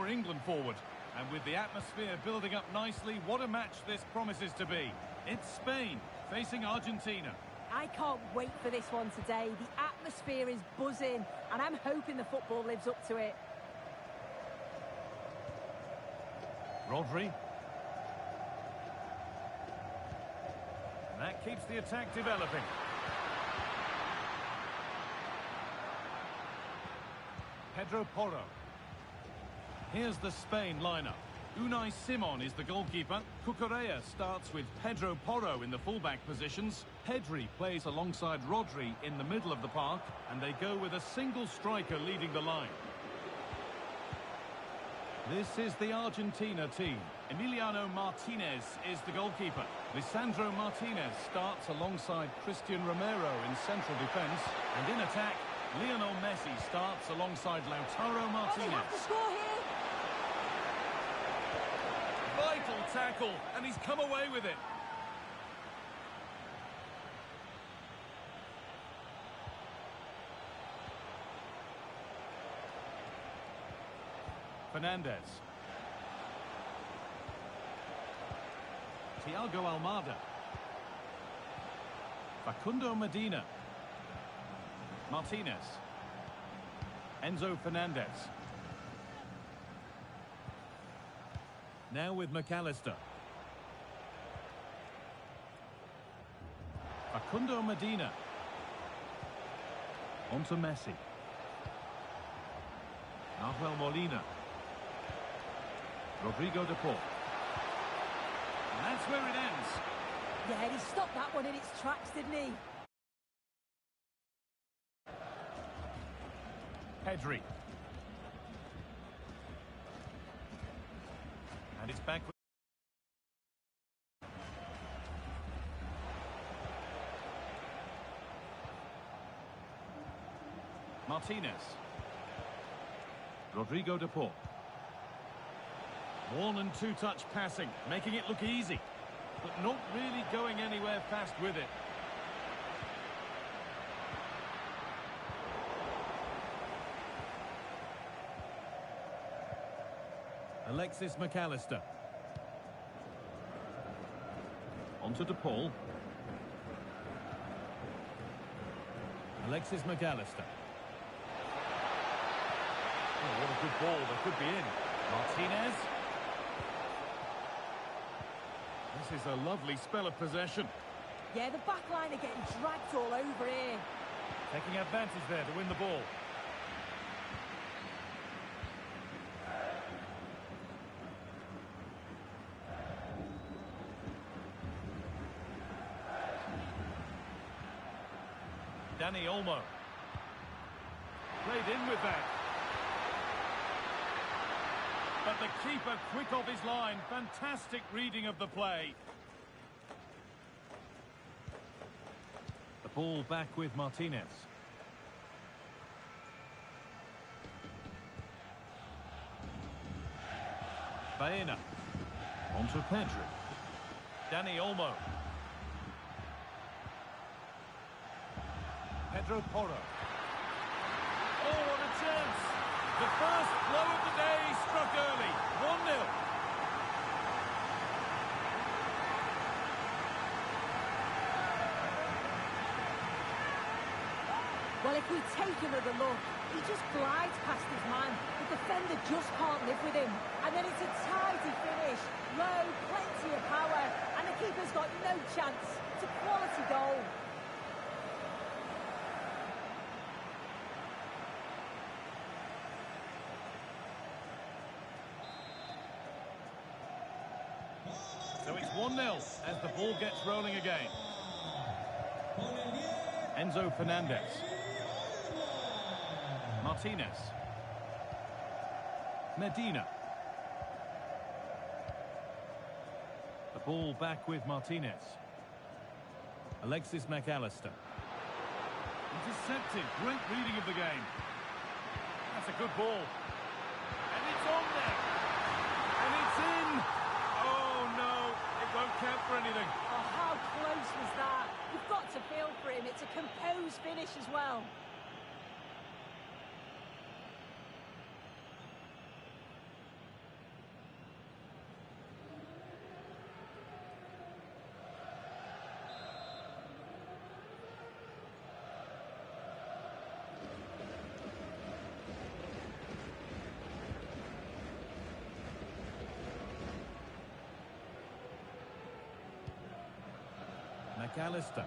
England forward. And with the atmosphere building up nicely, what a match this promises to be. It's Spain facing Argentina. I can't wait for this one today. The atmosphere is buzzing, and I'm hoping the football lives up to it. Rodri. And that keeps the attack developing. Pedro Porro. Here's the Spain lineup. Unai Simon is the goalkeeper. Cucurella starts with Pedro Porro in the fullback positions. Pedri plays alongside Rodri in the middle of the park, and they go with a single striker leading the line. This is the Argentina team. Emiliano Martinez is the goalkeeper. Lisandro Martinez starts alongside Christian Romero in central defence. And in attack, Lionel Messi starts alongside Lautaro Martinez. They have to score here. Vital tackle, and he's come away with it. Fernandez. Thiago Almada. Facundo Medina. Martinez. Enzo Fernandez. Now with McAllister. Facundo Medina. On to Messi. Nahuel Molina. Rodrigo de Paul. And that's where it ends. Yeah, he stopped that one in its tracks, didn't he? Pedri. And it's back. Martinez. Rodrigo de Paul. One and two touch passing, making it look easy, but not really going anywhere fast with it. Alexis McAllister. On to De Paul. Alexis McAllister. Oh, what a good ball. They could be in. Martinez. This is a lovely spell of possession. Yeah, the back line are getting dragged all over here. Taking advantage there to win the ball. Dani Olmo. Played in with that. But the keeper quick off his line. Fantastic reading of the play. The ball back with Martinez. Baena. On to Pedri. Dani Olmo. Pedro Porro. Oh, what a chance! The first blow of the day struck early. 1-0. Well, if we take another look, he just glides past his man. The defender just can't live with him. And then it's a tidy finish. Low, plenty of power. And the keeper's got no chance. It's a quality goal. So it's 1-0 as the ball gets rolling again. Enzo Fernandez. Martinez. Medina. The ball back with Martinez. Alexis McAllister. Intercepted. Great reading of the game. That's a good ball. And it's on there. And it's in. Oh, no. It won't count for anything. Oh, how close was that? You've got to feel for him. It's a composed finish as well. McAllister.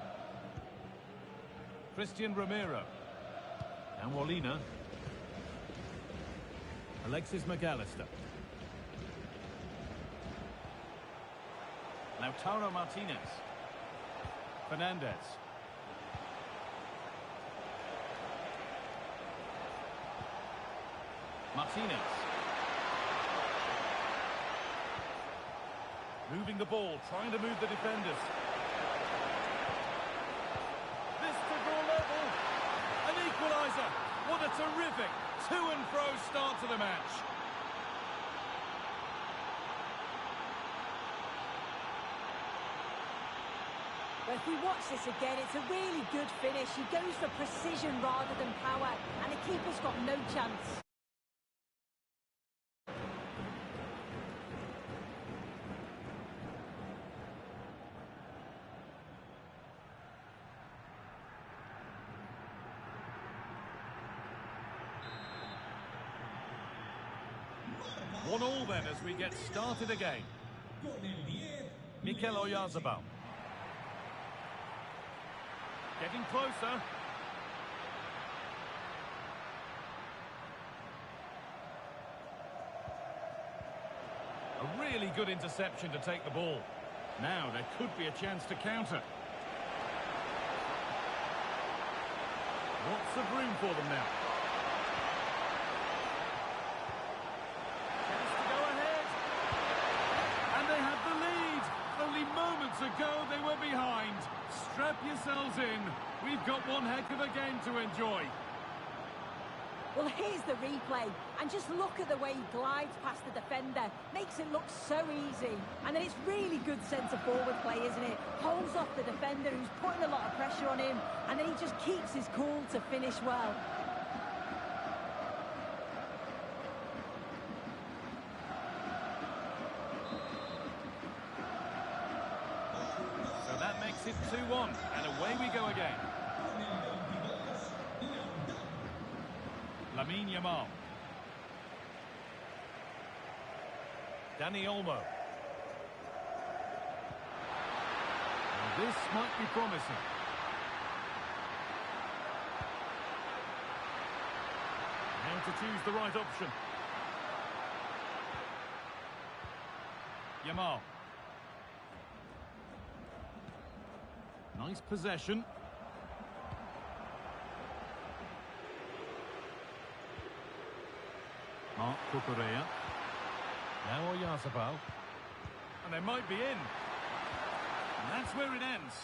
Christian Romero. And Molina. Alexis McAllister. Lautaro Martinez. Fernandez. Martinez. Moving the ball, trying to move the defenders. This to go level. An equaliser. What a terrific to-and-fro start to the match. But if we watch this again, it's a really good finish. He goes for precision rather than power, and the keeper's got no chance. One all then as we get started again. Mikel Oyarzabal. Getting closer. A really good interception to take the ball. Now there could be a chance to counter. Lots of room for them now. Moments ago they were behind. Strap yourselves in. We've got one heck of a game to enjoy. Well, here's the replay, and just look at the way he glides past the defender. Makes it look so easy. And then it's really good centre-forward play, isn't it? Holds off the defender who's putting a lot of pressure on him, and then he just keeps his cool to finish well. It's 2-1, and away we go again. Lamine Yamal. Dani Olmo. And this might be promising. How to choose the right option. Yamal. Nice possession. Marc Cucurella. Now Oyarzabal. And they might be in. And that's where it ends.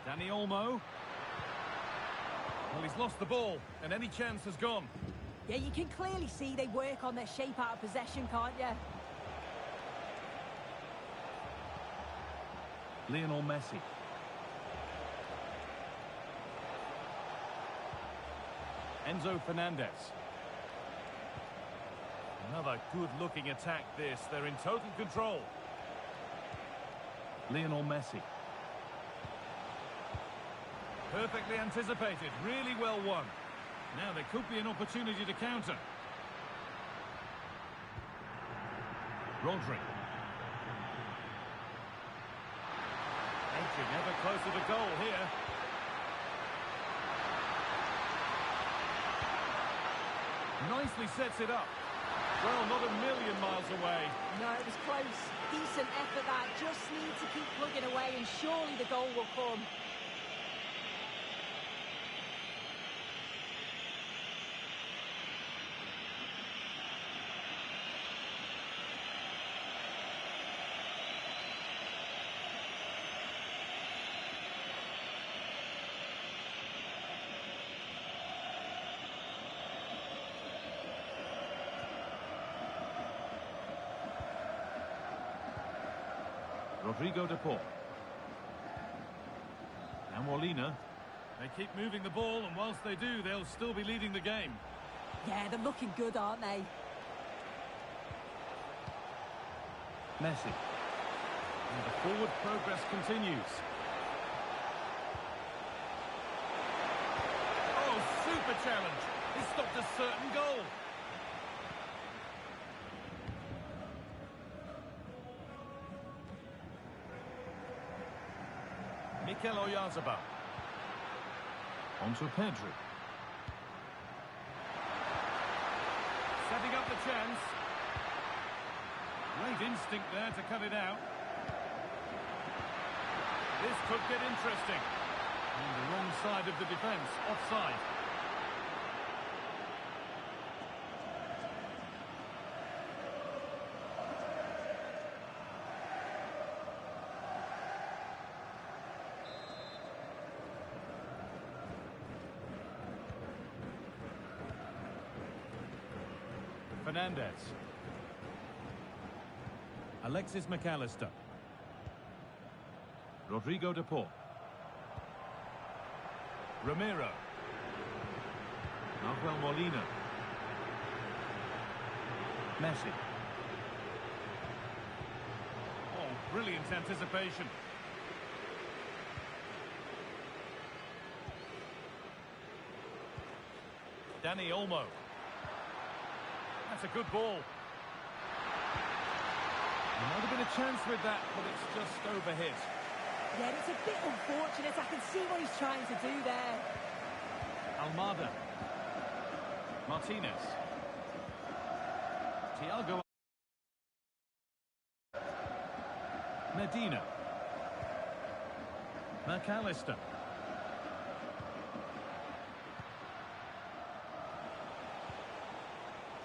Dani Olmo. Well, he's lost the ball, and any chance has gone. Yeah, you can clearly see they work on their shape out of possession, can't you? Lionel Messi. Enzo Fernandez. Another good-looking attack this. They're in total control. Lionel Messi. Perfectly anticipated. Really well won. Now there could be an opportunity to counter. Rodri. Edging ever closer to goal here. Nicely sets it up. Well, not a million miles away. No, it was close. Decent effort that. Just need to keep plugging away and surely the goal will come. Rodrigo de Paul. And Molina. They keep moving the ball, and whilst they do, they'll still be leading the game. Yeah, they're looking good, aren't they? Messi. And the forward progress continues. Oh, super challenge. He stopped a certain goal. Mikel Oyarzabal. On to Pedri. Setting up the chance. Great instinct there to cut it out. This could get interesting. On the wrong side of the defence, offside. Fernandez. Alexis McAllister. Rodrigo de Paul. Romero. Nahuel Molina. Messi. Oh, brilliant anticipation. Dani Olmo. That's a good ball. There might have been a chance with that, but it's just overhit. Yeah, it's a bit unfortunate. I can see what he's trying to do there. Almada. Martinez. Thiago. Medina. McAllister.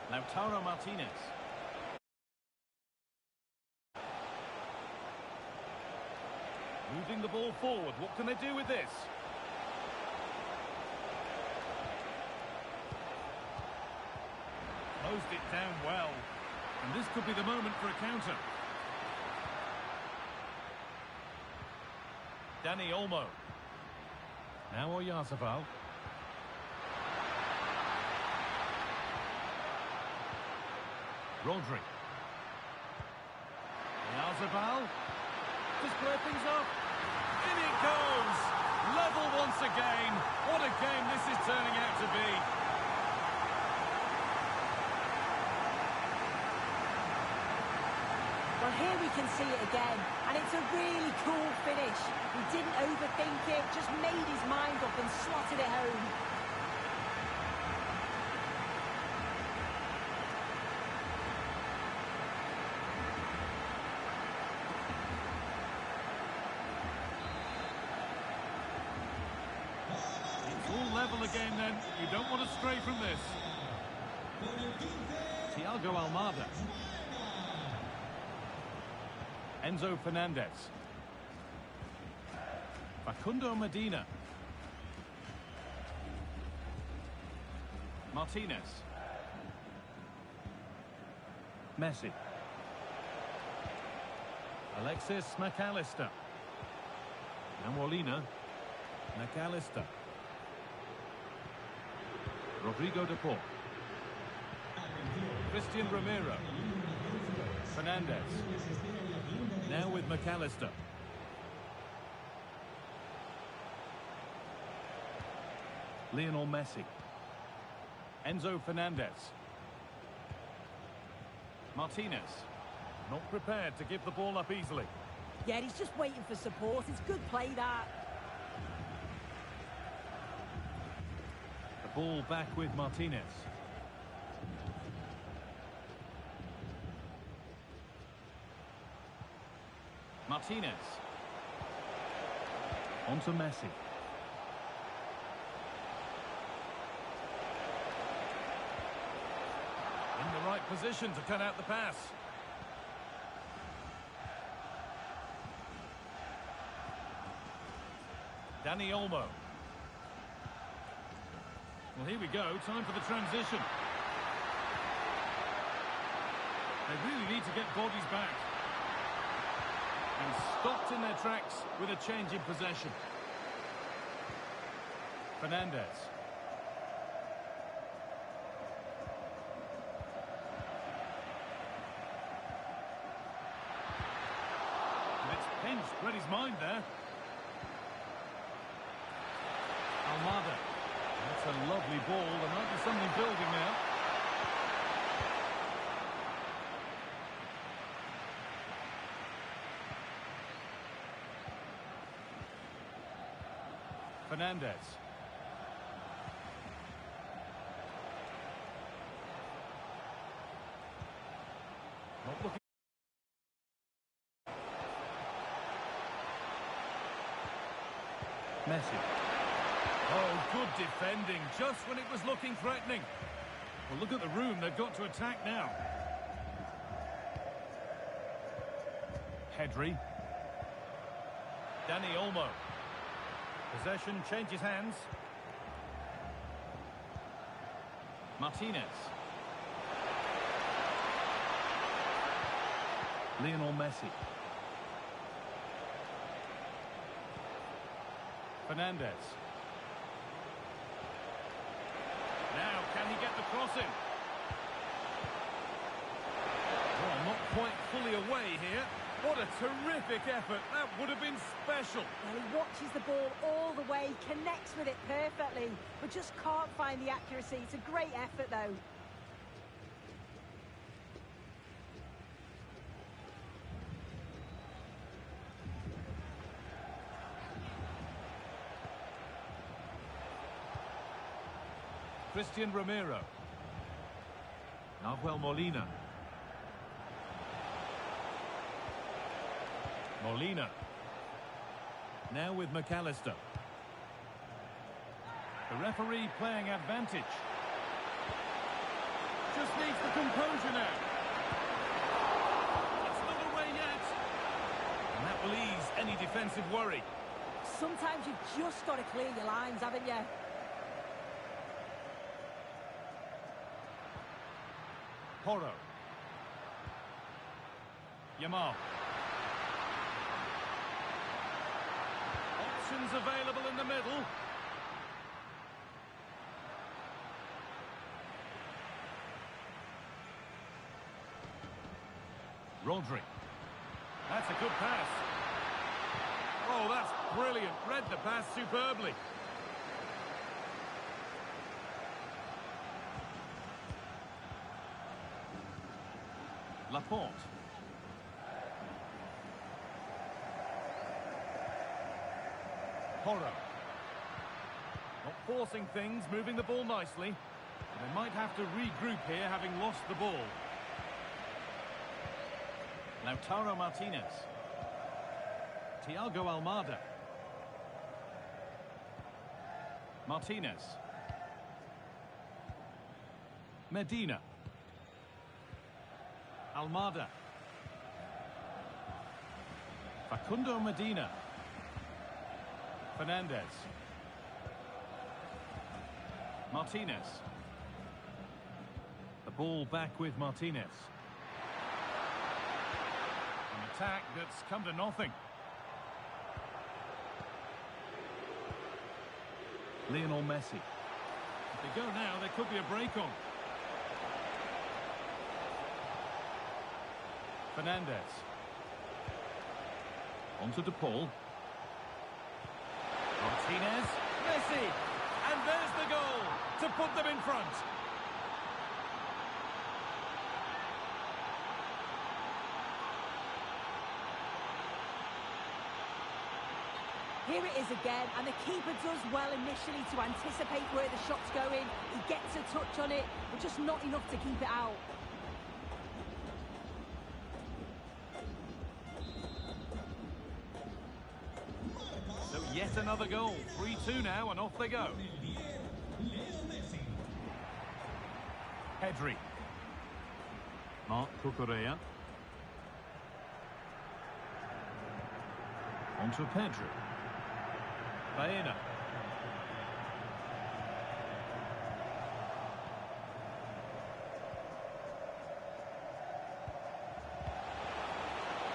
Lautaro Martinez. Moving the ball forward. What can they do with this? Closed it down well. And this could be the moment for a counter. Dani Olmo. Now Oyarzabal. Rodri. Oyarzabal. To square things up. In it goes! Level once again. What a game this is turning out to be. Well, here we can see it again, and it's a really cool finish. He didn't overthink it, just made his mind up and slotted it home. Level again then. You don't want to stray from this. Thiago Almada. Enzo Fernandez. Facundo Medina. Martinez. Messi. Alexis McAllister. Now Molina. McAllister. Rodrigo de Paul. Christian Romero. Fernandez. Now with McAllister. Lionel Messi. Enzo Fernandez. Martinez. Not prepared to give the ball up easily. Yeah, he's just waiting for support. It's good play, that. Ball back with Martinez. Martinez. On to Messi. In the right position to cut out the pass. Dani Olmo. Well, here we go. Time for the transition. They really need to get bodies back. And stopped in their tracks with a change in possession. Fernandez. And it's pinched, read his mind there. Almada. That's a lovely ball. There might be something building now. Fernandez. Not looking. Messi. Oh, good defending, just when it was looking threatening. Well, look at the room they've got to attack now. Pedri. Dani Olmo. Possession changes hands. Martinez. Lionel Messi. Fernandez. Now, can he get the cross in? Well, not quite fully away here. What a terrific effort. That would have been special. Well, he watches the ball all the way, connects with it perfectly, but just can't find the accuracy. It's a great effort, though. Christian Romero. Nahuel Molina. Molina. Now with McAllister. The referee playing advantage. Just needs the composure now. It's not away yet. And that will ease any defensive worry. Sometimes you've just got to clear your lines, haven't you? Porro. Yamal. Options available in the middle. Rodri. That's a good pass. Oh, that's brilliant. Read the pass superbly. Laporte. Porro. Not forcing things, moving the ball nicely. They might have to regroup here, having lost the ball. Lautaro Martinez. Thiago Almada. Martinez. Medina. Almada. Facundo Medina. Fernandez. Martinez. The ball back with Martinez. An attack that's come to nothing. Lionel Messi. If they go now, there could be a break on. Fernandez. On to De Paul. Martinez. Messi. And there's the goal to put them in front. Here it is again, and the keeper does well initially to anticipate where the shot's going. He gets a touch on it, but just not enough to keep it out. So yet another goal. 3-2 now, and off they go. Pedri. Marc Cucurella. On to Pedri. Baena.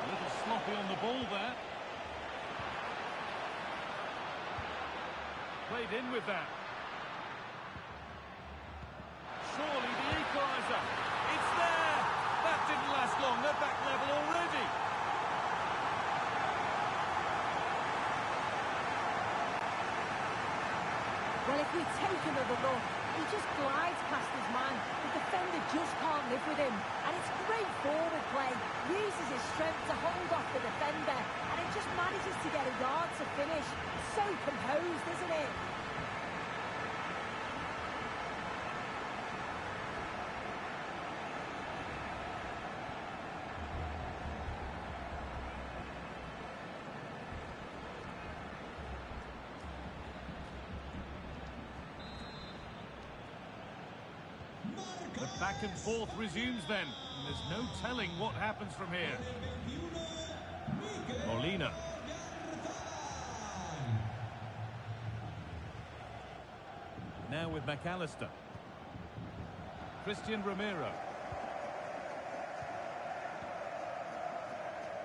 A little sloppy on the ball there. Played in with that. Surely the equaliser. It's there. That didn't last long. They're back level already. Well, if we take another look, he just glides past his man. The defender just can't live with him. And it's great forward play. Uses his strength to hold off the defender. And it just manages to get a yard to finish. So composed, isn't it? The back and forth resumes then, and there's no telling what happens from here. Molina. Now with McAllister. Christian Romero.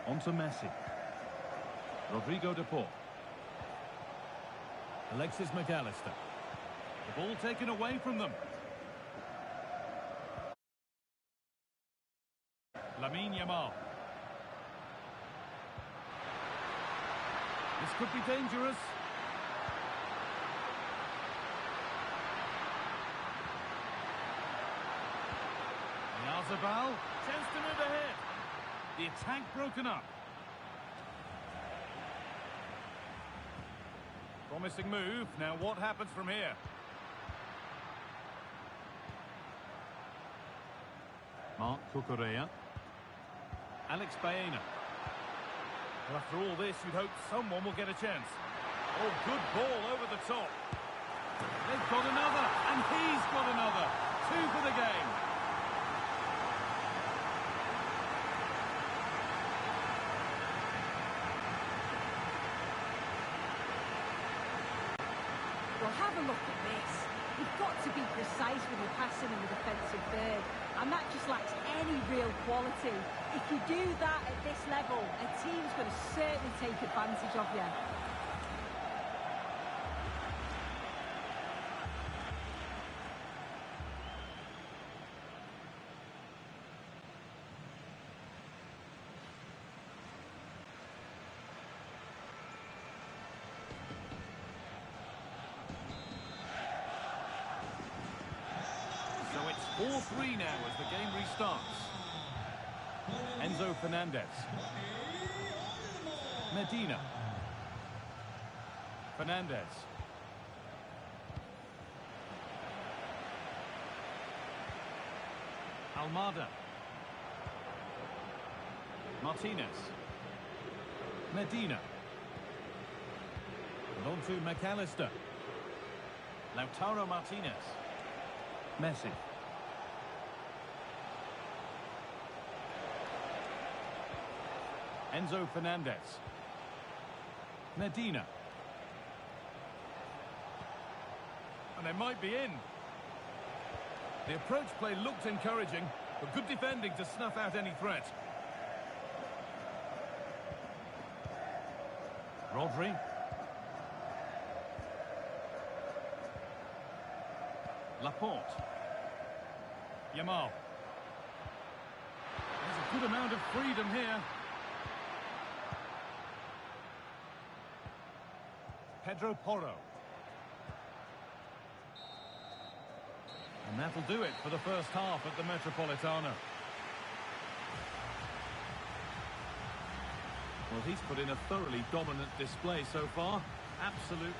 On to Messi. Rodrigo de Paul. Alexis McAllister. The ball taken away from them. Lamine Yamal. This could be dangerous. Yazabal, chance to move ahead. The attack broken up. Promising move. Now what happens from here? Marc Cucurella. Alex Baena. Well, after all this, you'd hope someone will get a chance. Oh, good ball over the top. They've got another, and he's got another. 2 for the game. Well, have a look at this. You've got to be precise with your passing in the defensive third, and that just lacks any real quality. If you do that at this level, a team's going to certainly take advantage of you. So it's 4-3 now as the game restarts. Enzo Fernandez. Medina. Fernandez. Almada. Martinez. Medina. And on to McAllister. Lautaro Martinez. Messi. Enzo Fernandez. Medina. And they might be in. The approach play looked encouraging, but good defending to snuff out any threat. Rodri. Laporte. Yamal. There's a good amount of freedom here. Pedro Porro. And that'll do it for the first half at the Metropolitano. Well, he's put in a thoroughly dominant display so far. Absolutely.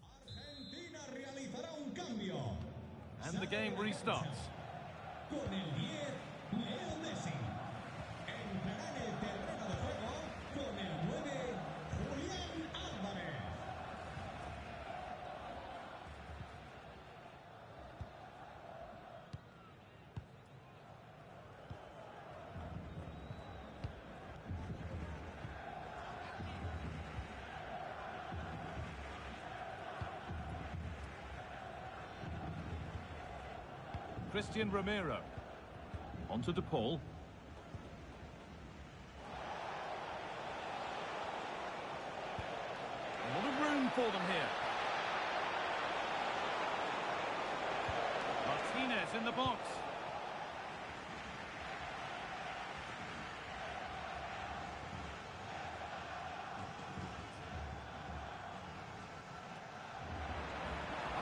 Argentina realizará un cambio. And the game restarts. Con el 10, Leo Messi. Entrará en el terreno de juego con el 9, Julián Álvarez. Christian Romero. On to De Paul. A lot of room for them here. Martinez in the box.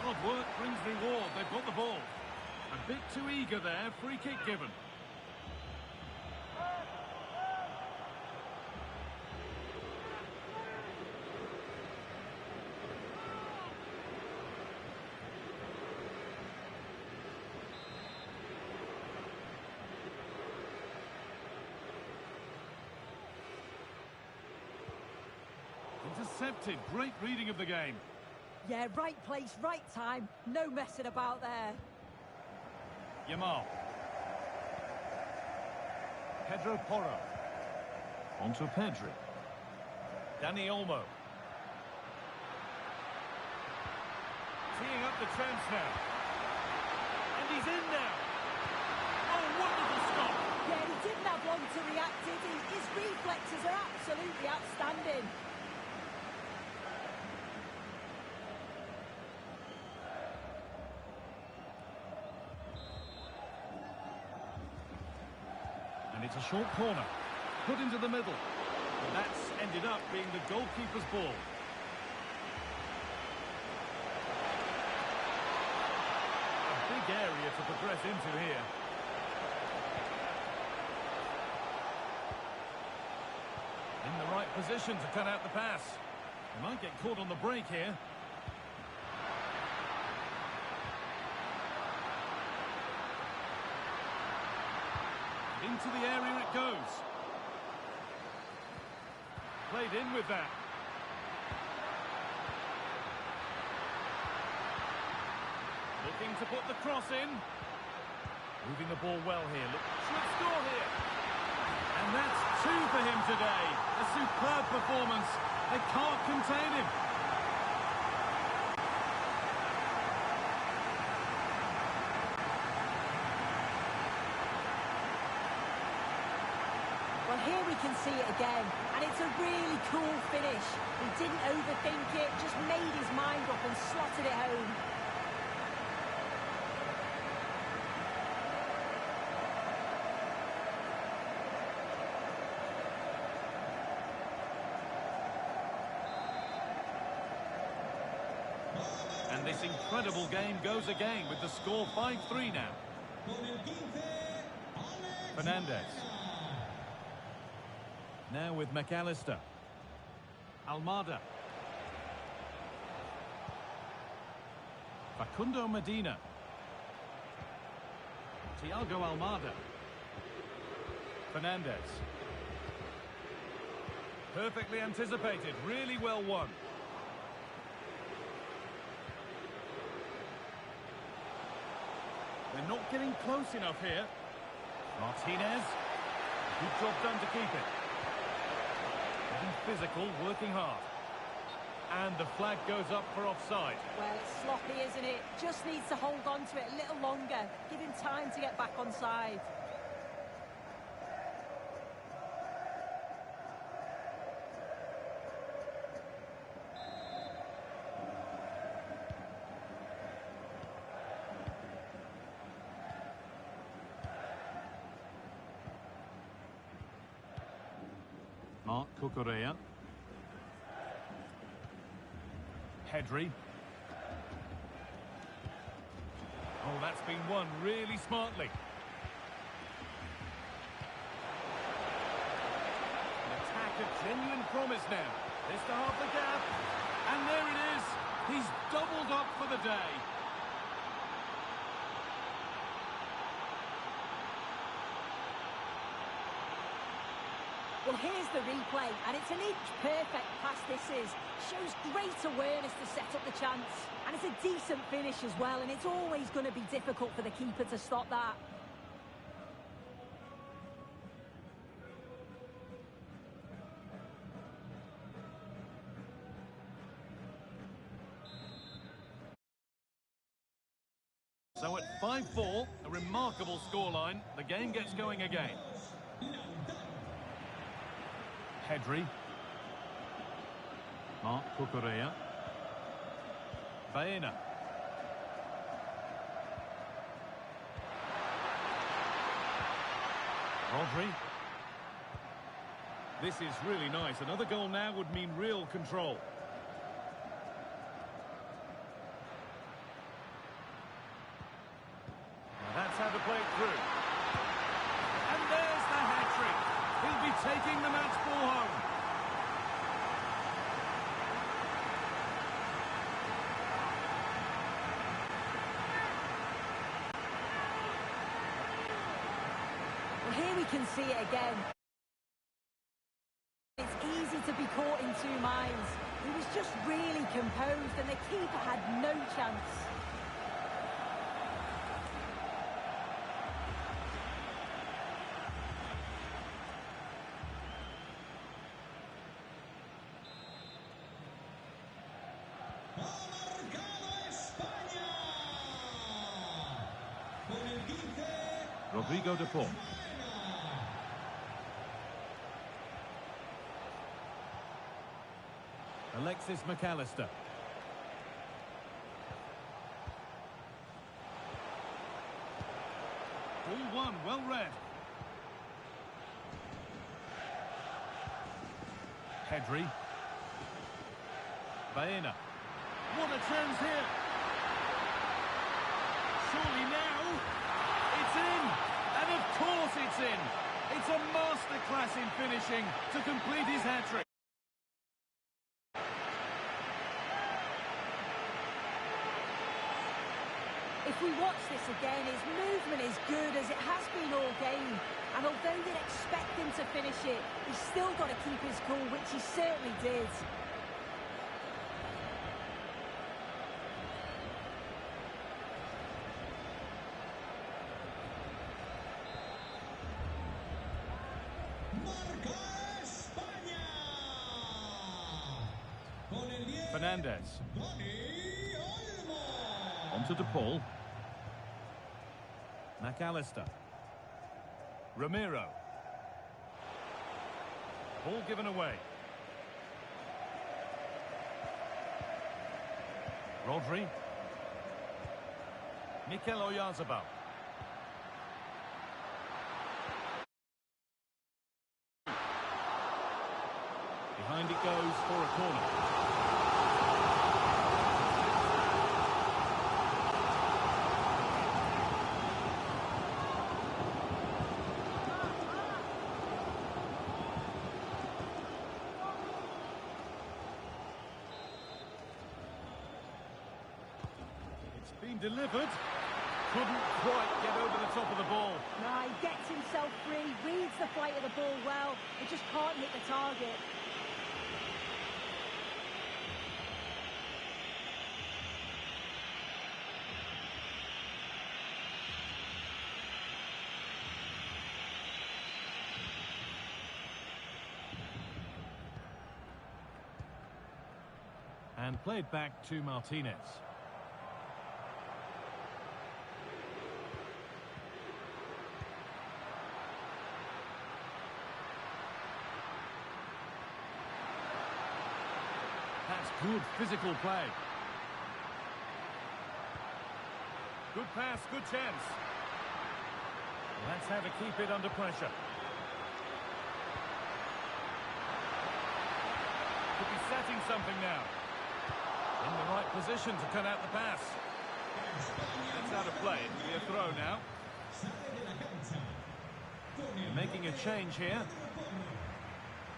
Hard work brings reward. They've got the ball. A bit too eager there. Free kick given. intercepted. Great reading of the game. Yeah, right place, right time. No messing about there. Yamal. Pedro Porro. Onto Pedri. Dani Olmo. Teeing up the chance now. And he's in now. Oh, wonderful stop. Yeah, he didn't have long to react, did he? His reflexes are absolutely outstanding. And it's a short corner. Put into the middle. And that's ended up being the goalkeeper's ball. Big area to progress into here. In the right position to cut out the pass. He might get caught on the break here. Into the area it goes. Played in with that. Looking to put the cross in. Moving the ball well here. Should score here. And that's 2 for him today. A superb performance. They can't contain him. Well, here we can see it again, and it's a really cool finish. He didn't overthink it, just made his mind up and slotted it home. And this incredible game goes again with the score 5-3 now. Fernandez. Now with McAllister. Almada. Facundo Medina. Thiago Almada. Fernandez. Perfectly anticipated, really well won. They're not getting close enough here. Martinez. Good job done to keep it. Getting physical, working hard. And the flag goes up for offside. Well, it's sloppy, isn't it? Just needs to hold on to it a little longer. Give him time to get back on side. Marc Cucurella. Pedri. Oh, that's been won really smartly. An attack of genuine promise now. This to half the gap. And there it is. He's doubled up for the day. Well, here's the replay, and it's an inch-perfect pass this is. Shows great awareness to set up the chance. And it's a decent finish as well, and it's always going to be difficult for the keeper to stop that. So at 5-4, a remarkable scoreline. The game gets going again. Pedri. Marc Cucurella. Baena. Rodri. This is really nice. Another goal now would mean real control. Now that's how to play it through. And there's the hat-trick. He'll be taking the match ball home. Well, here we can see it again. It's easy to be caught in two minds. He was just really composed and the keeper had no chance. Ha marcado España. Con el 15. Rodrigo de Paul. Alexis McAllister. All one, well read. Pedri. Baena. What a chance here. Surely now. It's in. And of course it's in. It's a masterclass in finishing to complete his hat-trick. If we watch this again, his movement is good as it has been all game. And although you'd expect him to finish it, he's still got to keep his cool, which he certainly did. Marca España. Con el 10. Fernandez. Dani Olmo. Onto De Paul. McAllister. Ramiro. Ball given away. Rodri. Mikel Oyarzabal. Behind it goes for a corner. Been delivered. Couldn't quite get over the top of the ball. No, he gets himself free, reads the flight of the ball well, and just can't hit the target. And played back to Martinez. That's good physical play. Good pass, good chance. That's how to keep it under pressure. Could be setting something now. In the right position to cut out the pass. It's out of play. It'll be a throw now. Making a change here.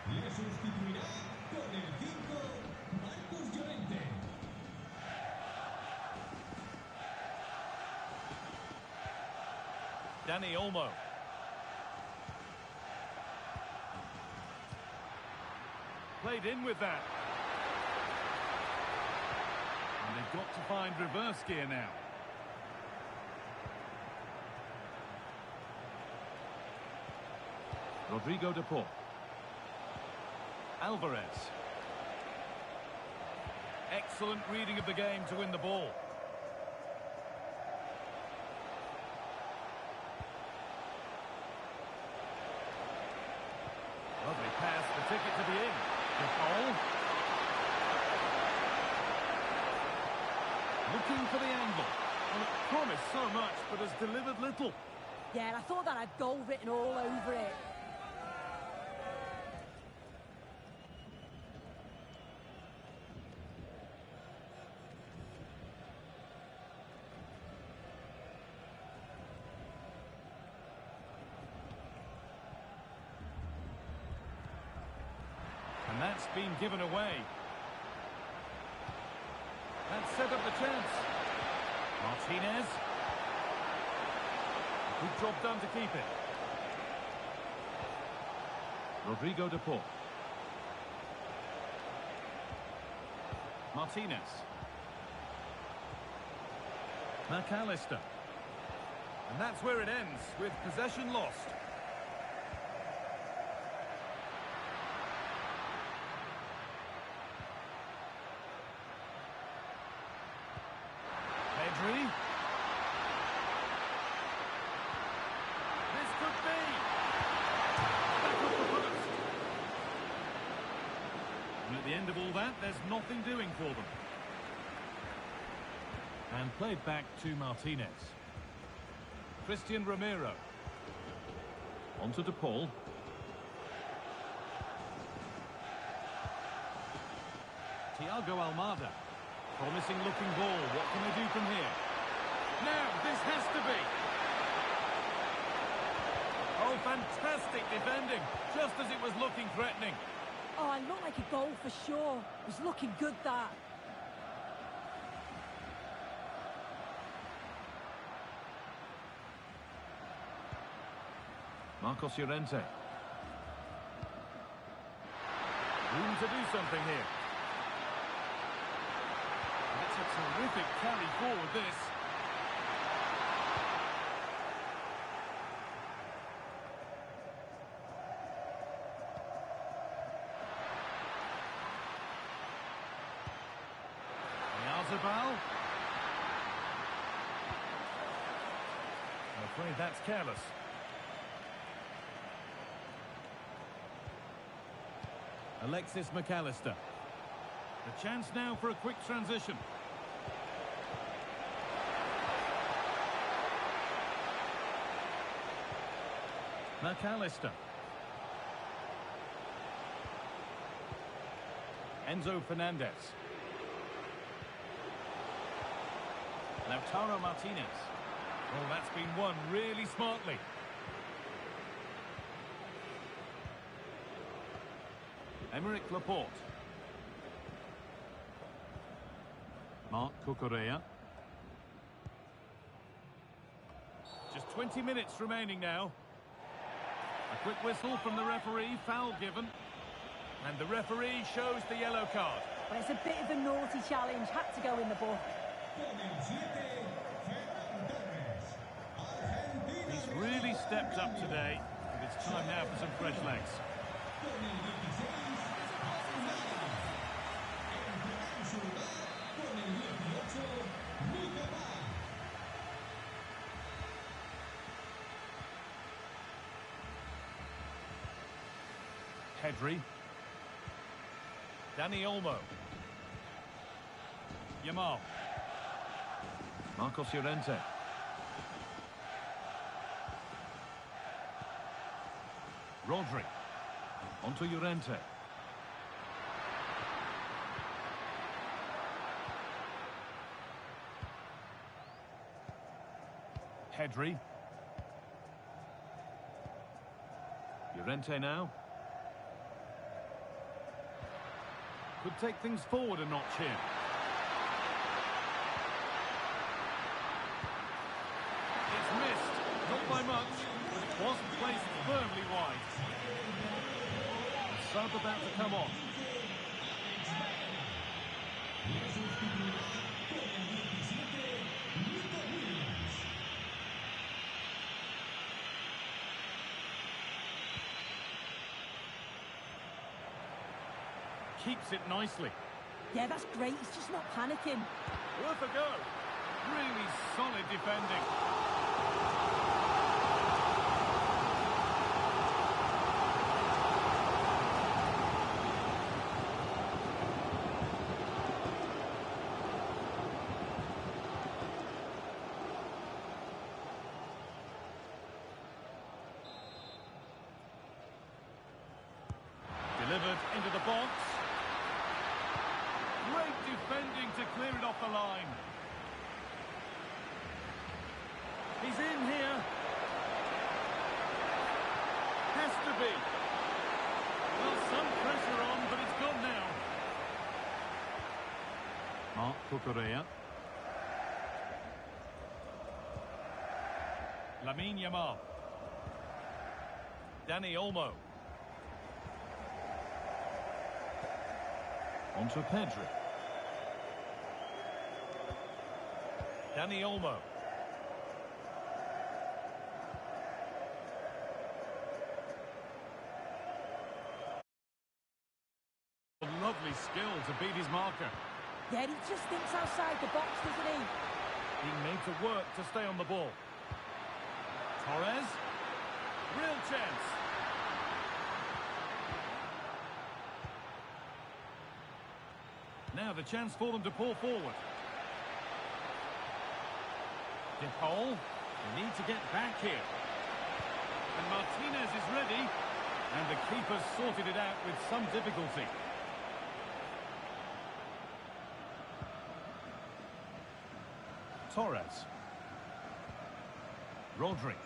Le sustituirá con el 5, Marcus Llorente. Dani Olmo. Played in with that. And they've got to find reverse gear now. Rodrigo de Paul. Alvarez. Excellent reading of the game to win the ball. Lovely pass, the ticket to be in. The goal. Looking for the angle. Well, it promised so much, but has delivered little. Yeah, and I thought that had goal written all over it. And that's been given away. That set up the chance. Martinez. Good job done to keep it. Rodrigo de Paul. Martinez. McAllister. And that's where it ends, with possession lost. Pedri. This could be. Back off the post. And at the end of all that, there's nothing doing for them. And played back to Martinez. Christian Romero. Onto De Paul. Thiago Almada. Promising looking ball. What can they do from here? Now, this has to be. Oh, fantastic defending. Just as it was looking threatening. Oh, it looked like a goal for sure. It was looking good, that. Marcos Llorente. Room to do something here. That's a terrific carry forward, this. Zabal. I'm afraid that's careless. Alexis McAllister. The chance now for a quick transition. McAllister. Enzo Fernandez. Lautaro Martinez. Oh, that's been won really smartly. Emerick Laporte. Marc Cucurella. Just 20 minutes remaining now. A quick whistle from the referee, foul given. And the referee shows the yellow card. But it's a bit of a naughty challenge, had to go in the book. He's really stepped up today, and it's time now for some fresh legs. Pedri. Dani Olmo. Yamal. Marcos Llorente. Rodri. Onto Llorente. Pedri. Llorente now. Could take things forward a notch here. It's missed, not by much, but it was placed firmly wide. The sub about to come on. Keeps it nicely. Yeah, that's great. He's just not panicking. Worth a go. Really solid defending. Delivered into the box. Great defending to clear it off the line. He's in here. Has to be. Well, some pressure on, but it's gone now. Marc Cucurella. Lamine Yamal. Dani Olmo. Onto Pedri. Dani Olmo. Lovely skill to beat his marker. Yeah, he just thinks outside the box, doesn't he? Being made to work to stay on the ball. Torres. Real chance. Now the chance for them to pull forward. De Paul. They need to get back here. And Martinez is ready. And the keeper's sorted it out with some difficulty. Torres. Rodri.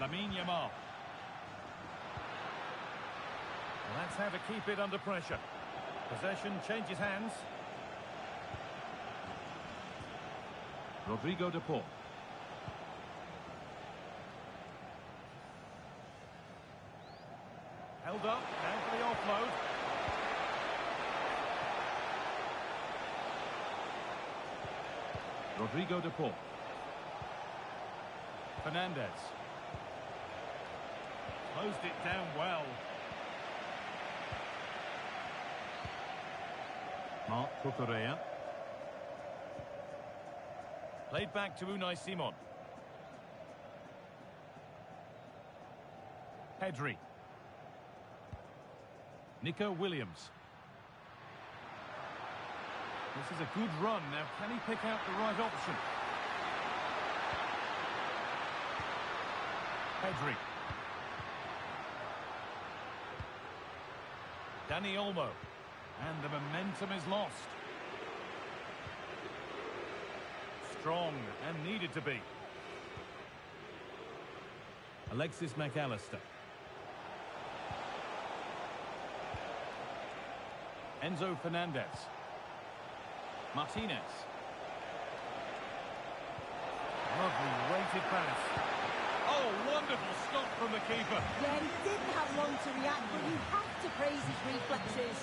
Lamine Yamal. Well, that's how to keep it under pressure. Possession changes hands. Rodrigo de Paul. Held up, now for the offload. Rodrigo de Paul. Fernandez. Closed it down well. Marc Cucurella. Played back to Unai Simon. Pedri. Nico Williams. This is a good run. Now, can he pick out the right option? Pedri. Dani Olmo. And the momentum is lost. Strong and needed to be. Alexis McAllister. Enzo Fernandez. Martinez. Lovely weighted pass. Oh, wonderful stop from the keeper. Yeah, he didn't have long to react, but you have to praise his reflexes.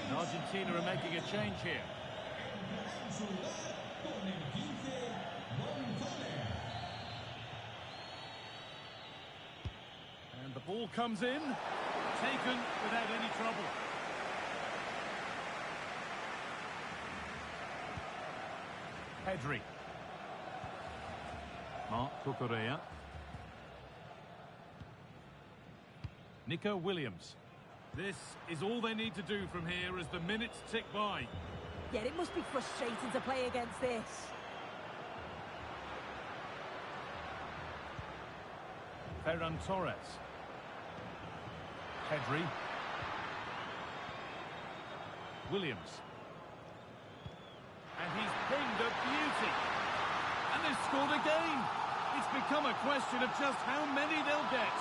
And Argentina are making a change here. And the ball comes in, taken without any trouble. Pedri. Marc Cucurella. Nico Williams. This is all they need to do from here as the minutes tick by. Yeah, it must be frustrating to play against this. Ferran Torres. Pedri. Williams. And he's pinged a beauty. And they've scored again. It's become a question of just how many they'll get.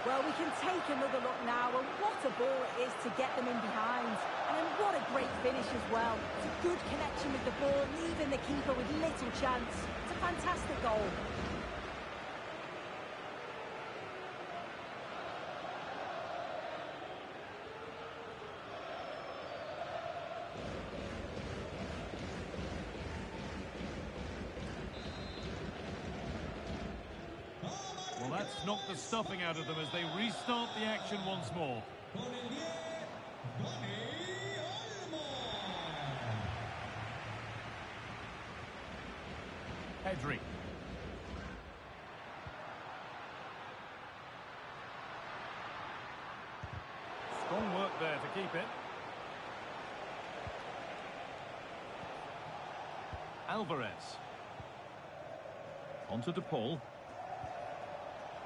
Well, we can take another look now, and what a ball it is to get them in behind. And what a great finish as well. It's a good connection with the ball, leaving the keeper with little chance. It's a fantastic goal. Well, that's knocked the stuffing out of them as they restart the action once more. Pedri. Strong work there to keep it. Alvarez. Onto De Paul.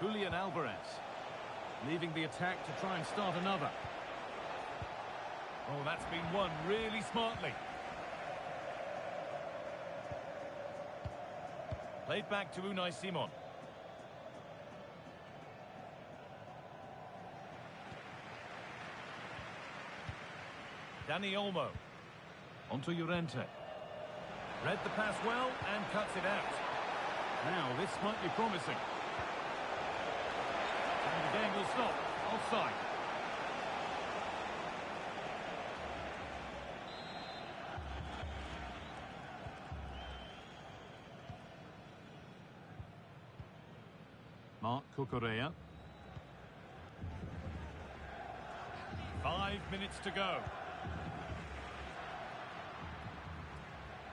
Julian Alvarez. Leaving the attack to try and start another. Oh, that's been won really smartly. Played back to Unai Simon. Dani Olmo. Onto Llorente. Read the pass well and cuts it out. Now, this might be promising. And the game will stop. Offside. Mark Cucurella. 5 minutes to go.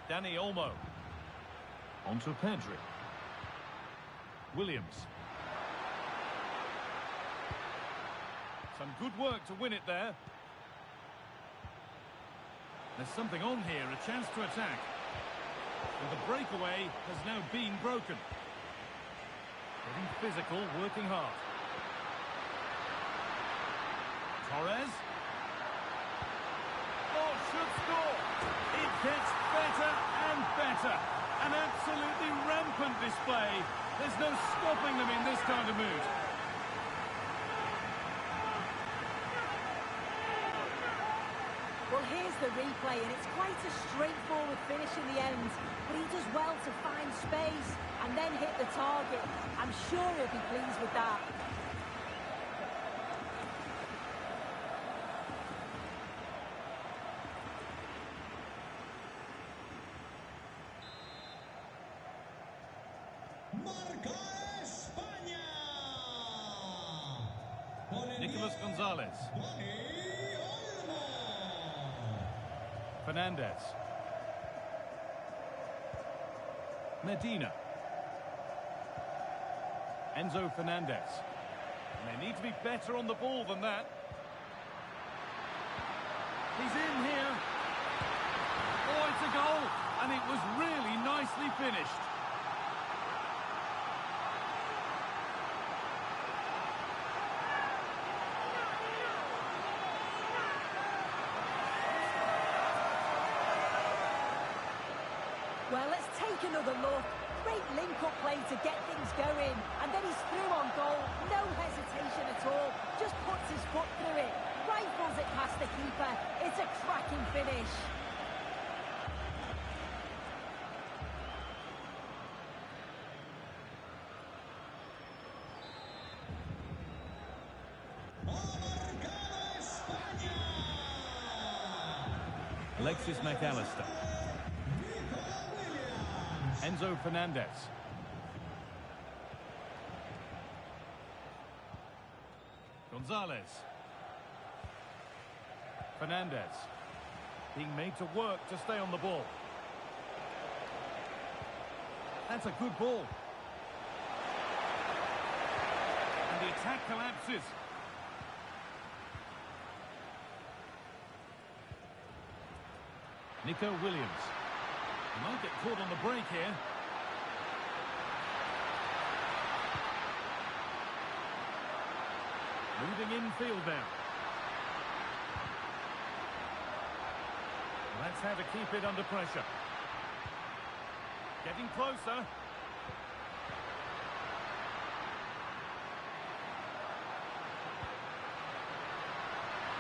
Dani Olmo. On to Pedri. Williams. Some good work to win it there. There's something on here, a chance to attack. And the breakaway has now been broken. Getting physical, working hard. Torres. Oh, should score. It gets better and better. An absolutely rampant display. There's no stopping them in this kind of mood. Well, here's the replay, and it's quite a straightforward finish in the end. But he does well to find space and then hit the target. I'm sure he'll be pleased with that. Marca España. Con el Nicolas 10, Gonzalez. Dani Olmo. Fernandez. Medina. Enzo Fernandez. And they need to be better on the ball than that. He's in here. Oh, it's a goal. And it was really nicely finished. Well, let's take another look. Great link-up play to get things going. And then he's through on goal. No hesitation at all. Just puts his foot through it. Rifles it past the keeper. It's a cracking finish. Ha marcado España. Alexis McAllister. Enzo Fernandez. Gonzalez. Fernandez. Being made to work to stay on the ball. That's a good ball. And the attack collapses. Nico Williams. He might get caught on the break here. Moving infield now. That's how to keep it under pressure. Getting closer.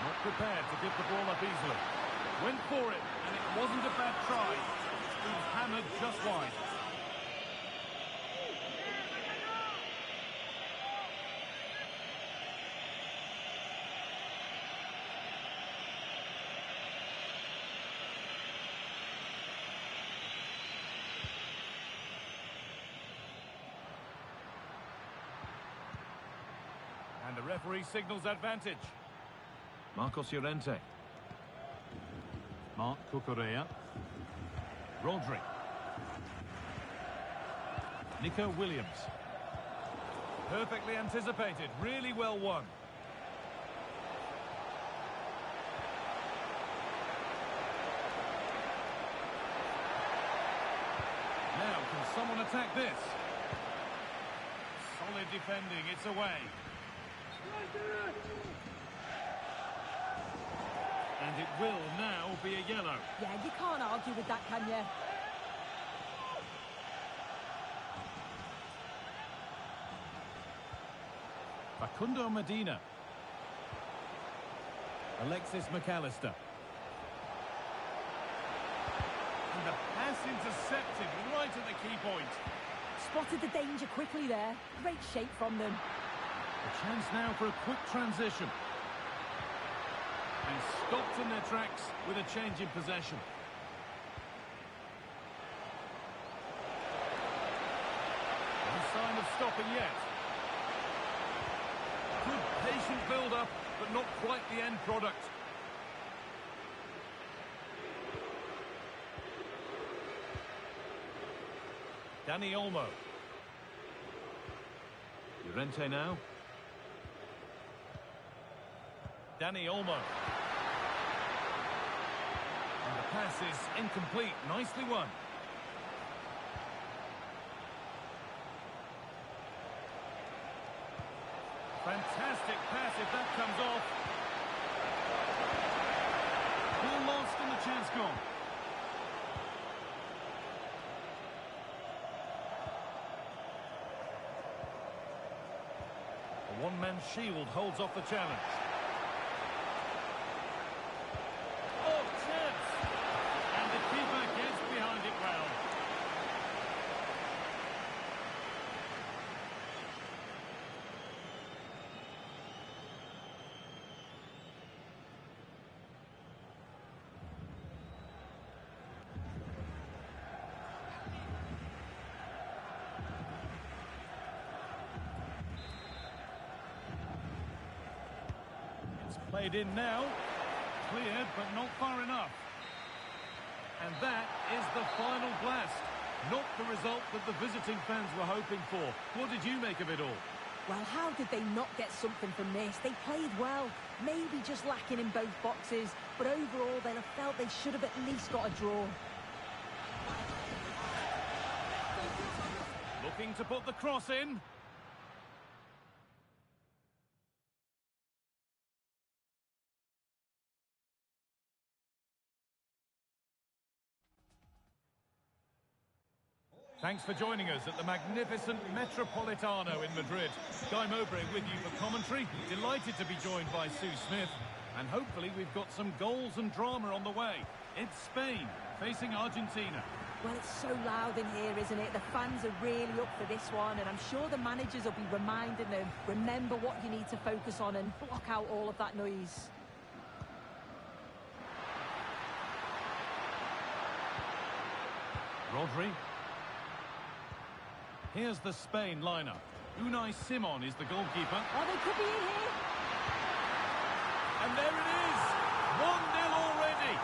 Not prepared to give the ball up easily. Went for it, and it wasn't a bad try. He was hammered just wide. And the referee signals advantage. Marcos Llorente. Mark Cucurella. Rodri. Nico Williams. Perfectly anticipated. Really well won. Now, can someone attack this? Solid defending. It's away. And it will now be a yellow. Yeah, you can't argue with that, can you? Facundo Medina. Alexis McAllister. And the pass intercepted right at the key point. Spotted the danger quickly there. Great shape from them. A chance now for a quick transition. And stopped in their tracks with a change in possession. No sign of stopping yet. Good patient build-up, but not quite the end product. Dani Olmo. Llorente now. Dani Olmo. And the pass is incomplete. Nicely won. Fantastic pass if that comes off. Ball lost and the chance gone. A one-man shield holds off the challenge. Oh, chance! And the keeper gets behind it well. Played in now. Cleared, but not far enough. And that is the final blast. Not the result that the visiting fans were hoping for. What did you make of it all? Well, how did they not get something from this? They played well, maybe just lacking in both boxes, but overall they'll have felt they should have at least got a draw. Looking to put the cross in. Thanks for joining us at the magnificent Metropolitano in Madrid. Guy Mowbray with you for commentary. Delighted to be joined by Sue Smith. And hopefully we've got some goals and drama on the way. It's Spain facing Argentina. Well, it's so loud in here, isn't it? The fans are really up for this one, and I'm sure the managers will be reminding them, remember what you need to focus on and block out all of that noise. Rodri. Here's the Spain lineup. Unai Simon is the goalkeeper. Oh, they could be in here. And there it is! 1-0 already!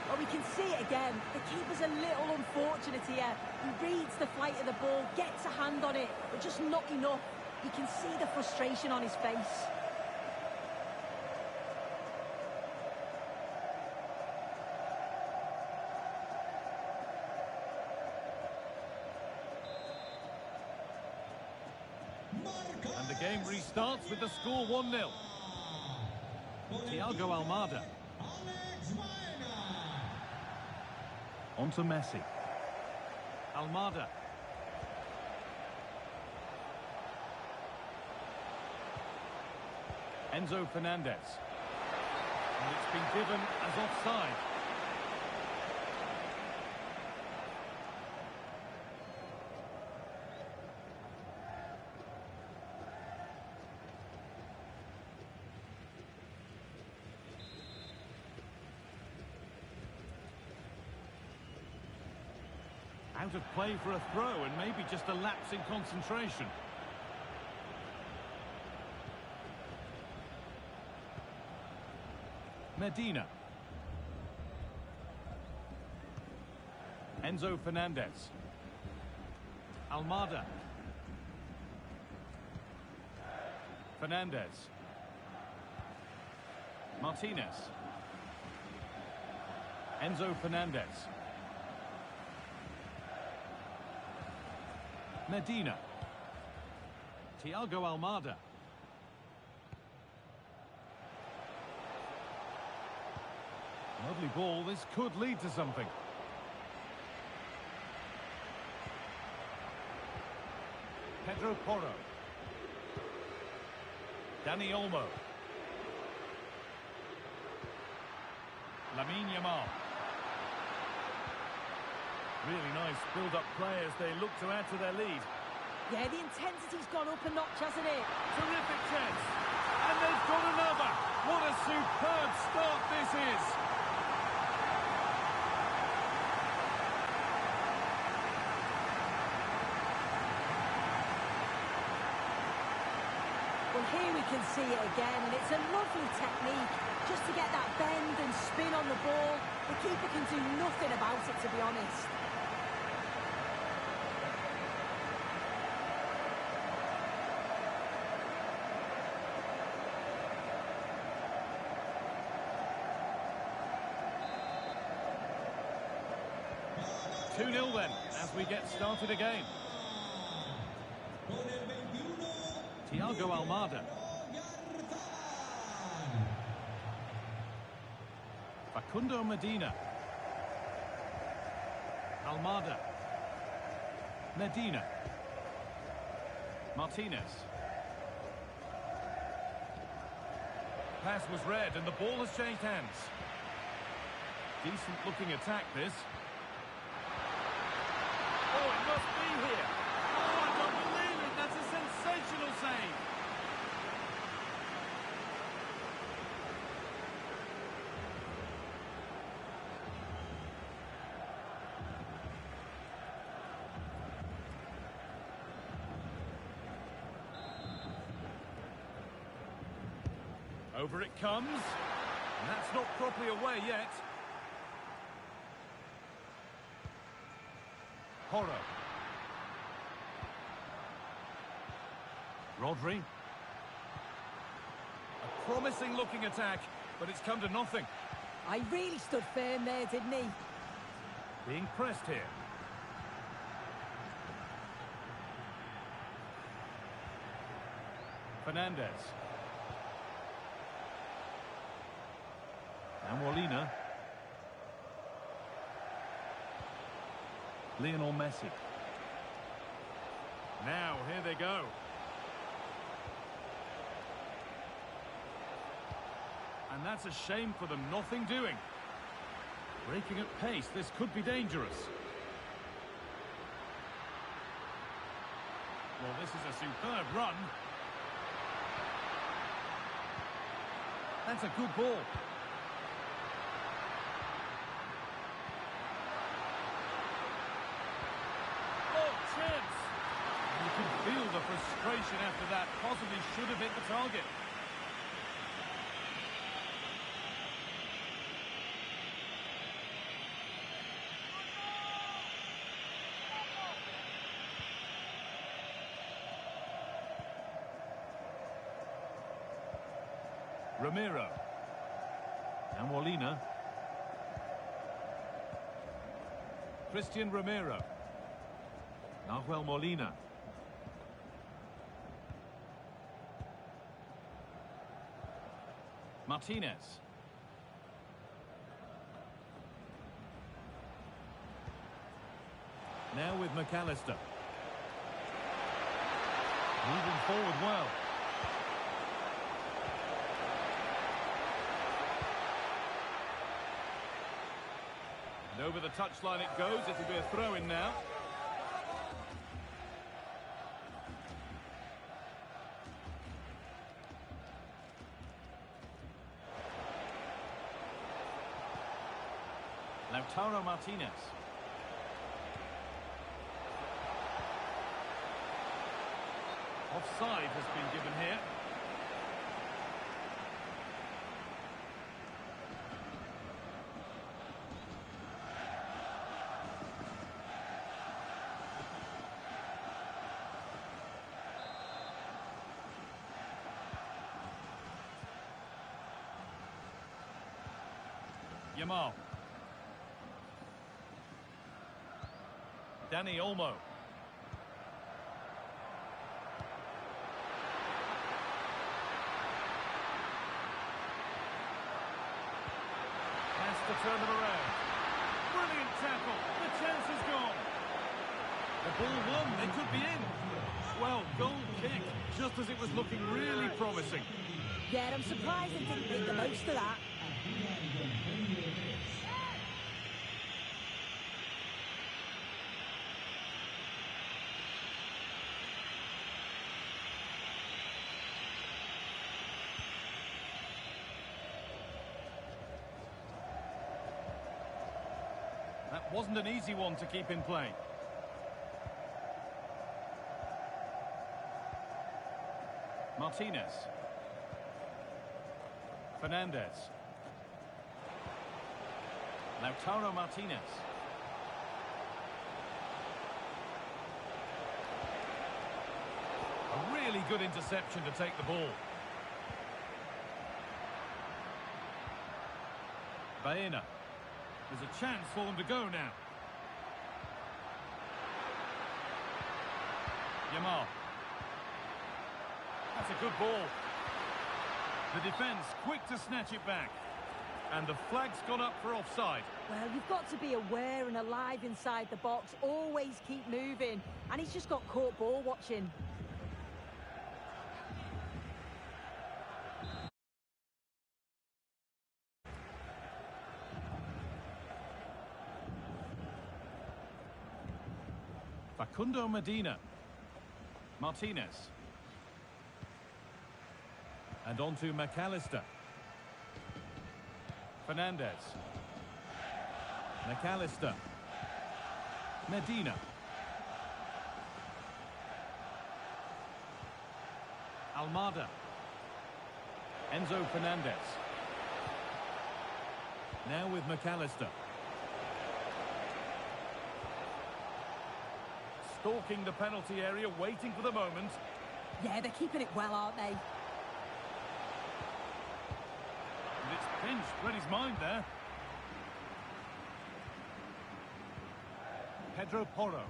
Well, we can see it again. The keeper's a little unfortunate here. He reads the flight of the ball, gets a hand on it, but just not enough. You can see the frustration on his face. And the game restarts with the score 1-0. Thiago Almada. On to Messi. Almada. Enzo Fernandez. And it's been given as offside. Out of play for a throw and maybe just a lapse in concentration. Medina. Enzo Fernandez. Almada. Fernandez. Martinez. Enzo Fernandez. Medina. Thiago Almada. Lovely ball. This could lead to something. Pedro Porro. Dani Olmo. Lamine Yamal. Really nice build-up play as they look to add to their lead. Yeah, the intensity's gone up a notch, hasn't it? Terrific chance. And they've got another. What a superb start this is. Well, here we can see it again, and it's a lovely technique just to get that bend and spin on the ball. The keeper can do nothing about it, to be honest. Two 2-0 then, as we get started again. Con el 21, Thiago Almada. Facundo Medina. Almada. Medina. Martinez. Pass was read and the ball has changed hands. Decent looking attack this. Oh, it must be here. Oh, I don't believe it. That's a sensational save. Over it comes. And that's not properly away yet. Porro. Rodri. A promising looking attack, but it's come to nothing. I really stood firm there, didn't he? Being pressed here. Fernandez. Now Molina. Lionel Messi. Now, here they go. And that's a shame for them, nothing doing. Breaking at pace, this could be dangerous. Well, this is a superb run. That's a good ball. You can feel the frustration after that. Possibly should have hit the target. Ramiro. And Molina. Christian Ramiro. Nahuel Molina. Martinez. Now with McAllister. Moving forward well. And over the touchline it goes. It'll be a throw-in now. Lautaro Martinez. Offside has been given here. Yamal. Dani Olmo. Pass to turn them around. Brilliant tackle. The chance is gone. The ball won. They could be in. Well, goal kick, just as it was looking really promising. Yeah, I'm surprised they didn't make the most of that. That wasn't an easy one to keep in play. Martinez. Fernandez. Lautaro Martinez. A really good interception to take the ball. Baena. There's a chance for them to go now. Yamal. That's a good ball. The defence quick to snatch it back. And the flag's gone up for offside. Well, you've got to be aware and alive inside the box. Always keep moving. And he's just got caught ball watching. Facundo Medina. Martinez. And on to McAllister. Fernandez. McAllister. Medina. Almada. Enzo Fernandez. Now with McAllister. Stalking the penalty area, waiting for the moment. Yeah, they're keeping it well, aren't they? And it's pinched, read his mind there. Pedro Porro.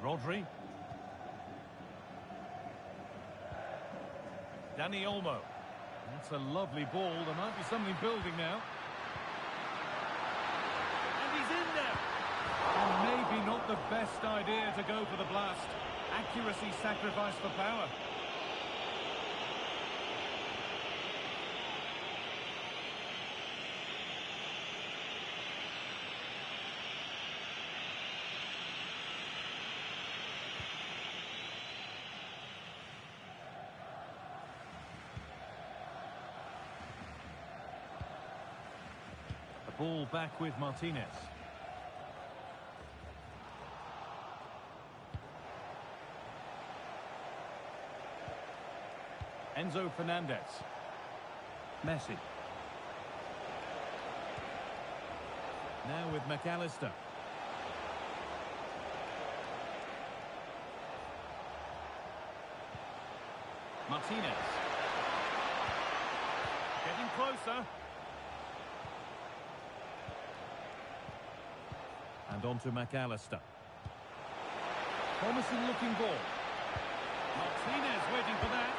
Rodri. Dani Olmo. That's a lovely ball. There might be something building now. And he's in there. And maybe not the best idea to go for the blast. Accuracy sacrificed for power. Ball back with Martinez. Enzo Fernandez. Messi. Now with McAllister. Martinez. Getting closer. And on to McAllister. Promising looking ball. Martinez waiting for that.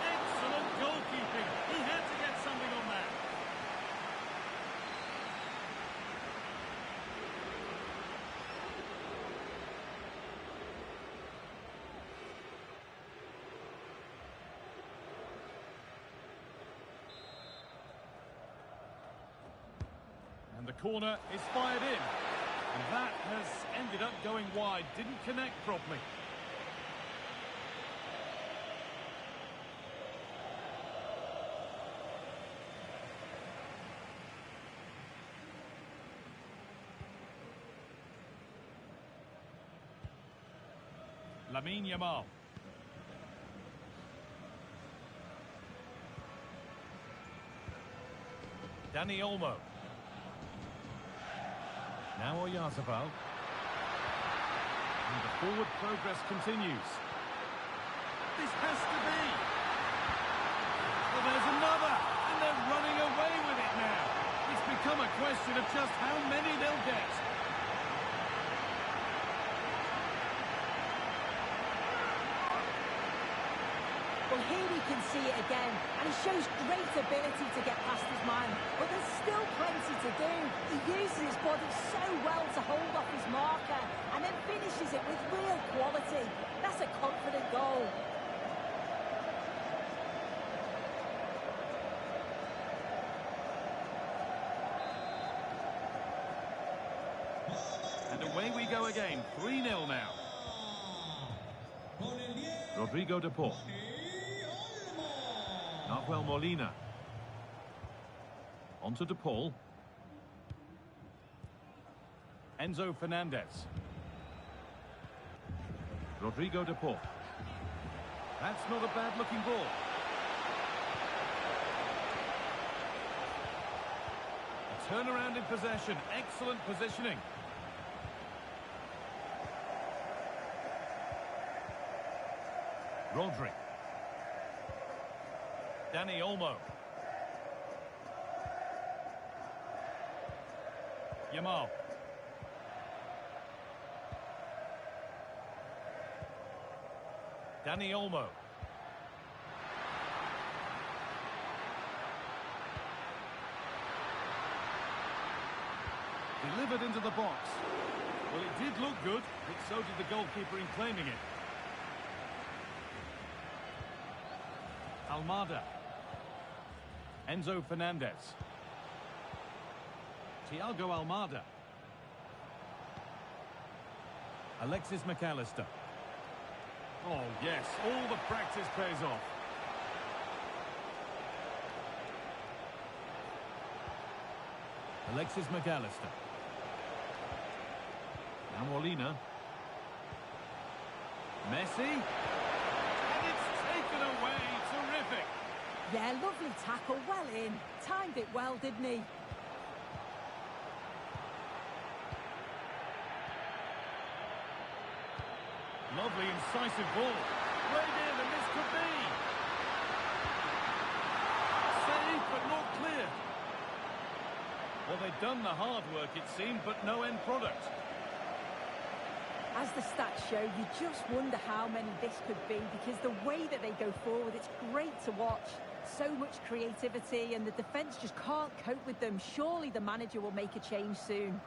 Excellent goalkeeping. He had to get something on that. And the corner is fired in. And that has ended up going wide. Didn't connect properly. Lamine Yamal. Dani Olmo. Now Oyarzabal. And the forward progress continues. This has to be. Well, there's another. And they're running away with it now. It's become a question of just how many they'll get. Well, Well, here we can see it again, and he shows great ability to get past his man, but there's still plenty to do. He uses his body so well to hold off his marker, and then finishes it with real quality. That's a confident goal. And away we go again, 3-0 now. Con el 10, Rodrigo de Paul. Nahuel Molina. On to De Paul. Enzo Fernandez. Rodrigo de Paul. That's not a bad-looking ball. A turnaround in possession. Excellent positioning. Rodri. Dani Olmo. Yamal. Dani Olmo. Delivered into the box. Well, it did look good, but so did the goalkeeper in claiming it. Almada. Enzo Fernandez. Thiago Almada. Alexis McAllister. Oh, yes, all the practice pays off. Alexis McAllister. Now Molina. Messi. And it's taken away. Terrific. Yeah, lovely tackle, well in. Timed it well, didn't he? Lovely, incisive ball. Played in, and this could be. Saved, but not clear. Well, they've done the hard work, it seemed, but no end product. As the stats show, you just wonder how many this could be, because the way that they go forward, it's great to watch. So much creativity, and the defence just can't cope with them. Surely the manager will make a change soon.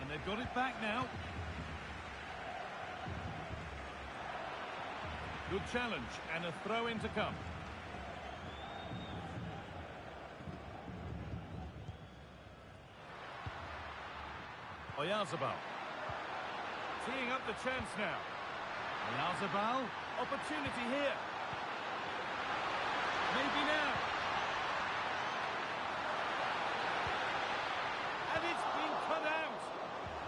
And they've got it back now. Good challenge, and a throw-in to come. Oyarzabal. Teeing up the chance now. Oyarzabal. Opportunity here. Maybe now. And it's been cut out.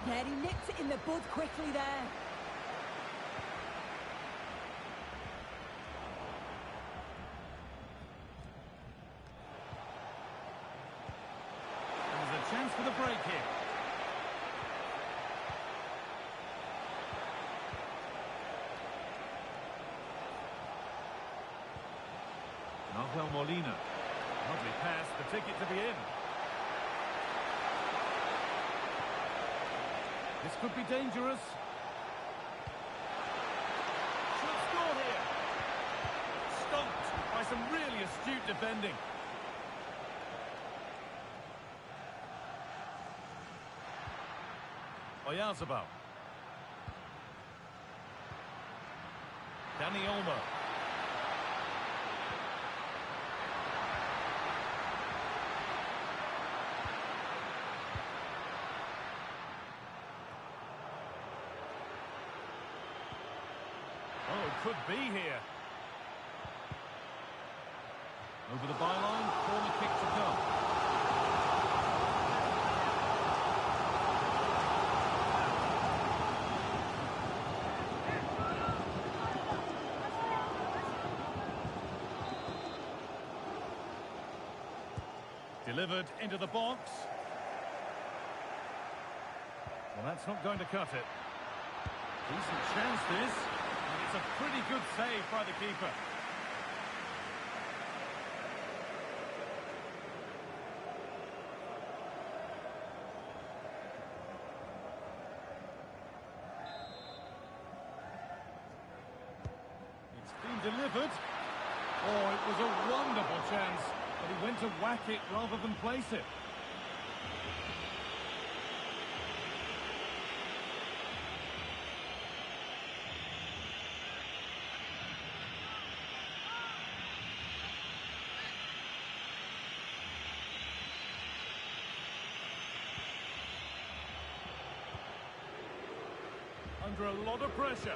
Yeah, he nipped it in the bud quickly there. There's a chance for the break here. Nahuel Molina. Lovely pass, the ticket to be in. This could be dangerous. Should score here. Stopped by some really astute defending. Oyarzabal. Dani Olmo. Oh, it could be here. Over the byline, corner kick to come. Delivered into the box. Well, that's not going to cut it. Decent chance this. And it's a pretty good save by the keeper. delivered. Oh, it was a wonderful chance, but he went to whack it rather than place it. Under a lot of pressure.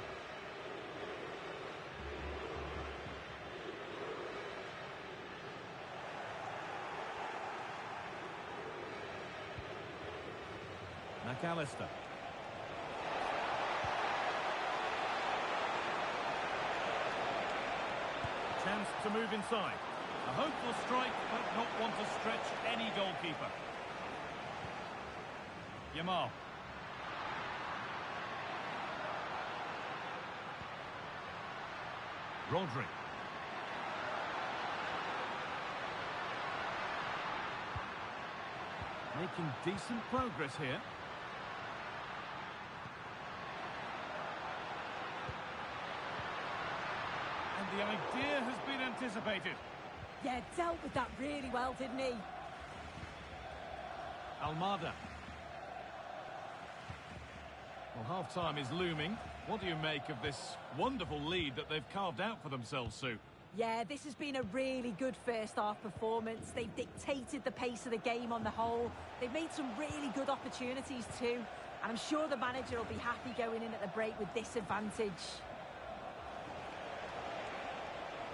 McAllister. Chance to move inside. A hopeful strike, but not one to stretch any goalkeeper. Yamal. Rodri. Making decent progress here. And the idea has been anticipated. Yeah, dealt with that really well, didn't he? Almada. Well, half-time is looming. What do you make of this wonderful lead that they've carved out for themselves, Sue? Yeah, this has been a really good first-half performance. They've dictated the pace of the game on the whole. They've made some really good opportunities too. And I'm sure the manager will be happy going in at the break with this advantage.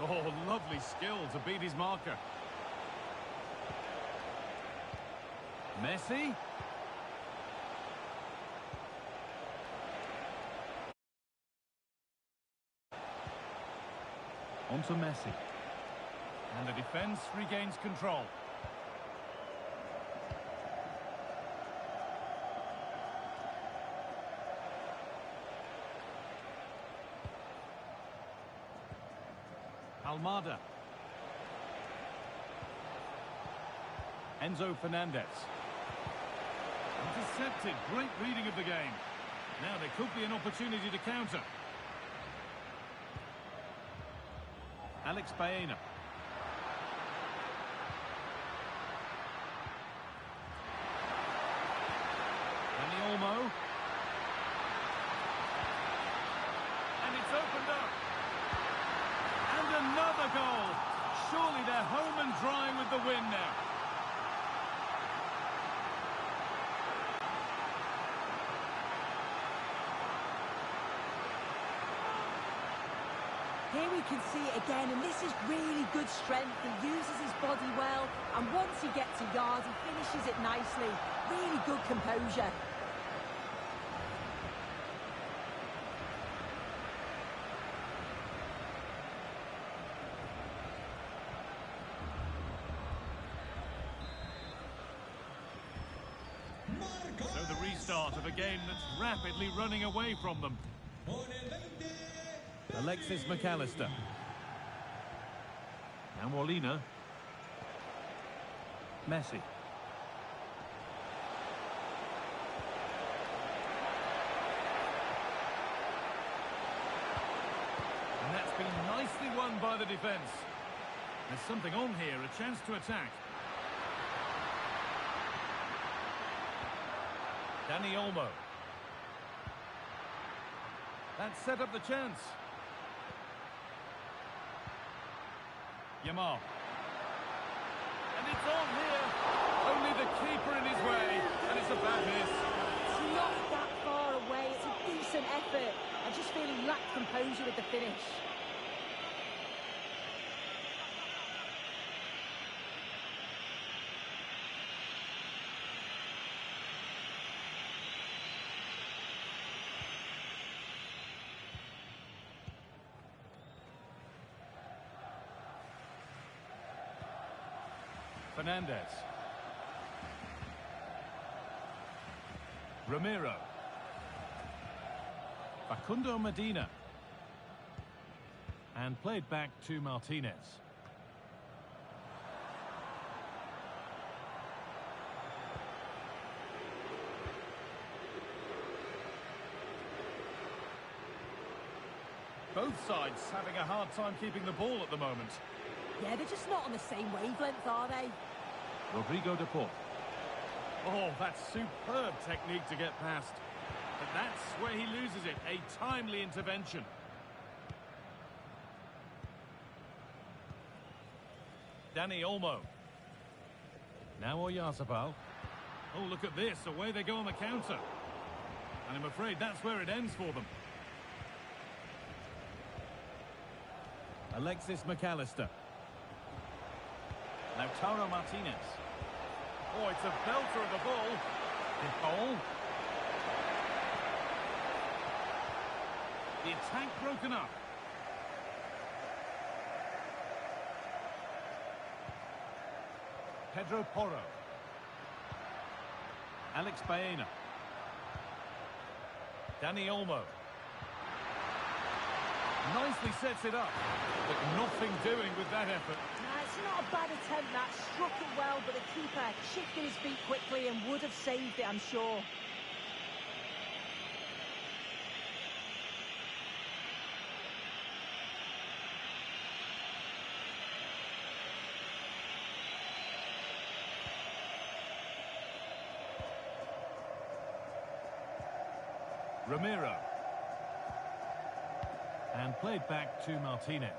Oh, lovely skill to beat his marker. Messi. On to Messi. And the defence regains control. Almada. Enzo Fernandez. Intercepted. Great reading of the game. Now there could be an opportunity to counter. Alex Baena. Dani Olmo. And it's opened up. And another goal. Surely they're home and dry with the win now. Here we can see it again, and this is really good strength. He uses his body well, and once he gets a yard, he finishes it nicely. Really good composure. So the restart of a game that's rapidly running away from them. Alexis McAllister. Now Molina. Messi. And that's been nicely won by the defence. There's something on here, a chance to attack. Dani Olmo. That set up the chance. Yamal. And it's on here. Only the keeper in his way. And it's a bad miss. It's not that far away. It's a decent effort. I just feel he lacked composure with the finish. Fernandez. Ramiro. Facundo Medina. And played back to Martinez. Both sides having a hard time keeping the ball at the moment. Yeah, they're just not on the same wavelength, are they? Rodrigo de Paul. Oh, that's superb technique to get past. But that's where he loses it. A timely intervention. Dani Olmo. Now Oyarzabal. Oh, look at this. Away they go on the counter. And I'm afraid that's where it ends for them. Alexis McAllister. Lautaro Martinez. Oh, it's a belter of the ball. Paul. The attack broken up. Pedro Porro. Alex Baena. Dani Olmo. Nicely sets it up, but nothing doing with that effort. Nah, it's not a bad attempt, that. Struck it well, but the keeper shifted his feet quickly and would have saved it, I'm sure. Ramiro. And played back to Martinez.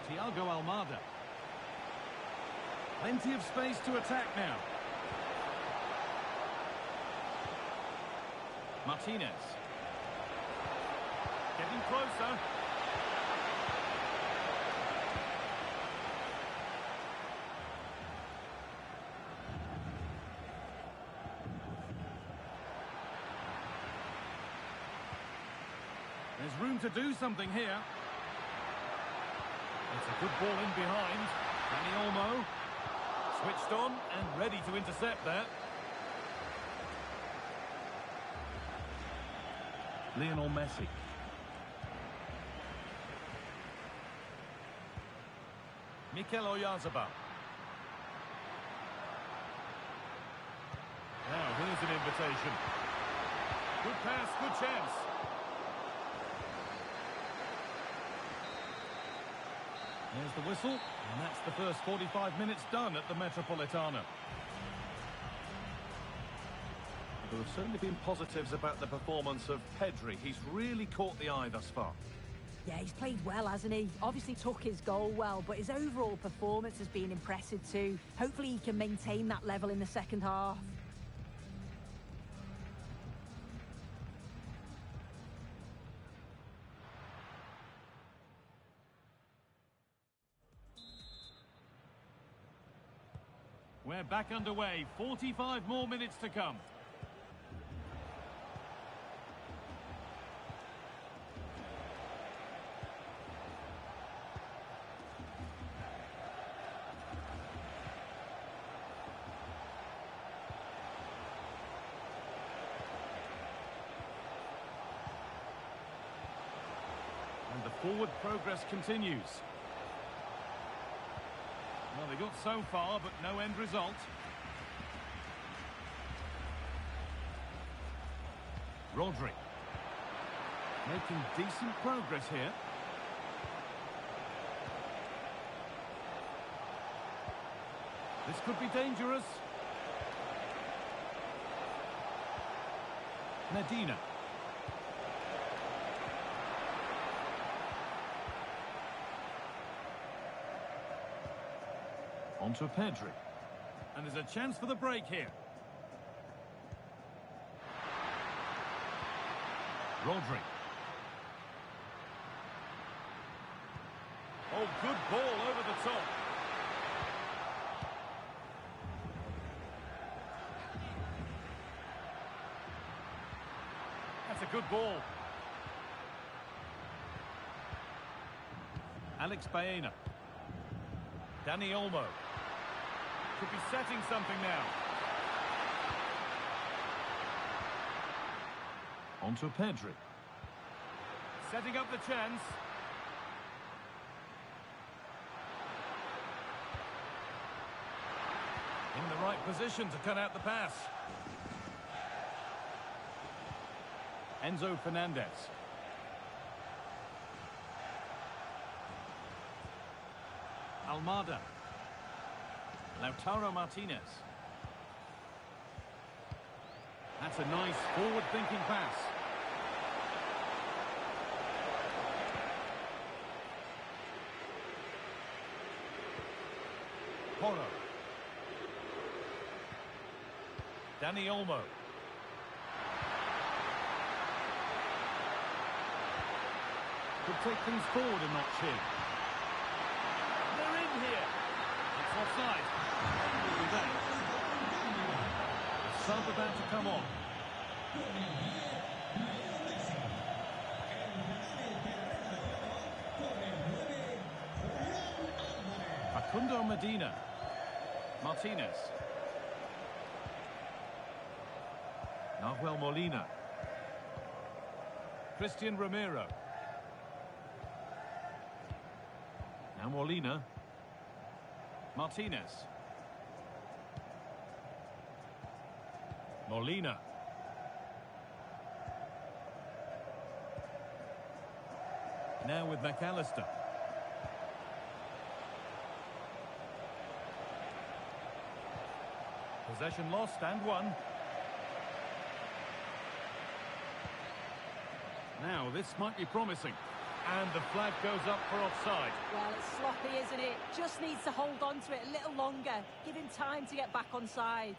Thiago Almada. Plenty of space to attack now. Martinez. Getting closer. There's room to do something here. It's a good ball in behind. Dani Olmo. Switched on and ready to intercept that. Lionel Messi. Mikel Oyarzabal. Now here's an invitation. Good pass, good chance. There's the whistle, and that's the first 45 minutes done at the Metropolitano. There have certainly been positives about the performance of Pedri. He's really caught the eye thus far. Yeah, he's played well, hasn't he? Obviously took his goal well, but his overall performance has been impressive too. Hopefully he can maintain that level in the second half. We're back underway. 45 more minutes to come. And the forward progress continues. Well, they got so far, but no end result. Rodri. Making decent progress here. This could be dangerous. Medina. Onto Pedri. And there's a chance for the break here. Rodri. Oh, good ball over the top. That's a good ball. Alex Baena. Dani Olmo. Could be setting something now. Onto Pedri. Setting up the chance. In the right position to cut out the pass. Enzo Fernandez. Almada. Lautaro Martinez. That's a nice forward-thinking pass. Porro. Dani Olmo. Could take things forward a notch here. They're in here. It's offside. Will be back. The sub about to come on. Facundo Medina. Martinez. Nahuel Molina. Christian Romero. Now Molina. Martinez. Molina. Now with McAllister. Possession lost and won. Now this might be promising. And the flag goes up for offside. Well, it's sloppy, isn't it? Just needs to hold on to it a little longer. Give him time to get back on side.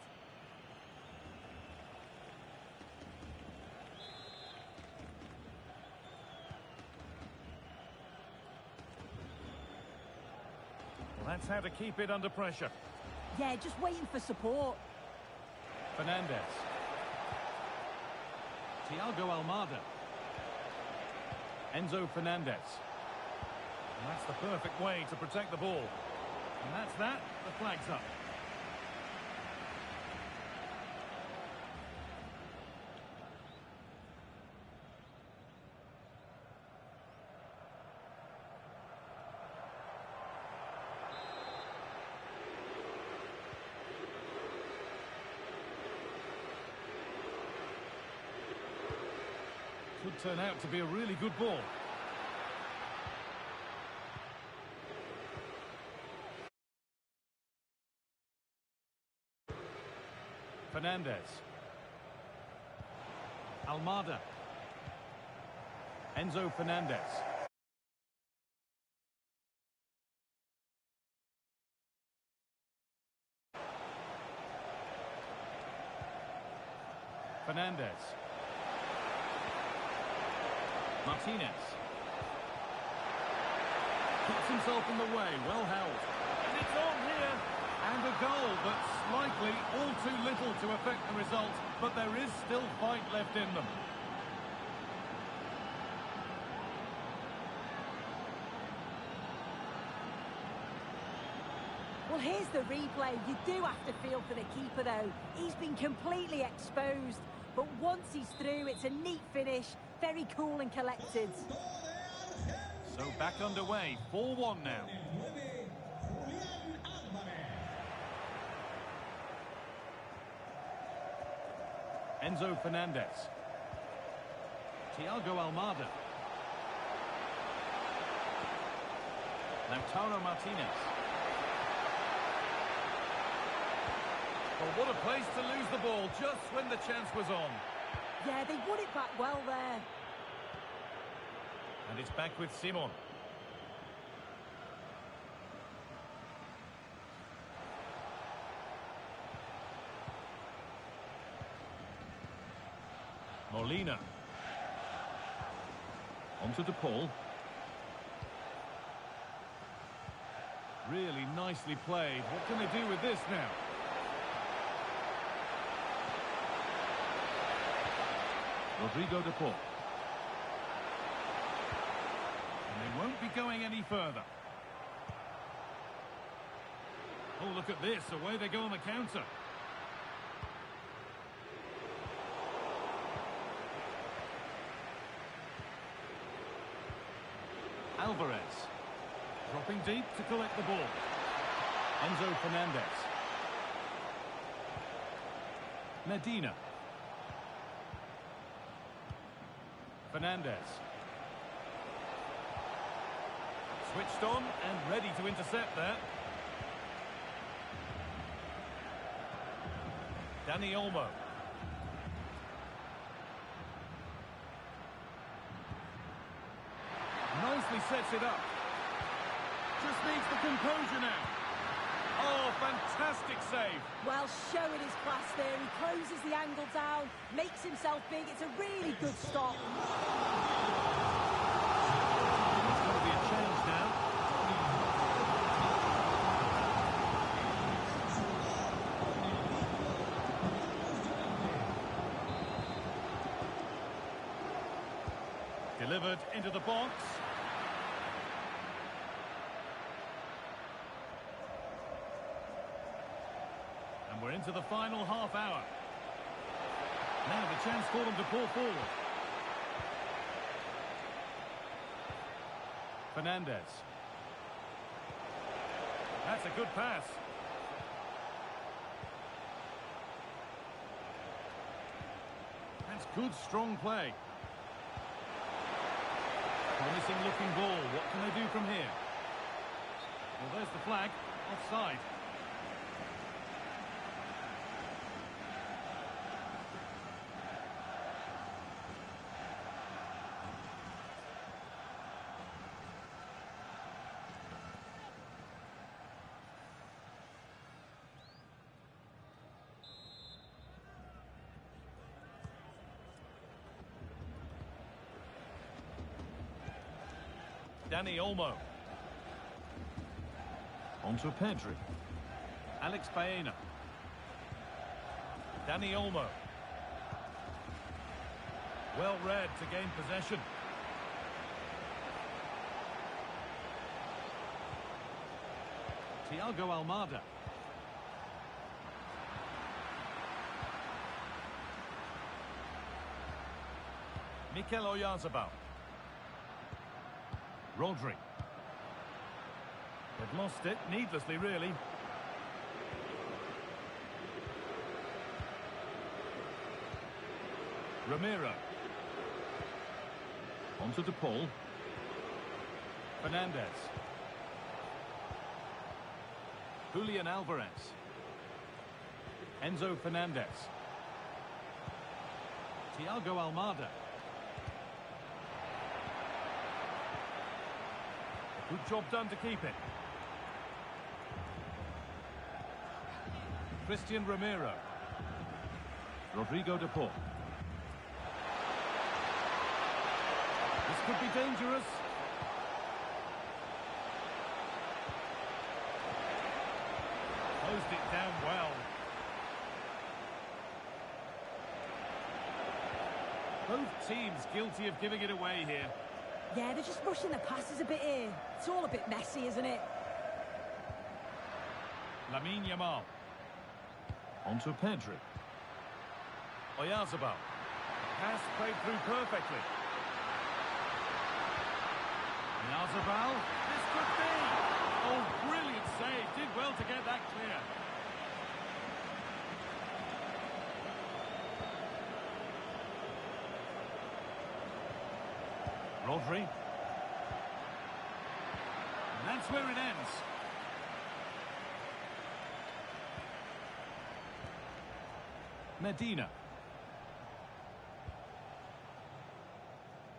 Well, that's how to keep it under pressure. Yeah, just waiting for support. Fernandez. Thiago Almada. Enzo Fernandez. And that's the perfect way to protect the ball. And that's that. The flag's up. Could turn out to be a really good ball. Fernandez. Almada. Enzo Fernandez. Fernandez. Martinez. Keeps himself in the way, well held. And it's on here. And a goal, but slightly all too little to affect the result. But there is still fight left in them. Well, here's the replay. You do have to feel for the keeper, though. He's been completely exposed. But once he's through, it's a neat finish. Very cool and collected. So back underway, 4-1 now. Enzo Fernandez. Thiago Almada. Lautaro Martinez. Well, what a place to lose the ball just when the chance was on. Yeah, they won it back well there. And it's back with Simon. Molina. Onto DePaul. Really nicely played. What can they do with this now? Rodrigo DePaul. And they won't be going any further. Oh, look at this. Away they go on the counter. Alvarez. Dropping deep to collect the ball. Enzo Fernandez. Fernandez. Switched on and ready to intercept there. Dani Olmo. Nicely sets it up. Just needs the composure now. Oh, fantastic save. Well, showing his class there. He closes the angle down, makes himself big. It's a really good stop. There's going to be a change now. Delivered into the box. And we're into the final half hour. Now the chance for them to pull forward. Fernandez. That's a good pass. That's good, strong play. Promising looking ball. What can they do from here? Well, there's the flag. Offside. Dani Olmo. Onto Pedri. Alex Baena. Dani Olmo. Well read to gain possession. Thiago Almada. Mikel Oyarzabal. Rodri. They've lost it, needlessly really. Ramiro. Onto De Paul. Fernandez. Julian Alvarez. Enzo Fernandez. Thiago Almada. Good job done to keep it. Christian Ramiro. Rodrigo De Paul. This could be dangerous. Closed it down well. Both teams guilty of giving it away here. Yeah, they're just rushing the passes a bit here. It's all a bit messy, isn't it? Lamine Yamal. Onto Pedri. Oyarzabal. Pass played through perfectly. Oyarzabal. This could be. Oh, brilliant save. Did well to get that clear. Rodri. And that's where it ends. Medina.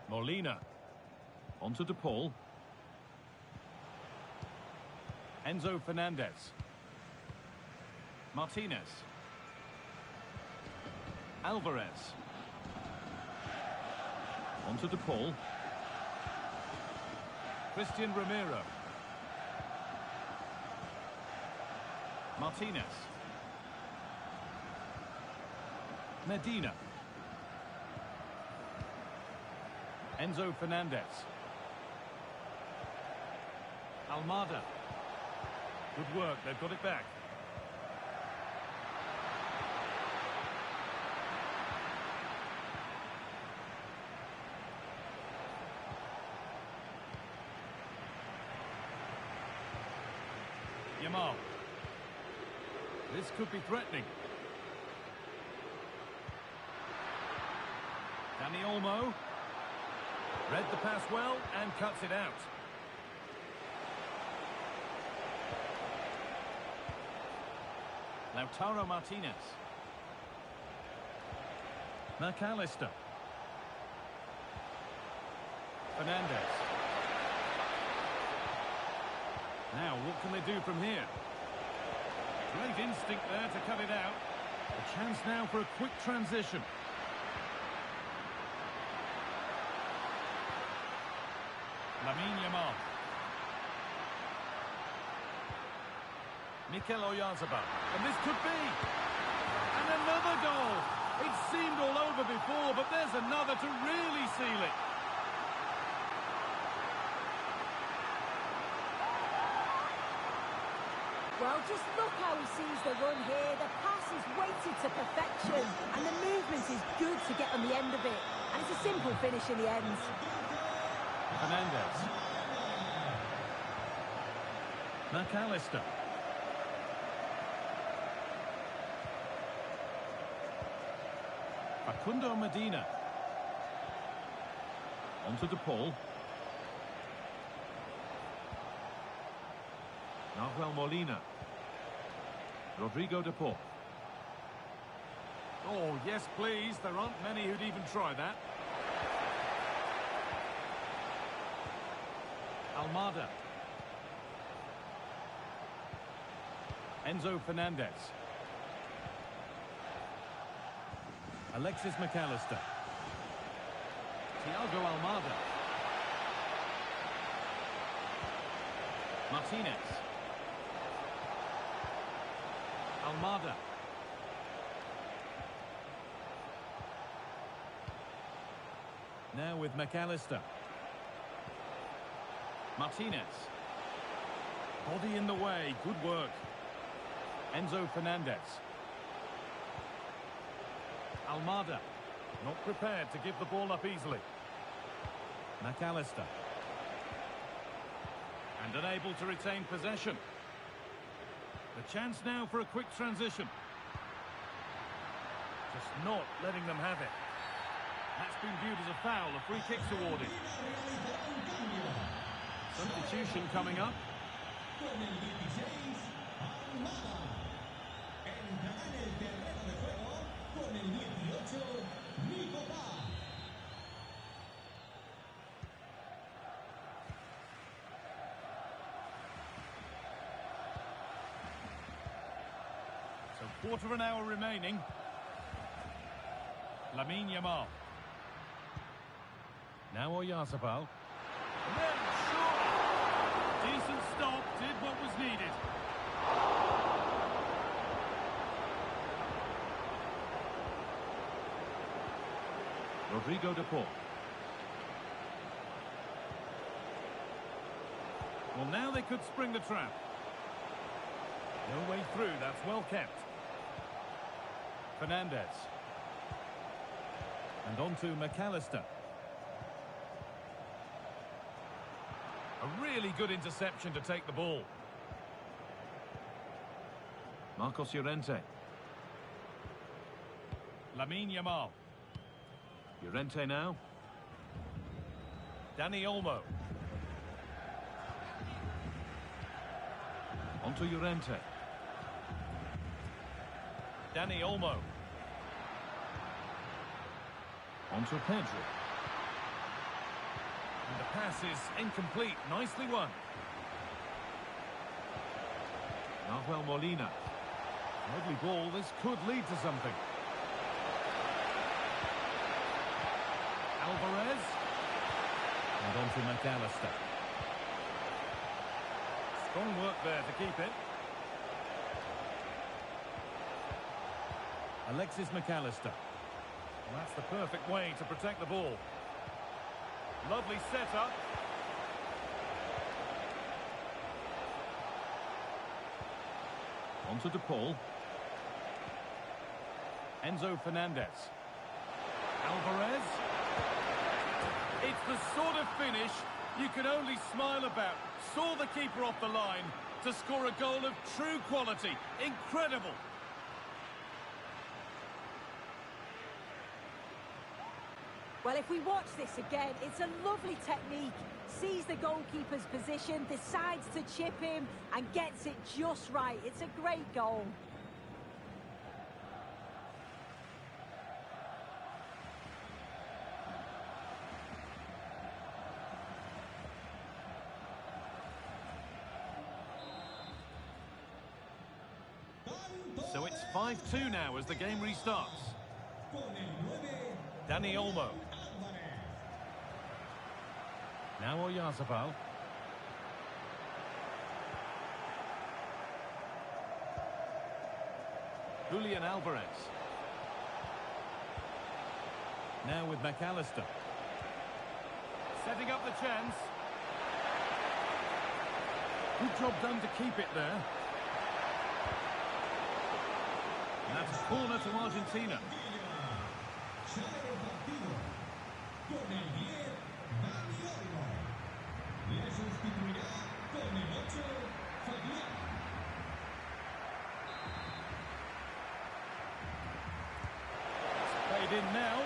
Molina. Onto De Paul. Enzo Fernandez. Martinez. Alvarez. Onto De Paul. Christian Ramiro. Martinez. Medina. Enzo Fernandez. Almada. Good work, they've got it back. Yamal. This could be threatening. Dani Olmo. Read the pass well and cuts it out. Lautaro Martinez. McAllister. Fernandez. Now, what can they do from here? Great instinct there to cut it out. A chance now for a quick transition. Lamine Yamal. Mikel Oyarzabal. And this could be. And another goal. It seemed all over before, but there's another to really seal it. Well, just look how he sees the run here. The pass is weighted to perfection, and the movement is good to get on the end of it. And it's a simple finish in the end. Fernandez. McAllister. Facundo Medina. Onto De Paul. Nahuel Molina. Rodrigo De Paul. Oh, yes, please. There aren't many who'd even try that. Almada. Enzo Fernandez. Alexis McAllister. Thiago Almada. Martinez. Almada. Now with McAllister. Martinez. Body in the way. Good work. Enzo Fernandez. Almada. Not prepared to give the ball up easily. McAllister. And unable to retain possession. The chance now for a quick transition. Just not letting them have it. That's been viewed as a foul. A free kick's awarded. Substitution coming up. So quarter of an hour remaining. Lamine Yamal. Now Oyarzabal. Then shot. Decent stop, did what was needed. Rodrigo De Paul. Well, now they could spring the trap. No way through, that's well kept. Fernandez. And on to McAllister. A really good interception to take the ball. Marcos Llorente. Lamine Yamal. Llorente now. Dani Olmo. Onto Llorente. Dani Olmo. Onto Pedro. And the pass is incomplete. Nicely won. Nahuel Molina. Lovely ball. This could lead to something. Alvarez. And on to McAllister. Strong work there to keep it. Alexis McAllister. Well, that's the perfect way to protect the ball. Lovely setup. On to De Paul. Enzo Fernandez. Alvarez. It's the sort of finish you can only smile about. Saw the keeper off the line to score a goal of true quality. Incredible. Well, if we watch this again, it's a lovely technique. Sees the goalkeeper's position, decides to chip him, and gets it just right. It's a great goal. So it's 5-2 now as the game restarts. Con el 9, Dani Olmo. Álvarez. Now Oyarzabal. Julian Alvarez. Now with McAllister. Setting up the chance. Good job done to keep it there. And that's a corner to Argentina. Sale el partido. Con el 10, Dani Olmo. Le sustituirá con el 8, Fabián. Played in now.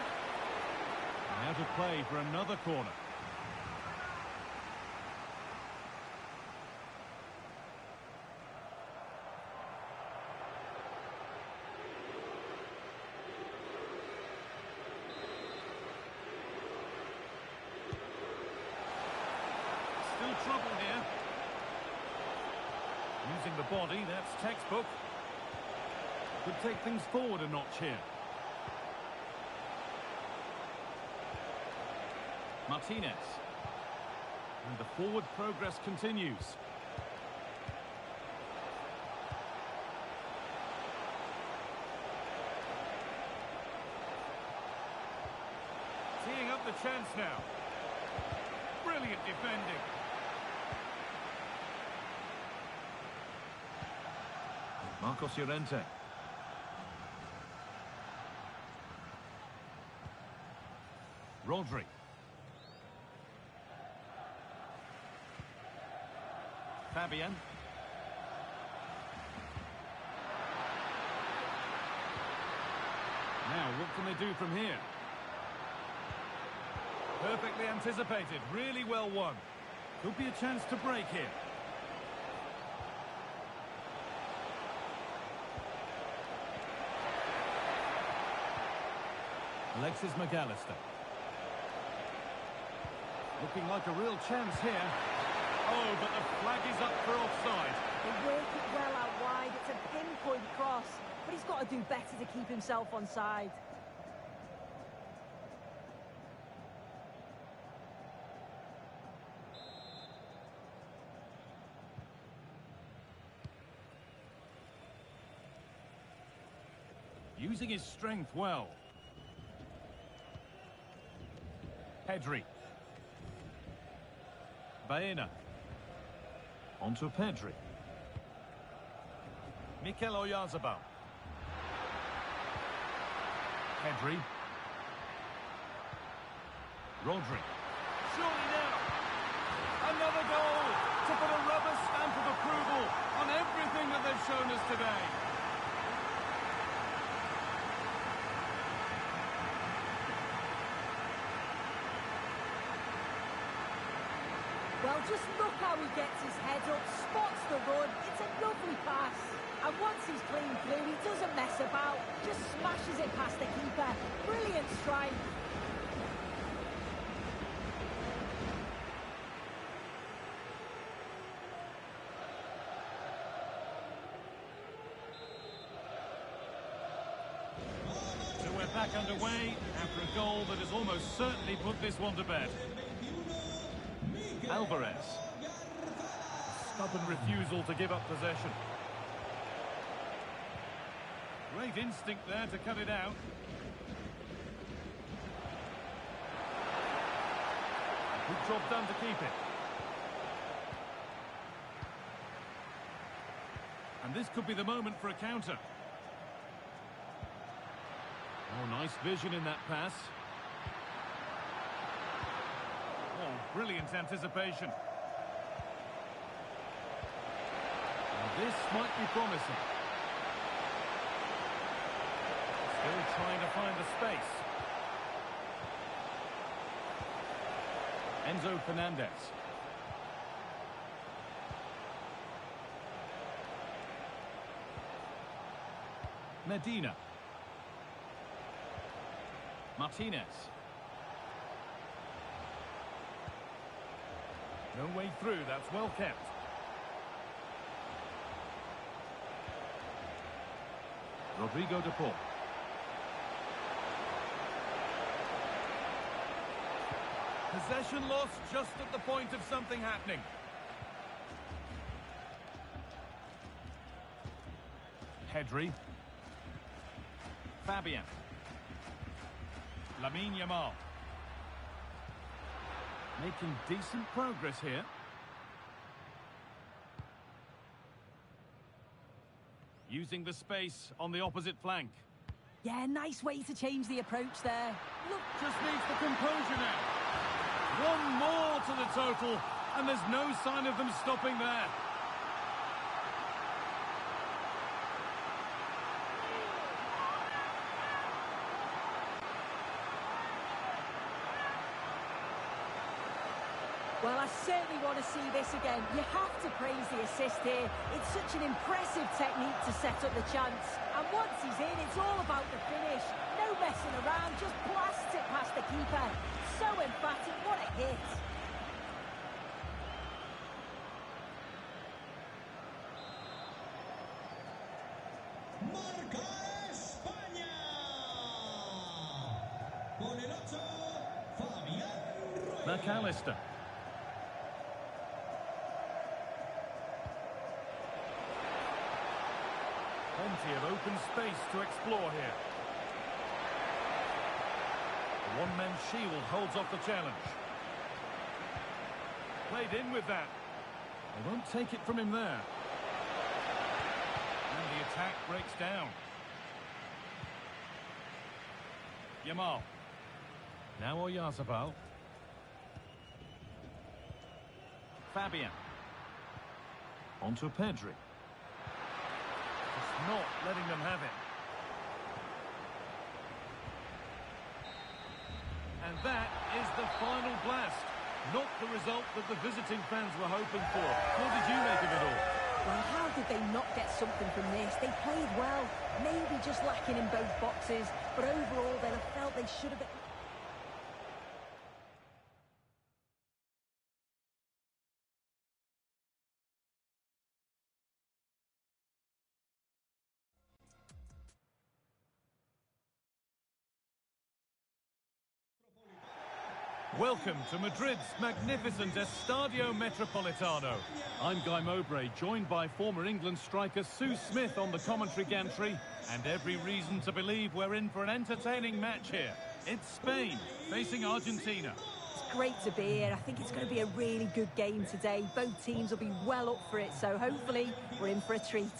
Now to play for another corner. Still trouble here. Using the body, that's textbook. Could take things forward a notch here. Martinez. And the forward progress continues. Teeing up the chance now. Brilliant defending. Marcos Llorente. Rodri. Fabian. Now, what can they do from here? Perfectly anticipated, really well won. Could be a chance to break here. Alexis McAllister. Looking like a real chance here. Oh, but the flag is up for offside. They work it well out wide. It's a pinpoint cross. But he's got to do better to keep himself onside. Using his strength well. Pedri. Baena. Onto Pedri. Mikel Oyarzabal. Pedri. Rodri. Surely now. Another goal to put a rubber stamp of approval on everything that they've shown us today. Well, just look how he gets his head up, spots the run. It's a lovely pass. And once he's clean through, he doesn't mess about. Just smashes it past the keeper. Brilliant strike. So we're back underway after a goal that has almost certainly put this one to bed. Alvarez. Stubborn refusal to give up possession. Great instinct there to cut it out. Good job done to keep it. And this could be the moment for a counter. Oh, nice vision in that pass. Oh, brilliant anticipation. And this might be promising. Still trying to find the space. Enzo Fernandez. Medina. Martinez. No way through, that's well kept. Rodrigo de Paul. Possession lost just at the point of something happening. Pedri. Fabian. Lamine Yamal. Making decent progress here. Using the space on the opposite flank. Yeah, nice way to change the approach there. Look, just needs the composure now. One more to the total, and there's no sign of them stopping there. Well, I certainly want to see this again. You have to praise the assist here. It's such an impressive technique to set up the chance. And once he's in, it's all about the finish. No messing around, just blasts it past the keeper. So emphatic, what a hit. Marca España. Con el 8, Fabián Ruiz. McAllister. Plenty of open space to explore here. The one-man shield holds off the challenge. Played in with that. They won't take it from him there. And the attack breaks down. Yamal. Now Oyarzabal. Fabian. Onto Pedri. Just not letting them have it. And that is the final blast. Not the result that the visiting fans were hoping for. What did you make of it all? Well, how did they not get something from this? They played well, maybe just lacking in both boxes, but overall they'll have felt they should have been... Welcome to Madrid's magnificent Estadio Metropolitano. I'm Guy Mowbray, joined by former England striker Sue Smith on the commentary gantry, and every reason to believe we're in for an entertaining match here. It's Spain facing Argentina. It's great to be here. I think it's going to be a really good game today. Both teams will be well up for it, so hopefully we're in for a treat.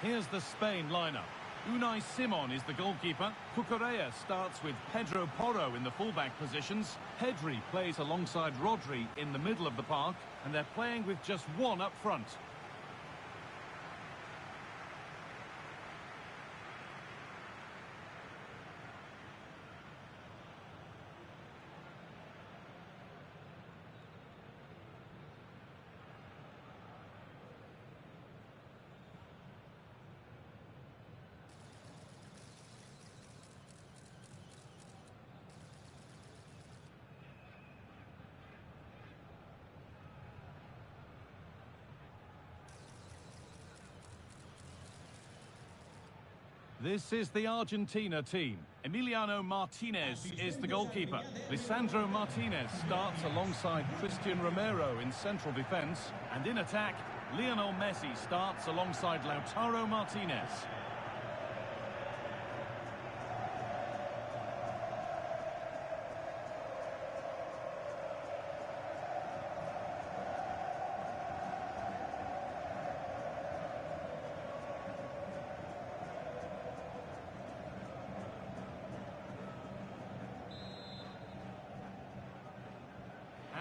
Here's the Spain lineup. Unai Simon is the goalkeeper. Cucurella starts with Pedro Porro in the fullback positions. Pedri plays alongside Rodri in the middle of the park, and they're playing with just one up front. This is the Argentina team. Emiliano Martinez is the goalkeeper. Lisandro Martinez starts alongside Christian Romero in central defence. And in attack, Lionel Messi starts alongside Lautaro Martinez.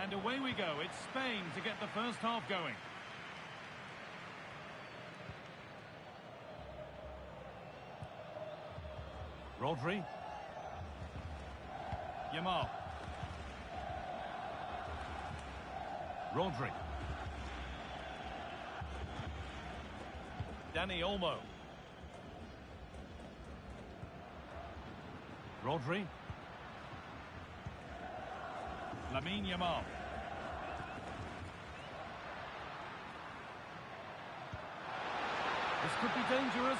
And away we go. It's Spain to get the first half going. Rodri. Yamal. Rodri. Dani Olmo. Rodri. Lamine Yamal. This could be dangerous.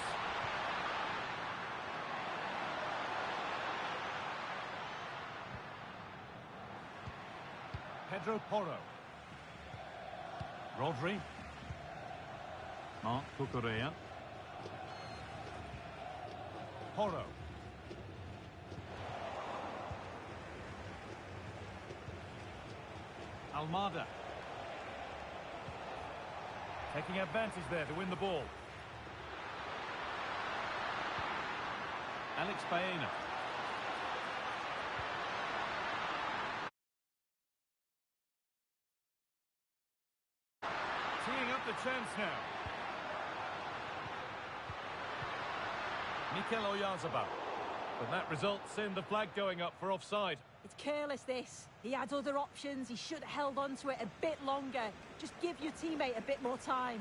Pedro Porro. Rodri. Marc Cucurella. Porro. Almada. Taking advantage there to win the ball. Alex Baena. Teeing up the chance now. Mikel Oyarzabal. But that results in the flag going up for offside. It's careless, this. He had other options. He should have held on to it a bit longer. Just give your teammate a bit more time.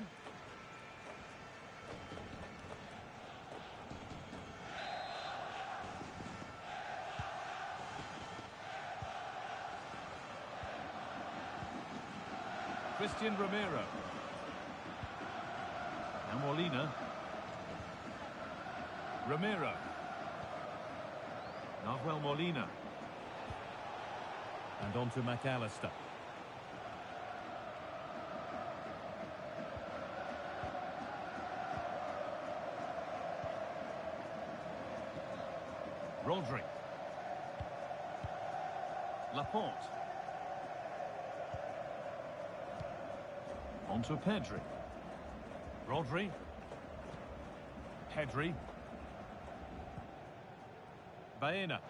Christian Romero. Now Molina. Romero. Nahuel Molina. And on to McAllister. Rodri. Laporte. On to Pedri. Rodri. Pedri. Baena.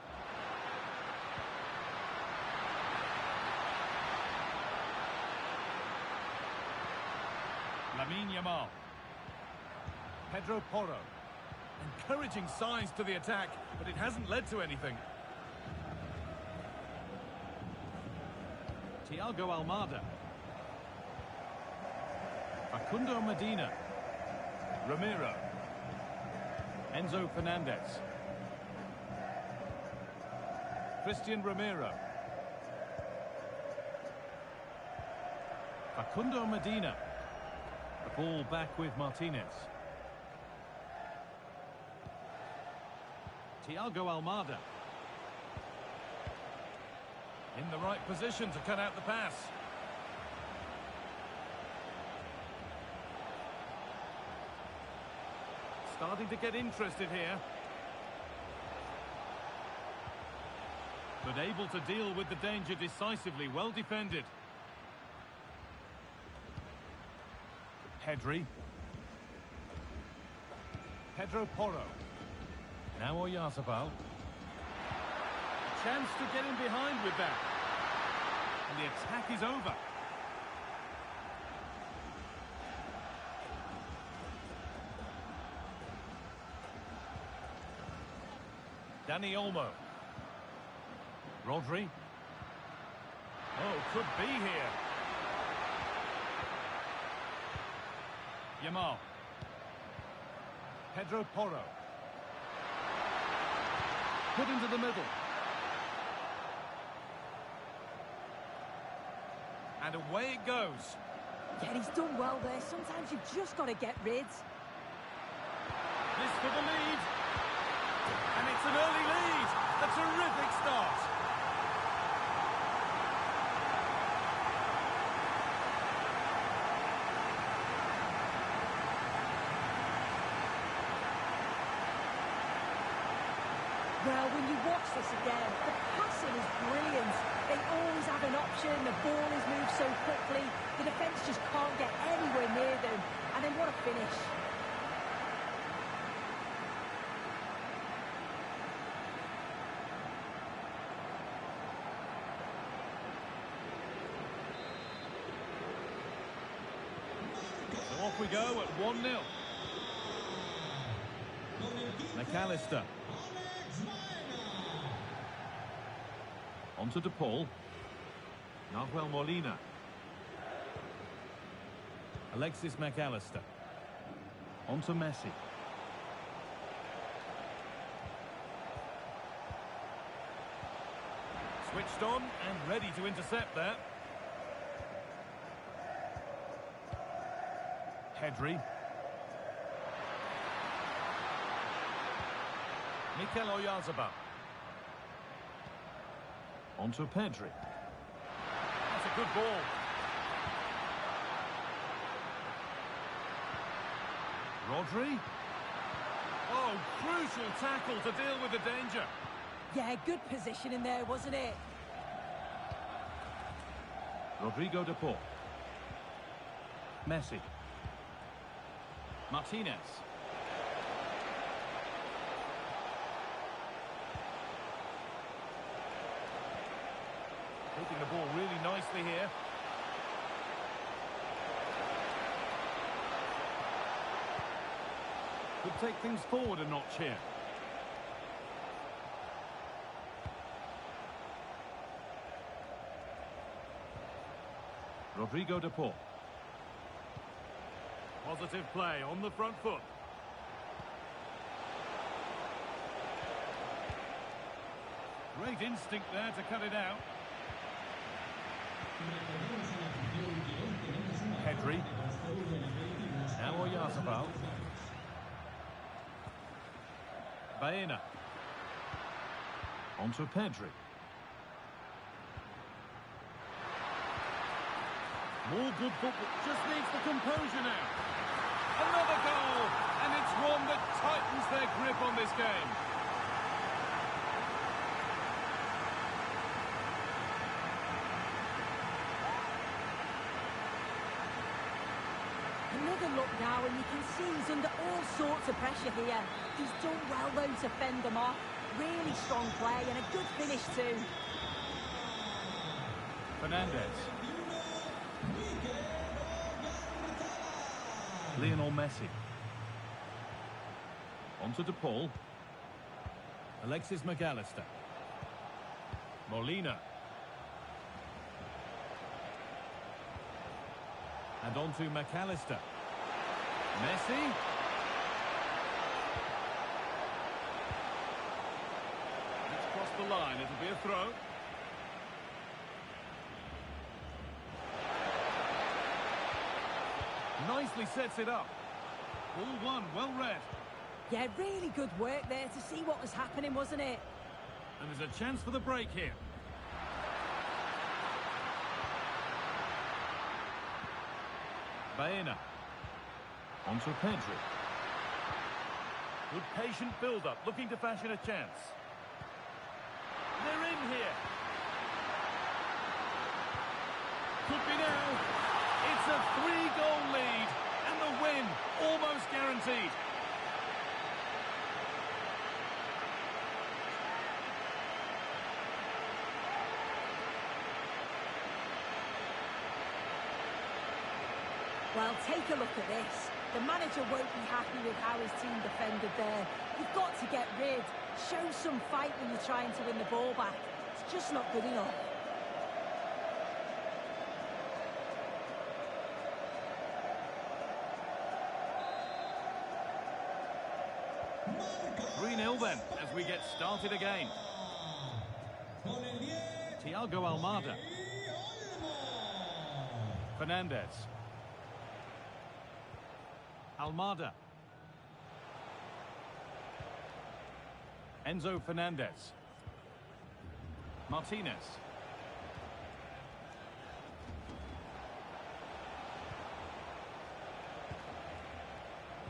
Lamine Yamal. Pedro Porro. Encouraging signs to the attack, but it hasn't led to anything. Thiago Almada. Facundo Medina. Ramiro. Enzo Fernandez. Christian Romero. Facundo Medina. The ball back with Martinez. Thiago Almada. In the right position to cut out the pass. Starting to get interested here. But able to deal with the danger decisively. Well defended. Pedri. Pedro Porro. Now Oyarzabal. Chance to get in behind with that. And the attack is over. Dani Olmo. Rodri. Oh, could be here. Yamal. Pedro Porro. Put into the middle. And away it goes. Yeah, he's done well there. Sometimes you've just got to get rid. This for the lead. And it's an early lead. A terrific start. Well, when you watch this again, the passing is brilliant. They always have an option, the ball is moved so quickly, the defence just can't get anywhere near them. And then what a finish. So off we go at 1-0. McAllister. On to De Paul. Nahuel Molina. Alexis McAllister. On to Messi. Switched on and ready to intercept there. Pedri. Mikel Oyarzabal. On to Pedri. That's a good ball. Rodri. Oh, crucial tackle to deal with the danger. Yeah, good position in there, wasn't it? Rodrigo De Paul. Messi. Martinez. Taking the ball really nicely here. Could take things forward a notch here. Rodrigo De Paul. Positive play on the front foot. Great instinct there to cut it out. Pedri. Now Oyarzabal. Baena. On to Pedri. More good football. Just needs the composure now. Another goal. And it's one that tightens their grip on this game. Another look now, and you can see he's under all sorts of pressure here. He's done well, though, to fend them off. Really strong play and a good finish, too. Fernandez. Lionel Messi. On to De Paul. Alexis McAllister. Molina. And on to McAllister. Messi. It's crossed the line. It'll be a throw. Nicely sets it up. All one, well read. Yeah, really good work there to see what was happening, wasn't it? And there's a chance for the break here. Baena. On to Pedri. Good patient build-up, looking to fashion a chance. They're in here. Could be now. It's a 3-goal lead, and the win almost guaranteed. Well, take a look at this. The manager won't be happy with how his team defended there. You've got to get rid. Show some fight when you're trying to win the ball back. It's just not good enough. Then, as we get started again. Thiago Almada. Fernandez. Almada. Enzo Fernandez. Martinez.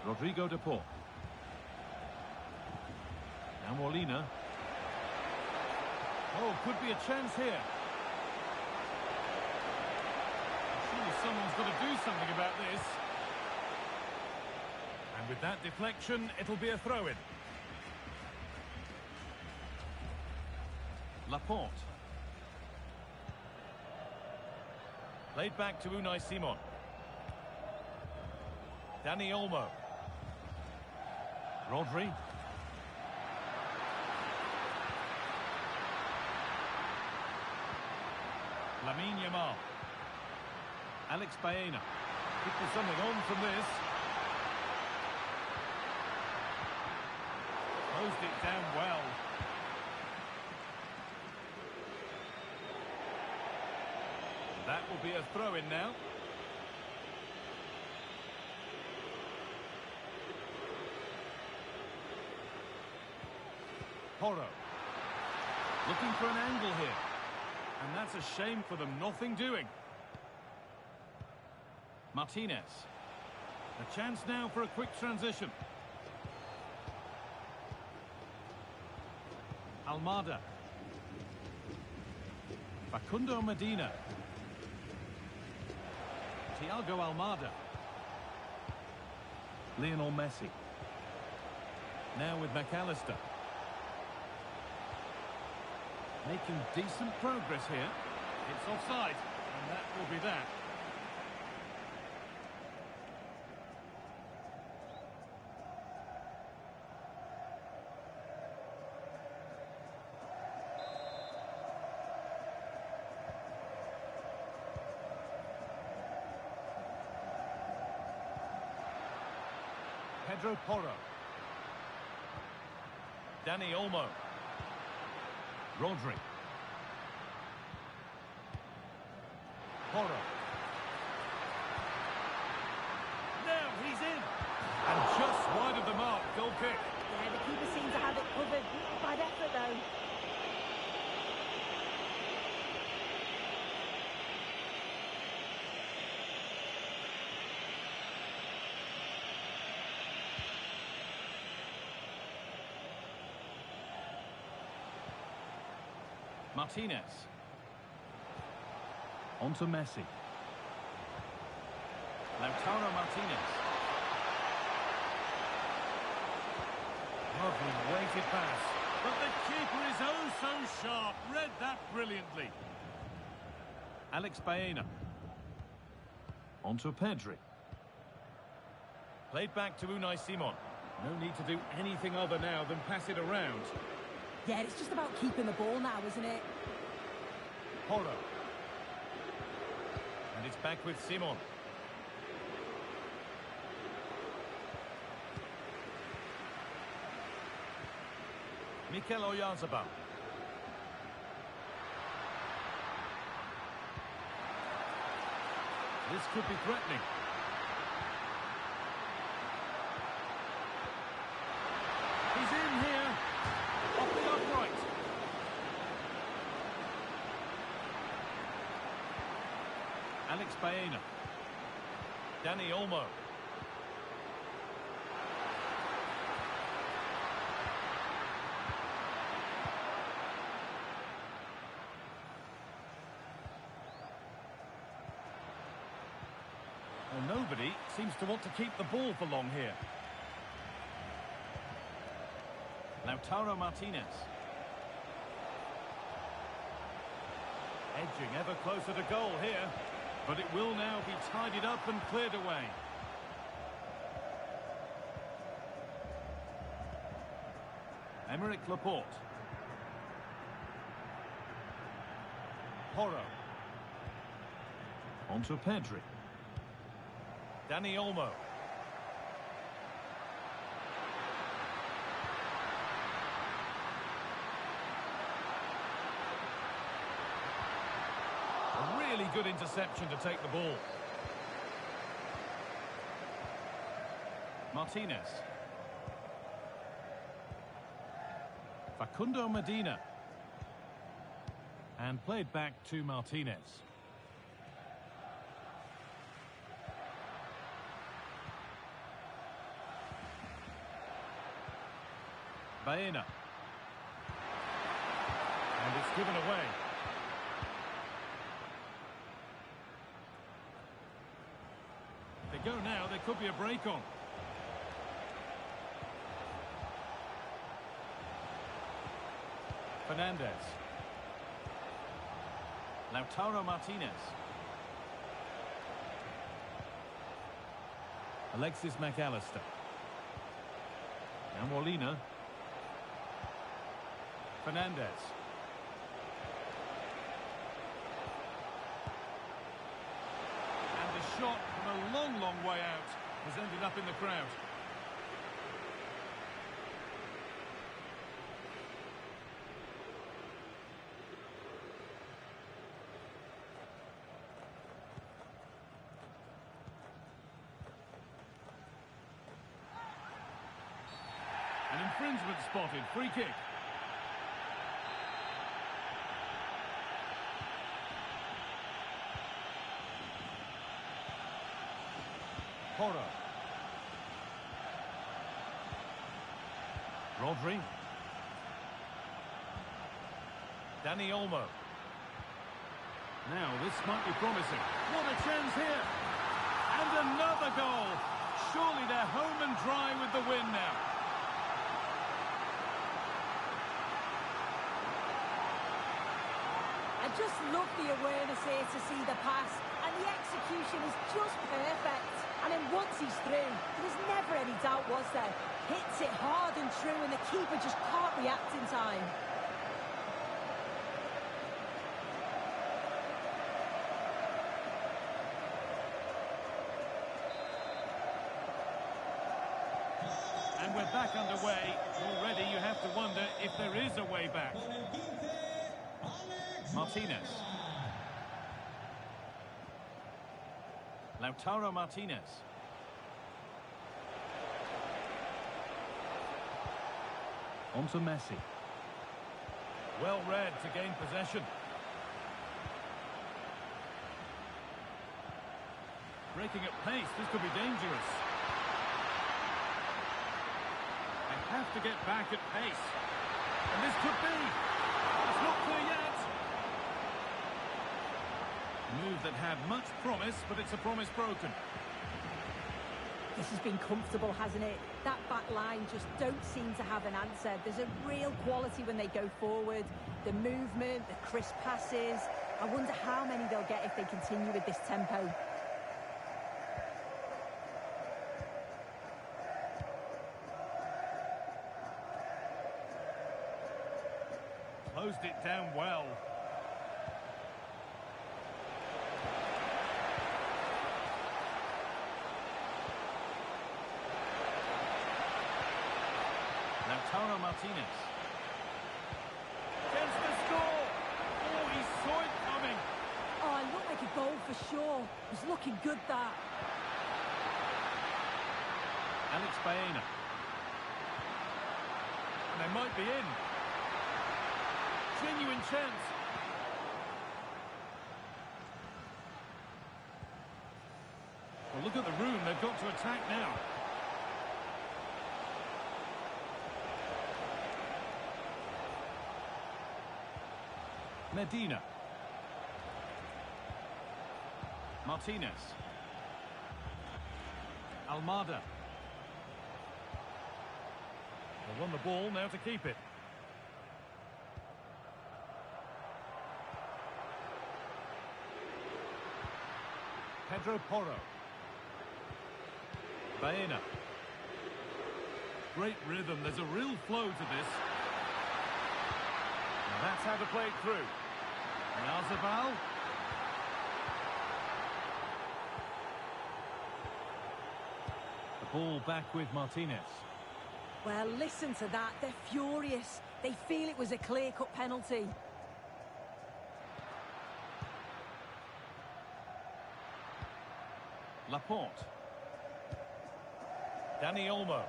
Rodrigo de Paul. Now Molina. Oh, could be a chance here. Surely someone's got to do something about this. And with that deflection, it'll be a throw-in. Laporte. Played back to Unai Simon. Dani Olmo. Rodri. Lamine Yamal. Alex Baena. Could be something on from this. Closed it down well. That will be a throw-in now. Porro. Looking for an angle here. And that's a shame for them. Nothing doing. Martinez. A chance now for a quick transition. Almada. Facundo Medina. Thiago Almada. Lionel Messi. Now with McAllister. Making decent progress here. It's offside, and that will be that. Pedro Porro. Dani Olmo. Rodri. Porro. Now he's in. And just wide of the mark, goal kick. Yeah, the keeper seems to have it covered. Bad effort, though. Martinez. On to Messi. Lautaro Martinez. Lovely weighted pass. But the keeper is oh so sharp. Read that brilliantly. Alex Baena. On to Pedri. Played back to Unai Simon. No need to do anything other now than pass it around. Yeah, it's just about keeping the ball now, isn't it? Porro. And it's back with Simon. Mikel Oyarzabal. This could be threatening. He's in here. Off the upright. Alex Baena. Dani Olmo. Well, nobody seems to want to keep the ball for long here. Lautaro Martinez. Edging ever closer to goal here. But it will now be tidied up and cleared away. Aymeric Laporte. Porro. On to Pedri. Dani Olmo. A really good interception to take the ball. Martinez. Facundo Medina. And played back to Martinez. Baena. And it's given away. They go now, there could be a break on. Fernandez. Lautaro Martinez. Alexis McAllister. Now Molina. Fernandez. And the shot from a long, long way out has ended up in the crowd. An infringement spotted. Free kick. Porro. Rodri. Dani Olmo. Now this might be promising. What a chance here. And another goal. Surely they're home and dry with the win now. I just love the awareness here to see the pass, and the execution is just perfect. And then once he's through, there was never any doubt, was there? Hits it hard and true, and the keeper just can't react in time. And we're back underway. Already you have to wonder if there is a way back. Martinez. Lautaro Martinez. On to Messi. Well read to gain possession. Breaking at pace, this could be dangerous. They have to get back at pace. And this could be. It's not clear yet. Move that had much promise, but it's a promise broken. This has been comfortable, hasn't it? That back line just don't seem to have an answer. There's a real quality when they go forward. The movement, the crisp passes. I wonder how many they'll get if they continue with this tempo. Closed it down well. Lautaro Martinez. Chance to score! Oh, he saw it coming. Oh, it looked like a goal for sure. It was looking good, that. Alex Baena. And they might be in. Genuine chance. Well, look at the room. They've got to attack now. Medina. Martinez. Almada. They won the ball, now to keep it. Pedro Porro. Baena. Great rhythm, there's a real flow to this. And that's how to play it through. Yazabal. The ball back with Martinez. Well, listen to that. They're furious. They feel it was a clear-cut penalty. Laporte. Dani Olmo.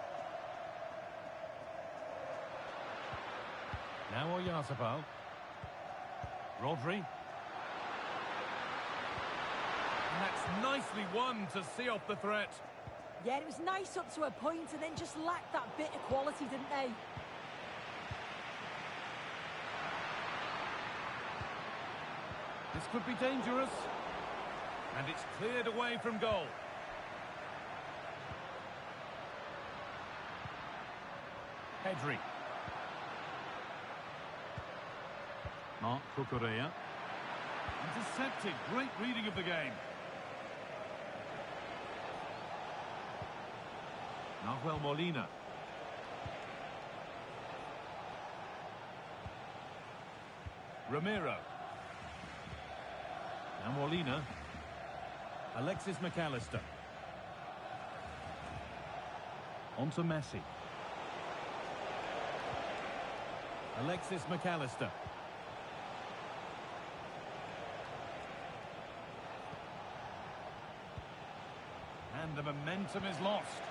Now Oyarzabal. Rodri. And that's nicely won to see off the threat. Yeah, it was nice up to a point and then just lacked that bit of quality, didn't they? This could be dangerous. And it's cleared away from goal. Pedri. Marc Cucurella. Intercepted. Great reading of the game. Nahuel Molina. Romero. Now Molina. Alexis McAllister. On to Messi. Alexis McAllister. And the momentum is lost.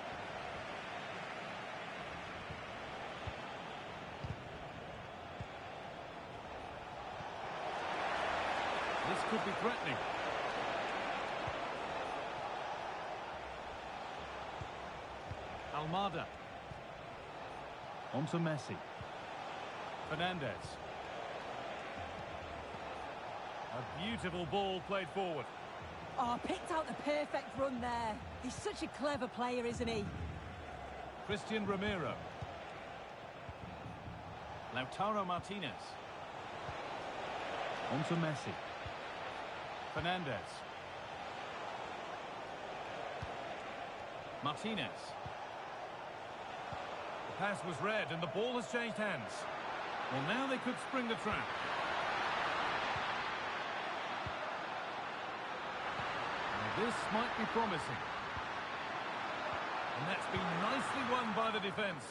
This could be threatening. Almada. On to Messi. Fernandez. A beautiful ball played forward. Oh, picked out the perfect run there. He's such a clever player, isn't he? Christian Romero. Lautaro Martinez. On to Messi. Fernandez. Martinez. The pass was read and the ball has changed hands. Well, now they could spring the trap. Now this might be promising. And that's been nicely won by the defence.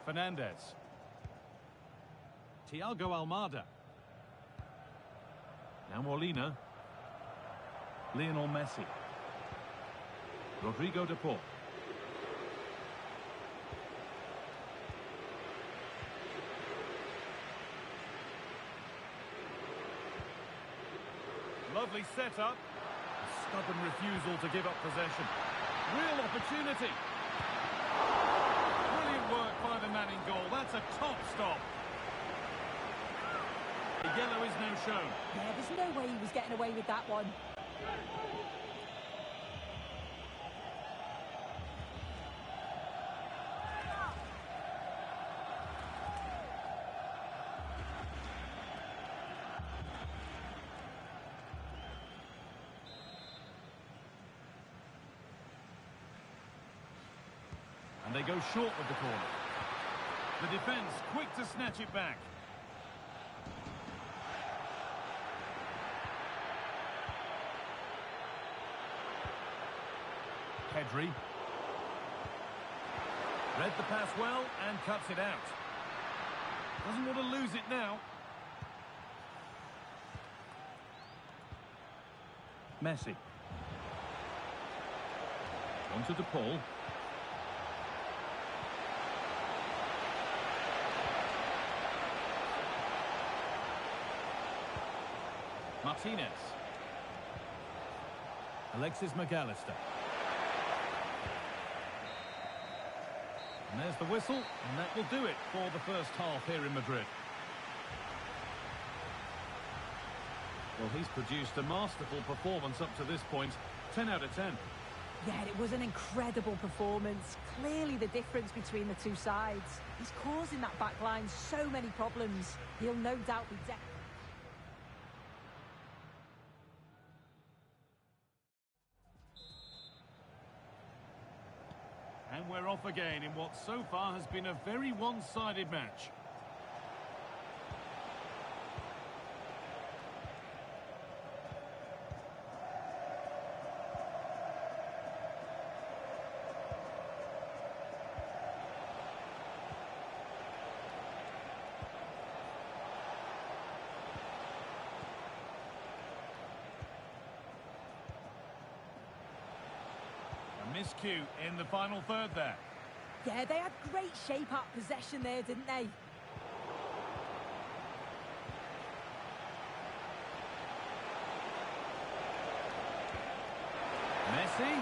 Fernandez. Thiago Almada. Now Molina. Lionel Messi. Rodrigo de Paul. Lovely setup. A stubborn refusal to give up possession. Real opportunity. Brilliant work by the man in goal. That's a top stop. The yellow is now shown. Yeah, there's no way he was getting away with that one. And they go short of the corner. The defence quick to snatch it back. Pedri. Read the pass well and cuts it out. Doesn't want to lose it now. Messi. On to De Paul. Martinez. Alexis McAllister. And there's the whistle, and that will do it for the first half here in Madrid. Well, he's produced a masterful performance up to this point. 10 out of 10. Yeah, it was an incredible performance. Clearly the difference between the two sides. He's causing that back line so many problems. He'll no doubt be And we're off again in what so far has been a very one-sided match. Miscue in the final third there. Yeah, they had great shape out possession there, didn't they? Messi,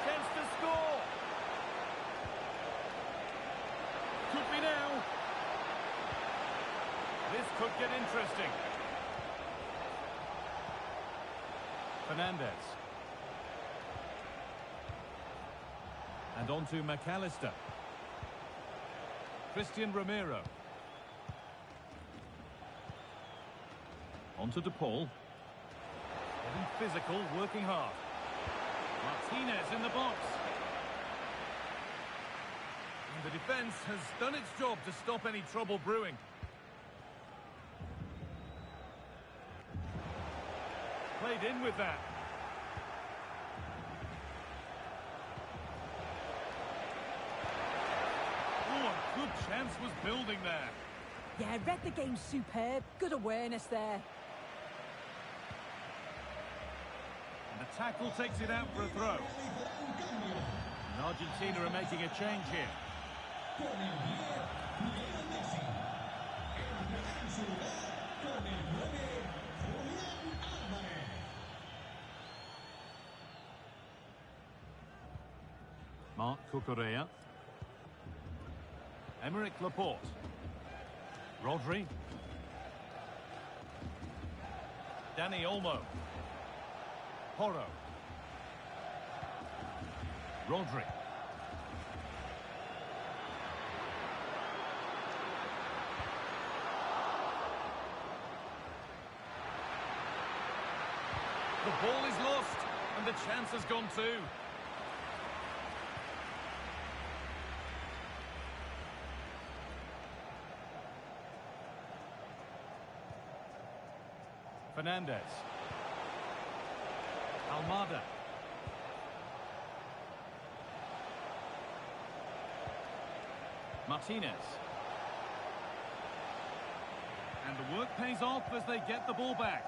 chance to score. Could be now. This could get interesting. Fernandez. And on to McAllister. Christian Romero. On to DePaul. Getting physical, working hard. Martinez in the box. And the defence has done its job to stop any trouble brewing. Played in with that. Oh, a good chance was building there. Yeah, read the game superb. Good awareness there. And the tackle takes it out for a throw. And Argentina are making a change here. Con el 10, Leo Messi. Entrará en su lugar con el 9, Julián Álvarez. Marc Cucurella. Emerick Laporte. Rodri. Dani Olmo. Porro. Rodri. The ball is lost, and the chance has gone too. Fernandez. Almada. Martinez. And the work pays off as they get the ball back.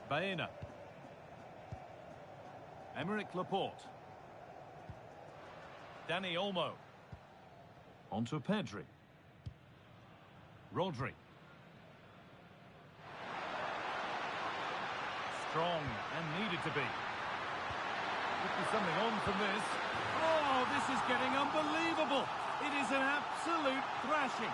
Baena. Emerick Laporte. Dani Olmo. On to Pedri. Rodri. Strong and needed to be. Could be something on from this. Oh, this is getting unbelievable. It is an absolute thrashing.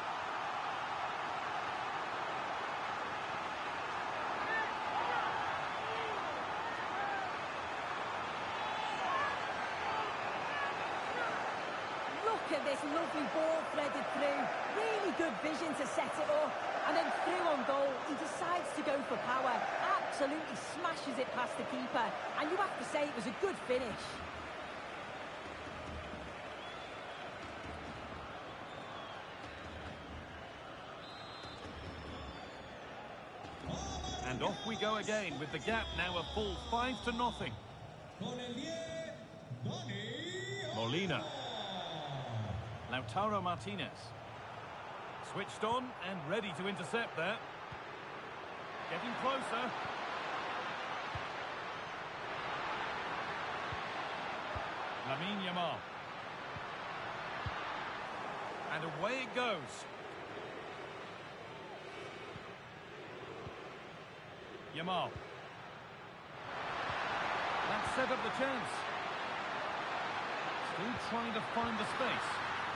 Look at this lovely ball threaded through. Really good vision to set it up. And then through on goal, he decides to go for power. Absolutely smashes it past the keeper. And you have to say it was a good finish. And off we go again with the gap now a full 5-0. Con el 10, Dani Molina. Lautaro Martinez. Switched on and ready to intercept there. Getting closer. Lamine Yamal. And away it goes. Yamal. That set up the chance. Still trying to find the space.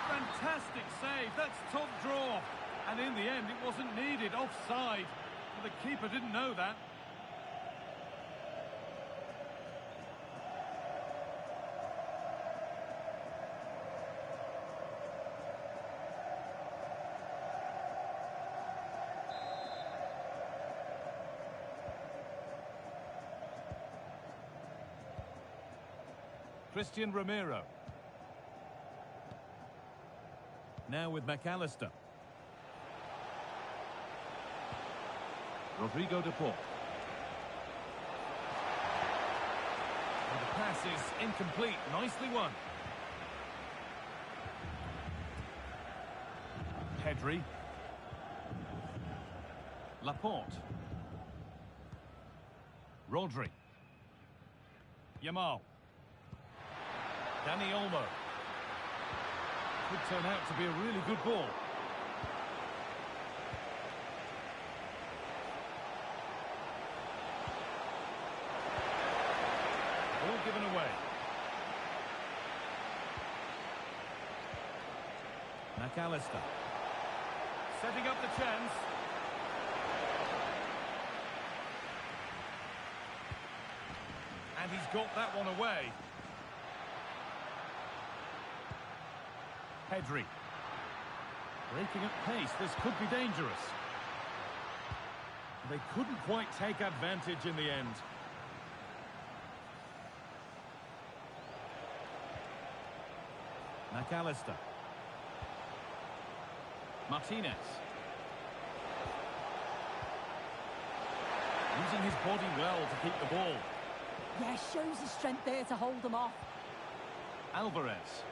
Fantastic save. That's top draw. And in the end, it wasn't needed. Offside. But the keeper didn't know that. Christian Romero. Now with McAllister. Rodrigo de Paul. And the pass is incomplete. Nicely won. Pedri. Laporte. Rodri. Yamal. Dani Olmo. Could turn out to be a really good ball. Ball given away. McAllister. Setting up the chance. And he's got that one away. Pedri. Breaking at pace, this could be dangerous. They couldn't quite take advantage in the end. McAllister. Martinez. Using his body well to keep the ball. Yeah, shows his strength there to hold them off. Alvarez.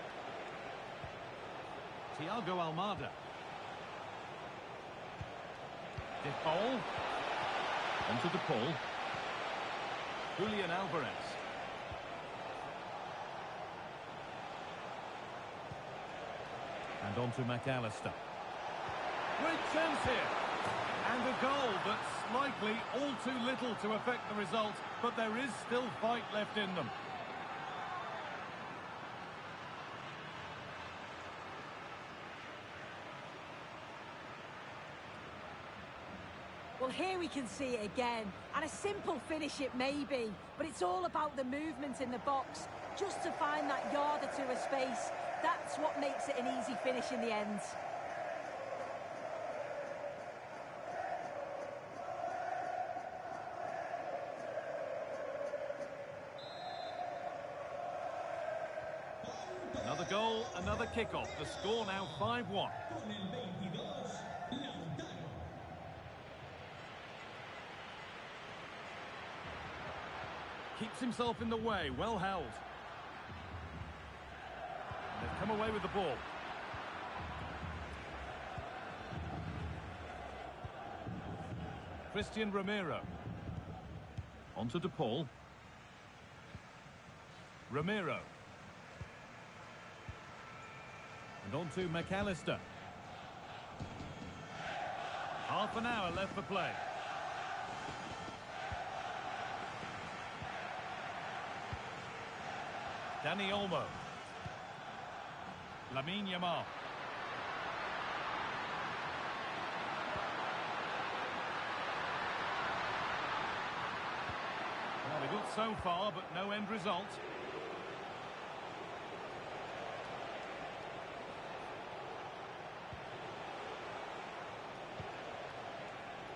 Thiago Almada. De Paul. Onto De Paul. Julian Alvarez. And on to McAllister. Great chance here. And a goal that's likely all too little to affect the result, but there is still fight left in them. Well, here we can see it again, and a simple finish it may be, but it's all about the movement in the box, just to find that yard or two of space. That's what makes it an easy finish in the end. Another goal, another kickoff. The score now 5-1. Con el 22, Lautaro. Keeps himself in the way, well held. They've come away with the ball. Christian Romero. Onto De Paul. Romero. And on to McAllister. Half an hour left for play. Dani Olmo. Lamine Yamal. Well, they're good so far, but no end result.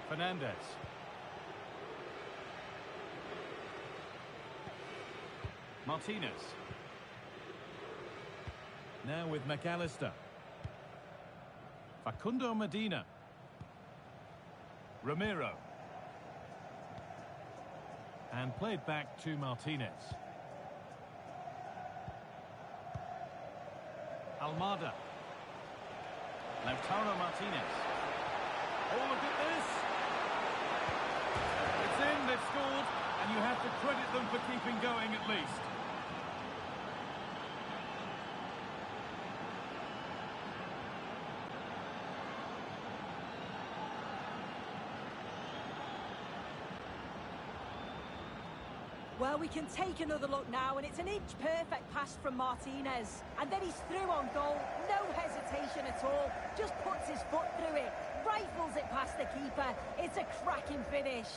Fernandez. Martinez. Now with McAllister. Facundo Medina. Romero. And played back to Martinez. Almada. Lautaro Martinez. Oh, look at this! It's in, they've scored, and you have to credit them for keeping going at least. Well, we can take another look now, and it's an inch-perfect pass from Martinez. And then he's through on goal, no hesitation at all, just puts his foot through it, rifles it past the keeper. It's a cracking finish.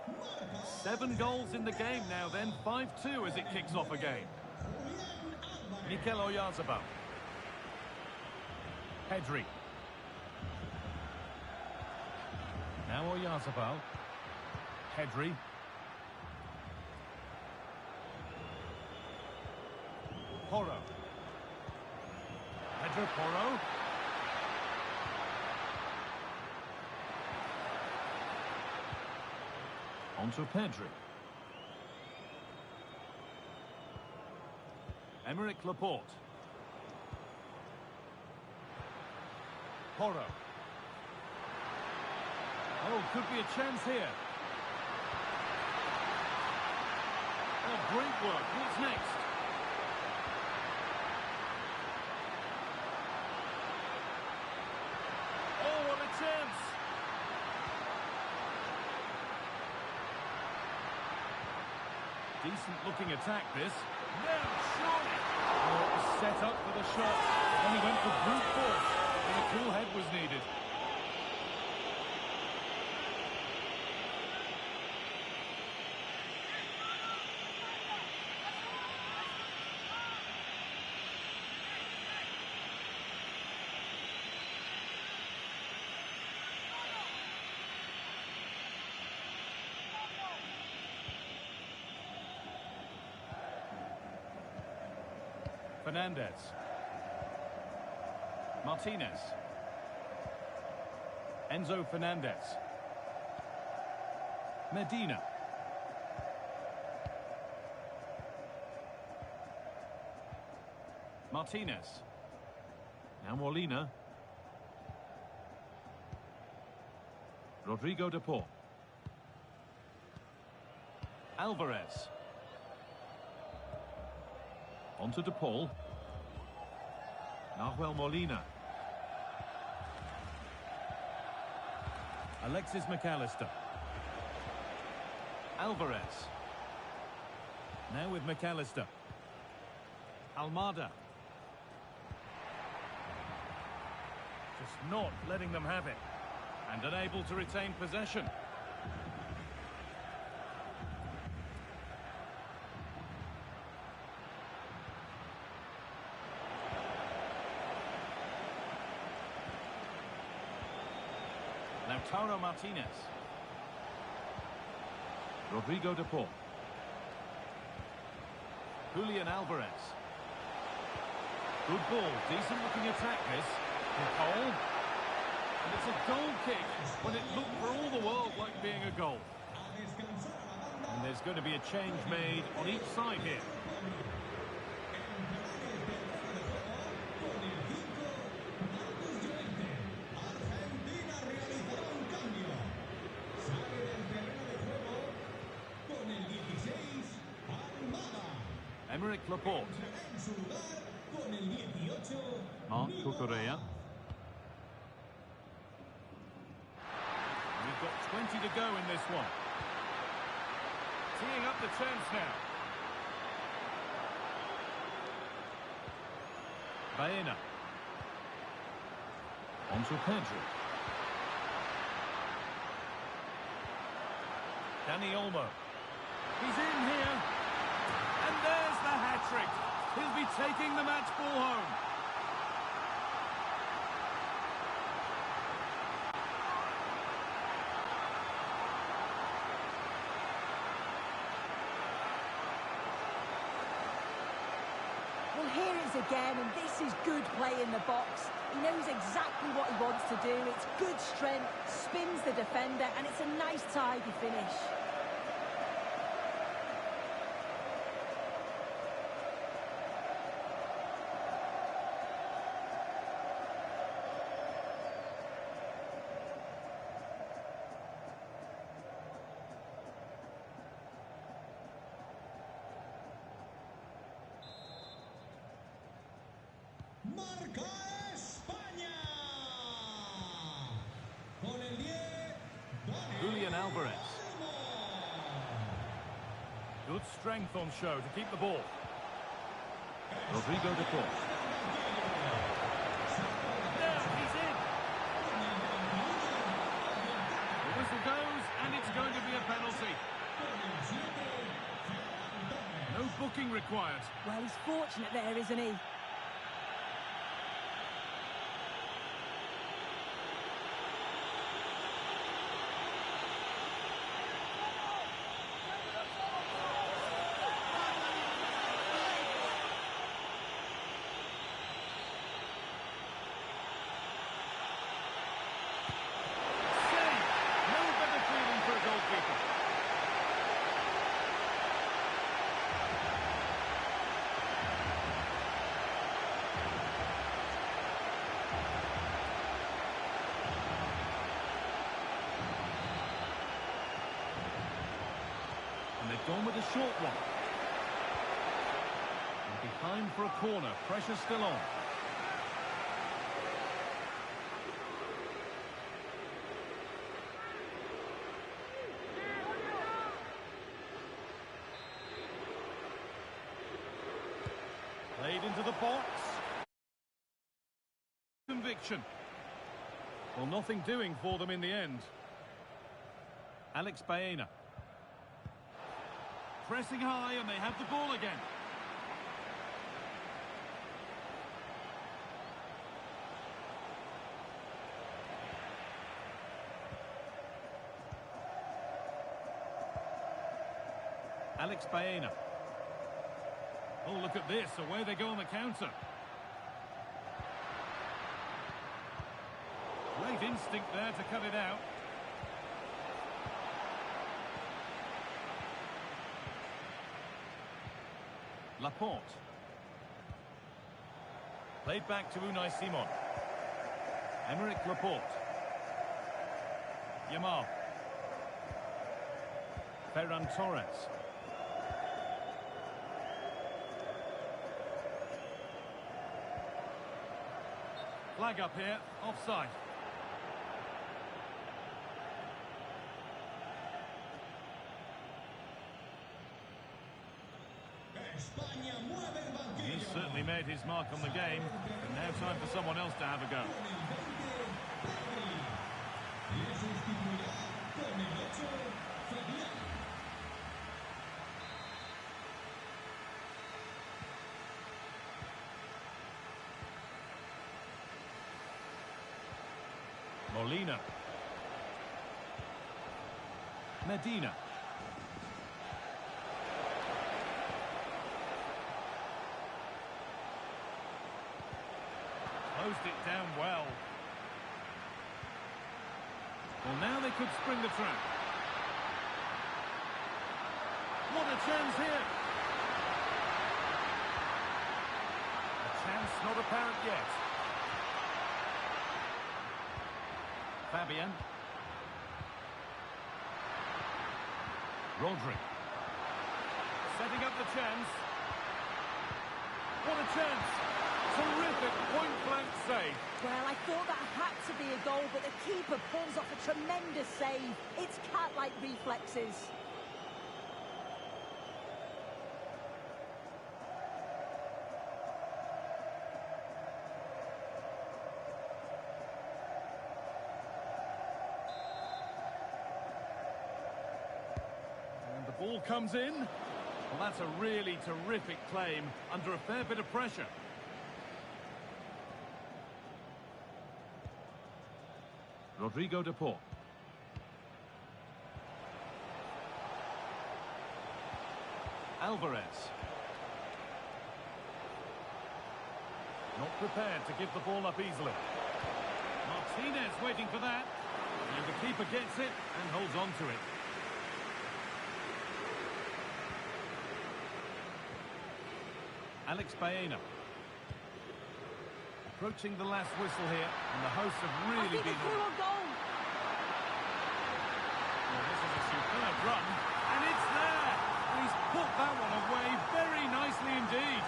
Marca 7 goals in the game now then, 5-2 as it kicks off again. Julian Mikel Alvarez. Oyarzabal. Pedri. Now Oyarzabal. Pedri. Porro. Pedro Porro. Onto Pedri. Emerick Laporte. Porro. Oh, could be a chance here. Oh, great work. What's next? Oh, what a chance! Decent-looking attack, this. No, surely! Oh, it was set up for the shot. Then he went for brute force, and a cool head was needed. Fernandez. Martinez. Enzo Fernandez. Medina. Martinez. Now Molina. Rodrigo de Paul. Alvarez. Onto De Paul. Nahuel Molina. Alexis McAllister. Alvarez. Now with McAllister. Almada. Just not letting them have it. And unable to retain possession. Lautaro Martinez. Rodrigo de Paul. Julian Alvarez. Good ball, decent looking attack this. De Paul. And it's a goal kick when it looked for all the world like being a goal. And there's going to be a change made on each side here. Emerick Laporte. Marc Cucurella. We've got 20 to go in this one. Teeing up the chance now. Baena. Onto Pedro. Dani Olmo. He's in here. And there's the hat-trick. He'll be taking the match ball home. Well, here it is again, and this is good play in the box. He knows exactly what he wants to do. It's good strength, spins the defender, and it's a nice tidy finish. Marca España. Con el 10, Julian Alvarez. Good strength on show to keep the ball. Rodrigo de Paul. There, he's in. The whistle goes, and it's going to be a penalty. No booking required. Well, he's fortunate there, isn't he? Gone with a short one. And behind for a corner. Pressure still on. Played into the box. Conviction. Well, nothing doing for them in the end. Alex Baena. Pressing high and they have the ball again. Alex Baena. Oh, look at this. Away they go on the counter. Great instinct there to cut it out. Laporte. Played back to Unai Simon. Emerick Laporte. Yamal. Ferran Torres. Flag up here, offside. España mueve el banquillo. He's certainly made his mark on the game, but now time for someone else to have a go. Le sustituirá con el 8, Fabián. Molina. Medina. Closed it down well. Well, now they could spring the trap. What a chance here. A chance not apparent yet. Fabian. Rodri. Setting up the chance. What a chance. Terrific point-blank save. Well, I thought that had to be a goal, but the keeper pulls off a tremendous save. It's cat-like reflexes. And the ball comes in. Well, that's a really terrific claim under a fair bit of pressure. Rodrigo de Paul. Alvarez. Not prepared to give the ball up easily. Martinez waiting for that. And the keeper gets it and holds on to it. Alex Baena. Approaching the last whistle here, and the hosts have really been on goal. Well, this is a superb run, and it's there. He's put that one away very nicely indeed.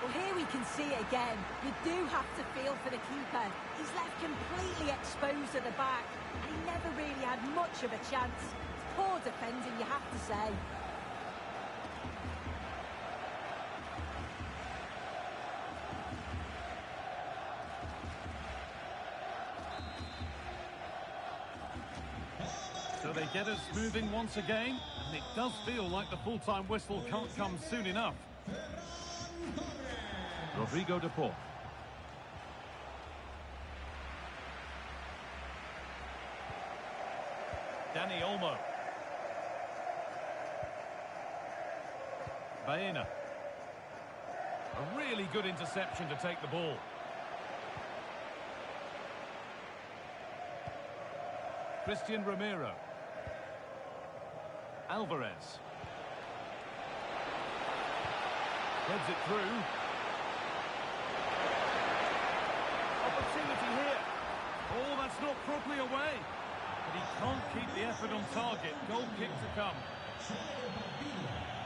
Well, here we can see it again. You do have to feel for the keeper. He's left completely exposed at the back, and he never really had much of a chance. Poor defending, you have to say. So they get us moving once again, and it does feel like the full-time whistle can't come soon enough. Rodrigo de Paul. Dani Olmo. Baena. A really good interception to take the ball. Christian Romero. Alvarez. Heads it through. opportunity here. Oh, that's not properly away. But he can't keep the effort on target. Goal kick to come.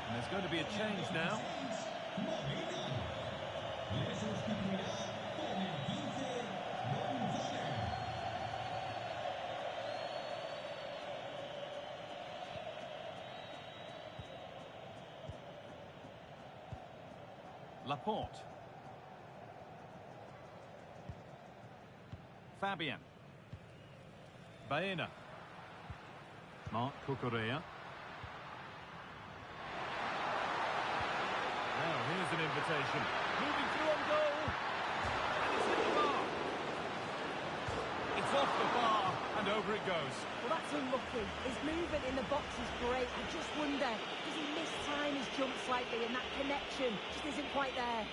And there's going to be a change now. Laporte. Fabian. Baena. Marc Cucurella. Now here's an invitation. Moving through on goal. And it's hit the bar. It's off the bar and over it goes. Well, that's unlucky. His movement in the box is great. I just wonder, does he mistime his jump slightly and that connection just isn't quite there?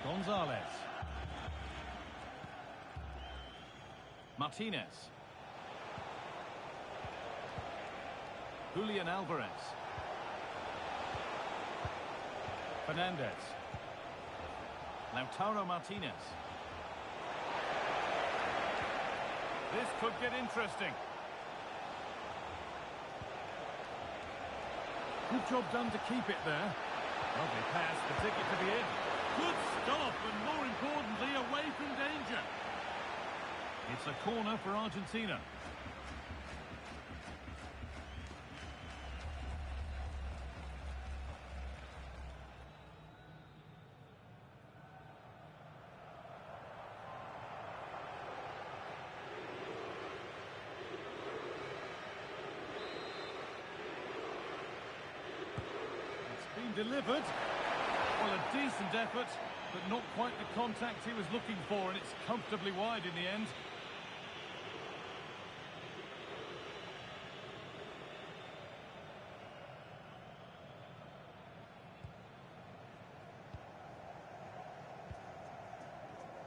Gonzalez. Martinez. Julian Alvarez. Fernandez. Lautaro Martinez. This could get interesting. Good job done to keep it there. Lovely pass, the ticket to the in. Good stop, and more importantly, away from danger. It's a corner for Argentina. It's been delivered. Well, a decent effort, but not quite the contact he was looking for, and it's comfortably wide in the end.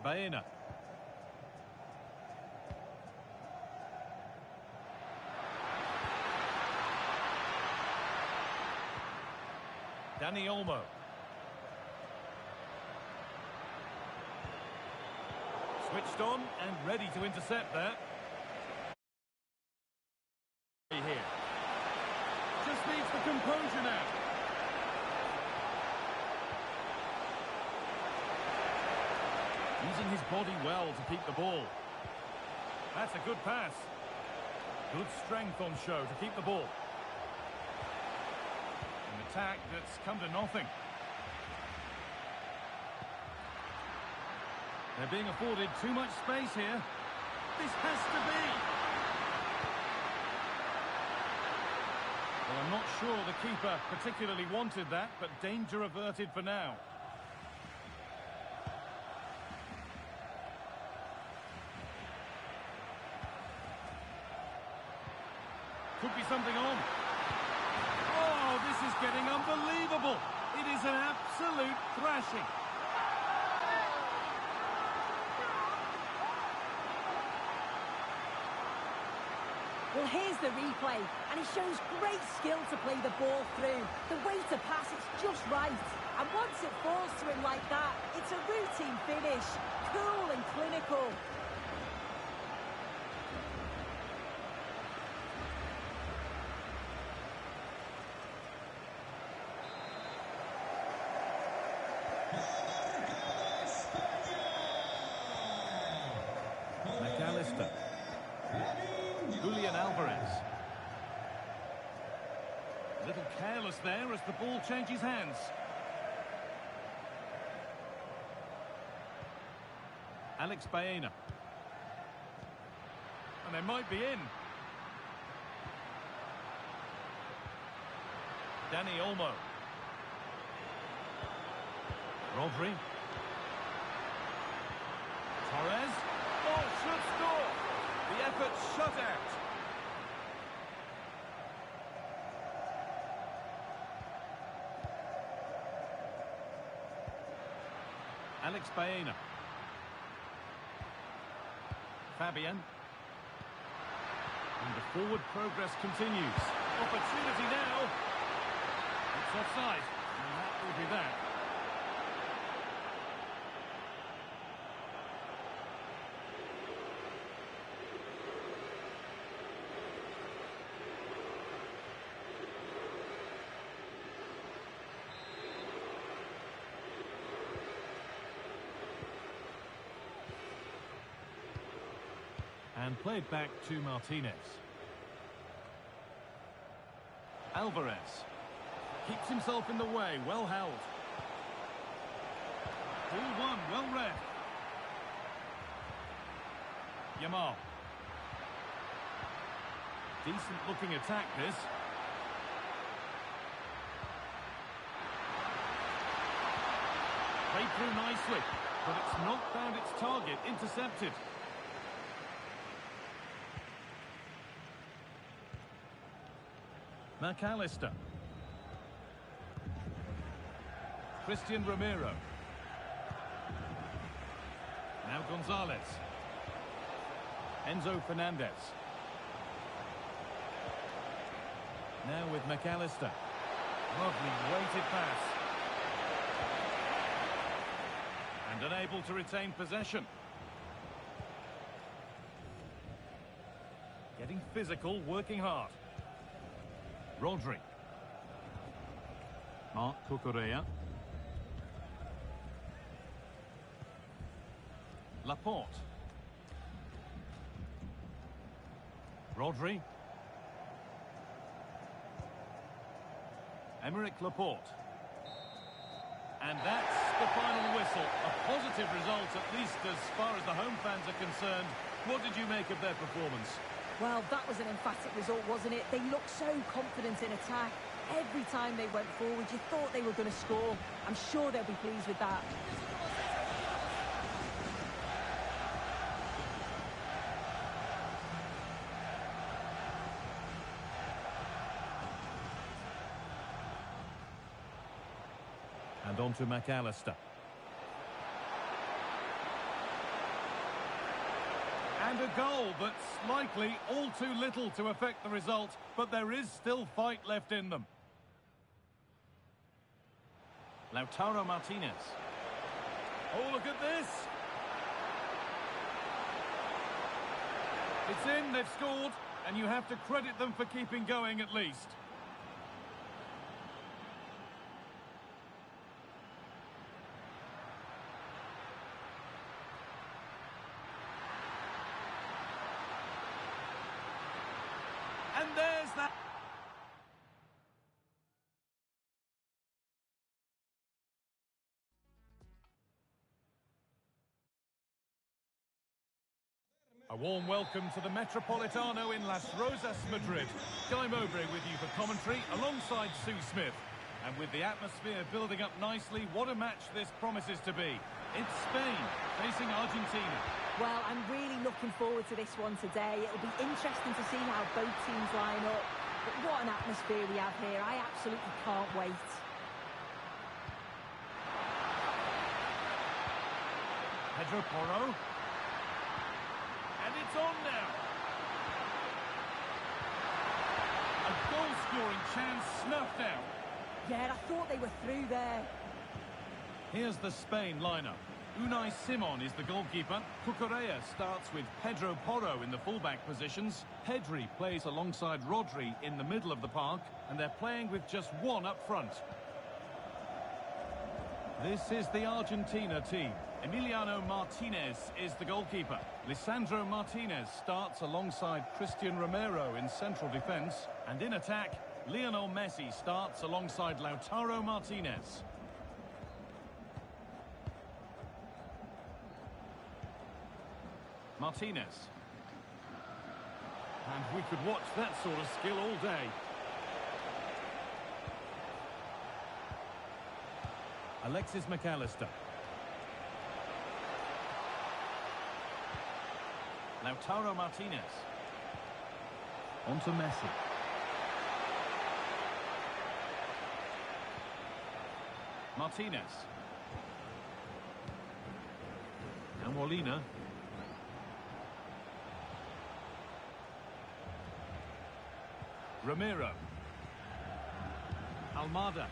Baena. Dani Olmo. Switched on and ready to intercept there. Here. Just needs the composure now. Using his body well to keep the ball. That's a good pass. Good strength on show to keep the ball. An attack that's come to nothing. They're being afforded too much space here. This has to be. Well, I'm not sure the keeper particularly wanted that, but danger averted for now. Could be something on. Oh, this is getting unbelievable. It is an absolute thrashing. Well, here's the replay, and he shows great skill to play the ball through. The way to pass, it's just right. And once it falls to him like that, it's a routine finish. Cool and clinical. McAllister. Julian Alvarez. A little careless there as the ball changes hands. Alex Baena. And they might be in. Dani Olmo. Rodri. Torres. Oh, should score. The effort shut out. Alex Baena. Fabian. And the forward progress continues. Opportunity now. It's offside. And that will be that. And played back to Martinez. Alvarez keeps himself in the way, well held. Ball one, well read. Yamal. Decent looking attack this. Played through nicely, but it's not found its target, intercepted. McAllister. Christian Romero. Now Gonzalez. Enzo Fernandez. Now with McAllister. Lovely weighted pass. And unable to retain possession. Getting physical, working hard. Rodri. Marc Cucurella. Laporte. Rodri. Emerick Laporte. And that's the final whistle. A positive result, at least as far as the home fans are concerned. What did you make of their performance? Well, that was an emphatic result, wasn't it? They looked so confident in attack. Every time they went forward, you thought they were going to score. I'm sure they'll be pleased with that. And on to McAllister. And a goal that's likely all too little to affect the result, but there is still fight left in them. Lautaro Martinez. Oh, look at this! It's in, they've scored, and you have to credit them for keeping going at least. And there's that. A warm welcome to the Metropolitano in Las Rosas, Madrid. Guy Mowbray with you for commentary alongside Sue Smith. And with the atmosphere building up nicely, what a match this promises to be. It's Spain facing Argentina. Well, I'm really looking forward to this one today. It'll be interesting to see how both teams line up. But what an atmosphere we have here. I absolutely can't wait. Pedro Porro. And it's on now. A goal-scoring chance snuffed out. Yeah, I thought they were through there. Here's the Spain lineup. Unai Simon is the goalkeeper. Cucurella starts with Pedro Porro in the fullback positions. Pedri plays alongside Rodri in the middle of the park, and they're playing with just one up front. This is the Argentina team. Emiliano Martinez is the goalkeeper. Lisandro Martinez starts alongside Christian Romero in central defence. And in attack, Lionel Messi starts alongside Lautaro Martinez. Martinez. And we could watch that sort of skill all day. Alexis McAllister. Lautaro Martinez. On to Messi. Martinez. Now Molina. Ramiro. Almada.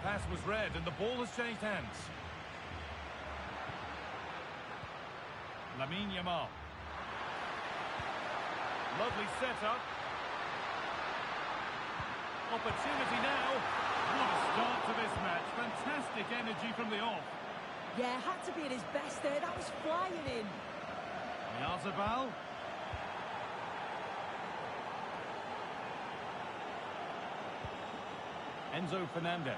Pass was read and the ball has changed hands. Lamine Yamal. Lovely setup. Opportunity now. What a start to this match. Fantastic energy from the off. Yeah, had to be at his best there. That was flying in. Yazabal. Enzo Fernandez.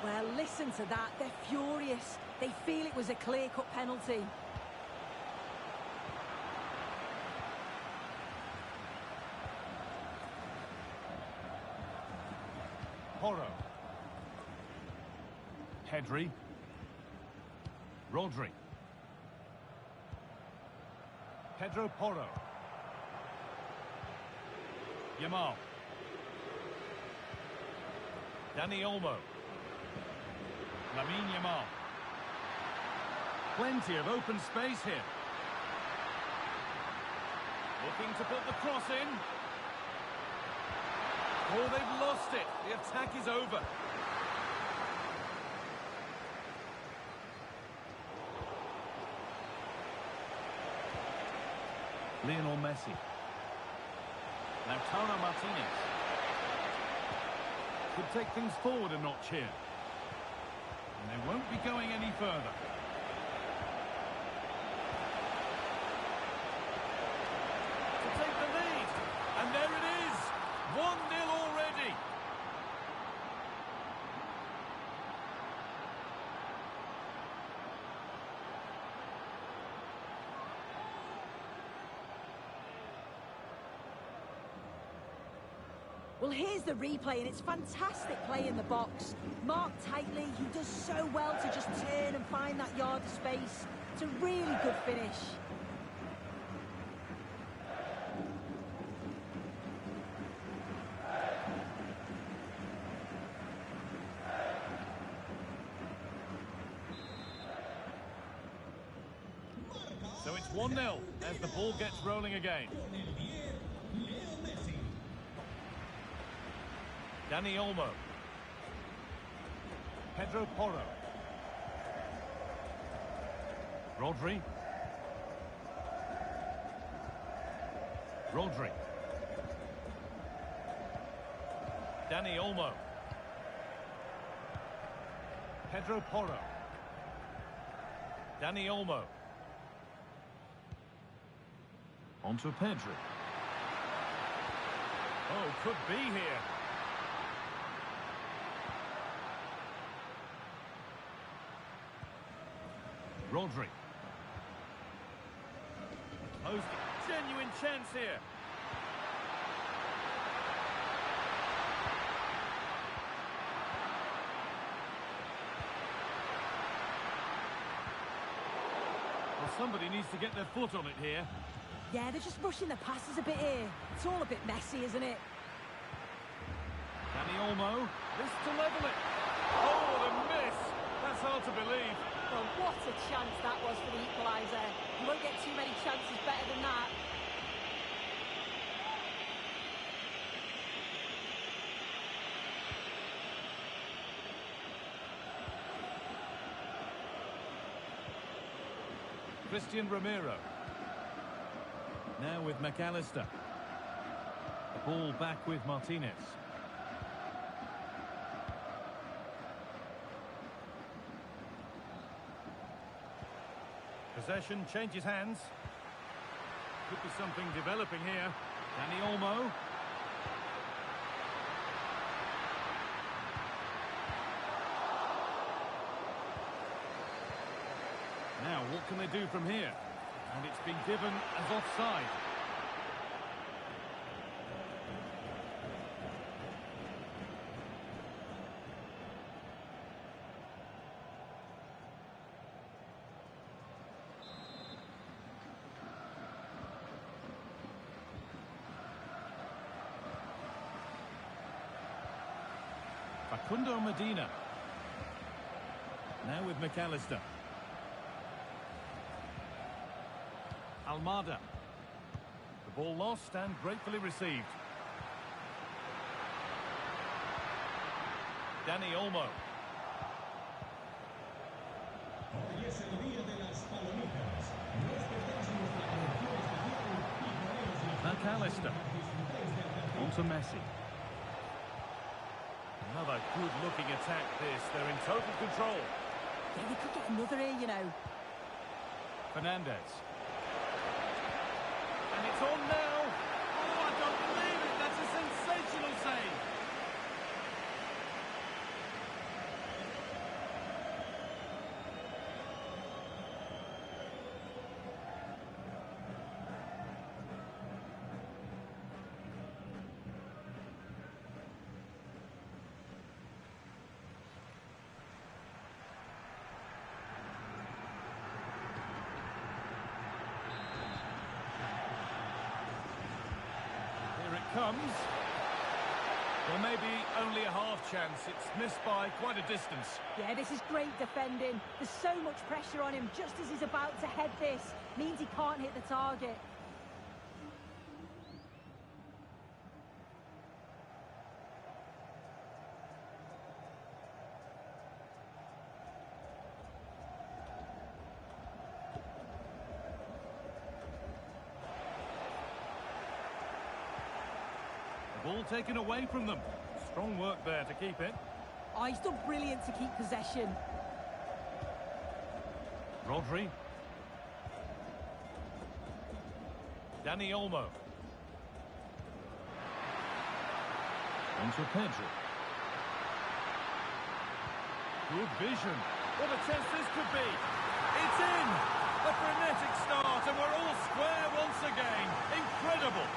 Well, listen to that. They're furious. They feel it was a clear-cut penalty. Porro. Pedri. Rodri. Pedro Porro. Yamal. Dani Olmo. Lamine Yamal. Plenty of open space here. Looking to put the cross in. Oh, they've lost it. The attack is over. Lionel Messi. Now Tara Martinez. Could take things forward a notch here. And they won't be going any further. To take the lead. And there it is. 1-0 already. Well, here's the replay, and it's fantastic play in the box. Marked tightly, he does so well to just turn and find that yard of space. It's a really good finish. So it's 1-0 as the ball gets rolling again. Dani Olmo. Pedro Porro. Rodri. Rodri. Dani Olmo. Pedro Porro. Dani Olmo. Onto Pedri. Oh, could be here. Rodri. Posed a genuine chance here. Well, somebody needs to get their foot on it here. Yeah, they're just rushing the passes a bit here. It's all a bit messy, isn't it? Dani Olmo. This to level it. Oh, what a miss. That's hard to believe. Well, what a chance that was for the equaliser. You won't get too many chances better than that. Christian Ramiro. Now with McAllister. The ball back with Martinez. Possession changes hands. Could be something developing here. Dani Olmo. Now, what can they do from here? And it's been given as offside. Facundo Medina. Now with McAllister. Almada. The ball lost and gratefully received. Dani Olmo. Hoy es el día de las palomitas. No esperéis nuestra colección especial y poneros las McAllister. On to Messi. Another good-looking attack this. They're in total control. Yeah, they could get another here, you know. Fernandez. And it's on now. Oh, I don't believe it. That's a sensational save. Comes. Well, maybe only a half chance. It's missed by quite a distance. Yeah, this is great defending. There's so much pressure on him just as he's about to head this. Means he can't hit the target. Ball taken away from them. Strong work there to keep it. Oh, he's done brilliant to keep possession. Rodri. Dani Olmo. On to Pedro. Good vision. What a chance this could be. It's in. A frenetic start and we're all square once again. Incredible.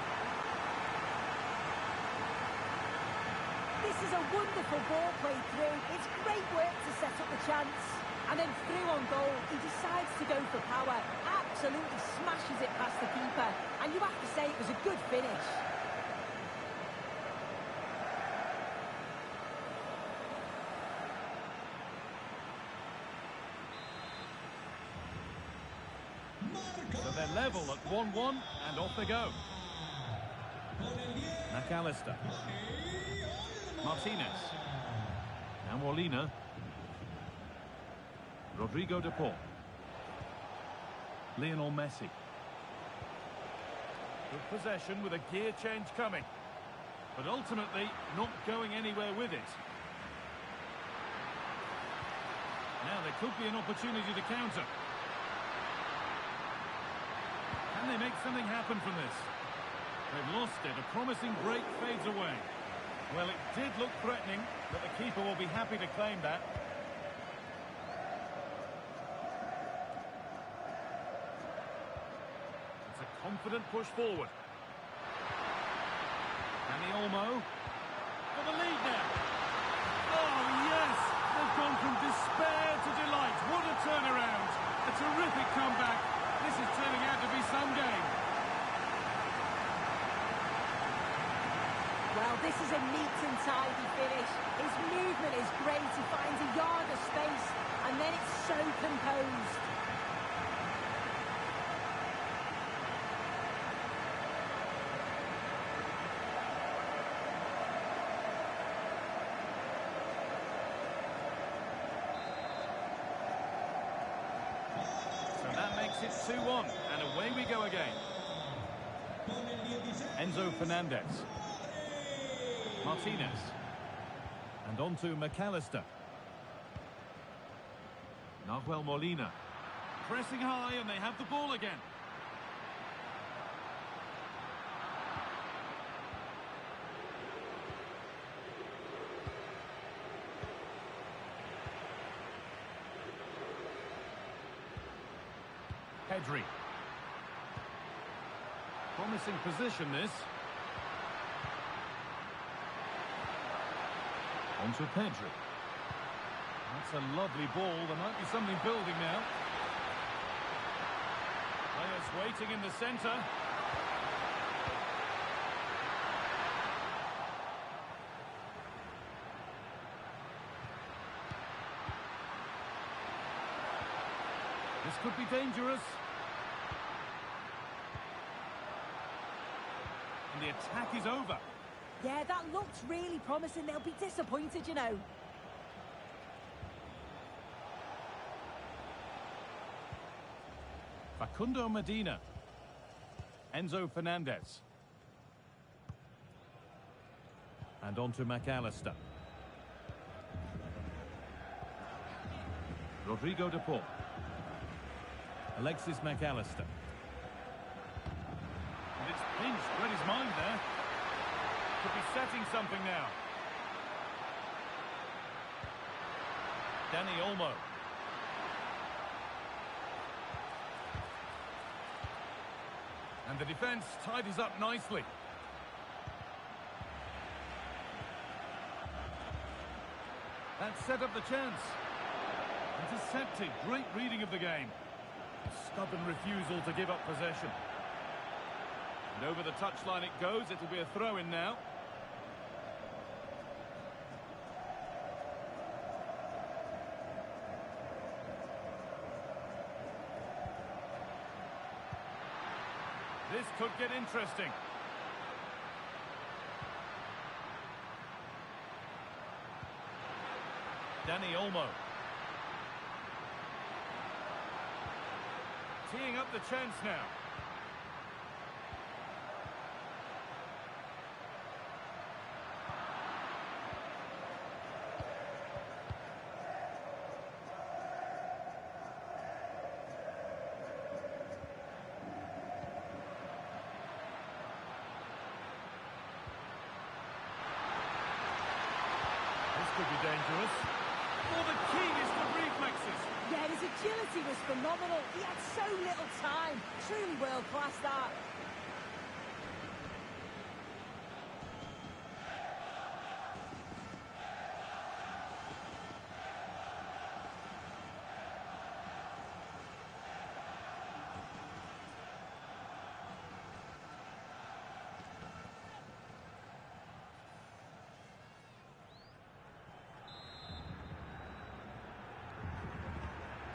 This is a wonderful ball played through. It's great work to set up the chance. And then through on goal, he decides to go for power. Absolutely smashes it past the keeper. And you have to say it was a good finish. So they're level at 1-1 and off they go. McAllister. Martinez. Now Molina. Rodrigo de Paul. Lionel Messi. Good possession with a gear change coming. But ultimately not going anywhere with it. Now there could be an opportunity to counter. Can they make something happen from this? They've lost it. A promising break fades away. Well, it did look threatening, but the keeper will be happy to claim that. It's a confident push forward. Dani Olmo for the lead now. Oh, yes! They've gone from despair to delight. What a turnaround. A terrific comeback. This is turning out to be some game. Well, this is a neat and tidy finish. His movement is great. He finds a yard of space, and then it's so composed. So that makes it 2-1, and away we go again. Enzo Fernandez. Martinez. And on to McAllister. Nahuel Molina. Pressing high and they have the ball again. Pedri. Promising position this. On to Pedri. That's a lovely ball. There might be something building now. Players waiting in the centre. This could be dangerous. And the attack is over. Yeah, that looked really promising. They'll be disappointed, you know. Facundo Medina. Enzo Fernandez. And on to McAllister. Rodrigo de Paul. Alexis McAllister. And it's pinched. Read his mind there. Could be setting something now. Danny Olmo. And the defence tidies up nicely. That set up the chance. Intercepted. Great reading of the game. Stubborn refusal to give up possession. And over the touchline it goes. It'll be a throw-in now. This could get interesting. Danny Olmo. Teeing up the chance now. This could be dangerous. Oh, the key is the reflexes. Yeah, his agility was phenomenal. He had so little time. Truly world-class, that.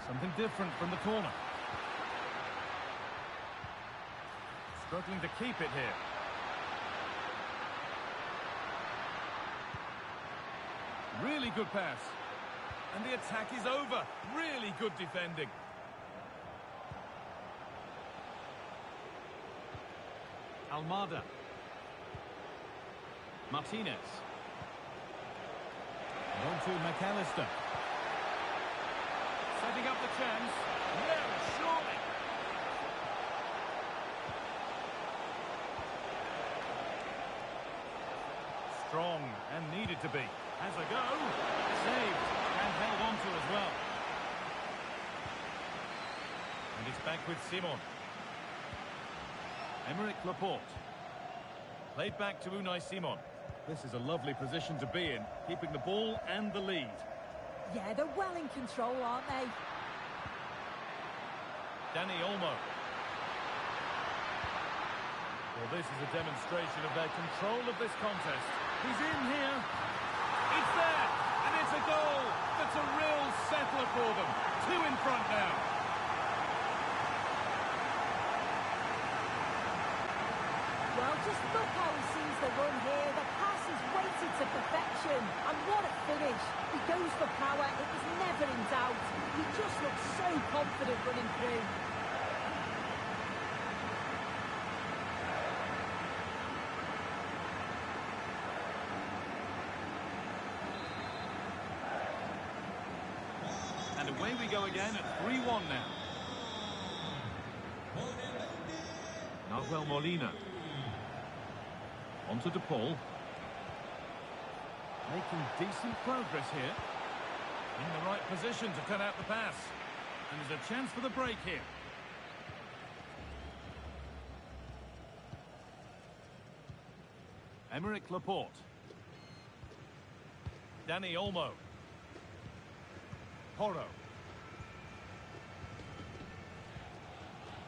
Something different from the corner. Struggling to keep it here. Really good pass. And the attack is over. Really good defending. Almada. Martinez. And on to McAllister. Setting up the chance. No, surely. Strong and needed to be. Has a go. Saved and held on to as well. And it's back with Simon. Aymeric Laporte. Played back to Unai Simon. This is a lovely position to be in, keeping the ball and the lead. Yeah, they're well in control, aren't they? Danny Olmo. Well, this is a demonstration of their control of this contest. He's in here. It's there. And it's a goal. That's a real settler for them. 2 in front now. Well, just look how he sees the run here. The pass is weighted to perfection. And what a finish. He goes for power. It was never in doubt. He just looks so confident running through. And away we go again at 3-1 now. Nahuel Molina. On to De Paul. Making decent progress here. In the right position to cut out the pass. And there's a chance for the break here. Aymeric Laporte. Danny Olmo. Porro.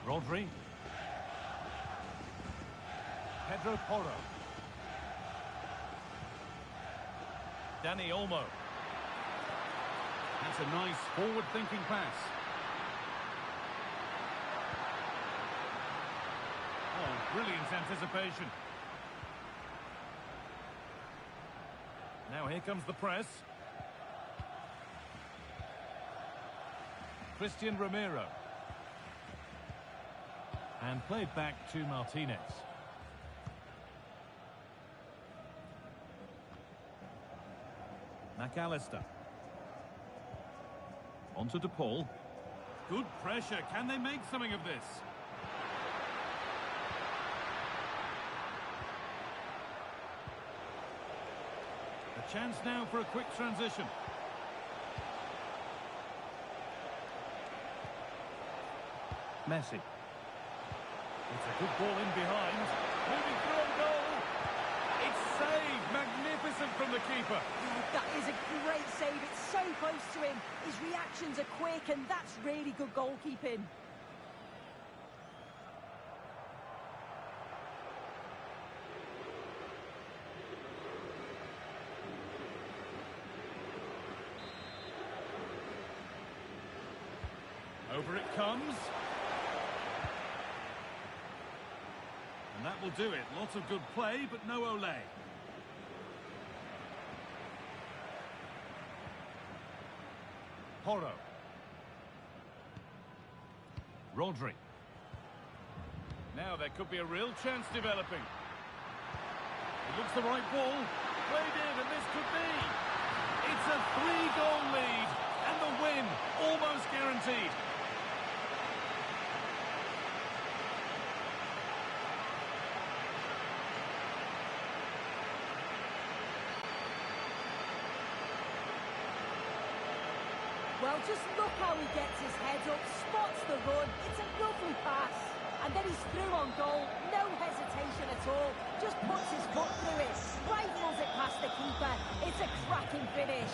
Rodri. Pedro Porro. Danny Olmo. That's a nice forward-thinking pass. Oh, brilliant anticipation. Now here comes the press. Christian Romero. And played back to Martinez. McAllister. Onto DePaul. Good pressure. Can they make something of this? A chance now for a quick transition. Messi. It's a good ball in behind. Moving through on goal. It's saved. Magnificent from the keeper. That is a great save. It's so close to him. His reactions are quick, and that's really good goalkeeping. Over it comes. And that will do it. Lots of good play, but no Olé. Porro. Rodri. Now there could be a real chance developing. It looks the right ball. Played in, and this could be. It's a 3-goal lead, and the win almost guaranteed. Well, just look how he gets his head up, spots the run. It's a lovely pass. And then he's through on goal. No hesitation at all. Just puts his foot through it. Rifles it past the keeper. It's a cracking finish.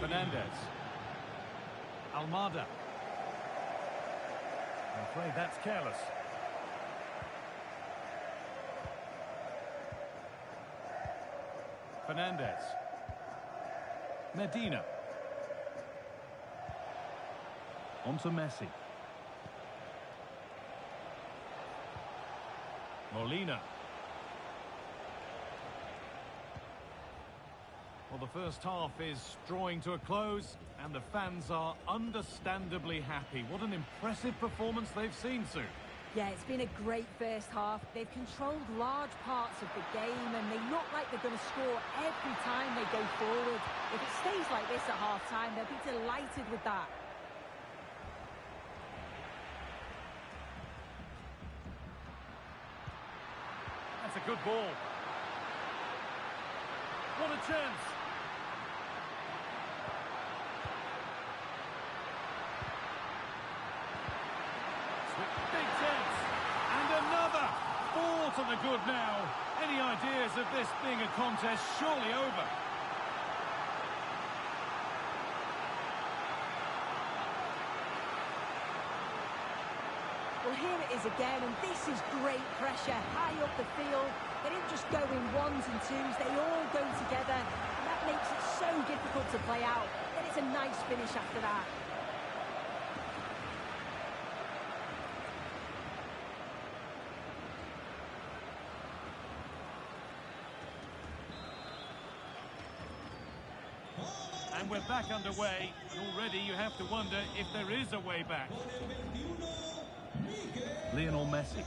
Fernandez. Almada. I'm afraid that's careless. Fernandez. Medina. Onto Messi. Molina. Well, the first half is drawing to a close, and the fans are understandably happy. What an impressive performance they've seen, Sue. Yeah, it's been a great first half. They've controlled large parts of the game, and they look like they're going to score every time they go forward. If it stays like this at half-time, they'll be delighted with that. That's a good ball. What a chance. Big chance. And another. 4 to the good now. Any ideas of this being a contest surely over? Well, here it is again, and this is great pressure high up the field. They didn't just go in ones and twos, they all go together, and that makes it so difficult to play out. Then it's a nice finish after that. And we're back underway, and already you have to wonder if there is a way back. Lionel Messi.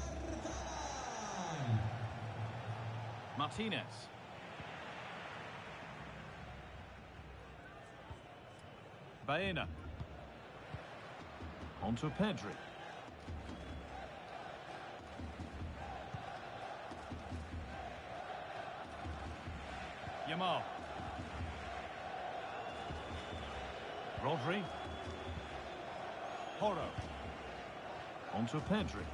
Martinez. Baena. Onto Pedri. Yamal. Rodri. Porro. Onto Pedri.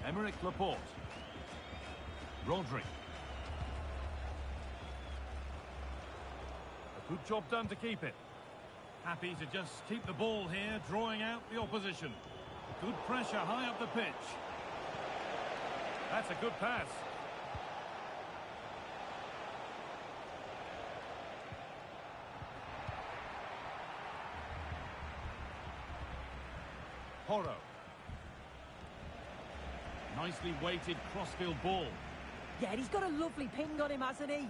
Emerick Laporte. Rodri. A good job done to keep it. Happy to just keep the ball here, drawing out the opposition. Good pressure high up the pitch. That's a good pass. Porro. Nicely weighted crossfield ball. Yeah, and he's got a lovely ping on him, hasn't he?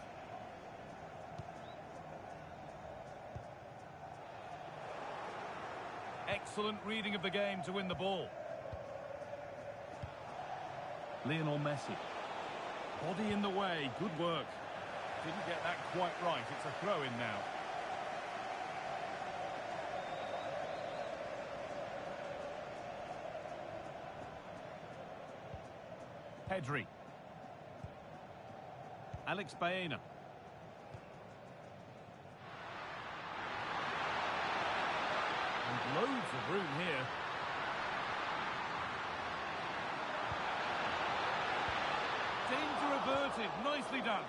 excellent reading of the game to win the ball. Lionel Messi. Body in the way, good work. Didn't get that quite right, it's a throw-in now. Pedri. Alex Baena. And loads of room here. Danger averted, nicely done.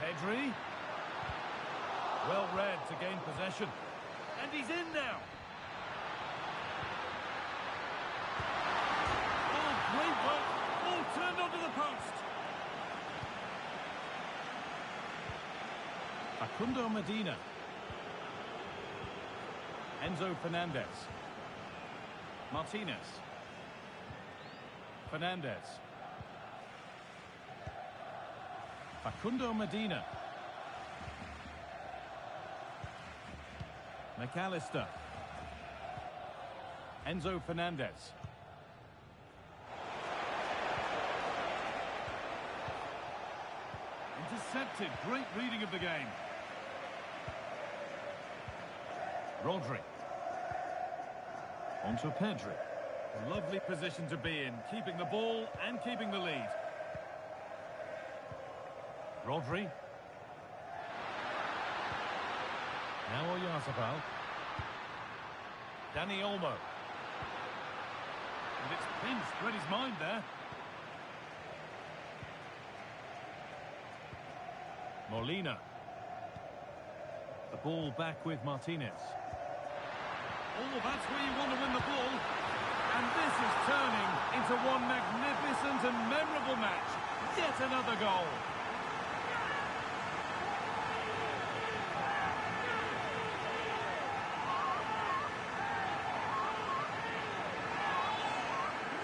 Pedri. Well read to gain possession. And he's in now. Oh, great work. Oh, turned onto the post. Facundo Medina. Enzo Fernandez. Martinez. Fernandez. Facundo Medina. McAllister. Enzo Fernandez. Intercepted. Great reading of the game. Rodri. On to Pedri. A lovely position to be in, keeping the ball and keeping the lead. Rodri. Now Oyarzabal. Dani Olmo. And it's pinched, read his mind there. Molina. The ball back with Martinez. Oh, that's where you want to win the ball. And this is turning into one magnificent and memorable match. Yet another goal.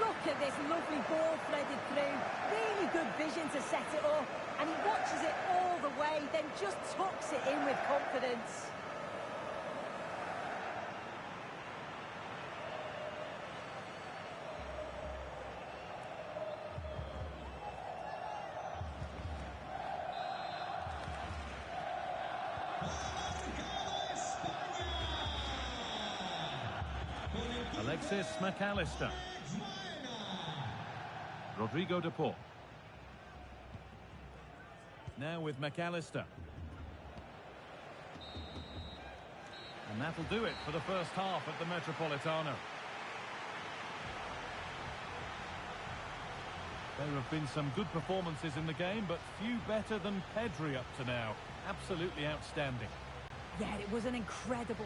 Look at this lovely ball threaded through. Really good vision to set it up. And he watches it all the way, then just tucks it in with confidence. Alexis McAllister. Rodrigo de Paul. Now with McAllister. And that'll do it for the first half at the Metropolitano. There have been some good performances in the game, but few better than Pedri up to now. Absolutely outstanding. Yeah, it was an incredible...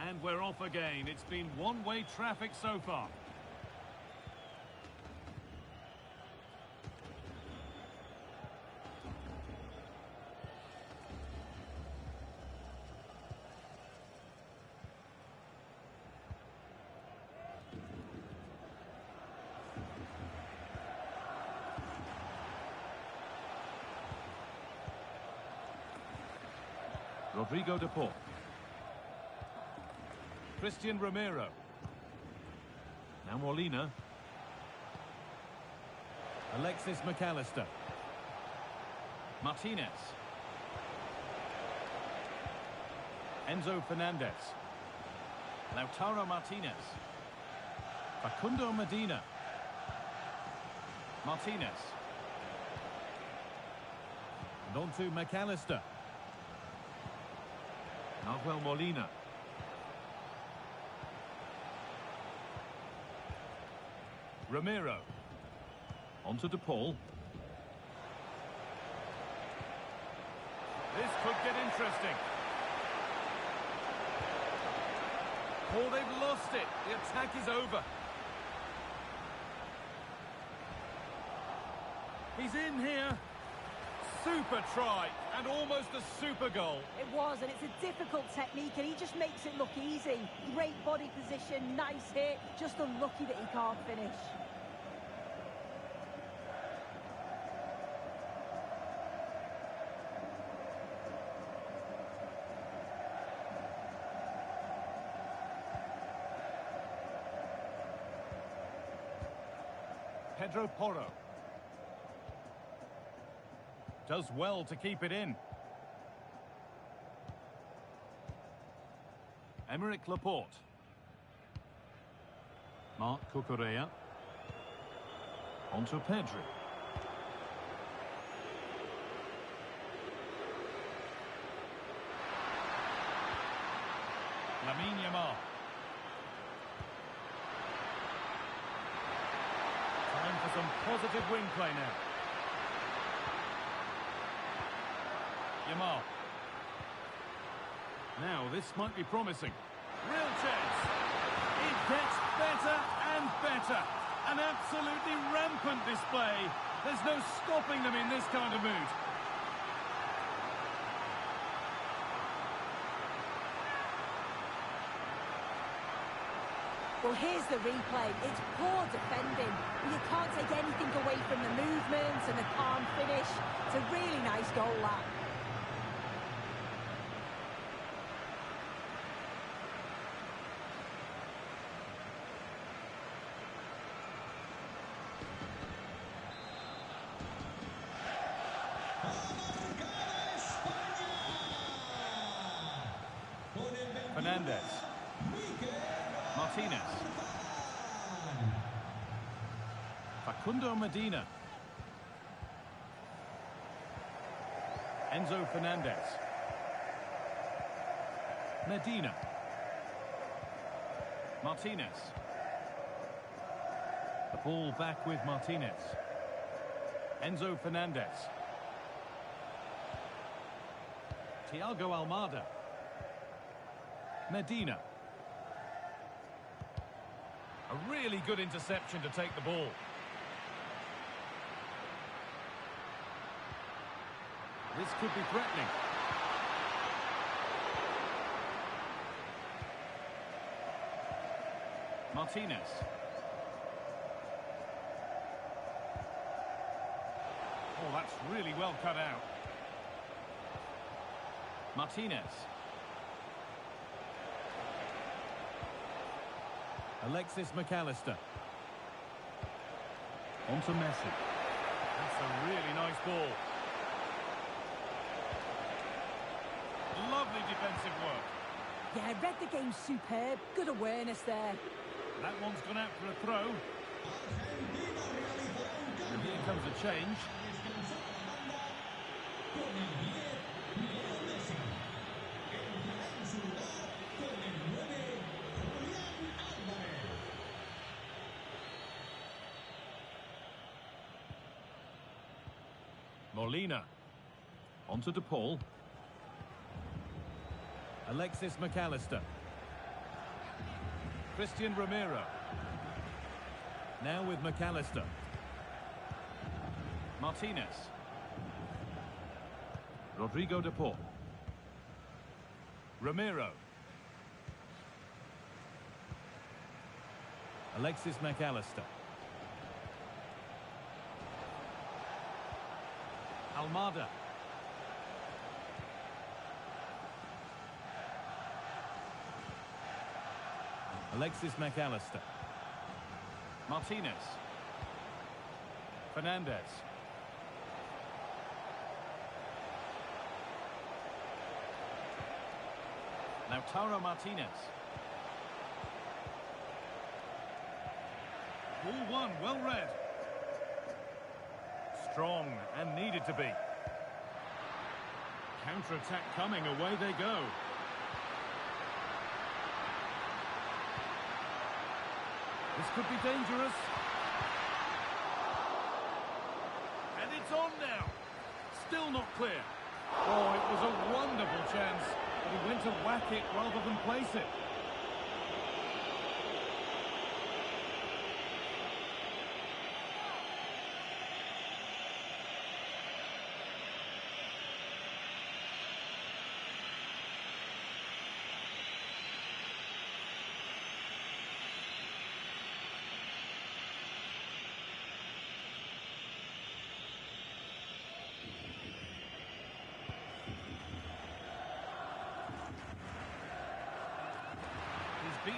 And we're off again. It's been one-way traffic so far. Rodrigo de Paul. Christian Romero. Now Molina. Alexis McAllister. Martinez. Enzo Fernandez. Lautaro Martinez. Facundo Medina. Martinez. And on to McAllister. Nahuel Molina. Romero. On to De Paul. This could get interesting. Oh, they've lost it. The attack is over. He's in here. Super try and almost a super goal. It was, and it's a difficult technique, and he just makes it look easy. Great body position, nice hit, just unlucky that he can't finish. Pedro Porro. Does well to keep it in. Emerick Laporte. Marc Cucurella. Onto Pedri. Lamine Yamal. Time for some positive wing play now. Yamal. Now, this might be promising. Real chance. It gets better and better. An absolutely rampant display. There's no stopping them in this kind of mood. Well, here's the replay. It's poor defending. You can't take anything away from the movements and the calm finish. It's a really nice goal, that. Fernandez. Martinez. Facundo Medina. Enzo Fernandez. Medina. Martinez. The ball back with Martinez. Enzo Fernandez. Thiago Almada. Medina. A really good interception to take the ball. This could be threatening. Martinez. Oh, that's really well cut out. Martinez. Alexis McAllister. On to Messi. That's a really nice ball. Lovely defensive work. Yeah, read the game superb. Good awareness there. That one's gone out for a throw. And here comes a change. Molina. Onto DePaul. Alexis McAllister. Christian Romero. Now with McAllister. Martinez. Rodrigo DePaul. Romero. Alexis McAllister. Almada. Alexis McAllister. Martinez. Fernandez. Lautaro Martinez. Ball one, well read. Strong and needed to be. Counter-attack coming, away they go. This could be dangerous. And it's on now. Still not clear. Oh, it was a wonderful chance, but he went to whack it rather than place it.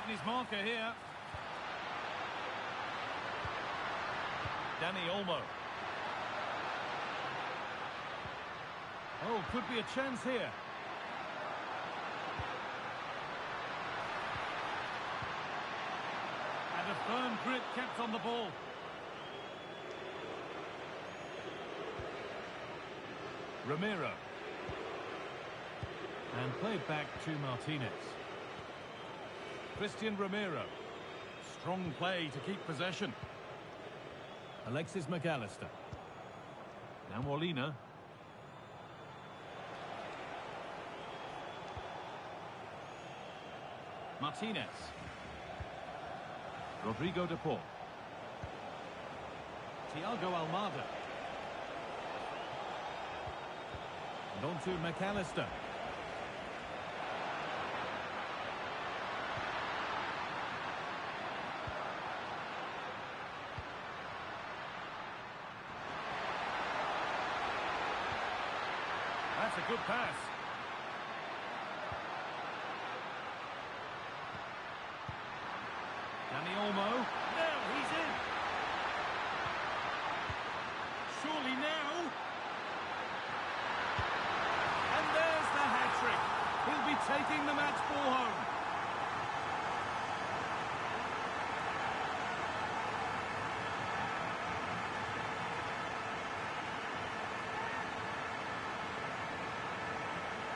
beaten his marker here. Dani Olmo. Oh, could be a chance here. And a firm grip kept on the ball. Ramiro. And played back to Martinez. Christian Ramiro. Strong play to keep possession. Alexis McAllister. Now Molina. Martinez. Rodrigo de Paul. Thiago Almada. And on to McAllister. That's a good pass. Dani Olmo. Now he's in. Surely now. And there's the hat-trick. He'll be taking the match ball home.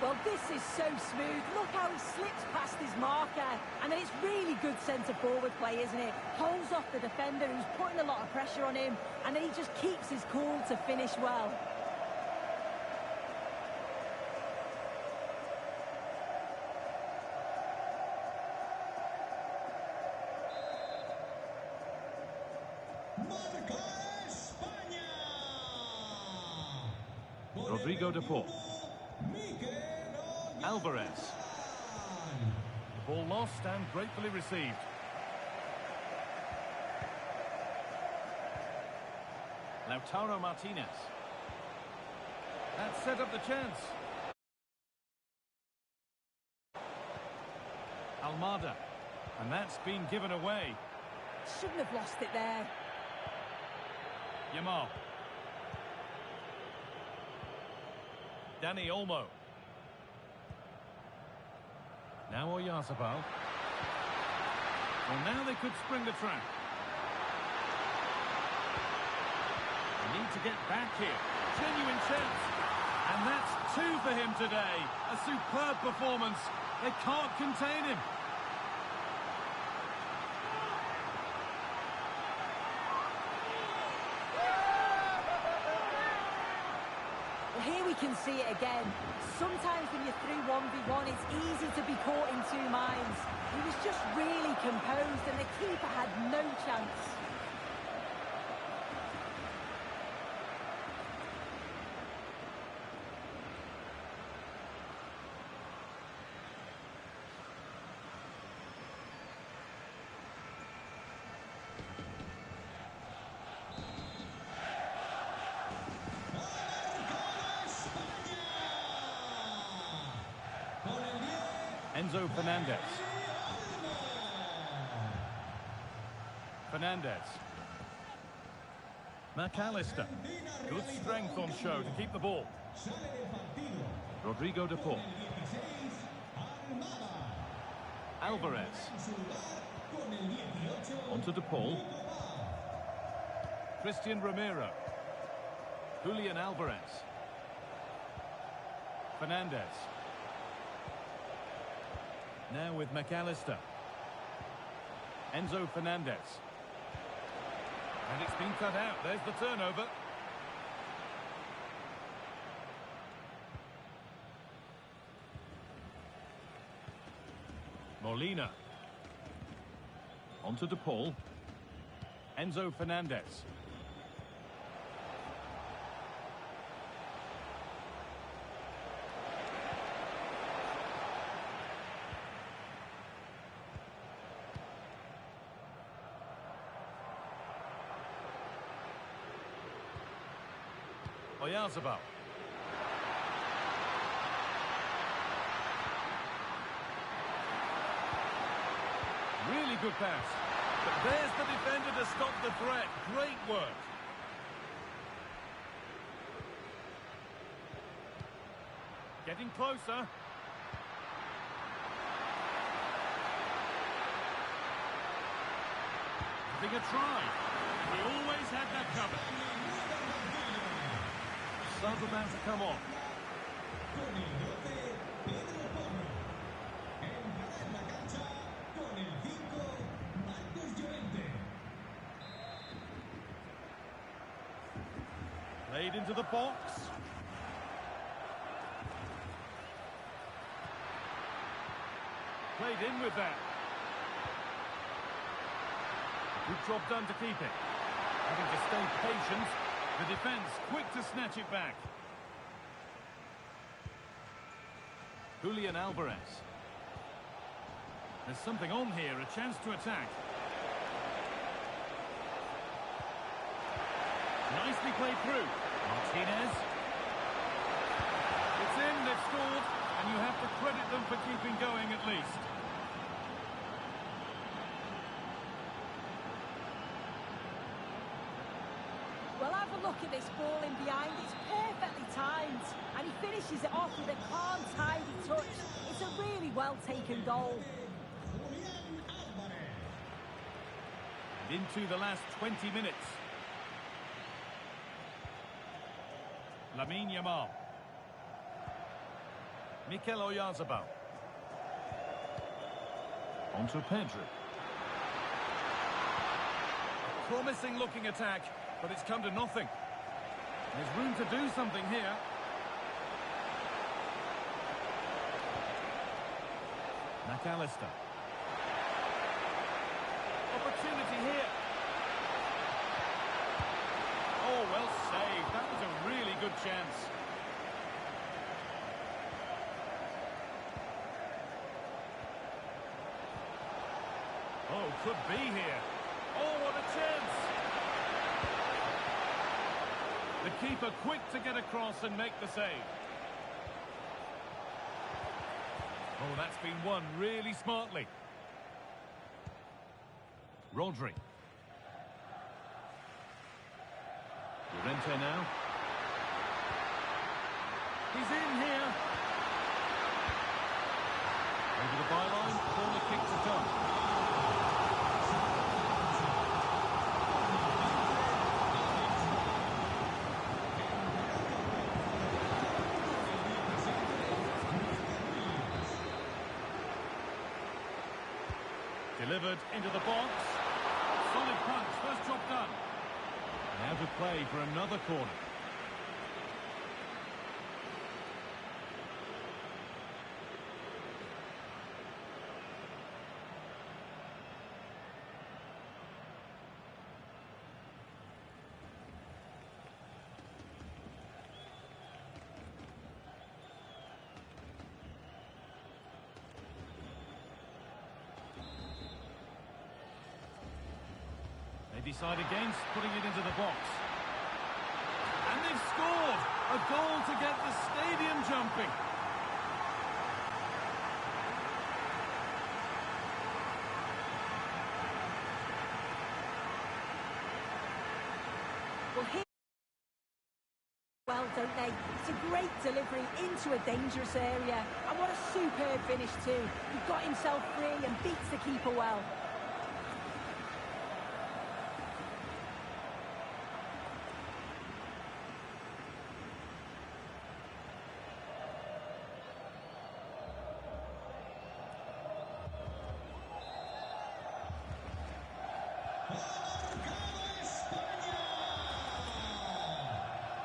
Well, this is so smooth. Look how he slips past his marker. And then it's really good centre-forward play, isn't it? Holds off the defender who's putting a lot of pressure on him. And then he just keeps his cool to finish well. Marca España. Rodrigo de Paul. Alvarez. The ball lost and gratefully received. Lautaro Martinez. That set up the chance. Almada. And that's been given away. Shouldn't have lost it there. Yamal. Dani Olmo. Now Oyarzabal. Well, now they could spring the trap. They need to get back here. Genuine chance. And that's 2 for him today. A superb performance. They can't contain him. Here we can see it again. Sometimes when you're through 1v1, it's easy to be caught in two minds. He was just really composed and the keeper had no chance. Enzo Fernandez. Fernandez. McAllister. Good strength on show to keep the ball. Rodrigo de Paul. Alvarez. Onto de Paul. Christian Ramiro. Julian Alvarez. Fernandez. Now with McAllister. Enzo Fernandez. And it's been cut out. There's the turnover. Molina. Onto de Paul. Enzo Fernandez. Oyarzabal. Really good pass. But there's the defender to stop the threat. Great work. Getting closer. Having a try. He always had that covered. Sub's about to come on. Con el 12, Pedro Porro. Entrará en la cancha con el 5, Marcos Llorente. Played into the box. Played in with that. Good job done to keep it. Having to stay patient. The defence quick to snatch it back. Julian Alvarez. There's something on here, a chance to attack. Nicely played through. Martinez. It's in, they've scored, and you have to credit them for keeping going at least. Well, have a look at this ball in behind. It's perfectly timed. And he finishes it off with a calm, tidy touch. It's a really well-taken goal. Julián Álvarez. Into the last 20 minutes. Lamine Yamal. Mikel Oyarzabal. On to Pedro. Promising looking attack, but it's come to nothing. There's room to do something here. McAllister. Opportunity here. Oh, well saved. That was a really good chance. Oh, could be here. Oh, what a chance. The keeper quick to get across and make the save. Oh, that's been won really smartly. Rodri. Llorente now. He's in here. Over the byline, corner kick to come. Delivered into the box. Solid punch, first job done. Now to play for another corner. They decide against putting it into the box. And they've scored! A goal to get the stadium jumping. Well, here well, don't they? It's a great delivery into a dangerous area. And what a superb finish too. He got himself free and beats the keeper well.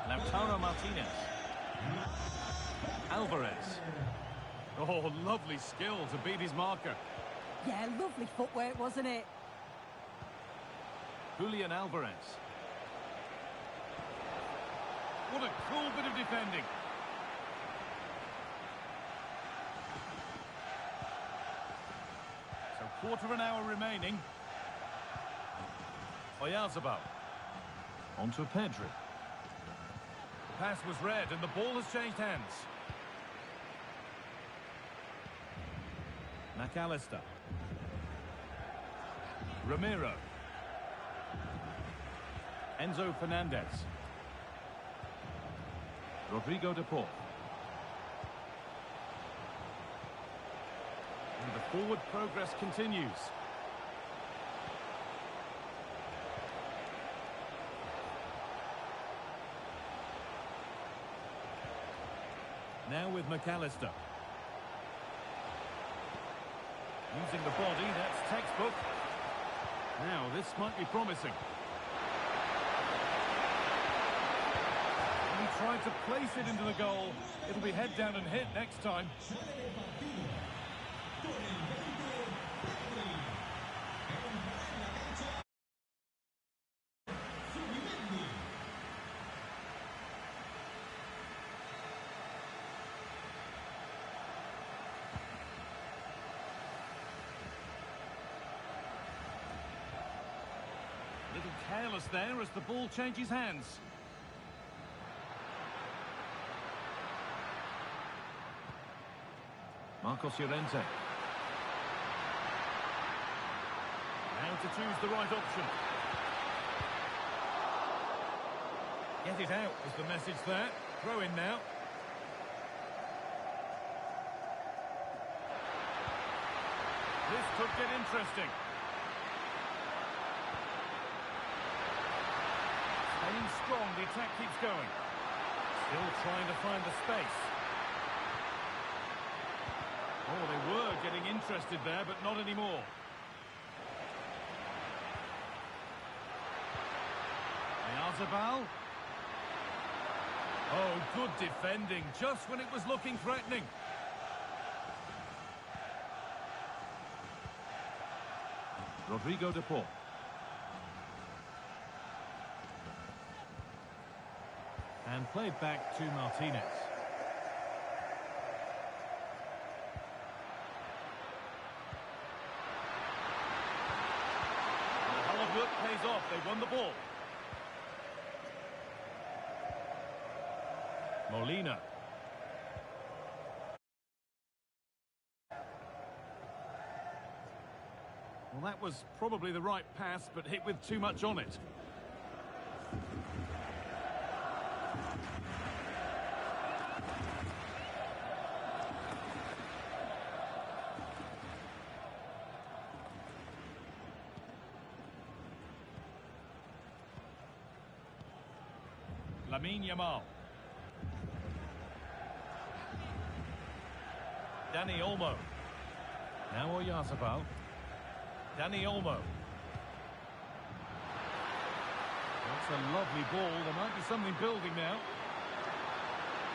Lautaro Martinez. Alvarez. Oh, lovely skill to beat his marker. Yeah, lovely footwork, wasn't it? Julian Alvarez. What a cool bit of defending. So quarter of an hour remaining. Oyarzabal. On to Pedro. The pass was read and the ball has changed hands. McAllister. Ramiro. Enzo Fernandez. Rodrigo de Paul. And the forward progress continues. Now with McAllister. Using the body, that's textbook. Now, this might be promising. He tried to place it into the goal. It'll be head down and hit next time. Little careless there as the ball changes hands. Marcos Llorente. Now to choose the right option. Get it out is the message there. Throw in now. This could get interesting. Staying strong, the attack keeps going. Still trying to find the space. Oh, they were getting interested there, but not anymore. Oyarzabal. Oh, good defending, just when it was looking threatening. Rodrigo de Paul. And played back to Martinez. Work pays off, they won the ball. Molina. Well, that was probably the right pass, but hit with too much on it. Lamine Yamal. Dani Olmo. Now Oyarzabal. Dani Olmo. That's a lovely ball. There might be something building now.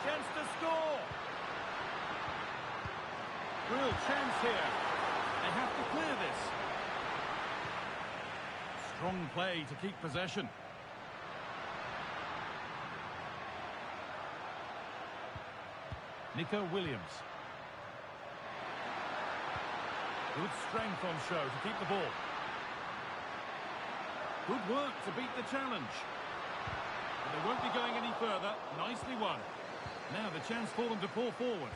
Chance to score. Real chance here. They have to clear this. Strong play to keep possession. Nico Williams. Good strength on show to keep the ball. Good work to beat the challenge. But they won't be going any further. Nicely won. Now the chance for them to pour forward.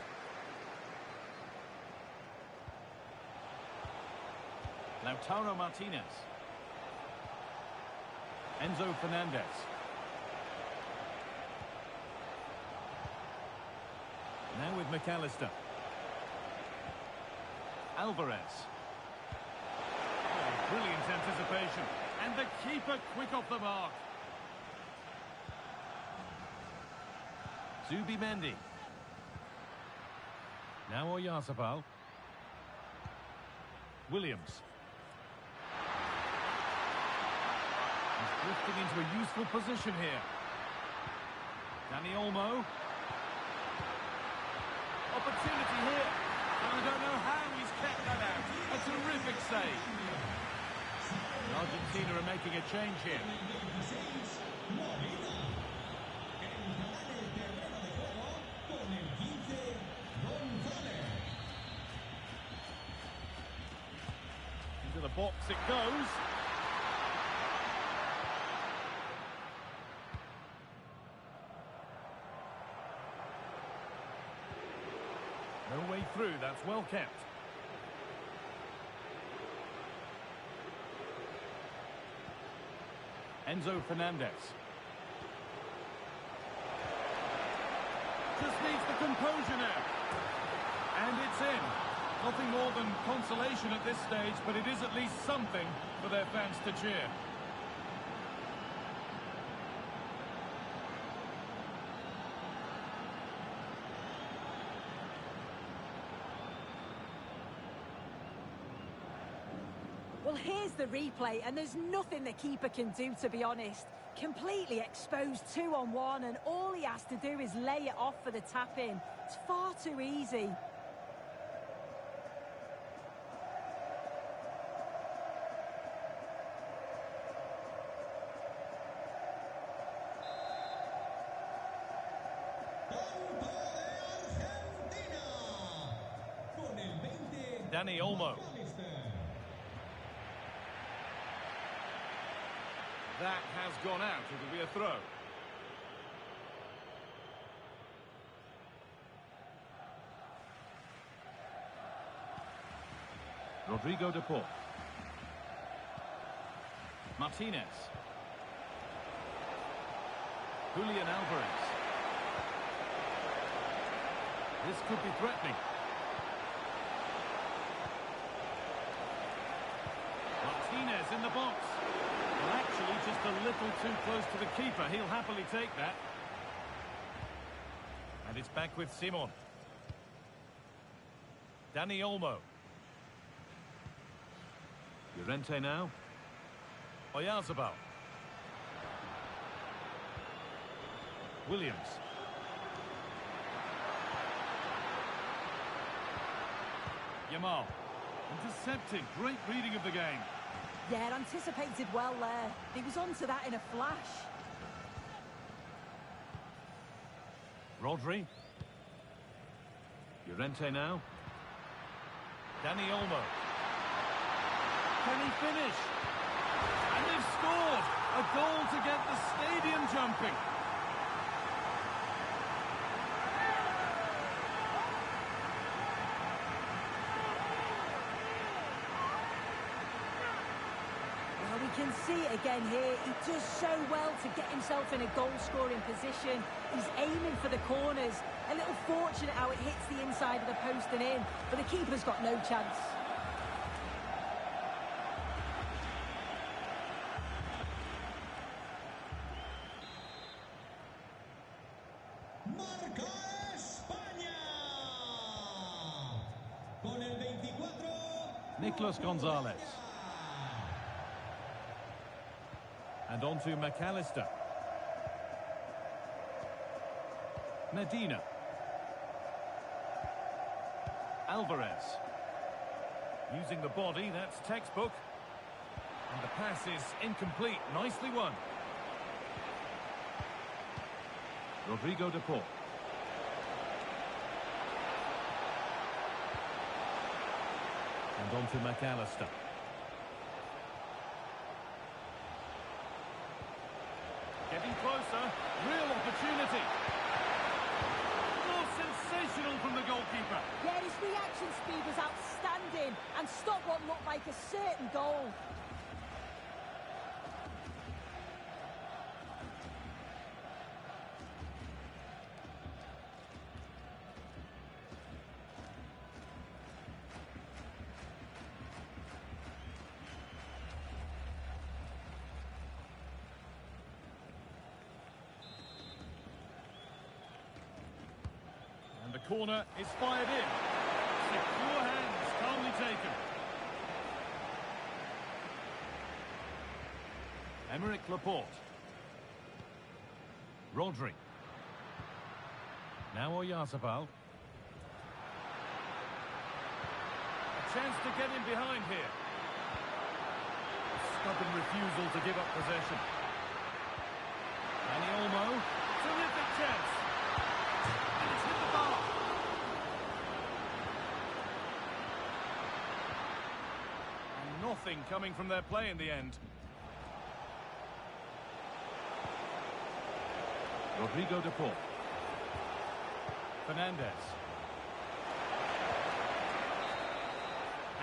Lautaro Martinez. Enzo Fernandez. Now with McAllister. Alvarez. Oh, brilliant anticipation. And the keeper quick off the mark. Zubimendi. Now Oyarzabal. Williams. He's drifting into a useful position here. Dani Olmo. Opportunity here. And I don't know how he's kept that out. A terrific save. Argentina are making a change here. Into the box it goes. No way through, that's well kept. Enzo Fernandez. Just needs the composure now. And it's in. Nothing more than consolation at this stage, but it is at least something for their fans to cheer. Well, here's the replay, and there's nothing the keeper can do, to be honest. Completely exposed 2-on-1, and all he has to do is lay it off for the tap-in. It's far too easy. Punto de Argentina. Con el 20. Dani Olmo. That has gone out. It'll be a throw. Rodrigo de Paul. Martinez. Julian Alvarez. This could be threatening. Martinez in the box. Well, actually, just a little too close to the keeper. He'll happily take that. And it's back with Simon. Dani Olmo. Llorente now. Oyarzabal. Williams. Yamal. Intercepting. Great reading of the game. Yeah, anticipated well there. He was onto that in a flash. Rodri. Llorente now. Dani Olmo. Can he finish? And they've scored! A goal to get the stadium jumping. Well, we can see it again here. He does so well to get himself in a goal-scoring position. He's aiming for the corners. A little fortunate how it hits the inside of the post and in, but the keeper's got no chance. Marca España. Con el 24. Nicolas Gonzalez. And on to McAllister. Medina. Alvarez. Using the body, that's textbook. And the pass is incomplete. Nicely won. Rodrigo de Paul. And on to McAllister. Getting closer. Real opportunity. Oh, sensational from the goalkeeper. Yeah, his reaction speed was outstanding and stopped what looked like a certain goal. And the corner is fired in. Secure hands, calmly taken. Emerick Laporte. Rodri. Now Oyarzabal. A chance to get in behind here. A stubborn refusal to give up possession. Dani Olmo. Terrific chance. And it's hit the bar. And nothing coming from their play in the end. Rodrigo de Paul. Fernandez.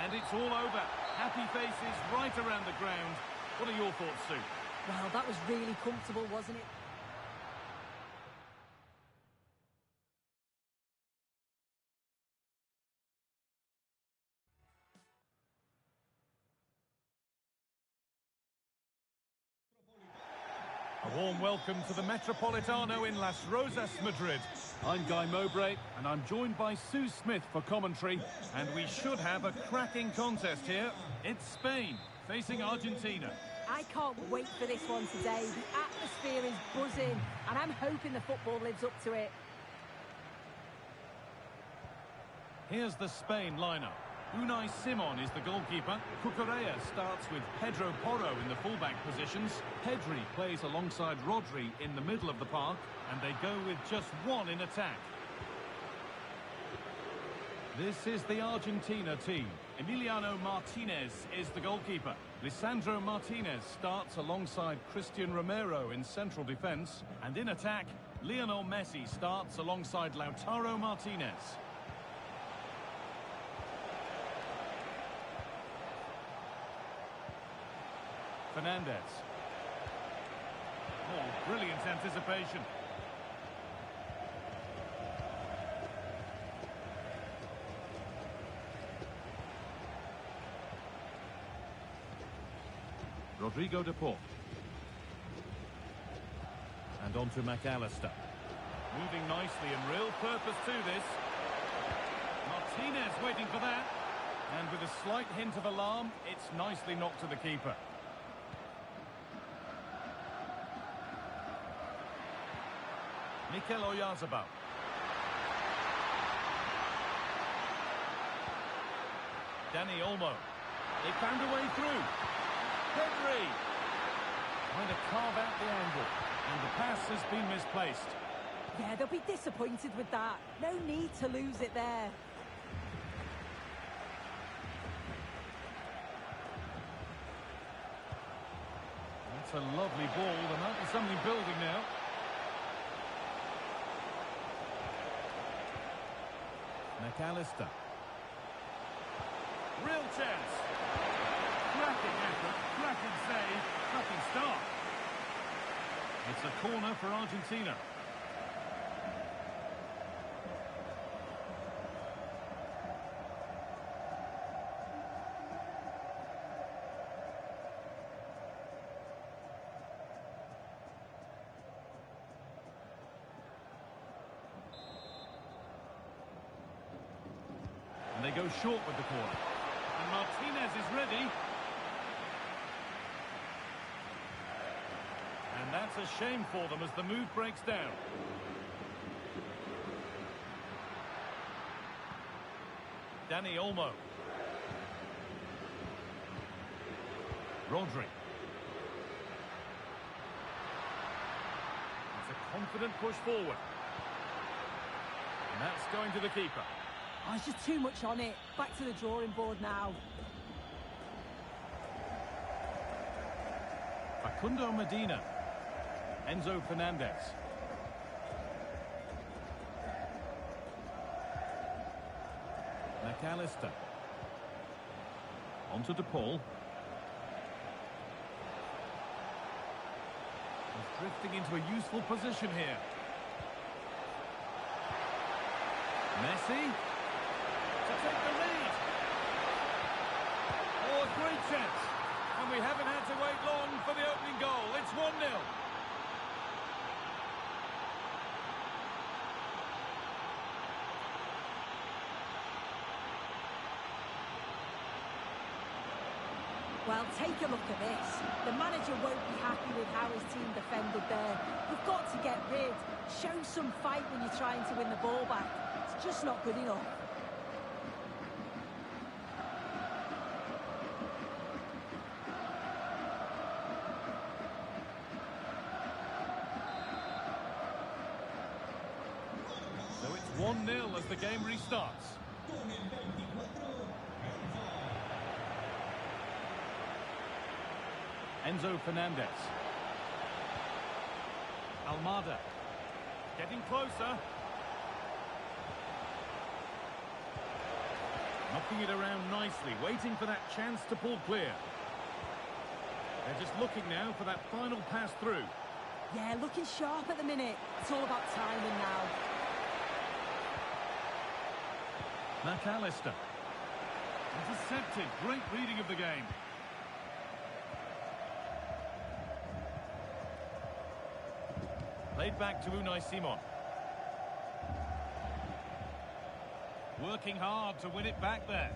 And it's all over. Happy faces right around the ground. What are your thoughts, Sue? Well, that was really comfortable, wasn't it? A warm welcome to the Metropolitano in Las Rosas, Madrid. I'm Guy Mowbray, and I'm joined by Sue Smith for commentary, and we should have a cracking contest here. It's Spain facing Argentina. I can't wait for this one today. The atmosphere is buzzing, and I'm hoping the football lives up to it. Here's the Spain lineup. Unai Simon is the goalkeeper. Cucurella starts with Pedro Porro in the fullback positions. Pedri plays alongside Rodri in the middle of the park, and they go with just one in attack. This is the Argentina team. Emiliano Martinez is the goalkeeper. Lisandro Martinez starts alongside Christian Romero in central defence. And in attack, Lionel Messi starts alongside Lautaro Martinez. Fernandez. Oh, brilliant anticipation. Rodrigo de Paul. And on to McAllister. Moving nicely and real purpose to this. Martinez waiting for that. And with a slight hint of alarm, it's nicely knocked to the keeper. Mikel Oyarzabal. Dani Olmo. They found a way through. Pedri. Trying to carve out the angle. And the pass has been misplaced. Yeah, they'll be disappointed with that. No need to lose it there. That's a lovely ball. There might be something building now. McAllister. Real chance. Cracking effort, cracking save, cracking start. It's a corner for Argentina. And they go short with the corner. And Martinez is ready. And that's a shame for them as the move breaks down. Dani Olmo. Rodri. It's a confident push forward. And that's going to the keeper. Oh, it's just too much on it. Back to the drawing board now. Facundo Medina. Enzo Fernandez. McAllister. On to De Paul. He's drifting into a useful position here. Messi. To take the lead. Oh, a great chance. And we haven't had to wait long for the opening goal. It's 1-0. Well, take a look at this. The manager won't be happy with how his team defended there. You've got to get rid. Show some fight when you're trying to win the ball back. It's just not good enough. So it's 1-0 as the game restarts. Enzo Fernandez. Almada. Getting closer. Knocking it around nicely, waiting for that chance to pull clear. They're just looking now for that final pass through. Yeah, looking sharp at the minute. It's all about timing now. McAllister. Intercepted. Great reading of the game. Played back to Unai Simon. Working hard to win it back there.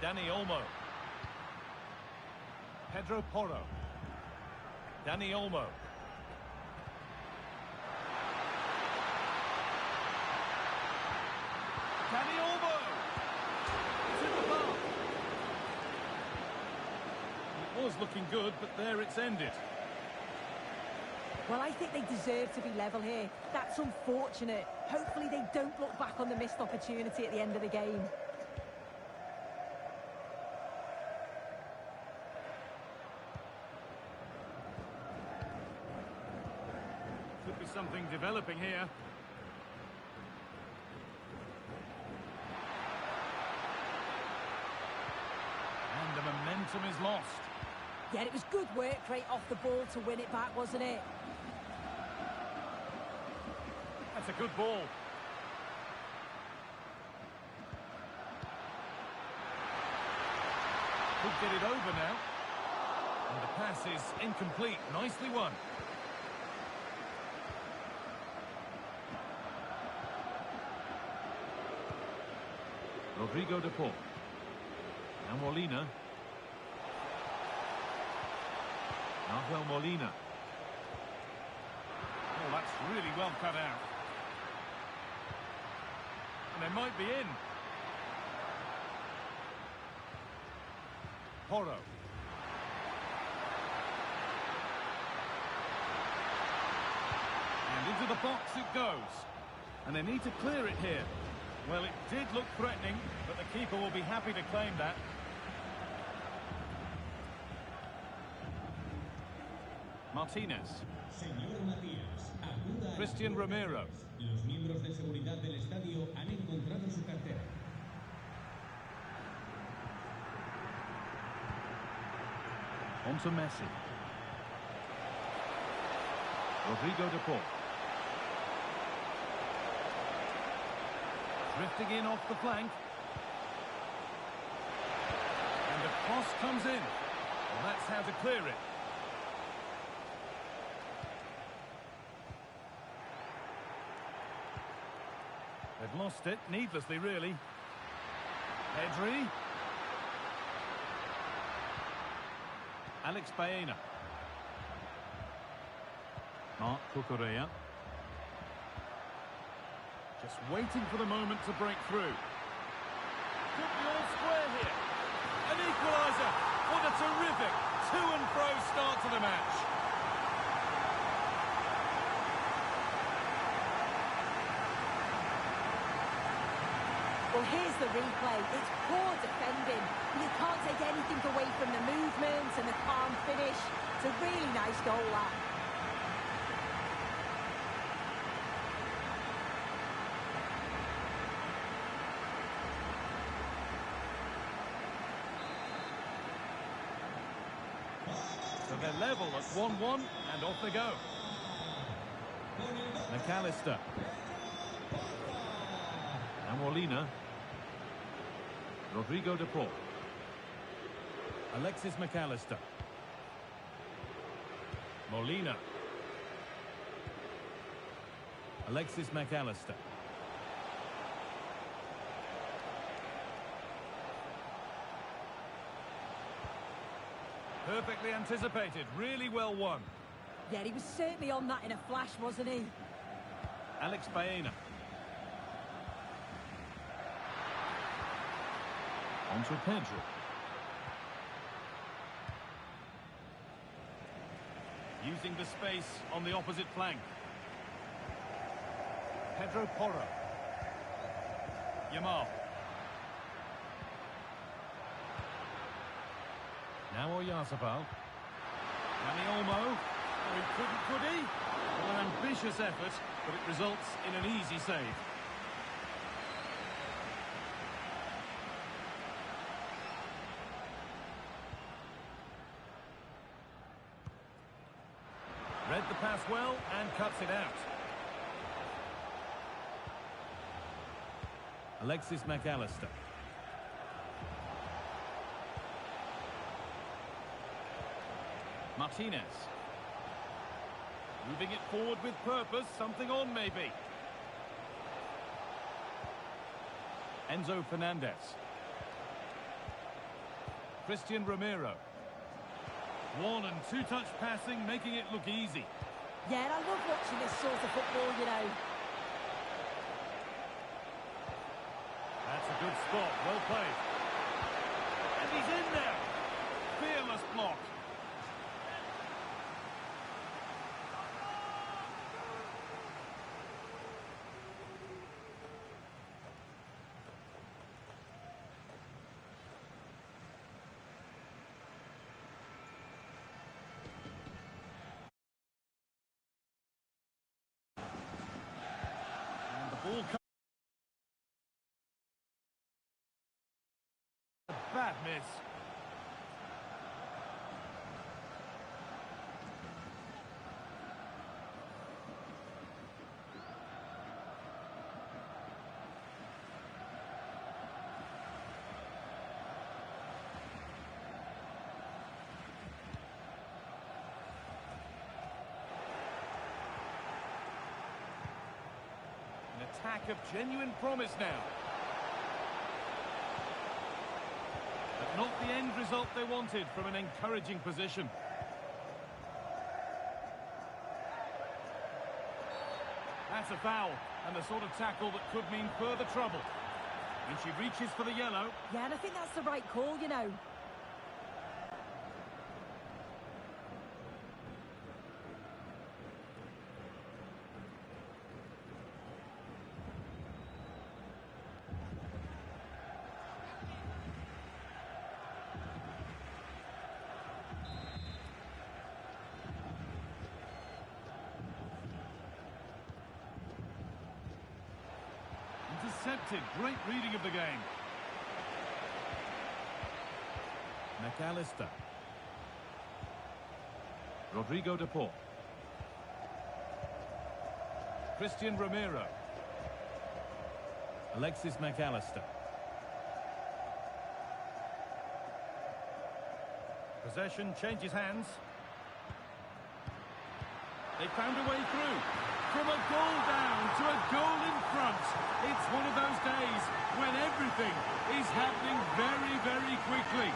Dani Olmo. Pedro Porro. Dani Olmo. Dani Olmo! It's in the bar. It was looking good, but there it's ended. Well, I think they deserve to be level here. That's unfortunate. Hopefully they don't look back on the missed opportunity at the end of the game. Could be something developing here. And the momentum is lost. Yeah, it was good work right off the ball to win it back, wasn't it? That's a good ball. Could get it over now. And the pass is incomplete. Nicely won. Rodrigo de Paul. Now Molina. Nahuel Molina. Oh, that's really well cut out. And they might be in. Porro. And into the box it goes. And they need to clear it here. Well, it did look threatening, but the keeper will be happy to claim that. Martinez. Señor Matías, acuda a Christian Romero. Los miembros de seguridad del estadio han encontrado su cartera. On to Messi. Rodrigo de Paul. Drifting in off the flank. And the cross comes in. And that's how to clear it. They've lost it, needlessly really. Pedri. Alex Baena. Marc Cucurella. Just waiting for the moment to break through. Could be all square here. An equaliser. What a terrific to and fro start to the match. Well, here's the replay. It's poor defending. You can't take anything away from the movement and the calm finish. It's a really nice goal, that. So they're level at 1-1 and off they go. McAllister. And Molina. Rodrigo de Paul. Alexis McAllister. Molina. Alexis McAllister. Perfectly anticipated, really well won. Yeah, he was certainly on that in a flash, wasn't he? Alex Baena. On to Pedro. Using the space on the opposite flank. Pedro Porro. Yamal. Now Oyarzabal. Dani Olmo. Oh, he couldn't, could he? Well, an ambitious effort, but it results in an easy save. pass well and cuts it out. Alexis McAllister. Martinez. Moving it forward with purpose, something on maybe. Enzo Fernandez. Christian Romero. One and two-touch passing, making it look easy. Yeah, and I love watching this sort of football, you know. That's a good spot, well played. And he's in there. Fearless block. Ball a bad miss. Attack of genuine promise now. But not the end result they wanted from an encouraging position. That's a foul, and the sort of tackle that could mean further trouble. And she reaches for the yellow. Yeah, and I think that's the right call, you know. Intercepted. Great reading of the game. McAllister. Rodrigo de Paul. Christian Romero. Alexis McAllister. Possession changes hands. They found a way through. From a goal down to a goal in front. It's one of those days when everything is happening very, very quickly.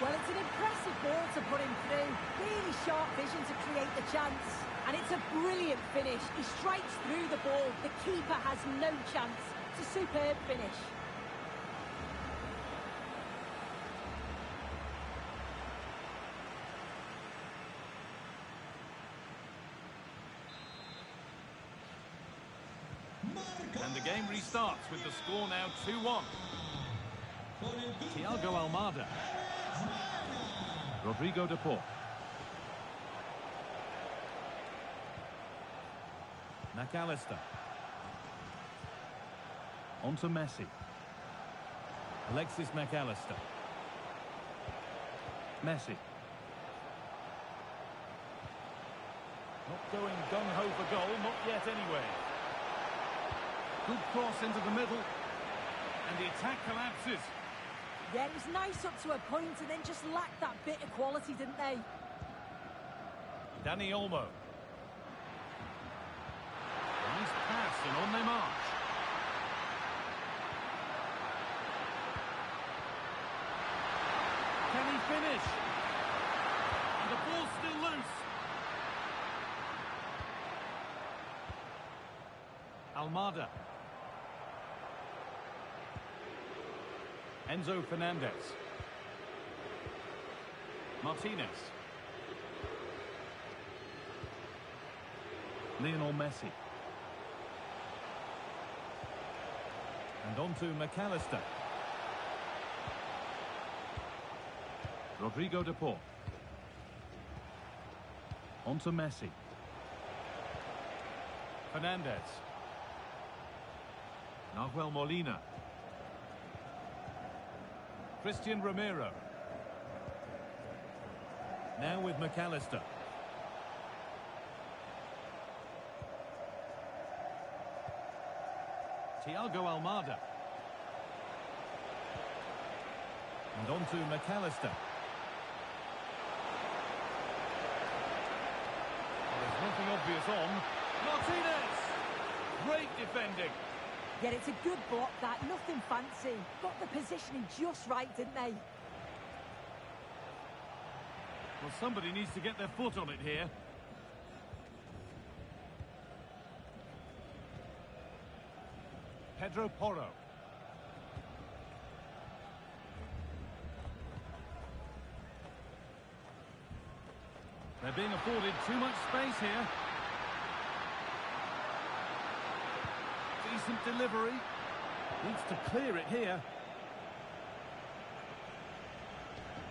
Well, it's an impressive ball to put him through. Really sharp vision to create the chance. And it's a brilliant finish. He strikes through the ball. The keeper has no chance. It's a superb finish. And the game restarts with the score now 2-1. Thiago Almada. Rodrigo de Paul. McAllister. On to Messi. Alexis McAllister. Messi. Not going gung-ho for goal, not yet anyway. Good cross into the middle. And the attack collapses. Yeah, it was nice up to a point and then just lacked that bit of quality, didn't they? Dani Olmo. Nice pass and on they march. Can he finish? And the ball's still loose. Almada. Enzo Fernandez. Martinez. Lionel Messi. And on to McAllister. Rodrigo de Paul. On to Messi. Fernandez. Nahuel Molina. Christian Romero. Now with McAllister. Thiago Almada. And on to McAllister. There's nothing obvious on. Martinez! Great defending. Yeah, it's a good block, that. Nothing fancy. Got the positioning just right, didn't they? Well, somebody needs to get their foot on it here. Pedro Porro. They're being afforded too much space here. Decent delivery. Needs to clear it here.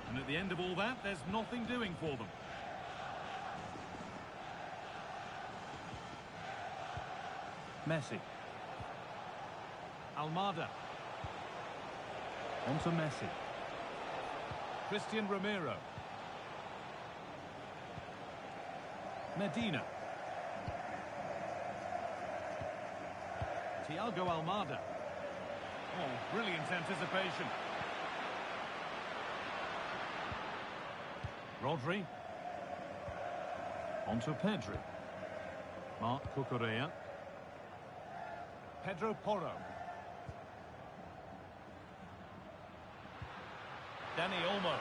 And at the end of all that, there's nothing doing for them. Messi. Almada. On to Messi. Christian Romero. Medina. Thiago Almada. Oh, brilliant anticipation. Rodri. On to Pedri. Marc Cucurella. Pedro Porro. Dani Olmo.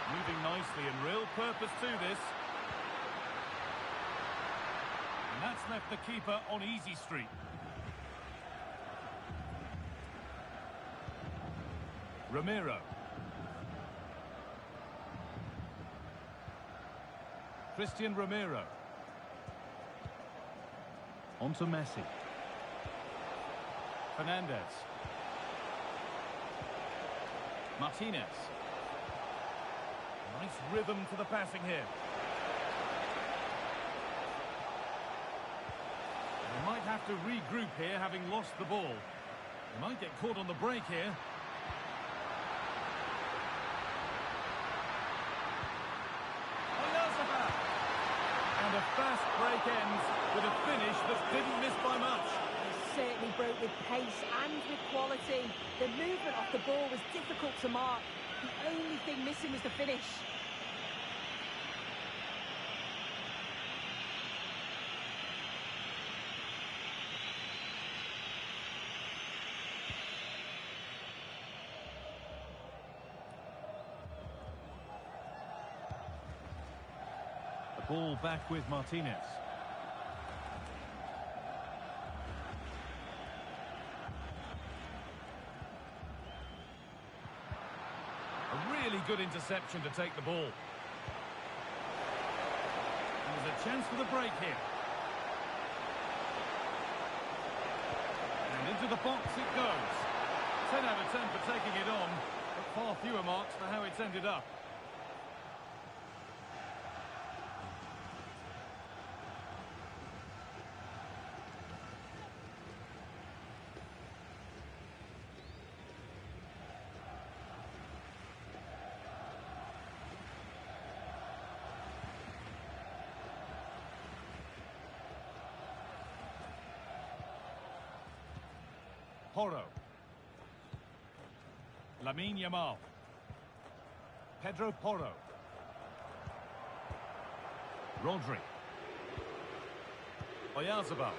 Moving nicely and real purpose to this. And that's left the keeper on easy street. Romero. Christian Romero. On to Messi. Fernandez. Martinez. Nice rhythm to the passing here. They might have to regroup here, having lost the ball. They might get caught on the break here. And a fast break ends with a finish that didn't miss by much. He certainly broke with pace and with quality. The movement off the ball was difficult to mark. The only thing missing was the finish. Ball back with Martinez. A really good interception to take the ball. There's a chance for the break here. And into the box it goes. 10 out of 10 for taking it on, but far fewer marks for how it's ended up. Porro. Lamine Yamal. Pedro Porro. Rodri. Oyarzabal.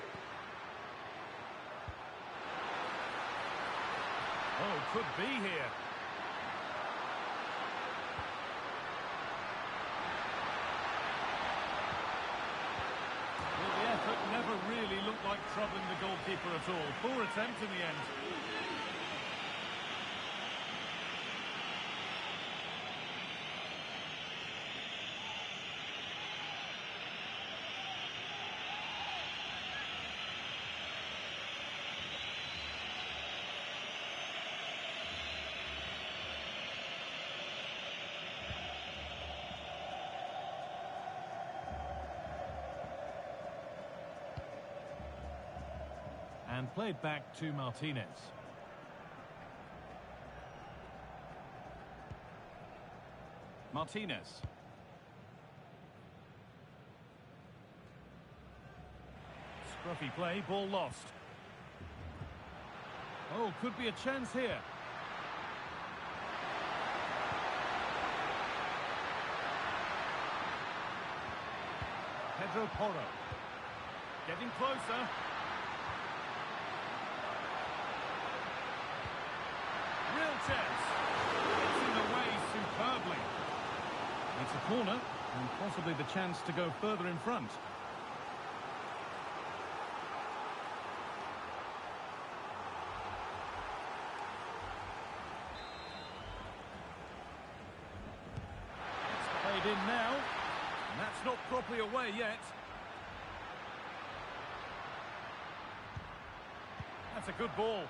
Oh, could be here. Well, the effort never really looked like troubling the goalkeeper at all. Poor attempt in the end. And played back to Martinez. Martinez. Scruffy play, ball lost. Oh, could be a chance here. Pedro Porro. Getting closer. Real chance. It's in the way superbly. It's a corner and possibly the chance to go further in front. It's played in now. And that's not properly away yet. That's a good ball.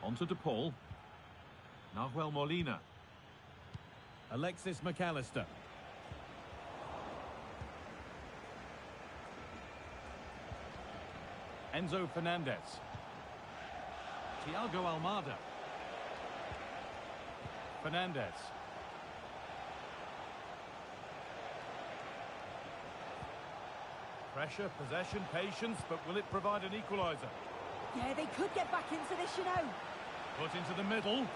On to DePaul. Nahuel Molina. Alexis McAllister. Enzo Fernandez. Thiago Almada. Fernandez. Pressure, possession, patience, but will it provide an equaliser? Yeah, they could get back into this, you know. Put into the middle.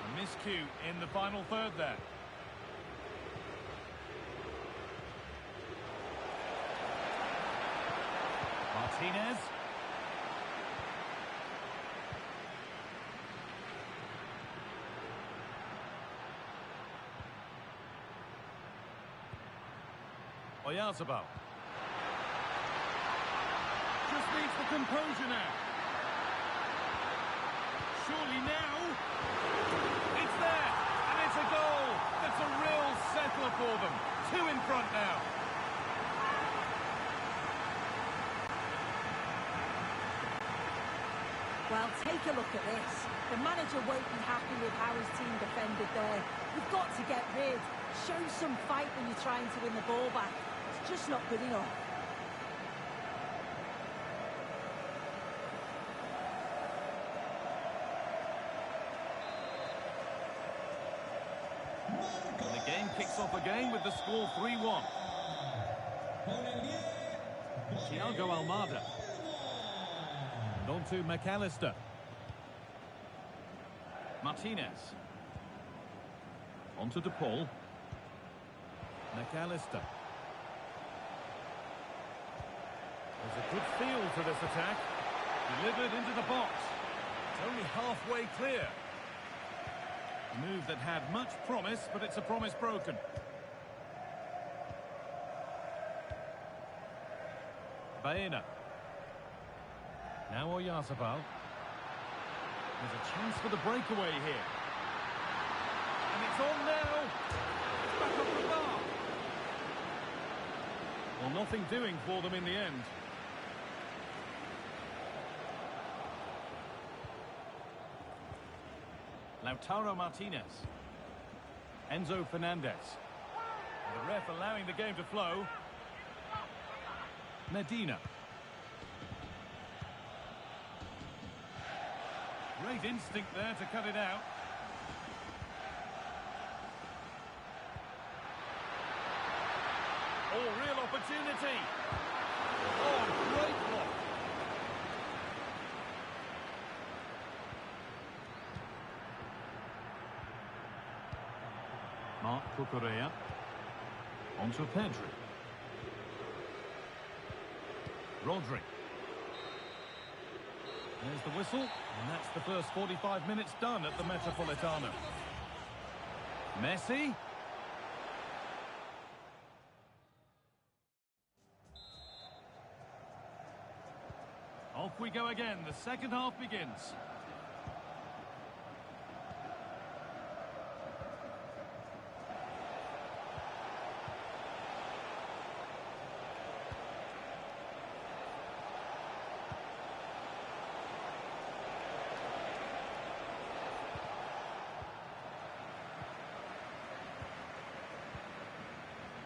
A miscue in the final third there. Martinez. Oyarzabal. Just needs the composure now. Surely now. It's there. And it's a goal. That's a real settler for them. 2 in front now. Well, take a look at this. The manager won't be happy with how his team defended there. You've got to get rid. Show some fight when you're trying to win the ball back. It's just not good enough. And the game kicks off again with the score 3-1. Thiago Almada. And on to McAllister. Martinez. On to DePaul. McAllister. There's a good feel to this attack. Delivered into the box. It's only halfway clear. A move that had much promise, but it's a promise broken. Baena. Now Oyarzabal. There's a chance for the breakaway here. And it's on now. It's back up the bar. Well, nothing doing for them in the end. Lautaro Martinez. Enzo Fernandez. And the ref allowing the game to flow. Medina. Great instinct there to cut it out. Oh, real opportunity. Oh, great block. Marc Cucurella. On to Pedri. Rodri. There's the whistle, and that's the first 45 minutes done at the Metropolitano. Messi. Off we go again. The second half begins.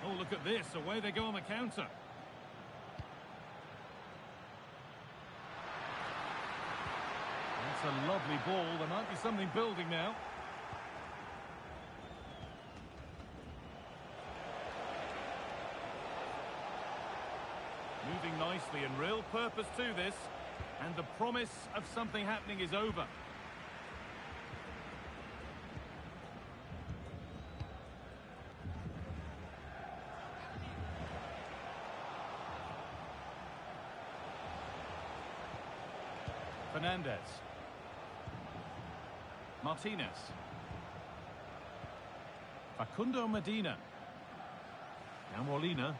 Oh, look at this. Away they go on the counter. That's a lovely ball. There might be something building now. Moving nicely and real purpose to this. And the promise of something happening is over. Fernandez. Martinez. Facundo Medina. Now Molina.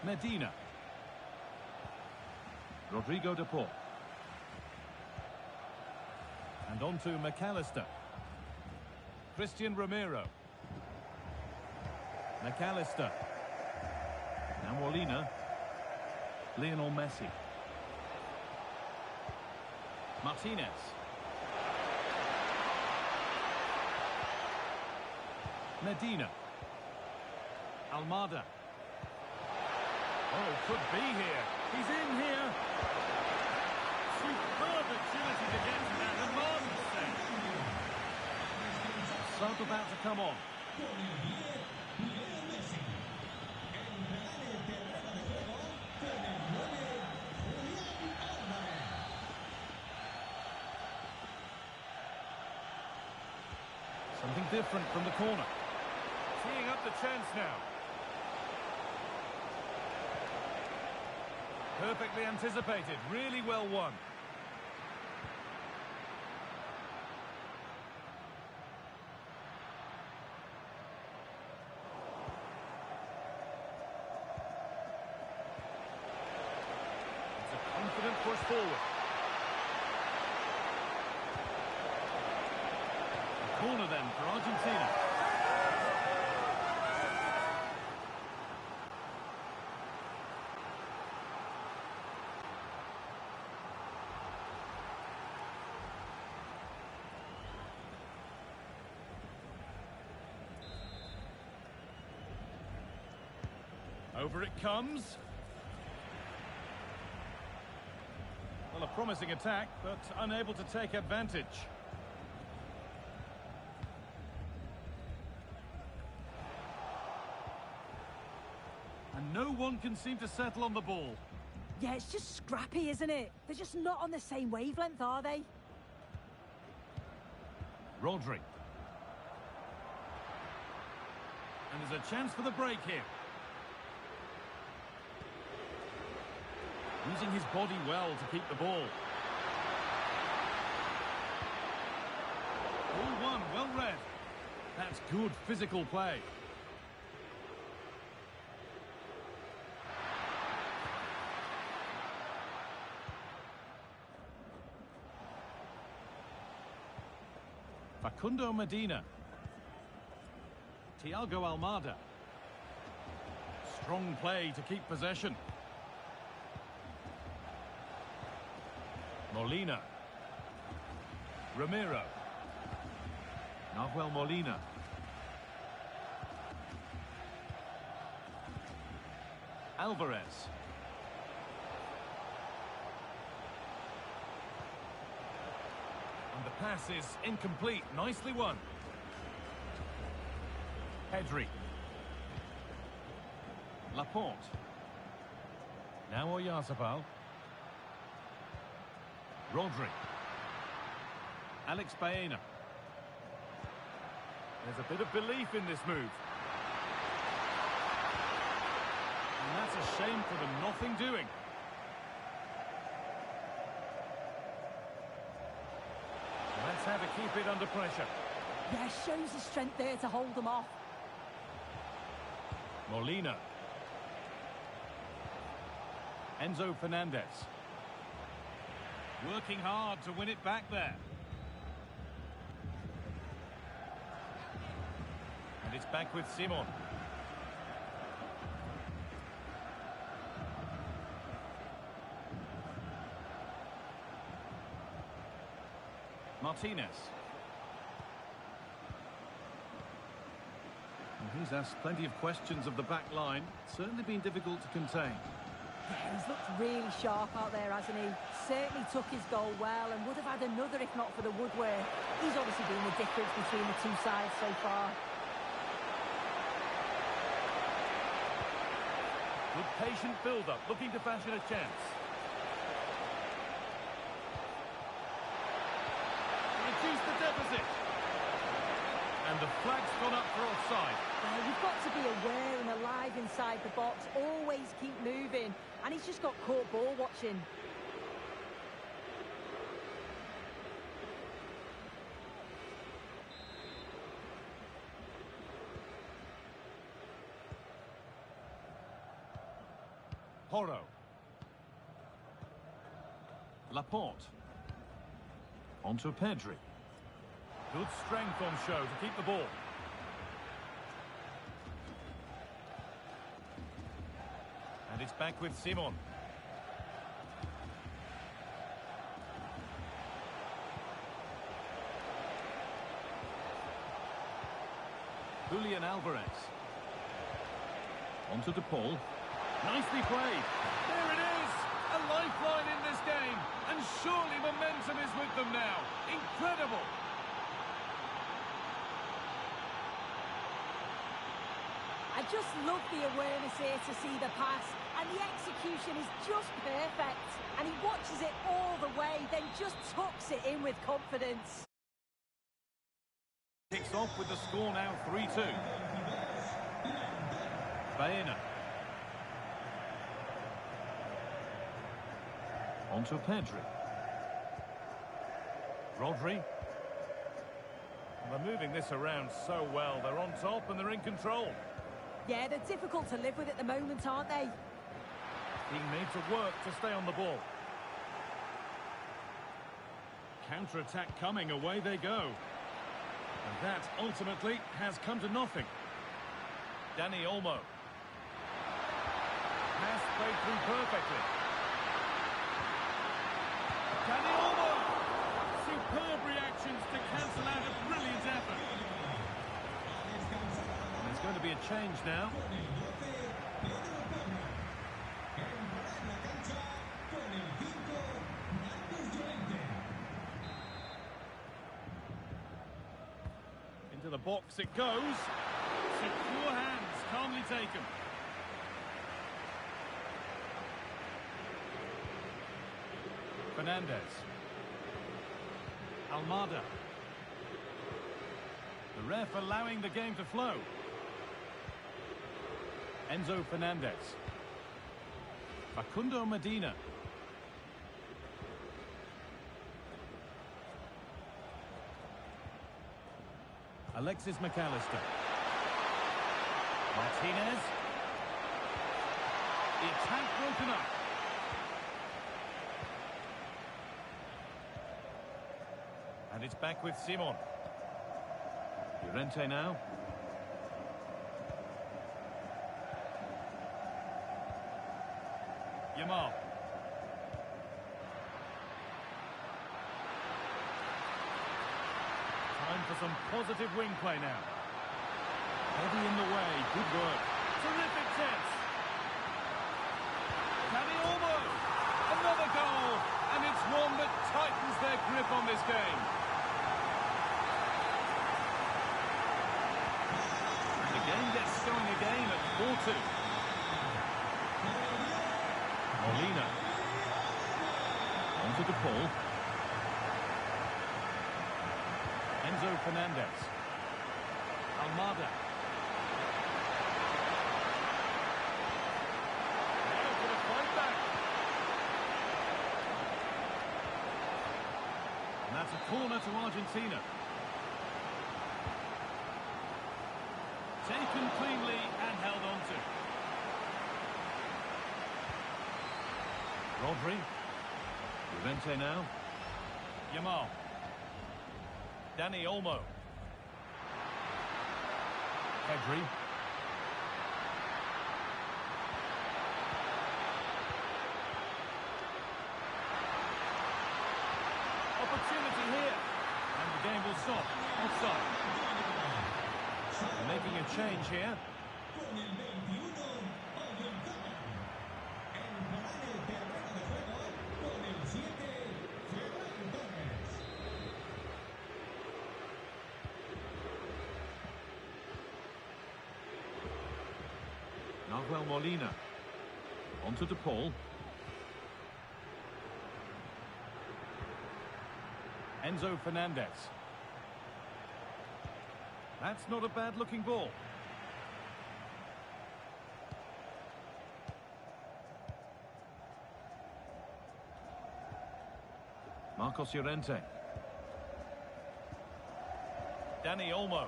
Medina. Rodrigo de Paul. And on to McAllister. Christian Romero. McAllister. Now Molina. Lionel Messi. Martinez. Medina. Almada. Oh, could be here. He's in here. Superb agility to get to that. And marvelous save. Sub about to come on. Something different from the corner. Teeing up the chance now. Perfectly anticipated, really well won. It's a confident push forward. A corner then for Argentina. Over it comes. Well, a promising attack, but unable to take advantage. And no one can seem to settle on the ball. Yeah, it's just scrappy, isn't it? They're just not on the same wavelength, are they? Rodri. And there's a chance for the break here. Using his body well to keep the ball. All one, well read. That's good physical play. Facundo Medina. Thiago Almada. Strong play to keep possession. Molina. Romero. Nahuel Molina. Alvarez. And the pass is incomplete. Nicely won. Pedri. Laporte. Now Oyarzabal. Rodri. Alex Baena. There's a bit of belief in this move. And that's a shame for the nothing doing. That's how to keep it under pressure. Yeah, shows his strength there to hold them off. Molina. Enzo Fernandez. Working hard to win it back there. And it's back with Simon. Martinez. Well, he's asked plenty of questions of the back line. Certainly been difficult to contain. Yeah, he's looked really sharp out there, hasn't he? Certainly took his goal well and would have had another if not for the woodwork. He's obviously been the difference between the two sides so far. Good patient build-up, looking to fashion a chance. Reduce the deficit. And the flag's gone up for offside. You've got to be aware and alive inside the box. Always keep moving. And he's just got caught ball watching. Porro. Laporte. Onto Pedri. Good strength on show to keep the ball. And it's back with Simon. Julian Alvarez. Onto De Paul. Nicely played. There it is! A lifeline in this game. And surely momentum is with them now. Incredible! I just love the awareness here to see the pass, and the execution is just perfect. And he watches it all the way, then just tucks it in with confidence. Kicks off with the score now 3-2. Baena. Onto Pedri. Rodri. They're moving this around so well. They're on top and they're in control. Yeah, they're difficult to live with at the moment, aren't they? Being made to work to stay on the ball. Counter-attack coming, away they go. And that ultimately has come to nothing. Dani Olmo. Pass played through perfectly. Dani Olmo! Superb reactions to cancel out a brilliant effort. And there's going to be a change now. Into the box it goes. Secure hands, calmly taken. Fernandez. Almada. The ref allowing the game to flow. Enzo Fernandez. Facundo Medina. Alexis McAllister. Martinez. The attack broken up. And it's back with Simon. Llorente now. Yamal. Time for some positive wing play now. Heavy in the way, good work. Terrific sense. Dani Olmo. Another goal. And it's one that tightens their grip on this game. And the game gets going again at 4-2. Molina. Onto De Paul. Enzo Fernandez. Almada. Now for the fight back. And that's a corner to Argentina. Taken cleanly and held on to. Rodri. Llorente now. Yamal. Dani Olmo. Pedri. Opportunity here. And the game will stop. Offside. Making a change here. Con el 21, el Nahuel Molina. Onto De Paul. Enzo Fernandez. That's not a bad-looking ball. Marcos Llorente. Dani Olmo.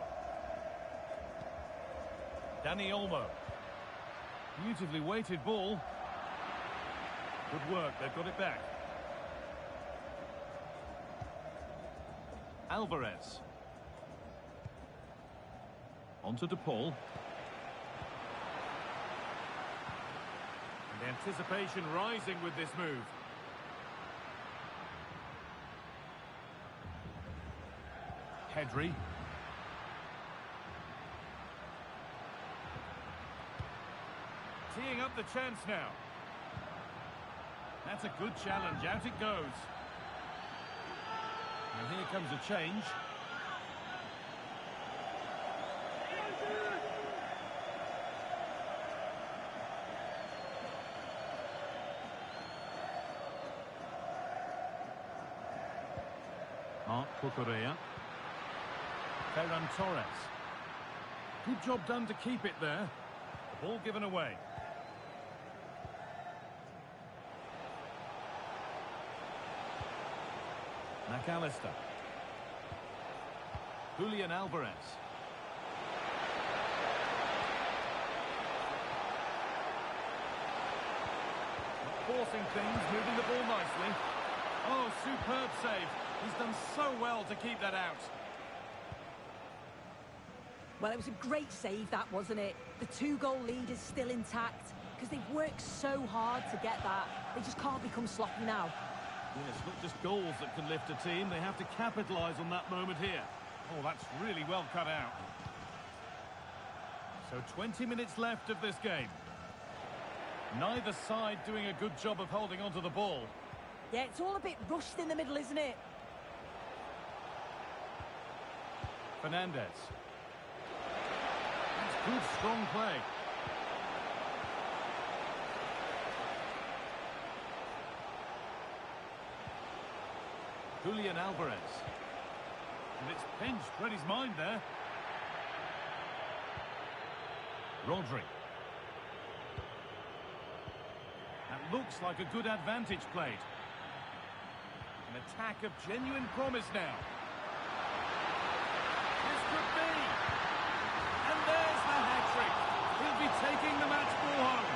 Dani Olmo. Beautifully weighted ball. Good work, they've got it back. Alvarez. Onto De Paul. And the anticipation rising with this move. Pedri. Teeing up the chance now. That's a good challenge. Out it goes. And here comes a change. Marc Cucurella. Ferran Torres. Good job done to keep it there. The ball given away. McAllister. Julian Alvarez. Forcing things, moving the ball nicely. Oh, superb save. He's done so well to keep that out. Well, it was a great save, that, wasn't it? The 2-goal lead is still intact because they've worked so hard to get that. They just can't become sloppy now. Yes, not just goals that can lift a team. They have to capitalise on that moment here. Oh, that's really well cut out. So 20 minutes left of this game. Neither side doing a good job of holding onto the ball. Yeah, it's all a bit rushed in the middle, isn't it? Fernandez. That's good, strong play. Julian Alvarez. And it's pinched. Read his mind there. Rodri. That looks like a good advantage played. An attack of genuine promise now. This could be. And there's the hat-trick. He'll be taking the match ball home.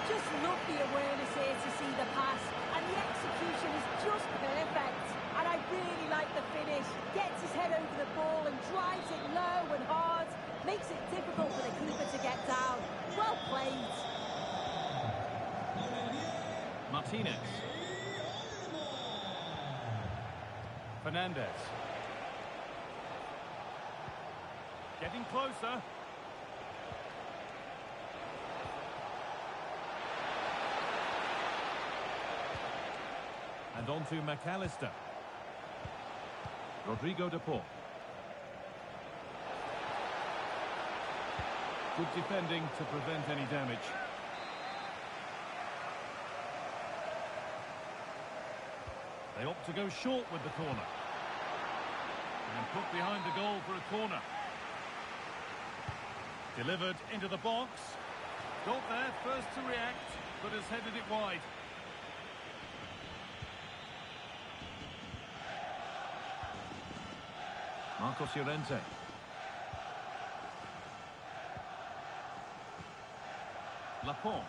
Just love the awareness here to see the pass, and the execution is just perfect. And I really like the finish. Gets his head over the ball and drives it low and hard. Makes it difficult for the keeper to get down. Well played. Martinez. Fernandez. Getting closer. And on to McAllister. Rodrigo De Paul. Good defending to prevent any damage. They opt to go short with the corner. And put behind the goal for a corner. Delivered into the box. Got there first to react, but has headed it wide. Marcos Llorente. Laporte.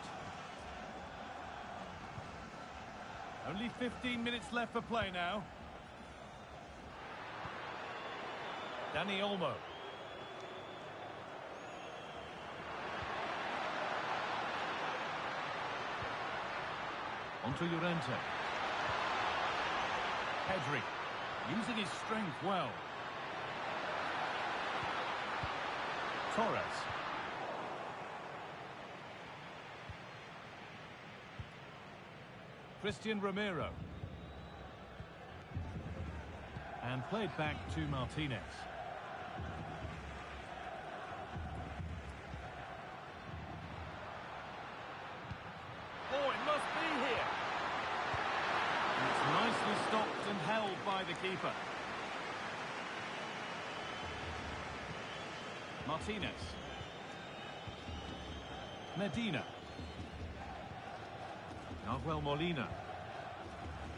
Only 15 minutes left for play now. Dani Olmo. Onto Llorente. Pedri. Using his strength well. Torres. Christian Romero. And played back to Martinez. Oh, it must be here. And it's nicely stopped and held by the keeper. Martinez. Medina. Nahuel Molina.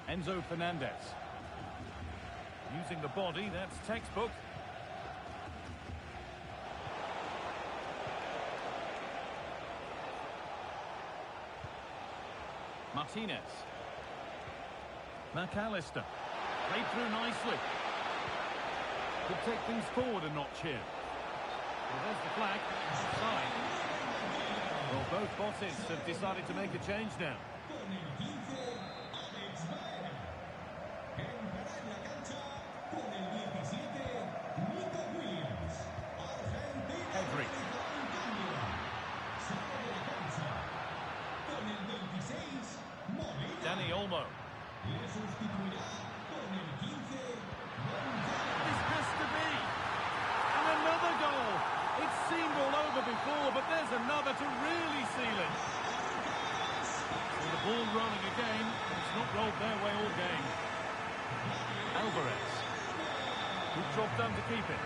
Enzo Fernandez. Using the body, that's textbook. Martinez. McAllister. Played through nicely. Could take things forward a notch here. Well, there's the flag. Offside. Well, both bosses have decided to make a change now. Pedri. Dani Olmo. This has to be. And another goal. It's seemed all over before, but there's another to really seal it. And the ball rolling again, but it's not rolled their way all game. Alvarez. Good job done to keep it.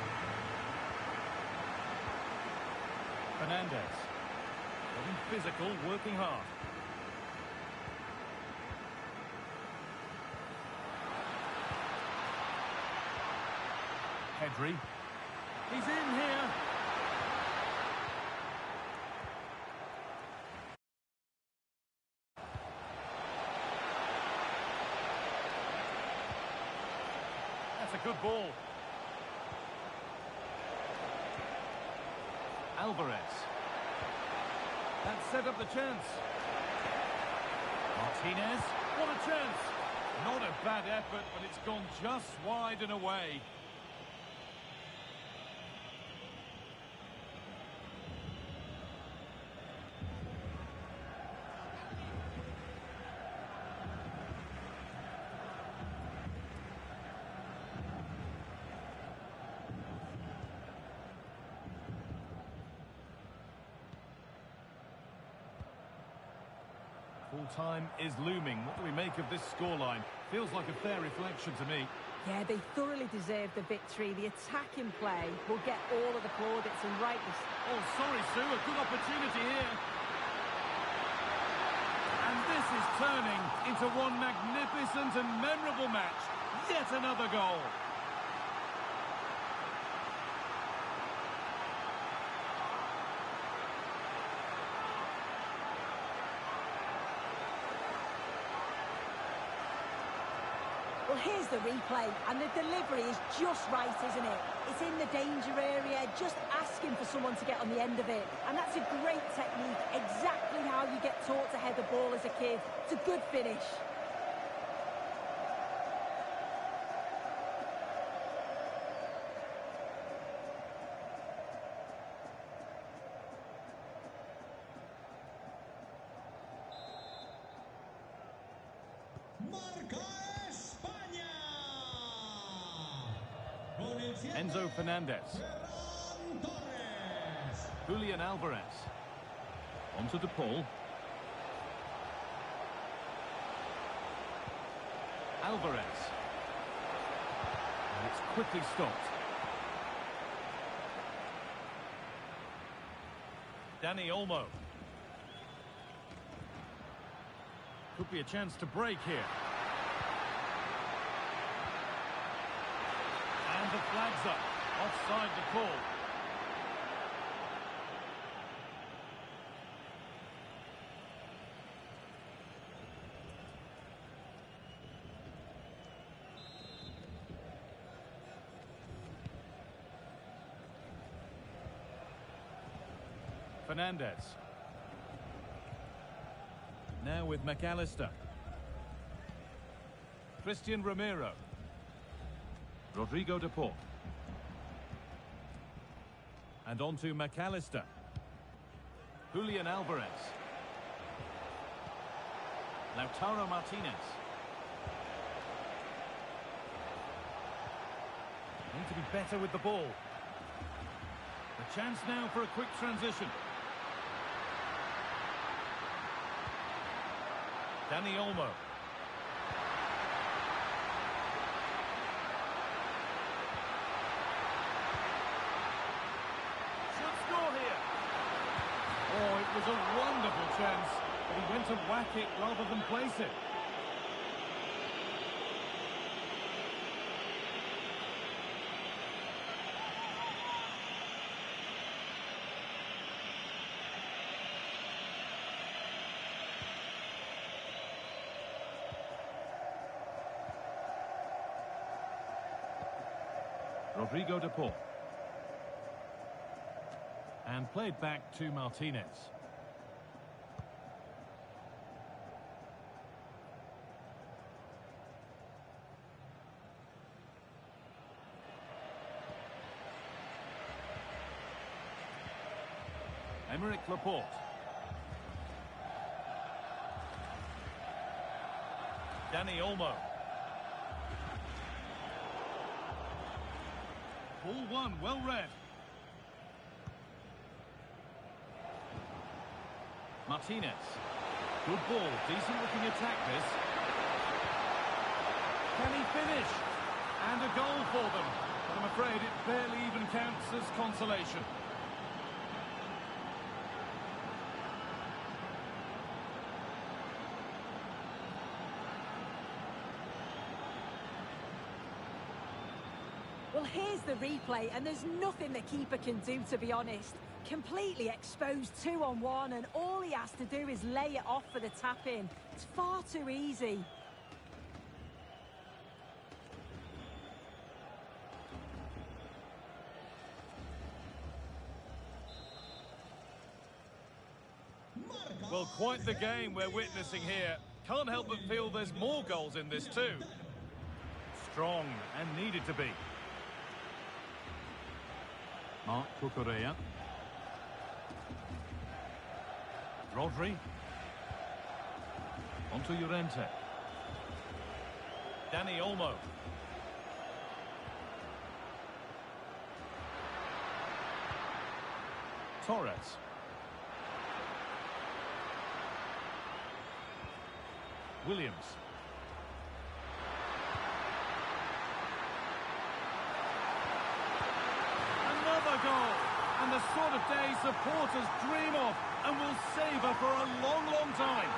Fernandez. Getting physical, working hard. Pedri. He's in here. That's a good ball. Alvarez. That set up the chance. Martinez. What a chance. Not a bad effort, but it's gone just wide and away. Full time is looming. What do we make of this scoreline? Feels like a fair reflection to me. Yeah, they thoroughly deserve the victory. The attacking play will get all of the plaudits, and rightly. Oh, sorry, Sue. A good opportunity here. And this is turning into one magnificent and memorable match. Yet another goal. Well, here's the replay, and the delivery is just right, isn't it? It's in the danger area, just asking for someone to get on the end of it. And that's a great technique, exactly how you get taught to head the ball as a kid. It's a good finish. Enzo Fernandez. Julian Alvarez. Onto De Paul. Alvarez. And it's quickly stopped. Dani Olmo. Could be a chance to break here. And the flag's up. Offside the call. Fernandez. Now with McAllister. Christian Romero. Rodrigo De Paul. And on to McAllister. Julian Alvarez. Lautaro Martinez. Need to be better with the ball. A chance now for a quick transition. Dani Olmo. Should score here. Oh, it was a wonderful chance, but he went to whack it rather than place it. Rodrigo de Paul. And played back to Martinez. Emerick Laporte. Dani Olmo. Ball one, well read. Martinez. Good ball, decent looking attack this. Can he finish? And a goal for them. But I'm afraid it barely even counts as consolation. Well, here's the replay, and there's nothing the keeper can do, to be honest. Completely exposed 2-on-1, and all he has to do is lay it off for the tap-in. It's far too easy. Well, quite the game we're witnessing here. Can't help but feel there's more goals in this too. Strong and needed to be. Marc Cucurella. Rodri. Onto Llorente. Dani Olmo. Torres. Williams. Another goal! And the sort of day supporters dream of and will savour for a long, long time.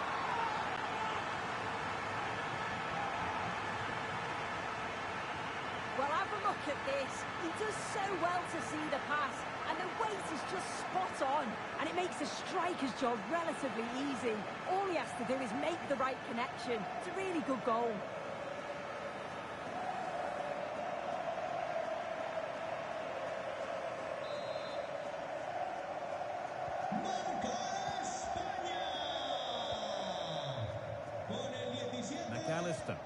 Well, have a look at this. He does so well to see the pass, and the weight is just spot on, and it makes the striker's job relatively easy. All he has to do is make the right connection. It's a really good goal. McAllister.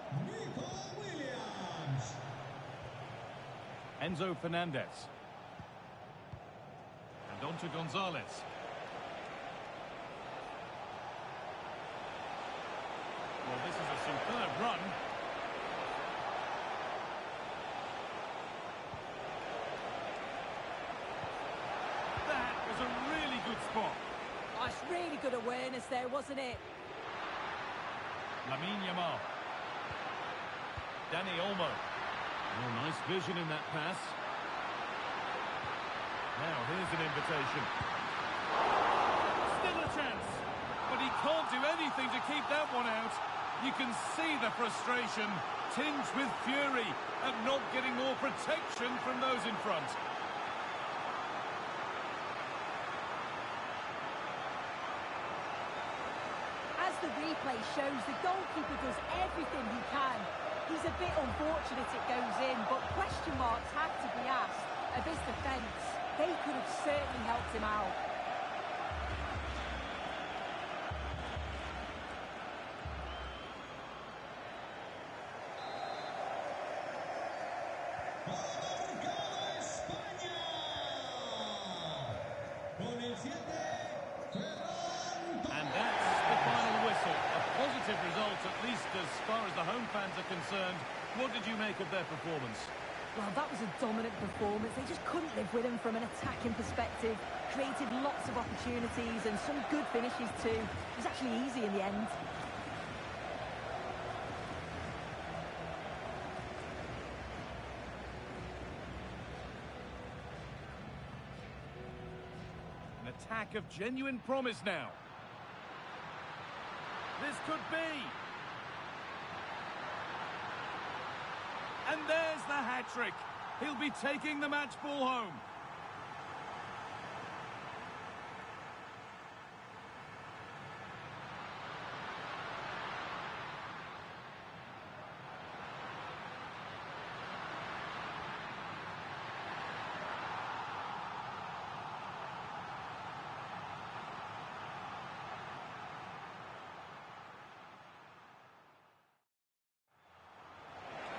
Enzo Fernandez. And on to Gonzalez. Well, this is a superb run. That was a really good spot. Oh, it's really good awareness there, wasn't it? Lamine Yamal. Dani Olmo. Oh, nice vision in that pass. Now, here's an invitation. Still a chance. But he can't do anything to keep that one out. You can see the frustration, tinged with fury, at not getting more protection from those in front. As the replay shows, the goalkeeper does everything he can. He's a bit unfortunate it goes in, but question marks have to be asked of his defence. They could have certainly helped him out. And that's the final whistle. A positive result. as the home fans are concerned. What did you make of their performance? Well, that was a dominant performance. They just couldn't live with him from an attacking perspective. Created lots of opportunities and some good finishes too. It was actually easy in the end. An attack of genuine promise now. This could be. And there's the hat-trick. He'll be taking the match ball home.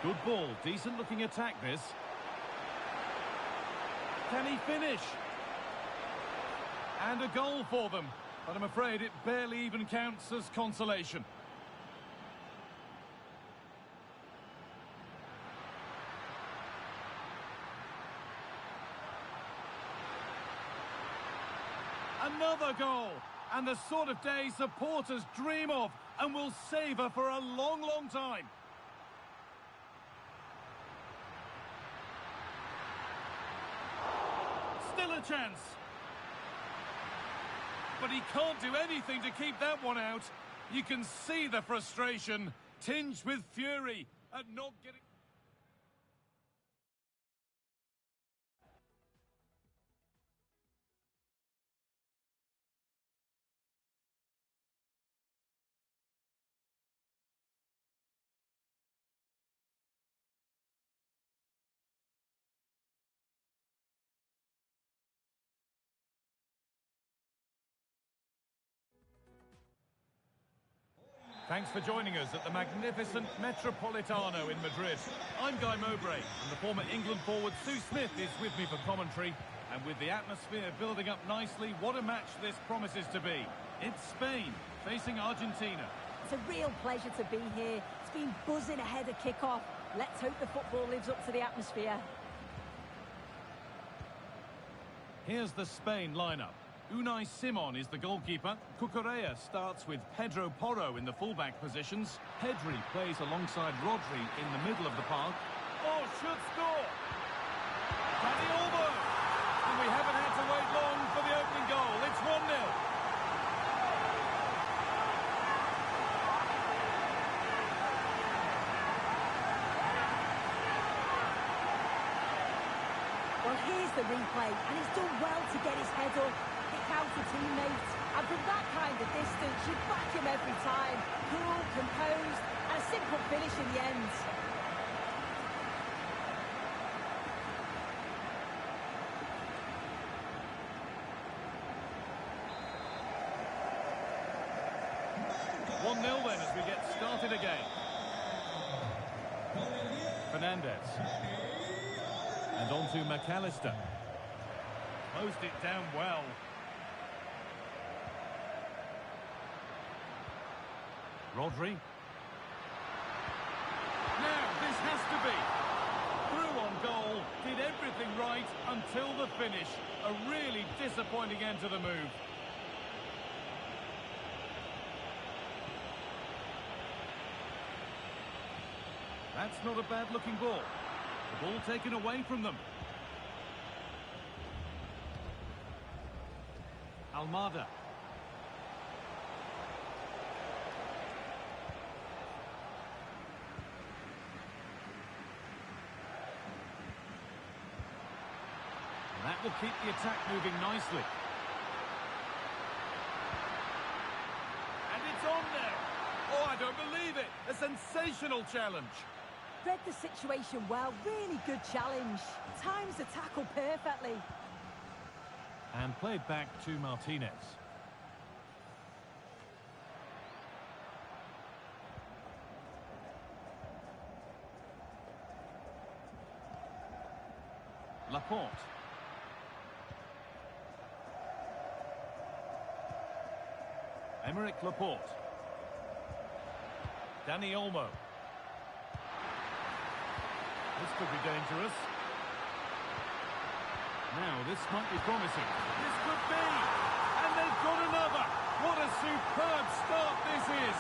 Good ball, decent looking attack this. Can he finish? And a goal for them, but I'm afraid it barely even counts as consolation. Another goal, and the sort of day supporters dream of and will savour for a long, long time. Still a chance. But he can't do anything to keep that one out. You can see the frustration, tinged with fury at not getting... Thanks for joining us at the magnificent Metropolitano in Madrid. I'm Guy Mowbray, and the former England forward Sue Smith is with me for commentary. And with the atmosphere building up nicely, what a match this promises to be. It's Spain facing Argentina. It's a real pleasure to be here. It's been buzzing ahead of kick-off. Let's hope the football lives up to the atmosphere. Here's the Spain lineup. Unai Simon is the goalkeeper. Cucurella starts with Pedro Porro in the fullback positions. Pedri plays alongside Rodri in the middle of the park. Oh, should score! Dani Olmo! And we haven't had to wait long for the opening goal. It's 1-0. Well, here's the replay, and he's done well to get his head up. Out a teammate, and from that kind of distance you back him every time. Cool, composed, and a simple finish in the end. One 0 then as we get started again. Fernandez. And on to McAllister. Closed it down well. Rodri. Now, this has to be. Through on goal, did everything right until the finish. A really disappointing end to the move. That's not a bad-looking ball. The ball taken away from them. Almada. That will keep the attack moving nicely. And it's on there. Oh, I don't believe it. A sensational challenge. Read the situation well. Really good challenge. Times the tackle perfectly. And played back to Martinez. Laporte. Emerick Laporte. Dani Olmo. This could be dangerous. Now, this might be promising. This could be! And they've got another! What a superb start this is!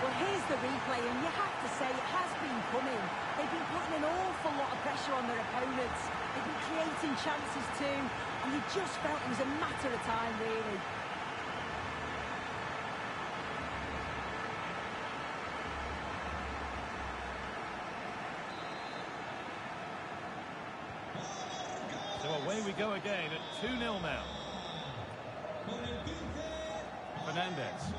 Well, here's the replay, and you have to say it has been coming. They've been putting an awful lot of pressure on their opponents. They've been creating chances too, and you just felt it was a matter of time, really. So away we go again at 2-0 now. Fernandez.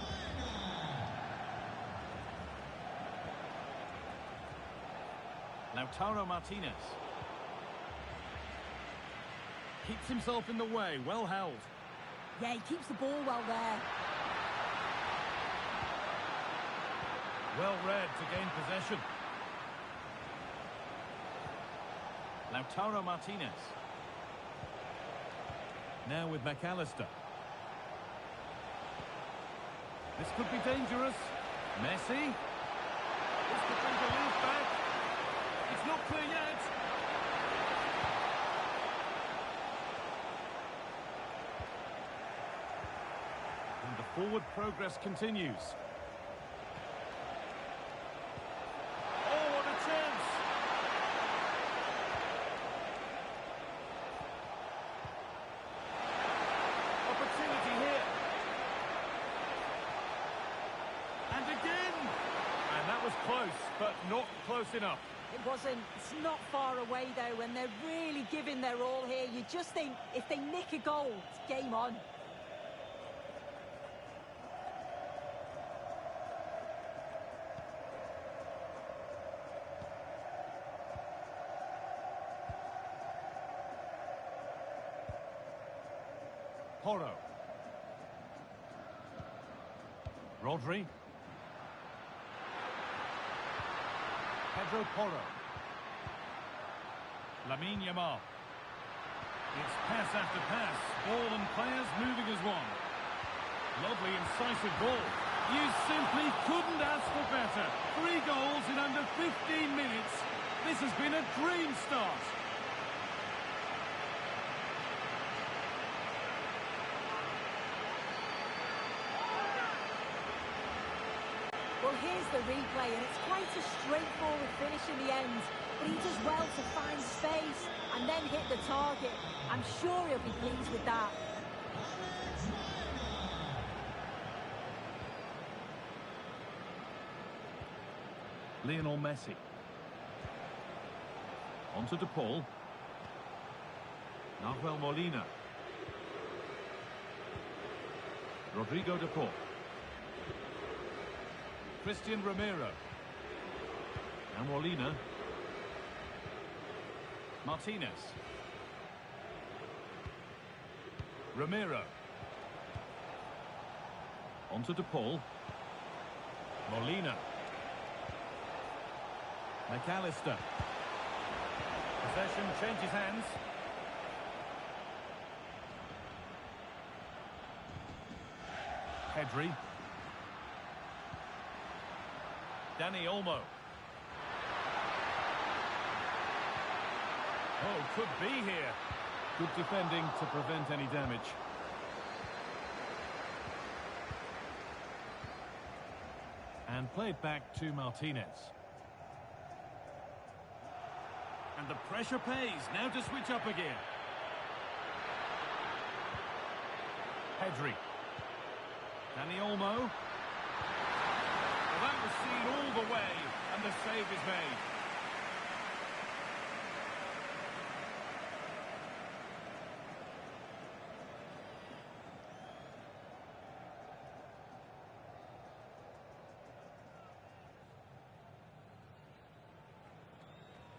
Lautaro Martinez. Keeps himself in the way, well held. Yeah, he keeps the ball well there. Well read to gain possession. Lautaro Martinez. Now with McAllister. This could be dangerous. Messi. This could bring the lead back. It's not clear yet. And the forward progress continues. Oh, what a chance! Opportunity here. And again! And that was close, but not close enough. It wasn't. It's not far away, though, and they're really giving their all here. You just think, if they nick a goal, it's game on. Porro. Rodri. Pedro Porro. Lamine Yamal. It's pass after pass. Ball and players moving as one. Lovely incisive ball. You simply couldn't ask for better. 3 goals in under 15 minutes. This has been a dream start. Well, here's the replay, and it's quite a straightforward finish in the end. But he does well to find space and then hit the target. I'm sure he'll be pleased with that. Lionel Messi. On to De Paul. Nahuel Molina. Rodrigo De Paul. Christian Romero. And Molina. Martinez. Romero. On to De Paul. Molina. McAllister. Possession changes hands. Pedri. Dani Olmo. Oh, could be here. Good defending to prevent any damage. And played back to Martinez. And the pressure pays. Now to switch up again. Pedri. Dani Olmo. Well, that was seen all the way, and the save is made.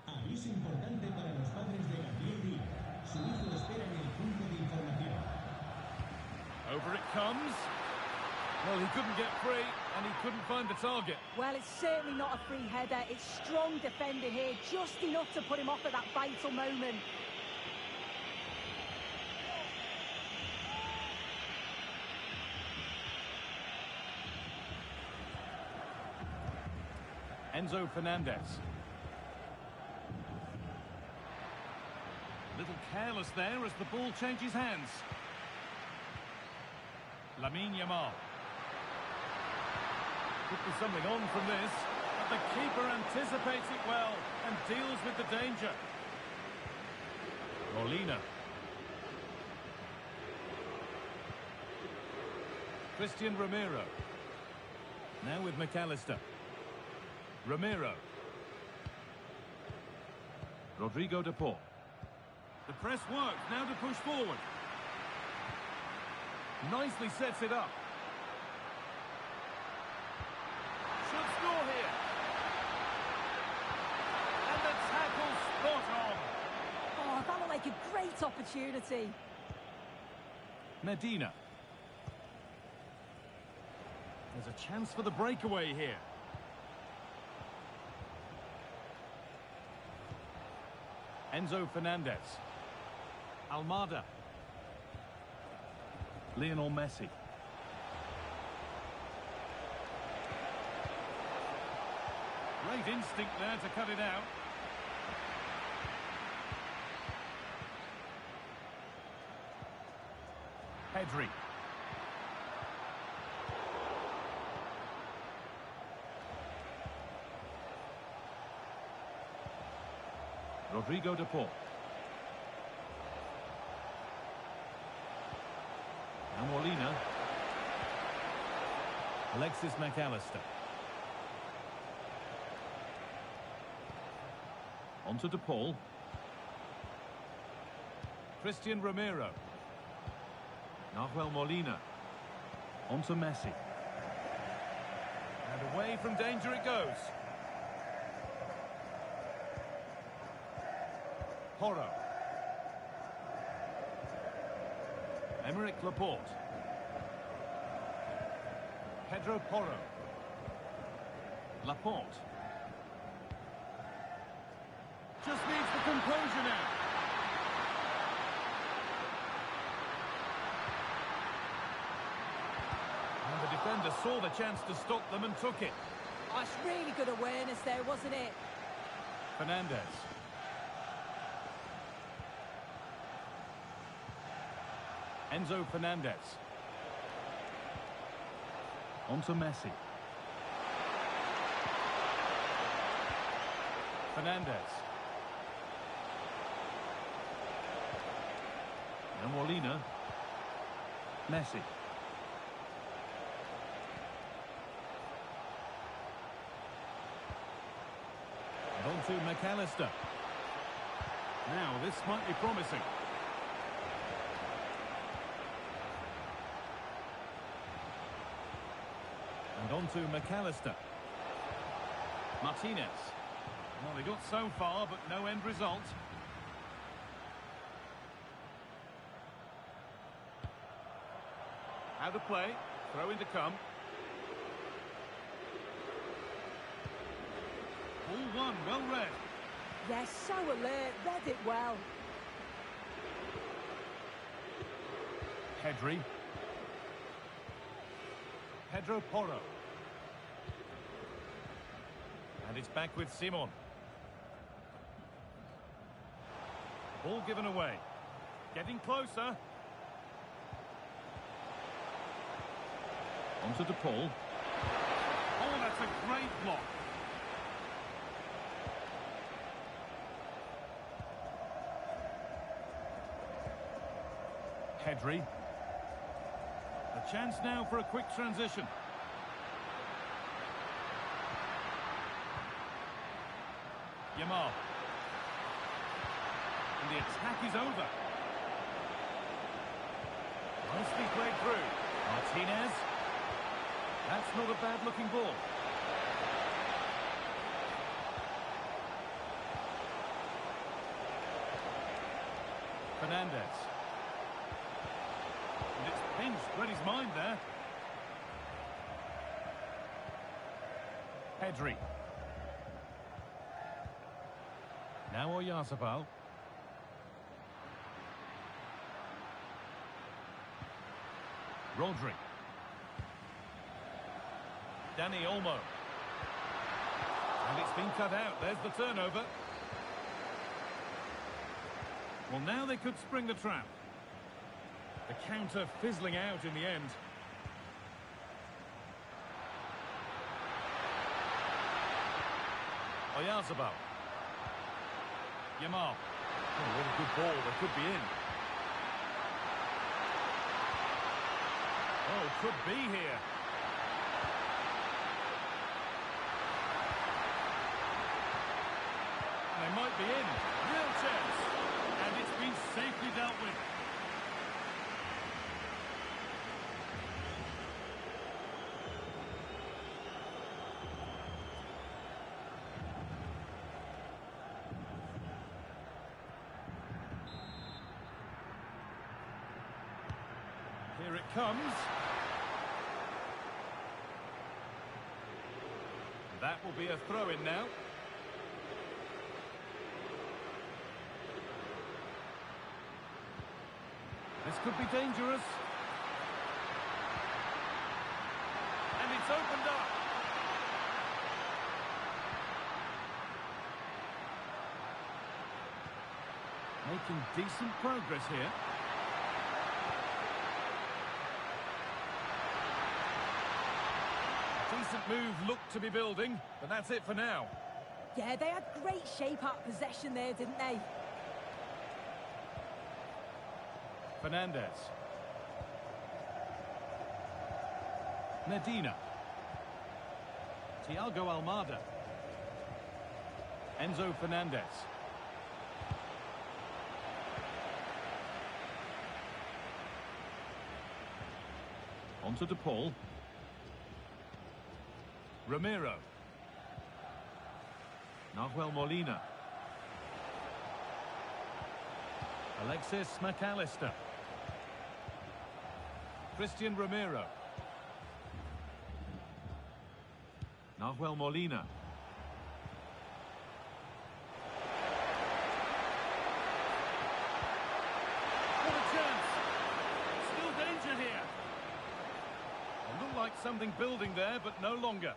Aviso importante para los padres de Gabriel Díaz. Su hijo espera en el punto de información. Over it comes. Well, he couldn't get free, and he couldn't find the target. Well, it's certainly not a free header. It's strong defending here, just enough to put him off at that vital moment. Enzo Fernandez. Little careless there as the ball changes hands. Lamine Yamal. Could be something on from this, but the keeper anticipates it well and deals with the danger. Molina. Christian Romero. Now with McAllister. Romero. Rodrigo de Paul. The press works, now to push forward. Nicely sets it up. Should score here. And the tackle spot on. Oh, that looked like a great opportunity. Medina. There's a chance for the breakaway here. Enzo Fernandez. Almada. Lionel Messi. Great instinct there to cut it out. Pedri. Rodrigo de Paul. Now Molina. Alexis McAllister. On to De Paul. Christian Romero. Nahuel Molina. On to Messi. And away from danger it goes. Porro. Emerick Laporte. Pedro Porro. Laporte. Just needs the composure now. And the defender saw the chance to stop them and took it. Oh, it's really good awareness there, wasn't it? Fernandez. Enzo Fernandez. On to Messi. Fernandez. And Molina. Messi. And on to McAllister. Now, this might be promising. And on to McAllister. Martinez. Well, they got so far, but no end result. Out of play. Throw in to come. All one, well read. They're so alert, read it well. Pedri. Pedro Porro. And it's back with Simon. Ball given away. Getting closer. On to De Paul. Oh, that's a great block. Pedri. A chance now for a quick transition. Yamal. And the attack is over. Nicely played through. Martinez. That's not a bad looking ball. Fernandez. And it's pinched, read his mind there. Pedri. Now Oyarzabal. Rodri. Dani Olmo. And it's been cut out. There's the turnover. Well, now they could spring the trap. The counter fizzling out in the end. Oyarzabal. Yamal. Oh, what a good ball. They could be in. Oh, could be here. They might be in. Real chance. And it's been safely dealt with. Here it comes. That will be a throw-in now. This could be dangerous. And it's opened up. Making decent progress here. Decent move looked to be building, but that's it for now. Yeah, they had great shape out possession there, didn't they? Fernandez. Medina. Thiago Almada. Enzo Fernandez. On to DePaul. Ramiro. Nahuel Molina. Alexis McAllister. Christian Ramiro. Nahuel Molina. What a chance! Still danger here. It looked like something building there, but no longer.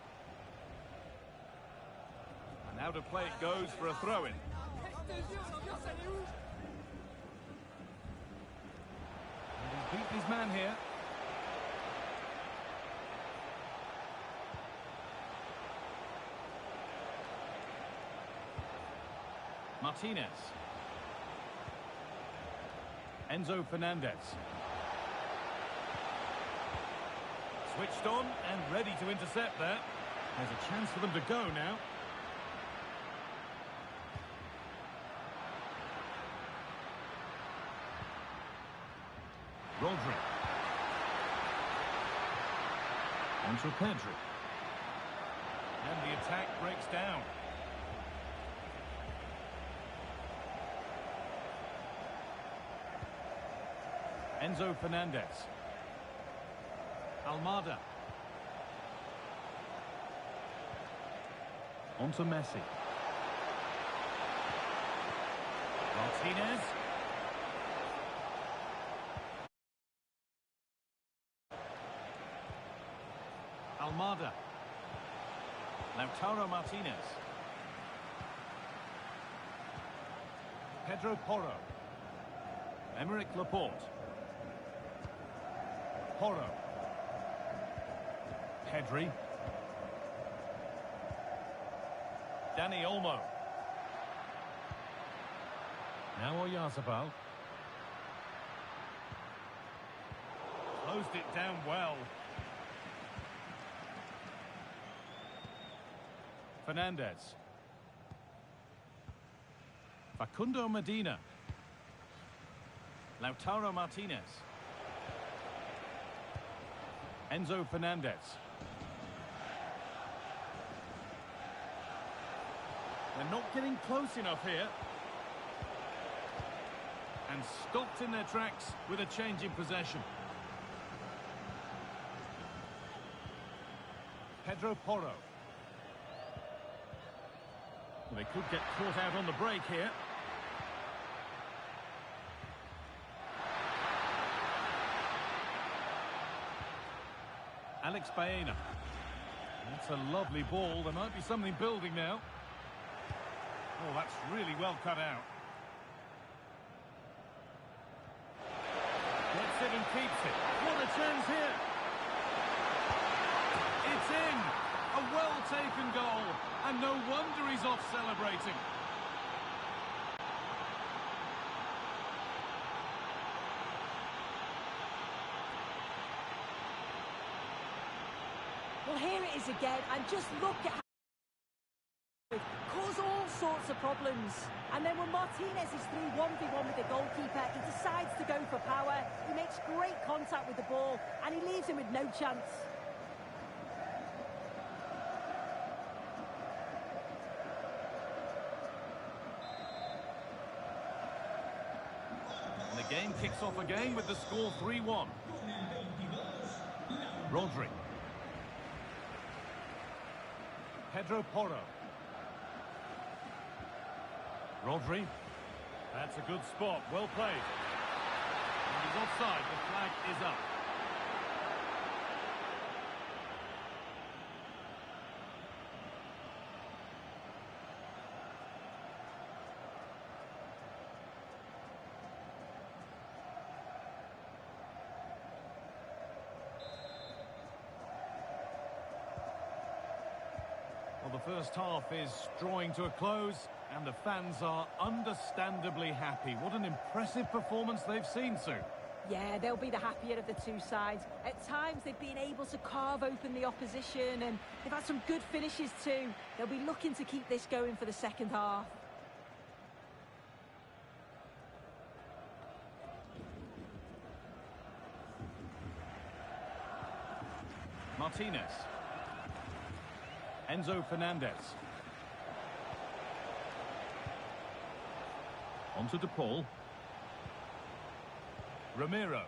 And out of play it goes for a throw-in. He's beaten his man here. Martinez. Enzo Fernandez. Switched on and ready to intercept there. There's a chance for them to go now. Rodri. On to Pedri. And the attack breaks down. Enzo Fernandez. Almada. On to Messi. Martinez. Almada. Lautaro Martinez. Pedro Porro. Emerick Laporte. Porro. Pedri. Dani Olmo. Now Oyarzabal. Closed it down well. Fernandez. Facundo Medina. Lautaro Martinez. Enzo Fernandez. They're not getting close enough here. And stopped in their tracks with a change in possession. Pedro Porro. Well, they could get caught out on the break here. Alex Baena. That's a lovely ball. There might be something building now. Oh, that's really well cut out. Gets it and keeps it. What a chance here. It's in. A well-taken goal. And no wonder he's off celebrating. Well, here it is again, and just look at how it cause all sorts of problems. And then when Martinez is through 1v1 with the goalkeeper, he decides to go for power. He makes great contact with the ball, and he leaves him with no chance. And the game kicks off again with the score 3-1. Rodri. Pedro Porro. Rodri. That's a good spot. Well played. And he's offside. The flag is up. Well, the first half is drawing to a close, and the fans are understandably happy. What an impressive performance they've seen, Sue. Yeah, they'll be the happier of the two sides. At times, they've been able to carve open the opposition, and they've had some good finishes too. They'll be looking to keep this going for the second half. Martinez. Enzo Fernandez. On to De Paul. Ramiro.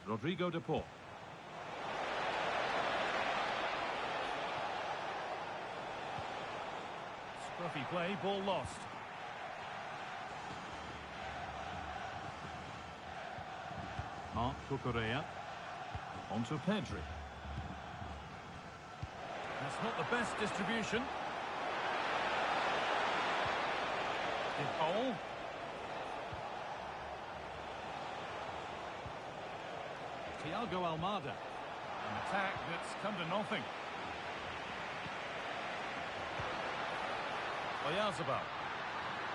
Rodrigo De Paul. Scruffy play, ball lost. Marc Cucurella. On to Pedri. That's not the best distribution. De Paul. Thiago Almada. An attack that's come to nothing. Oyarzabal.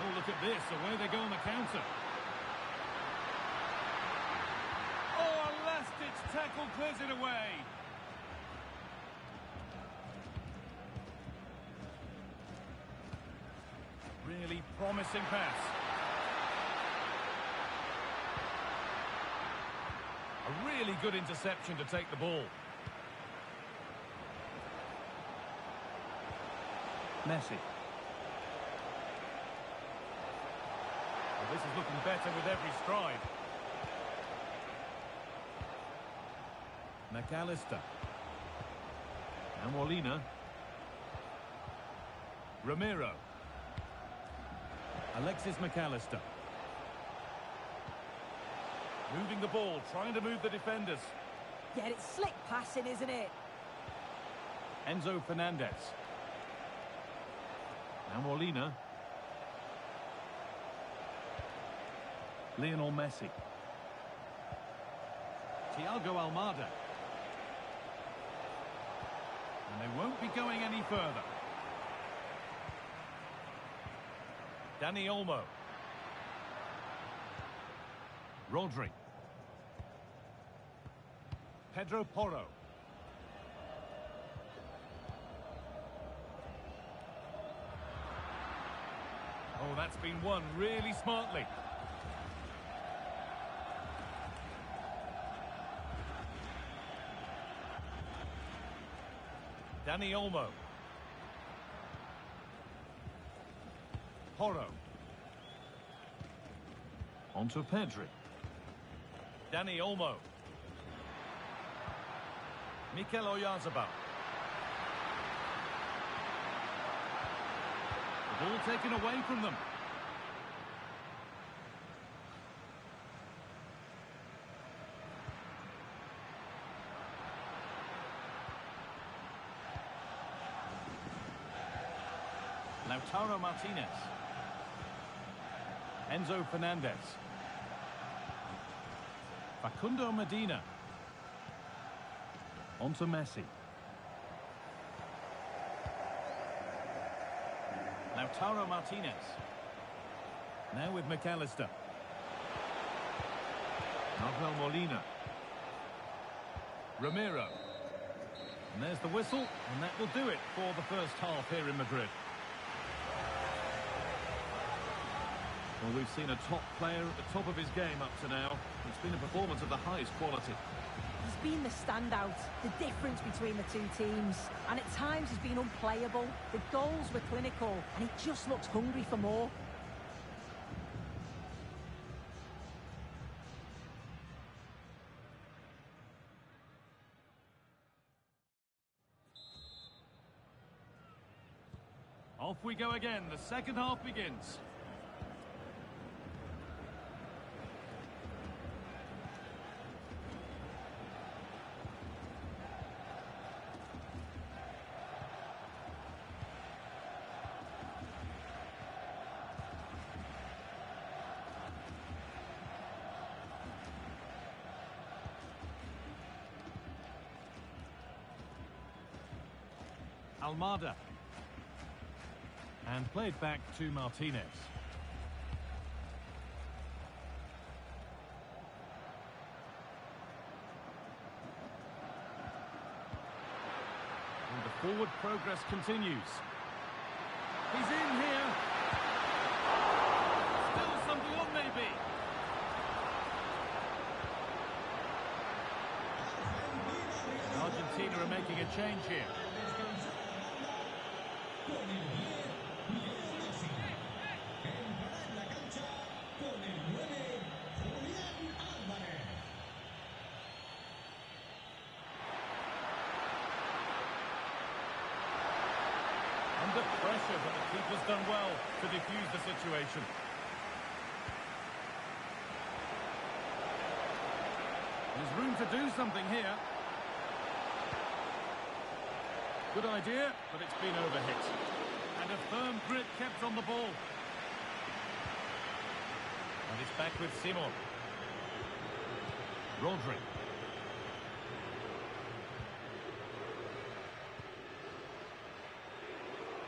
Oh, look at this. Away they go on the counter. Oh, a last-ditch tackle clears it away. Really promising pass. A really good interception to take the ball. Messi. Well, this is looking better with every stride. McAllister. And Molina. Ramiro. Alexis McAllister. Moving the ball, trying to move the defenders. Yeah, it's slick passing, isn't it? Enzo Fernandez. Now Molina. Lionel Messi. Thiago Almada. And they won't be going any further. Dani Olmo. Rodri. Pedro Porro. Oh, that's been won really smartly. Dani Olmo. Porro. On to Pedri. Dani Olmo. Mikel Oyarzabal. The ball taken away from them. Lautaro Martinez. Enzo Fernandez. Facundo Medina. On to Messi. Lautaro Martinez. Now with McAllister. Rafael Molina. Romero. And there's the whistle, and that will do it for the first half here in Madrid. Well, we've seen a top player at the top of his game up to now. It's been a performance of the highest quality. He's been the standout, the difference between the two teams. And at times he's been unplayable. The goals were clinical, and he just looks hungry for more. Off we go again. The second half begins. Almada. And played back to Martinez. And the forward progress continues. He's in here. Still something on maybe. Argentina are making a change here. Under pressure, but the keeper's done well to defuse the situation. There's room to do something here. Good idea, but it's been overhit. And a firm grip kept on the ball. And it's back with Simon. Rodri.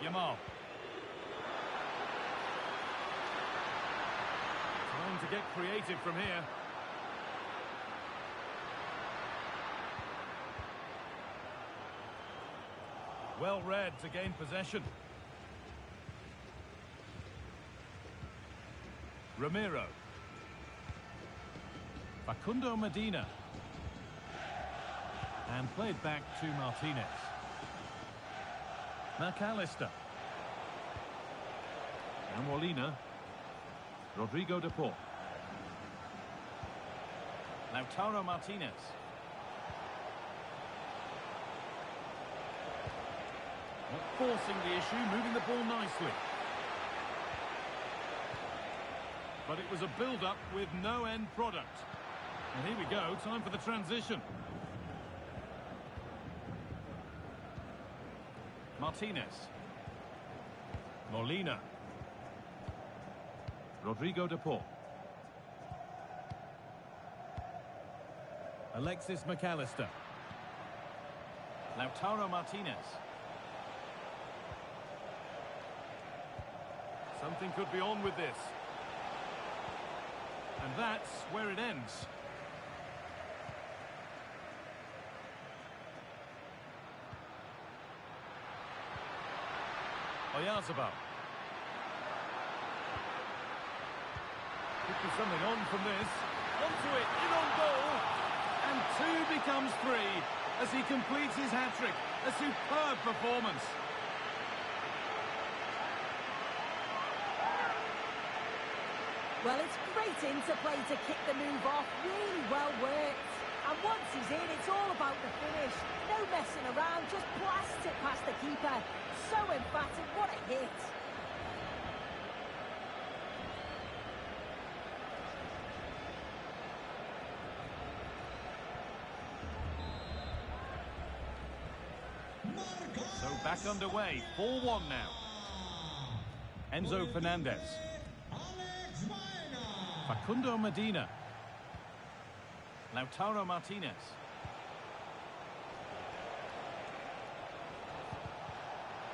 Yamal. Time to get creative from here. Well read to gain possession. Romero. Facundo Medina. And played back to Martinez. McAllister. And Molina. Rodrigo de Paul. Lautaro Martinez. Not forcing the issue, moving the ball nicely. But it was a build-up with no end product. And here we go, time for the transition. Martinez. Molina. Rodrigo de Paul. Alexis McAllister. Lautaro Martinez. Something could be on with this. And that's where it ends. Oyarzabal. Could be something on from this. Onto it, in on goal. And 2 becomes 3 as he completes his hat-trick. A superb performance. Well, it's great interplay to kick the move off. Really well worked. And once he's in, it's all about the finish. No messing around, just blast it past the keeper. So emphatic, what a hit. So back underway, 4-1 now. Enzo Fernandez. Facundo Medina. Lautaro Martinez.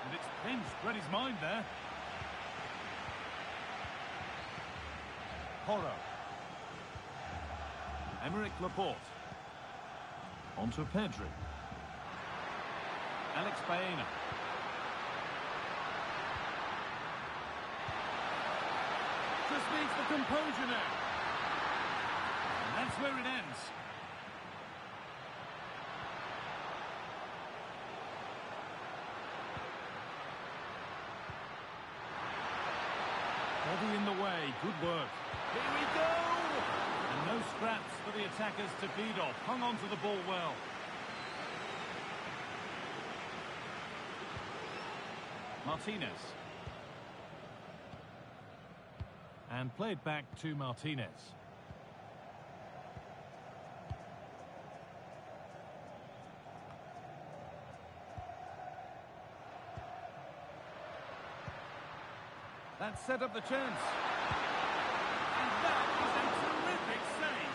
And it's pinched, read his mind there. Porro. Emerick Laporte. Onto Pedri. Alex Baena. Just needs the composure now. And that's where it ends. Body in the way, good work. Here we go! And no scraps for the attackers to feed off. Hung on to the ball well. Martinez. And played back to Martinez. That set up the chance. And that is a terrific save.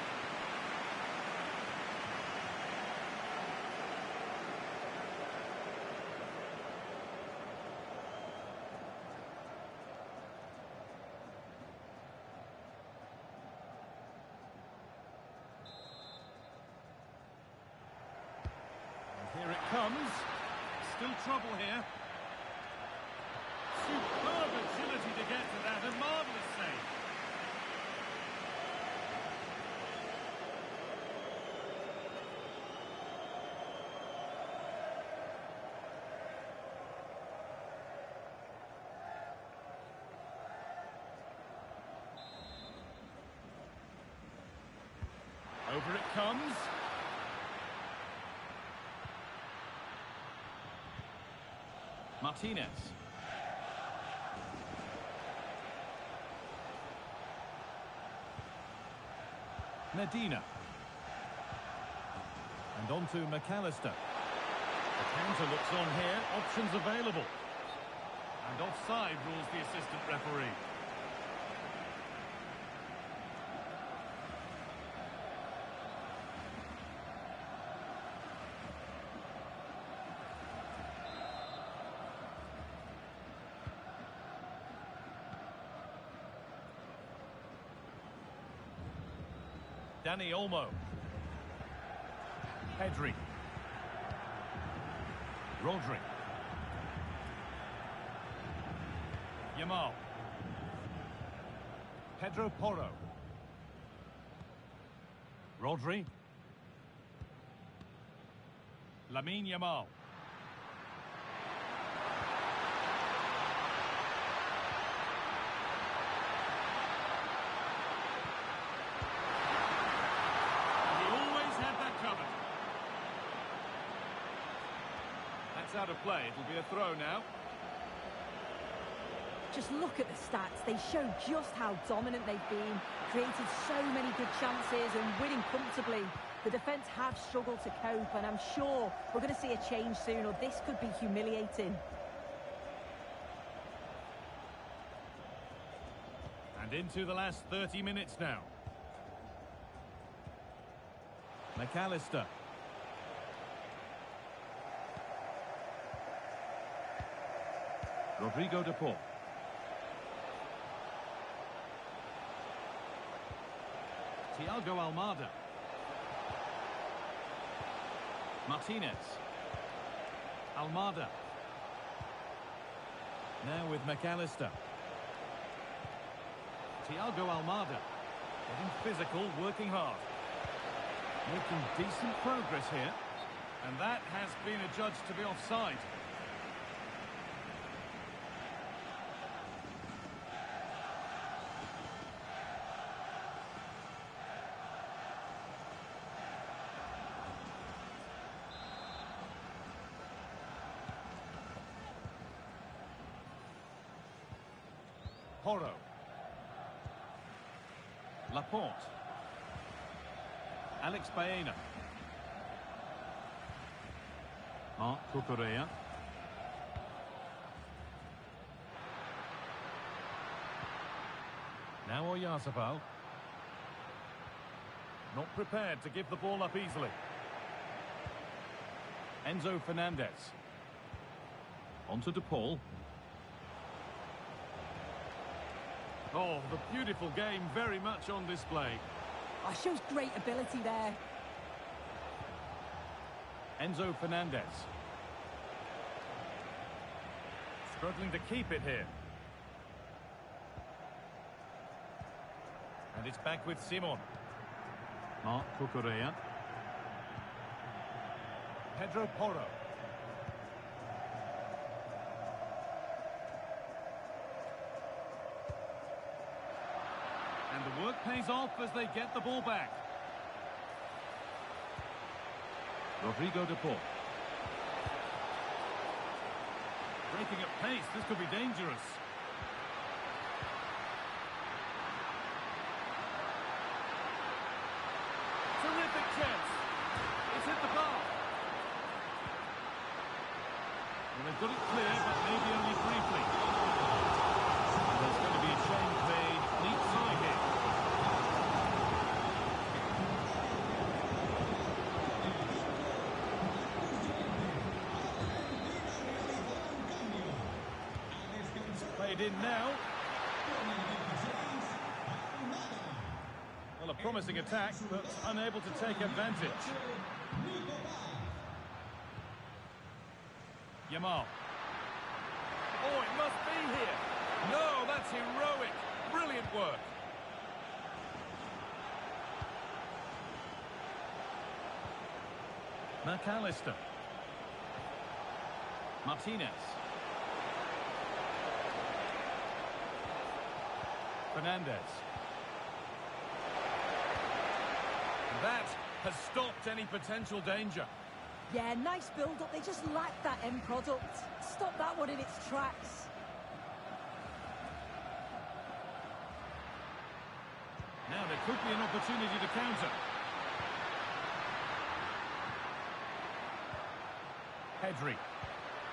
And here it comes. Still trouble here. Superb agility to get to that, a marvellous save. Over it comes. Martinez. Medina. And on to McAllister. The counter looks on here, options available. And offside rules the assistant referee. Dani Olmo. Pedri. Rodri. Yamal. Pedro Porro. Rodri. Lamine Yamal. Out of play, it'll be a throw now. Just look at the stats, they show just how dominant they've been, created so many good chances and winning comfortably. The defence have struggled to cope, and I'm sure we're going to see a change soon, or this could be humiliating. And into the last 30 minutes now. McAllister. Rodrigo de Paul. Thiago Almada. Martinez. Almada. Now with McAllister. Thiago Almada. Getting physical, working hard. Making decent progress here. And that has been adjudged to be offside. Porro. Laporte. Alex Baena. Marc Cucurella. Oyarzabal. Not prepared to give the ball up easily. Enzo Fernandez. Onto De Paul. Oh, the beautiful game very much on display. Oh, shows great ability there. Enzo Fernandez. Struggling to keep it here. And it's back with Simon. Marc Cucurella. Pedro Porro. And the work pays off as they get the ball back. Rodrigo De Paul. Breaking at pace, this could be dangerous. Terrific chance. It's hit the bar. Well, they've got it clear, but maybe only briefly. There's going to be a change made each side here. Played in now. Well, a promising attack, but unable to take advantage. Yamal. Oh, it must be here. No, that's heroic. Brilliant work. McAllister. Martinez. Fernandez. That has stopped any potential danger. Yeah, nice build-up. They just lack that end product. Stop that one in its tracks. Now there could be an opportunity to counter. Pedri.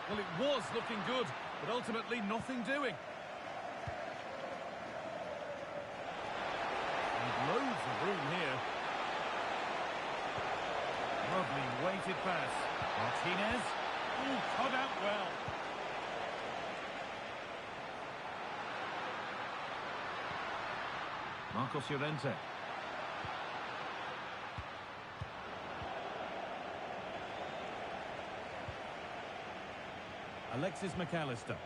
Well, it was looking good, but ultimately nothing doing. And loads of room here. Lovely weighted pass. Martinez. Oh, cut out well. Marcos Llorente. Alexis McAllister.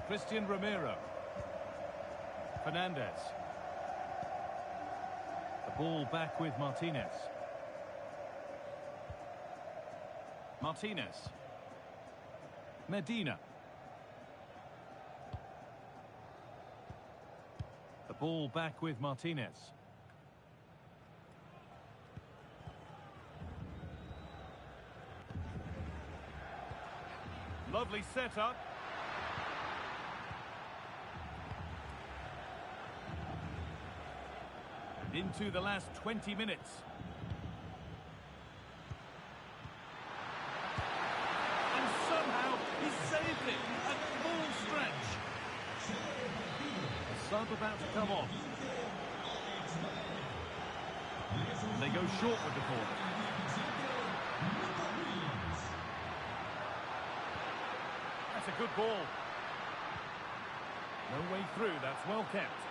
Christian Romero. Fernandez. The ball back with Martinez. Martinez. Medina. The ball back with Martinez. Lovely setup. And into the last 20 minutes. And somehow he saved it at full stretch. A sub about to come on. And they go short with the ball. That's a good ball. No way through, that's well kept.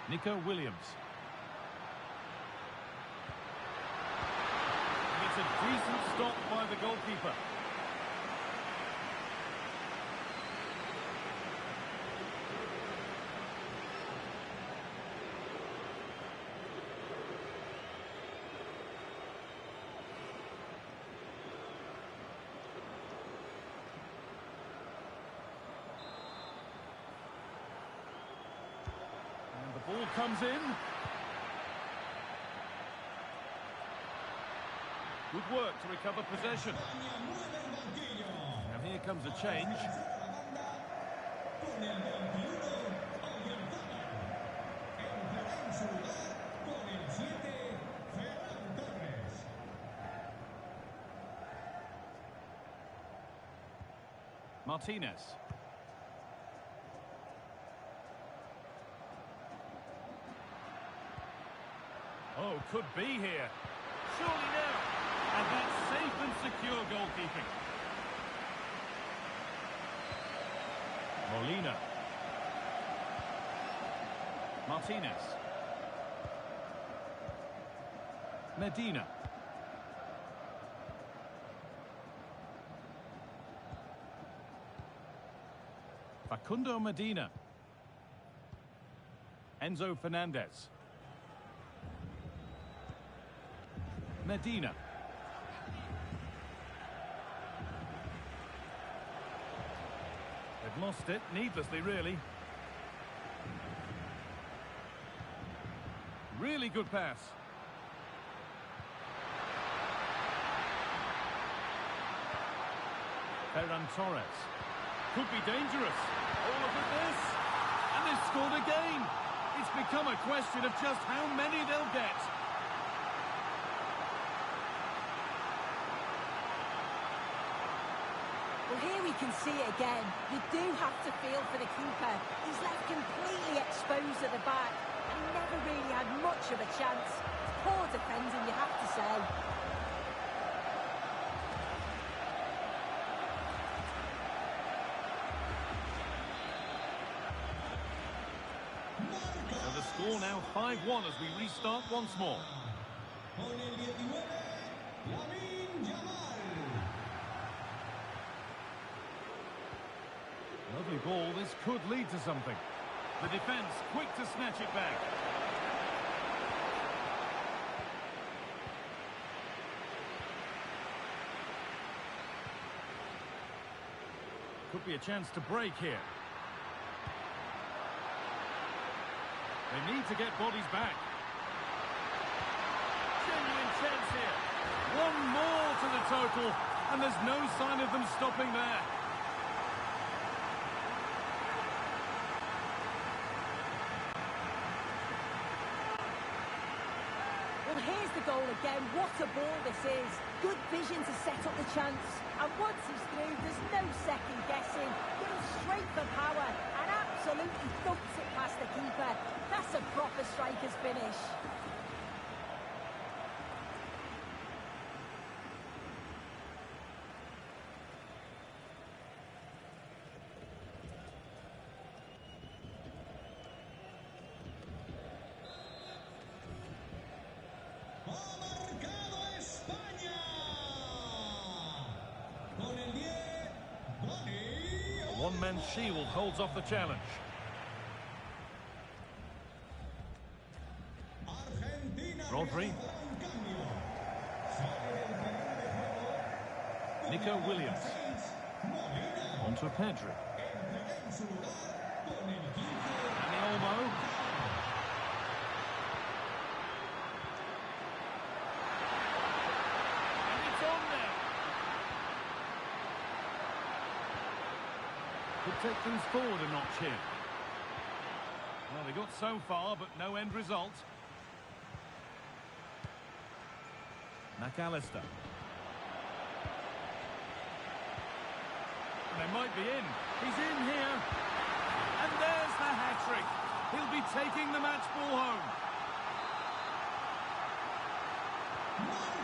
Nico Williams. It's a decent stop by the goalkeeper. Ball comes in. Good work to recover possession. Now here comes a change. Martinez. Oh, could be here. Surely now. And that's safe and secure goalkeeping. Molina. Martinez. Medina. Facundo Medina. Enzo Fernandez. Medina. They've lost it, needlessly, really. Really good pass. Ferran Torres. Could be dangerous. Oh, look at this. And they've scored again. It's become a question of just how many they'll get. Well, here we can see it again. You do have to feel for the keeper. He's left completely exposed at the back, and he never really had much of a chance. Poor defending, you have to say. So the score now 5-1 as we restart once more. Con el 19, Lamine Yamal. Lovely ball, this could lead to something. The defence quick to snatch it back. Could be a chance to break here. They need to get bodies back. Genuine chance here. One more to the total, and there's no sign of them stopping there. Well, here's the goal again. What a ball this is. Good vision to set up the chance. And once he's through, there's no second guessing. Goes straight for power and absolutely thumps it past the keeper. That's a proper striker's finish. Ha marcado España. Con el 10, Dani. A one-man shield holds off the challenge. Argentina. Rodri. Un cambio. Sale del terreno de juego. Nico Williams. Molina. On to Pedri. Entra en su lugar con el 15. Dani Olmo. And it's on now. Could take things forward a notch here. Well, they got so far, but no end result. McAllister. They might be in. He's in here. And there's the hat-trick. He'll be taking the match ball home.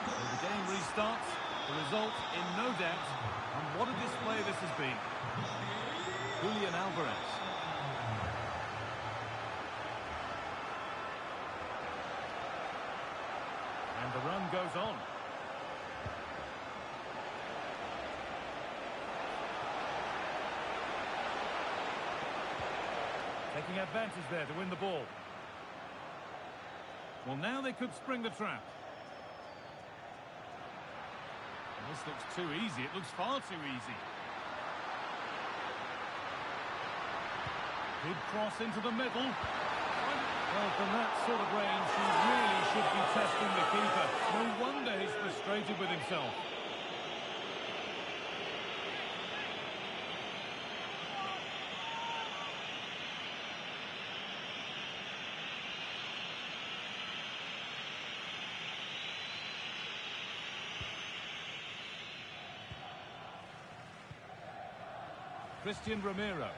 So the game restarts. The result in no doubt. And what a display this has been. Julian Alvarez. And the run goes on. Taking advantage there to win the ball. Well, now they could spring the trap. This looks too easy. It looks far too easy. Good cross into the middle. Well, from that sort of range, he really should be testing the keeper. No wonder he's frustrated with himself. Christian Romero.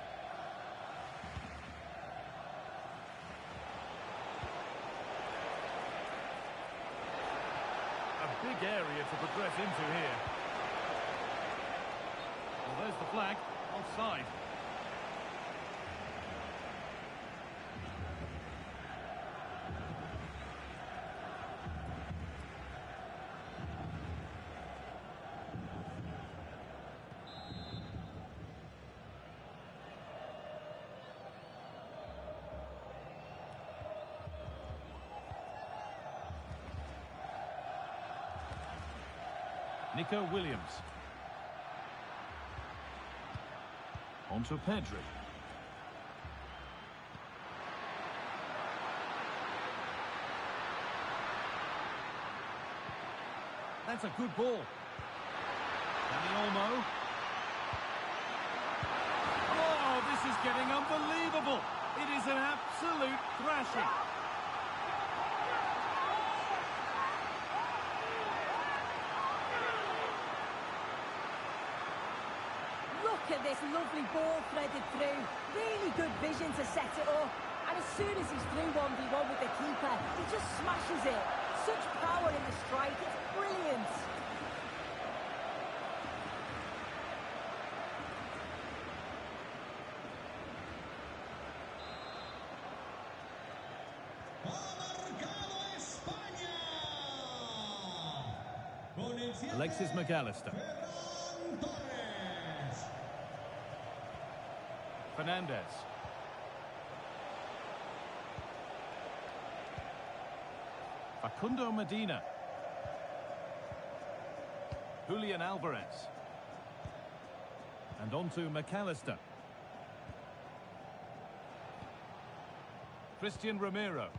A big area to progress into here. Well, there's the flag. Offside. Nico Williams. On to Pedri. That's a good ball. Dani Olmo. Oh, this is getting unbelievable. It is an absolute thrashing. Look at this lovely ball threaded through. Really good vision to set it up. And as soon as he's through 1v1 with the keeper, he just smashes it. Such power in the strike. It's brilliant. Alexis McAllister. Fernandez. Facundo Medina. Julian Alvarez. And on to McAllister. Christian Romero.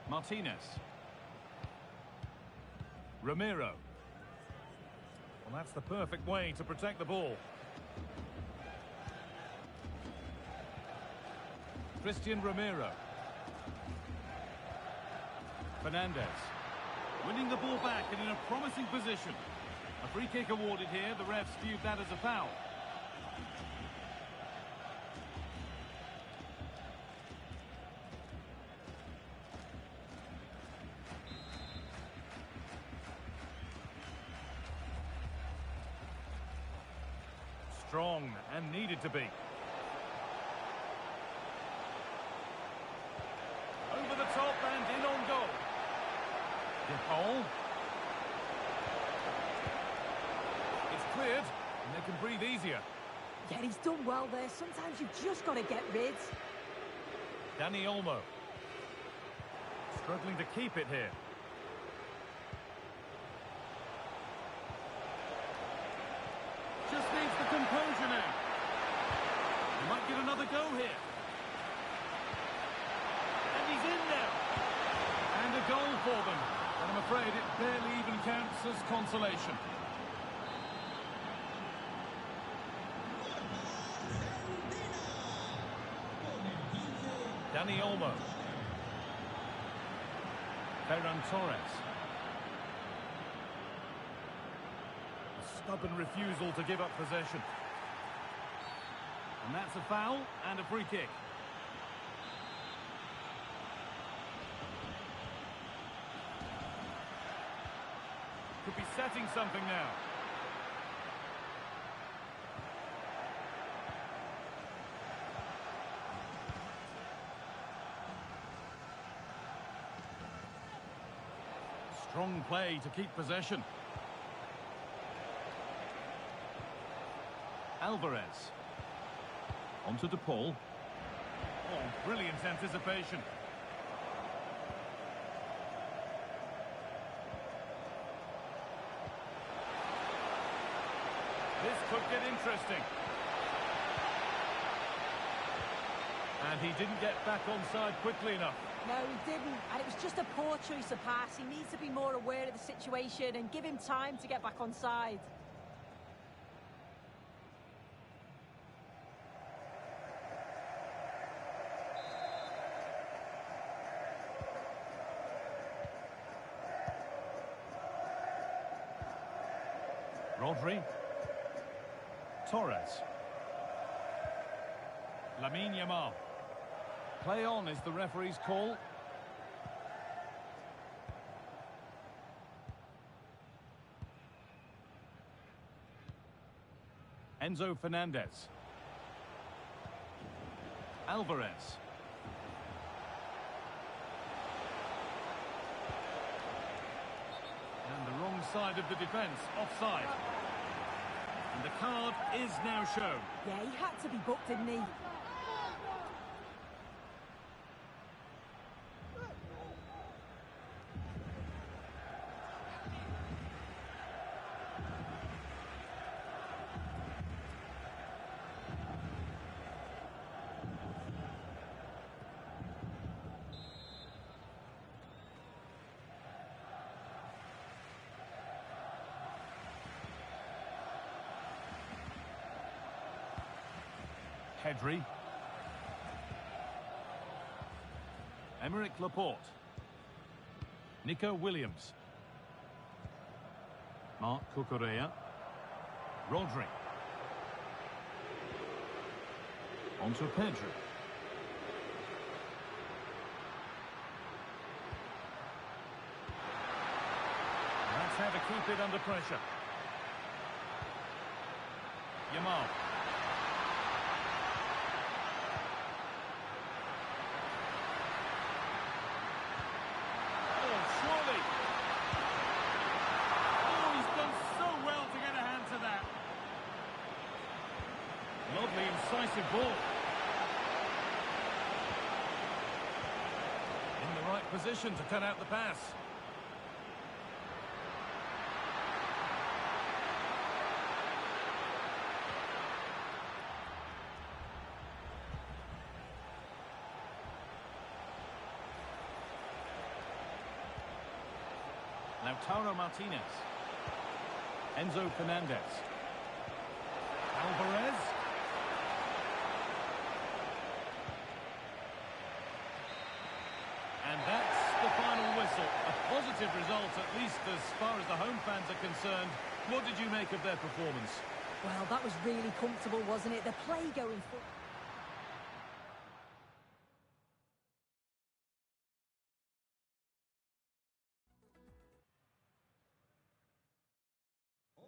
Martinez. Romero. Well, that's the perfect way to protect the ball. Christian Romero. Fernandez. Winning the ball back and in a promising position. A free kick awarded here. The refs viewed that as a foul. Strong and needed to be. Over the top and in on goal. Depol. It's cleared and they can breathe easier. Yeah, he's done well there. Sometimes you've just got to get rid. Dani Olmo. Struggling to keep it here. Just needs the composure now. He might get another go here. And he's in now. And a goal for them. But I'm afraid it barely even counts as consolation. Dani Olmo. Ferran Torres. A stubborn refusal to give up possession. And that's a foul and a free kick. Could be setting something now. Strong play to keep possession. Alvarez. On to Depol. Oh, brilliant anticipation. This could get interesting. And he didn't get back onside quickly enough. No, he didn't. And it was just a poor choice of pass. He needs to be more aware of the situation and give him time to get back onside. Rodri. Torres. Lamine Yamal. Play on is the referee's call. Enzo Fernandez. Alvarez. And the wrong side of the defence, offside. And the card is now shown. Yeah, he had to be booked, didn't he? Pedri. Emerick Laporte. Nico Williams. Marc Cucurella. Rodri. On to Pedri. That's how to keep it under pressure. Yamal. Lovely, incisive ball. In the right position to cut out the pass. Lautaro Martinez. Enzo Fernandez. Alvarez. And that's the final whistle. A positive result, at least as far as the home fans are concerned. What did you make of their performance? Well, that was really comfortable, wasn't it? The play going forward.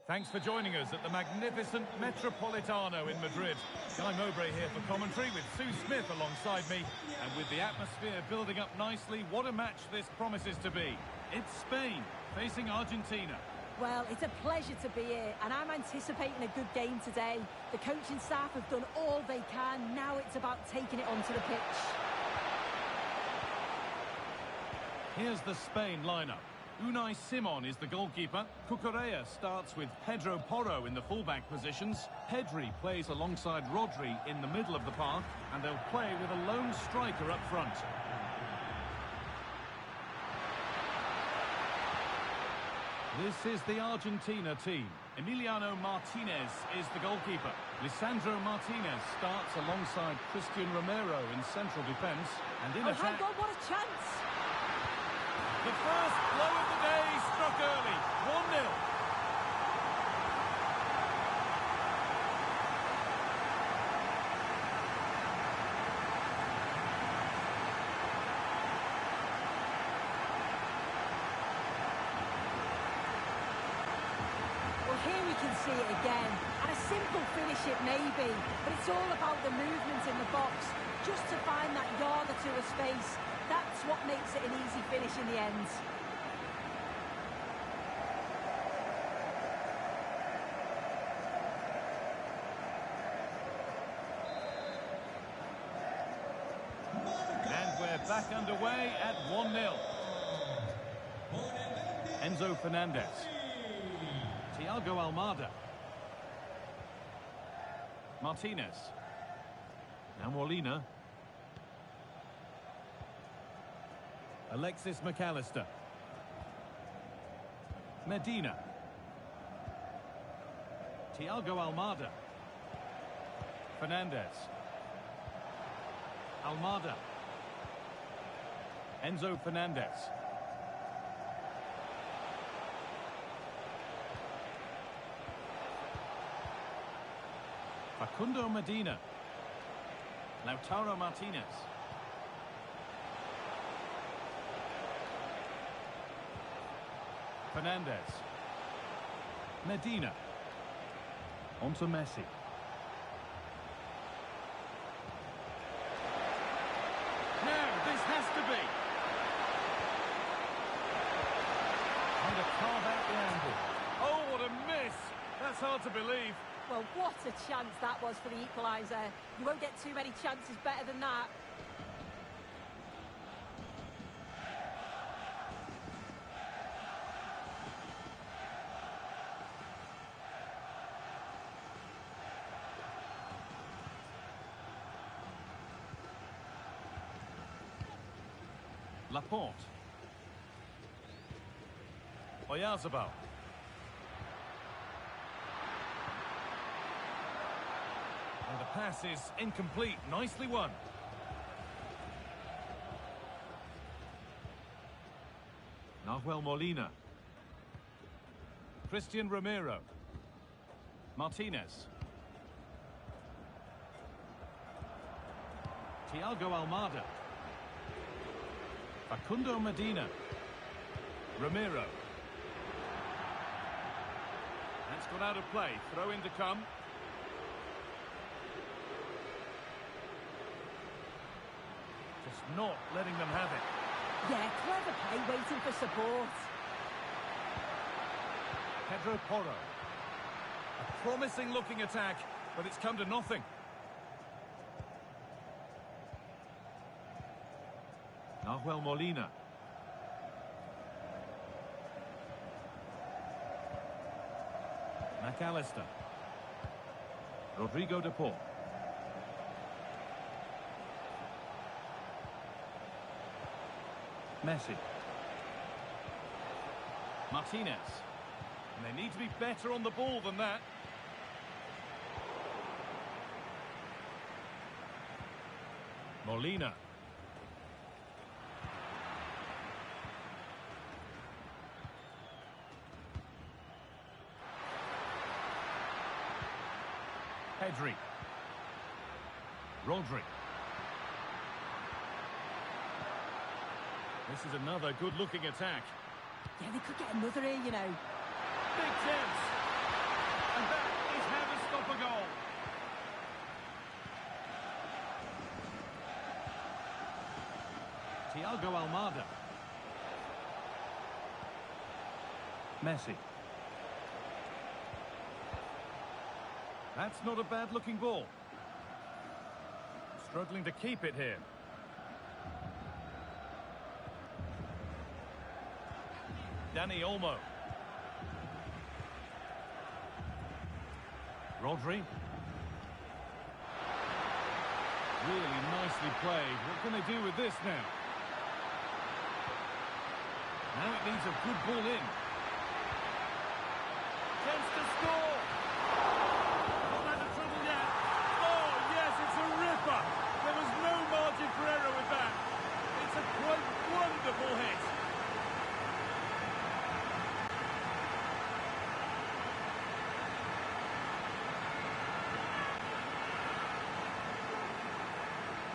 Thanks for joining us at the magnificent Metropolitano in Madrid. Guy Mowbray here for commentary with Sue Smith alongside me. And with the atmosphere building up nicely, what a match this promises to be. It's Spain facing Argentina. Well, it's a pleasure to be here, and I'm anticipating a good game today. The coaching staff have done all they can. Now it's about taking it onto the pitch. Here's the Spain lineup. Unai Simon is the goalkeeper. Cucurella starts with Pedro Porro in the fullback positions. Pedri plays alongside Rodri in the middle of the park, and they'll play with a lone striker up front. This is the Argentina team. Emiliano Martinez is the goalkeeper. Lisandro Martinez starts alongside Christian Romero in central defence. And in attack... Oh, what a chance! The first blow of the day struck early. 1-0. Well, here we can see it again. And a simple finish it may be, but it's all about the movement in the box. Just to find that yard or two of space. That's what makes it an easy finish in the end. And we're back underway at 1-0. Enzo Fernandez. Thiago Almada. Martinez. Now Molina. Alexis McAllister. Medina. Thiago Almada. Fernandez. Almada. Enzo Fernandez. Facundo Medina. Lautaro Martinez. Fernandez. Medina. Onto Messi. Now, this has to be. Trying to carve out the angle. Oh, what a miss! That's hard to believe. Well, what a chance that was for the equaliser. You won't get too many chances better than that. Laporte. Oyarzabal. And the pass is incomplete. Nicely won. Nahuel Molina. Christian Romero. Martinez. Thiago Almada. Facundo Medina. Romero. That's got out of play. Throw in to come. Just not letting them have it. Yeah, clever play, waiting for support. Pedro Porro. A promising looking attack, but it's come to nothing. Nahuel Molina. McAllister. Rodrigo de Paul. Messi. Martinez. And they need to be better on the ball than that. Molina. Pedri. Rodri. This is another good-looking attack. Yeah, they could get another here, you know. Big chance. And that is how to stop a goal. Thiago Almada. Messi. That's not a bad-looking ball. Struggling to keep it here. Dani Olmo. Rodri. Really nicely played. What can they do with this now? Now it needs a good ball in. Chance to score! Not out of trouble yet. Oh, yes, it's a ripper. There was no margin for error with that. It's a quite wonderful hit.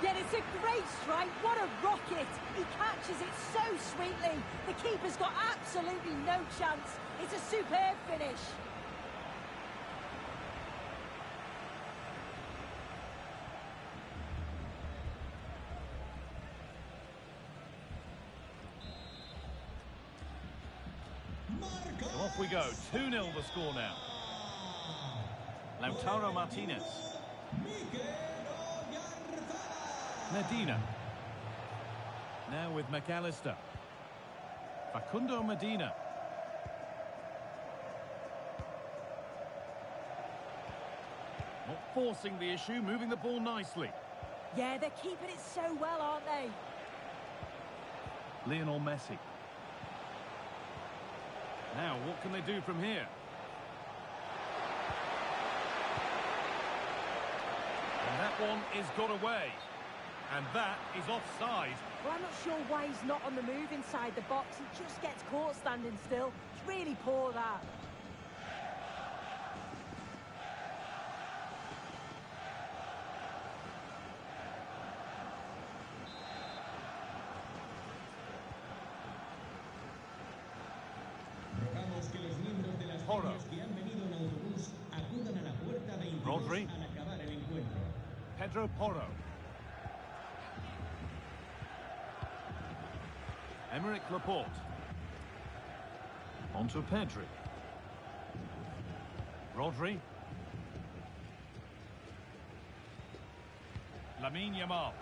Yeah, it's a great strike. What a rocket. He catches it so sweetly. The keeper's got absolutely no chance. It's a superb finish. So off we go. 2-0 the score now. Lautaro Martinez. Medina. Now with McAllister. Facundo Medina. Not forcing the issue, moving the ball nicely. Yeah, they're keeping it so well, aren't they? Lionel Messi. Now, what can they do from here? And that one is got away. And that is offside. Well, I'm not sure why he's not on the move inside the box. He just gets caught standing still. It's really poor, that. Pedro Porro. Emerick Laporte. On to Pedri. Rodri. Lamine Yamal.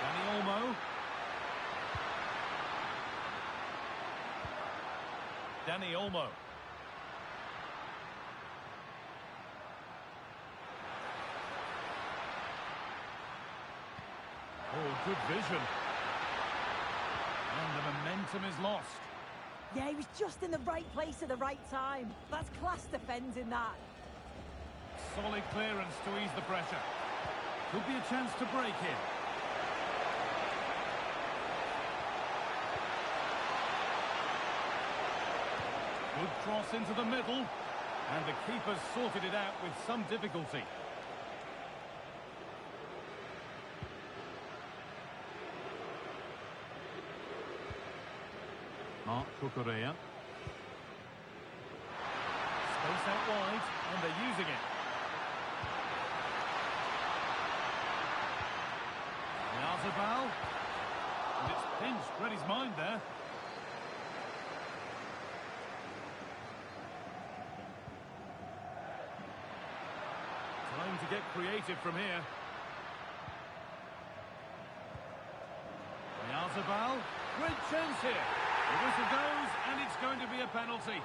Dani Olmo. Dani Olmo. Oh, good vision. And the momentum is lost. Yeah, he was just in the right place at the right time. That's class defending, that. Solid clearance to ease the pressure. Could be a chance to break here. Good cross into the middle. And the keeper's sorted it out with some difficulty. Marc Cucurella. Space out wide, and they're using it. Yazabal. And it's pinched, read his mind there. Time to get creative from here. Yazabal. Great chance here. The whistle goes, and it's going to be a penalty.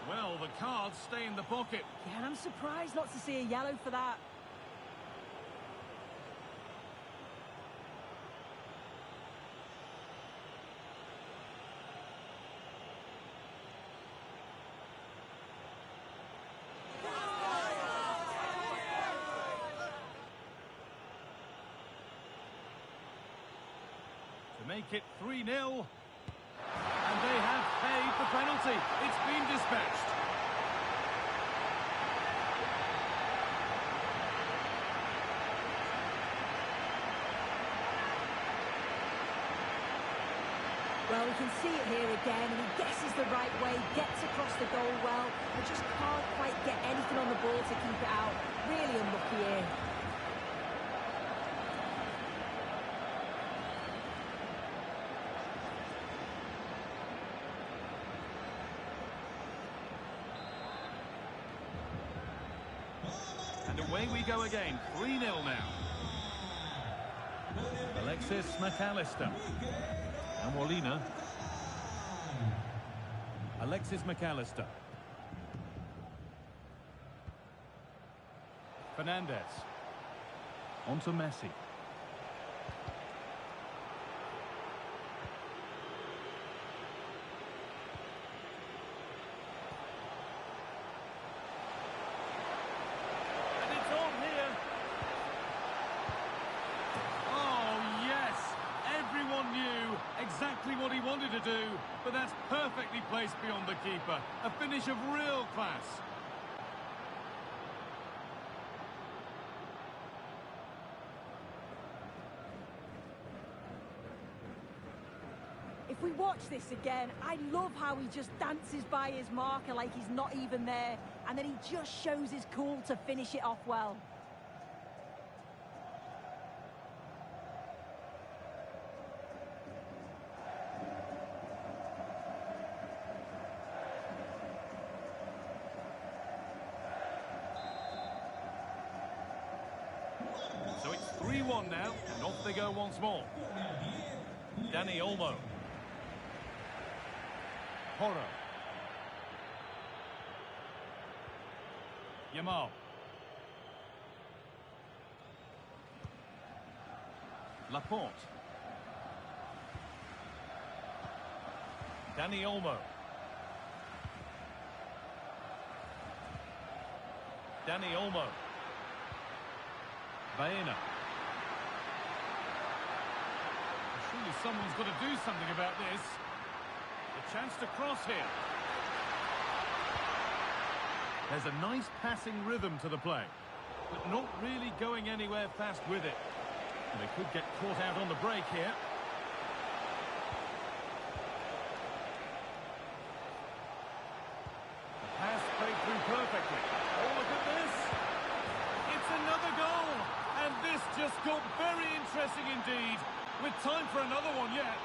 Well, the cards stay in the pocket. Yeah, and I'm surprised not to see a yellow for that. To make it 3-0. And they have paid the penalty. It's been dispatched. Well, we can see it here again, and he guesses the right way, gets across the goal well, and just can't quite get anything on the ball to keep it out. Really unlucky here. And away we go again, 3-0 now. Alexis McAllister. And Molina. Alexis McAllister. Fernandez. On to Messi. Exactly what he wanted to do, but that's perfectly placed beyond the keeper. A finish of real class. If we watch this again, I love how he just dances by his marker like he's not even there, and then he just shows his cool to finish it off well. So it's 3-1 now, and off they go once more. Dani Olmo. Porro. Yamal. Laporte. Dani Olmo. Dani Olmo. Baena. Surely someone's got to do something about this. A chance to cross here. There's a nice passing rhythm to the play, but not really going anywhere fast with it. And they could get caught out on the break here. The pass played perfectly. Oh, look at this. It's another goal. And this just got very interesting indeed. With time for another one yet.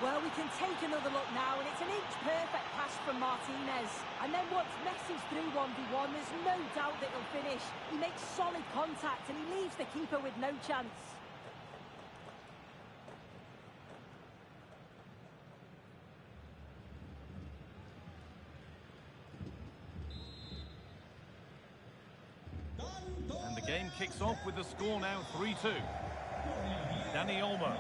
Well, we can take another look now, and it's an inch-perfect pass from Martinez. And then once Messi's through 1v1, there's no doubt that he'll finish. He makes solid contact, and he leaves the keeper with no chance. And the game kicks off with the score now 3-2. Dani Olmo.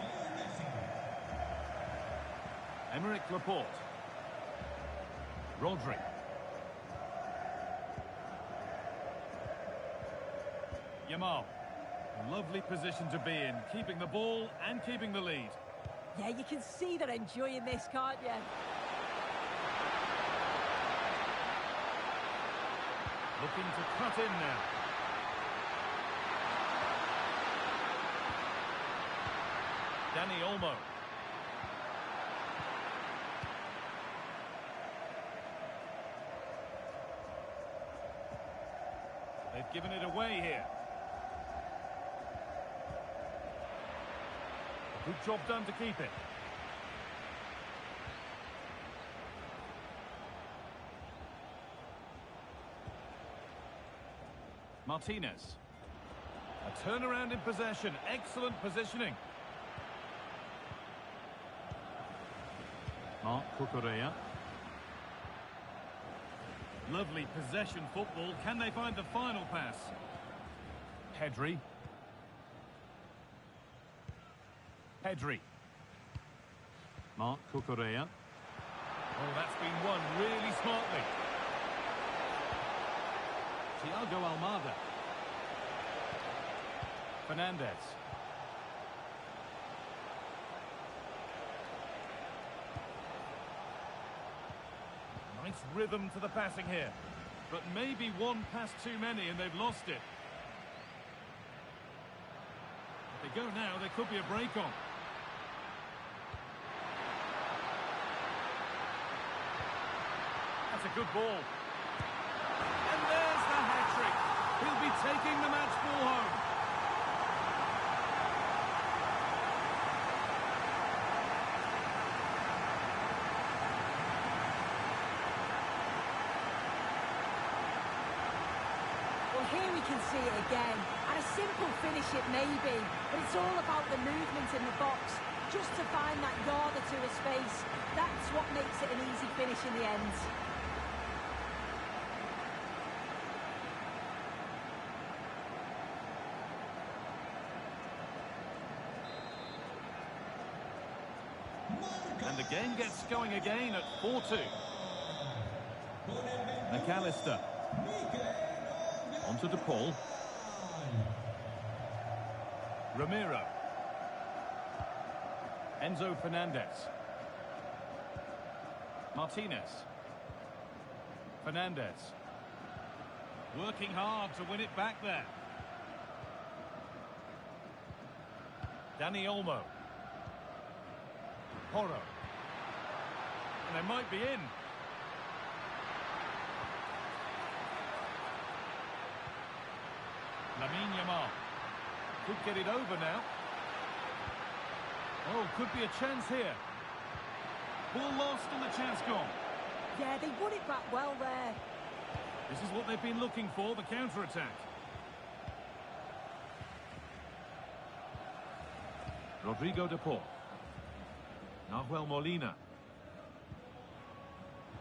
Emerick Laporte. Rodri. Yamal. Lovely position to be in, keeping the ball and keeping the lead. Yeah, you can see they're enjoying this, can't you? Looking to cut in now. Dani Olmo. They've given it away here. Good job done to keep it. Martinez. A turnaround in possession. Excellent positioning. Marc Cucurella. Lovely possession football. Can they find the final pass? Pedri. Pedri. Marc Cucurella. Oh, that's been won really smartly. Thiago Almada. Fernandez. Nice rhythm to the passing here. But maybe one pass too many and they've lost it. If they go now, there could be a break on. That's a good ball. And there's the hat-trick. He'll be taking the match ball home. Well, here we can see it again. And a simple finish it may be, but it's all about the movement in the box. Just to find that yard or two of space. That's what makes it an easy finish in the end. And the game gets going again at 4-2. McAllister. Onto De Paul. Ramiro. Enzo Fernandez. Martinez. Fernandez. Working hard to win it back there. Dani Olmo. Porro. And they might be in. Lamine Yamal. Could get it over now. Oh, could be a chance here. Ball lost and the chance gone. Yeah, they won it back well there. This is what they've been looking for, the counter-attack. Rodrigo De Paul. Nahuel Molina.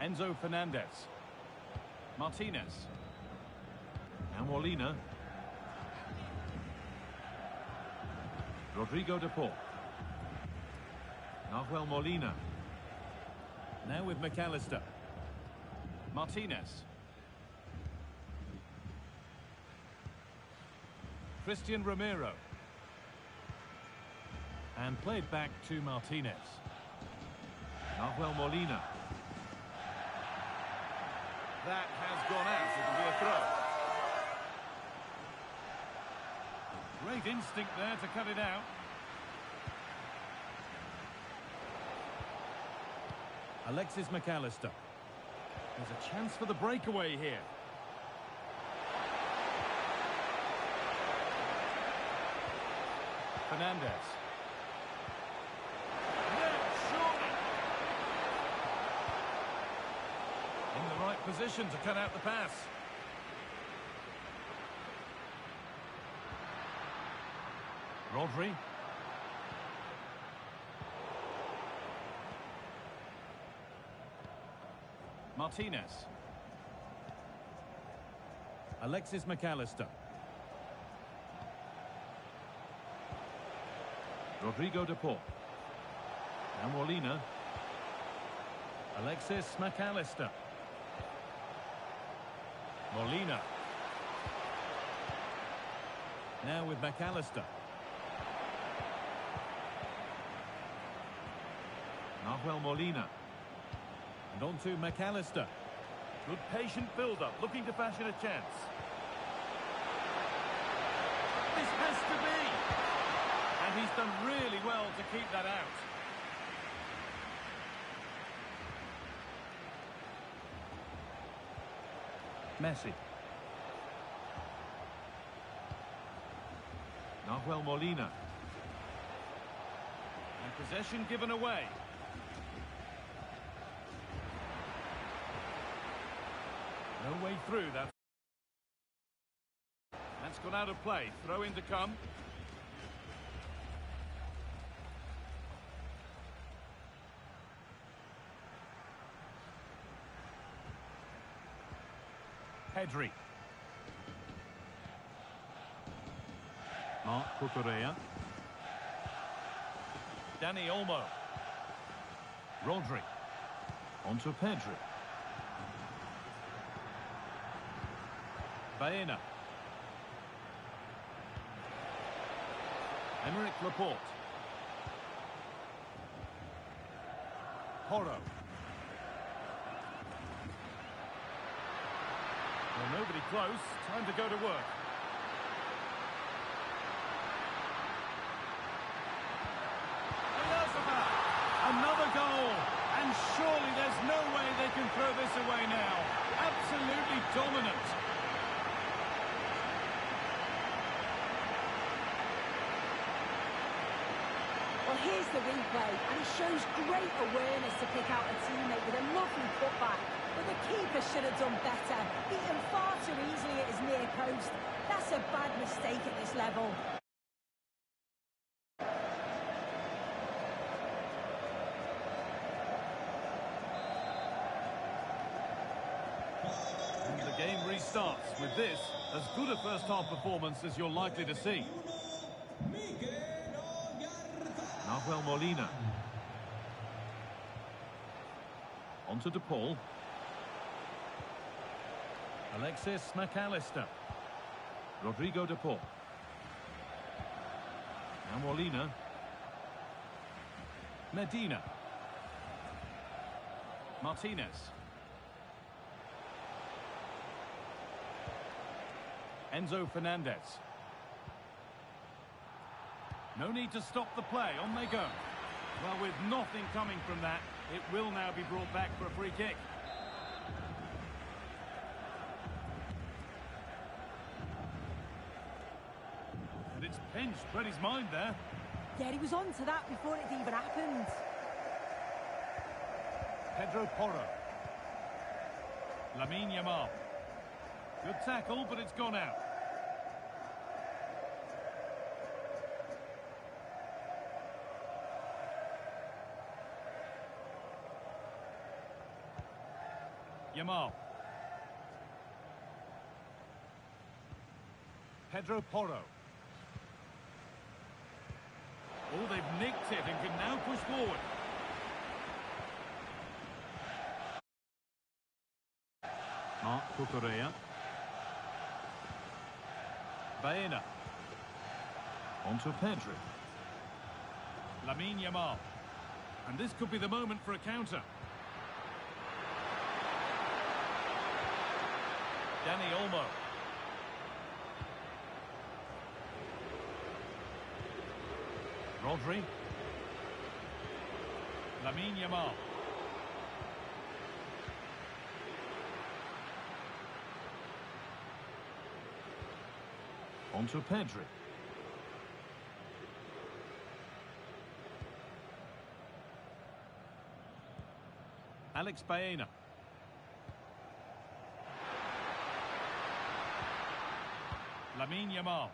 Enzo Fernandez. Martinez. Now Molina. Rodrigo De Paul. Nahuel Molina. Now with McAllister. Martinez. Christian Romero. And played back to Martinez. Nahuel Molina. That has gone out. It'll be a throw. Great instinct there to cut it out. Alexis McAllister. There's a chance for the breakaway here. Fernandez. In the right position to cut out the pass. Rodri. Martinez. Alexis McAllister. Rodrigo de Paul. Now Molina. Alexis McAllister. Molina. Now with McAllister. Nahuel Molina. And on to McAllister. Good patient build-up, looking to fashion a chance. This has to be! And he's done really well to keep that out. Messi. Nahuel Molina. And possession given away. No way through that. That's gone out of play. Throw in to come. Pedri. Marc Cucurella. Dani Olmo. Rodri. On to Pedri. Baena. Emerick Laporte. Porro. Well, nobody close. Time to go to work. Another goal. And surely there's no way they can throw this away now. Absolutely dominant. Well, here's the replay, and it shows great awareness to pick out a teammate with a lovely putback. But the keeper should have done better. Beaten far too easily at his near post. That's a bad mistake at this level. And the game restarts with this, as good a first-half performance as you're likely to see. Nahuel Molina. On to De Paul. Alexis McAllister. Rodrigo de Paul. Now Molina. Medina. Martinez. Enzo Fernandez. No need to stop the play, on they go. Well, with nothing coming from that, it will now be brought back for a free kick. And it's pinched, read his mind there. Yeah, he was on to that before it even happened. Pedro Porro. Lamine Yamal. Good tackle, but it's gone out. Yamal. Pedro Porro. Oh, they've nicked it and can now push forward. Marc Cucurella. Baena. On to Pedri. Lamine Yamal. And this could be the moment for a counter. Dani Olmo. Rodri. Lamine Yamal. Onto Pedri. Alex Baena. Lamine Yamal.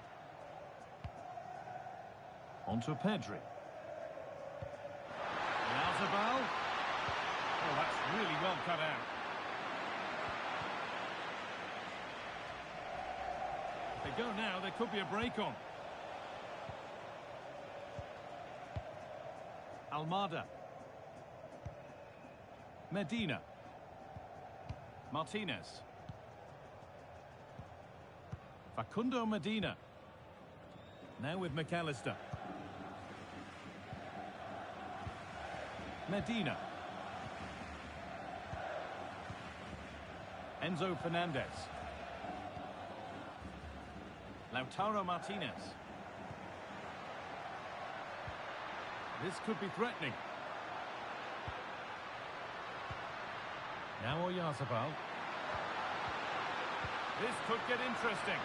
Onto Pedri. Yazabal. Oh, that's really well cut out. If they go now, there could be a break on. Almada. Medina. Martinez. Facundo Medina. Now with McAllister. Medina. Enzo Fernandez. Lautaro Martinez. This could be threatening. Now Oyarzabal. This could get interesting.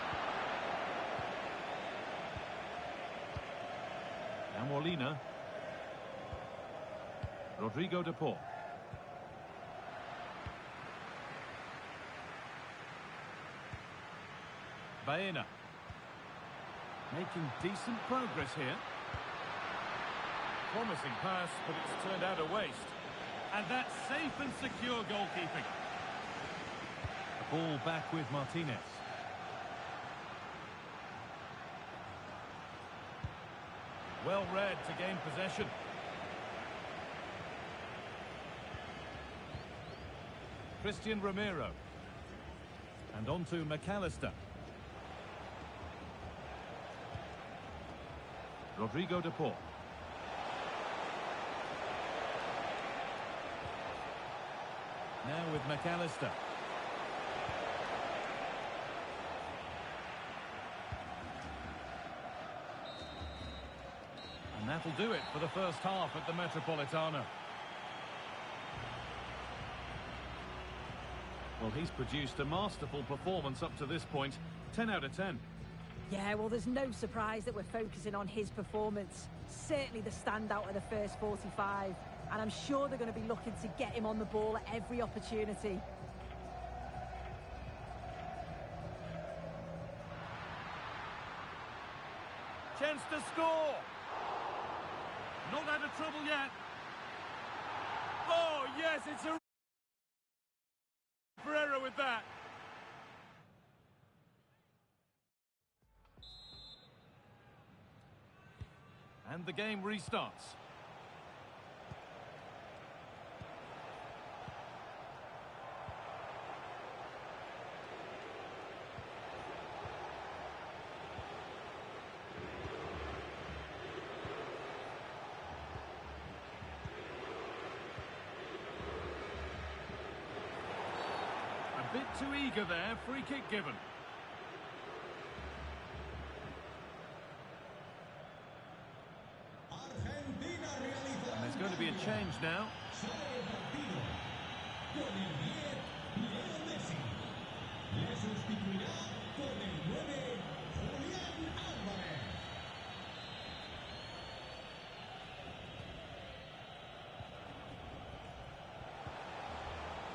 Now Molina. Rodrigo de Paul. Baena. Making decent progress here. Promising pass, but it's turned out a waste. And that's safe and secure goalkeeping. The ball back with Martinez. Well read to gain possession. Christian Romero. And on to McAllister. Rodrigo de Paul. Now with McAllister. And that'll do it for the first half at the Metropolitano. Well, he's produced a masterful performance up to this point. 10 out of 10. Yeah, well, there's no surprise that we're focusing on his performance. Certainly the standout of the first 45. And I'm sure they're going to be looking to get him on the ball at every opportunity. Chance to score. Not out of trouble yet. Oh, yes, it's a Ferreira with that. And the game restarts. A bit too eager there, free kick given. And there's going to be a change now.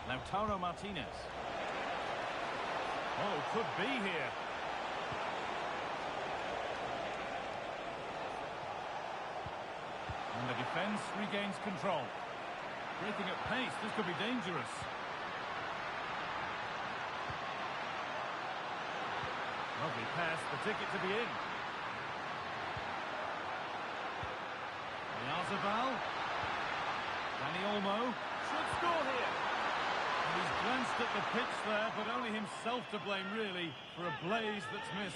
Lautaro Martinez. Oh, could be here. And the defence regains control. Breaking at pace, this could be dangerous. Lovely pass, the ticket to be in. Yazabal. Dani Olmo should score here. And he's glanced at the pitch there, but only himself to blame, really, for a blaze that's missed.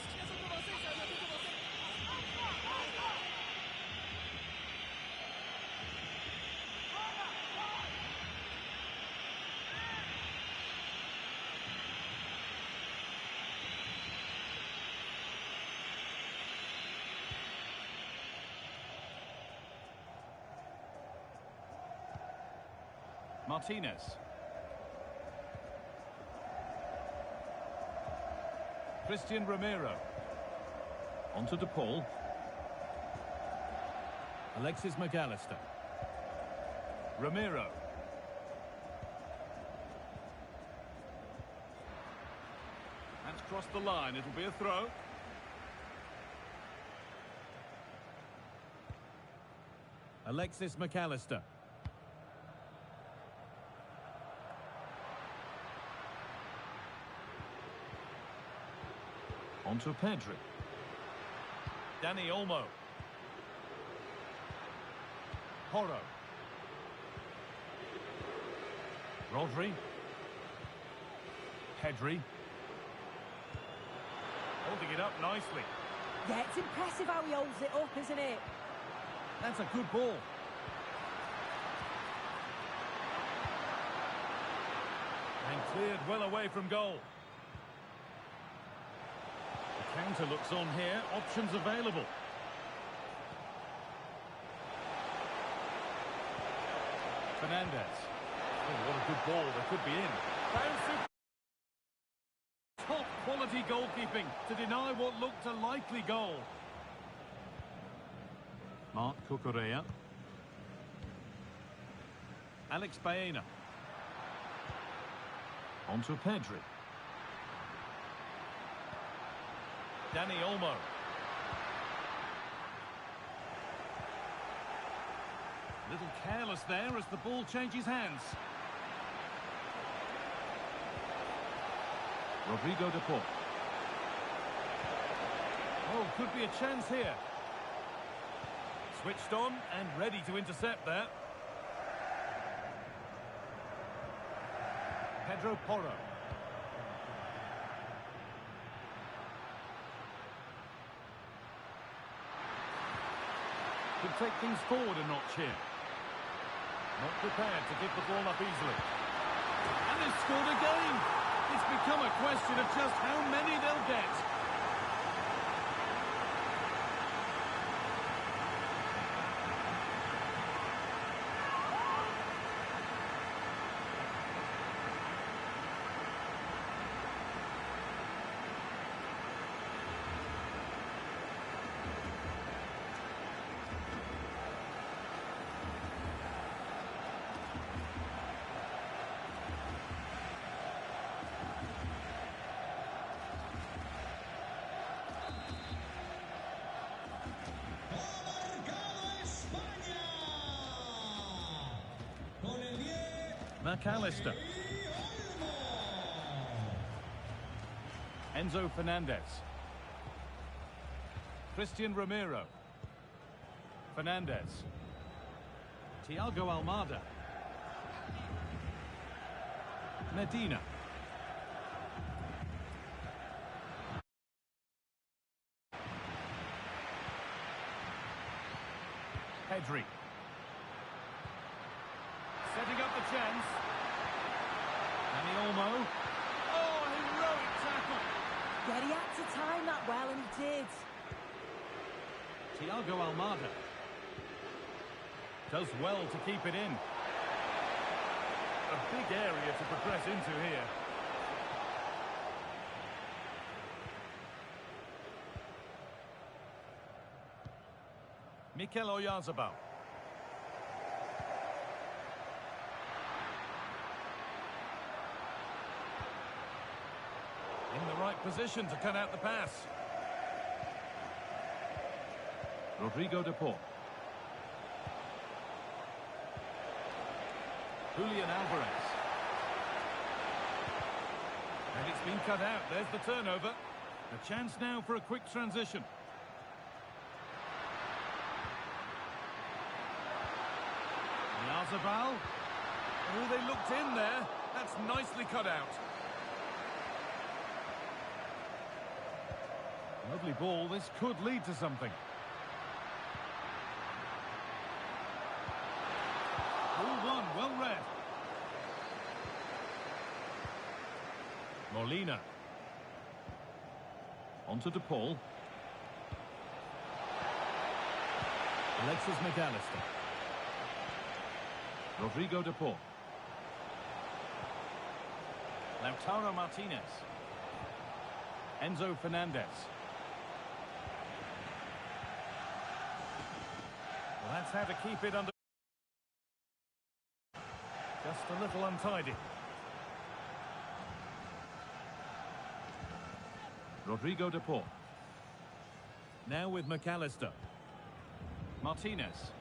Martinez. Christian Romero. On to DePaul. Alexis McAllister. Ramiro. That's crossed the line. It'll be a throw. Alexis McAllister. On to Pedri. Dani Olmo. Porro. Rodri. Pedri. Holding it up nicely. Yeah, it's impressive how he holds it up, isn't it? That's a good ball. And cleared well away from goal. The counter looks on here. Options available. Fernandez. Oh, what a good ball. They could be in. Bouncing. Top quality goalkeeping to deny what looked a likely goal. Marc Cucurella. Alex Baena. On to Pedri. Dani Olmo. Little careless there as the ball changes hands. Rodrigo de Paul. Oh, could be a chance here. Switched on and ready to intercept there. Pedro Porro. Could take things forward a notch here. Not prepared to give the ball up easily. And they've scored again. It's become a question of just how many they'll get. McAllister. Enzo Fernandez. Christian Ramiro. Fernandez. Thiago Almada. Medina. Pedri. Setting up the chance. Dani Olmo. Oh, heroic tackle. Yeah, he had to time that well, and he did. Thiago Almada. Does well to keep it in. A big area to progress into here. Mikel Oyarzabal. In the right position to cut out the pass. Rodrigo de Paul. Julian Alvarez. And it's been cut out. There's the turnover. A chance now for a quick transition. Oyarzabal. Oh, they looked in there. That's nicely cut out. Lovely ball. This could lead to something. 0-1, well read. Molina. On to DePaul. Alexis McAllister. Rodrigo de Paul. Lautaro Martinez. Enzo Fernandez. That's how to keep it under. Just a little untidy. Rodrigo de Paul. Now with McAllister. Martinez.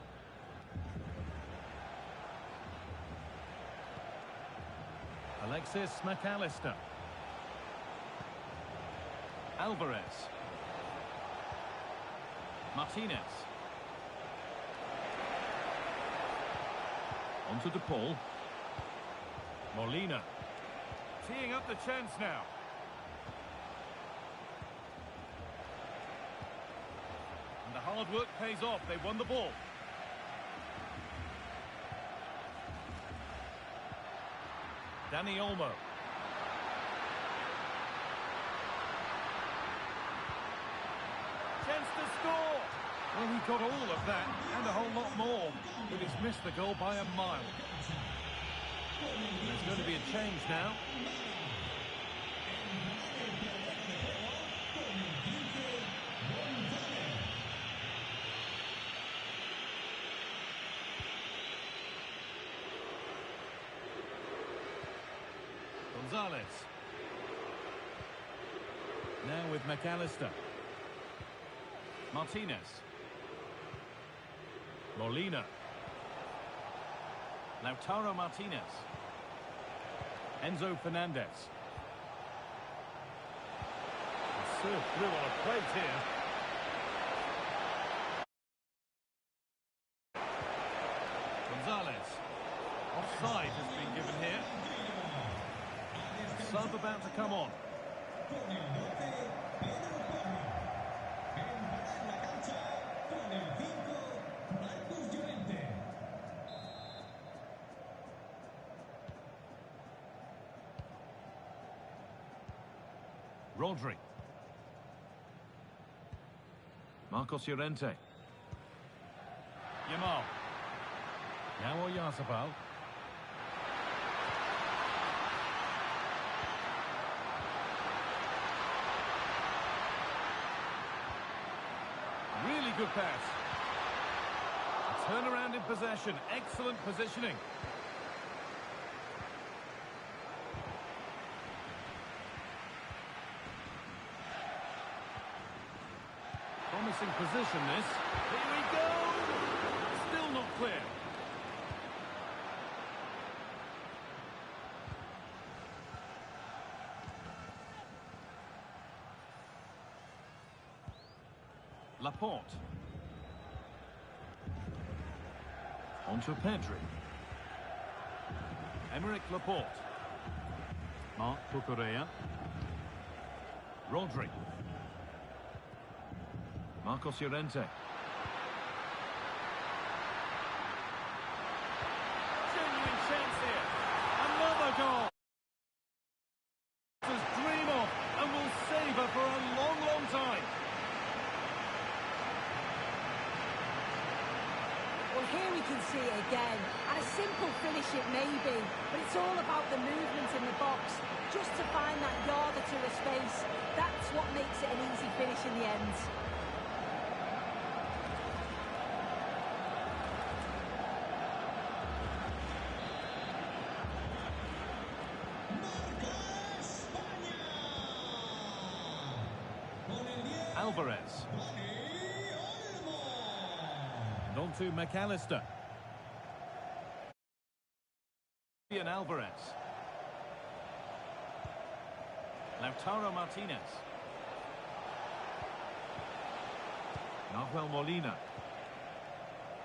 Alexis McAllister. Alvarez. Martinez. On to De Paul. Molina. Teeing up the chance now. And the hard work pays off. They won the ball. Dani Olmo. Chance to score. Well, he got all of that and a whole lot more, but he's missed the goal by a mile. There's going to be a change now. Gonzalez. Now with McAllister. Martinez. Molina. Lautaro Martinez. Enzo Fernandez. Served through on a plate here. Gonzalez. Offside has been given here. Sub about to come on. Rodri. Marcos Llorente. Yamal. Now Oyarzabal. Really good pass. A turnaround in possession. Excellent positioning. Promising position this. Here we go. Still not clear. Laporte. On to Pedri. Emerick Laporte. Marc Cucurella. Rodri. Marcos Llorente. Genuine chance here. Another goal. His dream of and will savour for a long, long time. Well, here we can see it again. And a simple finish it may be, but it's all about the movement in the box. Just to find that yard or two of space. That's what makes it an easy finish in the end. Alvarez. And on to McAllister. And Alvarez. Lautaro Martinez. Nahuel Molina.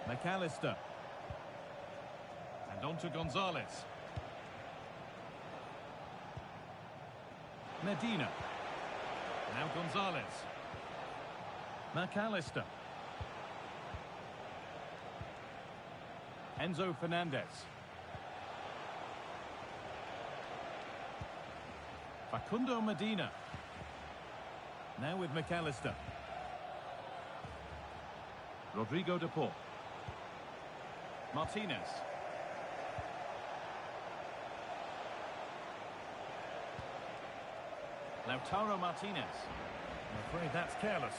McAllister. And on to Gonzalez. Medina. Now Gonzalez. McAllister. Enzo Fernandez. Facundo Medina. Now with McAllister. Rodrigo de Paul. Martinez. Lautaro Martinez. I'm afraid that's careless.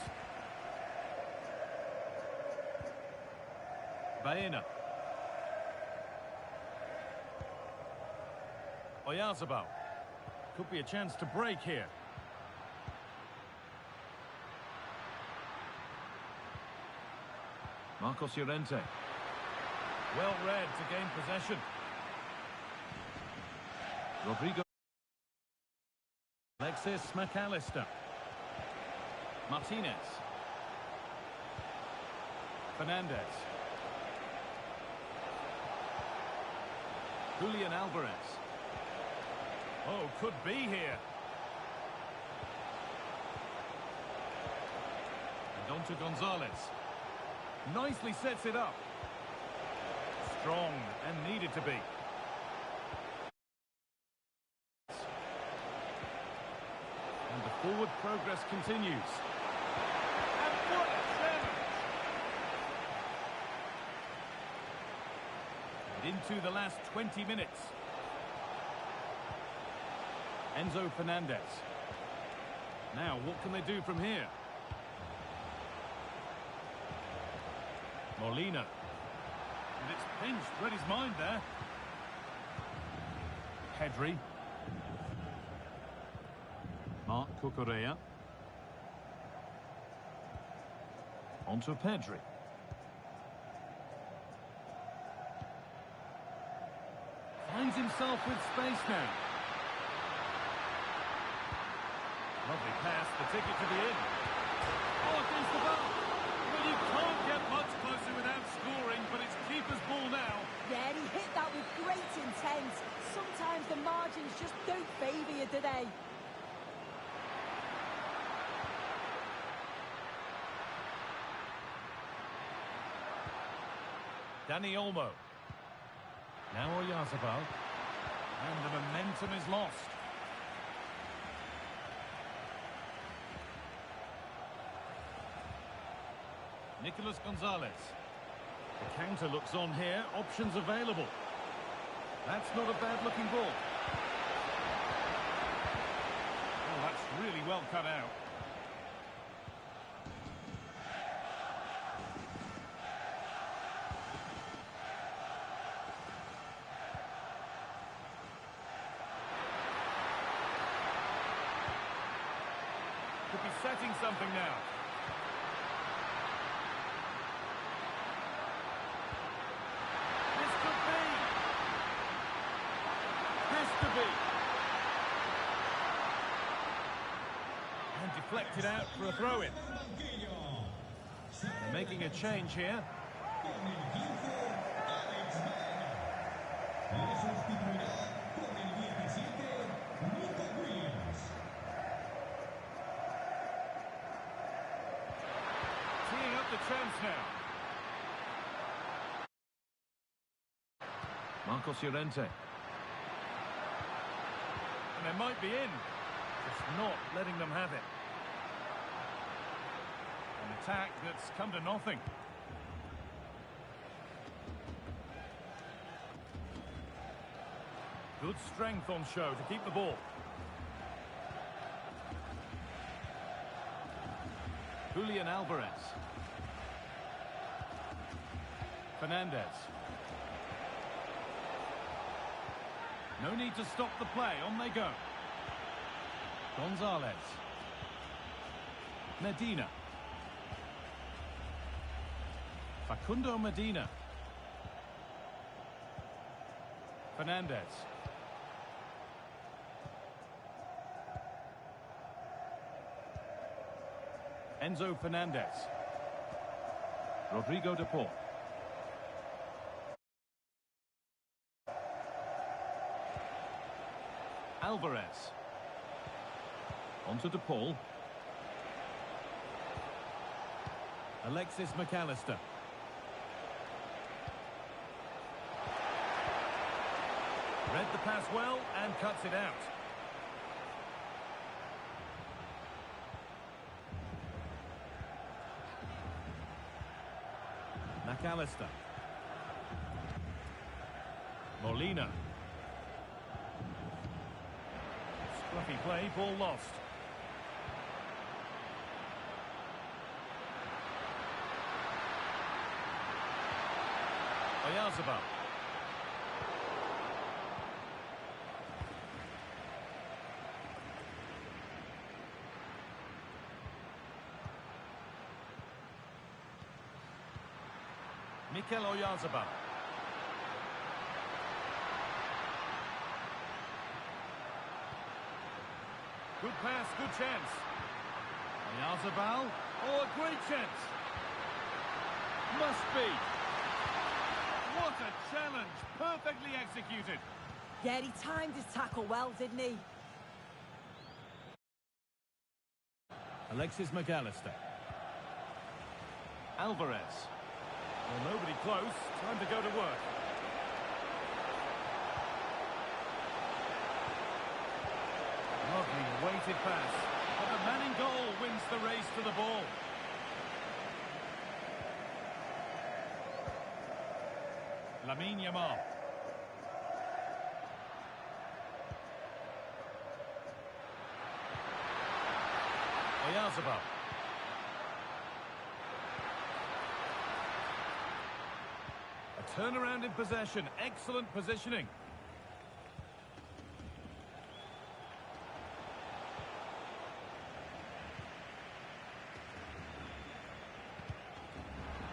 Baena. Oyarzabal. Could be a chance to break here. Marcos Llorente. Well read to gain possession. Rodrigo. Alexis McAllister. Martinez. Fernandez. Julian Alvarez. Oh, could be here. And on to Gonzalez. Nicely sets it up. Strong and needed to be. And the forward progress continues. And what a challenge! And into the last 20 minutes. Enzo Fernandez. Now, what can they do from here? Molina. And it's pinched, read his mind there. Pedri. Marc Cucurella. Onto Pedri. Finds himself with space now. Lovely pass, the ticket to the in. Oh, against the bar. Well, you can't get much closer without scoring, but it's keeper's ball now. Yeah, he hit that with great intent. Sometimes the margins just don't favour you, do they? Dani Olmo. Now Oyarzabal. And the momentum is lost. Nicolas Gonzalez. The counter looks on here. Options available. That's not a bad-looking ball. Oh, that's really well cut out. Could be setting something now. And deflected out for a throw-in. They're making a change here. Teeing up the chance now. Marcos Llorente. And they might be in. Just not letting them have it. An attack that's come to nothing. Good strength on show to keep the ball. Julian Alvarez. Fernandez. No need to stop the play. On they go. Gonzalez. Medina. Facundo Medina. Fernandez. Enzo Fernandez. Rodrigo de Paul. Alvarez. Onto De Paul. Alexis McAllister. Read the pass well and cuts it out. McAllister. Molina. Scruffy play, ball lost. Oyarzabal. Mikel Oyarzabal. Good pass, good chance. Oyarzabal. Oh, a great chance. Must be. What a challenge. Perfectly executed. Yeah, he timed his tackle well, didn't he? Alexis McAllister. Alvarez. Well, nobody close. Time to go to work. Lovely weighted pass. But the man in goal wins the race to the ball. Lamine Yamal. Oyarzabal. A turnaround in possession. Excellent positioning.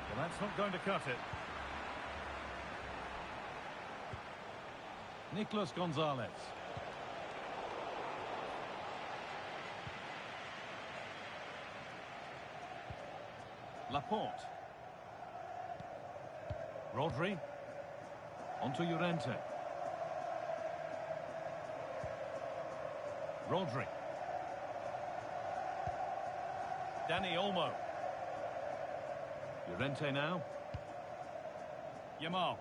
Well, that's not going to cut it. Nicolas Gonzalez. Laporte. Rodri. Onto Llorente. Rodri. Dani Olmo. Llorente now. Yamal.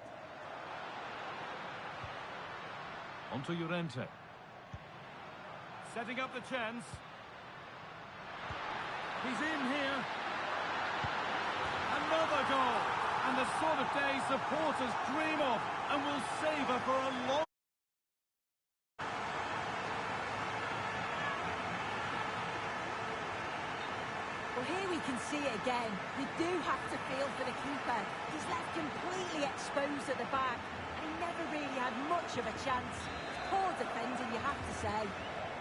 Onto Llorente. Setting up the chance. He's in here. Another goal. And the sort of day supporters dream of and will savour for a long... Well, here we can see it again. You do have to feel for the keeper. He's left completely exposed at the back, and he never really had much of a chance. Poor defending, you have to say.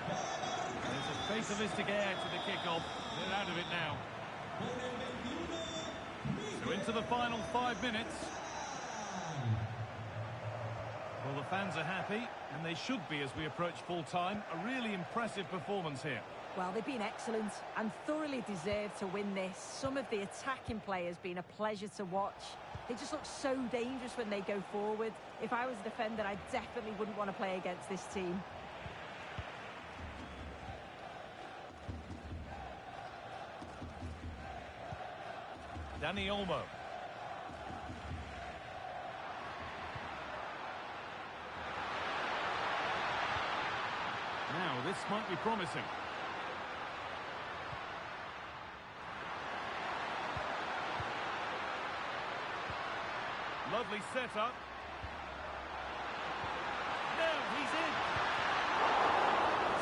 There's a fatalistic air to the kick-off. They're out of it now. So into the final 5 minutes. Well, the fans are happy, and they should be as we approach full-time. A really impressive performance here. Well, they've been excellent and thoroughly deserved to win this. Some of the attacking players been a pleasure to watch. They just look so dangerous when they go forward. If I was a defender, I definitely wouldn't want to play against this team. Dani Olmo. Now, this might be promising. Lovely setup. Now he's in.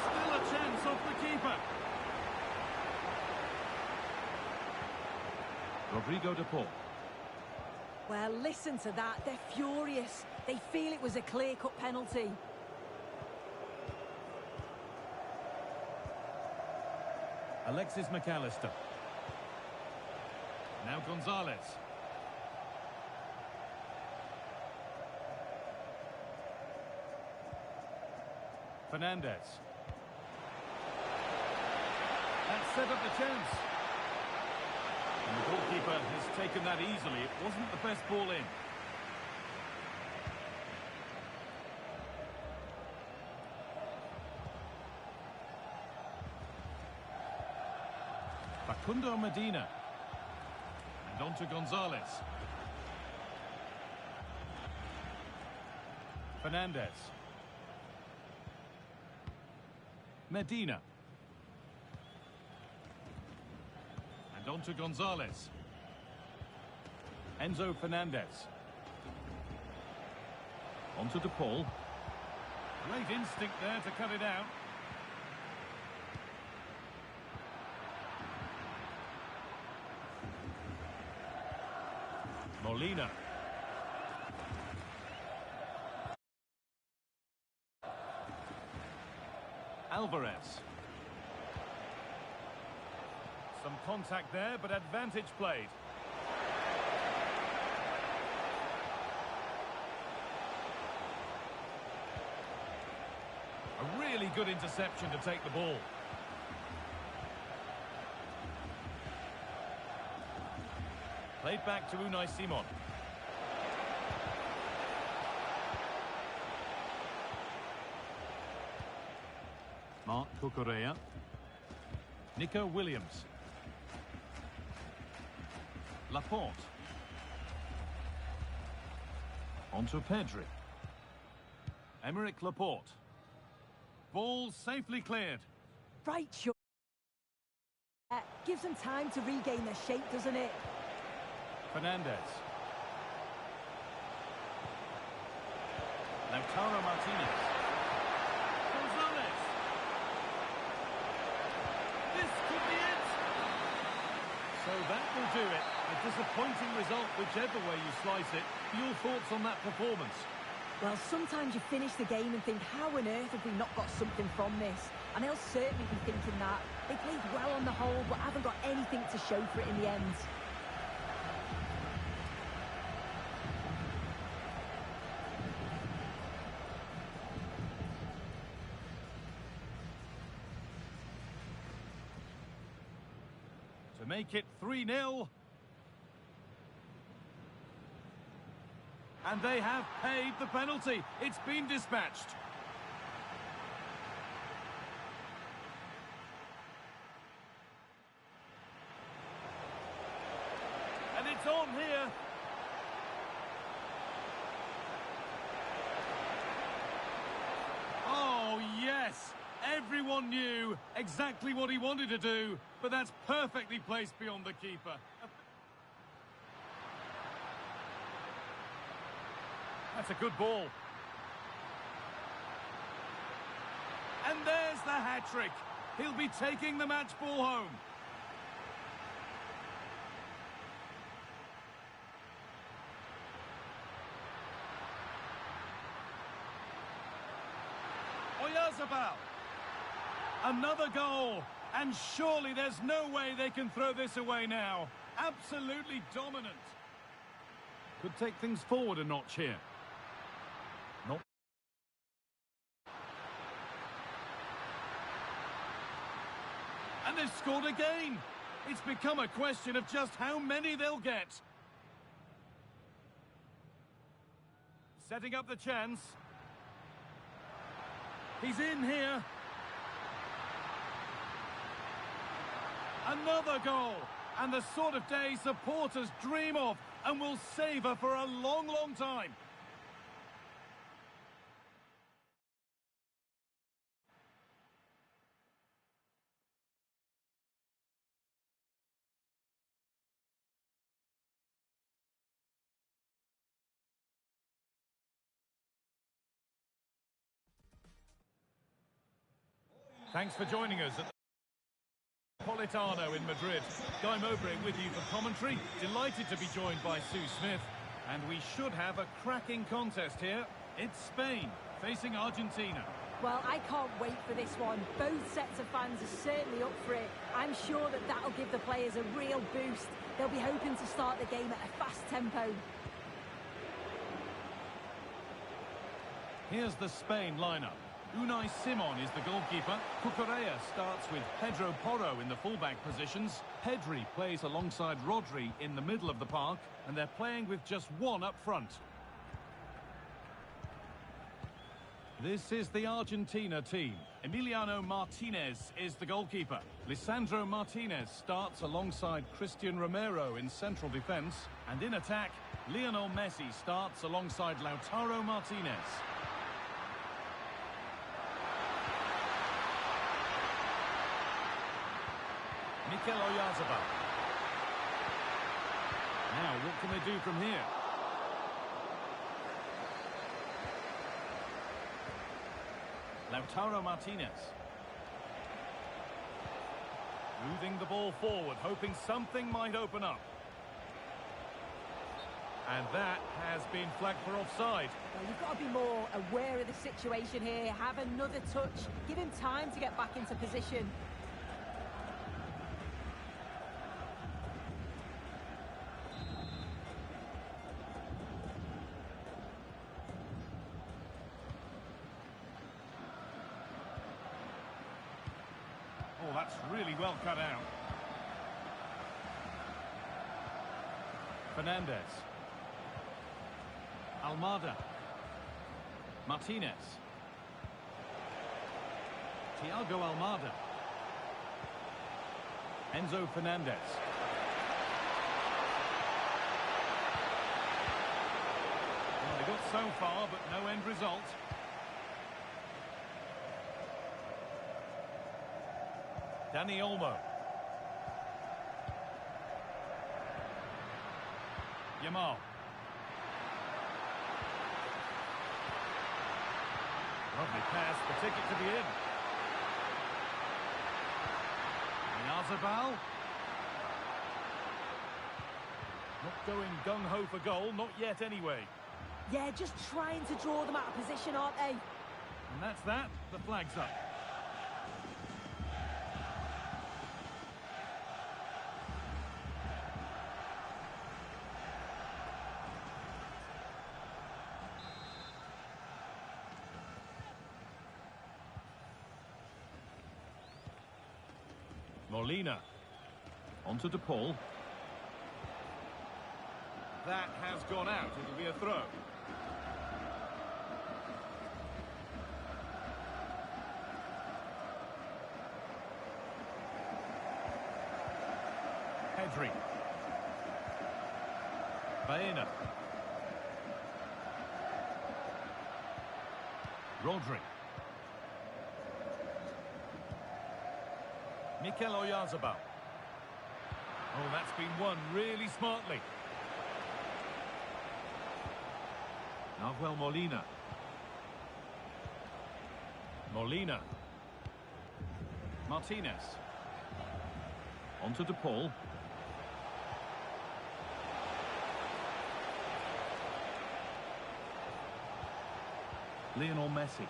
Still a chance off the keeper. Rodrigo de Paul. Well, listen to that. They're furious. They feel it was a clear-cut penalty. Alexis McAllister. Now Gonzalez. Fernandez. That set up the chance. And the goalkeeper has taken that easily. It wasn't the best ball in. Facundo Medina. And on to Gonzalez. Fernandez. Medina. And on to Gonzalez. Enzo Fernandez. On to De Paul. Great instinct there to cut it out. Molina. Alvarez. Some contact there, but advantage played. A really good interception to take the ball. Played back to Unai Simon. Mark Cucurella. Nico Williams. Laporte. Onto Pedri. Emerick Laporte. Ball safely cleared. Right shot. Gives them time to regain their shape, doesn't it? Fernandez. Lautaro Martinez. Gonzalez. This could be it. So that will do it. A disappointing result, whichever way you slice it. Your thoughts on that performance? Well, sometimes you finish the game and think, how on earth have we not got something from this? And they'll certainly be thinking that. They played well on the whole, but haven't got anything to show for it in the end. To make it 3-0. And they have paid the penalty. It's been dispatched. And it's on here. Oh, yes. Everyone knew exactly what he wanted to do, but that's perfectly placed beyond the keeper. That's a good ball. And there's the hat-trick. He'll be taking the match ball home. Oyarzabal. Another goal. And surely there's no way they can throw this away now. Absolutely dominant. Could take things forward a notch here. Not. And they've scored again. It's become a question of just how many they'll get. Setting up the chance. He's in here. Another goal. And the sort of day supporters dream of and will savour for a long, long time. Thanks for joining us at Politano in Madrid. Guy Mowbray with you for commentary. Delighted to be joined by Sue Smith. And we should have a cracking contest here. It's Spain facing Argentina. Well, I can't wait for this one. Both sets of fans are certainly up for it. I'm sure that that'll give the players a real boost. They'll be hoping to start the game at a fast tempo. Here's the Spain lineup. Unai Simon is the goalkeeper. Cucurella starts with Pedro Porro in the fullback positions. Pedri plays alongside Rodri in the middle of the park, and they're playing with just one up front. This is the Argentina team. Emiliano Martinez is the goalkeeper. Lisandro Martinez starts alongside Christian Romero in central defence. And in attack, Lionel Messi starts alongside Lautaro Martinez. Mikel Oyarzabal. Now, what can they do from here? Lautaro Martinez. Moving the ball forward, hoping something might open up. And that has been flagged for offside. Well, you've got to be more aware of the situation here. Have another touch. Give him time to get back into position. Oh, that's really well cut out. Fernandez. Almada. Martinez. Thiago Almada. Enzo Fernandez. Well, they got so far, but no end result. Dani Olmo. Yamal. Lovely pass, the ticket to the in. Yazabal. Not going gung-ho for goal, not yet anyway. Yeah, just trying to draw them out of position, aren't they? And that's that, the flag's up. Molina. Onto De Paul. That has gone out. It'll be a throw. Pedri. Baena. Rodri. Mikel Oyarzabal. Oh, that's been won really smartly. Nahuel Molina. Molina. Martinez. Onto De Paul. Lionel Messi.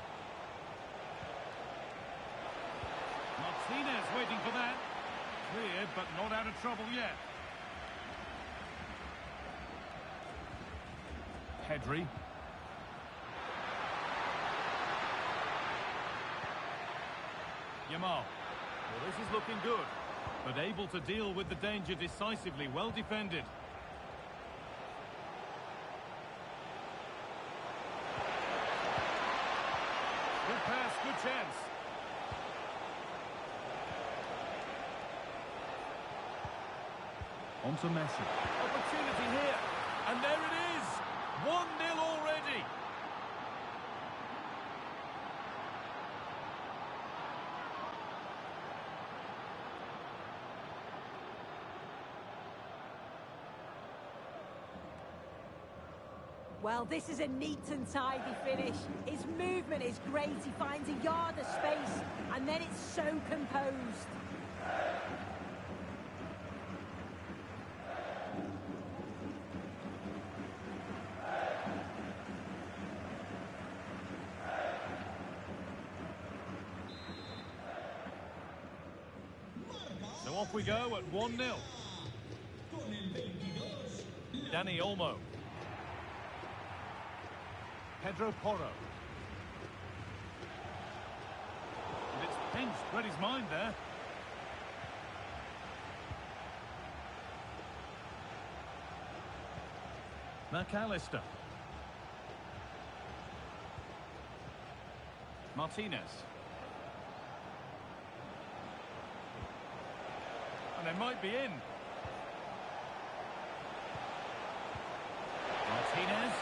Martinez waiting for that. Cleared, but not out of trouble yet. Pedri. Yamal. Well, this is looking good, but able to deal with the danger decisively. Well defended. Good pass, good chance. Onto Messi. Opportunity here. And there it is. 1-0 already. Well, this is a neat and tidy finish. His movement is great. He finds a yard of space, and then it's so composed. So off we go at 1-0. Dani Olmo. Pedro Porro. And it's pinched, read his mind there. McAllister. Martinez. And they might be in. Martinez.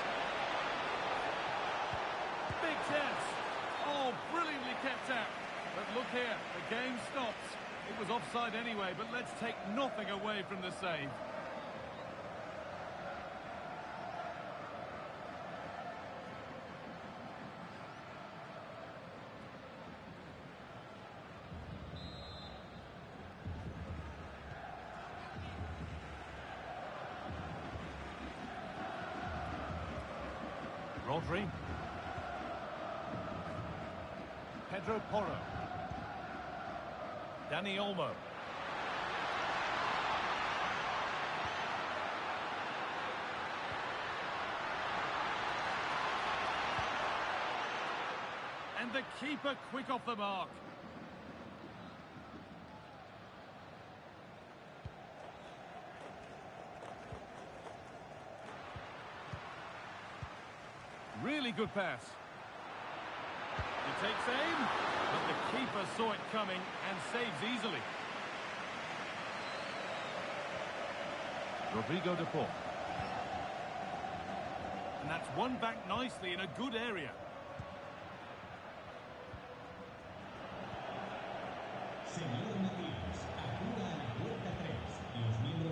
Big chance. Oh, brilliantly kept out. But look here, the game stops. It was offside anyway, but let's take nothing away from the save. Rodri. Pedro Porro. Dani Olmo. And the keeper quick off the mark. Really good pass. He takes aim, but the keeper saw it coming and saves easily. Rodrigo de Paul. And that's won back nicely in a good area.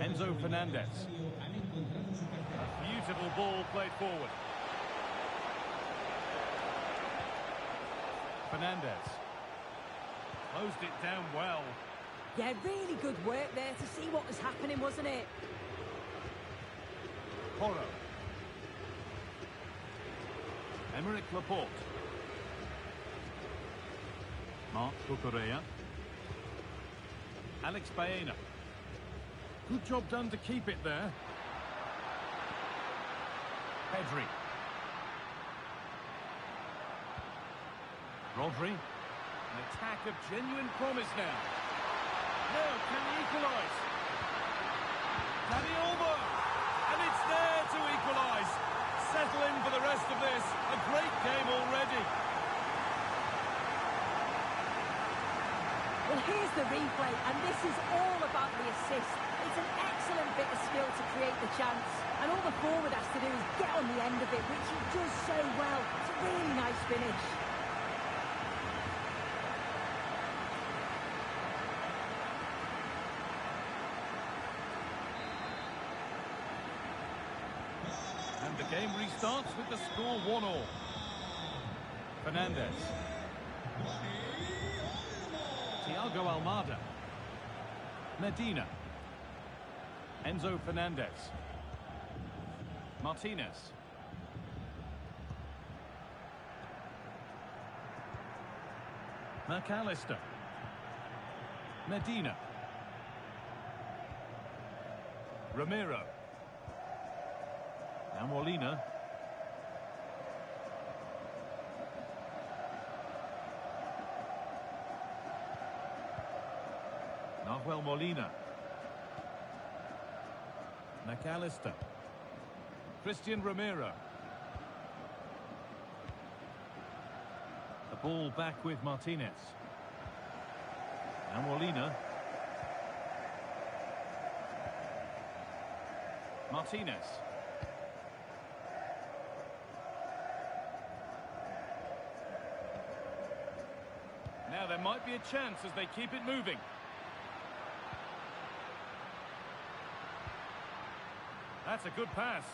Enzo Fernandez. A beautiful ball played forward. Fernandez. Closed it down well. Yeah, really good work there to see what was happening, wasn't it? Porro. Emerick Laporte. Marc Cucurella. Alex Baena. Good job done to keep it there. Pedri. Rodri. An attack of genuine promise now. Now, can he equalise? Dani Olmo. And it's there to equalise. Settle in for the rest of this. A great game already. Well, here's the replay, and this is all about the assist. It's an excellent bit of skill to create the chance, and all the forward has to do is get on the end of it, which he does so well. It's a really nice finish. And the game restarts with the score 1-1. Fernandez. Thiago Almada. Medina. Enzo Fernandez. Martinez. McAllister. Medina. Romero. Now Molina. Nahuel Molina. McAllister. Christian Romero. The ball back with Martinez. Now Molina. Martinez. Now there might be a chance as they keep it moving. That's a good pass.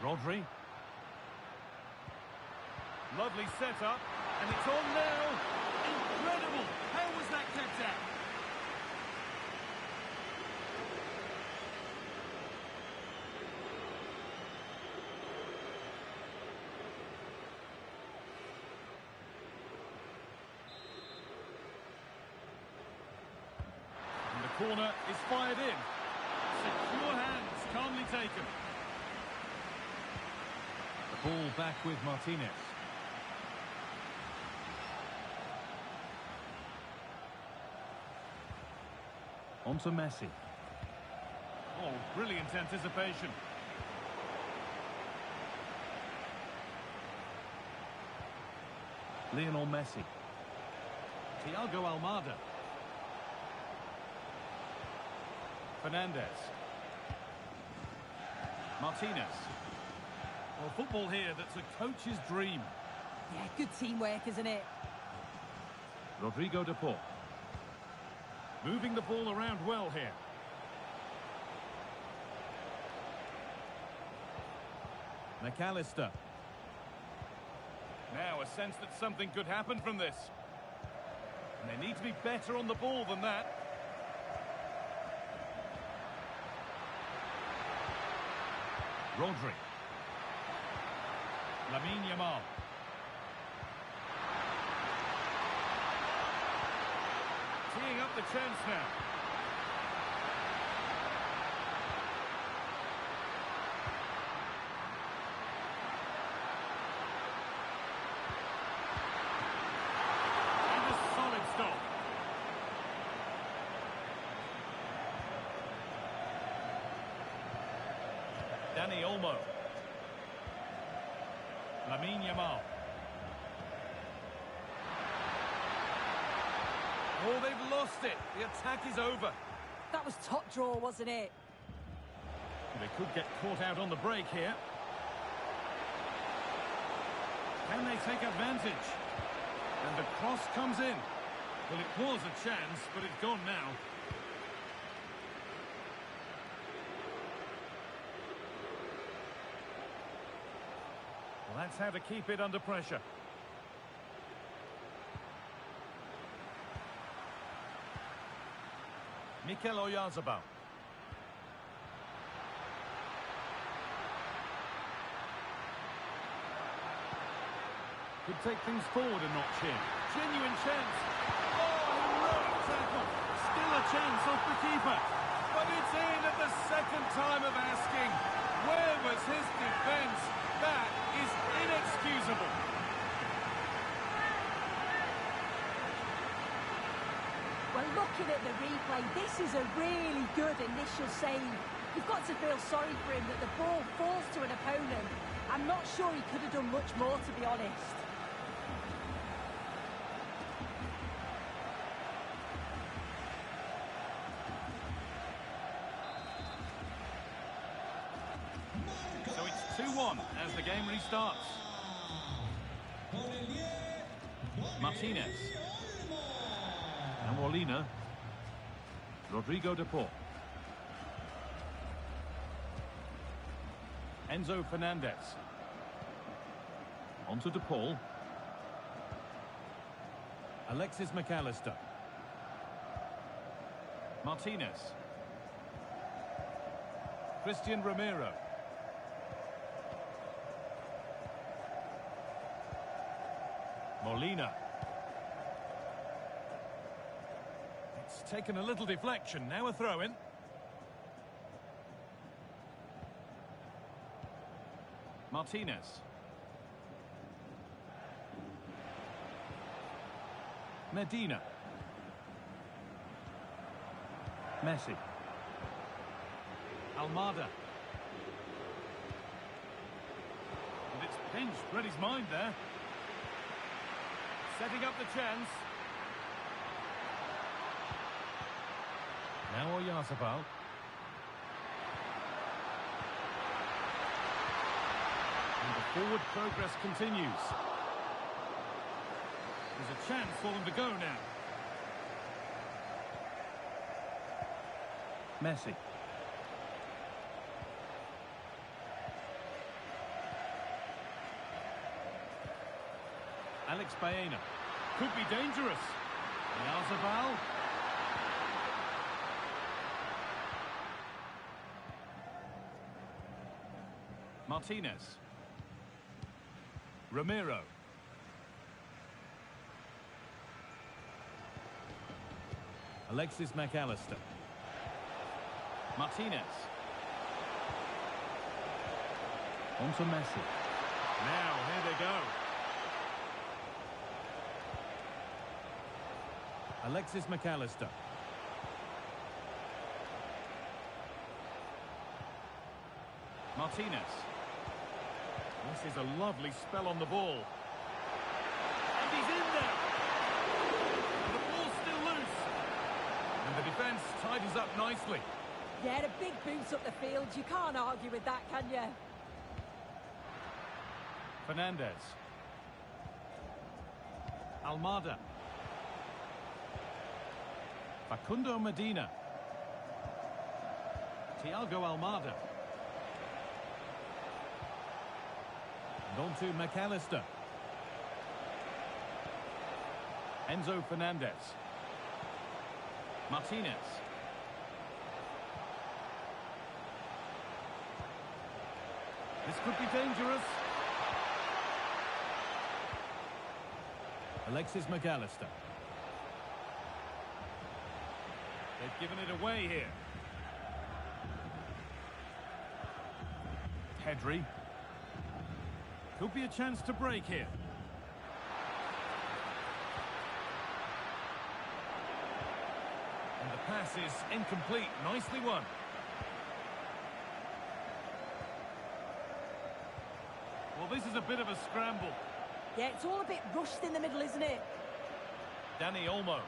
Rodri. Lovely setup, and it's on now. Incredible! How was that kept out? Corner is fired in. Secure hands, calmly taken. The ball back with Martinez. On to Messi. Oh, brilliant anticipation. Lionel Messi. Thiago Almada. Fernandez. Martinez. Well, football here that's a coach's dream. Yeah, good teamwork, isn't it? Rodrigo de Paul. Moving the ball around well here. McAllister. Now a sense that something could happen from this. And they need to be better on the ball than that. Rodri. Lamine Yamal. Teeing up the chance now. And a solid stop. Dani Olmo. Lamine Yamal. Oh, they've lost it. The attack is over. That was top draw, wasn't it? They could get caught out on the break here. Can they take advantage? And the cross comes in. Well, it was a chance, but it's gone now. Well, that's how to keep it under pressure. Mikel Oyarzabal. Could take things forward a notch here. Genuine chance. Oh, heroic tackle. Still a chance off the keeper. But it's in at the second time of asking. Where was his defence? That is inexcusable. Well, looking at the replay, this is a really good initial save. You've got to feel sorry for him that the ball falls to an opponent. I'm not sure he could have done much more, to be honest. So it's 2-1 as the game restarts. Martinez. And Molina. Rodrigo de Paul. Enzo Fernandez. On to De Paul. Alexis McAllister. Martinez. Christian Romero. Molina. It's taken a little deflection, now a throw-in. Martinez. Medina. Messi. Almada. And it's pinched, read his mind there. Setting up the chance. Now Oyarzabal. And the forward progress continues. There's a chance for them to go now. Messi. Alex Baena. Could be dangerous. Oyarzabal. Martinez. Romero. Alexis McAllister. Martinez. On to Messi. Now, here they go. Alexis McAllister. Martinez. This is a lovely spell on the ball. And he's in there. And the ball's still loose. And the defence tidies up nicely. Yeah, a big boot up the field. You can't argue with that, can you? Fernandez. Almada. Facundo Medina. Thiago Almada. And on to McAllister. Enzo Fernandez. Martinez. This could be dangerous. Alexis McAllister. They've given it away here. Pedri. Could be a chance to break here. And the pass is incomplete. Nicely won. Well, this is a bit of a scramble. Yeah, it's all a bit rushed in the middle, isn't it? Dani Olmo.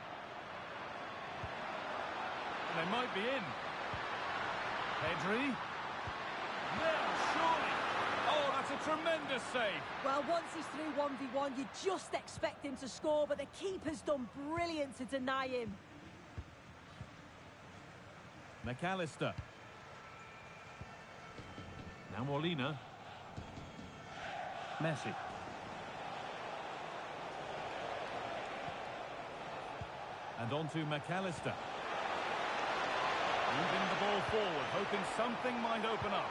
And they might be in. Pedri. Now, surely. Oh, that's a tremendous save. Well, once he's through 1v1, you just expect him to score, but the keeper's done brilliant to deny him. McAllister. Now Molina. Messi. And on to McAllister. Moving the ball forward, hoping something might open up.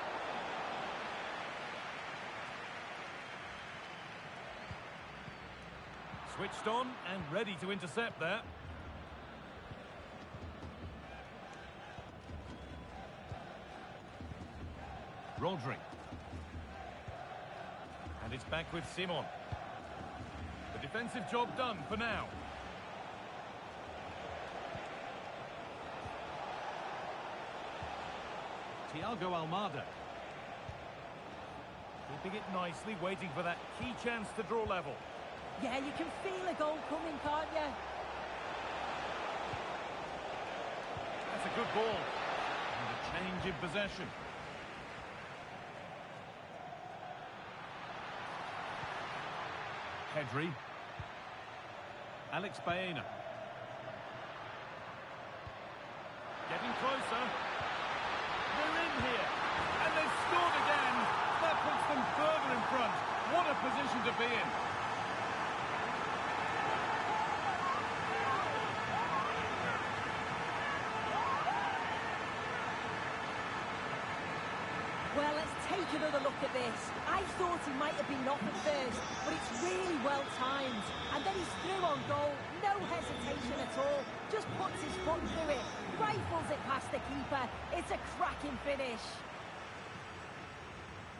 Switched on and ready to intercept there. Rodri. And it's back with Simon. The defensive job done for now. Thiago Almada. Keeping it nicely, waiting for that key chance to draw level. Yeah, you can feel a goal coming, can't you? That's a good ball. And a change in possession. Pedri. Alex Baena. Getting closer. They're in here. And they've scored again. That puts them further in front. What a position to be in. Well, let's take another look at this. I thought he might have been off at first, but it's really well timed. And then he's through on goal, no hesitation at all. Just puts his foot through it, rifles it past the keeper. It's a cracking finish.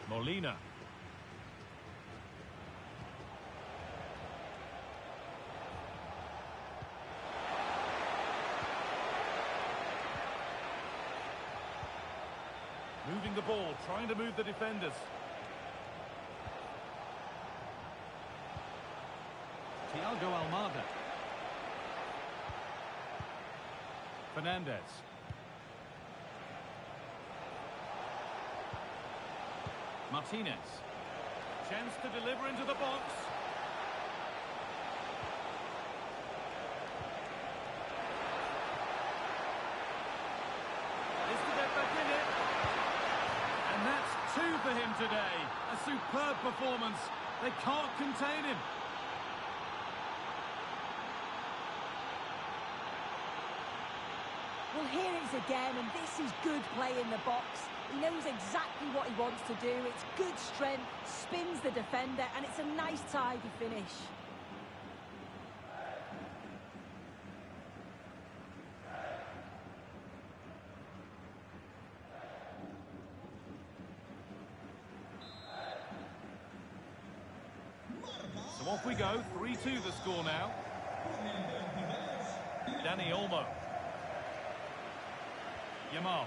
Molina. Moving the ball, trying to move the defenders. Thiago Almada. Fernandez. Martinez. Chance to deliver into the box. Is to get back in it. And that's 2 for him today. A superb performance. They can't contain him. Well, here it is again, and this is good play in the box. He knows exactly what he wants to do. It's good strength, spins the defender, and it's a nice tidy finish. So off we go, 3-2 the score now. Dani Olmo. Yamal.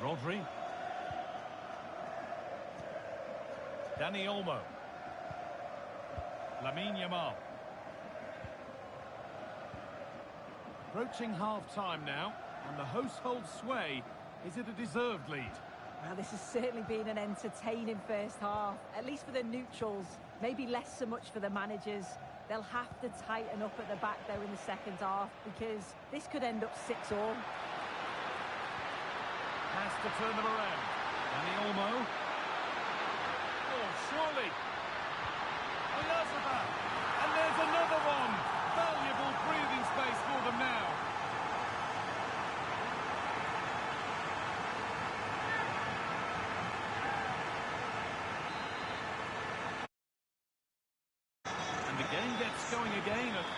Rodri. Dani Olmo. Lamine Yamal. Approaching half-time now, and the hosts hold sway. Is it a deserved lead? Well, this has certainly been an entertaining first half, at least for the neutrals. Maybe less so much for the managers. They'll have to tighten up at the back, though, in the second half, because this could end up 6-all. Has to turn them around. Dani Olmo. Oh, surely. Oyazabal. And there's another one. Valuable breathing space for them now.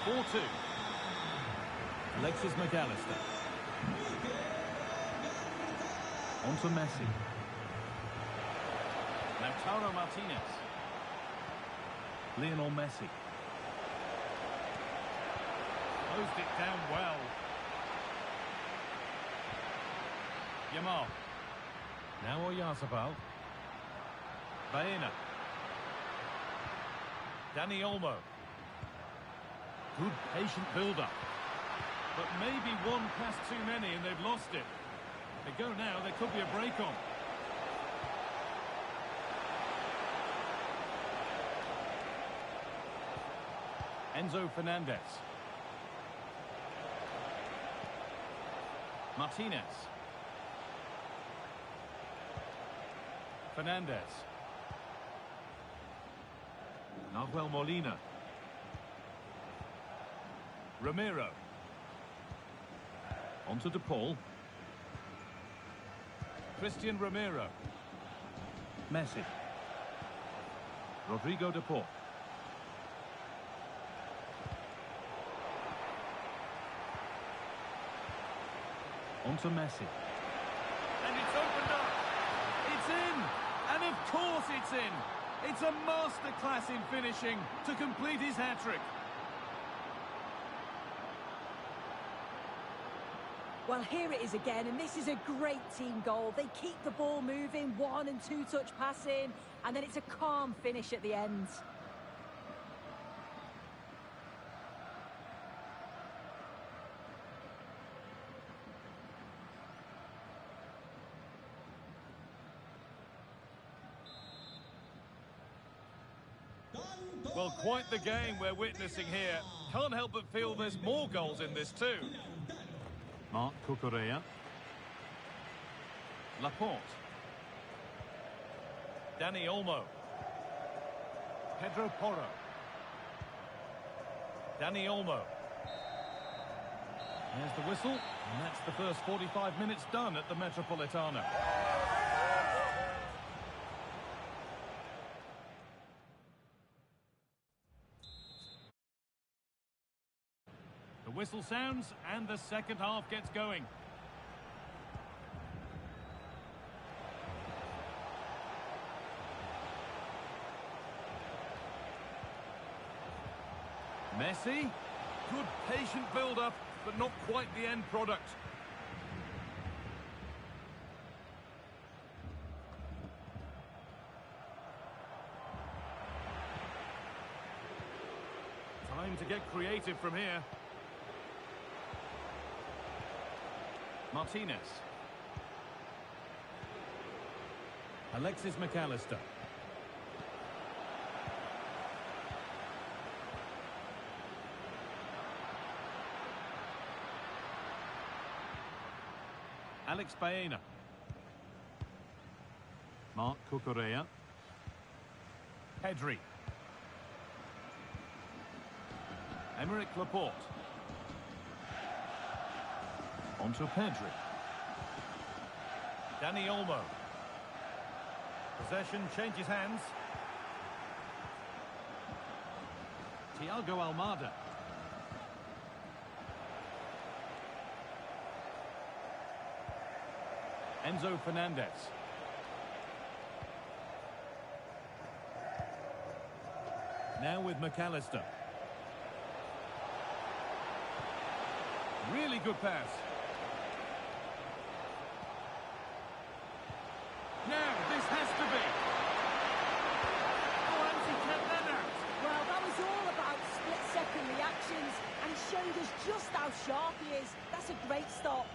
4-2. Alexis McAllister. On to Messi. Lautaro Martinez. Lionel Messi. Closed it down well. Yamal. Now Oyarzabal. Baena. Dani Olmo. Good patient build-up. But maybe one pass too many and they've lost it. They go now, there could be a break on. Enzo Fernandez. Martinez. Fernandez. Nahuel Molina. Romero. On to De Paul. Christian Romero. Messi. Rodrigo De Paul. On to Messi. And it's opened up. It's in. And of course it's in. It's a masterclass in finishing to complete his hat-trick. Well, here it is again, and this is a great team goal. They keep the ball moving, 1- and 2-touch passing, and then it's a calm finish at the end. Well, quite the game we're witnessing here. Can't help but feel there's more goals in this too. Marc Cucurella. Laporte. Dani Olmo. Pedro Porro. Dani Olmo. There's the whistle, and that's the first 45 minutes done at the Metropolitano. The whistle sounds, and the second half gets going. Messi. Good patient build-up, but not quite the end product. Time to get creative from here. Martinez. Alexis McAllister. Alex Baena. Marc Cucurella. Pedri. Emerick Laporte. On to Pedri. Dani Olmo. Possession changes hands. Thiago Almada. Enzo Fernandez. Now with McAllister. Really good pass. Now, this has to be. Oh, and he kept that out. Well, that was all about split-second reactions, and he showed us just how sharp he is. That's a great stop.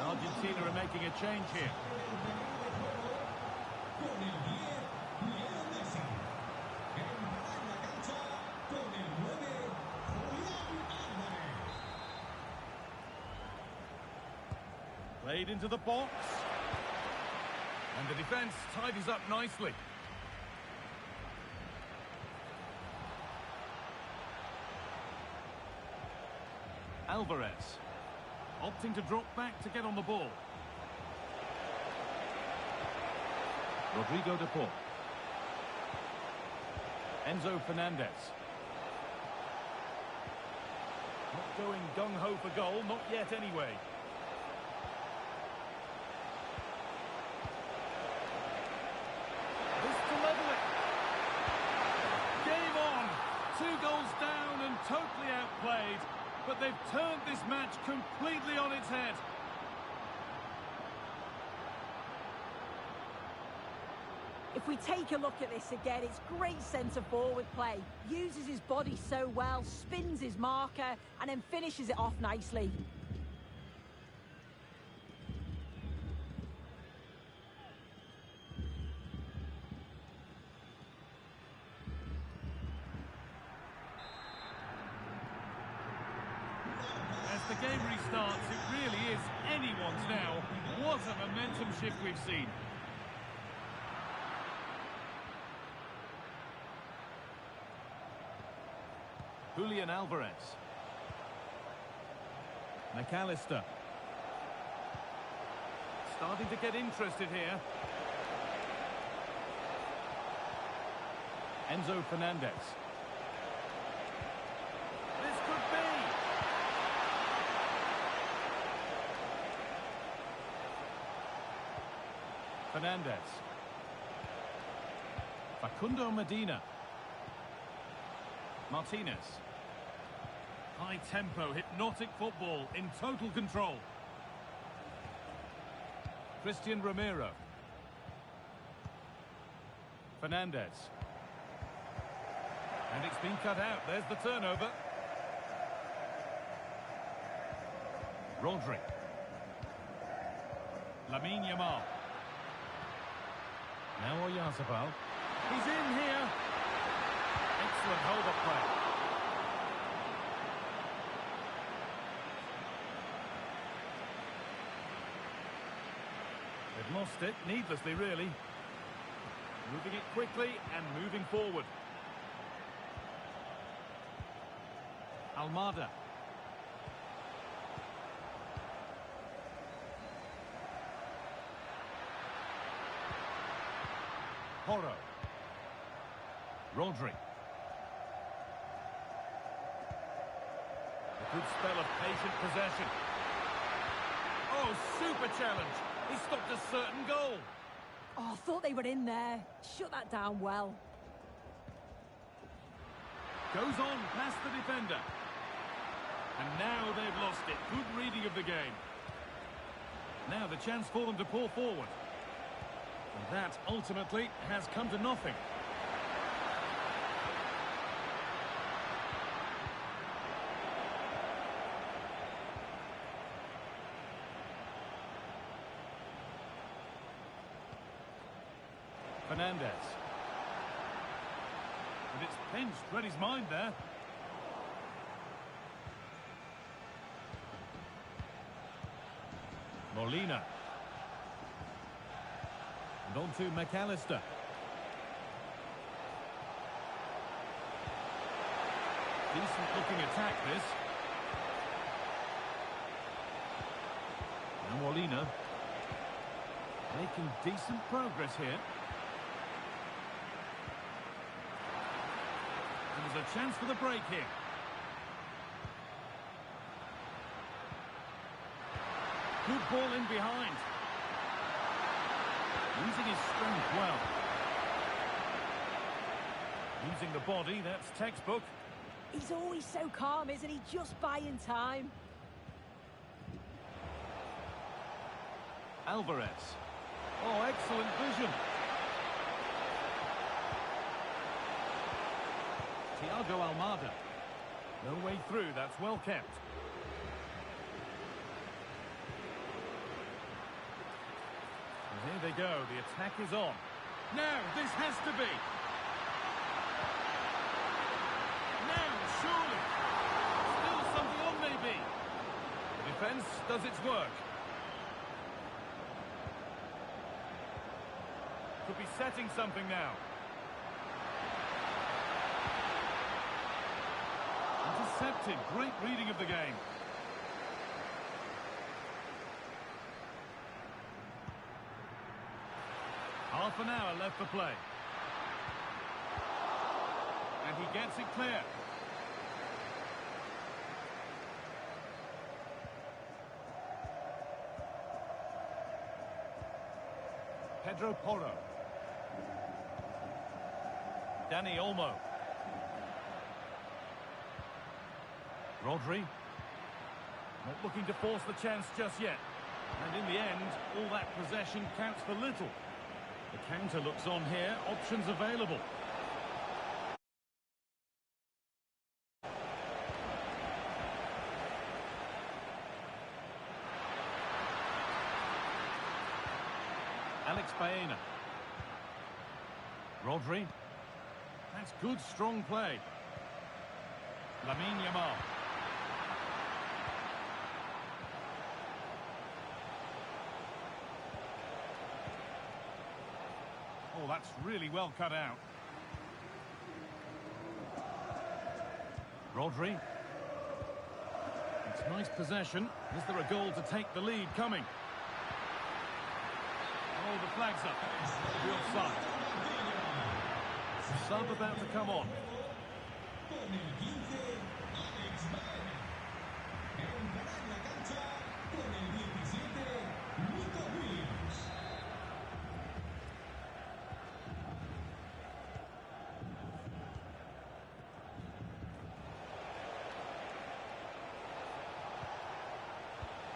Argentina are making a change here. Played into the box. And the defence tidies up nicely. Alvarez. Opting to drop back to get on the ball. Rodrigo de Paul. Enzo Fernandez. Not going gung-ho for goal, not yet anyway. This to level it. Game on. 2 goals down and totally outplayed. But they've turned this match completely on its head. If we take a look at this again, it's great centre-forward play. Uses his body so well, spins his marker, and then finishes it off nicely. As the game restarts, it really is anyone's now. What a momentum shift we've seen. Julian Alvarez. McAllister. Starting to get interested here. Enzo Fernandez. This could be. Fernandez. Facundo Medina. Martinez. High tempo, hypnotic football in total control. Christian Romero. Fernandez. And it's been cut out. There's the turnover. Rodri. Lamine Yamal. Now Oyarzabal. He's in here. Excellent hold-up play. They've lost it, needlessly really. Moving it quickly and moving forward. Almada. Porro. Rodri. A good spell of patient possession. Oh, super challenge. He stopped a certain goal. Oh, I thought they were in there. Shut that down well. Goes on past the defender. And now they've lost it. Good reading of the game. Now the chance for them to pour forward. And that ultimately has come to nothing. Fernandez. And it's pinched, read his mind there. Molina. And on to McAllister. Decent looking attack this. Now Molina. Making decent progress here. And there's a chance for the break here. Good ball in behind. Using his strength well. Using the body, that's textbook. He's always so calm, isn't he? Just buying time. Alvarez. Oh, excellent vision. Thiago Almada. No way through, that's well kept. And here they go, the attack is on. Now, this has to be. Now, surely. Still something on, maybe. The defence does its work. Could be setting something now. Intercepted. Great reading of the game. Half an hour left for play. And he gets it clear. Pedro Porro. Dani Olmo. Rodri. Not looking to force the chance just yet. And in the end, all that possession counts for little. The counter looks on here. Options available. Alex Baena. Rodri. That's good, strong play. Lamine Yamal. Oh, that's really well cut out. Rodri. It's nice possession. Is there a goal to take the lead coming? Oh, the flag's up. The offside. Sub about to come on.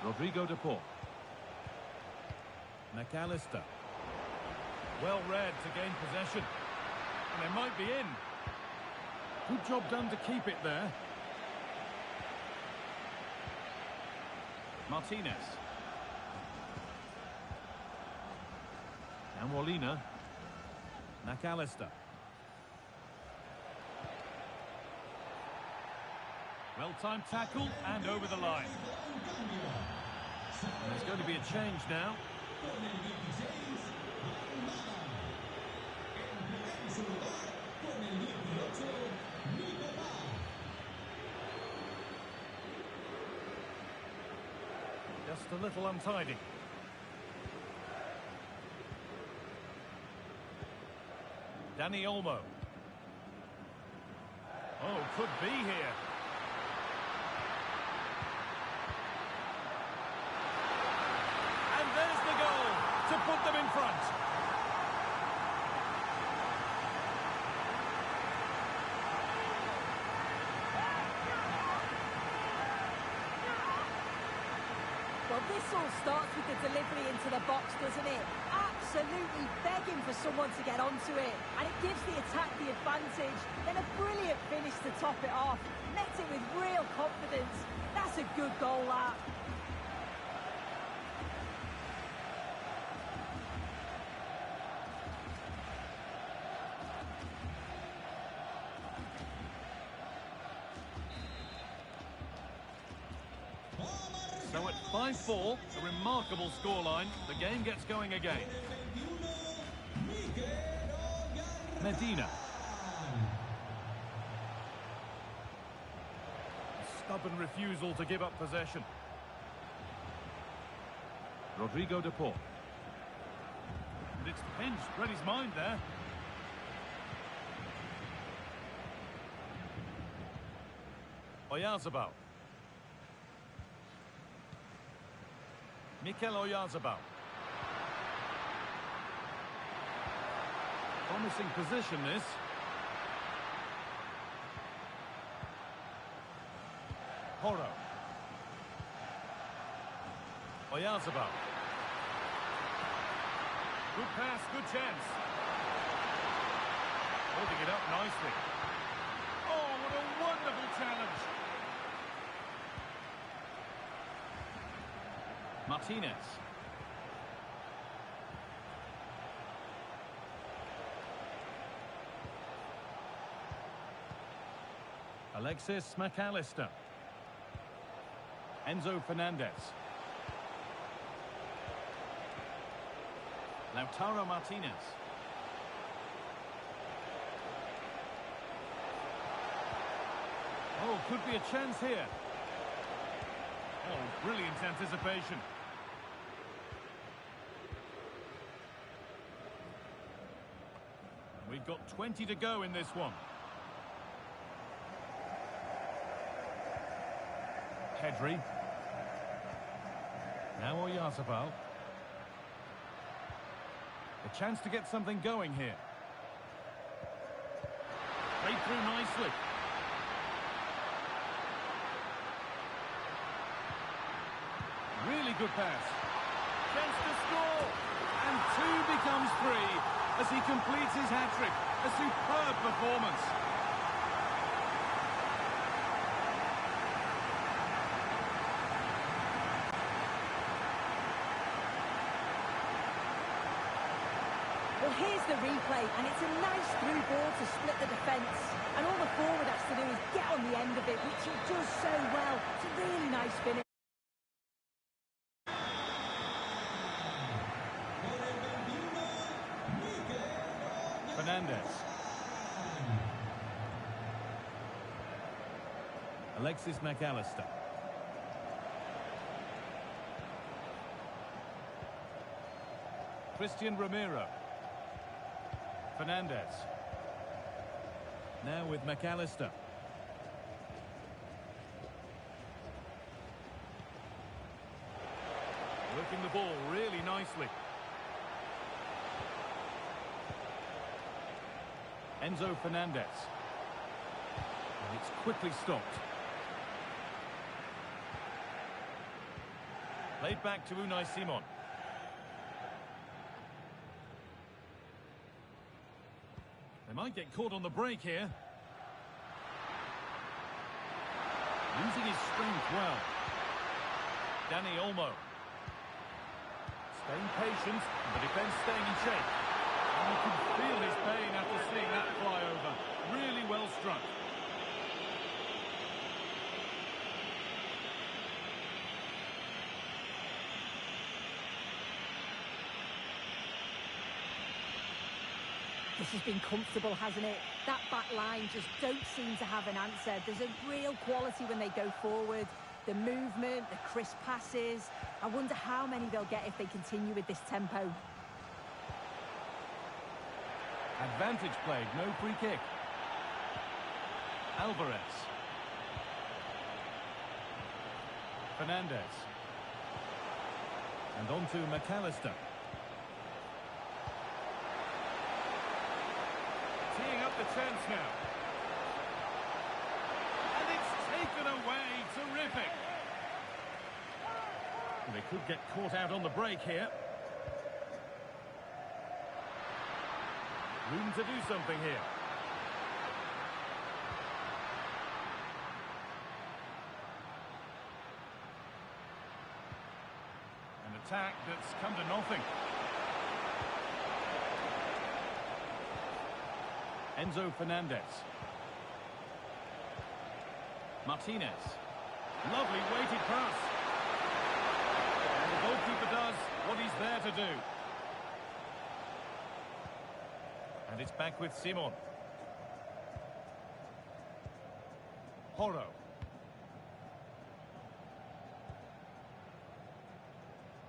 Rodrigo de Paul. McAllister. Well read to gain possession. And they might be in. Good job done to keep it there. Martinez. Now Molina. McAllister. Well-timed tackle and over the line. And there's going to be a change now. Just a little untidy. Dani Olmo. Oh, could be here. And there's the goal to put them in front. Well, this all starts with the delivery into the box, doesn't it? Absolutely begging for someone to get onto it. And it gives the attack the advantage. Then a brilliant finish to top it off. Met it with real confidence. That's a good goal, that. So at 5-4, a remarkable scoreline. The game gets going again. Medina. A stubborn refusal to give up possession. Rodrigo de Paul. And it's pinched, read his mind there. Oyarzabal. Mikel Oyarzabal. Promising position, this. Porro. Oyarzabal. Good pass, good chance. Holding it up nicely. Oh, what a wonderful challenge. Martinez. Alexis McAllister. Enzo Fernandez. Lautaro Martinez. Oh, could be a chance here. Oh, brilliant anticipation. got 20 to go in this one. Pedri. Now Oyarzabal. A chance to get something going here. Played through nicely. Really good pass. Chance to score. And 2 becomes 3 as he completes his hat-trick. A superb performance. Well, here's the replay, and it's a nice through ball to split the defence. And all the forward has to do is get on the end of it, which he does so well. It's a really nice finish. Fernandez. Alexis McAllister. Christian Romero. Fernandez. Now with McAllister. Working the ball really nicely. Enzo Fernandez. And it's quickly stopped. Played back to Unai Simon. They might get caught on the break here. Using his strength well. Dani Olmo. Staying patient, the defence staying in shape. And you can feel his pain after seeing that fly over. Really well struck. This has been comfortable, hasn't it? That back line just don't seem to have an answer. There's a real quality when they go forward. The movement, the crisp passes. I wonder how many they'll get if they continue with this tempo. Advantage played, no free kick. Alvarez. Fernandez. And on to McAllister. Teeing up the chance now. And it's taken away. Terrific. They could get caught out on the break here. Room to do something here. An attack that's come to nothing. Enzo Fernandez. Martinez. Lovely weighted pass. And the goalkeeper does what he's there to do. And it's back with Simon. Porro.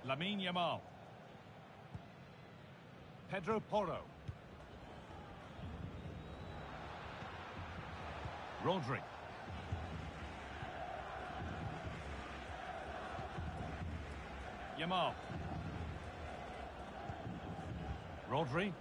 Lamine Yamal. Pedro Porro. Rodri. Yamal. Rodri.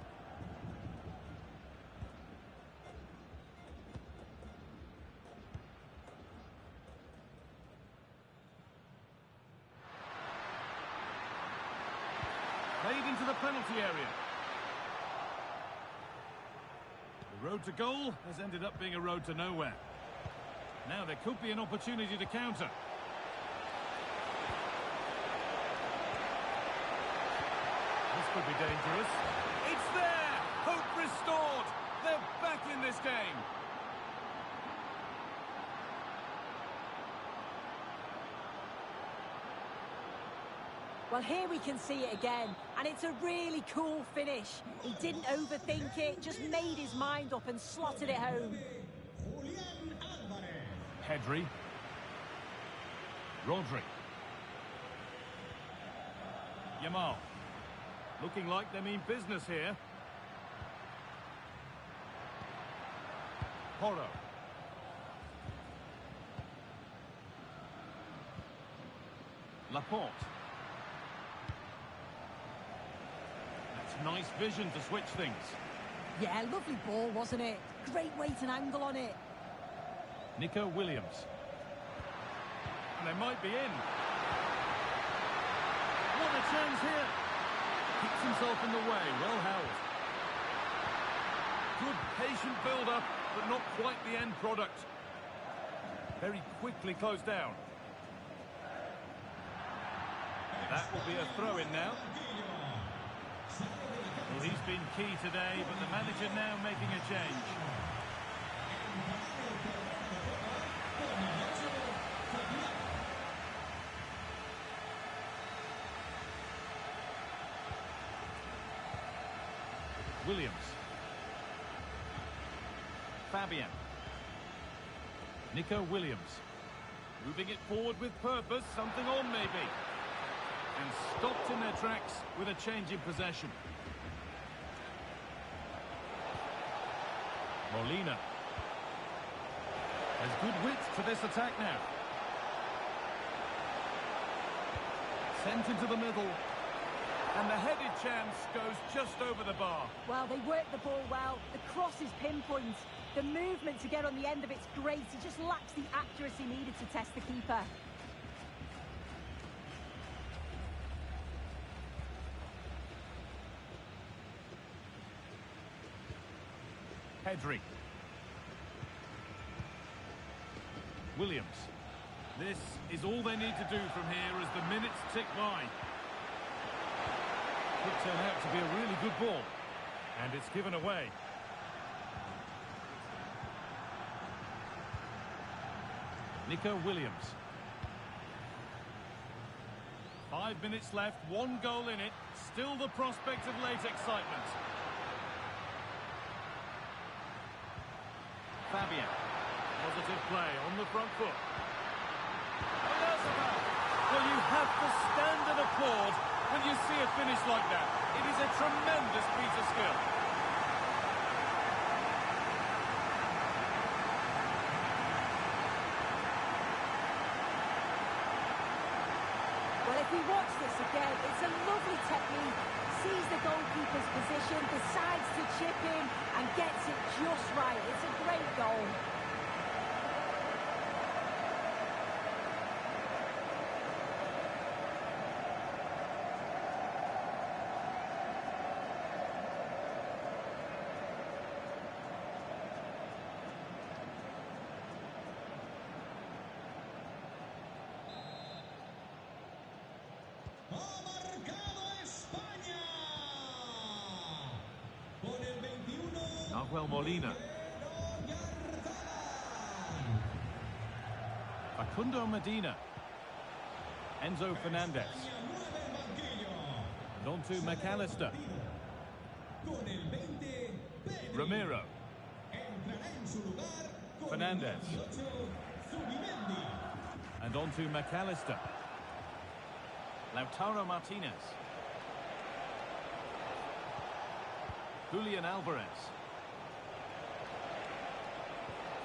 Played into the penalty area. The road to goal has ended up being a road to nowhere. Now there could be an opportunity to counter. This could be dangerous. It's there! Hope restored! They're back in this game! Well, here we can see it again, and it's a really cool finish. He didn't overthink it, just made his mind up and slotted it home. Pedri. Rodri. Yamal. Looking like they mean business here. Porro. Laporte. That's nice vision to switch things. Yeah, lovely ball, wasn't it? Great weight and angle on it. Nico Williams. And they might be in. What a chance here. Keeps himself in the way, well held. Good patient build-up, but not quite the end product. Very quickly closed down. That will be a throw-in now. Well, he's been key today, but the manager now making a change. Williams. Fabian. Nico Williams. Moving it forward with purpose, something on maybe. And stopped in their tracks with a change in possession. Molina. Has good width to this attack now. Sent into the middle. And the headed chance goes just over the bar. Well, they worked the ball well. The cross is pinpoint. The movement to get on the end of it's great. He just lacks the accuracy needed to test the keeper. Pedri. Williams. This is all they need to do from here as the minutes tick by. Could turn out to be a really good ball. And it's given away. Nico Williams. 5 minutes left, 1 goal in it. Still the prospect of late excitement. Fabian. Positive play on the front foot. Well, you have to stand and applaud when you see a finish like that. It is a tremendous piece of skill. Well, if we watch this again, it's a lovely technique. Sees the goalkeeper's position, decides to chip in and gets it just right. It's a great goal. Ha marcado España. Con el 21. Nahuel Molina. Facundo Medina. Enzo Fernandez. And on to McAllister. Con el 20. Pedri. Romero. Entrará en su lugar con Fernandez. el 18. Zubimendi. And on to McAllister. Lautaro Martinez. Julian Alvarez.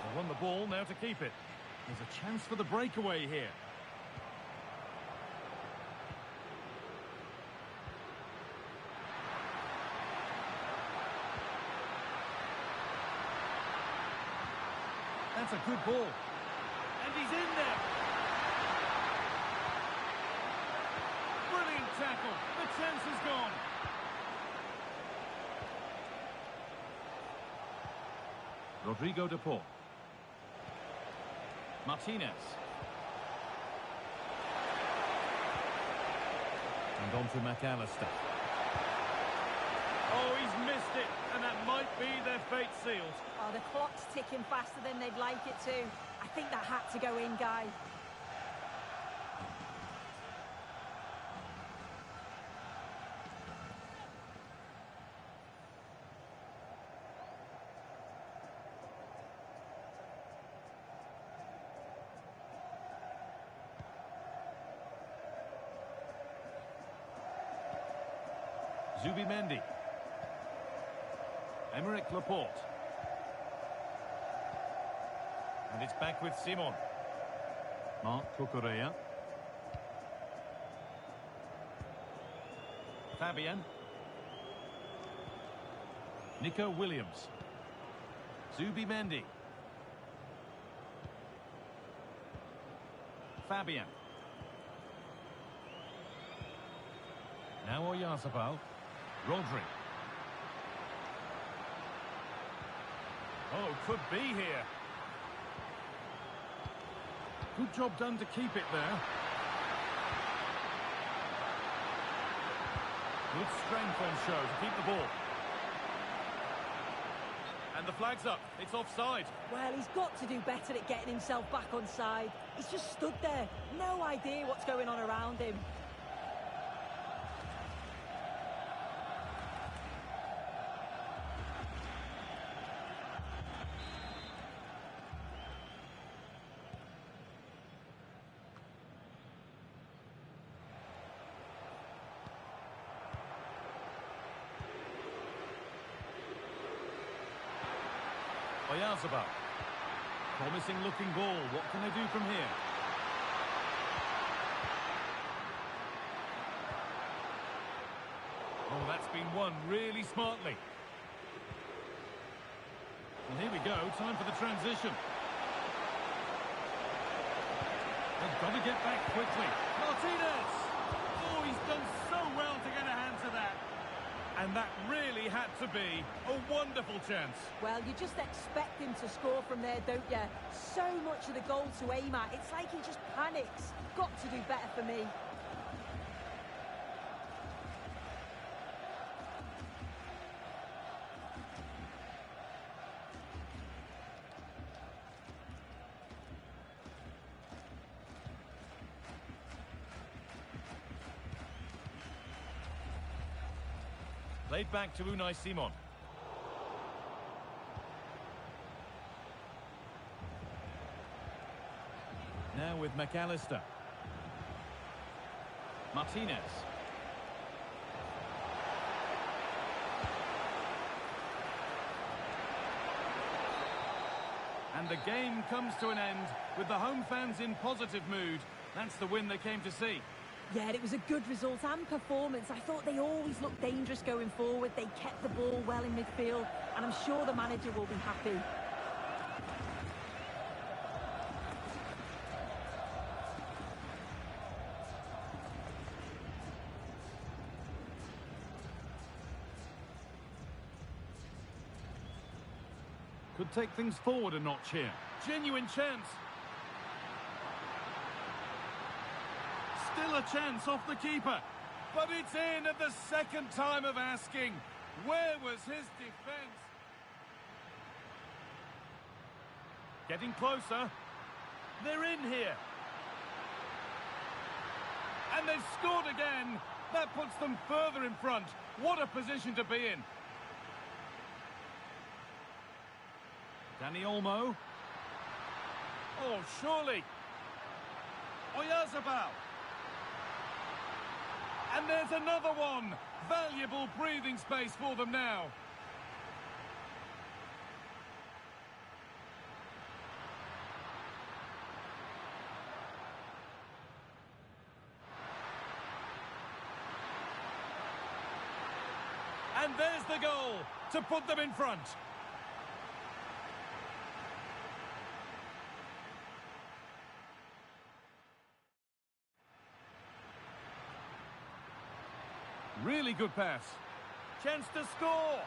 They won the ball, now to keep it. There's a chance for the breakaway here. That's a good ball. And he's in there. Brilliant tackle. The chance is gone. Rodrigo de Paul. Martinez. And on to McAllister. Oh, he's missed it, and that might be their fate sealed. Oh, the clock's ticking faster than they'd like it to. I think that had to go in, Guy. Zubimendi. Emerick Laporte. And it's back with Simon. Mark Cucurella. Fabian. Nico Williams. Zubimendi. Fabian. Now Oyarzabal. Rodri. Oh, could be here. Good job done to keep it there. Good strength on show to keep the ball. And the flag's up. It's offside. Well, he's got to do better at getting himself back on side. He's just stood there. No idea what's going on around him. Oyarzabal. Promising looking ball. What can they do from here? Oh, that's been won really smartly. And here we go. Time for the transition. They've got to get back quickly. Martinez! Oh, he's done so well to get a hand to that. And that really had to be a wonderful chance. Well, you just expect him to score from there, don't you? So much of the goal to aim at. It's like he just panics. Got to do better for me. Played back to Unai Simon. Now with McAllister. Martinez. And the game comes to an end with the home fans in positive mood. That's the win they came to see. Yeah, it was a good result and performance. I thought they always looked dangerous going forward. They kept the ball well in midfield, and I'm sure the manager will be happy. Could take things forward a notch here. Genuine chance. Still a chance off the keeper. But it's in at the second time of asking. Where was his defence? Getting closer. They're in here. And they've scored again. That puts them further in front. What a position to be in. Dani Olmo. Oh, surely. Oyarzabal. And there's another one. Valuable breathing space for them now. And there's the goal to put them in front. Really good pass. Chance to score.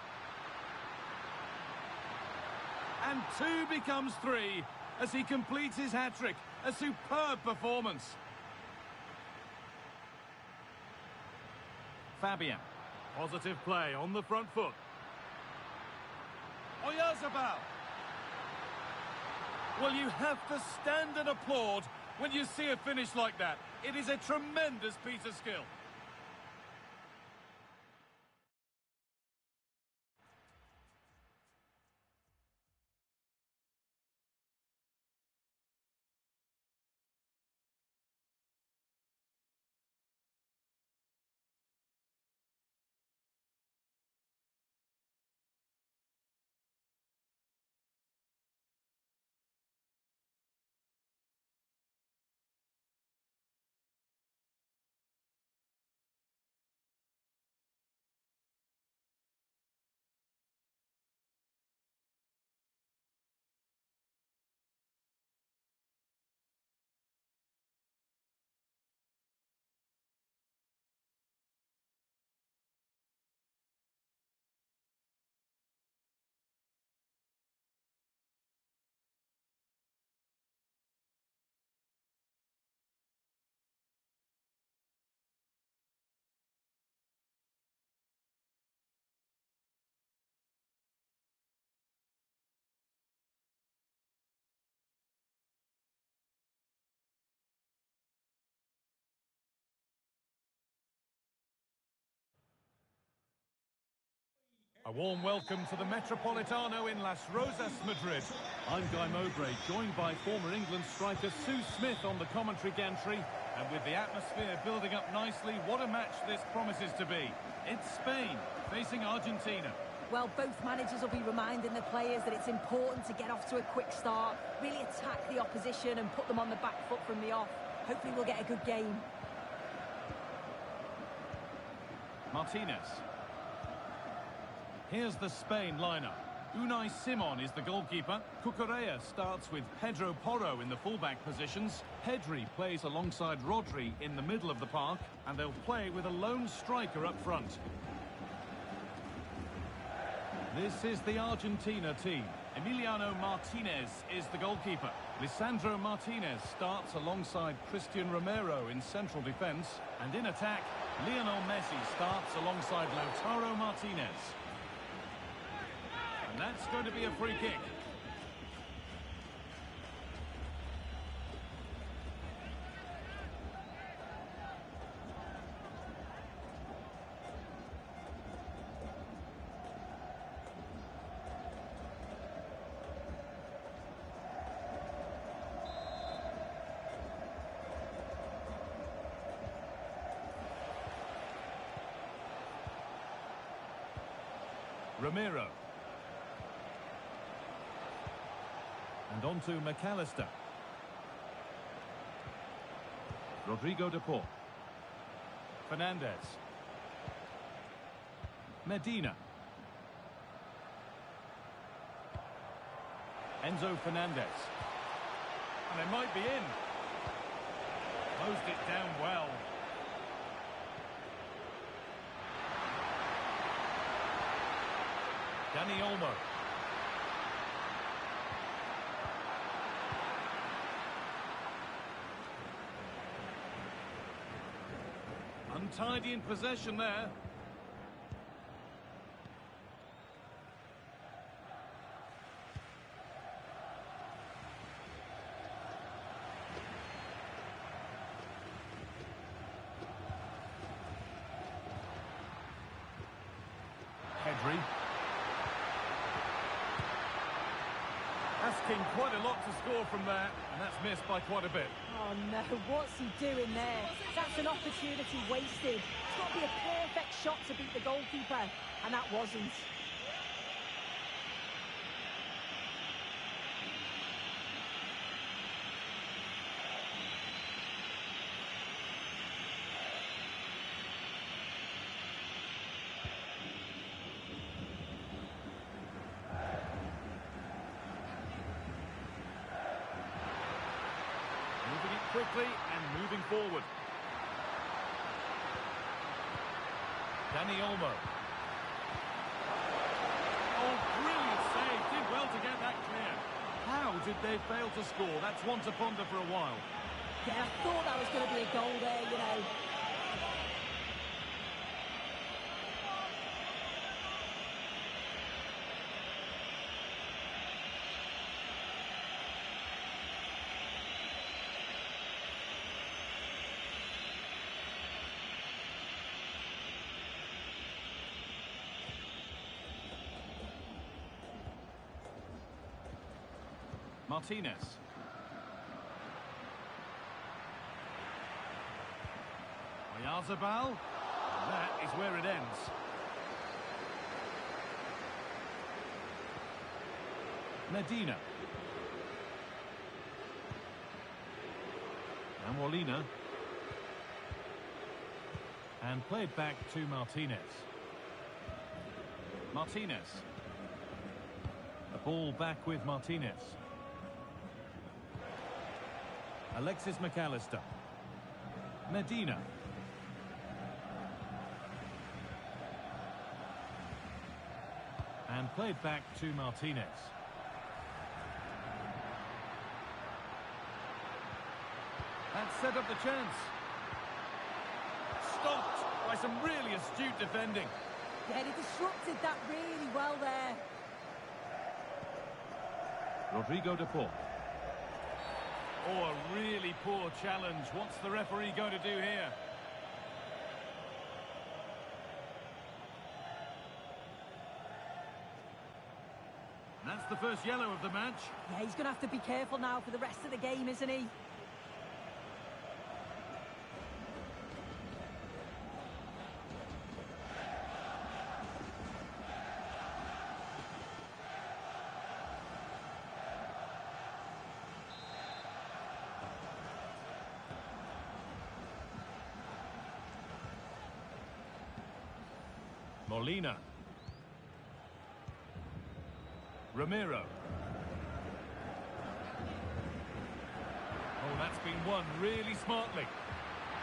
And 2 becomes 3 as he completes his hat-trick. A superb performance. Fabian. Positive play on the front foot. Oyarzabal. Well, you have to stand and applaud when you see a finish like that. It is a tremendous piece of skill. A warm welcome to the Metropolitano in Las Rosas, Madrid. I'm Guy Mowbray, joined by former England striker Sue Smith on the commentary gantry. And with the atmosphere building up nicely, what a match this promises to be. It's Spain facing Argentina. Well, both managers will be reminding the players that it's important to get off to a quick start, really attack the opposition and put them on the back foot from the off. Hopefully we'll get a good game. Martinez. Here's the Spain lineup. Unai Simon is the goalkeeper. Cucurella starts with Pedro Porro in the fullback positions. Pedri plays alongside Rodri in the middle of the park, and they'll play with a lone striker up front. This is the Argentina team. Emiliano Martinez is the goalkeeper. Lisandro Martinez starts alongside Christian Romero in central defence. And in attack, Lionel Messi starts alongside Lautaro Martinez. And that's going to be a free kick. Romero. And on to McAllister. Rodrigo de Paul. Fernandez. Medina. Enzo Fernandez. And it might be in. Closed it down well. Dani Olmo. Untidy in possession there. Pedri. Asking quite a lot to score from there, and that's missed by quite a bit. Oh no, what's he doing there? That's an opportunity wasted. It's got to be a perfect shot to beat the goalkeeper, and that wasn't. Moving it quickly and moving forward. Dani Olmo. Oh, brilliant save. Did well to get that clear. How did they fail to score? That's one to ponder for a while. Yeah, I thought that was going to be a goal there, you know. Martinez. Oyarzabal. That is where it ends. Medina. And Molina. And played back to Martinez. Martinez. The ball back with Martinez. Alexis McAllister. Medina. And played back to Martinez. That set up the chance. Stopped by some really astute defending. Yeah, he disrupted that really well there. Rodrigo de Paul. Oh, a really poor challenge. What's the referee going to do here? That's the first yellow of the match. Yeah, he's going to have to be careful now for the rest of the game, isn't he? Molina. Ramiro. Oh, that's been won really smartly.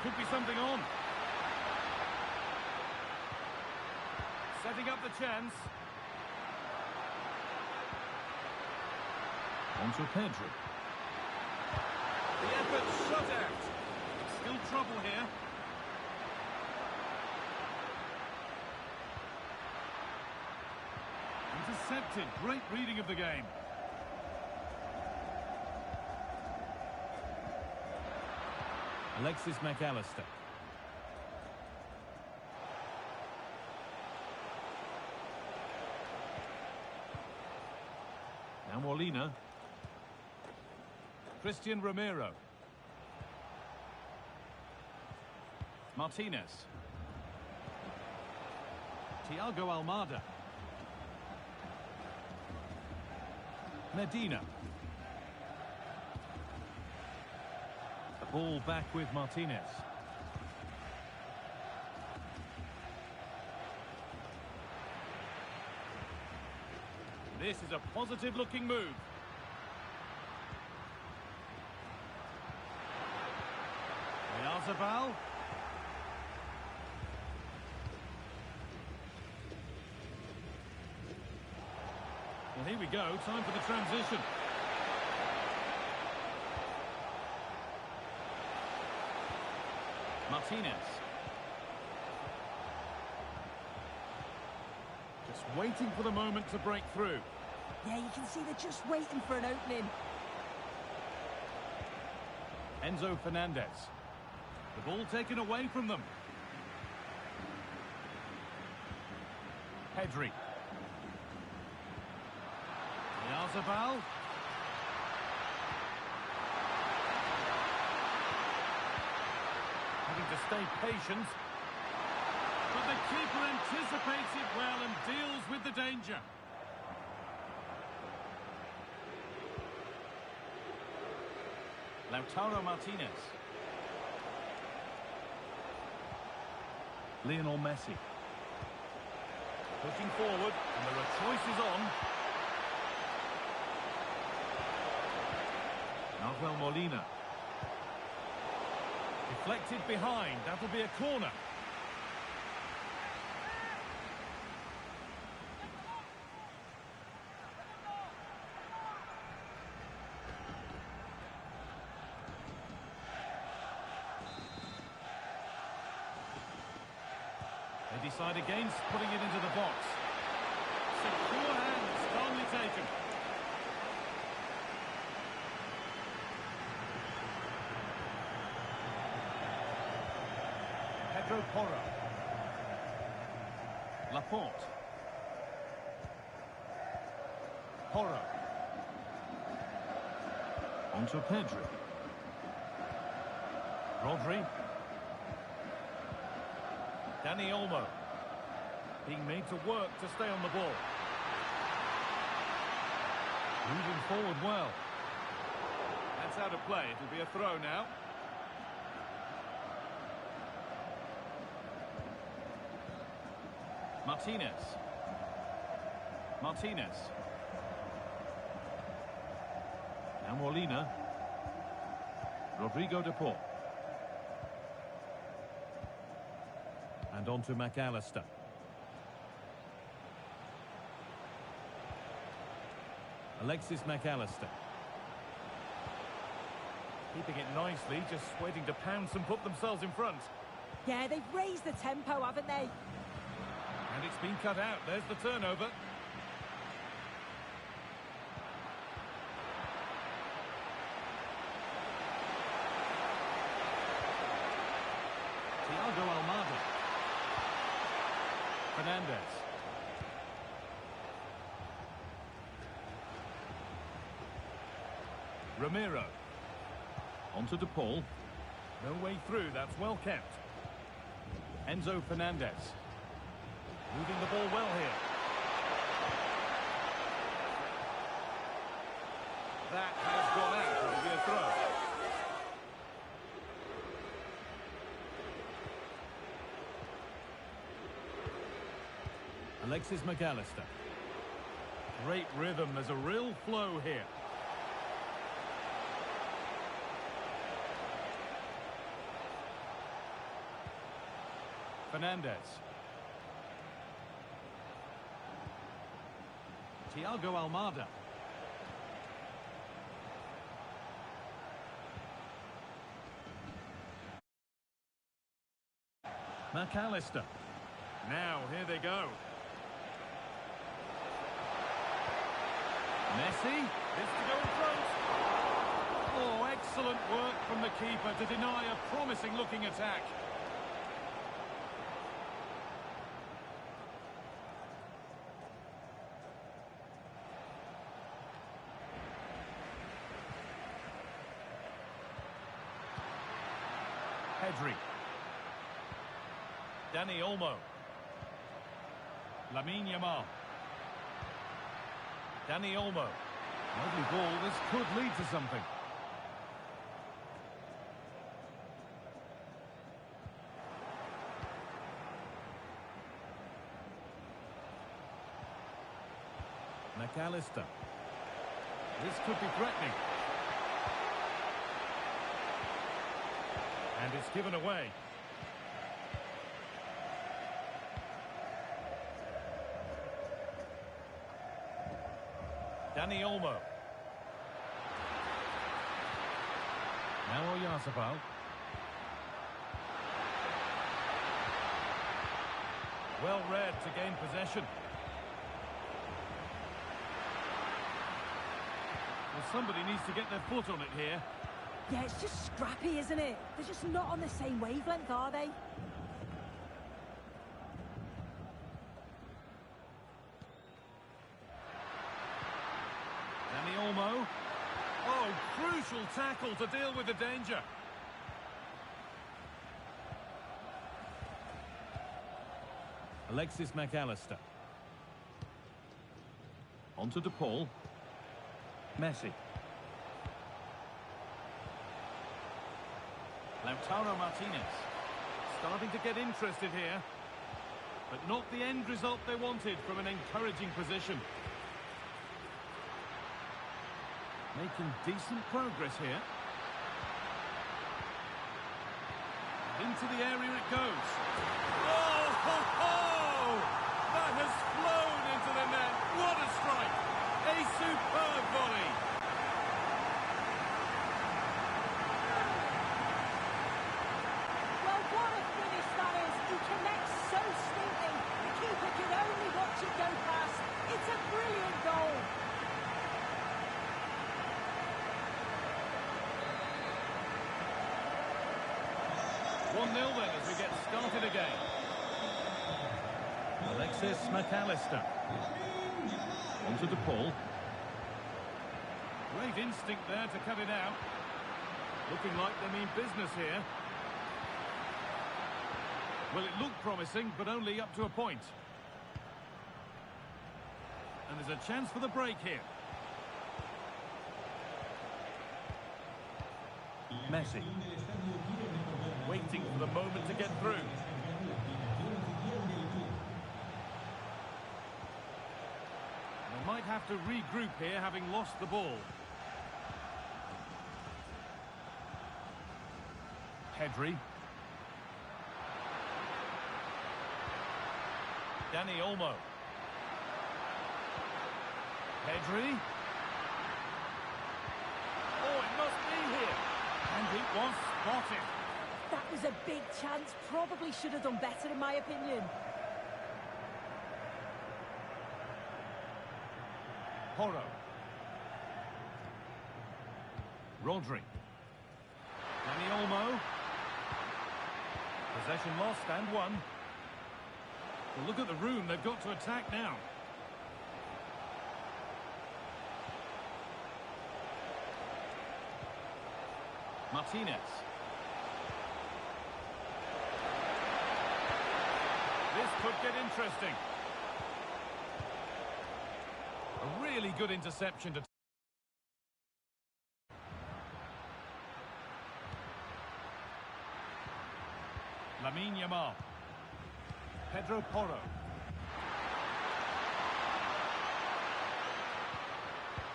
Could be something on. Setting up the chance. Onto Pedro. The effort shut out. Still trouble here. Intercepted. Great reading of the game. Alexis McAllister. Now Molina. Christian Ramiro. Martinez. Thiago Almada. Medina. The ball back with Martinez. This is a positive-looking move. Oyarzabal. Well, here we go. Time for the transition. Martinez. Just waiting for the moment to break through. Yeah, you can see they're just waiting for an opening. Enzo Fernandez. The ball taken away from them. Pedri. Oyarzabal. Having to stay patient. But the keeper anticipates it well and deals with the danger. Lautaro Martinez. Lionel Messi. Pushing forward, and there are choices on. Nahuel Molina. Deflected behind, that'll be a corner. They decide against putting it into the box. Secure hands, calmly taken. Pedro Porro. Laporte. Porro. Onto Pedro. Rodri. Dani Olmo. Being made to work to stay on the ball. Moving forward well. That's out of play. It'll be a throw now. Martinez. Martinez. Now Molina. Rodrigo de Paul. And on to McAllister. Alexis McAllister. Keeping it nicely, just waiting to pounce and put themselves in front. Yeah, they've raised the tempo, haven't they? And it's been cut out. There's the turnover. Thiago Almada. Fernandez. Ramiro. Onto DePaul. No way through, that's well kept. Enzo Fernandez. Moving the ball well here. That has gone out. It'll be a throw. Alexis McAllister. Great rhythm. There's a real flow here. Fernandez. Thiago Almada. McAllister. Now, here they go. Messi. This to go in front. Oh, excellent work from the keeper to deny a promising-looking attack. Pedri. Dani Olmo. Lamine Yamal. Dani Olmo. Lovely ball. This could lead to something. McAllister. This could be threatening. And it's given away. Dani Olmo. Now Oyarzabal. Well read to gain possession. Well, somebody needs to get their foot on it here. Yeah, it's just scrappy, isn't it? They're just not on the same wavelength, are they? Dani Olmo. Oh, crucial tackle to deal with the danger. Alexis McAllister. Onto DePaul. Messi. Lautaro Martinez. Starting to get interested here. But not the end result they wanted from an encouraging position. Making decent progress here. Into the area it goes. Oh, ho, ho! That has flown into the net. What a strike! A superb volley. Well, what a finish that is. He connects so sweetly. The keeper can only watch it go past. It's a brilliant goal. One-nil then as we get started again. Alexis McAllister. Onto DePaul. Great instinct there to cut it out. Looking like they mean business here. Well, it looked promising, but only up to a point. And there's a chance for the break here. Messi. Waiting for the moment to get through. They might have to regroup here, having lost the ball. Pedri. Dani Olmo. Pedri. Oh, it must be here. And it was spotted. That was a big chance. Probably should have done better, in my opinion. Porro. Rodri. Dani Olmo. Possession lost and won. Well, look at the room they've got to attack now. Martinez. This could get interesting. A really good interception to... Lamine Yamal. Pedro Porro.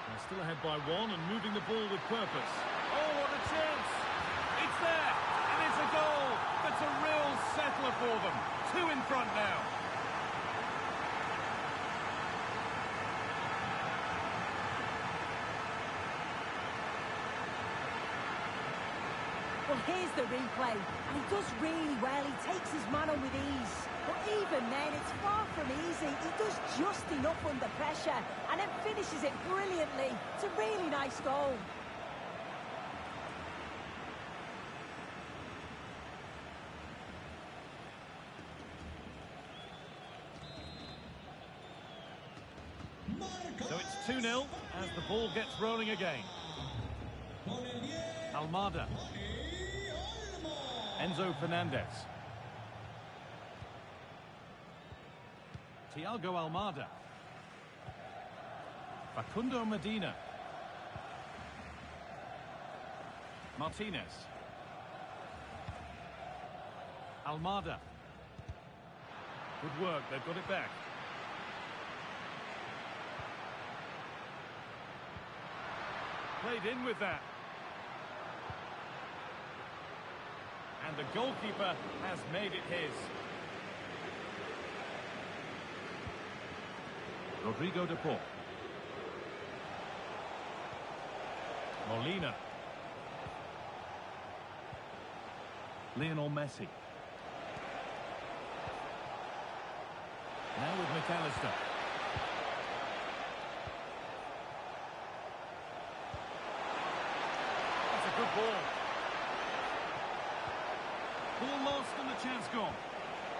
They're still ahead by one and moving the ball with purpose. Oh, what a chance! It's there, and it's a goal. That's a real settler for them. Two in front now. Well, here's the replay, and he does really well. He takes his man on with ease. But even then, it's far from easy. He does just enough under pressure, and then finishes it brilliantly. It's a really nice goal. So it's 2-0 as the ball gets rolling again. Almada. Enzo Fernandez. Thiago Almada. Facundo Medina. Martinez. Almada. Good work, they've got it back. Played in with that. And the goalkeeper has made it his. Rodrigo de Paul. Molina. Lionel Messi. Now with McAllister. That's a good ball. Ball lost and the chance gone.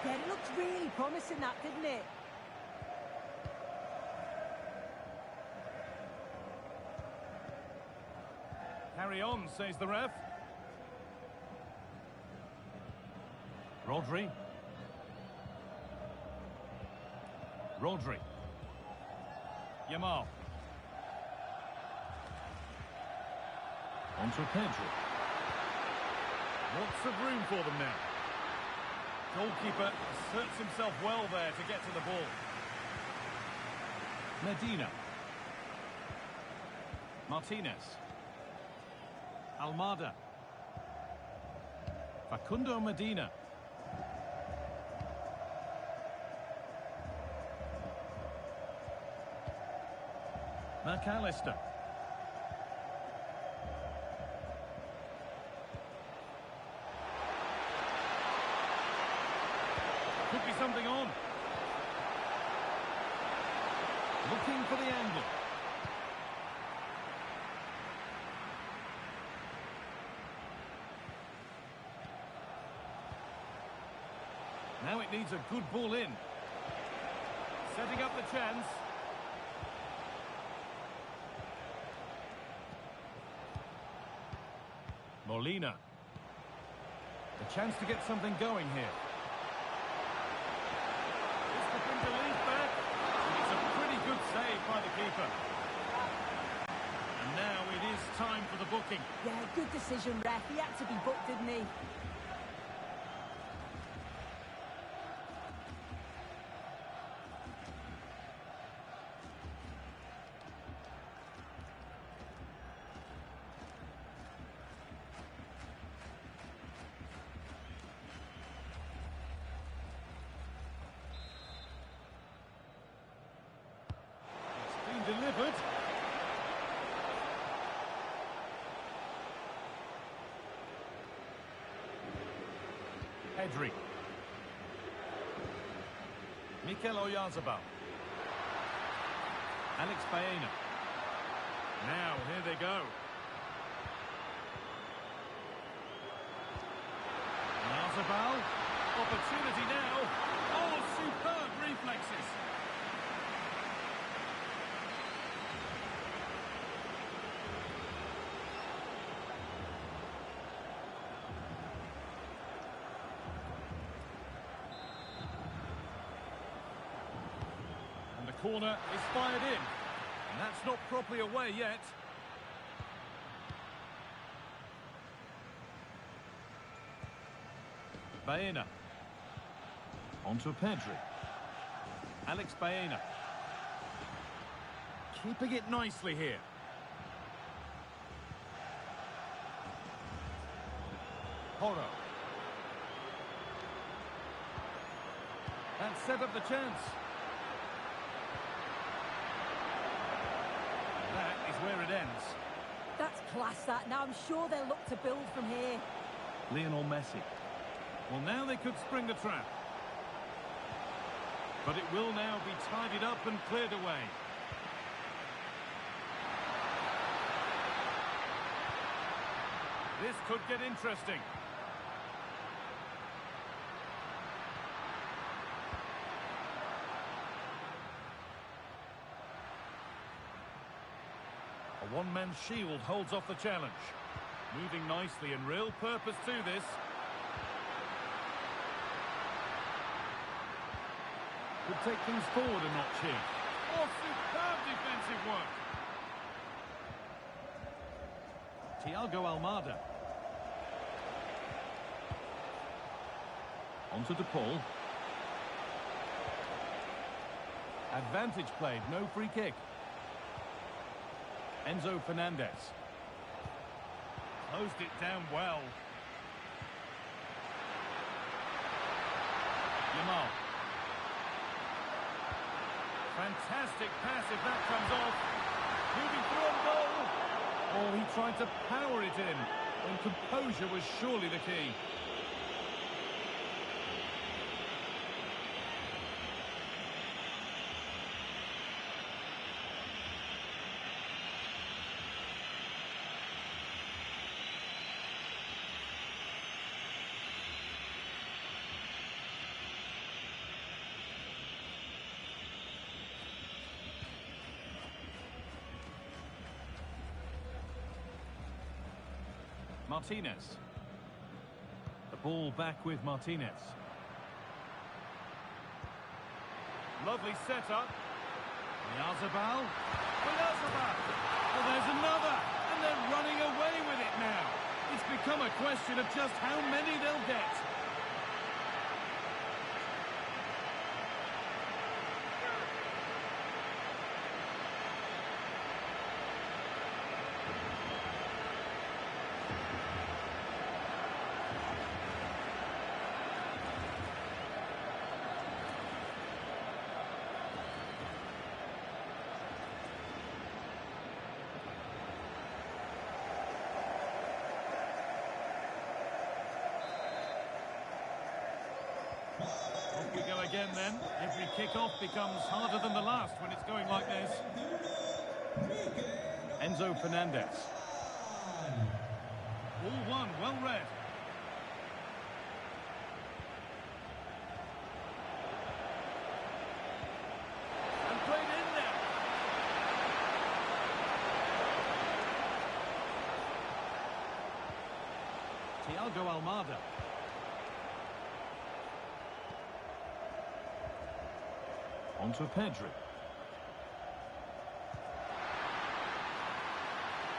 Yeah, it looked really promising, that, didn't it? Carry on, says the ref. Rodri. Rodri. Yamal. On to Pedro. Lots of room for them now. Goalkeeper asserts himself well there to get to the ball. Medina. Martinez. Almada. Facundo Medina. McAllister. Could be something on. Looking for the angle. Now it needs a good ball in. Setting up the chance. Molina. The chance to get something going here. This could bring the lead back. It's a pretty good save by the keeper. And now it is time for the booking. Yeah, good decision, ref. He had to be booked, didn't he? Delivered. Pedri. Mikel Oyarzabal. Alex Baena. Now, here they go. Oyarzabal. Opportunity now. Oh, superb reflexes. corner is fired in. And that's not properly away yet. Baena. Onto Pedri. Alex Baena. Keeping it nicely here. Porro. And set up the chance. That is where it ends. That's class, that. Now I'm sure they'll look to build from here. Lionel Messi. Well, now they could spring the trap. But it will now be tidied up and cleared away. This could get interesting. A one-man shield holds off the challenge. Moving nicely and real purpose to this. Could take things forward a notch here. Oh, superb defensive work. Thiago Almada. Onto De Paul. Advantage played, no free kick. Enzo Fernandez. Closed it down well. Yamal. Fantastic pass if that comes off. Moving through on goal. Oh, he tried to power it in when composure was surely the key. Martinez. The ball back with Martinez. Lovely setup. Oyarzabal. Oyarzabal. Oh, there's another. And they're running away with it now. It's become a question of just how many they'll get. Off we go again then. Every kick-off becomes harder than the last when it's going like this. Enzo Fernandez. All one, well read. And played in there. Thiago Almada. Onto Pedri.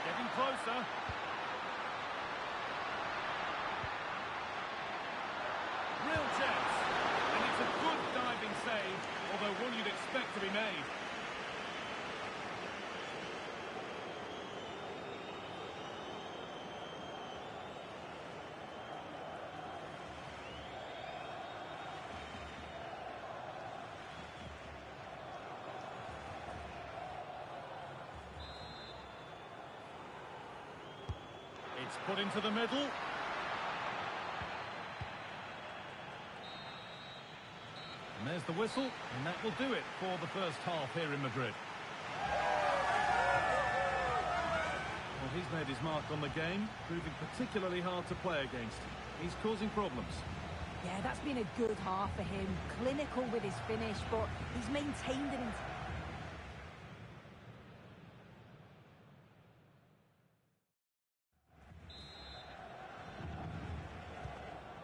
Getting closer. Real chance. And it's a good diving save, although one you'd expect to be made. It's put into the middle. And there's the whistle, and that will do it for the first half here in Madrid. Well, he's made his mark on the game, proving particularly hard to play against. He's causing problems. Yeah, that's been a good half for him. Clinical with his finish, but he's maintained it.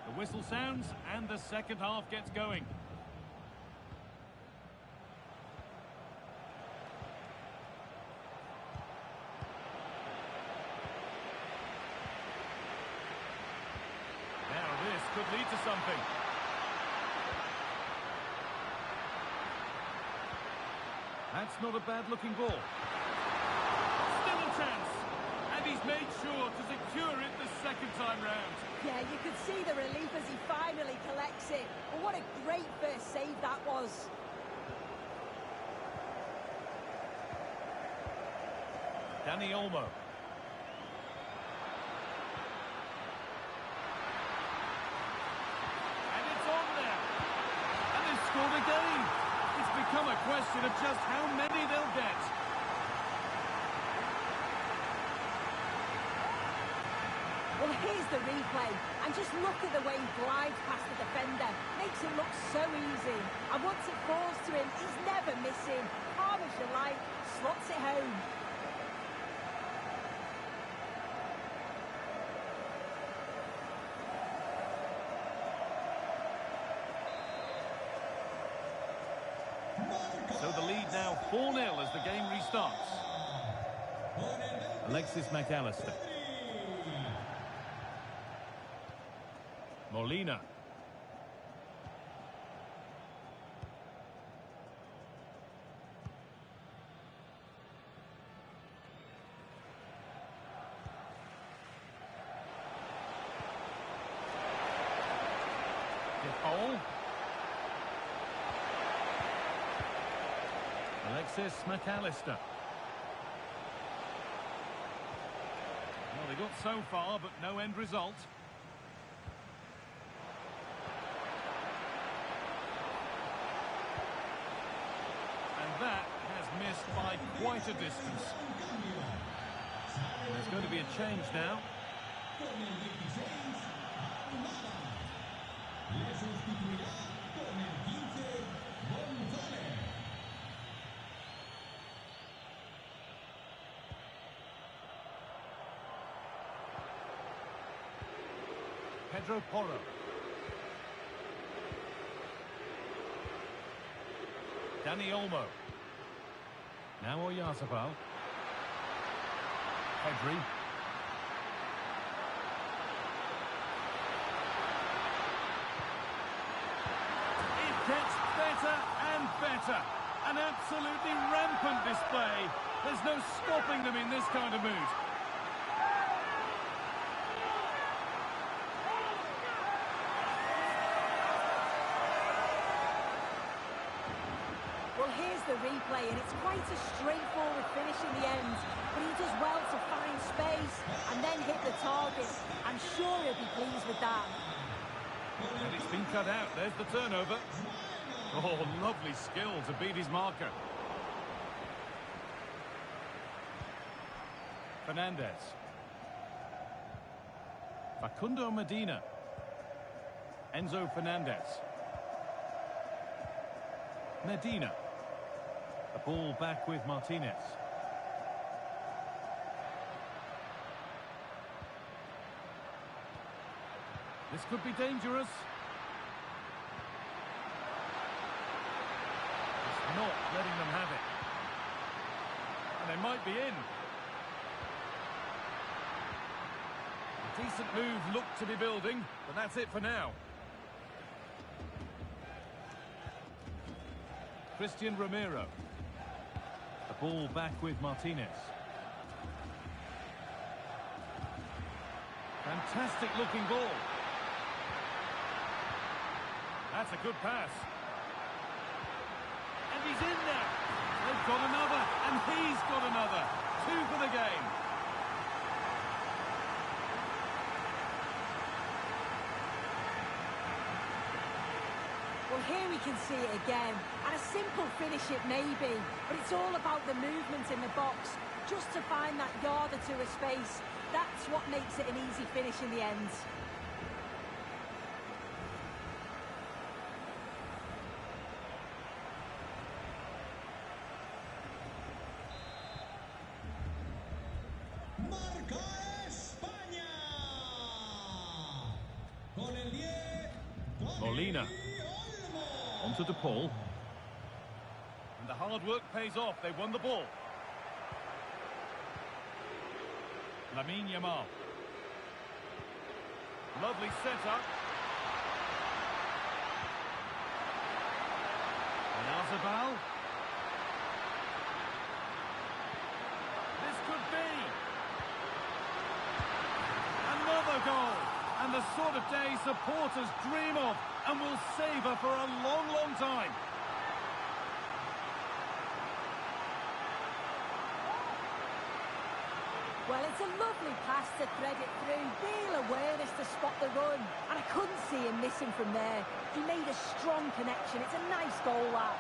The whistle sounds, and the second half gets going. could lead to something. That's not a bad-looking ball. Still a chance. And he's made sure to secure it the second time round. Yeah, you could see the relief as he finally collects it. But what a great first save that was. Dani Olmo. And it's on there. And they've scored again. It's become a question of just how many they'll get. Well, here's the replay. And just look at the way he glides past the defender. Makes it look so easy. And once it falls to him, he's never missing. Calm as you like, slots it home. So the lead now 4-0 as the game restarts. Alexis McAllister. Molina. Paul. Alexis McAllister. Well, they got so far, but no end result. And that has missed by quite a distance. There's going to be a change now. Pedro Porro. Dani Olmo. Now Oyarzabal. Pedri. It gets better and better. An absolutely rampant display. There's no stopping them in this kind of mood. Here's the replay, and it's quite a straightforward finish in the end, but he does well to find space and then hit the target. I'm sure he'll be pleased with that. And it's been cut out. There's the turnover. Oh, lovely skill to beat his marker. Fernandez. Facundo Medina. Enzo Fernandez. Medina. The ball back with Martinez. This could be dangerous. Just not letting them have it. And they might be in. A decent move looked to be building, but that's it for now. Christian Romero. The ball back with Martinez. Fantastic looking ball. That's a good pass. And he's in there. They've got another, and he's got another. 2 for the game. Well, here we can see it again, and a simple finish it may be, but it's all about the movement in the box, just to find that yard or two of space. That's what makes it an easy finish in the end. Marca España. Con el 10, Molina. Onto De Paul. And the hard work pays off. They won the ball. Lamine Yamal. Lovely setup. Yazabal. This could be another goal. And the sort of day supporters dream of and will savour for a long, long time. Well, it's a lovely pass to thread it through. Real awareness to spot the run. And I couldn't see him missing from there. He made a strong connection. It's a nice goal, that.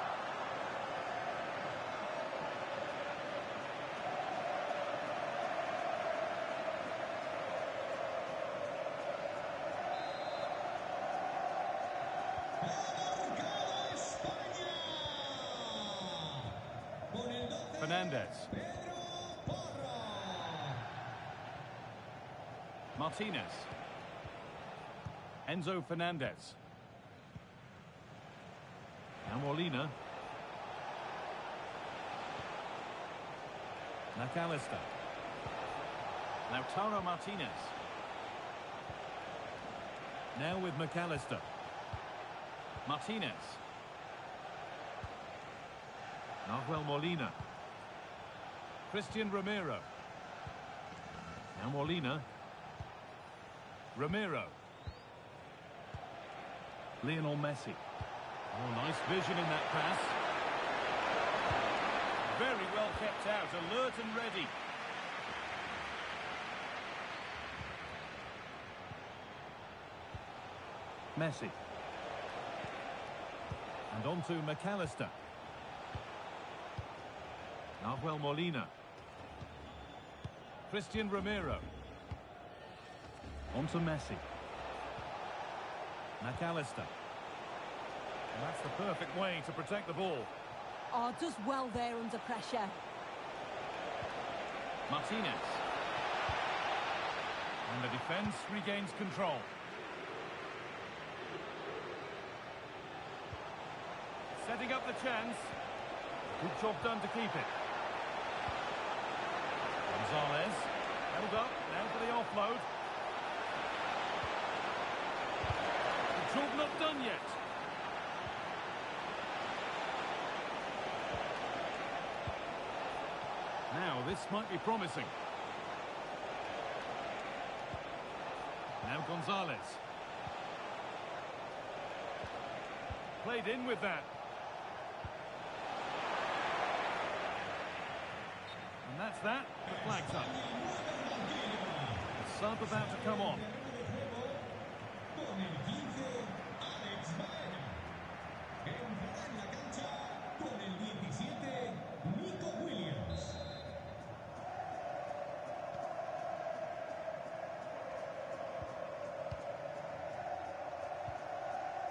Fernandez. Martinez. Enzo Fernandez. Now Molina. McAllister. Now Taro Martinez. Now with McAllister. Martinez. Nahuel Molina. Christian Romero. Now Molina. Romero. Lionel Messi. Oh, nice vision in that pass. Very well kept out, alert and ready. Messi. And on to McAllister. Nahuel Molina. Christian Romero. On to Messi. McAllister. And that's the perfect way to protect the ball. Oh, does well there under pressure. Martinez. And the defence regains control. Setting up the chance. Good job done to keep it. Gonzalez. Held up. Now for the offload. The job not done yet. Now this might be promising. Now Gonzalez. Played in with that. And that's that. The flag's up. The sub about to come on.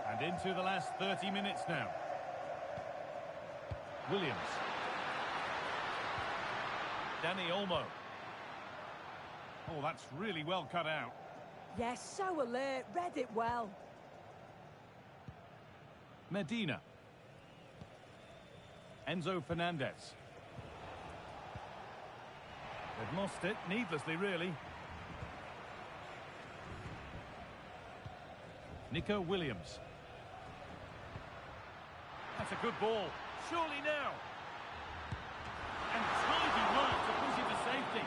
And into the last 30 minutes now. Williams. Danny Olmo. Oh, that's really well cut out. Yes, so alert, read it well. Medina. Enzo Fernandez. They've lost it, needlessly really. Nico Williams. That's a good ball. Surely now. And tidy work to push it to safety.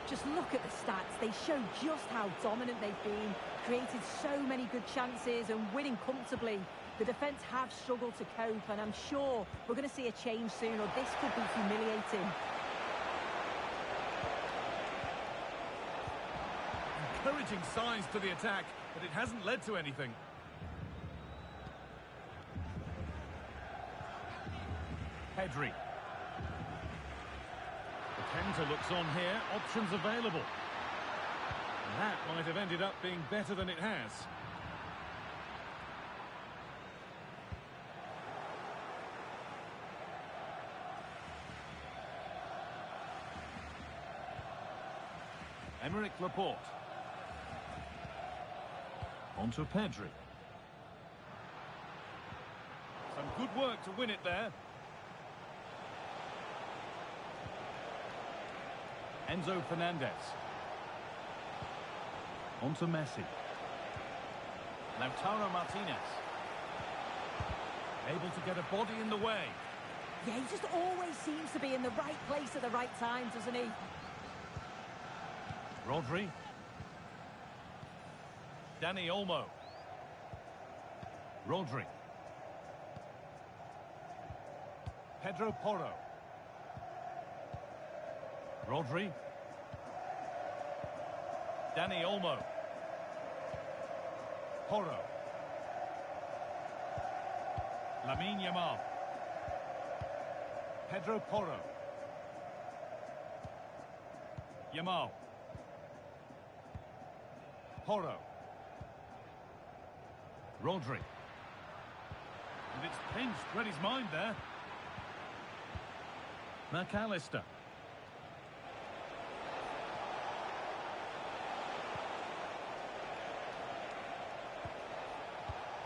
Just look at the stats. They show just how dominant they've been. Created so many good chances and winning comfortably. The defence have struggled to cope, and I'm sure we're going to see a change soon, or this could be humiliating. Encouraging signs to the attack, but it hasn't led to anything. Pedri. The Kenta looks on here, options available. And that might have ended up being better than it has. Emerick Laporte. On to Pedri. Some good work to win it there. Enzo Fernandez. On to Messi. Lautaro Martinez. Able to get a body in the way. Yeah, he just always seems to be in the right place at the right time, doesn't he? Rodri. Dani Olmo. Rodri. Pedro Porro. Rodri. Dani Olmo. Porro. Lamine Yamal. Pedro Porro. Yamal. Porro. Rodri. And it's pinched, read his mind there. McAllister.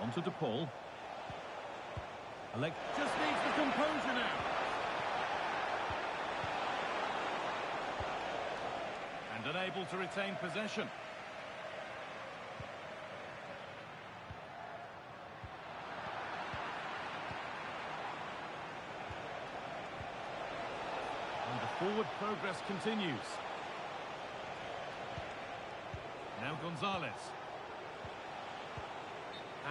On to DePaul. Alec just needs the composure now. And unable to retain possession. And the forward progress continues. Now Gonzalez.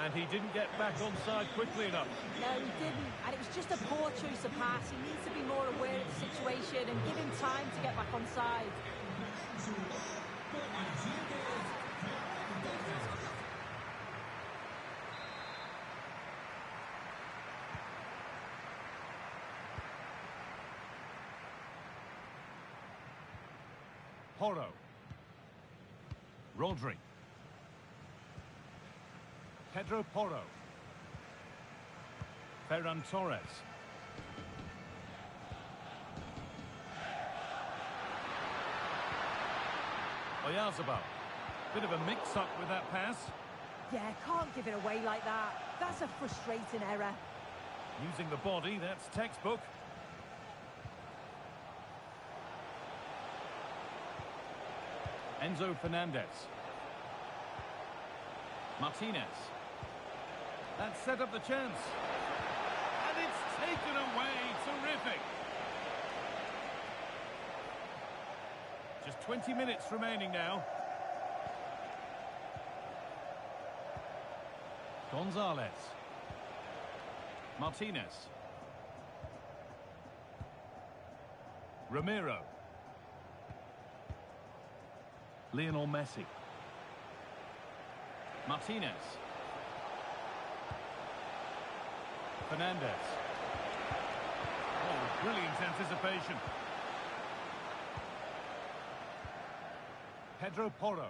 And he didn't get back onside quickly enough. No, he didn't. And it was just a poor choice of pass. He needs to be more aware of the situation and give him time to get back onside. Porro. Rodri. Pedro Porro. Ferran Torres. Oyarzabal. Bit of a mix-up with that pass. Yeah, can't give it away like that. That's a frustrating error. Using the body, that's textbook. Enzo Fernandez. Martinez. That set up the chance. And it's taken away. Terrific. Just 20 minutes remaining now. Gonzalez. Martinez. Ramiro. Lionel Messi. Martinez. Fernandez. Oh, brilliant anticipation. Pedro Porro.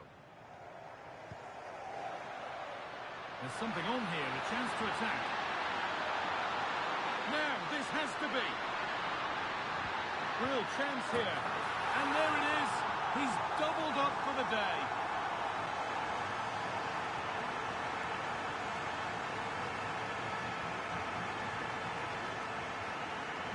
There's something on here, a chance to attack. Now, this has to be. Real chance here. And there it is. He's doubled up for the day.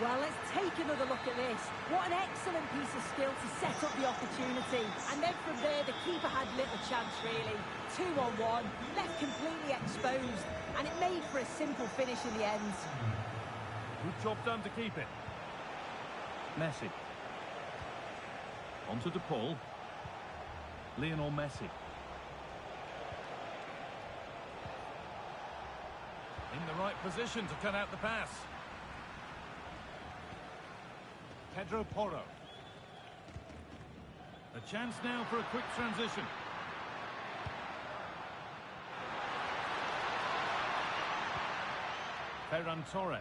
Well, let's take another look at this. What an excellent piece of skill to set up the opportunity. And then from there, the keeper had little chance, really. 2-on-1, left completely exposed. And it made for a simple finish in the end. Good job done to keep it. Messi. On to DePaul. Lionel Messi. In the right position to cut out the pass. Pedro Porro. A chance now for a quick transition. Ferran Torres.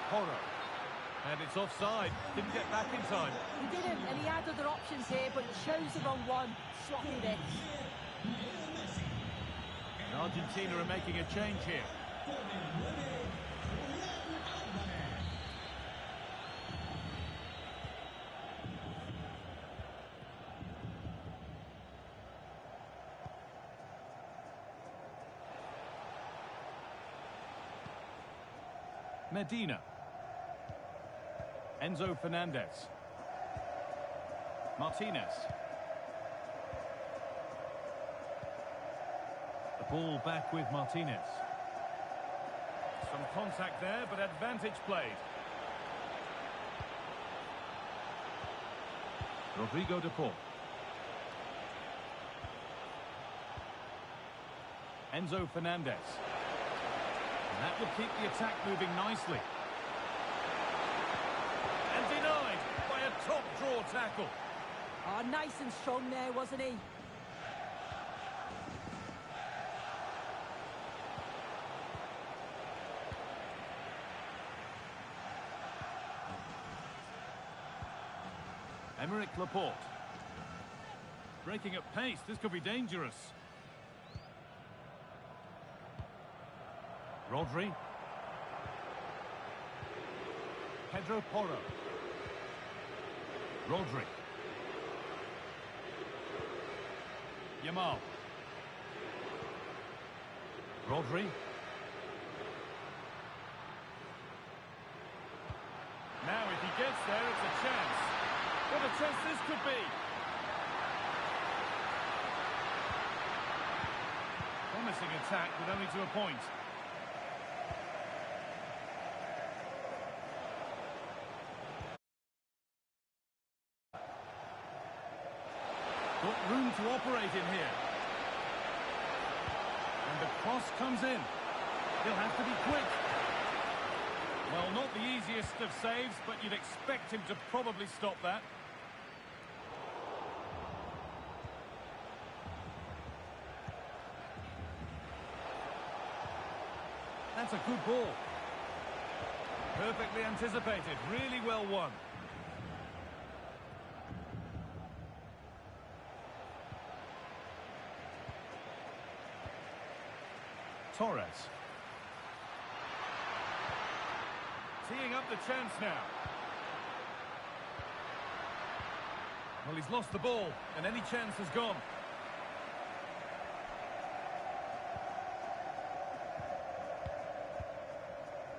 Porro. And it's offside. Didn't get back in time. He didn't, and he had other options here, but chose the wrong one. Sloppy this. And Argentina are making a change here. Medina. Enzo Fernandez. Martinez. Ball back with Martinez. Some contact there, but advantage played. Rodrigo de Paul. Enzo Fernandez. And that would keep the attack moving nicely. And denied by a top draw tackle. Oh, nice and strong there, wasn't he? Emerick Laporte. Breaking at pace, this could be dangerous. Rodri. Pedro Porro. Rodri. Yamal. Rodri. Now if he gets there, it's a chance. What a chance this could be. Promising attack with only to a point. Got room to operate in here. And the cross comes in. He'll have to be quick. Well, not the easiest of saves, but you'd expect him to probably stop that. That's a good ball. Perfectly anticipated, really well won. Torres. Teeing up the chance now. Well, he's lost the ball, and any chance has gone.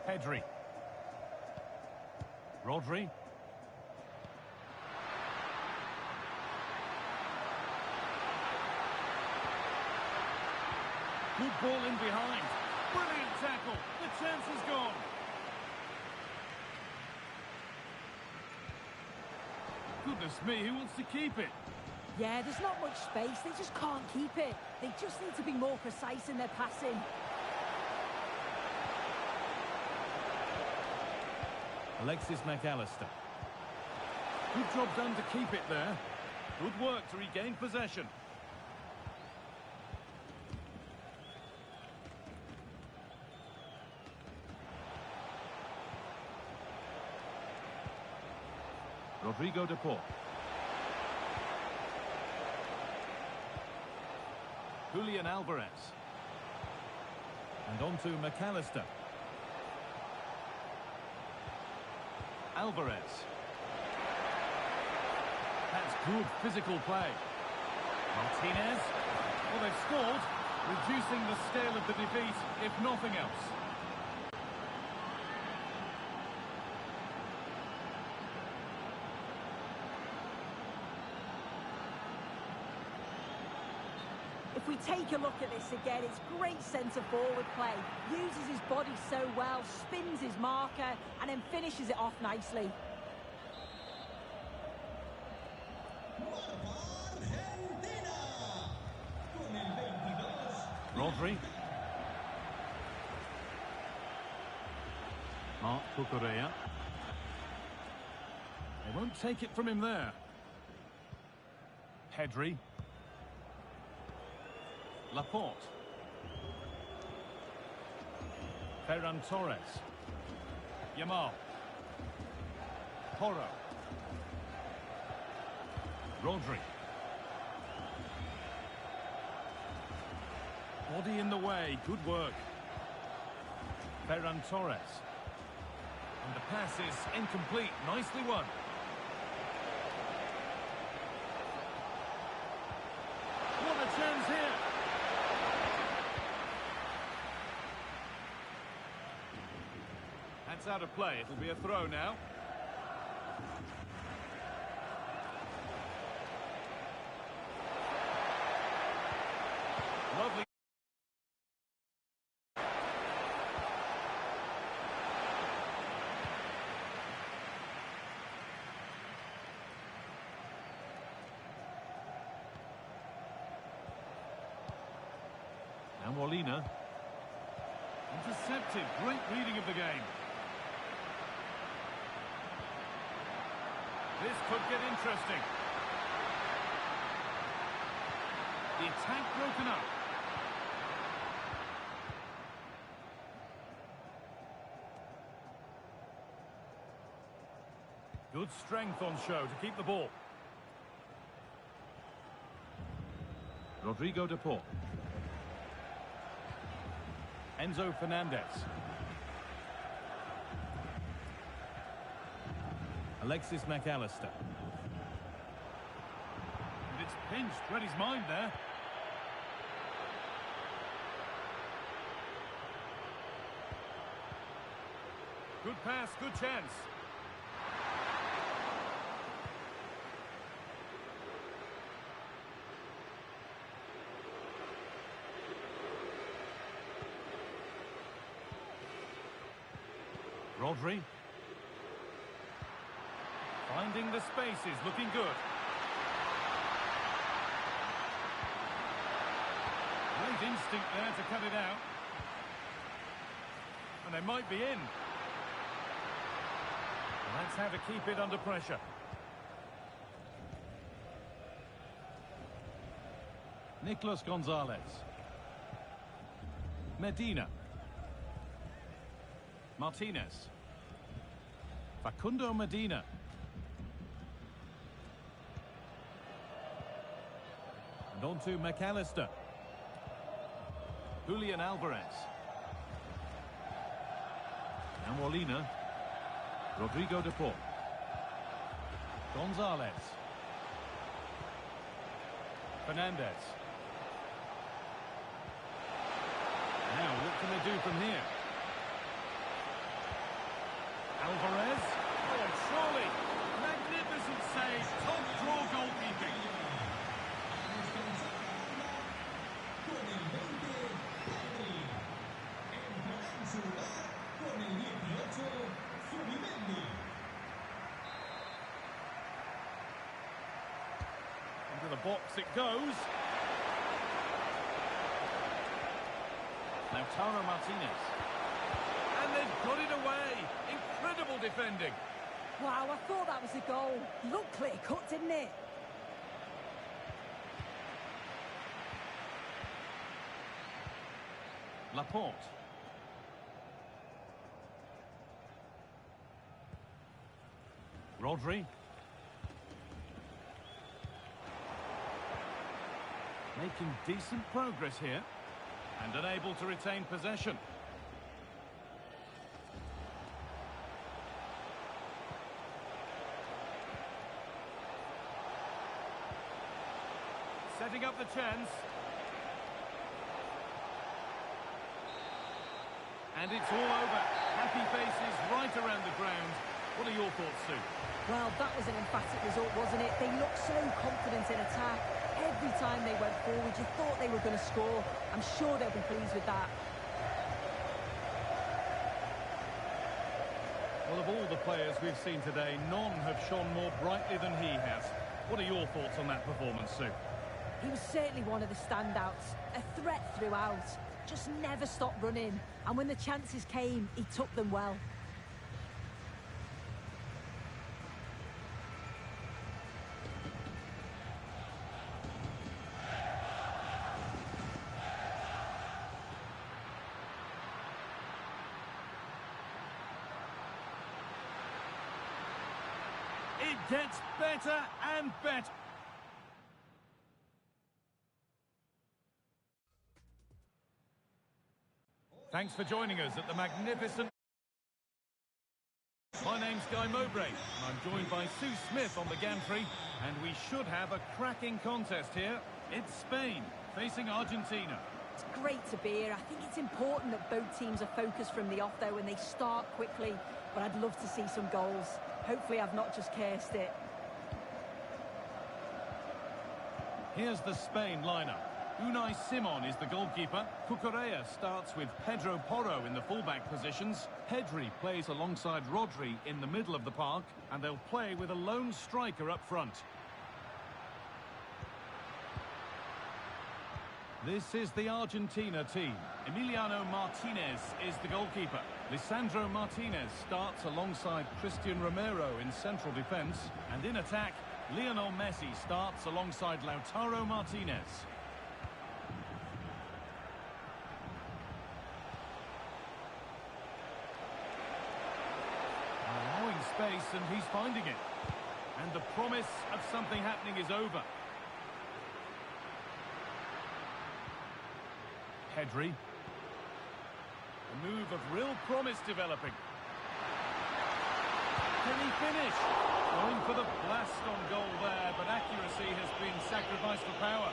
Pedri. Rodri. Good ball in behind. Brilliant tackle. The chance is gone. Goodness me, who wants to keep it? Yeah, there's not much space. They just can't keep it. They just need to be more precise in their passing. Alexis McAllister. Good job done to keep it there. Good work to regain possession. Rodrigo de Paul. Julian Alvarez. And on to McAllister. Alvarez. That's good physical play. Martinez. Well, they've scored, reducing the scale of the defeat, if nothing else. If we take a look at this again, it's great centre-forward play. Uses his body so well, spins his marker, and then finishes it off nicely. Argentina con el 22. Rodri. Marc Cucurella. They won't take it from him there. Pedri. Laporte. Ferran Torres. Yamal. Porro. Rodri. Body in the way, good work. Ferran Torres. And the pass is incomplete, nicely won. What a chance here! That's out of play, it'll be a throw now. Lovely. Molina. Intercepted. Great reading of the game. This could get interesting. The attack broken up. Good strength on show to keep the ball. Rodrigo de Paul. Enzo Fernandez. Alexis McAllister. And it's pinched. Read his mind there. Good pass, good chance. Rodri. Finding the spaces, looking good. Great instinct there to cut it out. And they might be in. Well, that's how to keep it under pressure. Nicolas Gonzalez. Medina. Martinez. Facundo Medina. And on to McAllister. Julian Alvarez. Now Molina. Rodrigo de Paul. Gonzalez. Fernandez. Now, what can they do from here? Alvarez. Oh, surely. Magnificent save. Top draw goalkeeping. Into the box it goes. Now Taro Martinez. And they've got it away. Incredible defending. Wow, I thought that was a goal. Looked clear cut, didn't it? Laporte. Rodri. Making decent progress here. And unable to retain possession. Setting up the chance. And it's all over. Happy faces right around the ground. What are your thoughts, Sue? Well, that was an emphatic result, wasn't it? They looked so confident in attack. Every time they went forward, you thought they were going to score. I'm sure they'll be pleased with that. Well, of all the players we've seen today, none have shone more brightly than he has. What are your thoughts on that performance, Sue? He was certainly one of the standouts. A threat throughout. Just never stopped running. And when the chances came, he took them well. It gets better and better. Thanks for joining us at the magnificent... My name's Guy Mowbray, and I'm joined by Sue Smith on the gantry, and we should have a cracking contest here. It's Spain facing Argentina. It's great to be here. I think it's important that both teams are focused from the off, though, and they start quickly. But I'd love to see some goals. Hopefully I've not just cursed it. Here's the Spain lineup. Unai Simon is the goalkeeper. Cucurella starts with Pedro Porro in the fullback positions. Pedri plays alongside Rodri in the middle of the park, and they'll play with a lone striker up front. This is the Argentina team. Emiliano Martinez is the goalkeeper. Lisandro Martinez starts alongside Christian Romero in central defence. And in attack, Lionel Messi starts alongside Lautaro Martinez. Allowing space, and he's finding it. And the promise of something happening is over. Pedri. A move of real promise developing. Can he finish? Going for the blast on goal there, but accuracy has been sacrificed for power.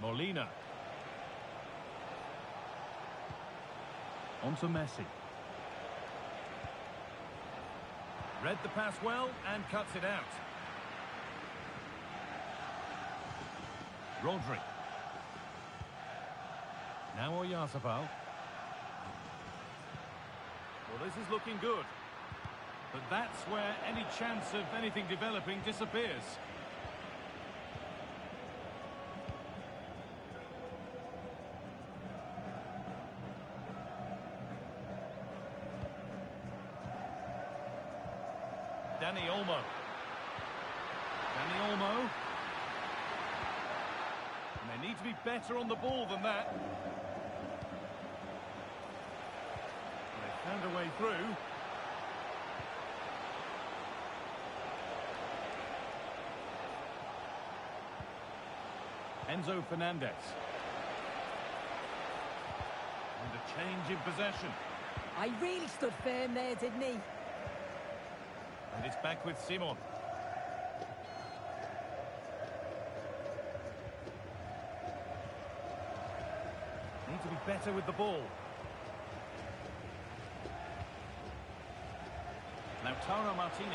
Molina. On to Messi. Read the pass well and cuts it out. Rodri. Now Oyarzabal. Well, this is looking good. But that's where any chance of anything developing disappears. Dani Olmo. Dani Olmo. And they need to be better on the ball than that. They found a way through. Enzo Fernandez. And a change in possession. I really stood firm there, didn't he? And it's back with Simon. Need to be better with the ball. Lautaro Martinez.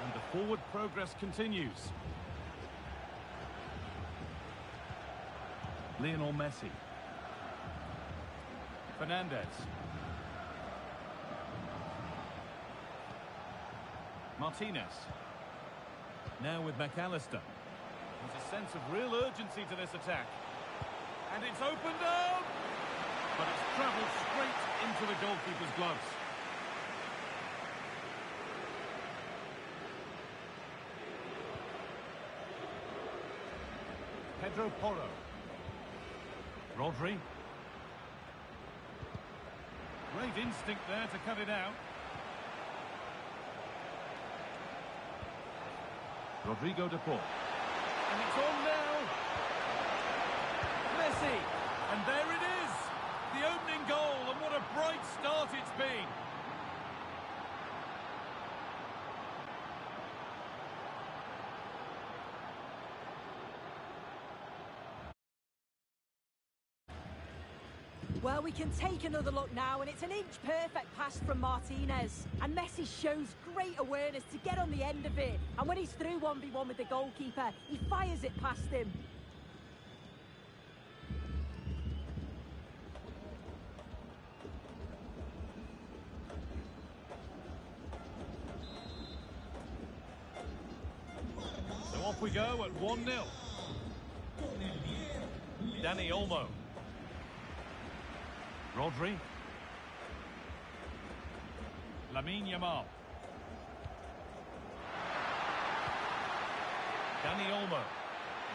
And the forward progress continues. Lionel Messi. Fernandez. Martinez. Now with McAllister. There's a sense of real urgency to this attack. And it's opened up! But it's travelled straight into the goalkeeper's gloves. Pedro Porro. Rodri. Great instinct there to cut it out. Rodrigo de Paul. And it's on now. Messi. And there it is. The opening goal, and what a bright start it's been. Well, we can take another look now, and it's an inch-perfect pass from Martinez. And Messi shows great awareness to get on the end of it. And when he's through 1v1 with the goalkeeper, he fires it past him. So off we go at 1-0. Dani Olmo. Rodri. Lamine Yamal. Dani Olmo.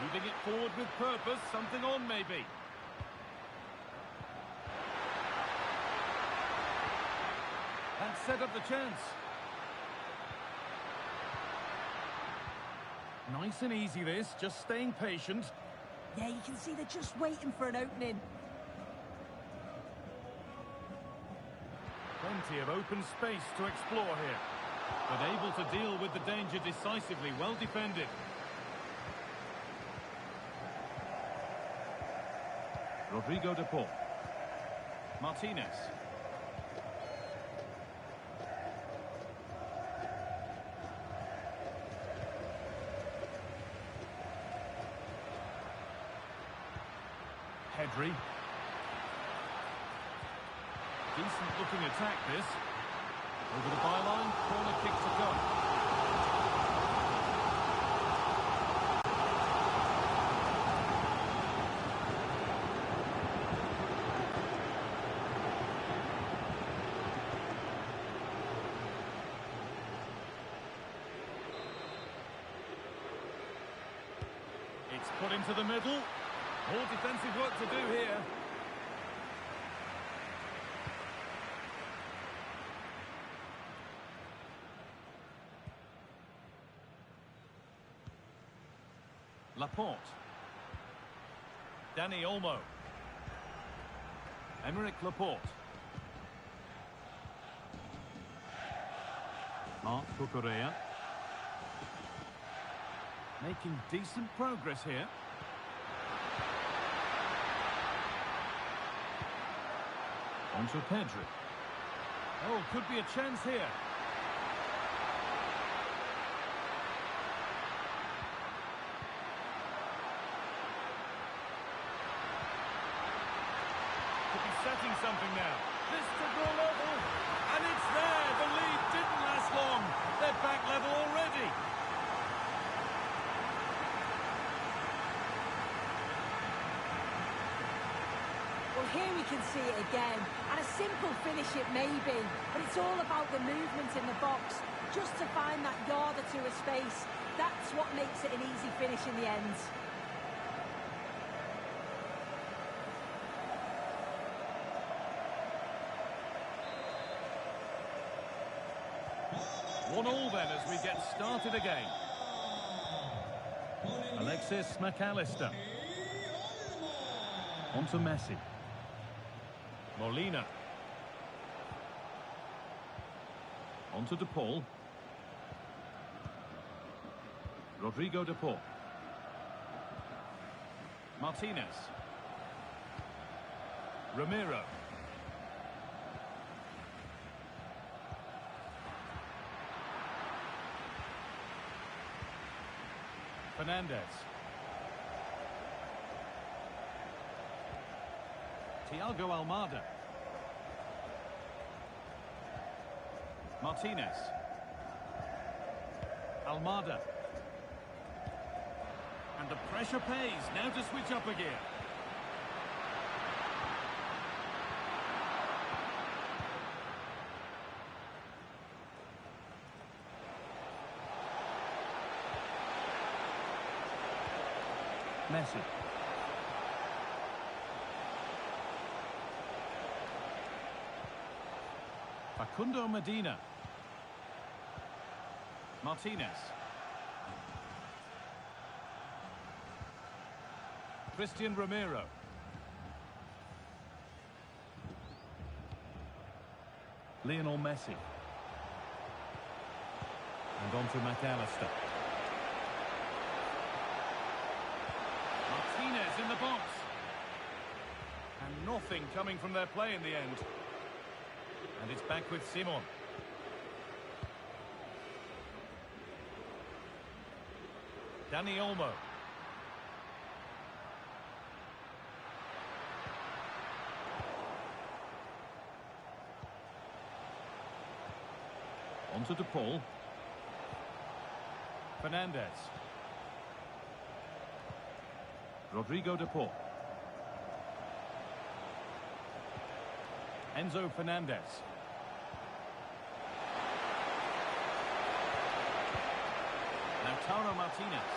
Moving it forward with purpose. Something on, maybe. That set up the chance. Nice and easy this. Just staying patient. Yeah, you can see they're just waiting for an opening. Plenty of open space to explore here, but able to deal with the danger decisively. Well defended. Rodrigo de Paul. Martinez. Pedri. Decent looking attack this. Over the byline, corner kick to come. It's put into the middle. More defensive work to do here. Laporte. Dani Olmo. Emerick Laporte. Marc Cucurella. Making decent progress here. On to Pedri. Oh, could be a chance here. Could be setting something now. This to go level. And it's there. The lead didn't last long. They're back level already. Well, here we can see it again, and a simple finish it may be, but it's all about the movement in the box, just to find that yard or two of space. That's what makes it an easy finish in the end. One all then as we get started again. Alexis McAllister. On to Messi. Molina. On to De Paul. Rodrigo De Paul. Martinez. Ramiro. Fernandez. Thiago Almada. Martinez. Almada. And the pressure pays. Now to switch up a gear. Messi. Facundo Medina. Martinez. Christian Ramiro. Lionel Messi. And on to McAllister. Martinez in the box. And nothing coming from their play in the end. And it's back with Simon. Dani Olmo. On to De Paul. Fernandez. Rodrigo De Paul. Enzo Fernandez. Lautaro Martinez.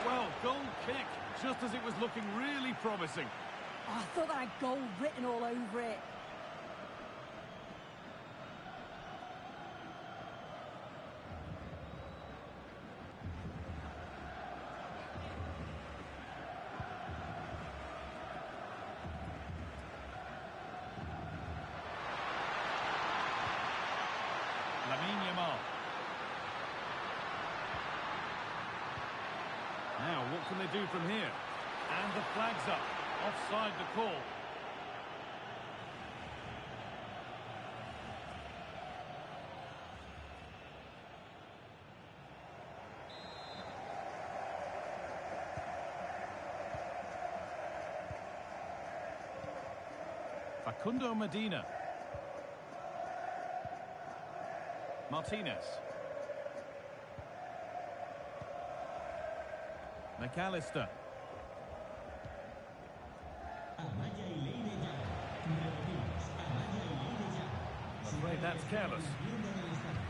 Well, goal kick, just as it was looking really promising. Oh, I thought that had goal written all over it. Now, what can they do from here? And the flag's up. Offside the call. Facundo Medina. Martinez. McAllister. Amaya y Leire ya. Repetimos, Amaya y Leire ya. I'm afraid that's careless. Viendo en el estadio.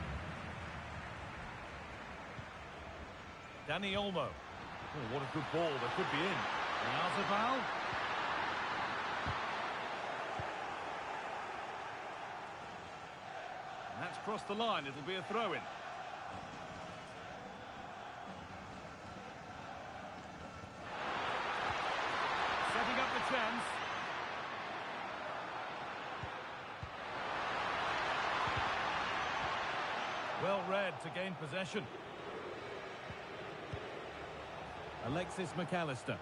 Danny Olmo. Oh, what a good ball. That could be in. Yazabal. And that's crossed the line. It'll be a throw-in. Setting up the chance. Well read to gain possession. Alexis McAllister.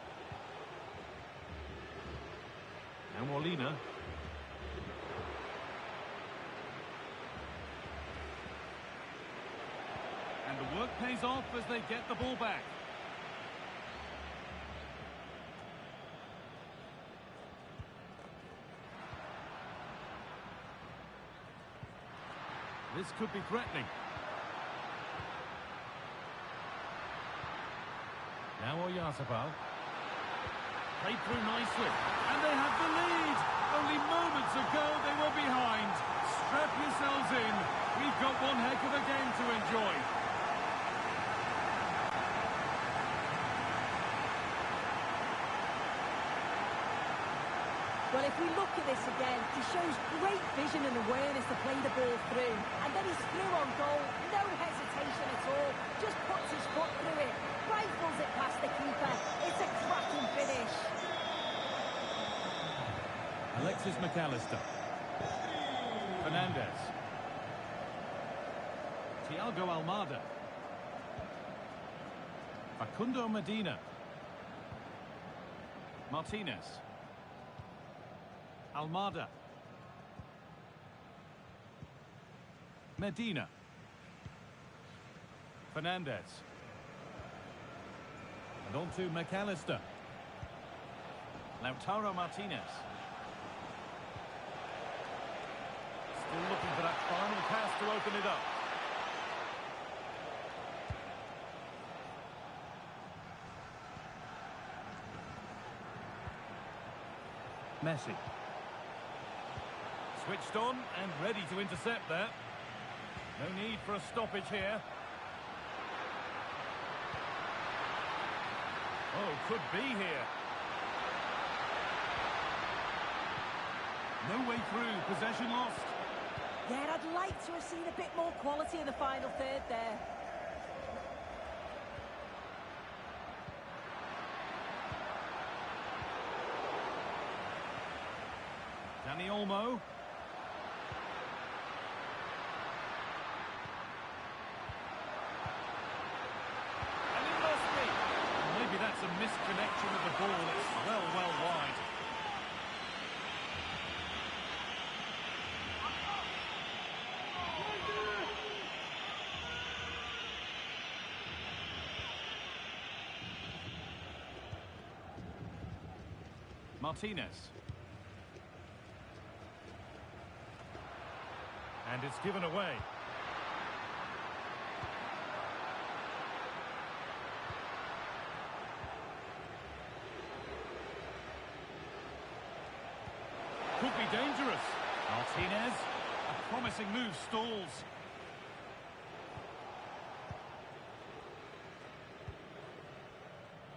Now Molina. And the work pays off as they get the ball back. This could be threatening. Now Oyarzabal. Played through nicely. And they have the lead. Only moments ago they were behind. Strap yourselves in. We've got one heck of a game to enjoy. Well, if we look at this again, he shows great vision and awareness to play the ball through. And then he's through on goal. No hesitation at all. Just puts his foot through it. Rifles it past the keeper. It's a cracking finish. Alexis McAllister. Fernandez. Thiago Almada. Facundo Medina. Martinez. Almada. Medina. Fernandez. And on to McAllister. Lautaro Martinez. Still looking for that final pass to open it up. Messi. Switched on and ready to intercept there. No need for a stoppage here. Oh, could be here. No way through, possession lost. Yeah, I'd like to have seen a bit more quality in the final third there. Danny Olmo. And it must be. Maybe that's a misconnection of the ball. It's well wide. Martinez. And it's given away. Could be dangerous. Martinez. A promising move stalls.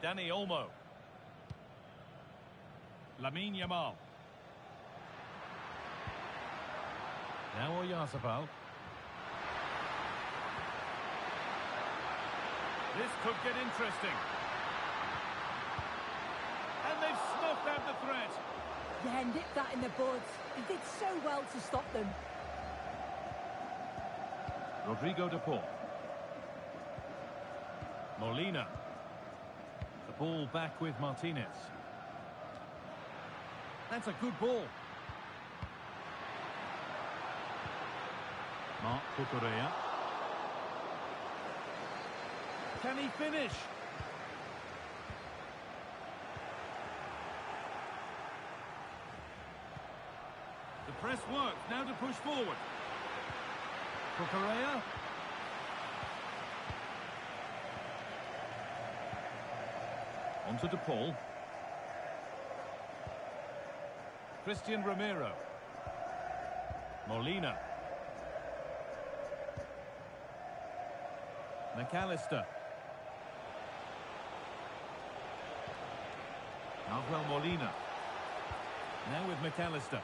Danny Olmo. Lamine Yamal. Now Oyarzabal. This could get interesting. And they've snuffed out the threat. Yeah, nipped that in the bud. He did so well to stop them. Rodrigo de Paul. Molina. The ball back with Martinez. That's a good ball. Mark Cucurella. Can he finish? The press works. Now to push forward. Cucurella. On to DePaul. Christian Romero. Molina. McAllister. Nahuel Molina. Now with McAllister.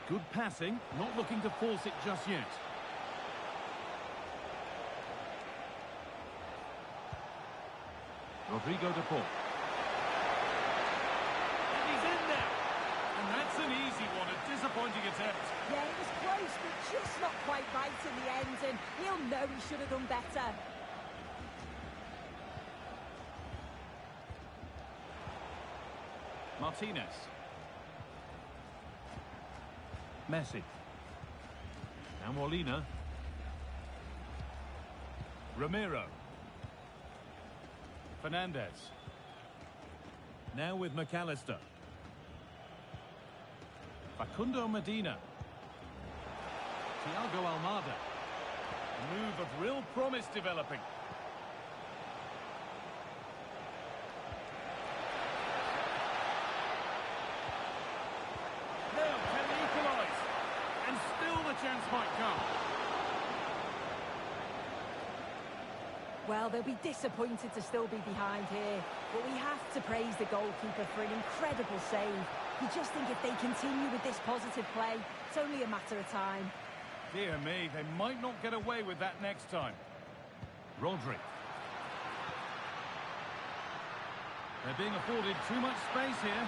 Good passing, not looking to force it just yet. Rodrigo de Paul. And he's in there. And that's an easy one, a disappointing attempt. Yeah, it was close, but just not quite right in the end, and he'll know he should have done better. Martinez. Messi. Now Molina. Romero. Fernandez. Now with McAllister. Facundo Medina. Thiago Almada. A move of real promise developing. Now can he equalise? And still the chance might come. Well, they'll be disappointed to still be behind here, but we have to praise the goalkeeper for an incredible save. You just think if they continue with this positive play, it's only a matter of time. Dear me, they might not get away with that next time. Rodri. They're being afforded too much space here.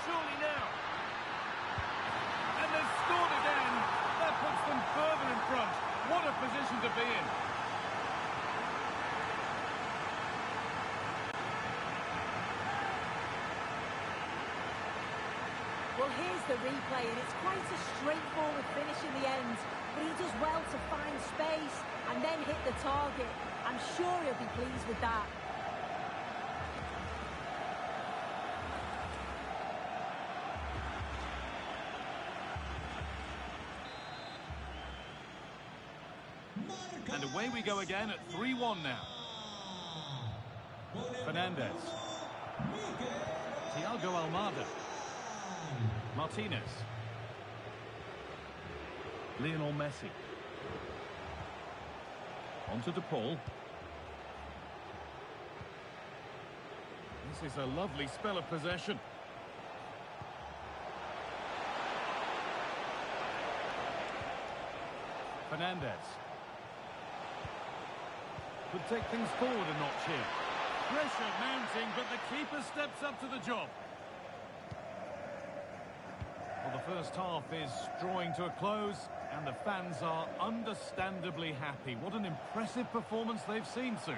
Surely now. And they've scored again. That puts them further in front. What a position to be in. Well, here's the replay, and it's quite a straightforward finish in the end. But he does well to find space and then hit the target. I'm sure he'll be pleased with that. And away we go again at 3-1 now. Fernandez. Thiago Almada. Martinez. Lionel Messi. On to DePaul. This is a lovely spell of possession. Fernandez. Could take things forward a notch here. Pressure mounting, but the keeper steps up to the job. Well, the first half is drawing to a close, and the fans are understandably happy. What an impressive performance they've seen, Sue.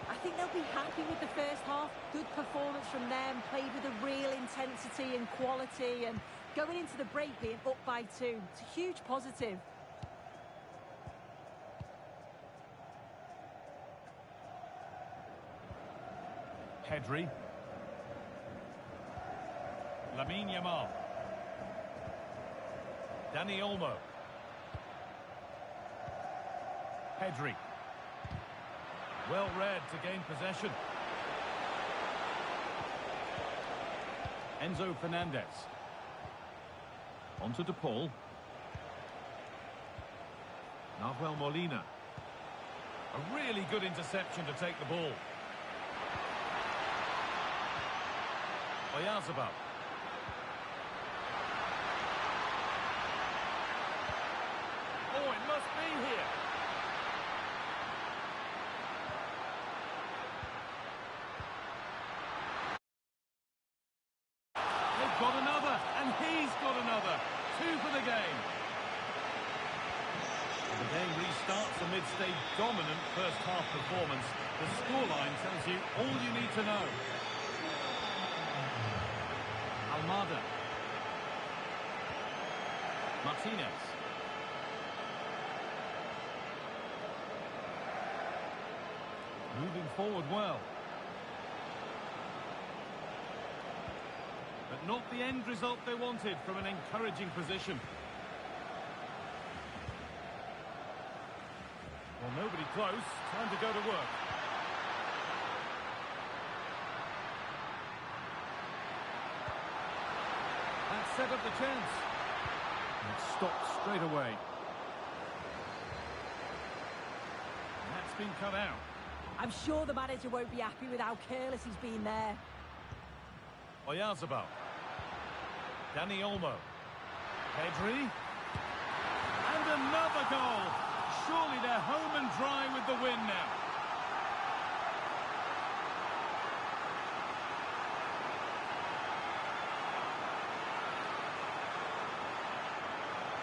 I think they'll be happy with the first half. Good performance from them, played with a real intensity and quality, and going into the break being up by 2. It's a huge positive. Pedri. Lamine Yamal. Dani Olmo. Pedri. Well read to gain possession. Enzo Fernandez. On to DePaul. Nahuel Molina. A really good interception to take the ball. Oyarzabal. Oh, it must be here. They've got another, and he's got another. 2 for the game. The game restarts amidst a dominant first-half performance. The scoreline tells you all you need to know. Amada. Martinez. Moving forward well. But not the end result they wanted from an encouraging position. Well, nobody close. Time to go to work. That set up the chance. And it stopped straight away. And that's been cut out. I'm sure the manager won't be happy with how careless he's been there. Oyarzabal. Dani Olmo. Pedri. And another goal. Surely they're home and dry with the win now.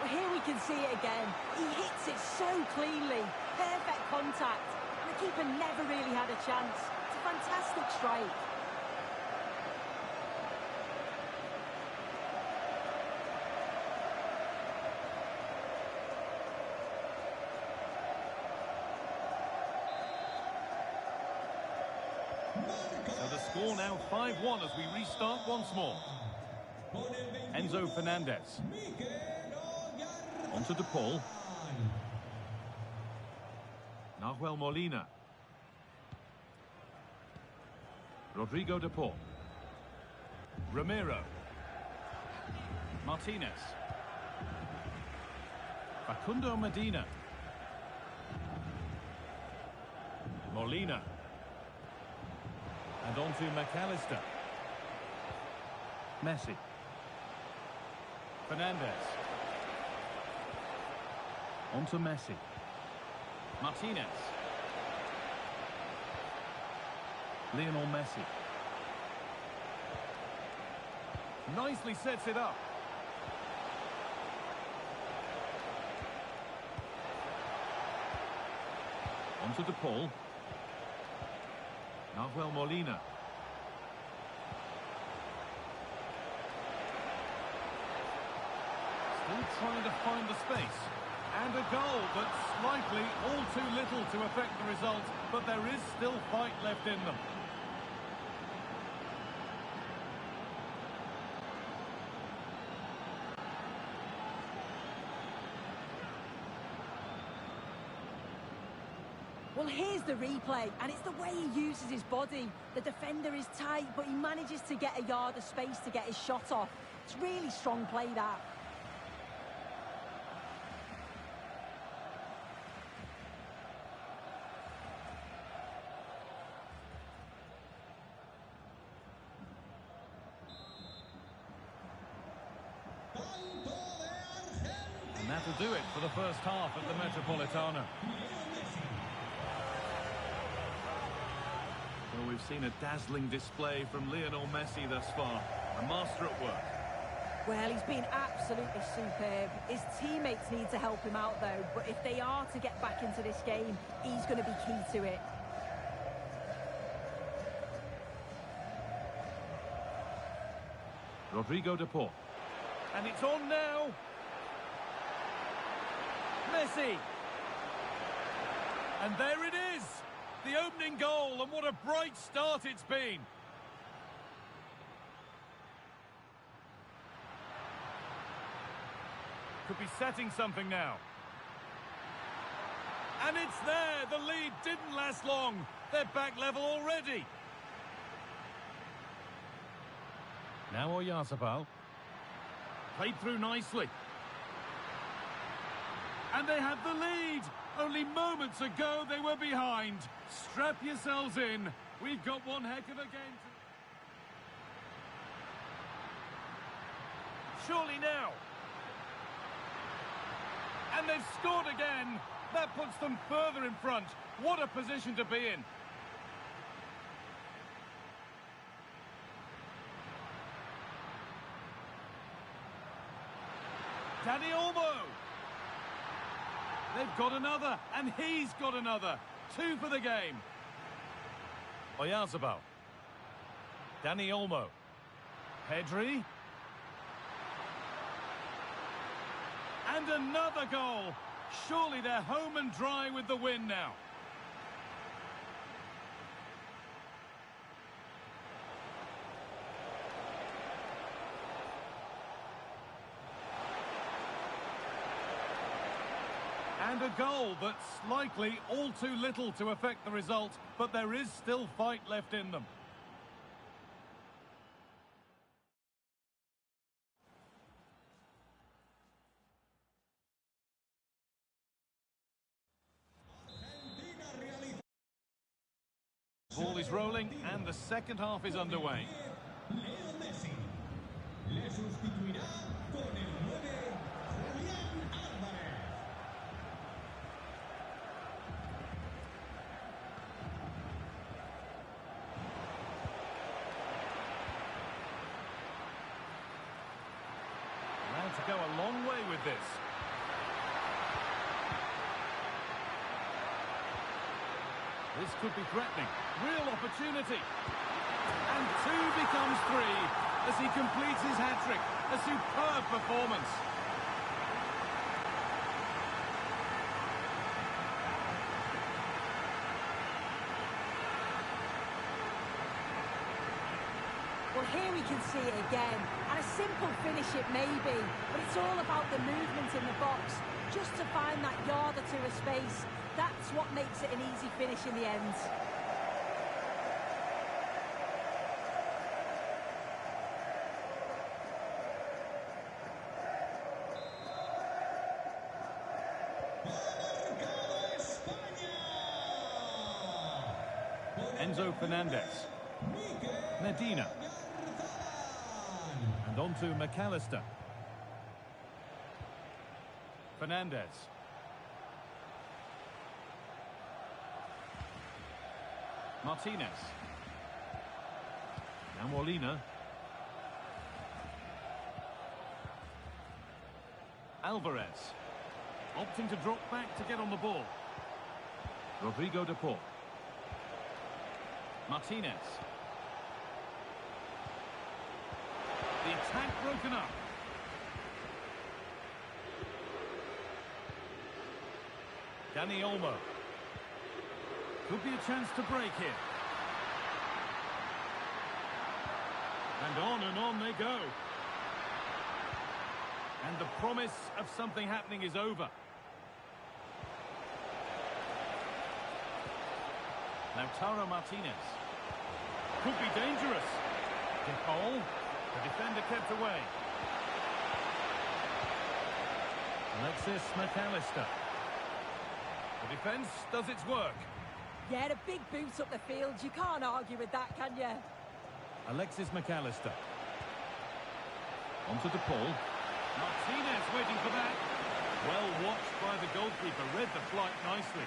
Well, here we can see it again. He hits it so cleanly. Perfect contact. And the keeper never really had a chance. It's a fantastic strike. So the score now 5-1 as we restart once more. Enzo Fernandez. Onto De Paul. Nahuel Molina. Rodrigo De Paul. Ramiro. Martinez. Facundo Medina. Molina. And on to McAllister. Messi. Fernandez. On to Messi. Martinez. Lionel Messi. Nicely sets it up. On to De Paul. Nahuel Molina. Still trying to find the space. And a goal, but slightly all too little to affect the result. But there is still fight left in them. Well, here's the replay, and it's the way he uses his body. The defender is tight, but he manages to get a yard of space to get his shot off. It's really strong play, that. And that'll do it for the first half at the Metropolitano. Well, we've seen a dazzling display from Lionel Messi thus far. A master at work. Well, he's been absolutely superb. His teammates need to help him out, though. But if they are to get back into this game, he's going to be key to it. Rodrigo De Paul. And it's on now. Messi. And there it is. The opening goal, and what a bright start it's been. Could be setting something now. And it's there. The lead didn't last long. They're back level already. Now Oyarzabal. Played through nicely. And they have the lead. Only moments ago they were behind. Strap yourselves in. We've got one heck of a game. Surely now. And they've scored again. That puts them further in front. What a position to be in. Dani Olmo. They've got another, and he's got another. 2 for the game. Oyarzabal. Dani Olmo. Pedri. And another goal. Surely they're home and dry with the win now. And a goal that's likely all too little to affect the result, but there is still fight left in them. Ball is rolling and the second half is underway. Leo Messi le sustituirá con el 9 Julián Álvarez. Allowed to go a long way with this. This could be threatening. Real opportunity. And 2 becomes 3 as he completes his hat-trick. A superb performance. Well, here we can see it again. And a simple finish it may be, but it's all about the movement in the box. Just to find that yard or two of space. That's what makes it an easy finish in the end. Enzo Fernandez. Medina. And on to McAllister. Fernandez. Martinez. Now Molina. Alvarez. Opting to drop back to get on the ball. Rodrigo de Paul. Martinez. The attack broken up. Dani Olmo. Could be a chance to break here. And on they go. And the promise of something happening is over. Lautaro Martinez. Could be dangerous. De Paul. The defender kept away. Alexis McAllister. The defence does its work. Yeah, the big boots up the field. You can't argue with that, can you? Alexis McAllister. On to De Paul. Martinez waiting for that. Well watched by the goalkeeper. Read the flight nicely.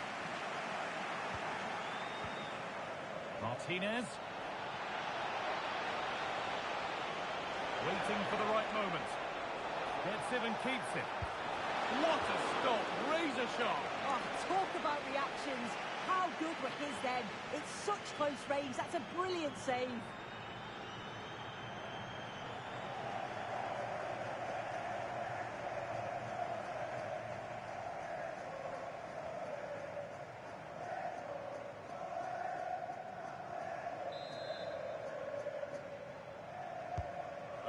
Martinez. Waiting for the right moment. Gets it and keeps it. What a stop. Razor sharp. Oh, talk about reactions. How good were his then? It's such close range. That's a brilliant save.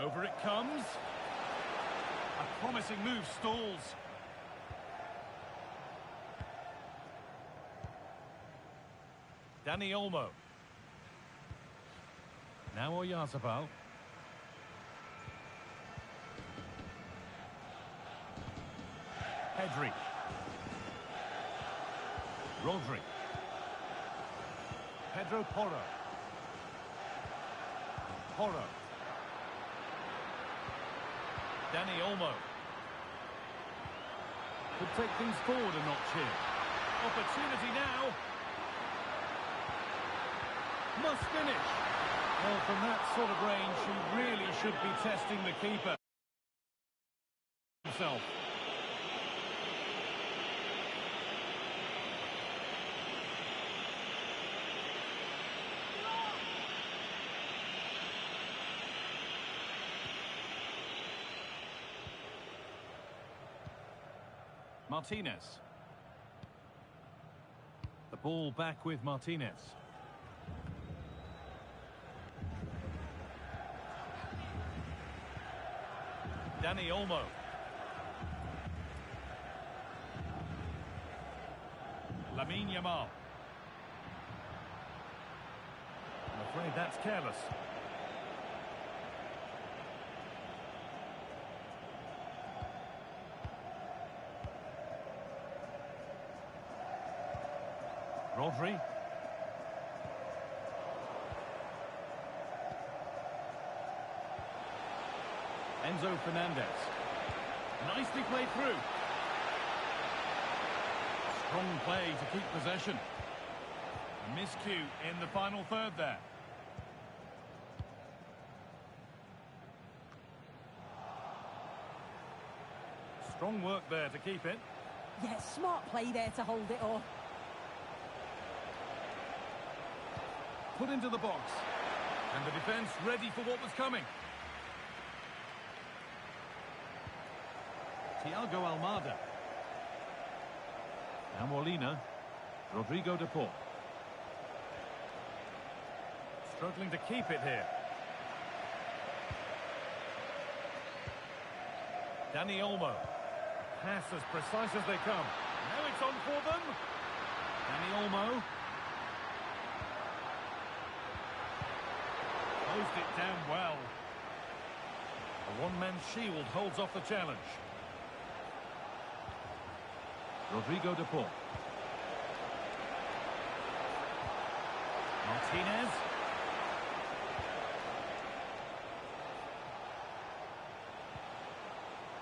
Over it comes. A promising move stalls. Dani Olmo. Now Oyarzabal. Pedri. Rodri. Pedro Porro. Porro. Dani Olmo. Could take things forward a notch here. Opportunity now. Must finish. Well, from that sort of range, she really should be testing the keeper himself. Martinez. The ball back with Martinez. Dani Olmo. Lamine Yamal. I'm afraid that's careless. Rodri. Enzo Fernandez. Nicely played through. Strong play to keep possession. A miscue in the final third there. Strong work there to keep it. Yeah, smart play there to hold it off. Put into the box. And the defence ready for what was coming. Thiago Almada. Now Molina. Rodrigo de Paul. Struggling to keep it here. Dani Olmo. Pass as precise as they come. Now it's on for them. Dani Olmo. Closed it down well. A one-man shield holds off the challenge. Rodrigo de Paul. Martinez.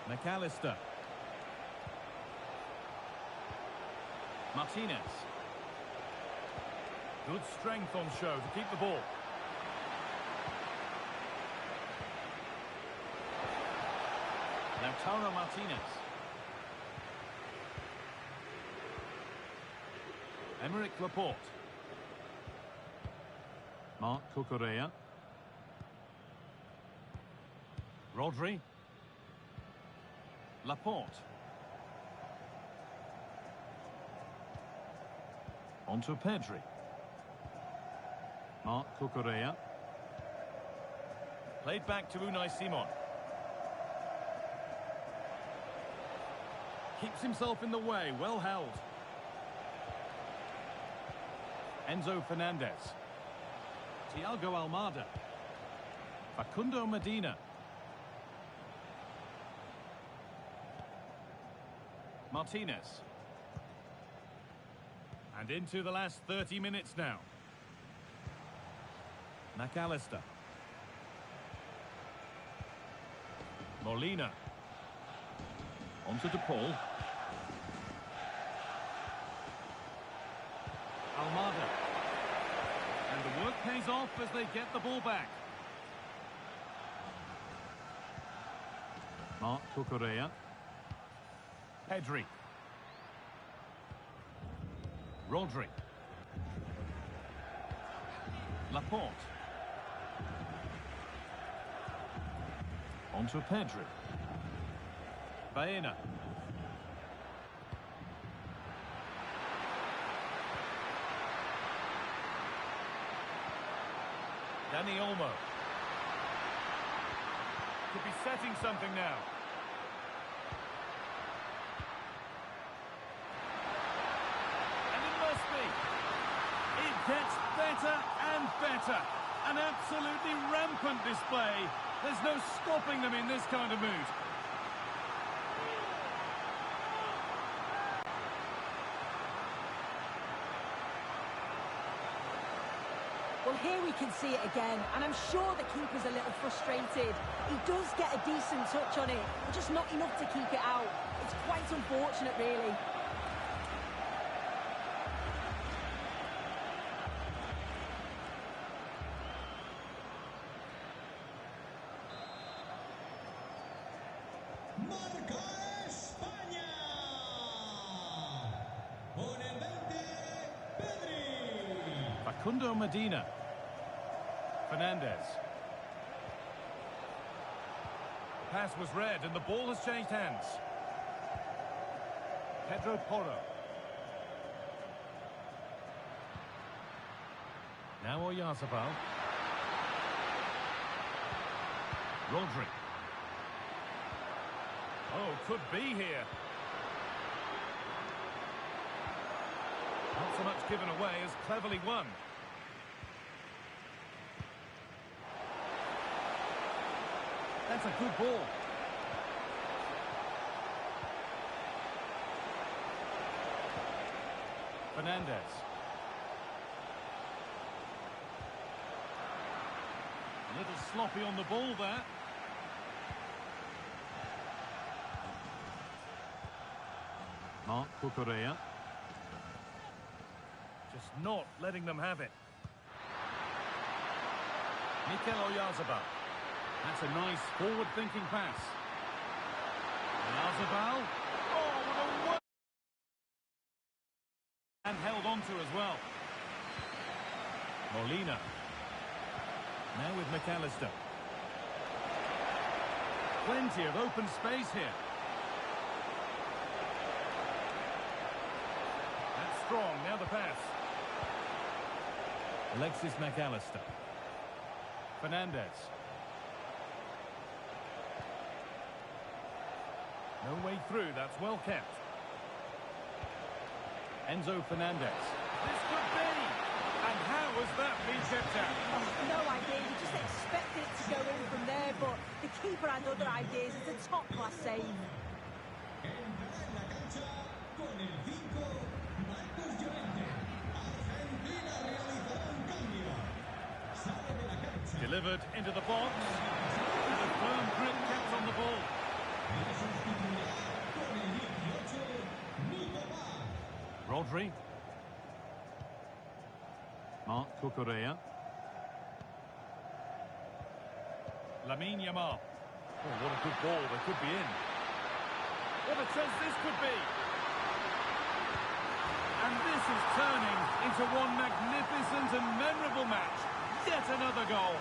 McAllister. Martinez. Good strength on show to keep the ball. Lautaro Martinez. Emerick Laporte. Marc Cucurella. Rodri. Laporte. Onto Pedri. Marc Cucurella. Played back to Unai Simon. Keeps himself in the way, well held. Enzo Fernandez. Thiago Almada. Facundo Medina. Martinez. And into the last 30 minutes now. McAllister. Molina. Onto De Paul. Almada. And the work pays off as they get the ball back. Marc Cucurella. Pedri. Rodri. Laporte. Onto Pedri. Baena. Dani Olmo. Could be setting something now. And it must be. It gets better and better. An absolutely rampant display. There's no stopping them in this kind of mood. Well, here we can see it again, and I'm sure the keeper's a little frustrated. He does get a decent touch on it, but just not enough to keep it out. It's quite unfortunate, really. Marca España. Con el 20, Pedri. Facundo Medina. Fernandez. Pass was read and the ball has changed hands. Pedro Porro. Now Oyarzabal. Rodri. Oh, could be here. Not so much given away as cleverly won. That's a good ball. Fernandez. A little sloppy on the ball there. Marc Cucurella. Just not letting them have it. Mikel Oyarzabal. That's a nice forward-thinking pass. Oyarzabal. Oh, what a work! And held onto as well. Molina. Now with McAllister. Plenty of open space here. That's strong. Now the pass. Alexis McAllister. Fernandez. No way through. That's well kept. Enzo Fernandez. This could be. And how has that been kept out? Oh, no idea. You just expected it to go in from there, but the keeper had other ideas. It's a top-class save. Entrará en la cancha con el 5, Marcos Llorente. Argentina realizará un cambio. Sale de la cancha. Delivered into the box. With a firm grip kept on the ball. La sustituirá con el 18, Nico Paz. Rodri. Marc Cucurella. Lamine Yamal. Oh, what a good ball. They could be in. What a chance this could be. And this is turning into one magnificent and memorable match. Yet another goal.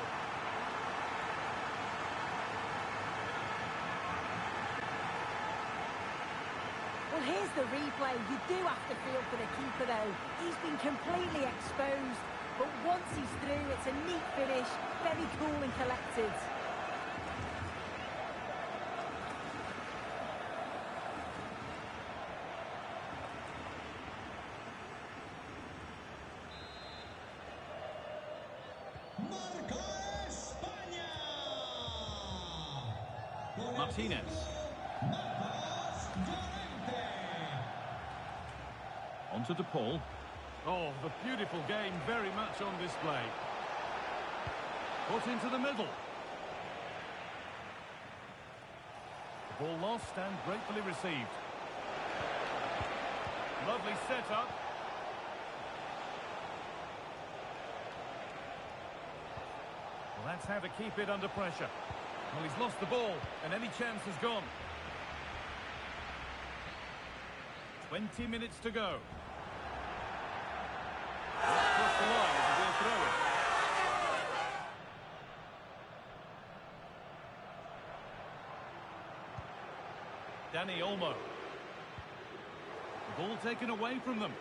Well, here's the replay. You do have to feel for the keeper, though. He's been completely exposed. But once he's through, it's a neat finish. Very cool and collected. Marca España. Con el Martinez. 5, Marcos Llorente. On to DePaul. Oh, the beautiful game very much on display. Put into the middle. The ball lost and gratefully received. Lovely setup. Well, that's how to keep it under pressure. Well, he's lost the ball, and any chance is gone. 20 minutes to go. Across the line, it'll be a throw-in. Dani Olmo. The ball taken away from them.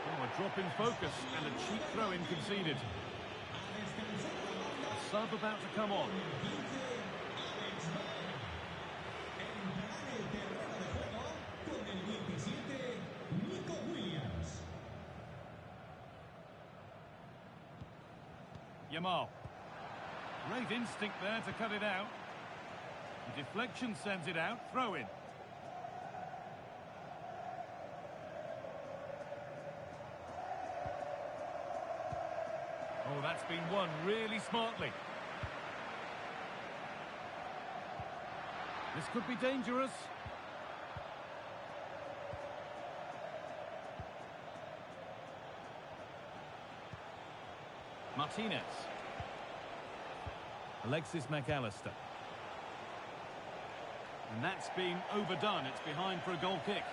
Oh, a drop in focus and a cheap throw-in conceded. A sub about to come on. Yamal. Great instinct there to cut it out. The deflection sends it out. Throw in. Oh, that's been won really smartly. This could be dangerous. Martinez. Alexis McAllister. And that's been overdone. It's behind for a goal kick.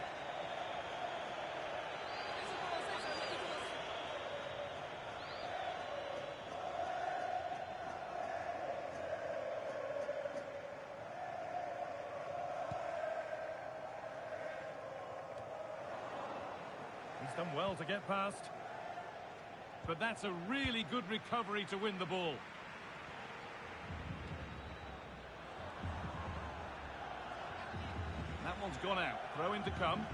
Done well to get past. But that's a really good recovery to win the ball. That one's gone out. Throw in to come.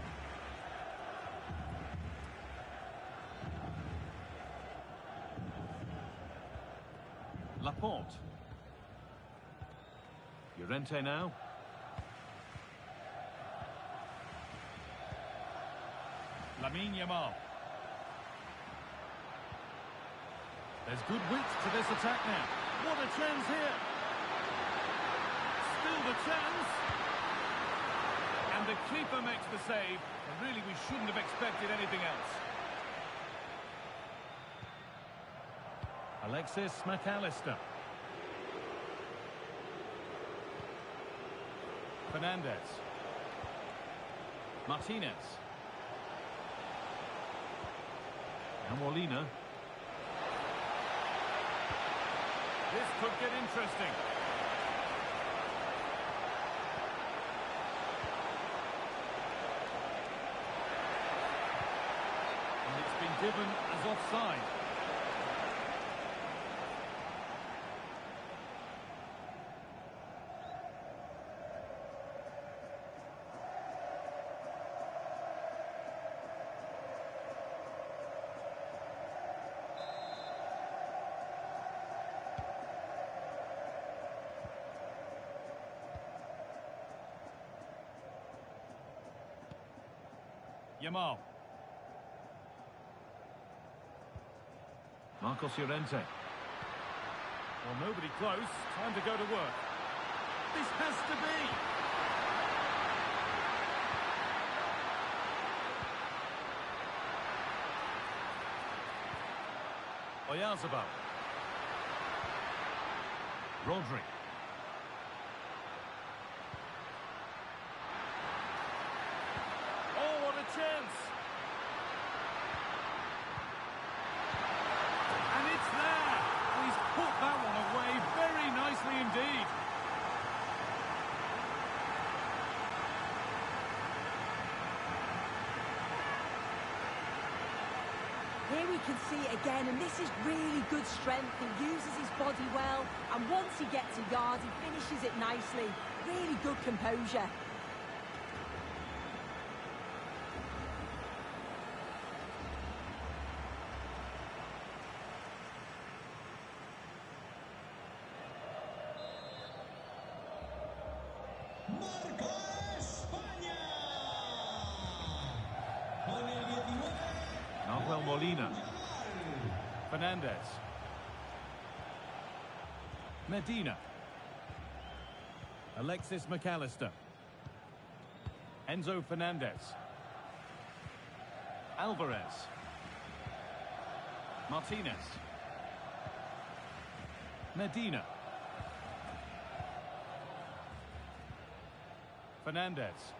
Laporte. Llorente now. Lamine Yamal. There's good width to this attack now. What a chance here. Still the chance. And the keeper makes the save. And really, we shouldn't have expected anything else. Alexis McAllister. Fernandez. Martinez. And Molina. This could get interesting. And it's been given as offside. Yamal. Marcos Llorente. Well, nobody close. Time to go to work. This has to be. Oyarzabal. Rodri. Chance. And it's there. He's put that one away very nicely indeed. Here we can see it again, and this is really good strength. He uses his body well, and once he gets a yard, he finishes it nicely. Really good composure. Marca España. Con el 19. Nahuel Molina. Fernandez. Medina. Alexis McAllister. Enzo Fernandez. Alvarez. Martinez. Medina. Fernandez.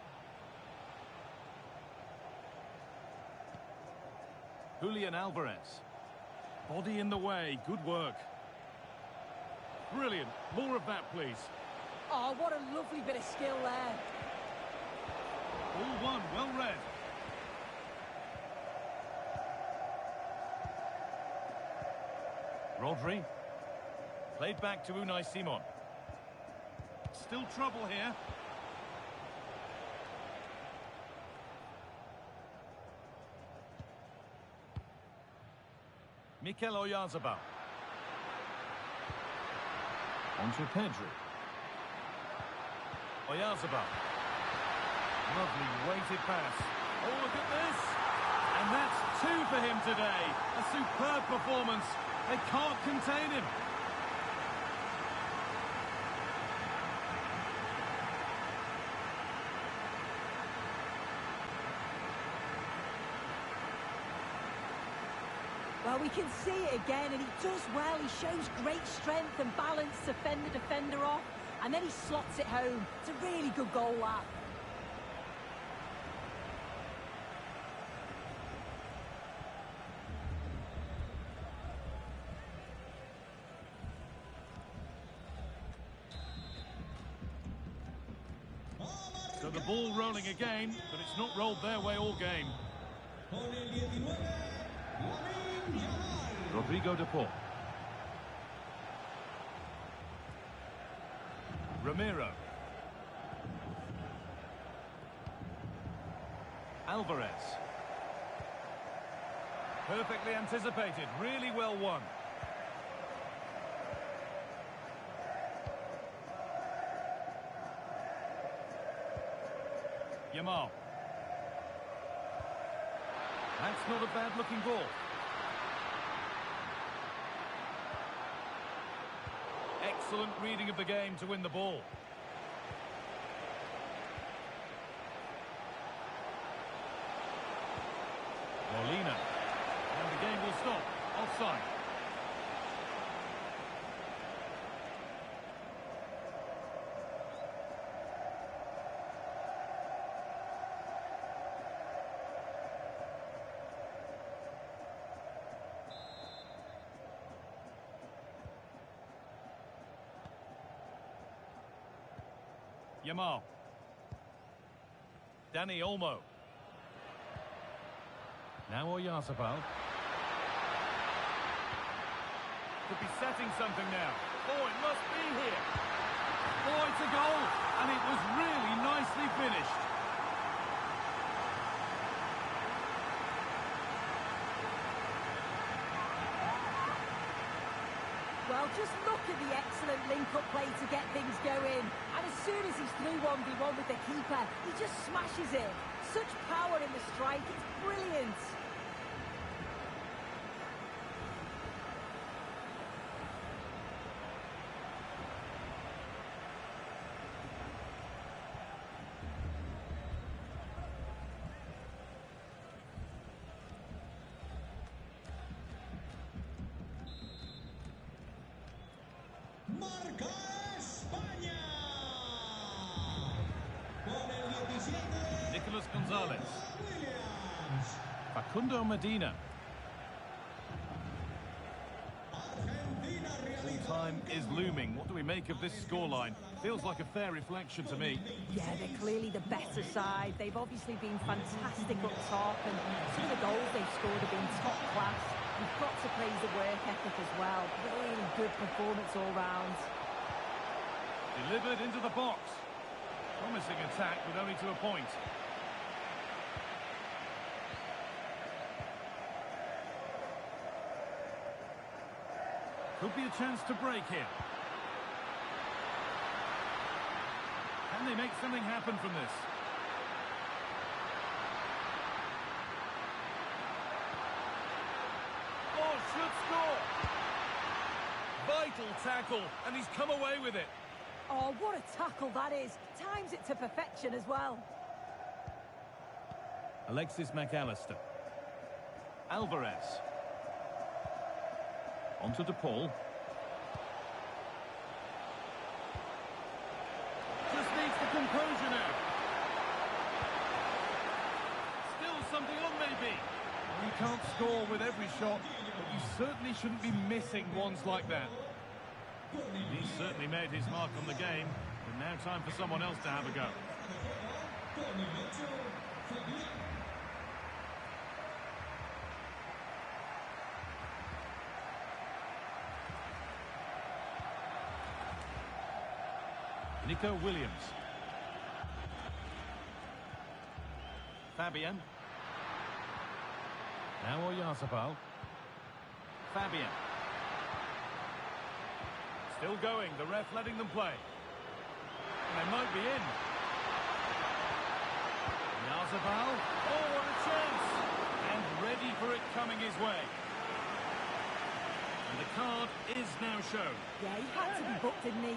Julian Alvarez. Body in the way. Good work. Brilliant. More of that, please. Oh, what a lovely bit of skill there. All one. Well read. Rodri. Played back to Unai Simon. Still trouble here. Mikel Oyarzabal. On to Pedri. Oyarzabal. Lovely weighted pass. Oh, look at this. And that's 2 for him today. A superb performance. They can't contain him. Well, we can see it again, and he does well. He shows great strength and balance to fend the defender off, and then he slots it home. It's a really good goal, that. So the ball rolling again, but it's not rolled their way all game. Con el 19, Lamine Yamal. Rodrigo de Paul. Ramiro. Alvarez. Perfectly anticipated, really well won. Yamal. That's not a bad looking ball. Excellent reading of the game to win the ball. Molina. And the game will stop. Offside. Yamal. Dani Olmo. Now Oyarzabal. Could be setting something now. Oh, it must be here. Oh, it's a goal. And it was really nicely finished. Well, just look at the excellent link-up play to get things going. And as soon as he's through 1v1 with the keeper, he just smashes it. Such power in the strike, it's brilliant. Marca España. Con el 17, Nicolas Gonzalez. Williams. Facundo Medina. Argentina realiza Time is looming. What do we make of this scoreline? Feels like a fair reflection to me. Yeah, they're clearly the better side. They've obviously been fantastic up top, and some of the goals they've scored have been top class. You've got to praise the work ethic as well. Really good performance all round. Delivered into the box. Promising attack with only to a point. Could be a chance to break here. Can they make something happen from this? Oh, should score! Vital tackle, and he's come away with it. Oh, what a tackle that is. Times it to perfection as well. Alexis McAllister. Alvarez. Onto De Paul. Just needs the composure now. Still something on maybe. You can't score with every shot, but you certainly shouldn't be missing ones like that. He's certainly made his mark on the game, and now time for someone else to have a go. con el 8, Fabián. Nico Williams. Fabian. Now Oyarzabal. Fabian. Still going, the ref letting them play. And they might be in. Oyarzabal. Oh, what a chance! And ready for it coming his way. And the card is now shown. Yeah, he had to be booked, didn't he?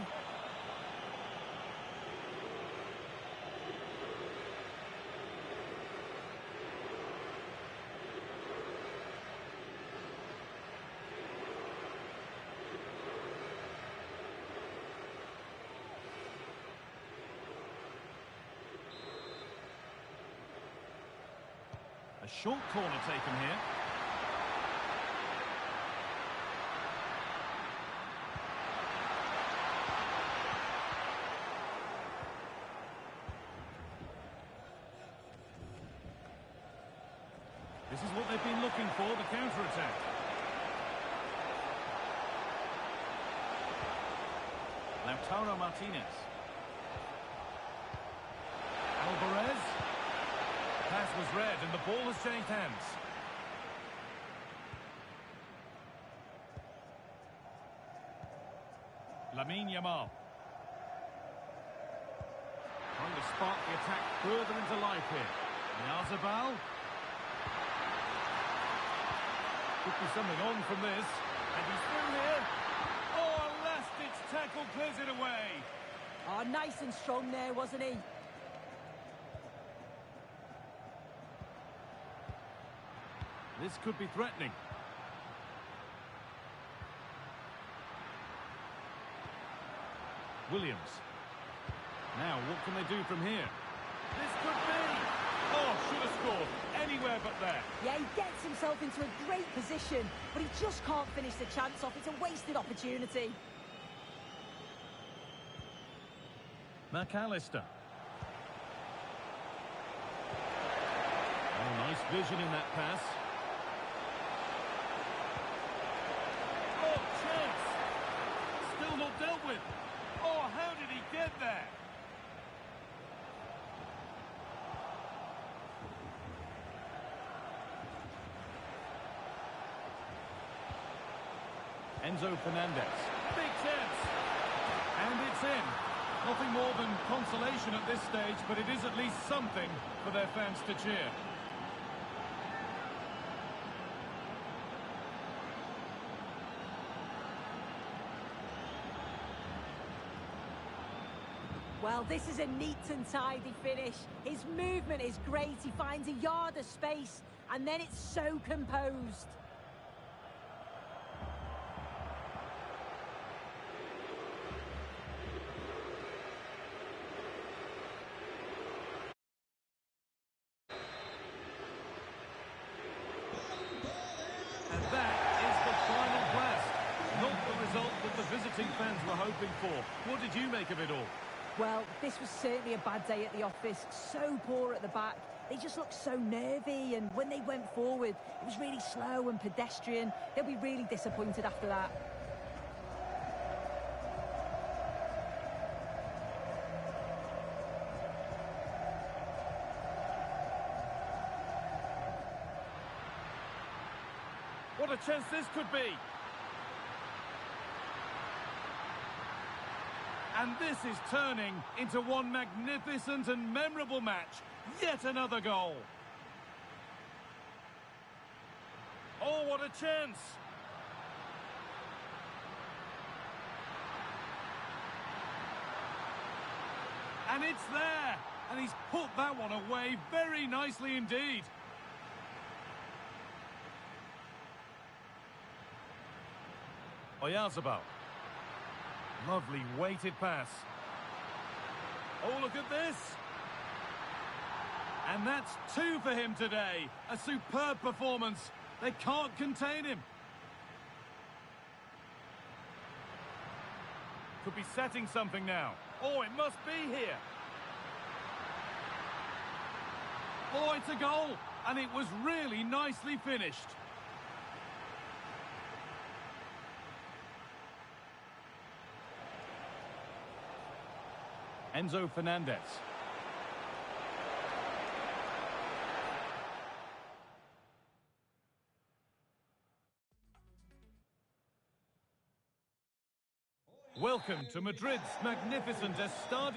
A short corner taken here. This is what they've been looking for, the counter-attack. Lautaro Martinez. Alvarez. Pass was read and the ball has changed hands. Lamine Yamal. Trying to spark the attack further into life here. Yazabal. Could be something on from this. And he's through here. Oh, a last-ditch tackle clears it away. Oh, nice and strong there, wasn't he? This could be threatening. Williams. Now, what can they do from here? This could be! Oh, should have scored. Anywhere but there. Yeah, he gets himself into a great position, but he just can't finish the chance off. It's a wasted opportunity. McAllister. Oh, nice vision in that pass. Oh, chance! Still not dealt with. Oh, how did he get there? Enzo Fernandez. Big chance. And it's in. Nothing more than consolation at this stage, but it is at least something for their fans to cheer. Well, this is a neat and tidy finish. His movement is great. He finds a yard of space, and then it's so composed. And that is the final blast. Not the result that the visiting fans were hoping for. What did you make of it all? Well, this was certainly a bad day at the office. So poor at the back. They just looked so nervy, and when they went forward, it was really slow and pedestrian. They'll be really disappointed after that. What a chance this could be. And this is turning into one magnificent and memorable match. Yet another goal. Oh, what a chance. And it's there. And he's put that one away very nicely indeed. Oyazabal. Lovely weighted pass. Oh, look at this. And that's two for him today. A superb performance. They can't contain him. Could be setting something now. Oh, it must be here. Oh, it's a goal. And it was really nicely finished. Enzo Fernandez. Welcome to Madrid's magnificent Estadio.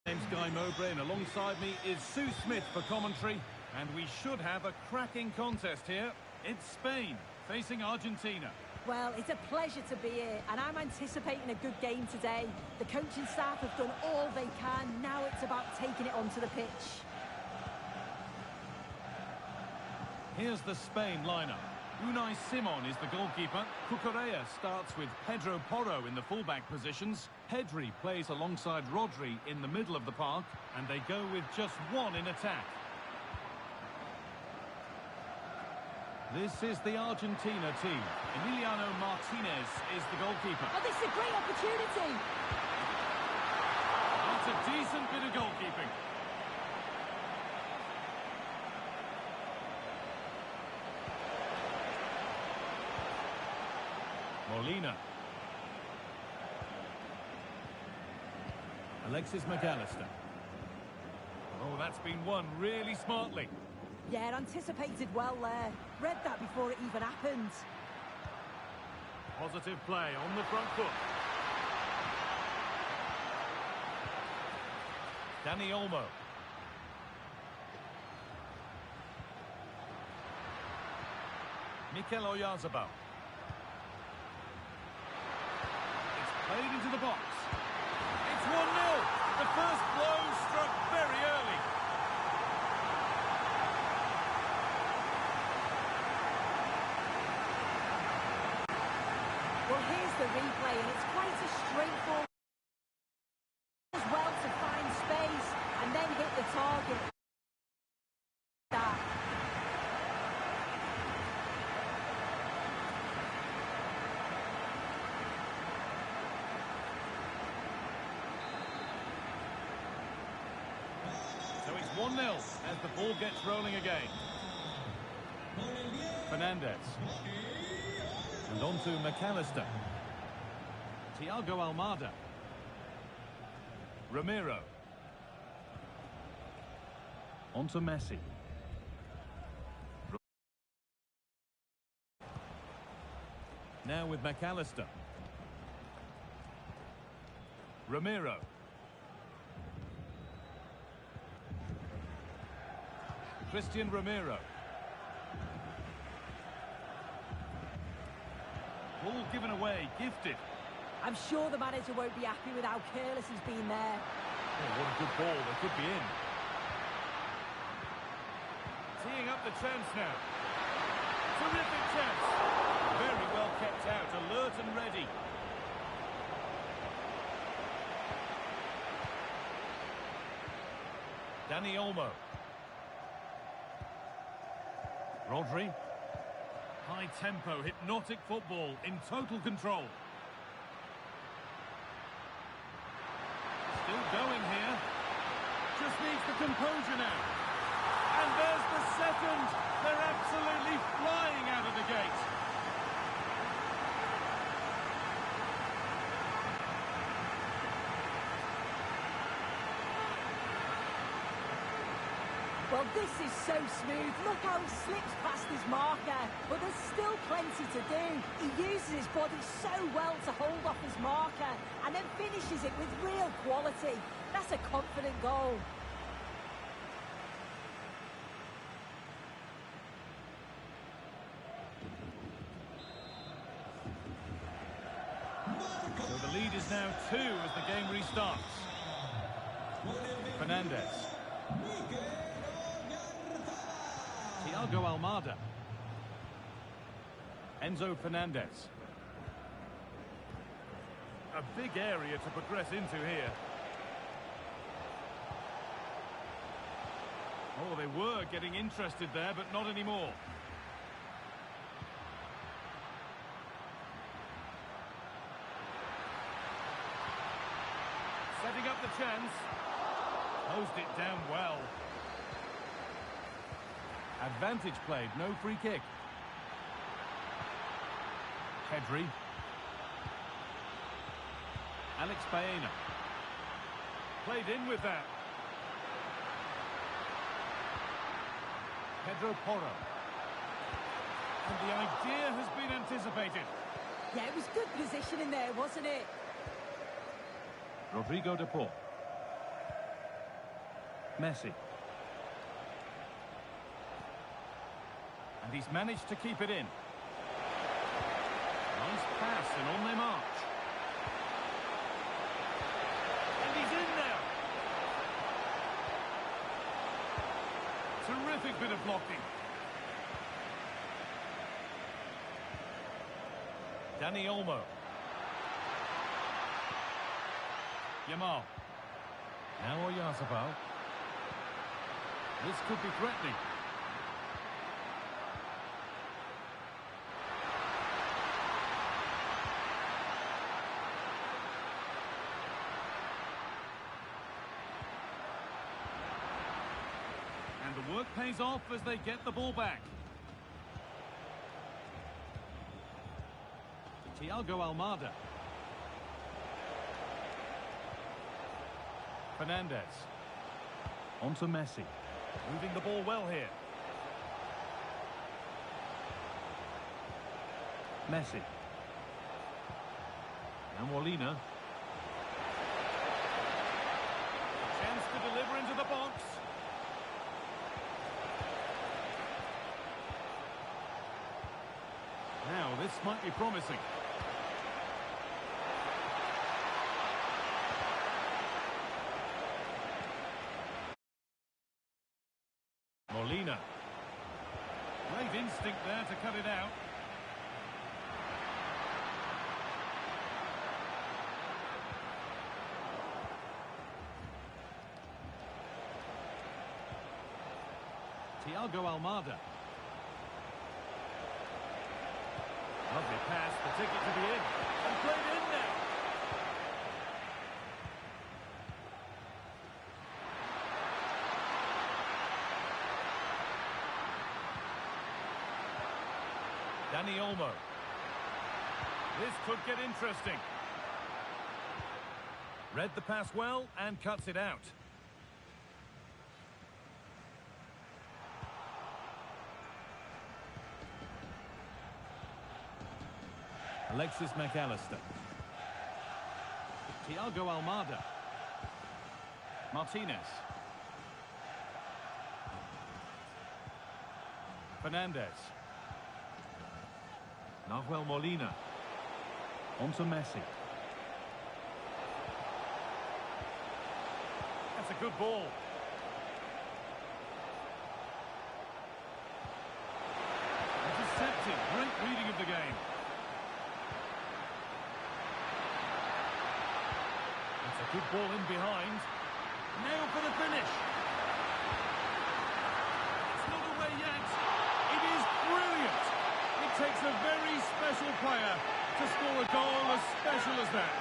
My name's Guy Mowbray, and alongside me is Sue Smith for commentary. And we should have a cracking contest here. It's Spain facing Argentina. Well, it's a pleasure to be here, and I'm anticipating a good game today. The coaching staff have done all they can. Now it's about taking it onto the pitch. Here's the Spain lineup. Unai Simon is the goalkeeper. Cucurella starts with Pedro Porro in the fullback positions. Pedri plays alongside Rodri in the middle of the park, and they go with just one in attack. This is the Argentina team. Emiliano Martinez is the goalkeeper. Oh, this is a great opportunity. That's a decent bit of goalkeeping. Molina. Alexis McAllister. Oh, that's been won really smartly. Yeah, anticipated well there. Read that before it even happened. Positive play on the front foot. Dani Olmo. Mikel Oyarzabal. It's played into the box. It's 1-0. The first blow struck very early. Well, here's the replay, and it's quite a straightforward as well to find space and then hit the target. That. So it's 1-0 as the ball gets rolling again. Fernandez. And on to McAllister. Thiago Almada. Ramiro. On to Messi. Now with McAllister. Ramiro. Christian Ramiro. Ball given away, gifted. I'm sure the manager won't be happy with how careless he's been there. Oh, what a good ball, they could be in. Teeing up the chance now. Terrific chance. Very well kept out, alert and ready. Dani Olmo. Rodri. High tempo, hypnotic football in total control. Still going here. Just needs the composure now. And there's the second. They're absolutely flying out of the gate. Well, this is so smooth. Look how he slips past his marker. But there's still plenty to do. He uses his body so well to hold off his marker and then finishes it with real quality. That's a confident goal. So the lead is now 2 as the game restarts. Fernandez. Thiago Almada. Enzo Fernandez. A big area to progress into here. Oh, they were getting interested there, but not anymore. Setting up the chance. Closed it down well. Advantage played, no free kick. Pedri. Alex Baena. Played in with that. Pedro Porro. And the idea has been anticipated. Yeah, it was good positioning there, wasn't it? Rodrigo de Paul. Messi. And he's managed to keep it in. Nice pass and on they march. And he's in now. Terrific bit of blocking. Dani Olmo. Yamal. Now Oyarzabal. This could be threatening. And the work pays off as they get the ball back. Thiago Almada. Fernandez. On to Messi. Moving the ball well here. Messi. Now Molina. Chance to deliver into the box. Now this might be promising. Molina. Great instinct there to cut it out. Thiago Almada. Lovely pass, the ticket to be in. And played in now. Dani Olmo. This could get interesting. Read the pass well and cuts it out. Alexis McAllister. Thiago Almada. Martinez. Fernandez. Nahuel Molina. On to Messi. That's a good ball. Intercepted. Great reading of the game. That's a good ball in behind. Now for the finish. It's not away yet. It is brilliant. It takes a very special player to score a goal as special as that.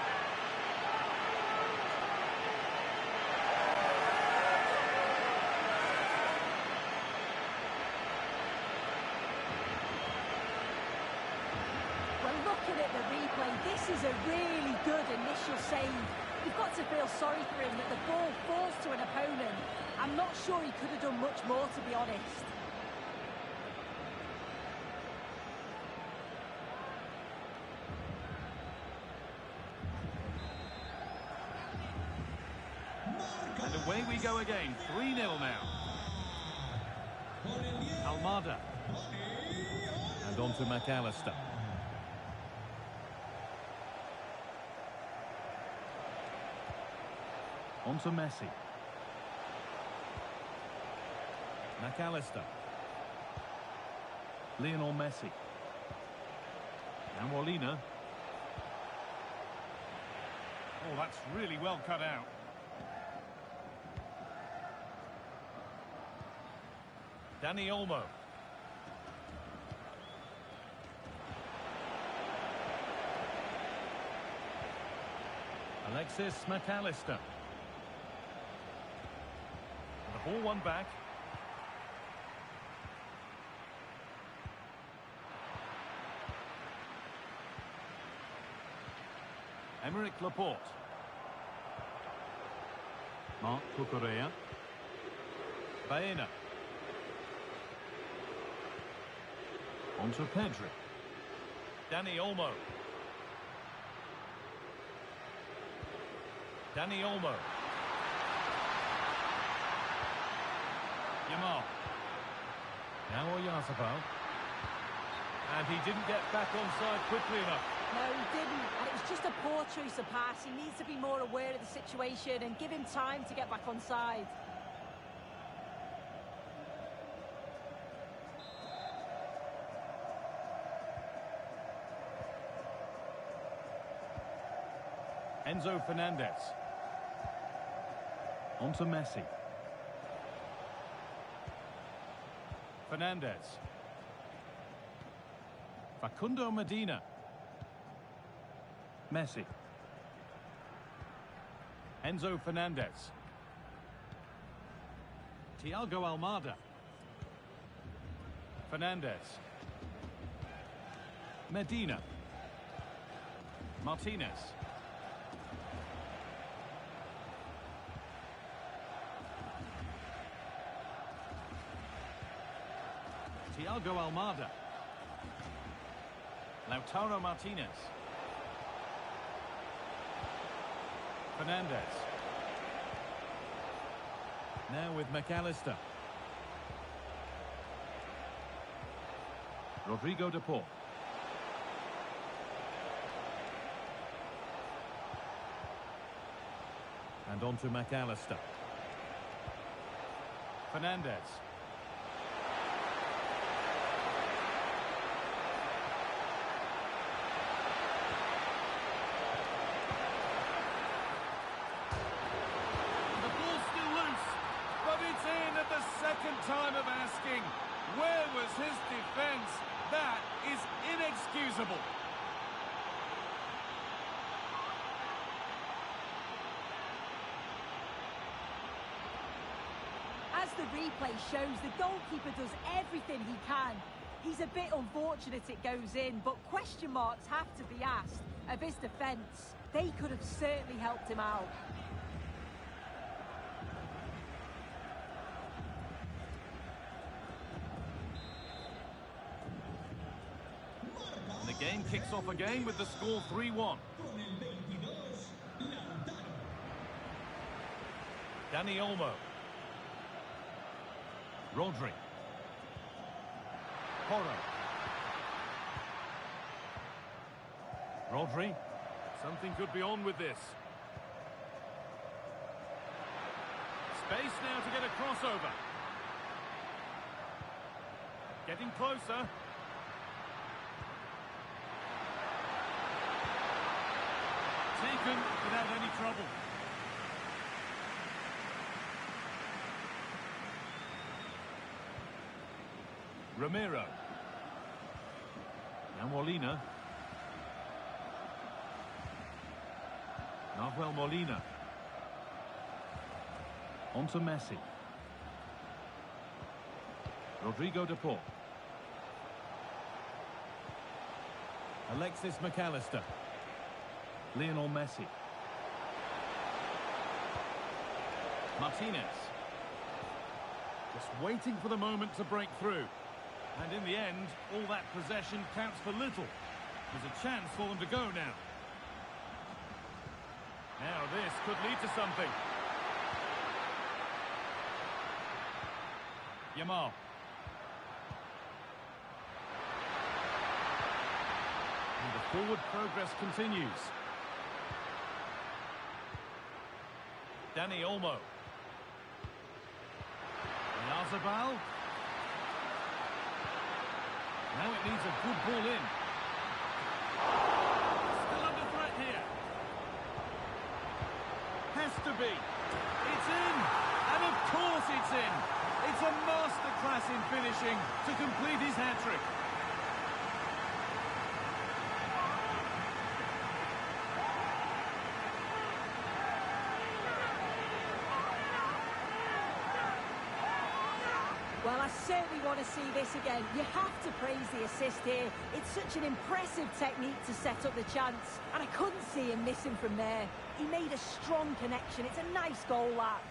Well, looking at the replay, this is a really good initial save. You've got to feel sorry for him that the ball falls to an opponent. I'm not sure he could have done much more, to be honest. And away we go again, 3-0 now. Almada. And on to McAllister. On to Messi. McAllister. Lionel Messi. Now Molina. Oh, that's really well cut out. Dani Olmo. Alexis McAllister. The ball won back. Emerick Laporte. Marc Cucurella. Baena. On to Pedri. Dani Olmo. Dani Olmo. Yamal. Now Oyarzabal. And he didn't get back onside quickly enough. No, he didn't. And it was just a poor choice of pass. He needs to be more aware of the situation and give him time to get back onside. Enzo Fernandez. On to Messi. Fernandez. Facundo Medina. Messi. Enzo Fernandez. Thiago Almada. Fernandez. Medina. Martinez. Thiago Almada. Lautaro Martinez. Fernandez. Now with McAllister. Rodrigo de Paul. And on to McAllister. Fernandez. The ball's still loose, but it's in at the second time of asking. Where was his defence? That is inexcusable. As the replay shows, the goalkeeper does everything he can. He's a bit unfortunate it goes in, but question marks have to be asked of his defence. They could have certainly helped him out. And the game kicks off again with the score 3-1. Con el 22, Lautaro. Dani Olmo. Rodri. Porro. Rodri. Something could be on with this. Space now to get a crossover. Getting closer. Taken without any trouble. Romero. Now Molina. Nahuel Molina. On to Messi. Rodrigo de Paul. Alexis McAllister. Lionel Messi. Martinez. Just waiting for the moment to break through. And in the end, all that possession counts for little. There's a chance for them to go now. Now this could lead to something. Yamal. And the forward progress continues. Dani Olmo. Yazabal. Now it needs a good ball in. Still under threat here. Has to be. It's in. And of course it's in. It's a masterclass in finishing to complete his hat-trick. Well, I certainly want to see this again. You have to praise the assist here. It's such an impressive technique to set up the chance. And I couldn't see him missing from there. He made a strong connection. It's a nice goal, that.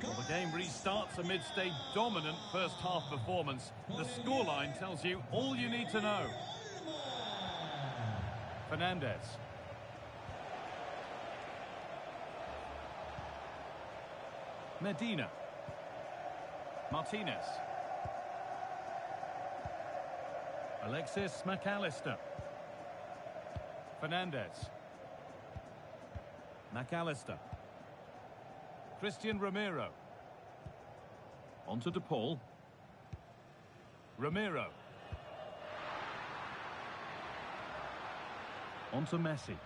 Well, the game restarts amidst a dominant first-half performance. The scoreline tells you all you need to know. Fernandez. Medina. Martinez. Alexis McAllister. Fernandez. McAllister. Christian Romero. On to De Paul. Romero. On to Messi.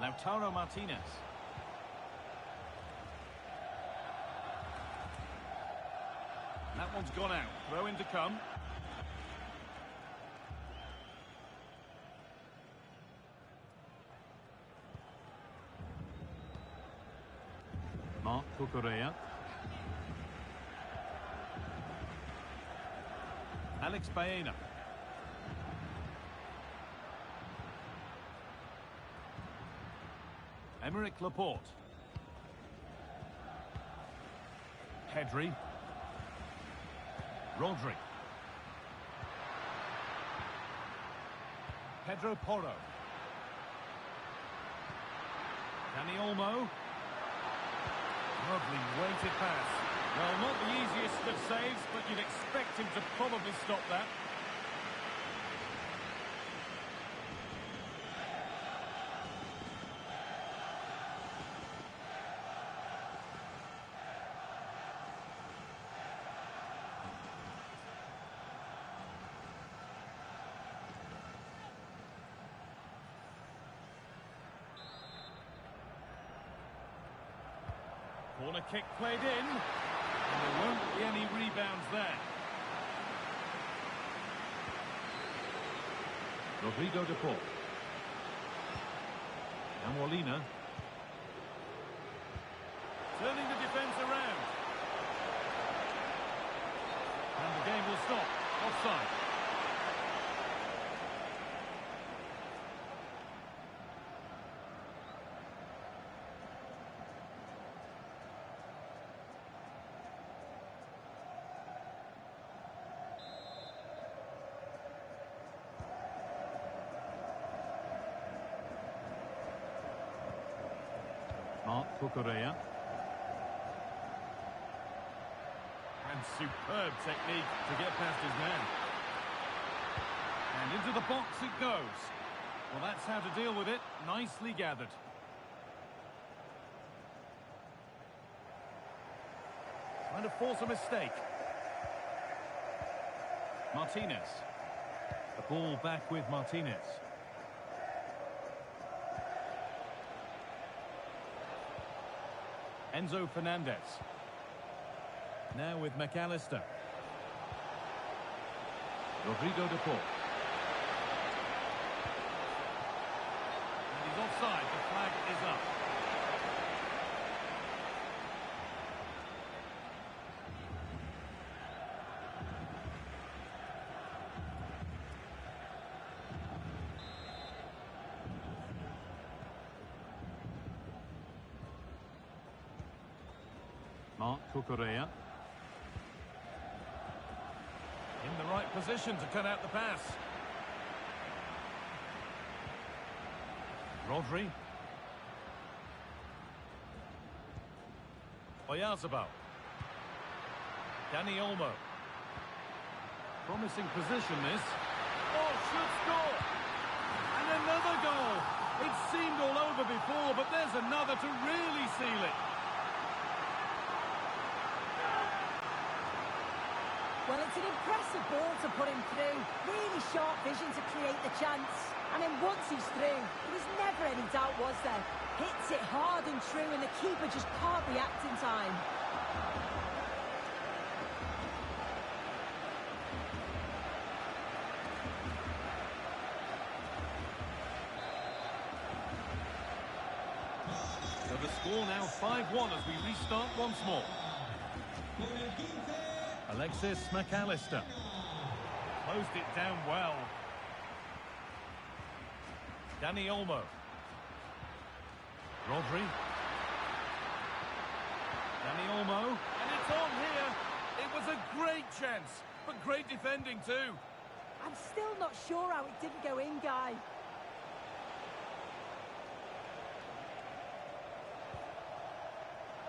Lautaro Martinez. That one's gone out. Throw in to come. Marc Cucurella. Alex Baena. Emerick Laporte. Pedri. Rodri. Pedro Porro. Dani Olmo. Lovely weighted pass. Well, not the easiest of saves, but you'd expect him to probably stop that. Corner kick played in, and there won't be any rebounds there. Rodrigo de Paul. And Molina. Turning the defence around. And the game will stop. Offside. Marc Cucurella. And superb technique to get past his man. And into the box it goes. Well, that's how to deal with it. Nicely gathered. Trying to force a mistake. Martinez. The ball back with Martinez. Enzo Fernandez. Now with McAllister. Rodrigo de Paul. And he's offside. The flag is up. Marc Cucurella. In the right position to cut out the pass. Rodri. Oyarzabal. Dani Olmo. Promising position this. Oh, should score! And another goal! It seemed all over before, but there's another to really seal it. Well, it's an impressive ball to put him through. Really sharp vision to create the chance. And then once he's through, there was never any doubt, was there? Hits it hard and true, and the keeper just can't react in time. So the score now 5-1 as we restart once more. Alexis McAllister. Closed it down well. Dani Olmo. Rodri. Dani Olmo. And it's on here. It was a great chance, but great defending too. I'm still not sure how it didn't go in, Guy.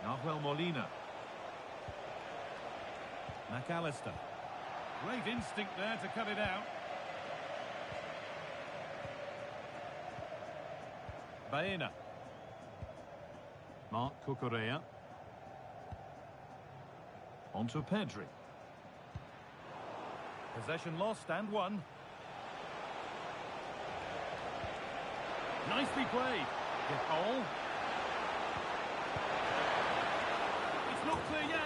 Nahuel Molina. McAllister. Great instinct there to cut it out. Baena. Marc Cucurella. Onto Pedri. Possession lost and won. Nicely played. De Paul. It's not clear yet.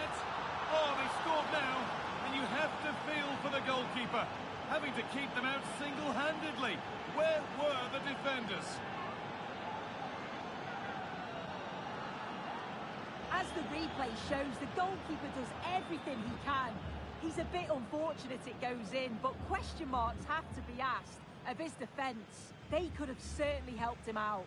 Oh, they scored now, and you have to feel for the goalkeeper, having to keep them out single-handedly. Where were the defenders? As the replay shows, the goalkeeper does everything he can. He's a bit unfortunate it goes in, but question marks have to be asked of his defence. They could have certainly helped him out.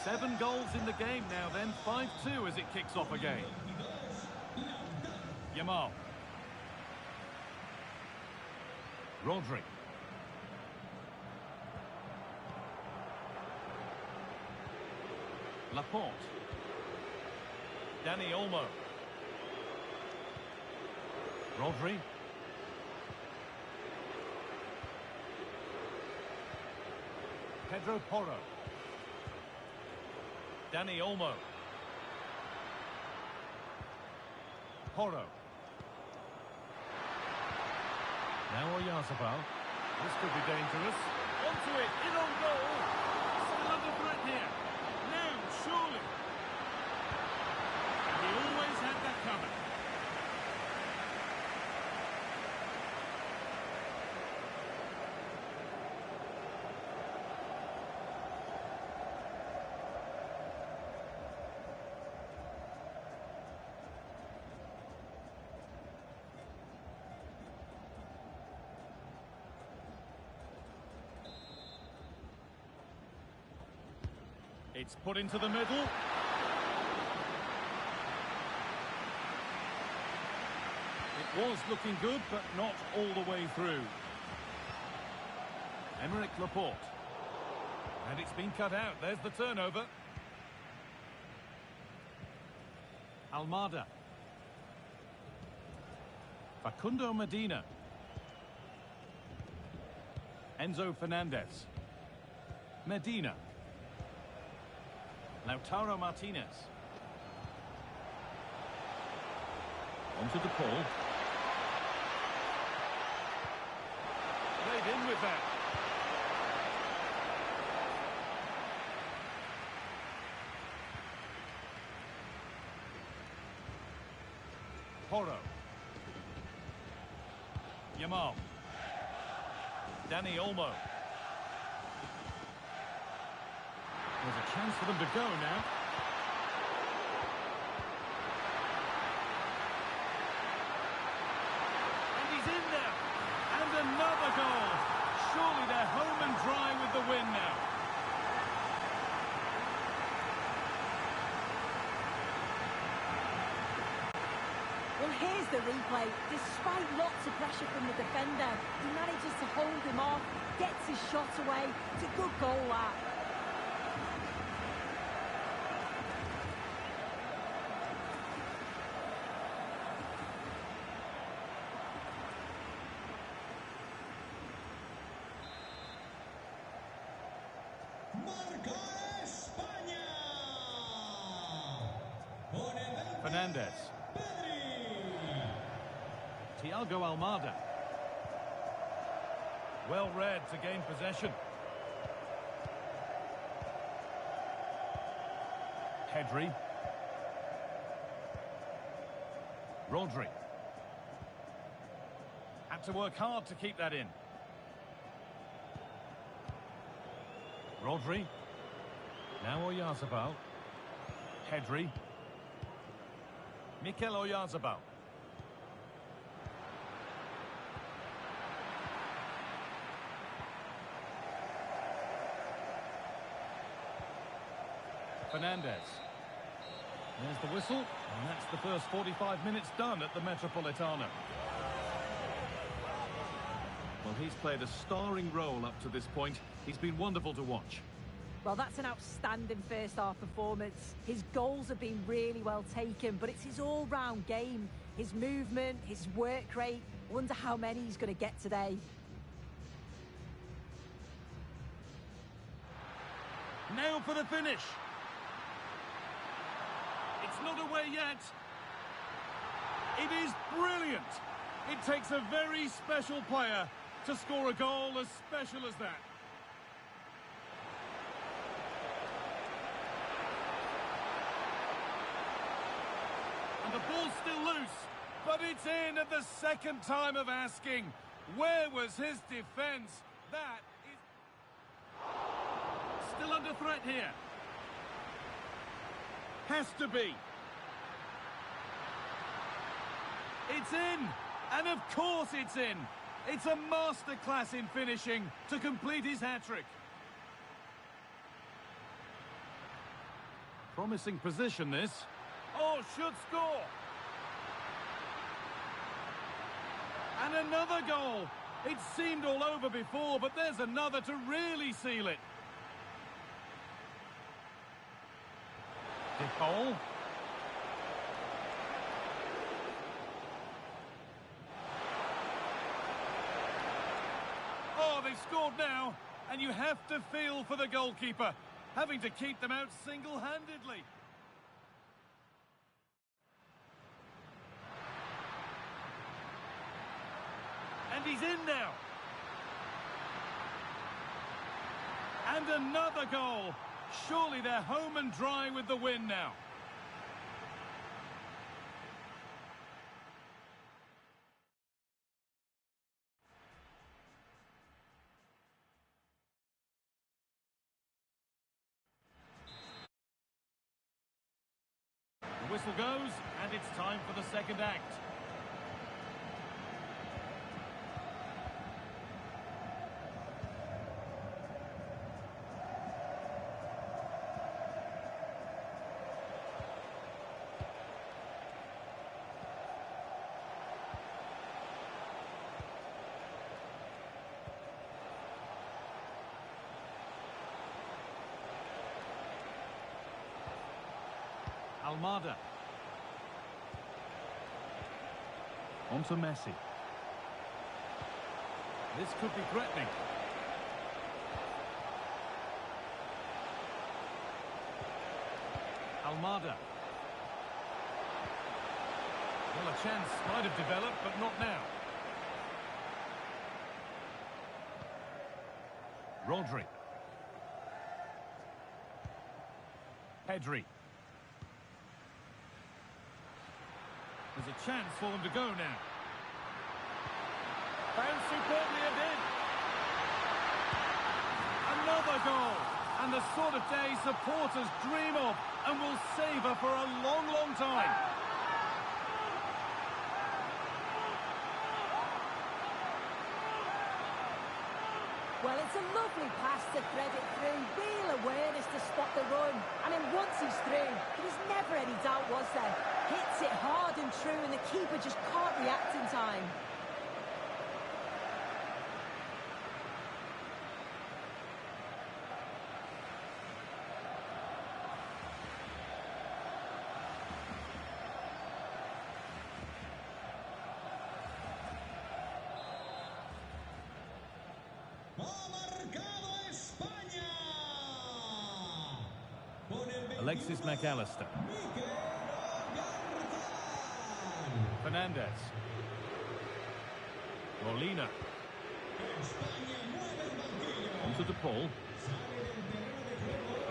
Seven goals in the game now then, 5-2 as it kicks off again. Yamal. Rodri. Laporte. Dani Olmo. Rodri. Pedro Porro. Dani Olmo. Porro. Now Oyarzabal. This could be dangerous. Onto it, in on goal. Still under threat here. Now, surely. And he always had that covered. It's put into the middle. It was looking good, but not all the way through. Emerick Laporte. And it's been cut out. There's the turnover. Almada. Facundo Medina. Enzo Fernandez. Medina. Lautaro Martinez. Onto the ball. Played in with that. Porro. Yamal. Dani Olmo. There's a chance for them to go now. And he's in there. And another goal. Surely they're home and dry with the win now. Well, here's the replay. Despite lots of pressure from the defender, he manages to hold him off, gets his shot away. It's a good goal, that. Marca España. Con el 20, Fernandez. Pedri. Thiago Almada. Well read to gain possession. Pedri. Rodri. Had to work hard to keep that in. Rodri. Now Oyarzabal. Pedri. Mikel Oyarzabal. Fernandez. There's the whistle, and that's the first 45 minutes done at the Metropolitano. Well, he's played a starring role up to this point. He's been wonderful to watch. Well, that's an outstanding first-half performance. His goals have been really well taken, but it's his all-round game. His movement, his work rate. Wonder how many he's going to get today. Now for the finish. It's not away yet. It is brilliant. It takes a very special player to score a goal as special as that. the ball's still loose, but it's in at the second time of asking. Where was his defence? That is still under threat here. Has to be. It's in, and of course it's in. It's a masterclass in finishing to complete his hat-trick. Promising position, this. Oh, should score. And another goal. It seemed all over before, but there's another to really seal it. Dipole. Oh, they've scored now, and you have to feel for the goalkeeper, having to keep them out single-handedly. And he's in now. And another goal. Surely they're home and dry with the win now. The whistle goes, and it's time for the second act. Almada. On to Messi. This could be threatening. Almada. Well, a chance might have developed, but not now. Rodri. Pedri. There's a chance for them to go now. Found superbly and in. Another goal. And the sort of day supporters dream of and will savour for a long, long time. Well, it's a lovely pass to thread it through. Real awareness to spot the run. And then once he's through, there was never any doubt, was there? Hits it hard and true, and the keeper just can't react in time. Alexis McAllister. Fernandez. Molina. Onto DePaul.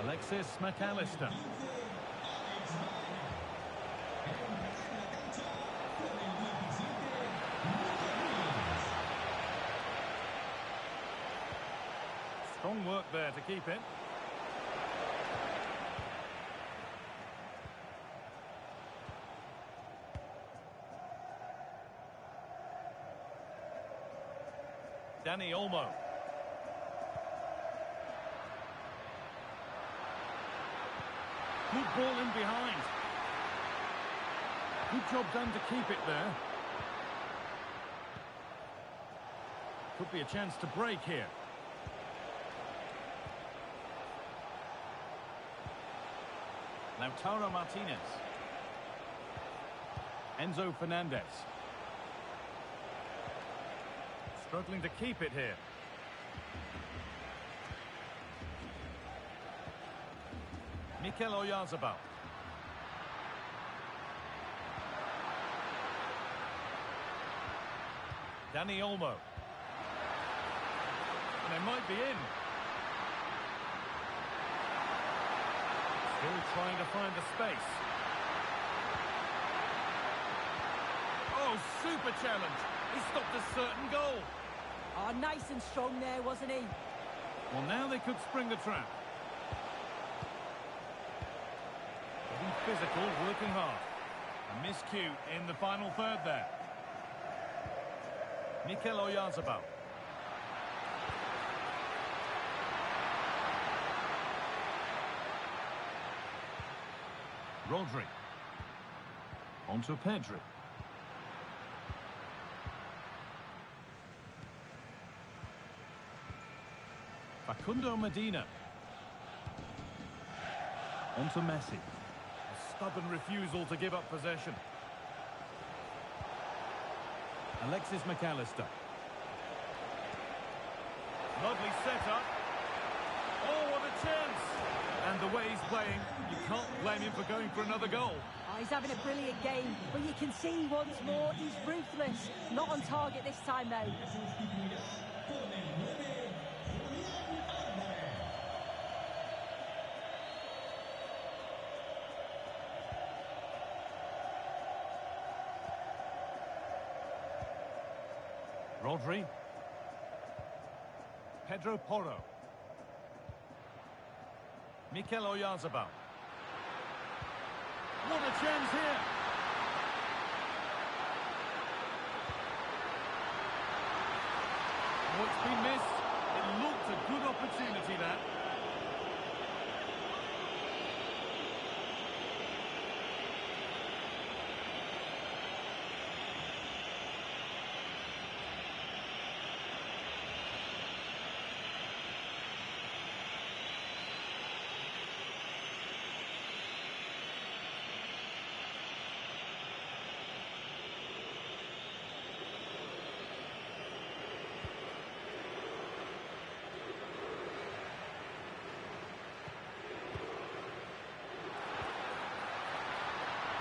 Alexis McAllister. Strong work there to keep it. Dani Olmo. Good ball in behind. Good job done to keep it there. Could be a chance to break here. Lautaro Martinez. Enzo Fernandez. Struggling to keep it here. Mikel Oyarzabal. Dani Olmo. And they might be in. Still trying to find the space. Oh, super challenge. He stopped a certain goal. Oh, nice and strong there, wasn't he? Well, now they could spring the trap. Getting physical, working hard. A miscue in the final third there. Mikel Oyarzabal. Rodri. On to Pedri. Facundo Medina. On to Messi. A stubborn refusal to give up possession. Alexis McAllister. Lovely setup. Oh, what a chance! And the way he's playing, you can't blame him for going for another goal. Oh, he's having a brilliant game, but you can see once more he's ruthless. Not on target this time, though. Rodri. Pedro Porro. Mikel Oyarzabal. What a chance here! Oh, it's been missed. It looked a good opportunity there.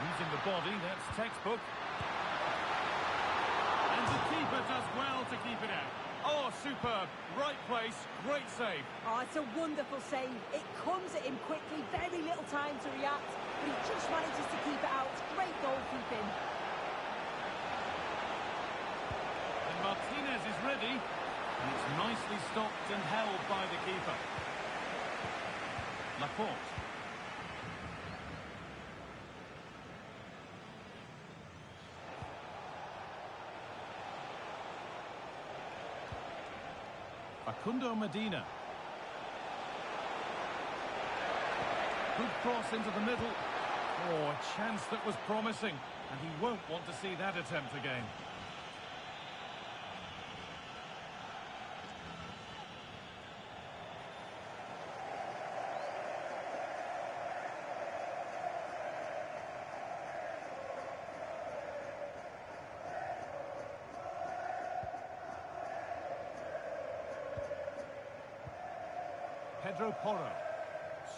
Using the body, that's textbook. And the keeper does well to keep it out. Oh, superb. Right place, great save. Oh, it's a wonderful save. It comes at him quickly, very little time to react, but he just manages to keep it out. It's great goalkeeping. And Martinez is ready. And it's nicely stopped and held by the keeper. Laporte. Facundo Medina. Good cross into the middle. Oh, a chance that was promising. And he won't want to see that attempt again. Pedro Porro.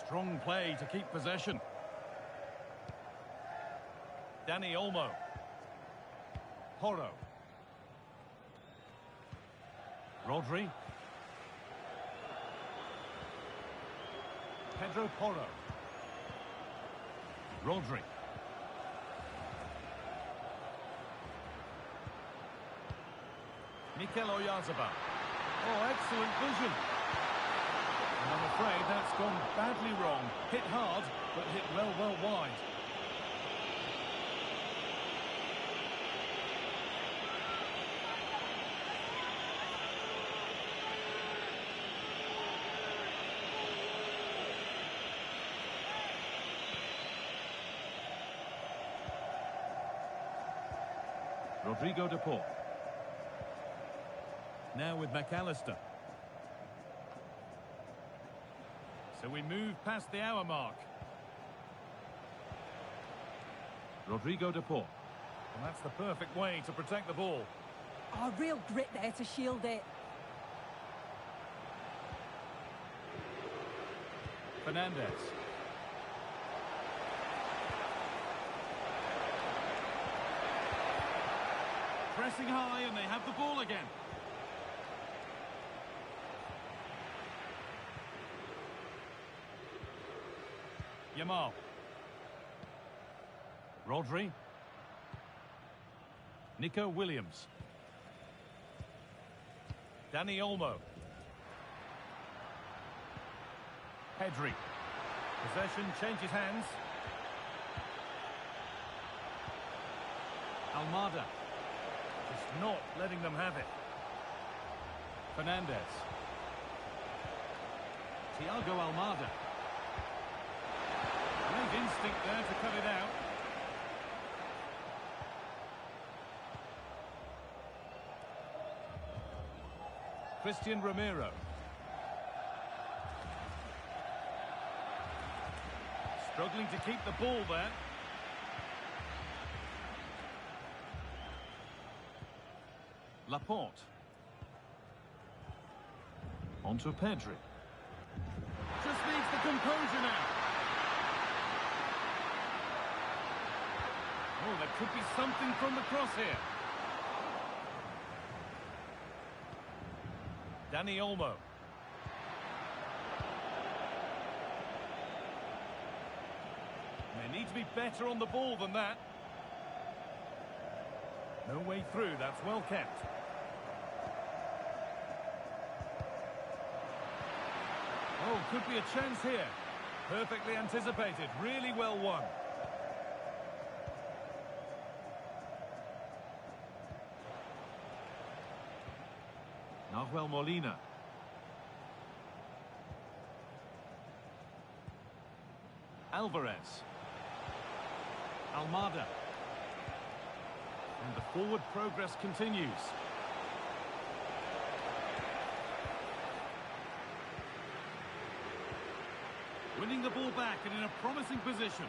Strong play to keep possession. Dani Olmo. Porro. Rodri. Pedro Porro. Rodri. Mikel Oyarzabal. Oh, excellent vision. And I'm afraid that's gone badly wrong. Hit hard, but hit well wide. Rodrigo de Paul. Now with McAllister. So we move past the hour mark. Rodrigo de Paul. And that's the perfect way to protect the ball. Oh, real grit there to shield it. Fernandez. Pressing high and they have the ball again. Yamal. Rodri. Nico Williams. Dani Olmo. Pedri. Possession changes hands. Almada. Just not letting them have it. Fernandez. Thiago Almada. Great instinct there to cut it out. Christian Romero. Struggling to keep the ball there. Laporte. Onto Pedri. Just needs the composure now. Oh, there could be something from the cross here. Dani Olmo. They need to be better on the ball than that. No way through, that's well kept. Oh, could be a chance here. Perfectly anticipated, really well won. Nahuel Molina. Alvarez. Almada. And the forward progress continues. Winning the ball back and in a promising position.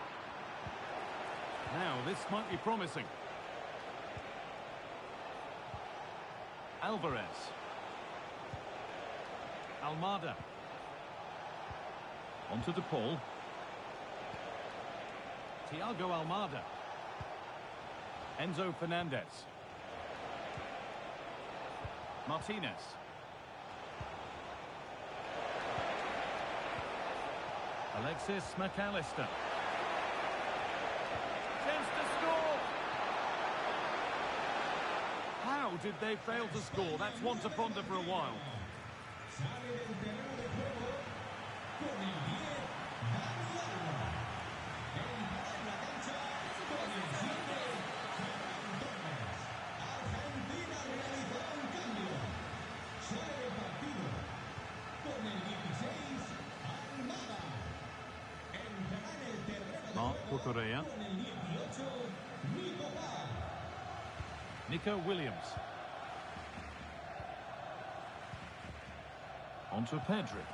Now, this might be promising. Alvarez. Almada. Onto De Paul. Thiago Almada. Enzo Fernandez. Martinez. Alexis McAllister. Chance to score! How did they fail to score? That's one to ponder for a while. Correa. Nico Williams. Onto Pedri.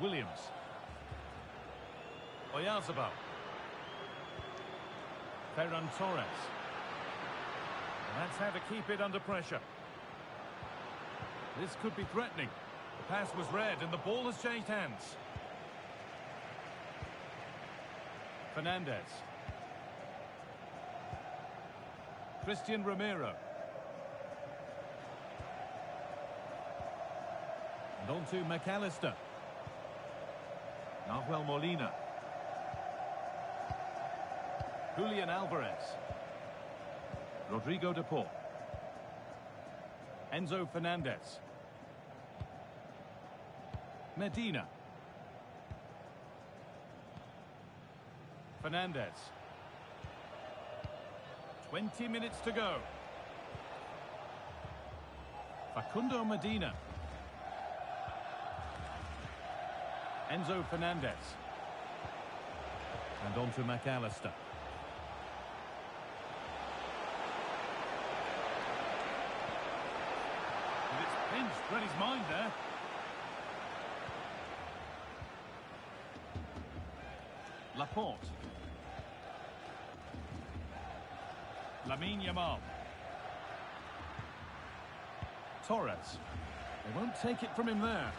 Williams. Oyarzabal. Ferran Torres. That's how to keep it under pressure. This could be threatening. The pass was read and the ball has changed hands. Fernandez. Christian Romero. And on to McAllister. Nahuel Molina. Julian Alvarez. Rodrigo De Paul. Enzo Fernandez. Medina. Fernandez. 20 minutes to go. Facundo Medina. Enzo Fernandez. And on to McAllister. And it's pinched, read his mind there. Laporte. Lamine Yamal. Torres. They won't take it from him there.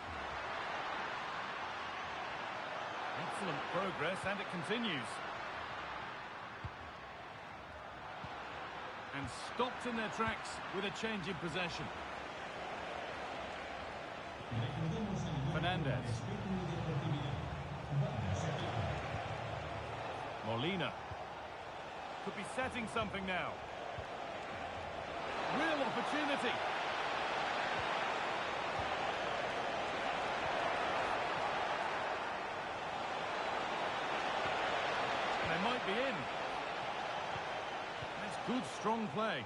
Excellent progress, and it continues. And stopped in their tracks with a change in possession. Fernandez. Molina. Could be setting something now. Real opportunity. They might be in. That's good, strong play.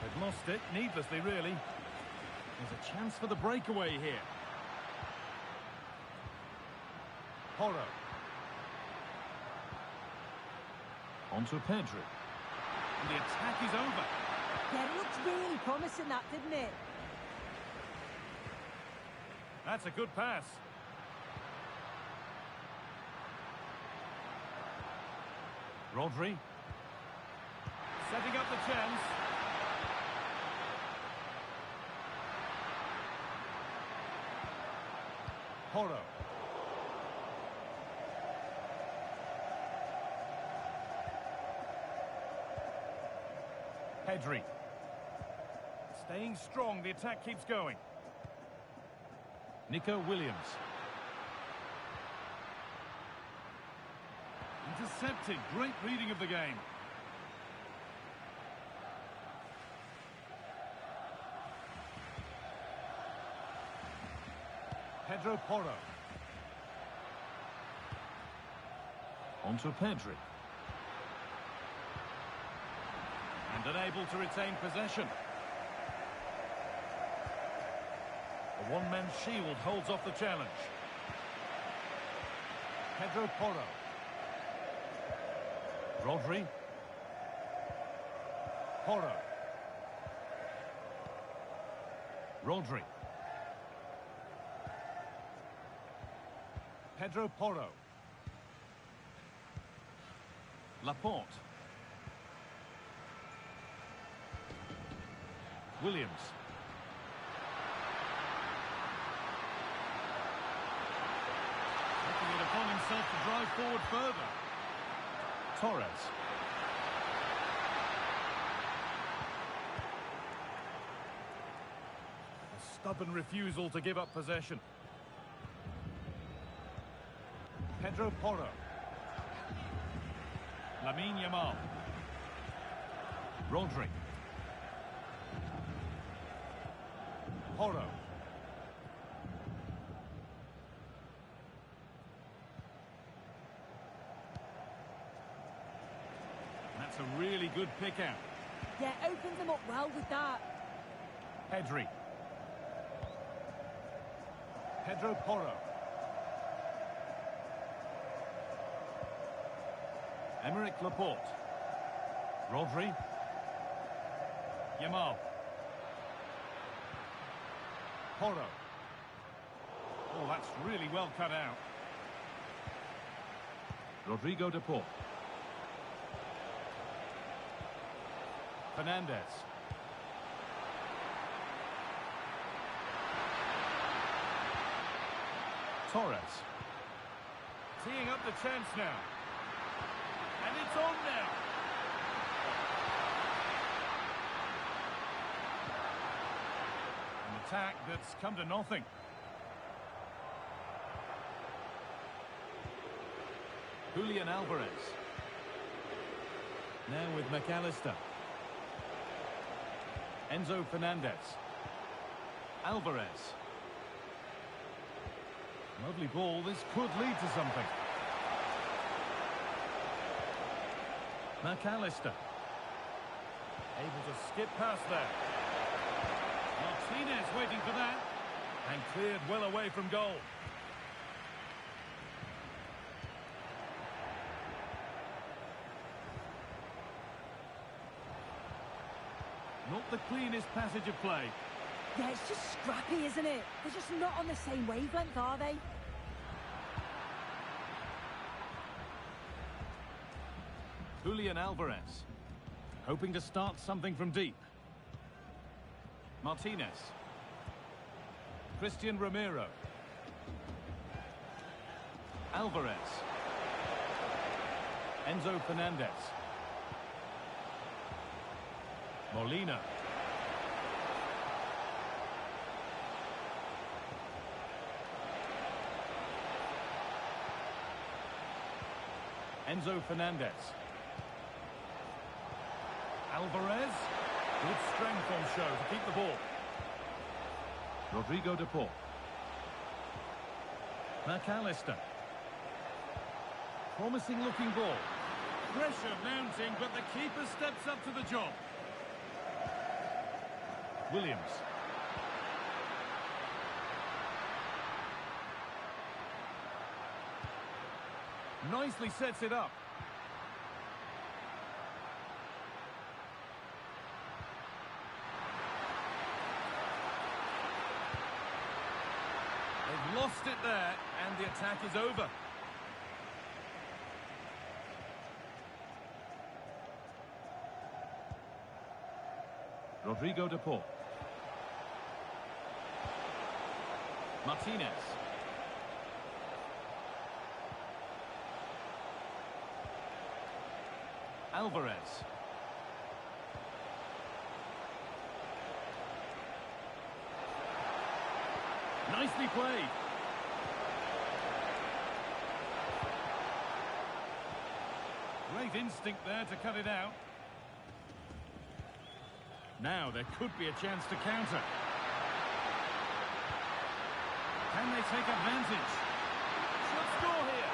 They've lost it, needlessly, really. There's a chance for the breakaway here. Porro. Onto Pedri. And the attack is over. Yeah, it looked really promising, that, didn't it? That's a good pass. Rodri. Setting up the chance. Porro. Pedri. Staying strong, the attack keeps going. Nico Williams. Intercepted, great reading of the game. Pedro Porro. Onto Pedri. And unable to retain possession. A one-man shield holds off the challenge. Pedro Porro. Rodri. Porro. Rodri. Pedro Porro. Laporte. Williams. Taking it upon himself to drive forward further. Torres. A stubborn refusal to give up possession. Pedro Porro. Lamine Yamal. Rodri. Porro. That's a really good pick out. Yeah, opens them up well with that. Pedri. Pedro Porro. Emerick Laporte. Rodri. Yamal. Porro. Oh, that's really well cut out. Rodrigo de Paul. Fernandez. Torres. Teeing up the chance now. And it's on now. An attack that's come to nothing. Julian Alvarez. Now with McAllister. Enzo Fernandez. Alvarez. Lovely ball. This could lead to something. McAllister. Able to skip past there. Martinez waiting for that. And cleared well away from goal. Not the cleanest passage of play. Yeah, it's just scrappy, isn't it? They're just not on the same wavelength, are they? Julian Alvarez. Hoping to start something from deep. Martinez. Christian Romero. Alvarez. Enzo Fernandez. Molina. Enzo Fernandez. Alvarez. Good strength on show to keep the ball. Rodrigo de Paul. McAllister. Promising looking ball. Pressure mounting, but the keeper steps up to the job. Williams. Nicely sets it up. They've lost it there, and the attack is over. Rodrigo de Paul. Martinez. Alvarez. Nicely played. Great instinct there to cut it out. Now there could be a chance to counter. Can they take advantage? Should score here.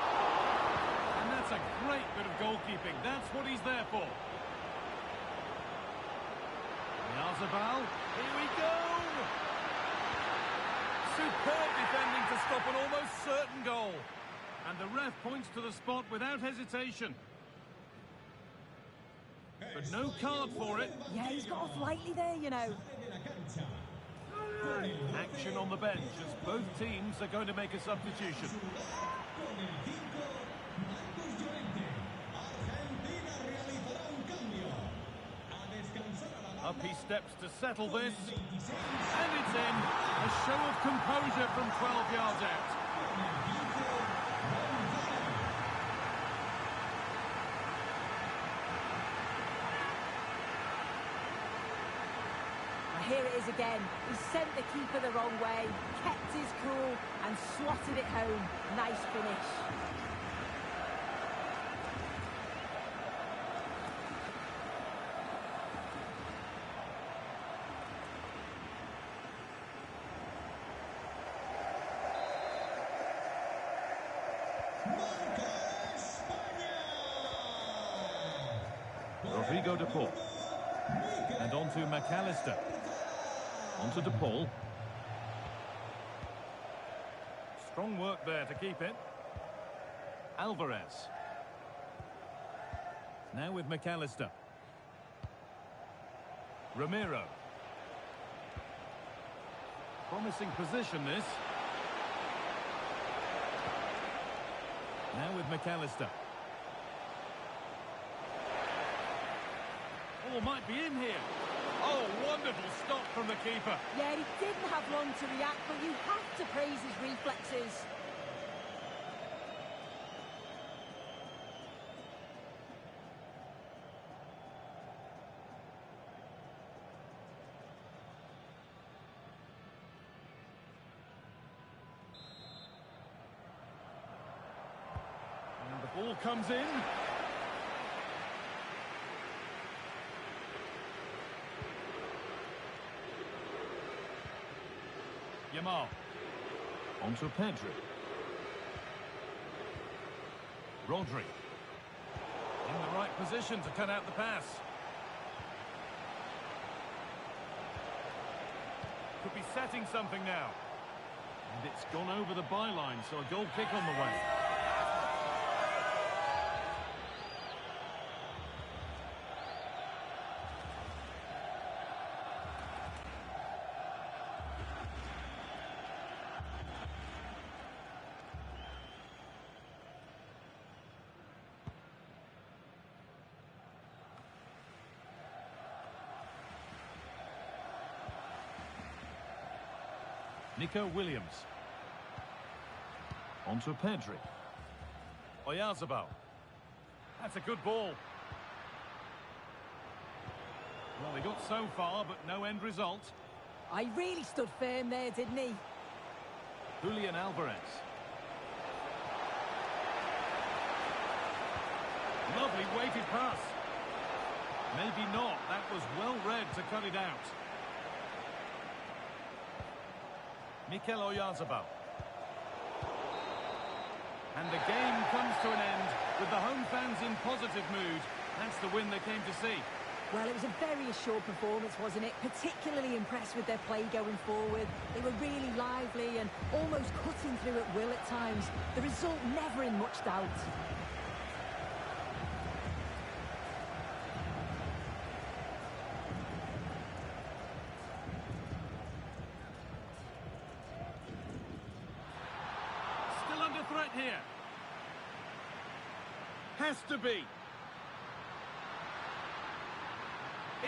And that's a great bit of goalkeeping. That's what he's there for. Yazabal, here we go! Superb defending to stop an almost certain goal. And the ref points to the spot without hesitation. But no card for it. Yeah, he's got off lightly there, you know. Action on the bench as both teams are going to make a substitution. Up he steps to settle this. And it's in. A show of composure from 12 yards out. Here it is again. He sent the keeper the wrong way, kept his cool and slotted it home. Nice finish. Rodrigo de Paul. And on to McAllister. On to De Paul. Strong work there to keep it. Alvarez. Now with McAllister. Ramiro. Promising position this. Now with McAllister. Oh, might be in here. Oh, wonderful stop from the keeper. Yeah, he didn't have long to react, but you have to praise his reflexes. And the ball comes in. Yamal. On to Pedri. Rodri. In the right position to cut out the pass. Could be setting something now. And it's gone over the byline, so a goal kick on the way. Nico Williams. On to Pedri. Oyarzabal. That's a good ball. Well, they got so far, but no end result. I really stood firm there, didn't he? Julian Alvarez. Lovely weighted pass. Maybe not. That was well read to cut it out. Mikel Oyarzabal. And the game comes to an end with the home fans in positive mood. That's the win they came to see. Well, it was a very assured performance, wasn't it? Particularly impressed with their play going forward. They were really lively and almost cutting through at will at times. The result never in much doubt. Still under threat here. Has to be.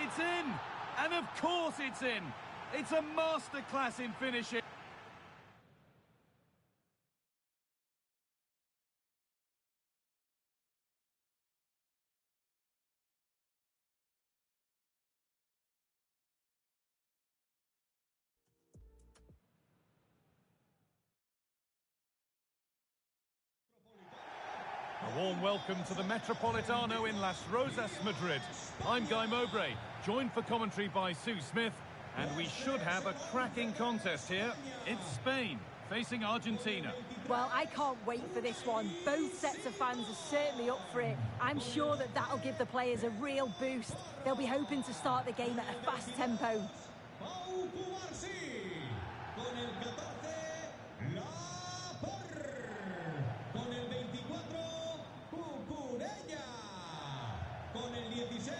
It's in! And of course it's in! It's a masterclass in finishing. A warm welcome to the Metropolitano in Las Rosas, Madrid. I'm Guy Mowbray, joined for commentary by Sue Smith, and we should have a cracking contest here. It's Spain facing Argentina. Well, I can't wait for this one. Both sets of fans are certainly up for it. I'm sure that that'll give the players a real boost. They'll be hoping to start the game at a fast tempo. Con el 16,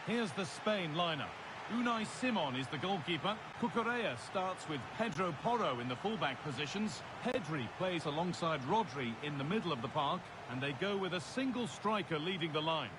Here's the Spain lineup. Unai Simon is the goalkeeper. Cucurella starts with Pedro Porro in the fullback positions. Pedri plays alongside Rodri in the middle of the park. And they go with a single striker leading the line.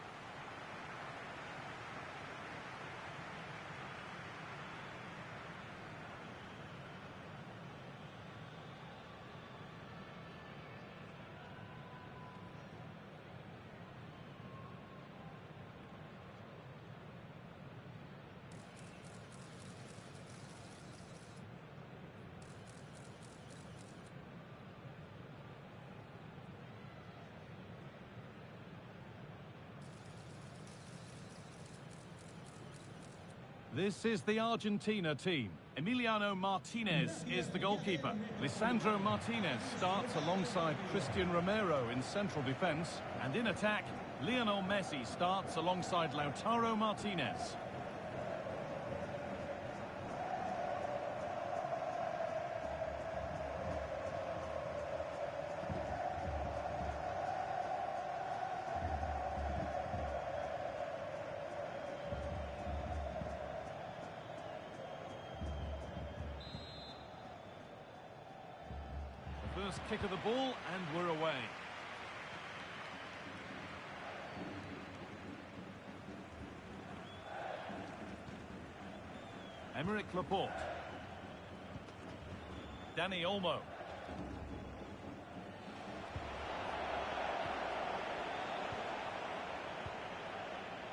This is the Argentina team. Emiliano Martinez is the goalkeeper. Lisandro Martinez starts alongside Christian Romero in central defence. And in attack, Lionel Messi starts alongside Lautaro Martinez. First kick of the ball, and we're away. Emerick Laporte. Dani Olmo.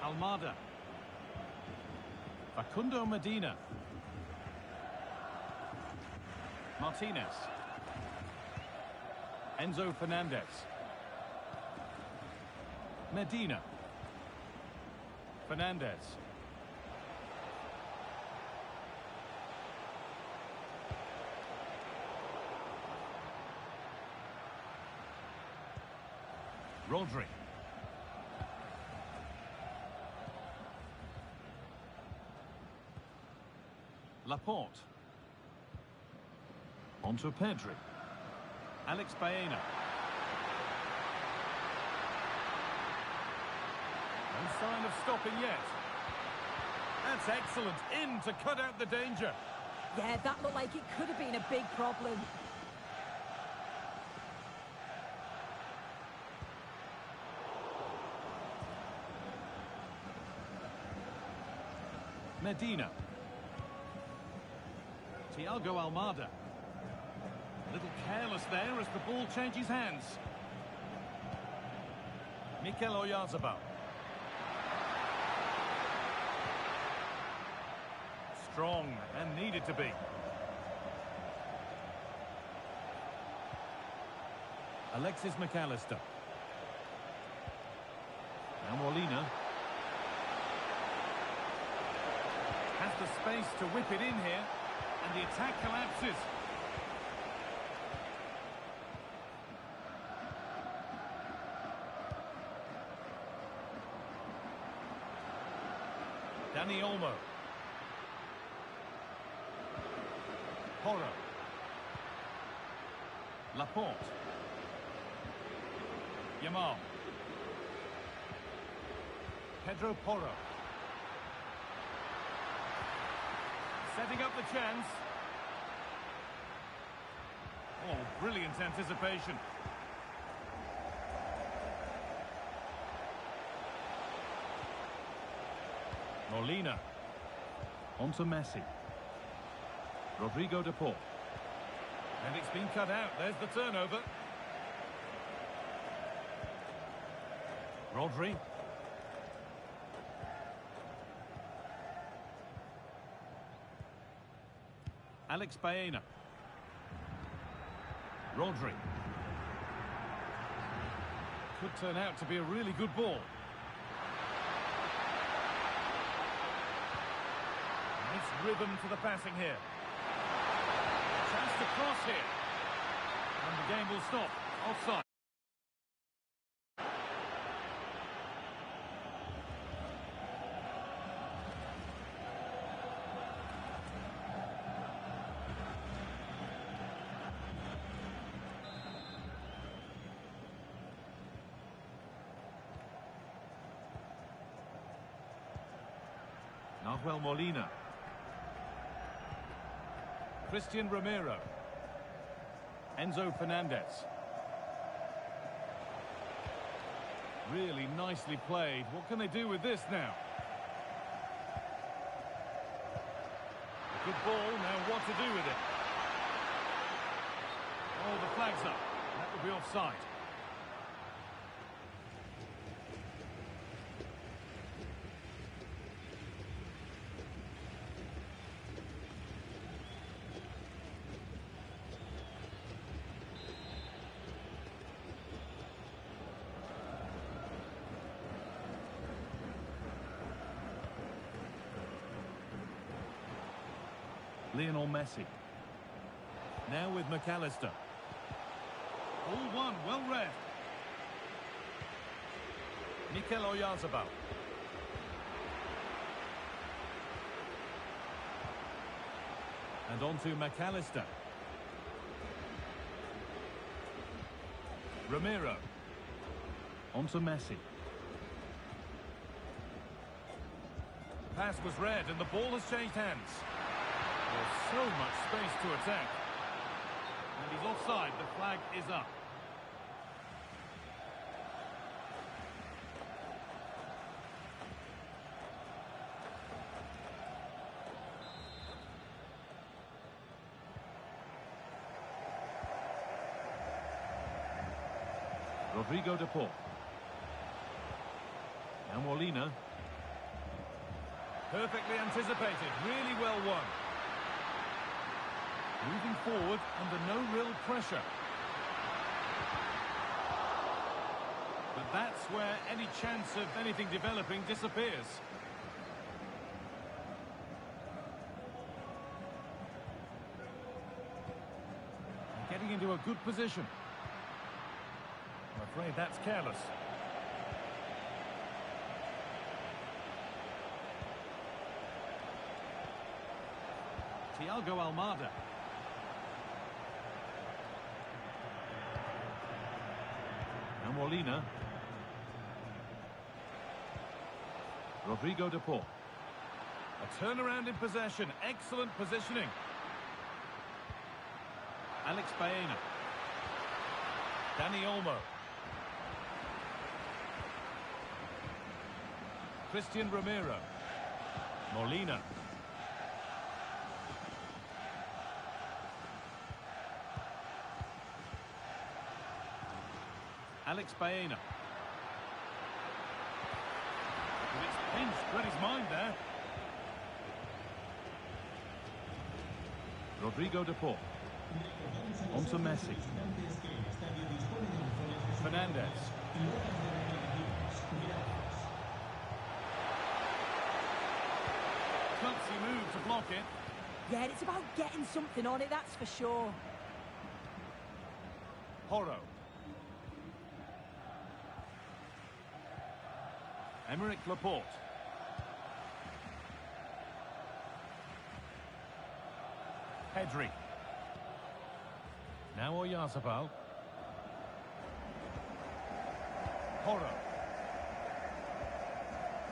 Almada. Facundo Medina. Martinez. Enzo Fernandez. Medina. Fernandez. Rodri. Laporte. Onto Pedri. Alex Baena. No sign of stopping yet. That's excellent. In to cut out the danger. Yeah, that looked like it could have been a big problem. Medina. Thiago Almada. A little careless there as the ball changes hands. Mikel Oyarzabal. Strong and needed to be. Alexis McAllister. Now Molina. Has the space to whip it in here, and the attack collapses. Dani Olmo. Porro. Laporte. Yamal. Pedro Porro. Setting up the chance. Oh, brilliant anticipation. Molina. On to Messi. Rodrigo de Paul. And it's been cut out. There's the turnover. Rodri. Alex Baena. Rodri. Could turn out to be a really good ball. Nice rhythm to the passing here. Chance to cross here. And the game will stop. Offside. Nahuel Molina. Christian Romero. Enzo Fernandez. Really nicely played. What can they do with this now? A good ball, now what to do with it? Oh, the flag's up. That would be offside. Lionel Messi. Now with McAllister. All one, well read. Mikel Oyarzabal. And on to McAllister. Romero. On to Messi. Pass was read and the ball has changed hands. There's so much space to attack. And he's offside. The flag is up. Rodrigo de Paul. Now Molina. Perfectly anticipated. Really well won. Moving forward under no real pressure. But that's where any chance of anything developing disappears. Getting into a good position. I'm afraid that's careless. Thiago Almada. Now Molina. Rodrigo de Paul. A turnaround in possession. Excellent positioning. Alex Baena. Dani Olmo. Christian Romero. Molina. Molina. Alex Baena. Well, it's pinched, read his mind there. Rodrigo de Paul. On to Messi. Fernandez. Clumsy move to block it. Yeah, it's about getting something on it, that's for sure. Porro. Emerick Laporte. Pedri. Now Oyarzabal. Porro.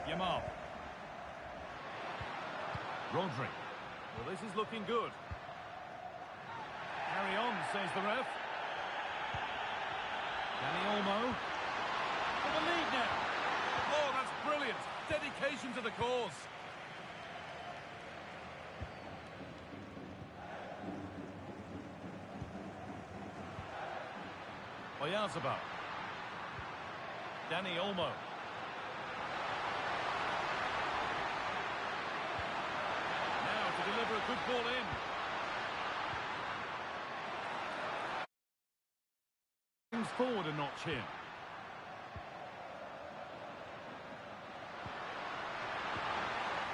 Yamal. Rodri. Well, this is looking good. Carry on, says the ref. Dani Olmo. For the lead now. Oh, that's brilliant. Dedication to the cause. Oyarzabal. Dani Olmo. Now to deliver a good ball in. Things forward a notch here.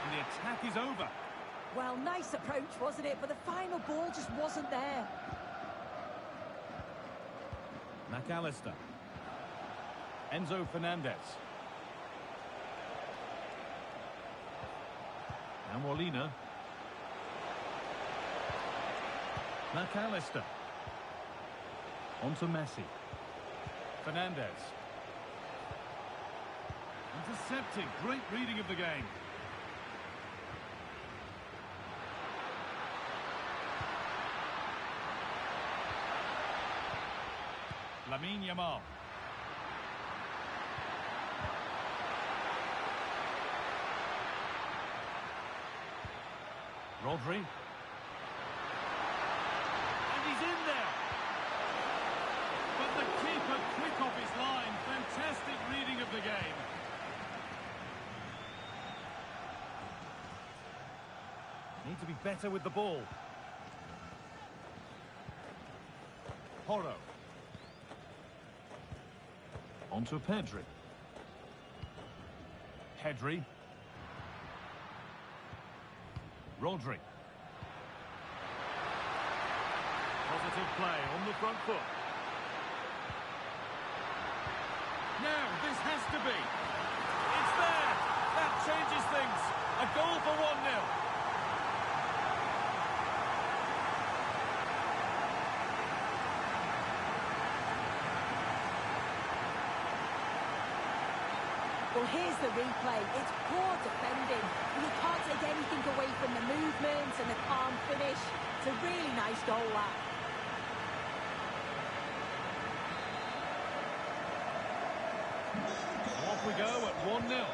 And the attack is over. Well, nice approach, wasn't it? But the final ball just wasn't there. McAllister. Enzo Fernandez. Now Molina. McAllister. On to Messi. Fernandez. Intercepted. Great reading of the game. Lamine Yamal. Rodri. And he's in there. But the keeper quick off his line. Fantastic reading of the game. Need to be better with the ball. Porro. On to Pedri. Pedri. Rodri. Positive play on the front foot. Now, this has to be. It's there. That changes things. A goal for 1-0. Well, here's the replay. It's poor defending. You can't take anything away from the movement and the calm finish. It's a really nice goal, that. Off we go at 1-0.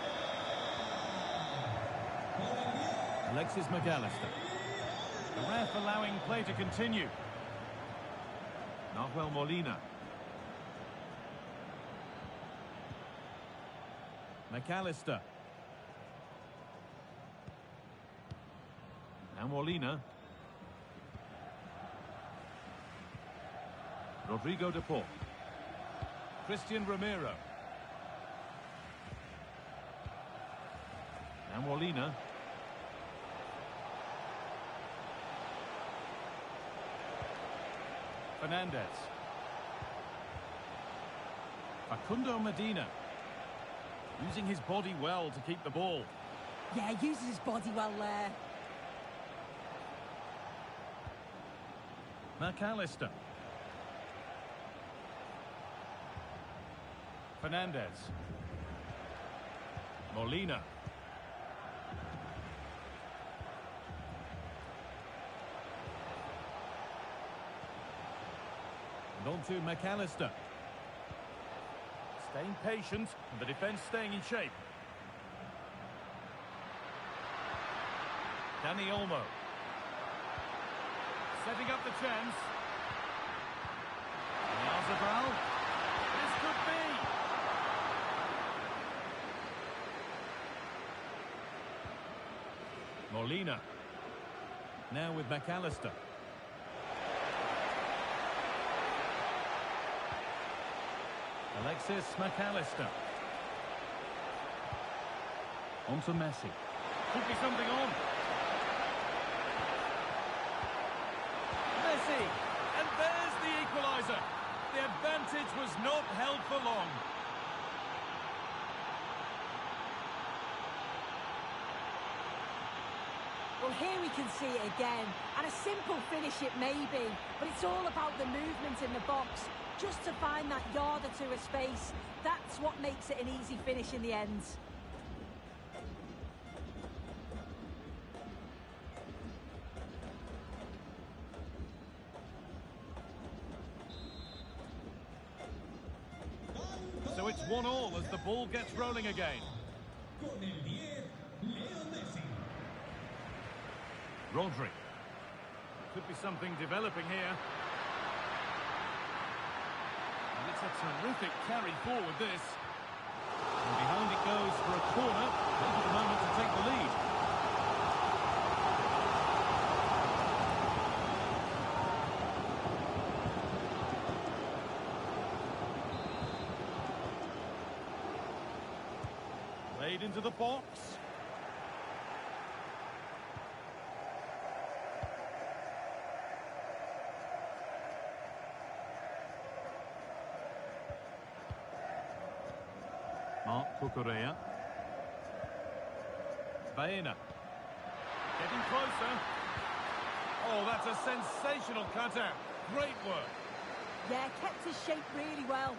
Alexis McAllister. The ref allowing play to continue. Nahuel Molina. McAllister. Now Molina. Rodrigo de Paul. Christian Romero. Now Molina. Fernandez. Facundo Medina. Using his body well to keep the ball. Yeah, uses his body well there. McAllister. Fernandez. Molina. And on to McAllister. Staying patient, and the defence staying in shape. Dani Olmo. Setting up the chance. Yarzabal. This could be. Molina. Now with McAllister. Alexis McAllister. On to Messi. Could be something on. Messi. And there's the equaliser. The advantage was not held for long. Well, here we can see it again. And a simple finish it may be, but it's all about the movement in the box. Just to find that yard or two of space. That's what makes it an easy finish in the end. So it's 1-1 as the ball gets rolling again. Con el 10, Leo Messi. Rodri. Could be something developing here. And it's a terrific carry forward, this. And behind it goes for a corner. Maybe the moment to take the lead. Played into the box. Marc Cucurella. Baena. Getting closer. Oh, that's a sensational cutout. Great work. Yeah, kept his shape really well.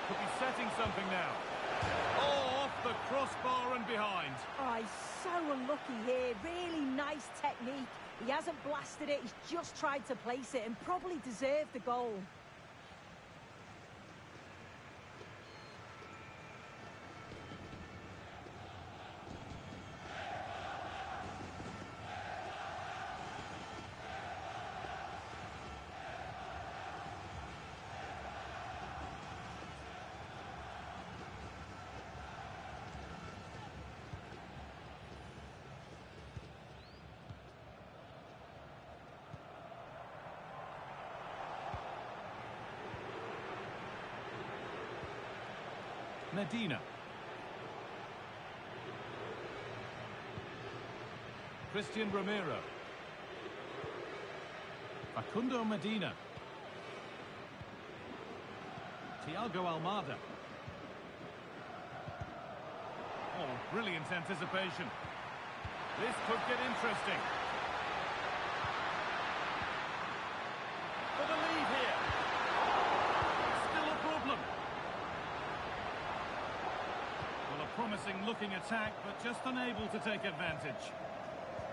Could be setting something now. Oh, off the crossbar and behind. Oh, he's so unlucky here. Really nice technique. He hasn't blasted it, he's just tried to place it and probably deserved the goal. Medina. Christian Romero. Facundo Medina. Thiago Almada. Oh, brilliant anticipation. This could get interesting. For the lead here. Still a problem. Well, a promising looking attack, but just unable to take advantage.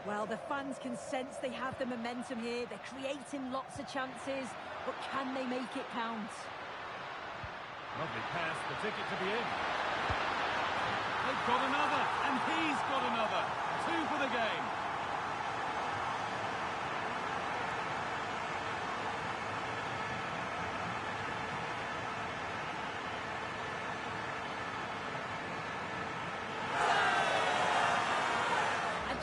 Well, the fans can sense they have the momentum here. They're creating lots of chances, but can they make it count? Lovely pass, the ticket to be in. They've got another, and he's got another. 2 for the game.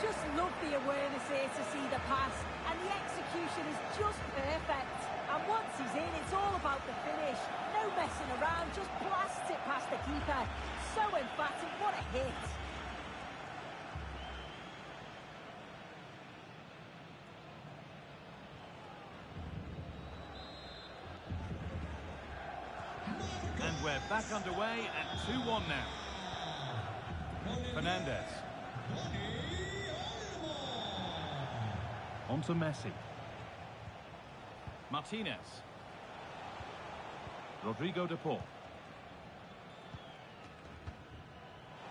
Just love the awareness here to see the pass, and the execution is just perfect. And once he's in, it's all about the finish. No messing around, just blasts it past the keeper. So emphatic, what a hit. And we're back underway at 2-1 now. Fernandez. On to Messi. Martinez. Rodrigo de Paul.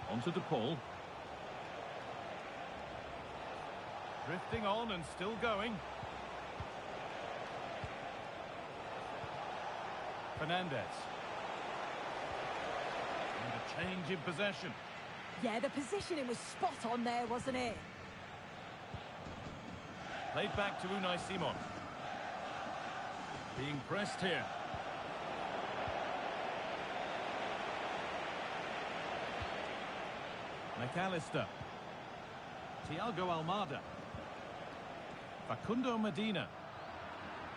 On to de Paul. Drifting on and still going. Fernandez. And a change in possession. Yeah, the positioning was spot on there, wasn't it? Played back to Unai Simon. Being pressed here. McAllister. Thiago Almada. Facundo Medina.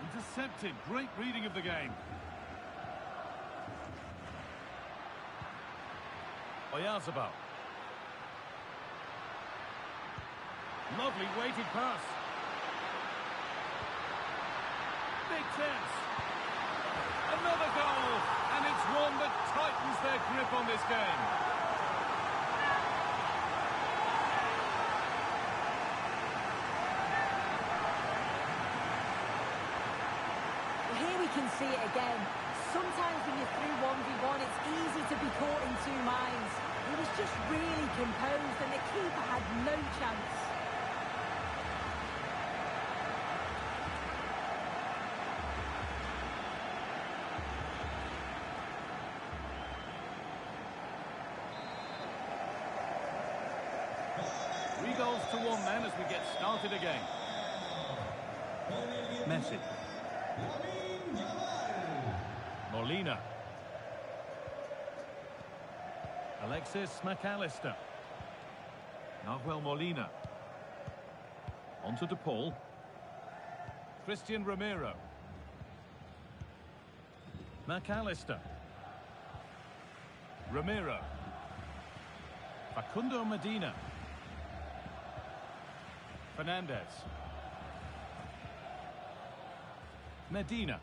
Intercepted. Great reading of the game. Oyarzabal. Lovely weighted pass. Big chance. Another goal. And it's one that tightens their grip on this game. Here we can see it again. Sometimes when you're through 1v1, it's easy to be caught in two minds. He was just really composed and the keeper had no chance. Three goals to one then as we get started again. Messi. Molina. Alexis McAllister. Nahuel Molina. Onto De Paul. Christian Romero. McAllister. Romero. Facundo Medina. Fernandez. Medina.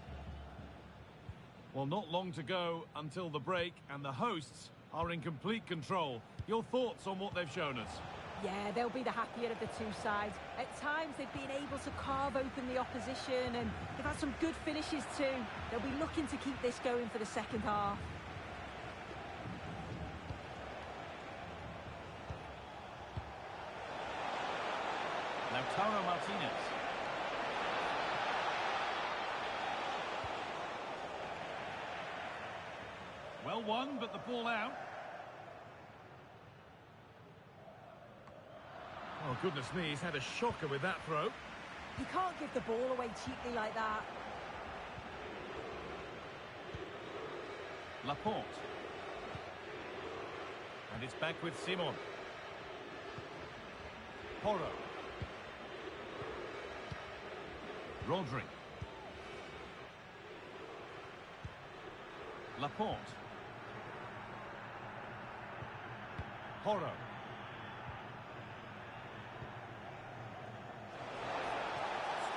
Well, not long to go until the break, and the hosts are in complete control. Your thoughts on what they've shown us? Yeah, they'll be the happier of the two sides. At times, they've been able to carve open the opposition, and they've had some good finishes too. They'll be looking to keep this going for the second half. Lautaro Martinez. Well won, but the ball out. Oh, goodness me, he's had a shocker with that throw. You can't give the ball away cheaply like that. Laporte. And it's back with Simon. Porro. Rodri. Laporte. Porro.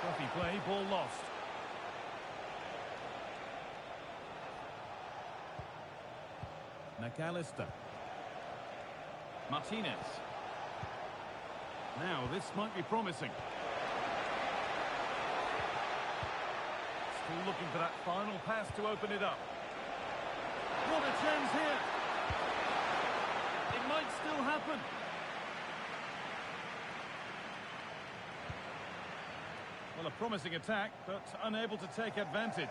Scruffy play, ball lost. McAllister. Martinez. Now, this might be promising. Still looking for that final pass to open it up. What a chance here. It might still happen. Well, a promising attack, but unable to take advantage.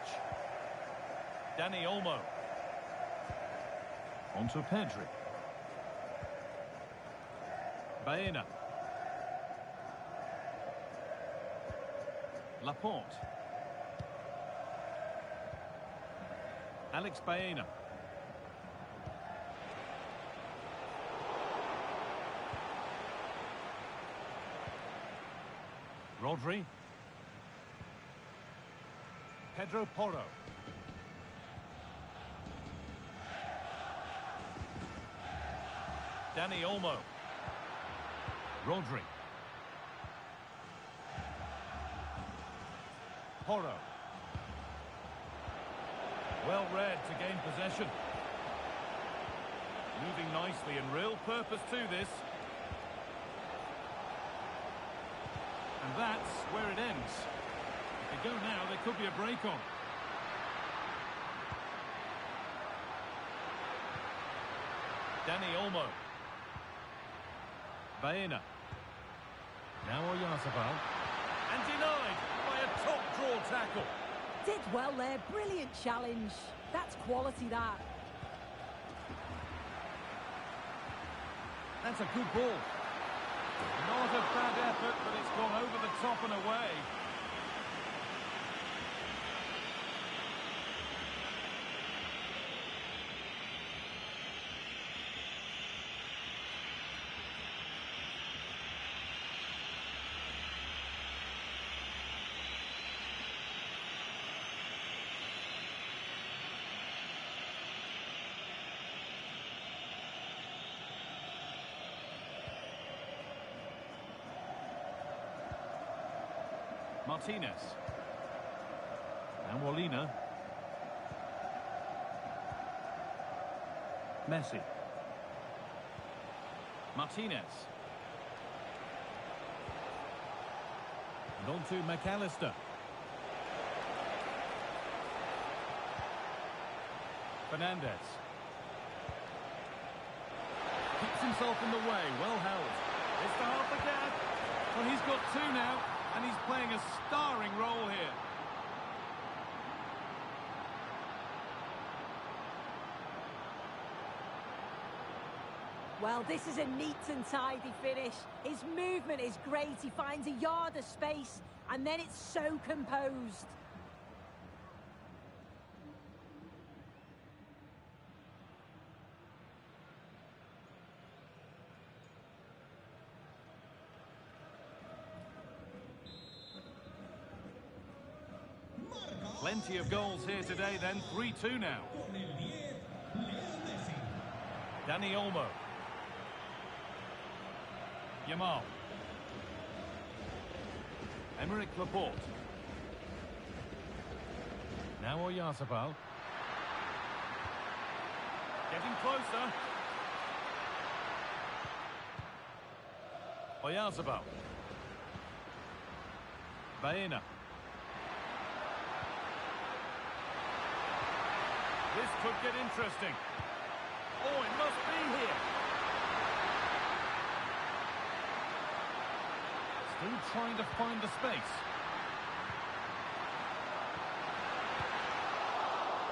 Dani Olmo. Onto Pedri. Baena. Laporte. Alex Baena. Rodri. Pedro Porro. Dani Olmo. Rodri. Porro. Well read to gain possession. Moving nicely and real purpose to this. And that's where it ends. If they go now, there could be a break on. Dani Olmo. Baena. Now Oyarzabal. And denied by a top draw tackle. Did well there, brilliant challenge. That's quality, that. That's a good ball. Not a bad effort, but it's gone over the top and away. Martinez. And Molina. Messi. Martinez. And on to McAllister. Fernandez. Keeps himself in the way, well held. It's to half the gap. Well, he's got two now. And he's playing a starring role here. Well, this is a neat and tidy finish. His movement is great. He finds a yard of space, and then it's so composed. Plenty of goals here today then, 3-2 now. Con el 10, Leo Messi. Dani Olmo. Yamal. Emerick Laporte. Now Oyarzabal. Getting closer. Oyarzabal. Baena. This could get interesting. Oh, it must be here. Still trying to find the space.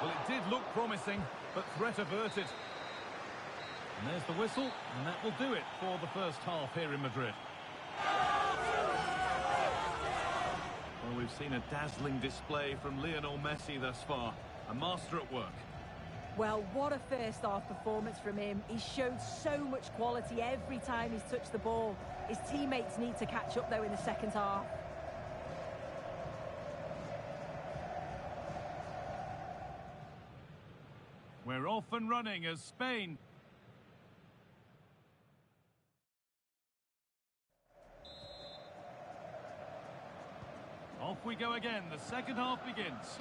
Well, it did look promising, but threat averted. And there's the whistle, and that will do it for the first half here in Madrid. Well, we've seen a dazzling display from Lionel Messi thus far. A master at work. Well, what a first half performance from him. He's showed so much quality every time he's touched the ball. His teammates need to catch up, though, in the second half. We're off and running as Spain... Off we go again. The second half begins.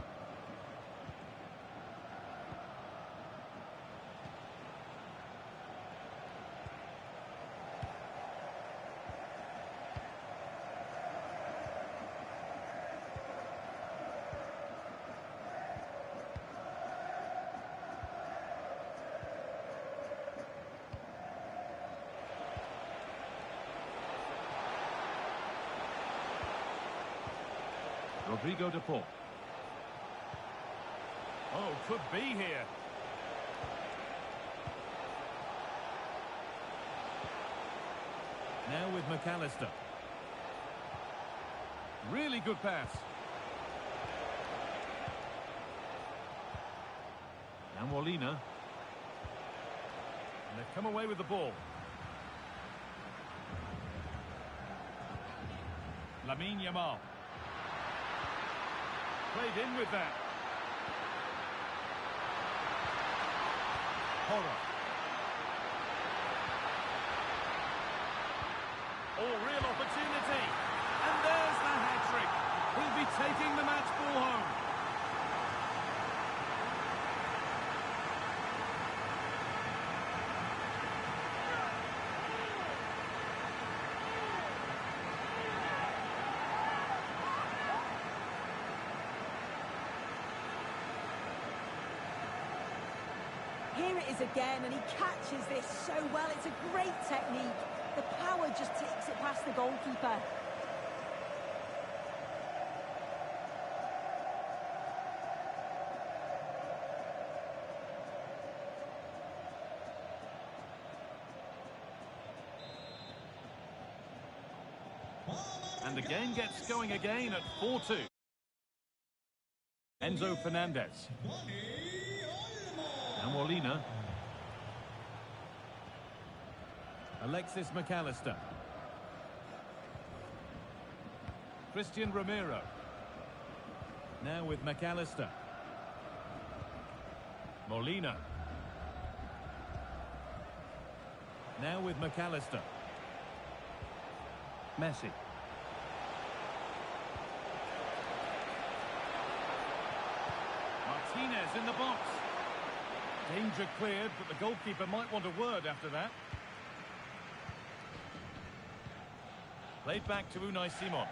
Rodrigo de Paul. Oh, could be here. Now with McAllister. Really good pass. Now Molina. And they've come away with the ball. Lamine Yamal. Played in with that. Porro. Oh, real opportunity. And there's the hat-trick. He'll be taking the match ball home. Here it is again, and he catches this so well. It's a great technique. The power just takes it past the goalkeeper. And the game gets going again at 4-2. Enzo Fernandez. Now Molina. Alexis McAllister. Christian Romero. Now with McAllister. Molina. Now with McAllister. Messi. Martinez in the box. Danger cleared, but the goalkeeper might want a word after that. Played back to Unai Simon.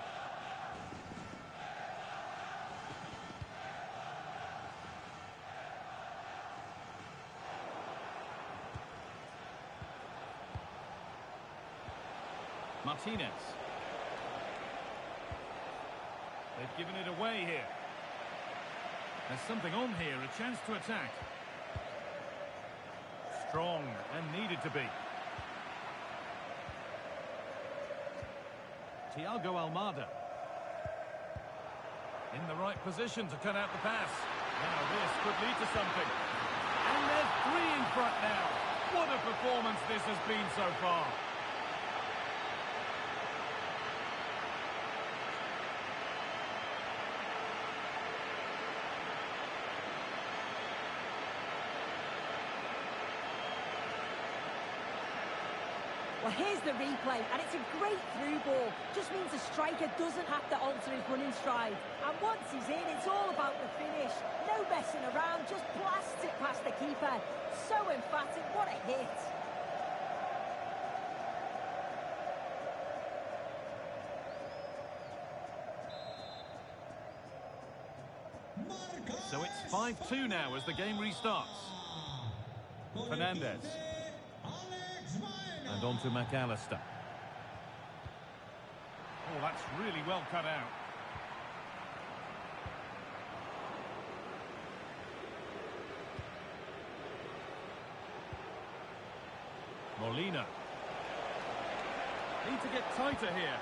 Martinez. They've given it away here. There's something on here, a chance to attack. Strong and needed to be. Thiago Almada. In the right position to cut out the pass. Now this could lead to something. And there's 3 in front now. What a performance this has been so far. Well, here's the replay, and it's a great through ball. Just means the striker doesn't have to alter his running stride. And once he's in, it's all about the finish. No messing around, just blasts it past the keeper. So emphatic, what a hit. So it's 5-2 now as the game restarts. Fernandez. And on to McAllister. Oh, that's really well cut out. Molina. Need to get tighter here.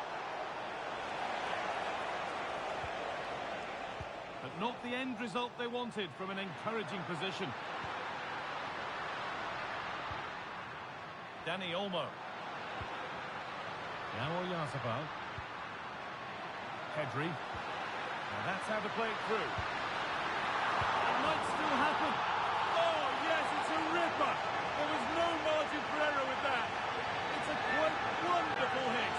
But not the end result they wanted from an encouraging position. Dani Olmo. Now Oyarzabal. Pedri. Now that's how to play it through. It might still happen. Oh, yes, it's a ripper. There was no margin for error with that. It's a quite wonderful hit.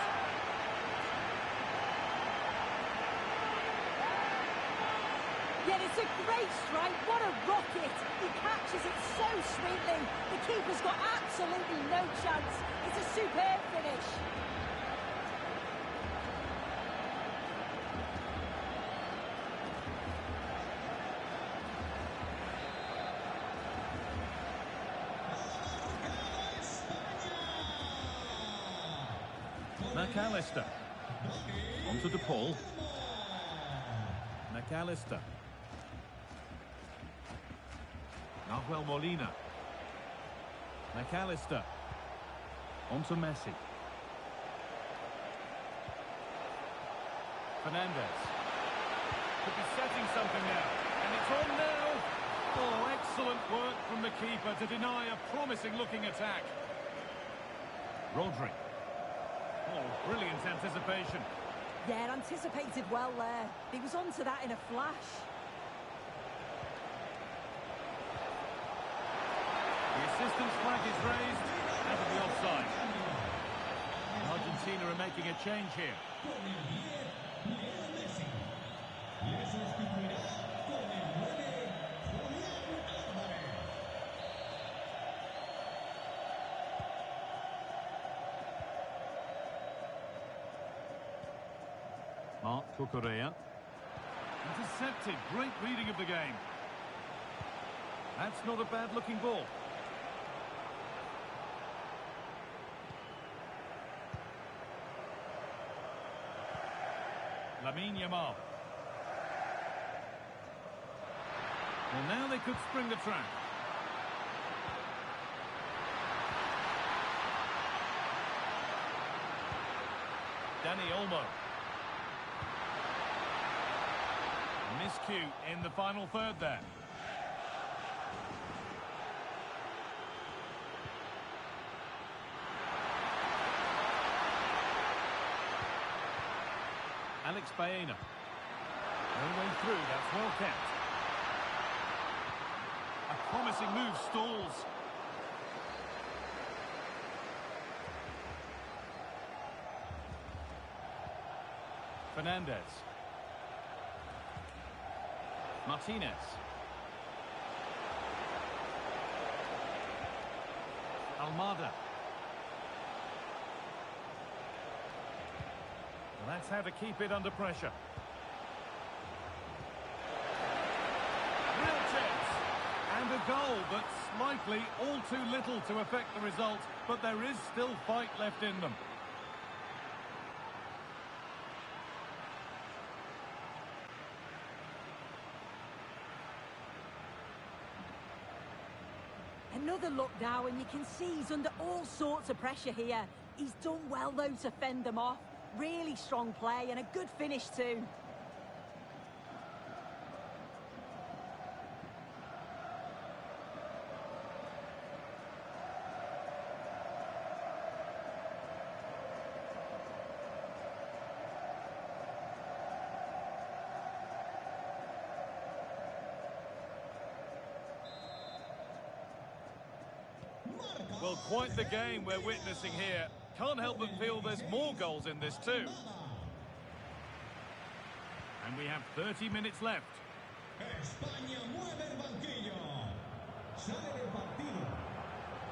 Yeah, it's a great strike. What a rocket. He catches it so sweetly. The keeper's got absolutely no chance. It's a superb finish. McAllister. On to De Paul. McAllister. Nahuel Molina. McAllister. On to Messi. Fernandez. Could be setting something now. And it's on now. Oh, excellent work from the keeper to deny a promising-looking attack. Rodri. Oh, brilliant anticipation. Yeah, anticipated well there. He was onto that in a flash. The assistant's flag is raised, out of the offside. Argentina are making a change here. Marc Cucurella. Intercepted, great reading of the game. That's not a bad looking ball. Lamine Yamal. Well, now they could spring the trap. Dani Olmo. Miscue in the final third there. Alex Baena. No way through, that's well kept. A promising move stalls. Fernandez. Martinez. Almada. Well, that's how to keep it under pressure. Real chance. And a goal, but slightly all too little to affect the result. But there is still fight left in them. Another look now, and you can see he's under all sorts of pressure here. He's done well, though, to fend them off. Really strong play and a good finish, too. Well, quite the game we're witnessing here. Can't help but feel there's more goals in this too. And we have 30 minutes left. España mueve el banquillo. Sale del partido.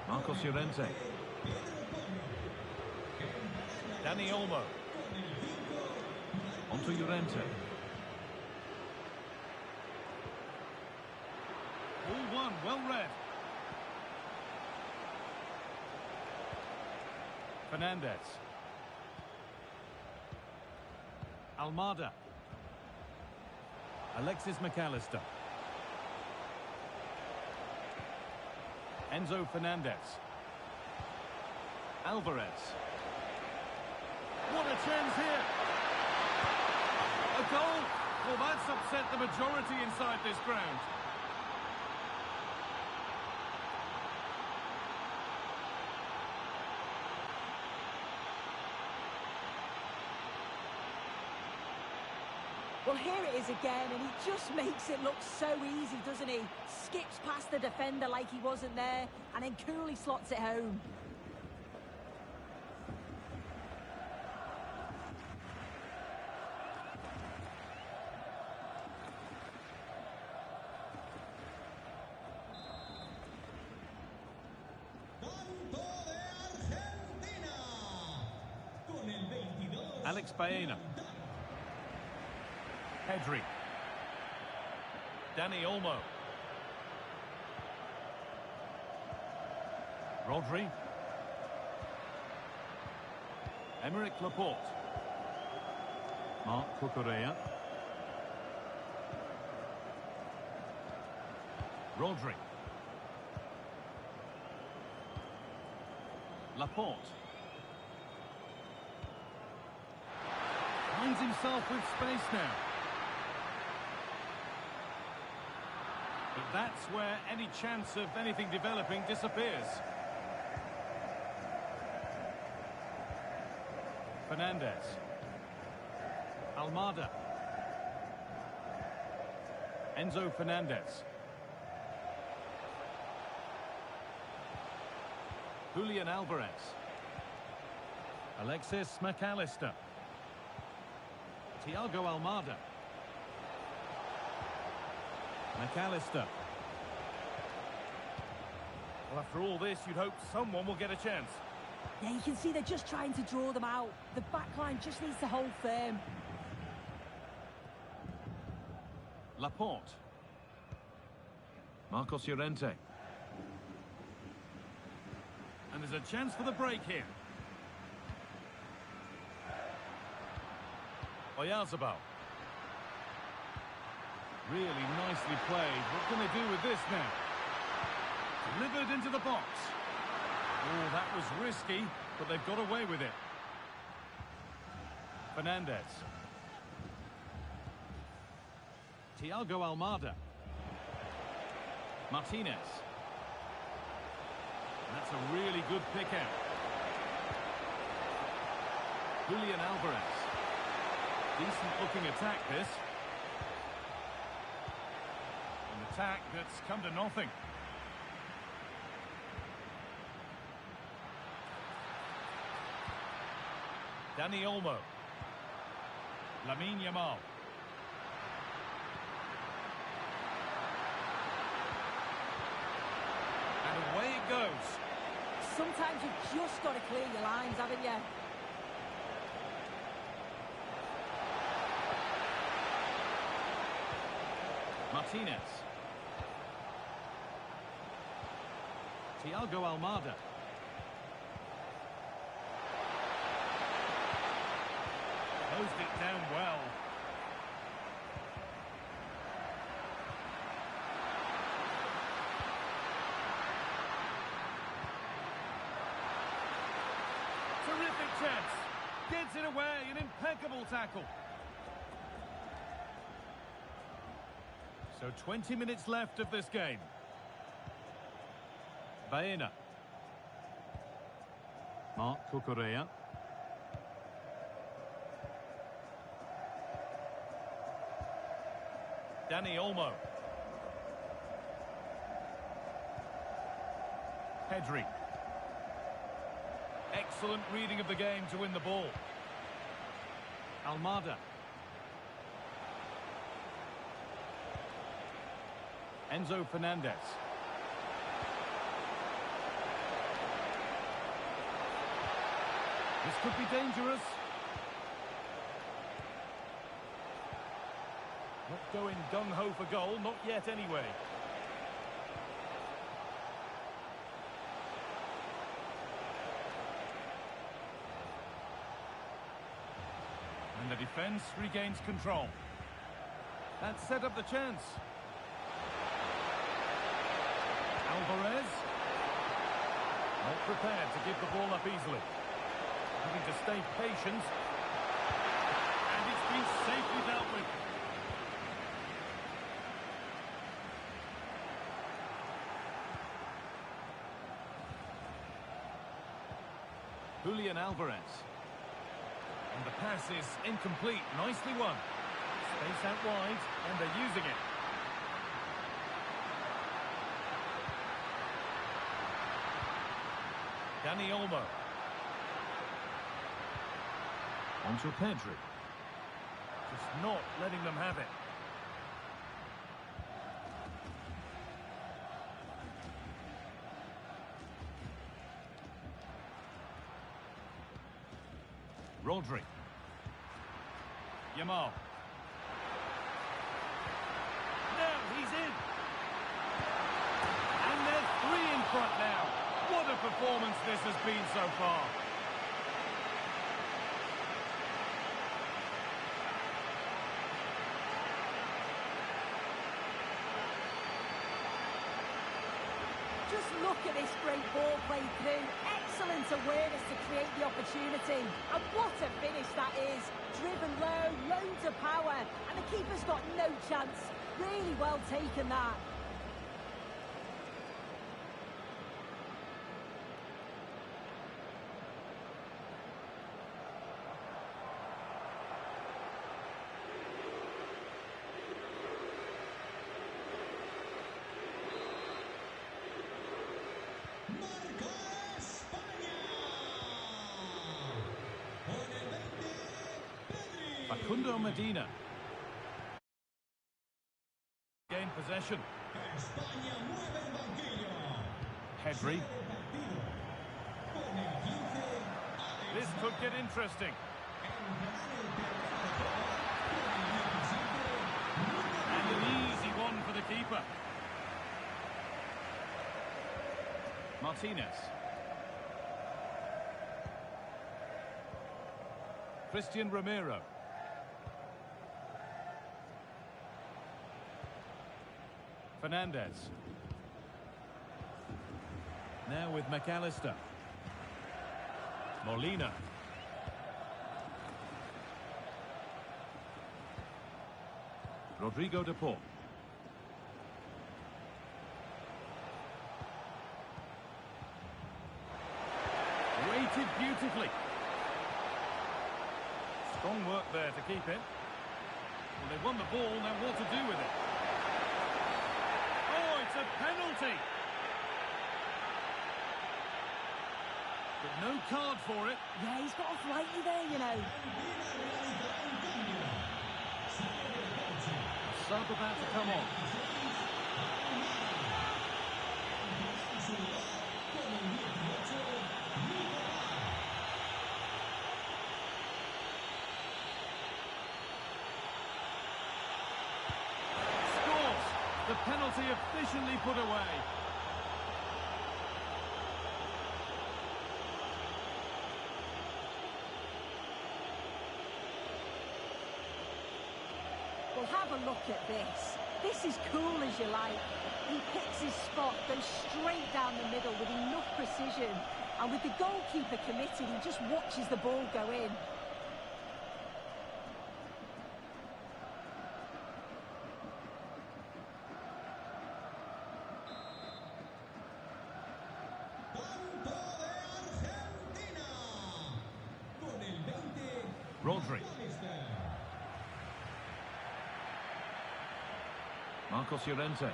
Marcos Llorente. Dani Olmo. Onto Llorente. All one, well read. Fernandez. Almada. Alexis McAllister. Enzo Fernandez. Alvarez. What a chance here! A goal! Well, that's upset the majority inside this ground. Well, here it is again, and he just makes it look so easy, doesn't he? Skips past the defender like he wasn't there, and then coolly slots it home. Tanto de Argentina. Con el 22. Alex Baena. Pedri. Dani Olmo. Rodri. Emerick Laporte. Marc Cucurella. Rodri. Laporte. Finds himself with space now. But that's where any chance of anything developing disappears. Fernandez. Almada. Enzo Fernandez. Julian Alvarez. Alexis McAllister. Thiago Almada. McAllister. Well, after all this, you'd hope someone will get a chance. Yeah, you can see they're just trying to draw them out. The back line just needs to hold firm. Laporte. Marcos Llorente. And there's a chance for the break here. Oyarzabal. Really nicely played. What can they do with this now? Delivered into the box. Oh, that was risky, but they've got away with it. Fernandez. Thiago Almada. Martinez. That's a really good pick out. Julian Alvarez. Decent looking attack this. An attack that's come to nothing. Dani Olmo. Lamine Yamal. And away it goes. Sometimes you've just got to clear your lines, haven't you? Martinez. Thiago Almada. Closed it down well. Terrific chance. Gets it away, an impeccable tackle. So 20 minutes left of this game. Baena. Marc Cucurella. Dani Olmo. Pedri. Excellent reading of the game to win the ball. Almada. Enzo Fernandez. This could be dangerous. Not going gung-ho for goal, not yet anyway. And the defence regains control. That set up the chance. Alvarez. Not prepared to give the ball up easily. Having to stay patient. And it's been safely dealt with. Julian Alvarez. And the pass is incomplete. Nicely won. Space out wide, and they're using it. Dani Olmo. Onto Pedri. Just not letting them have it. Rodri. Yamal. Now he's in. And they're three in front now. What a performance this has been so far. Just look at this great ball played through. Excellent awareness to create the opportunity. And what a finish that is. Driven low, loads of power. And the keeper's got no chance. Really well taken that. Marca España. Con el 20, Pedri. Facundo Medina. Gain possession. España mueve el banquillo. Pedri. Sale el partido. Con el 15, Alex. This could get interesting. Entrará en el terreno de juego con el 17, And número an easy one for the keeper. Martinez. Christian Romero. Fernandez. Now with McAllister. Molina. Rodrigo de Paul. Weighted beautifully. Strong work there to keep it. Well, they've won the ball, now what to do with it? Oh, it's a penalty! But no card for it. Yeah, he's got off lightly there, you know. A sub about to come on. Scores! The penalty efficiently put away. Well, have a look at this. This is cool as you like. He picks his spot, goes straight down the middle with enough precision. And with the goalkeeper committed, he just watches the ball go in. Campo de Argentina. Con el 20. Rodri. McAllister. Marcos Llorente.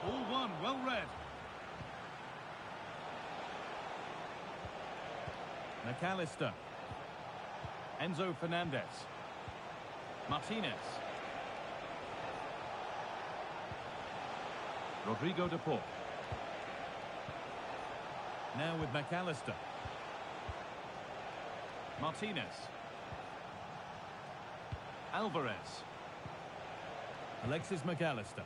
All one, well read. McAllister. Enzo Fernandez. Martinez. Rodrigo de Paul. Now with McAllister. Martinez. Alvarez. Alexis McAllister.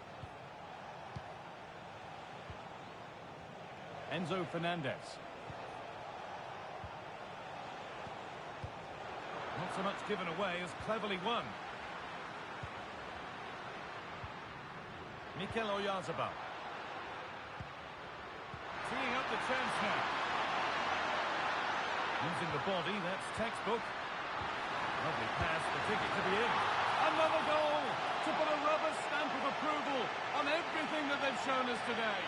Enzo Fernandez. Not so much given away as cleverly won. Mikel Oyarzabal. Teeing up the chance now. Using the body, that's textbook. Lovely pass, the ticket to the in. Another goal to put a rubber stamp of approval on everything that they've shown us today.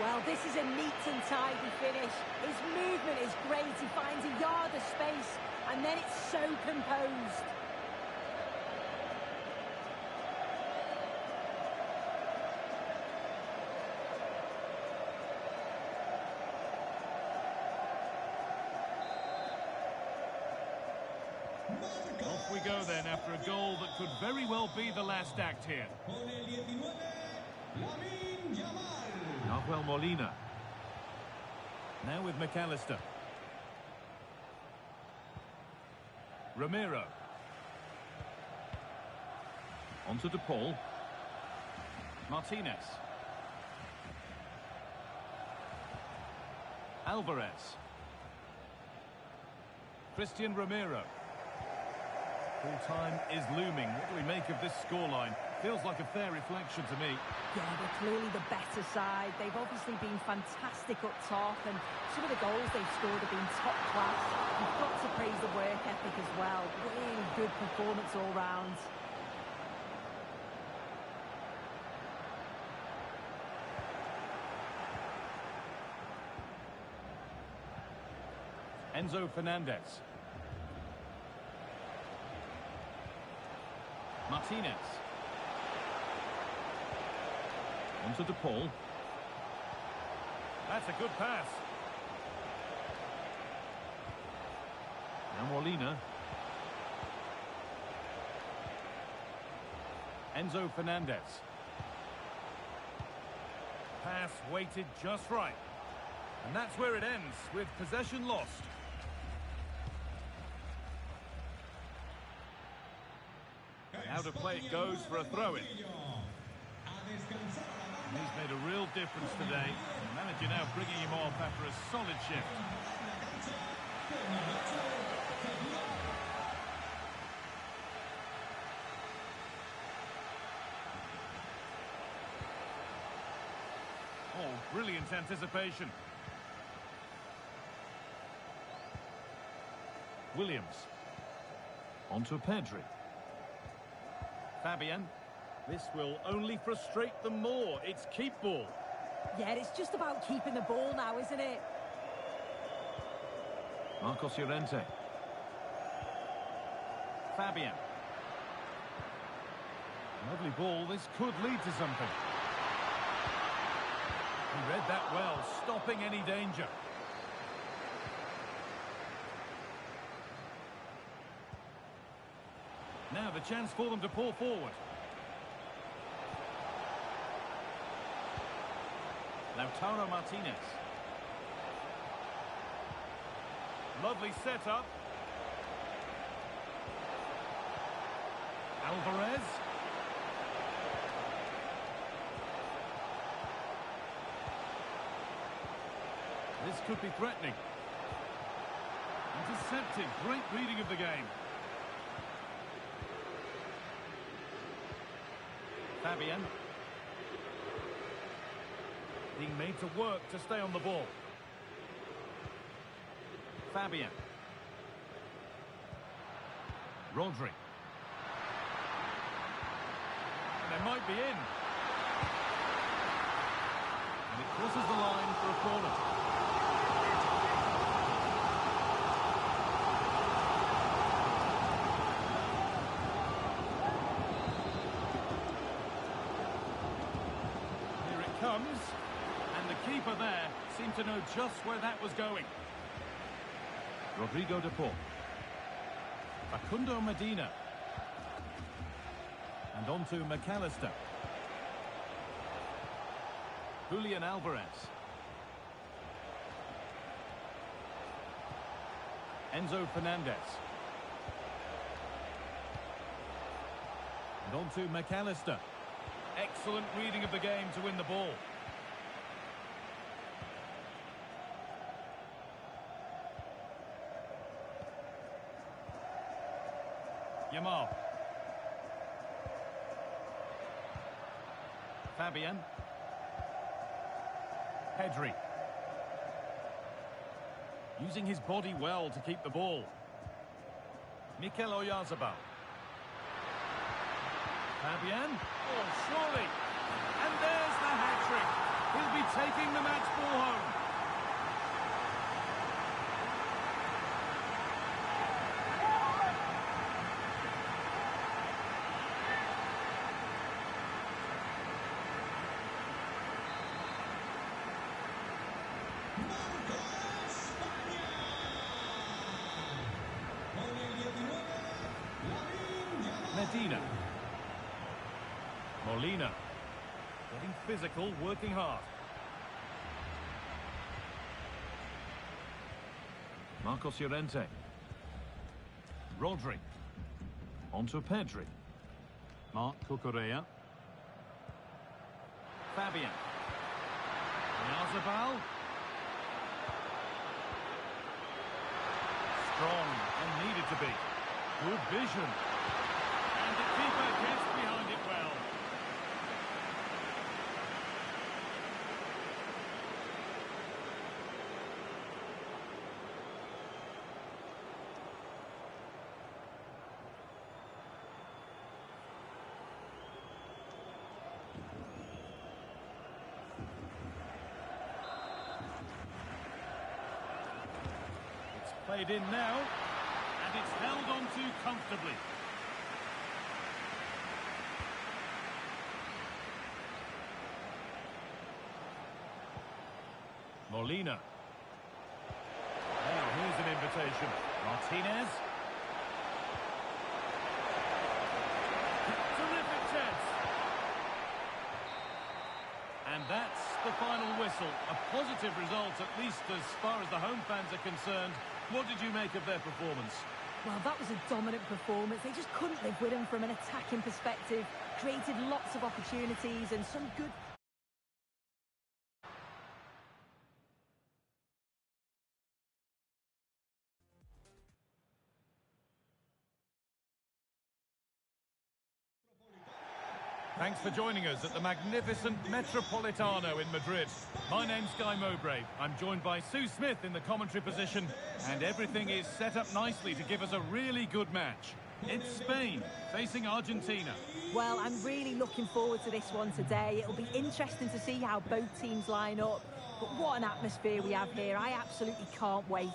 Well, this is a neat and tidy finish. His movement is great. He finds a yard of space, and then it's so composed. Off we go then after a goal that could very well be the last act here. Con el 19. Lamine Yamal. Nahuel Molina. Now with McAllister. Ramiro. Onto De Paul. Martinez. Alvarez. Christian Ramiro. Full time is looming. What do we make of this scoreline? Feels like a fair reflection to me. Yeah, they're clearly the better side. They've obviously been fantastic up top, and some of the goals they've scored have been top class. You've got to praise the work ethic as well. Really good performance all round. Enzo Fernandez. Martinez. Onto De Paul. That's a good pass. Now Molina. Enzo Fernandez. Pass weighted just right. And that's where it ends, with possession lost. Out of play it goes for a throw-in. He's made a real difference today. The manager now bringing him off after a solid shift. brilliant anticipation. Williams. On to Pedri. Fabian. This will only frustrate them more. It's keep ball. Yeah, it's just about keeping the ball now, isn't it? Marcos Llorente. Fabian. Lovely ball. This could lead to something. He read that well, stopping any danger. Now the chance for them to pull forward. Lautaro Martinez. Lovely setup. Alvarez. This could be threatening. Intercepted. Great reading of the game. Fabian. Being made to work to stay on the ball. Fabian. Rodri. And they might be in. And it crosses the line for a corner. Here it comes. And the keeper there seemed to know just where that was going. Rodrigo de Paul. Facundo Medina. And on to McAllister. Julian Alvarez. Enzo Fernandez. And on to McAllister. Excellent reading of the game to win the ball. Yamal. Fabian. Pedri. Using his body well to keep the ball. Mikel Oyarzabal. Fabian. Oh, surely. And there's the hat-trick. He'll be taking the match ball home. Medina. Molina. Getting physical, working hard. Marcos Llorente. Rodri. On to Pedri. Marc Cucurella. Fabian. Oyarzabal. Strong and needed to be. Good vision. And the keeper gets behind it well. It's played in now, and it's held on to comfortably. Molina. Now here's an invitation. Martinez. Terrific chance. And that's the final whistle. A positive result, at least as far as the home fans are concerned. What did you make of their performance? Well, that was a dominant performance. They just couldn't live with him from an attacking perspective. Created lots of opportunities and some good... Thanks for joining us at the magnificent Metropolitano in Madrid. My name's Guy Mowbray. I'm joined by Sue Smith in the commentary position, and everything is set up nicely to give us a really good match. It's Spain facing Argentina. Well, I'm really looking forward to this one today. It'll be interesting to see how both teams line up. But what an atmosphere we have here. I absolutely can't wait.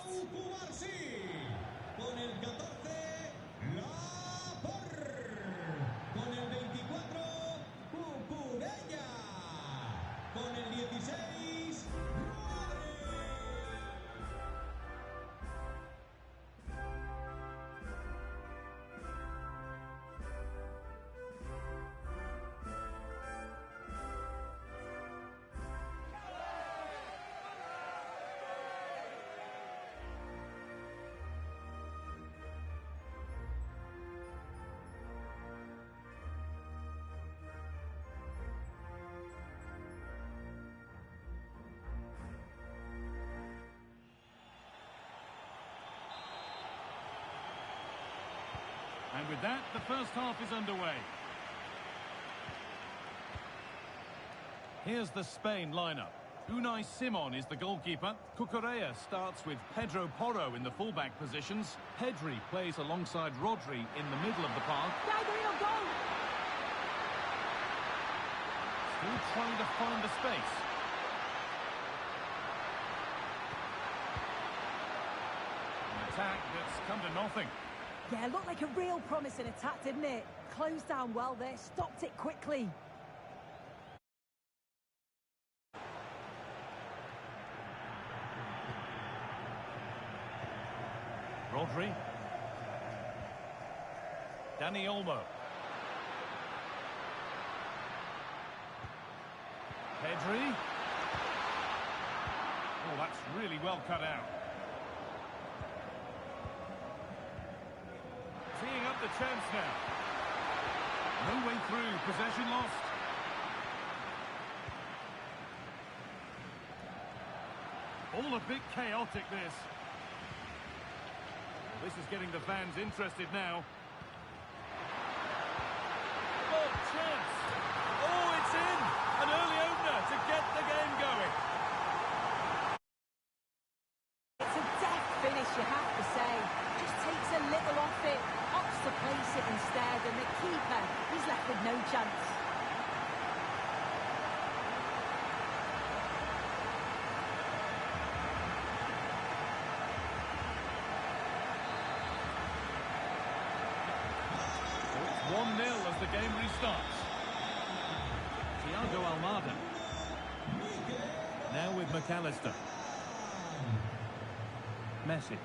And with that, the first half is underway. Here's the Spain lineup. Unai Simon is the goalkeeper. Cucurella starts with Pedro Porro in the fullback positions. Pedri plays alongside Rodri in the middle of the park. Still trying to find the space. An attack that's come to nothing. Yeah, looked like a real promising attack, didn't it? Closed down well there, stopped it quickly. Rodri. Dani Olmo. Pedri. Oh, that's really well cut out. Teeing up the chance now. No way through, possession lost. All a bit chaotic, this. This is getting the fans interested now. Oh, chance! Oh, it's in! An early opener to get the game going. It's a deft finish, you have to say. Just takes a little off it, opts to place it instead, and the keeper, he's left with no chance. It's 1-0 as the game restarts. Thiago Almada. Now with McAllister. Messi.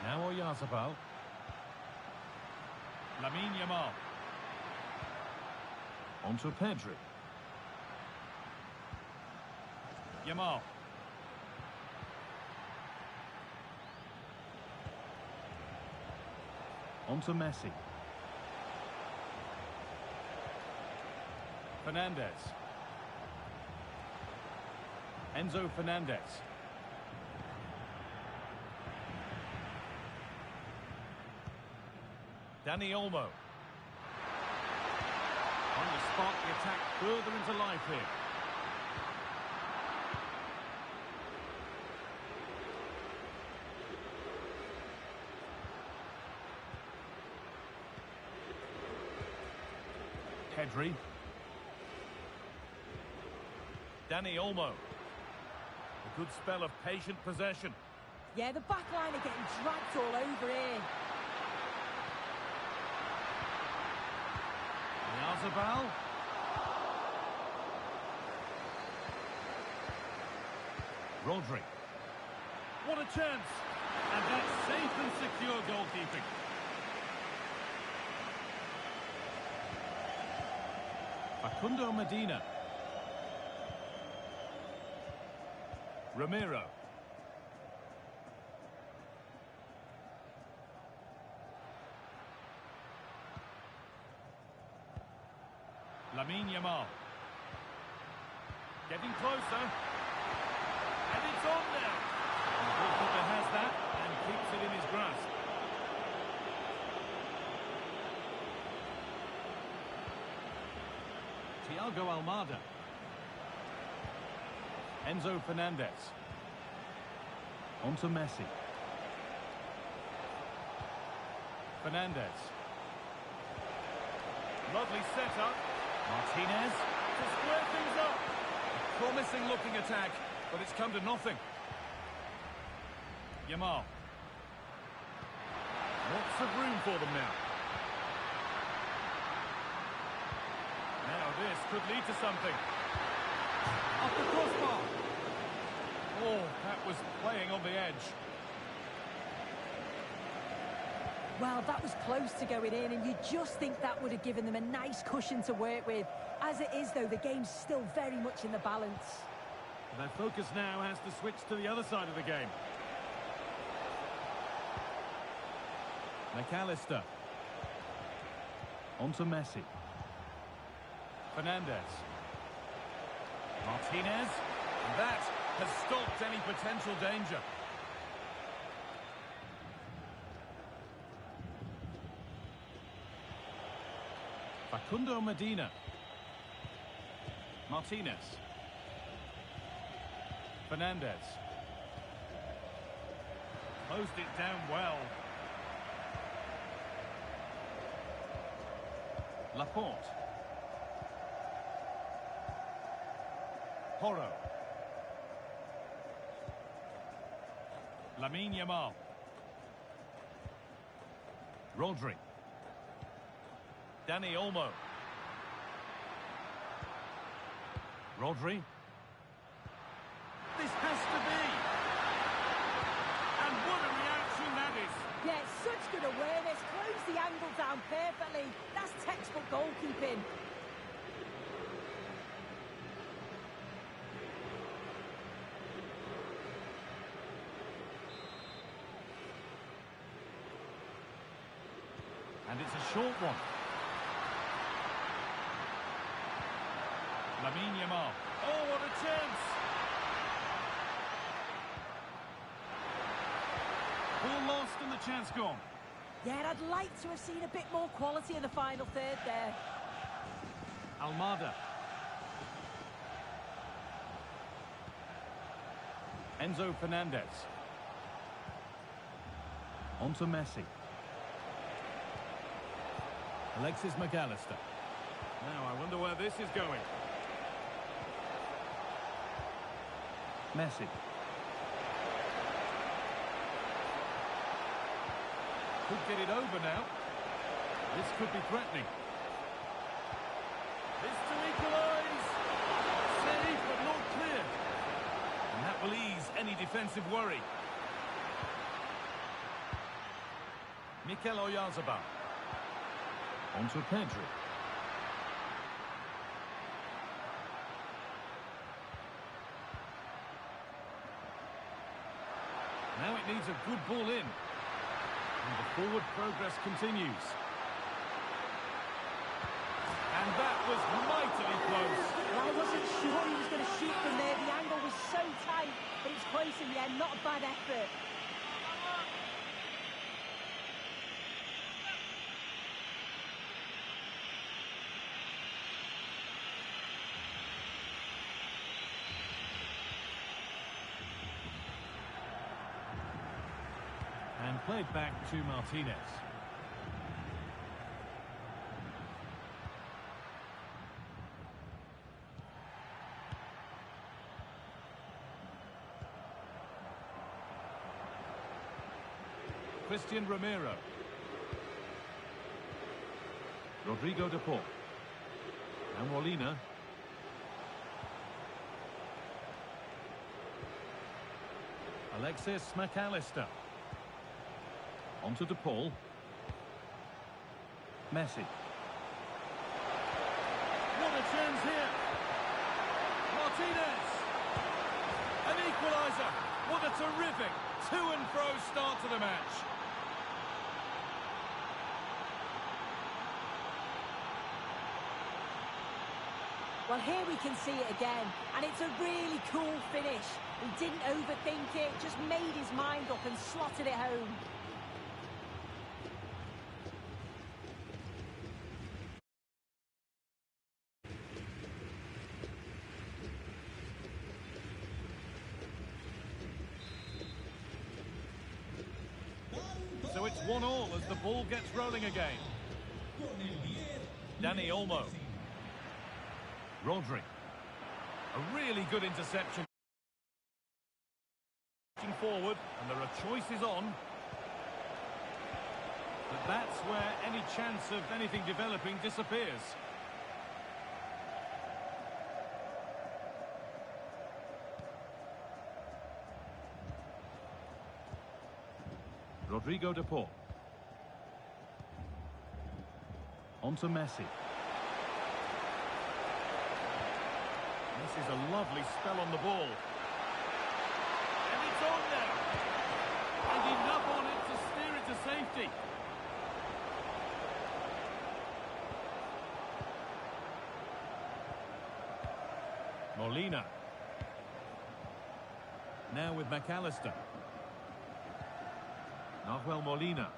Now Oyarzabal. Lamine Yamal. Onto Pedri. Yamal. Onto Messi. Fernandez. Enzo Fernandez. Dani Olmo. On the spot, the attack further into life here. Pedri. Dani Olmo. A good spell of patient possession. Yeah, the back line are getting dragged all over here. Oyarzabal. Rodri. What a chance! And that's safe and secure goalkeeping. Facundo Medina. Ramiro. Lamine Yamal. Getting closer. And it's It's on now. And the goalkeeper has that and keeps it in his grasp. Thiago Almada. Enzo Fernandez. On to Messi. Fernandez. Lovely setup. Martinez to square things up. A promising looking attack, but it's come to nothing. Yamal. Lots of room for them now. Now this could lead to something. Off the crossbar. Oh, that was playing on the edge. Well, that was close to going in, and you just think that would have given them a nice cushion to work with. As it is, though, the game's still very much in the balance. Their focus now has to switch to the other side of the game. McAllister. On to Messi. Fernandez. Martinez. And that has stopped any potential danger. Facundo Medina. Martinez. Fernandez. Closed it down well. Laporte. Porro. Lamine Yamal. Rodri. Dani Olmo. Rodri. This has to be. And what a reaction that is. Yeah, such good awareness. Closed the angle down perfectly. That's textbook goalkeeping. And it's a short one. Lamine Yamal. Oh, what a chance! Ball lost and the chance gone. Yeah, I'd like to have seen a bit more quality in the final third there. Almada. Enzo Fernandez. On to Messi. Alexis McAllister. Now, I wonder where this is going. Messi. Could get it over now. This could be threatening. This to equalise. Save, but not clear. And that will ease any defensive worry. Mikel Oyarzabal. On to Pedri. Now it needs a good ball in. And the forward progress continues. And that was mightily close. Well, I wasn't sure he was going to shoot from there. The angle was so tight, but it was close in the end. Not a bad effort. And played back to Martinez. Christian Romero. Rodrigo de Paul. And Molina. Alexis McAllister. On to De Paul. Messi. What a chance here. Martinez. An equaliser. What a terrific to and fro start to the match. Well, here we can see it again, and it's a really cool finish. He didn't overthink it, just made his mind up and slotted it home. So it's 1-1 as the ball gets rolling again. Dani Olmo. Rodri. A really good interception. Forward, and there are choices on. But that's where any chance of anything developing disappears. Rodrigo de Paul. On to Messi. This is a lovely spell on the ball. And it's on now. And enough on it to steer it to safety. Molina. Now with McAllister. Nahuel Molina.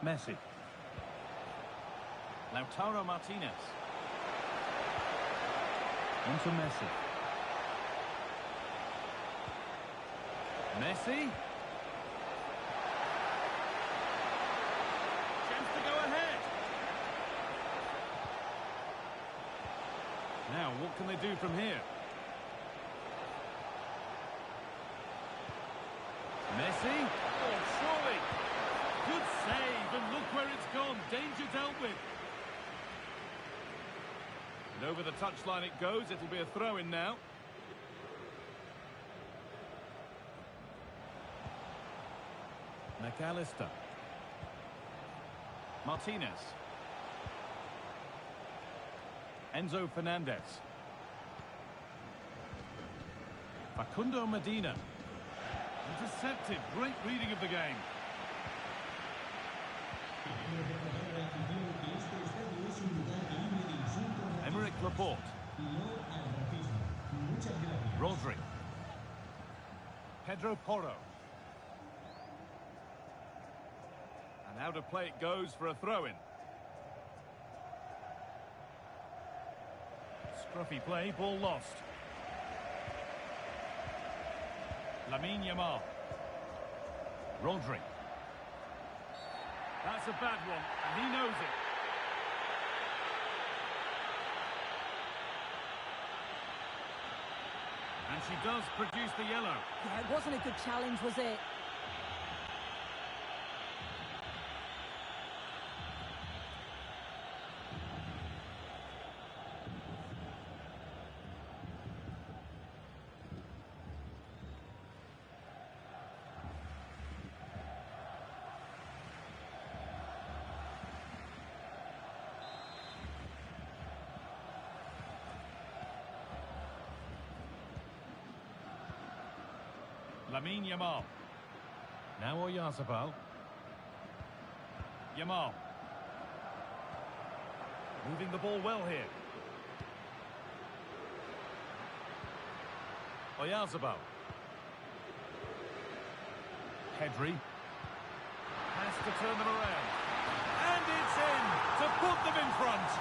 Messi. Lautaro Martinez. On to Messi. Messi. Chance to go ahead. Now, what can they do from here? Messi. Oh, surely. Good save, and look where it's gone. Danger dealt with. And over the touchline it goes. It'll be a throw-in now. McAllister. Martinez. Enzo Fernandez. Facundo Medina. Intercepted. Great reading of the game. Emerick Laporte. Rodri. Pedro Porro. And out of play it goes for a throw-in. Scruffy play, ball lost. Lamine Yamal. Rodri. That's a bad one, and he knows it. And she does produce the yellow. Yeah, it wasn't a good challenge, was it? Lamine Yamal. Now Oyarzabal. Yamal. Moving the ball well here. Oyarzabal. Pedri. Has to turn them around. And it's in to put them in front.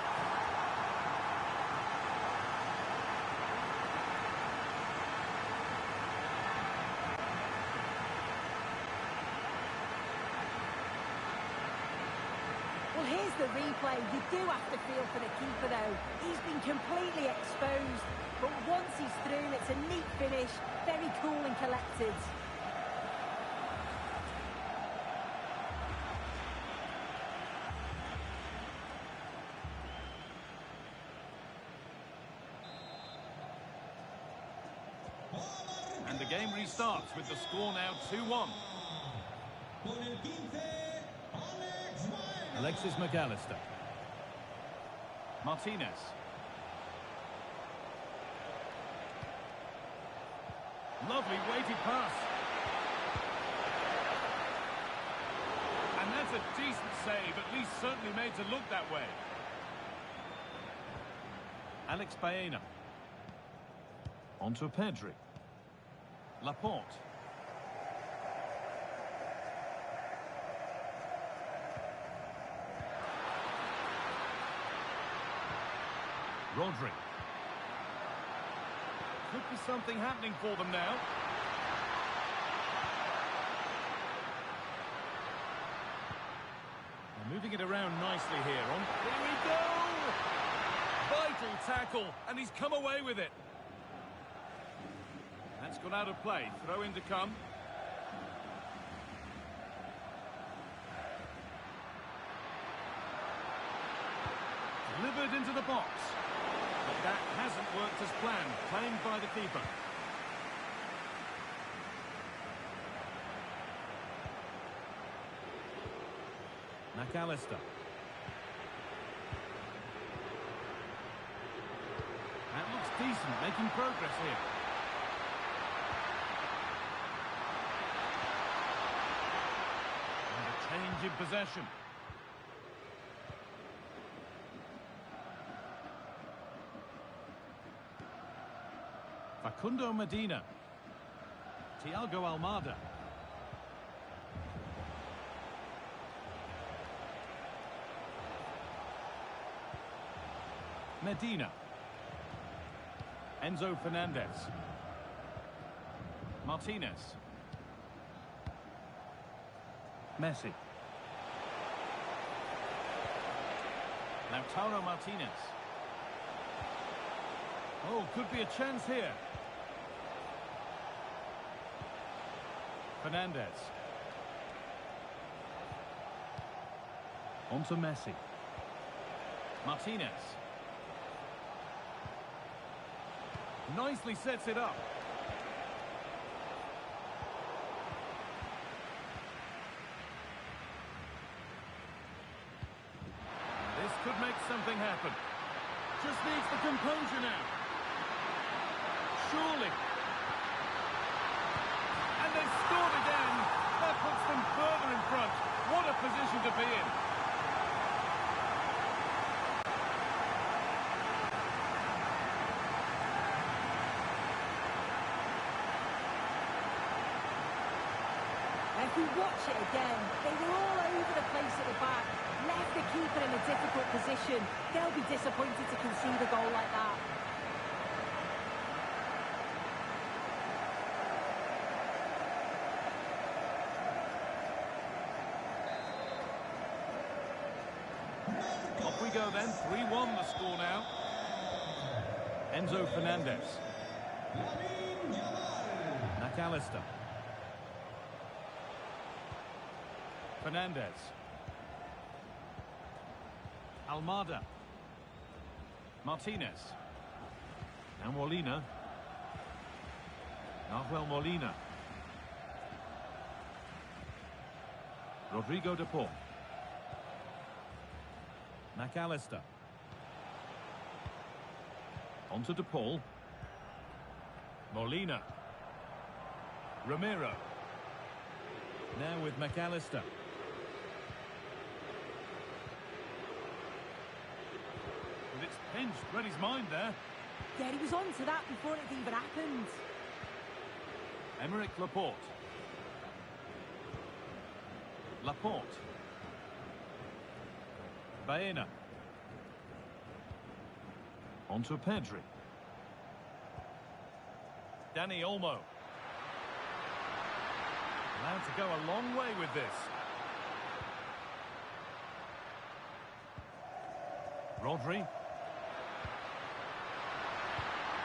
Well, here's the replay. You do have to feel for the keeper, though. He's been completely exposed. But once he's through, it's a neat finish. Very cool and collected. And the game restarts with the score now 2-1. Alexis McAllister. Martinez. Lovely weighted pass. And that's a decent save, at least certainly made to look that way. Alex Baena. On to Pedri. Laporte. Rodri. Could be something happening for them now. They're moving it around nicely here. Here we go! Vital tackle, and he's come away with it. That's gone out of play. Throw in to come. Delivered into the box. But that hasn't worked as planned. Claimed by the keeper. McAllister. That looks decent, making progress here. And a change in possession. Facundo Medina. Thiago Almada. Medina. Enzo Fernandez. Martinez. Messi. Lautaro Martinez. Oh, could be a chance here. Fernandez. On to Messi. Martinez. Nicely sets it up. This could make something happen. Just needs the composure now. Surely. And they've scored again. That puts them further in front. What a position to be in. If we watch it again, they were all over the place at the back, left the keeper in a difficult position. They'll be disappointed to concede a goal like that. Off we go then, 3-1 the score now. Enzo Fernandez. McAllister. Fernandez. Almada. Martinez. Now Molina. Nahuel Molina. Rodrigo de Paul. McAllister. On to De Paul. Molina. Romero. Now with McAllister. But it's pinched, read his mind there. Yeah, he was on to that before it even happened. Emerick Laporte. Laporte. Baena. On to Pedri. Dani Olmo. Allowed to go a long way with this. Rodri.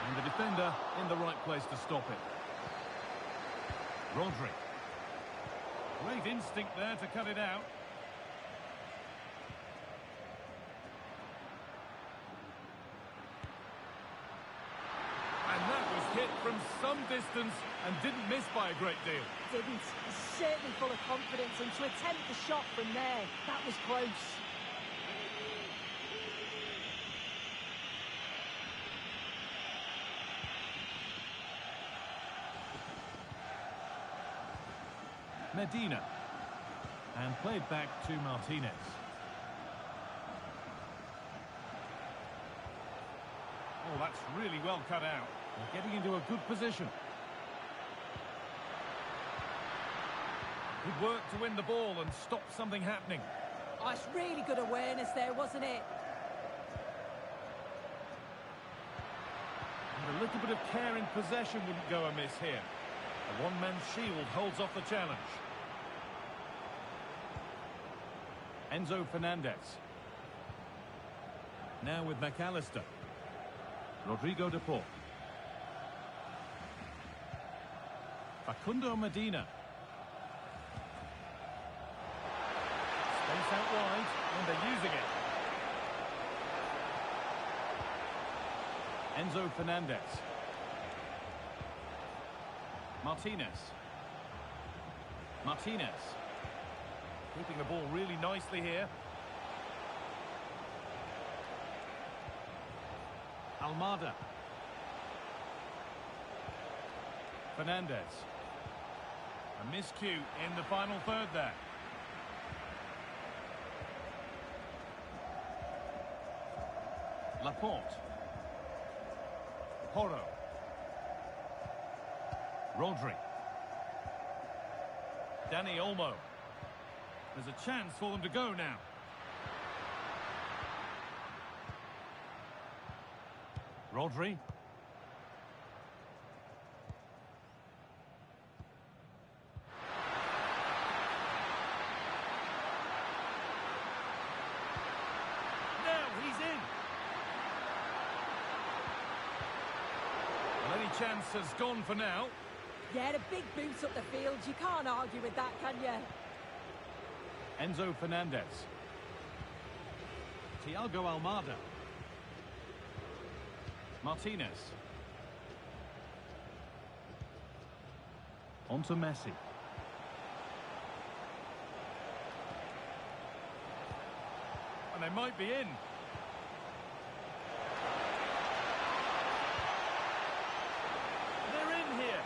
And the defender in the right place to stop it. Rodri. Great instinct there to cut it out. And that was hit from some distance and didn't miss by a great deal. Didn't. He's certainly full of confidence, and to attempt the shot from there, that was close. Medina. And played back to Martinez. Oh, that's really well cut out. They're getting into a good position. Good work to win the ball and stop something happening. Oh, it's really good awareness there, wasn't it? And a little bit of care in possession wouldn't go amiss here. A one-man shield holds off the challenge. Enzo Fernandez. Now with McAllister. Rodrigo de Paul. Facundo Medina. Space out wide, and they're using it. Enzo Fernandez. Martinez. Martinez. Keeping the ball really nicely here. Almada. Fernandez. A miscue in the final third there. Laporte. Porro. Rodri. Dani Olmo. There's a chance for them to go now. Rodri. Now he's in. Well, any chance has gone for now. Yeah, the big boots up the field. You can't argue with that, can you? Enzo Fernandez. Thiago Almada. Martinez. On to Messi. And they might be in. They're in here.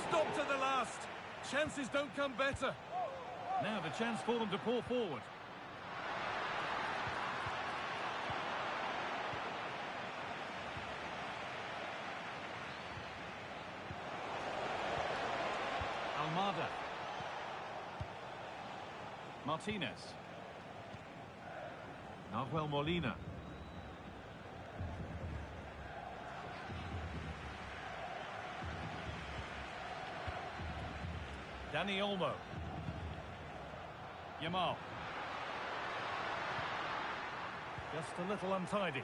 Stopped at the last. Chances don't come better. Now the chance for them to pour forward. Almada. Martinez. Nahuel Molina. Dani Olmo. Yamal. Just a little untidy.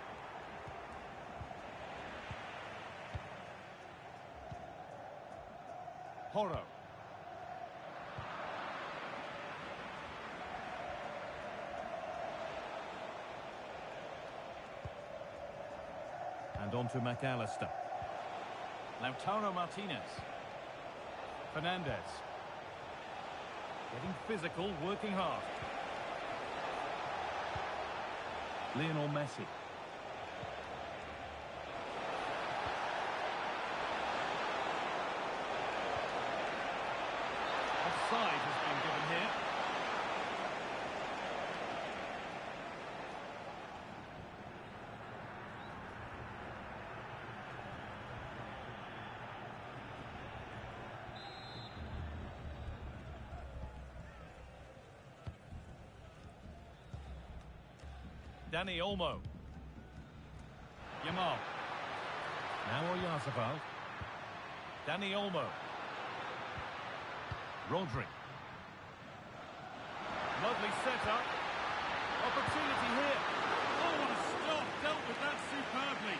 Porro. And on to McAllister. Lautaro Martinez. Fernandez. Getting physical, working hard. Lionel Messi. Offside has been given here. Dani Olmo. Yamal. Now Oyarzabal. Dani Olmo. Rodri. Lovely setup. Opportunity here. Oh, what a stop. Dealt with that superbly.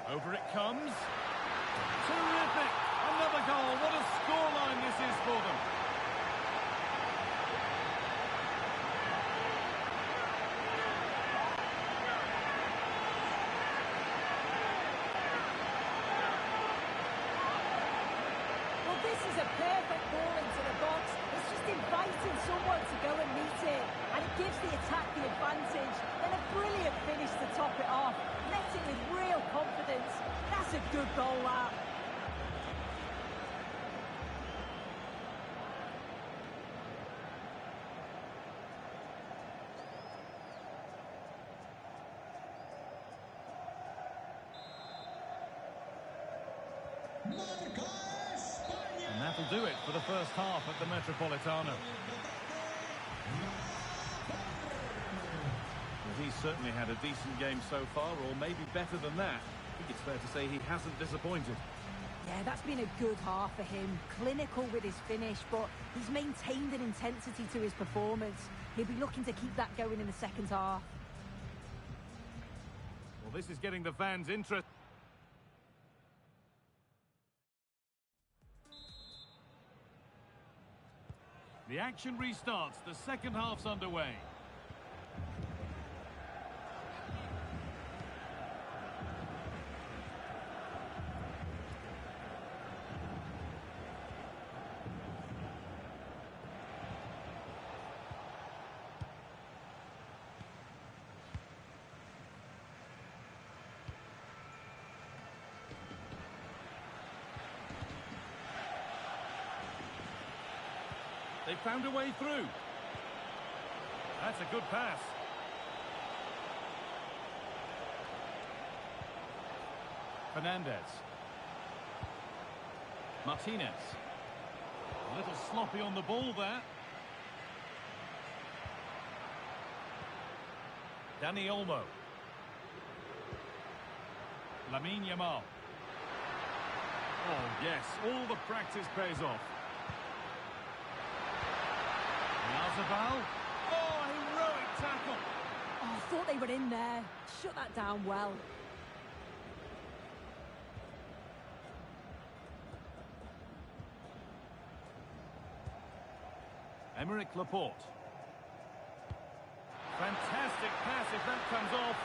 Over it comes. Terrific! Another goal. What a scoreline this is for them. Well, this is a perfect ball into the box. It's just inviting someone to go and meet it. And it gives the attack the advantage. Then a brilliant finish to top it off. Netting with real confidence. That's a good goal, that. that'll do it for the first half at the Metropolitano. Well, he's certainly had a decent game so far, or maybe better than that. I think it's fair to say he hasn't disappointed. Yeah, that's been a good half for him. Clinical with his finish, but he's maintained an intensity to his performance. He'll be looking to keep that going in the second half. Well, this is getting the fans interested. The action restarts. The second half's underway. They found a way through. That's a good pass. Fernandez. Martinez. A little sloppy on the ball there. Dani Olmo. Lamine Yamal. Oh, yes, all the practice pays off. Zabal. Oh, heroic tackle. Oh, I thought they were in there. Shut that down well. Aymeric Laporte. Fantastic pass if that comes off.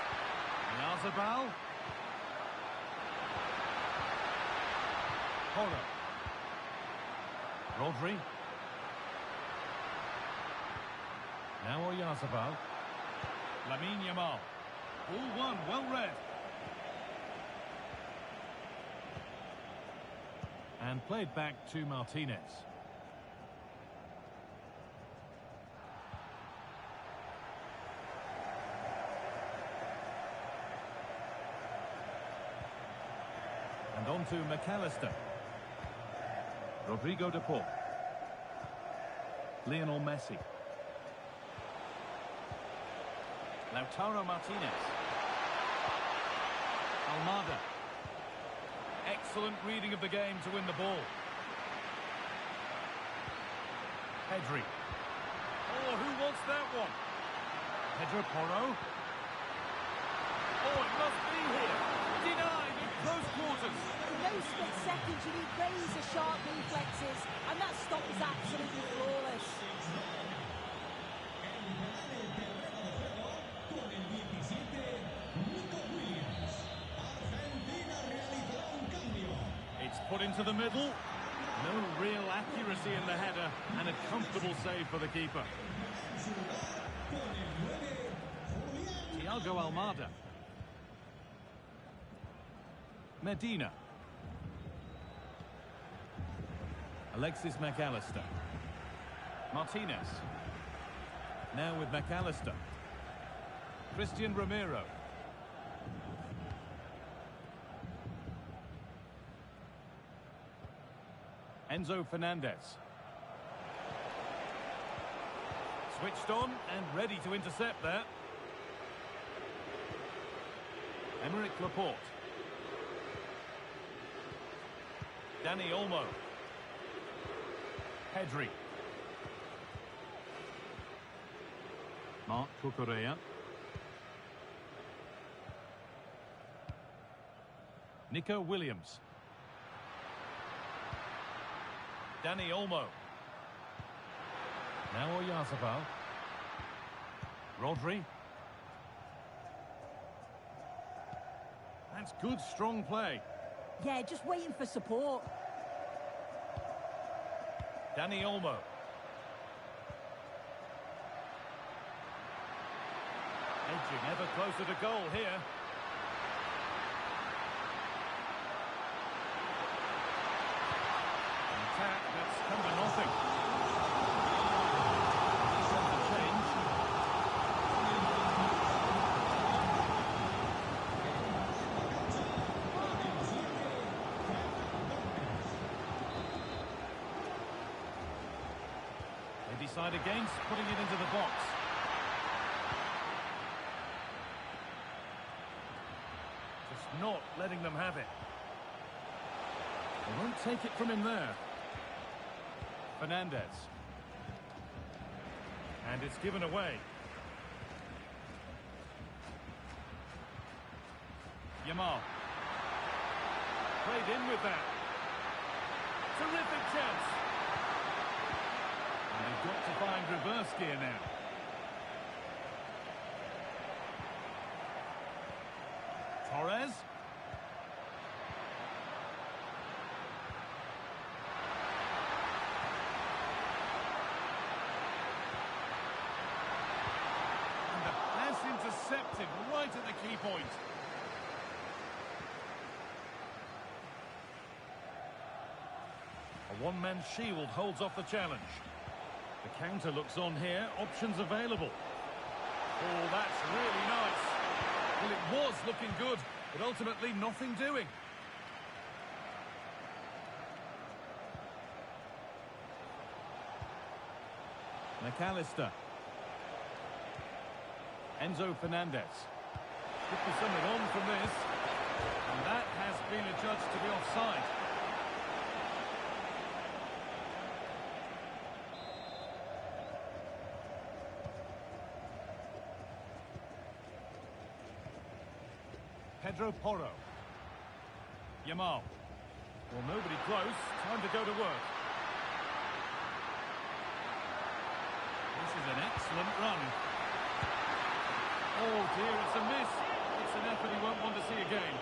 Zabal. Porro. Rodri. Now Oyarzabal. Lamine Yamal. All one, well read. And played back to Martinez. And on to McAllister. Rodrigo de Paul. Lionel Messi. Lautaro Martinez. Almada. Excellent reading of the game to win the ball. Pedri. Oh, who wants that one? Pedro Porro. Oh, it must be here. Denied in close quarters. In those split seconds, you need razor-sharp reflexes, and that stop is absolutely flawless. Put into the middle. No real accuracy in the header, and a comfortable save for the keeper. Thiago Almada. Medina. Alexis McAllister. Martinez. Now with McAllister. Christian Romero. Enzo Fernandez. Switched on and ready to intercept there. Aymeric Laporte. Dani Olmo. Pedri. Marc Cucurella. Nico Williams. Dani Olmo. Now Oyarzabal. Rodri. That's good, strong play. Yeah, just waiting for support. Dani Olmo. Edging ever closer to goal here. Attack that's come to nothing. Change. decide against putting it into the box. Just not letting them have it. They won't take it from him there. Fernandez. And it's given away. Yamal. Played in with that. Terrific chance. And they've got to find reverse gear now. Torres. And the pass intercepted right at the key point. A one-man shield holds off the challenge. The counter looks on here. Options available. Oh, that's really nice. Well, it was looking good, but ultimately nothing doing. McAllister. Enzo Fernandez. Could be something on from this. And that has been adjudged to be offside. Pedro Porro. Yamal. Well, nobody close. Time to go to work. This is an excellent run. Oh dear, it's a miss. It's an effort he won't want to see again.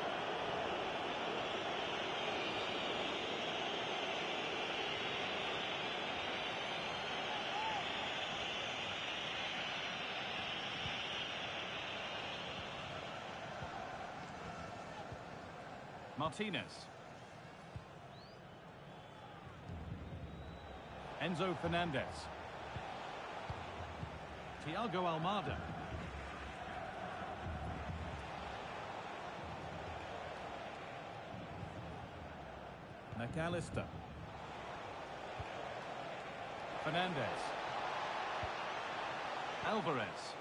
Martinez. Enzo Fernandez. Thiago Almada. McAllister. Fernandez. Alvarez.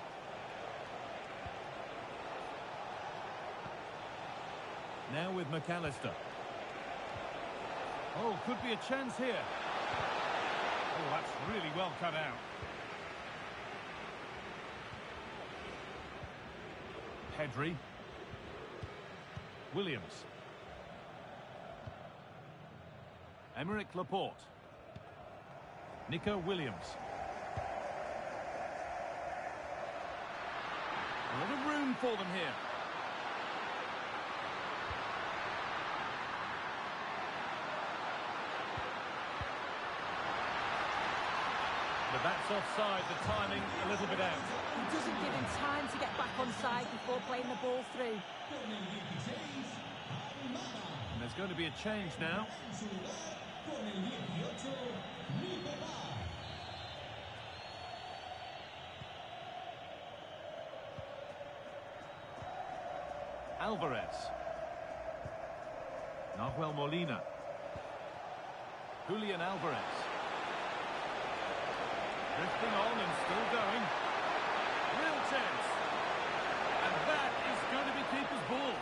Now with McAllister. Oh, could be a chance here. Oh, that's really well cut out. Pedri. Williams. Emerick Laporte. Nico Williams. A lot of room for them here. But that's offside, the timing a little bit out. He doesn't give him time to get back on side before playing the ball through. And there's going to be a change now. Alvarez. Nahuel Molina. Julian Alvarez. Drifting on and still going. Real chance. And that is going to be keeper's ball.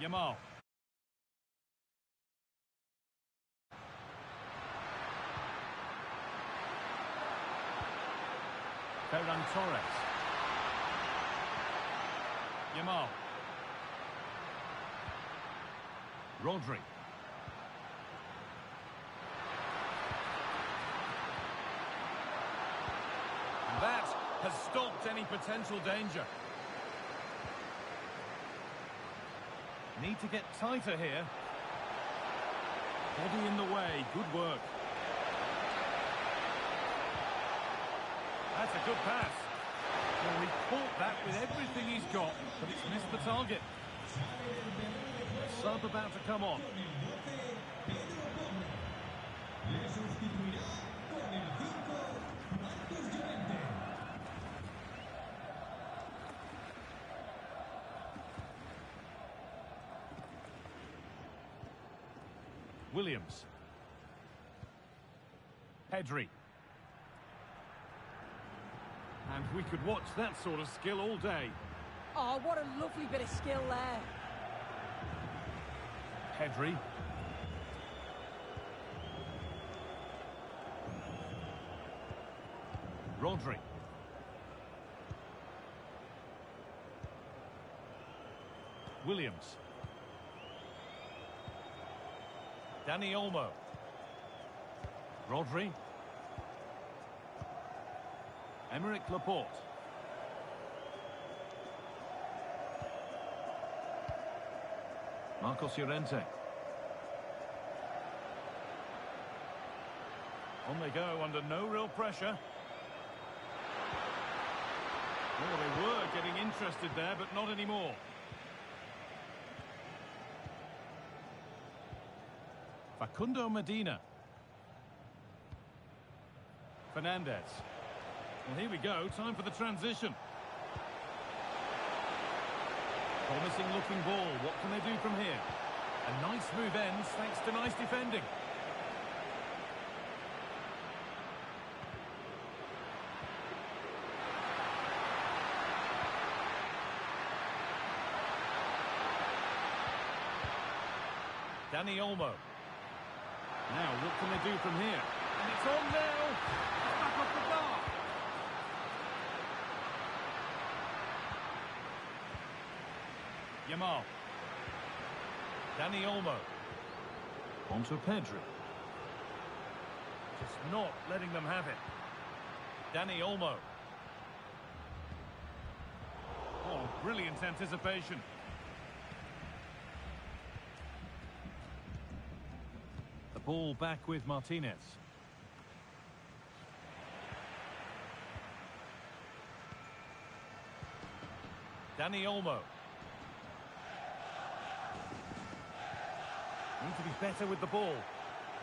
Yamal. Ferran Torres. Yamal. Rodri. And that has stopped any potential danger. Need to get tighter here. Body in the way. Good work. That's a good pass. Well, he caught that with everything he's got, but it's missed the target. Sub about to come on. Williams. Pedri. And we could watch that sort of skill all day. Oh, what a lovely bit of skill there. Pedri. Rodri. Williams. Dani Olmo. Rodri. Emerick Laporte. Marcos Llorente. On they go under no real pressure. Oh, they were getting interested there, but not anymore. Facundo Medina. Fernandez. Well, here we go. Time for the transition. Promising looking ball. What can they do from here? A nice move ends thanks to nice defending. Dani Olmo. Now, what can they do from here? And it's on now. It's back off the bar. Yamal. Dani Olmo. Onto Pedri. Just not letting them have it. Dani Olmo. Oh, brilliant anticipation. The ball back with Martinez. Dani Olmo. Need to be better with the ball.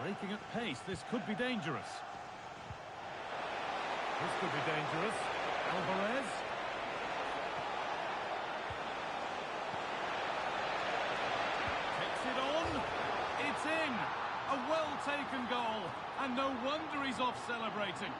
Breaking at pace, this could be dangerous. This could be dangerous. Alvarez. Takes it on. It's in. A well-taken goal. And no wonder he's off celebrating.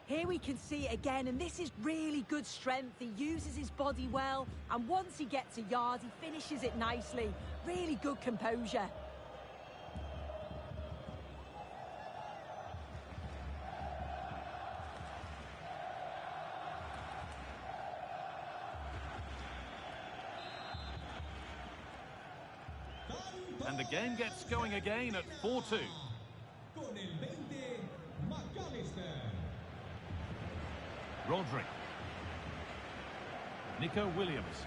Here we can see it again, and this is really good strength. He uses his body well, and once he gets a yard, he finishes it nicely. Really good composure. And the game gets going again at 4-2. Con el 20, McAllister. Rodri. Nico Williams.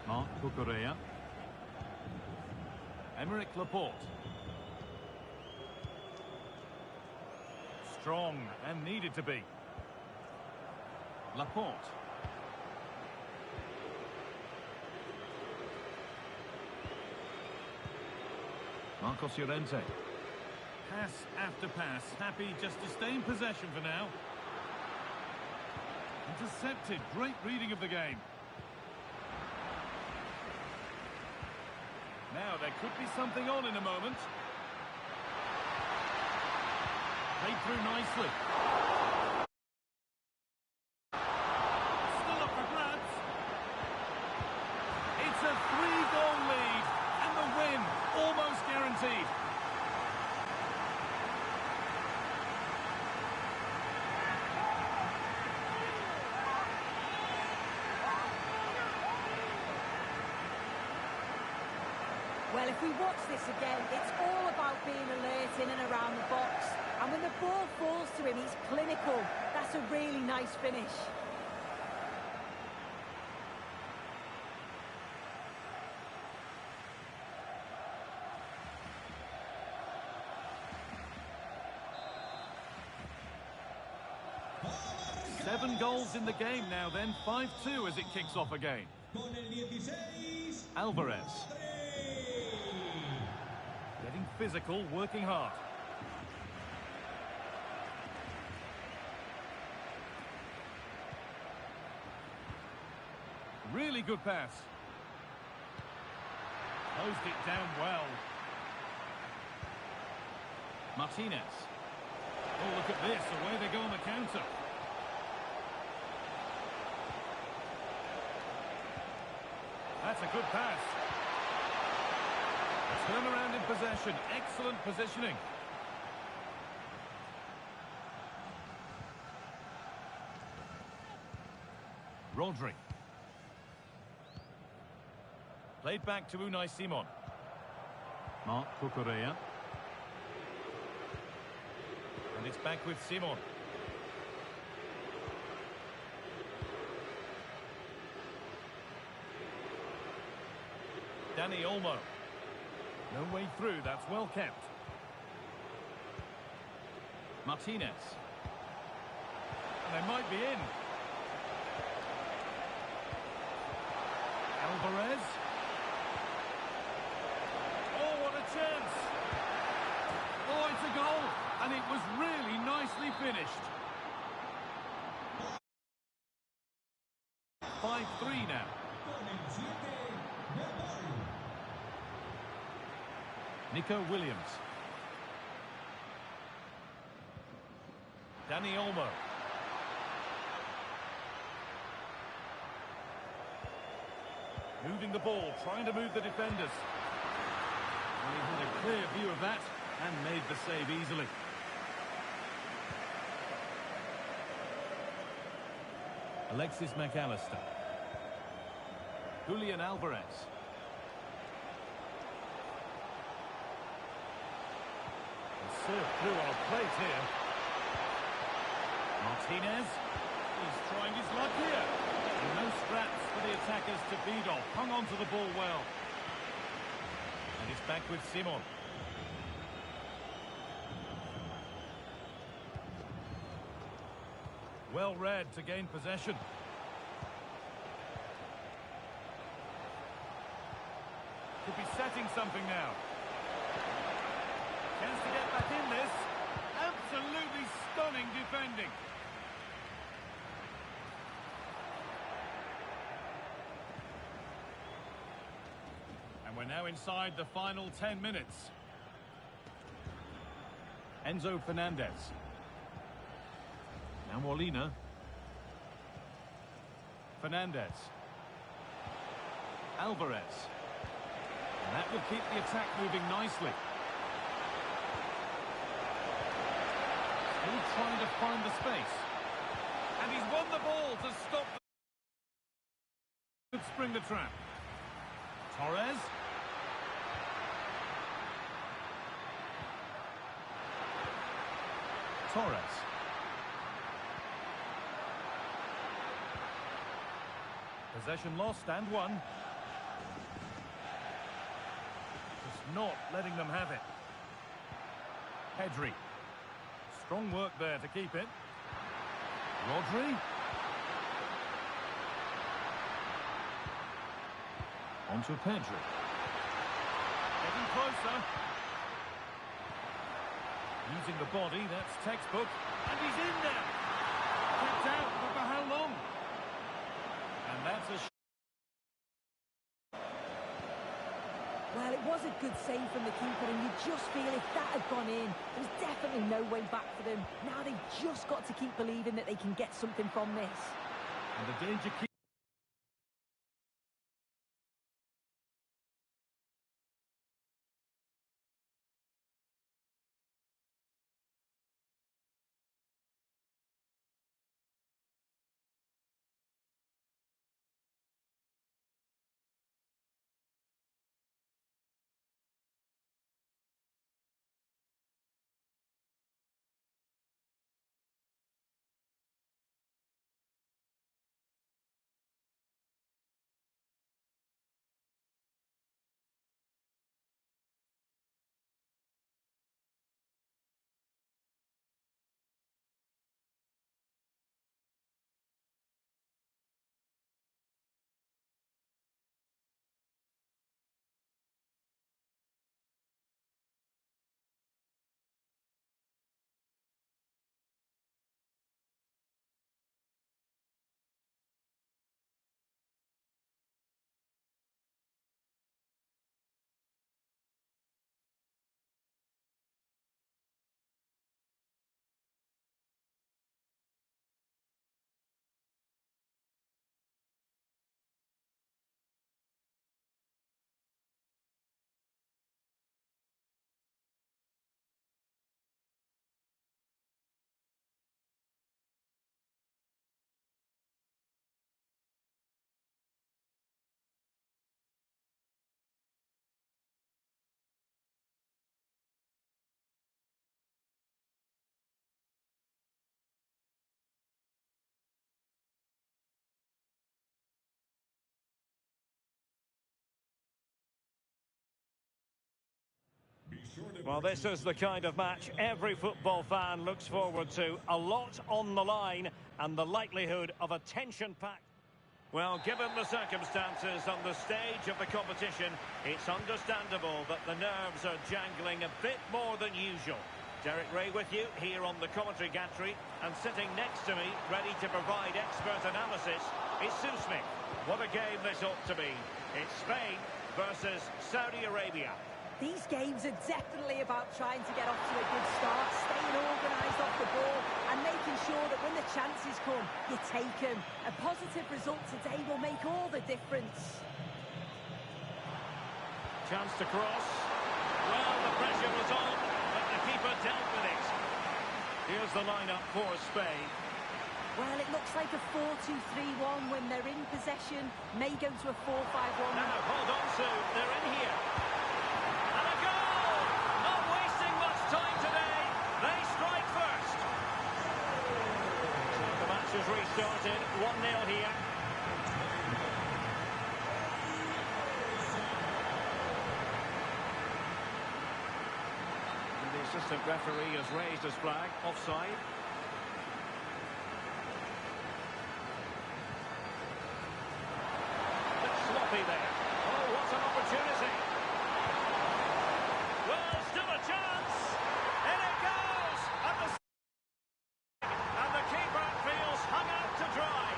Marc Cucurella. Emerick Laporte. Strong and needed to be. Laporte. Marcos Llorente. Pass after pass, happy just to stay in possession for now. Intercepted, great reading of the game. Now there could be something on in a moment. Played through nicely. Still up for grabs. It's a 3-goal lead, and the win almost guaranteed. Well, if we watch this again, it's all about being alert in and around the box. And when the ball falls to him, he's clinical. That's a really nice finish. Seven goals in the game now then, 5-2 as it kicks off again. Con el 16, Alvarez. Rodri. Getting physical, working hard. Really good pass. Closed it down well. Martinez. Oh, look at this. Away they go on the counter. That's a good pass. Turnaround in possession. Excellent positioning. Rodri. Played back to Unai Simon. Marc Cucurella. And it's back with Simon. Dani Olmo. No way through, that's well kept. Martinez. And they might be in. Alvarez. Oh, what a chance! Oh, it's a goal, and it was really nicely finished. 5-3 now. Con el 7, Navarro. Nico Williams. Dani Olmo. Moving the ball, trying to move the defenders. And he had a clear view of that and made the save easily. Alexis McAllister. Julian Alvarez. Served through on a plate here. Martinez. He's trying his luck here. And no scraps for the attackers to feed off. Hung on to the ball well. And it's back with Simon. Well read to gain possession. Could be setting something now. Chance to get back in this. Absolutely stunning defending. And we're now inside the final 10 minutes. Enzo Fernandez. Now Molina. Fernandez. Alvarez. And that will keep the attack moving nicely. Still trying to find the space. And he's won the ball to stop the... Could spring the trap. Torres. Torres. Possession lost and won. Just not letting them have it. Pedri. Strong work there to keep it. Rodri. On to Pedri. Getting closer. Using the body, that's textbook. And he's in there. Kept out, but for how long? And that's a... Well, it was a good save from the keeper, and you just feel if that had gone in, there's definitely no way back for them. Now they've just got to keep believing that they can get something from this. And the danger Well, this is the kind of match every football fan looks forward to. A lot on the line and the likelihood of a tension-packed... Well, given the circumstances on the stage of the competition, it's understandable that the nerves are jangling a bit more than usual. Derek Ray with you here on the commentary gantry, and sitting next to me, ready to provide expert analysis, is Sue Smith. What a game this ought to be. It's Spain versus Saudi Arabia. These games are definitely about trying to get off to a good start, staying organised off the ball and making sure that when the chances come, you take them. A positive result today will make all the difference. Chance to cross. Well, the pressure was on, but the keeper dealt with it. Here's the lineup for Spain. Well, it looks like a 4-2-3-1 when they're in possession. May go to a 4-5-1. Now, hold on, Sue. They're in here. And a goal! Not wasting much time today. They strike first. So the match has restarted. 1-0 here. And the assistant referee has raised his flag. Offside. Sloppy there. Oh, what an opportunity. Well, still a chance. In it goes. And the keeper feels hung out to dry.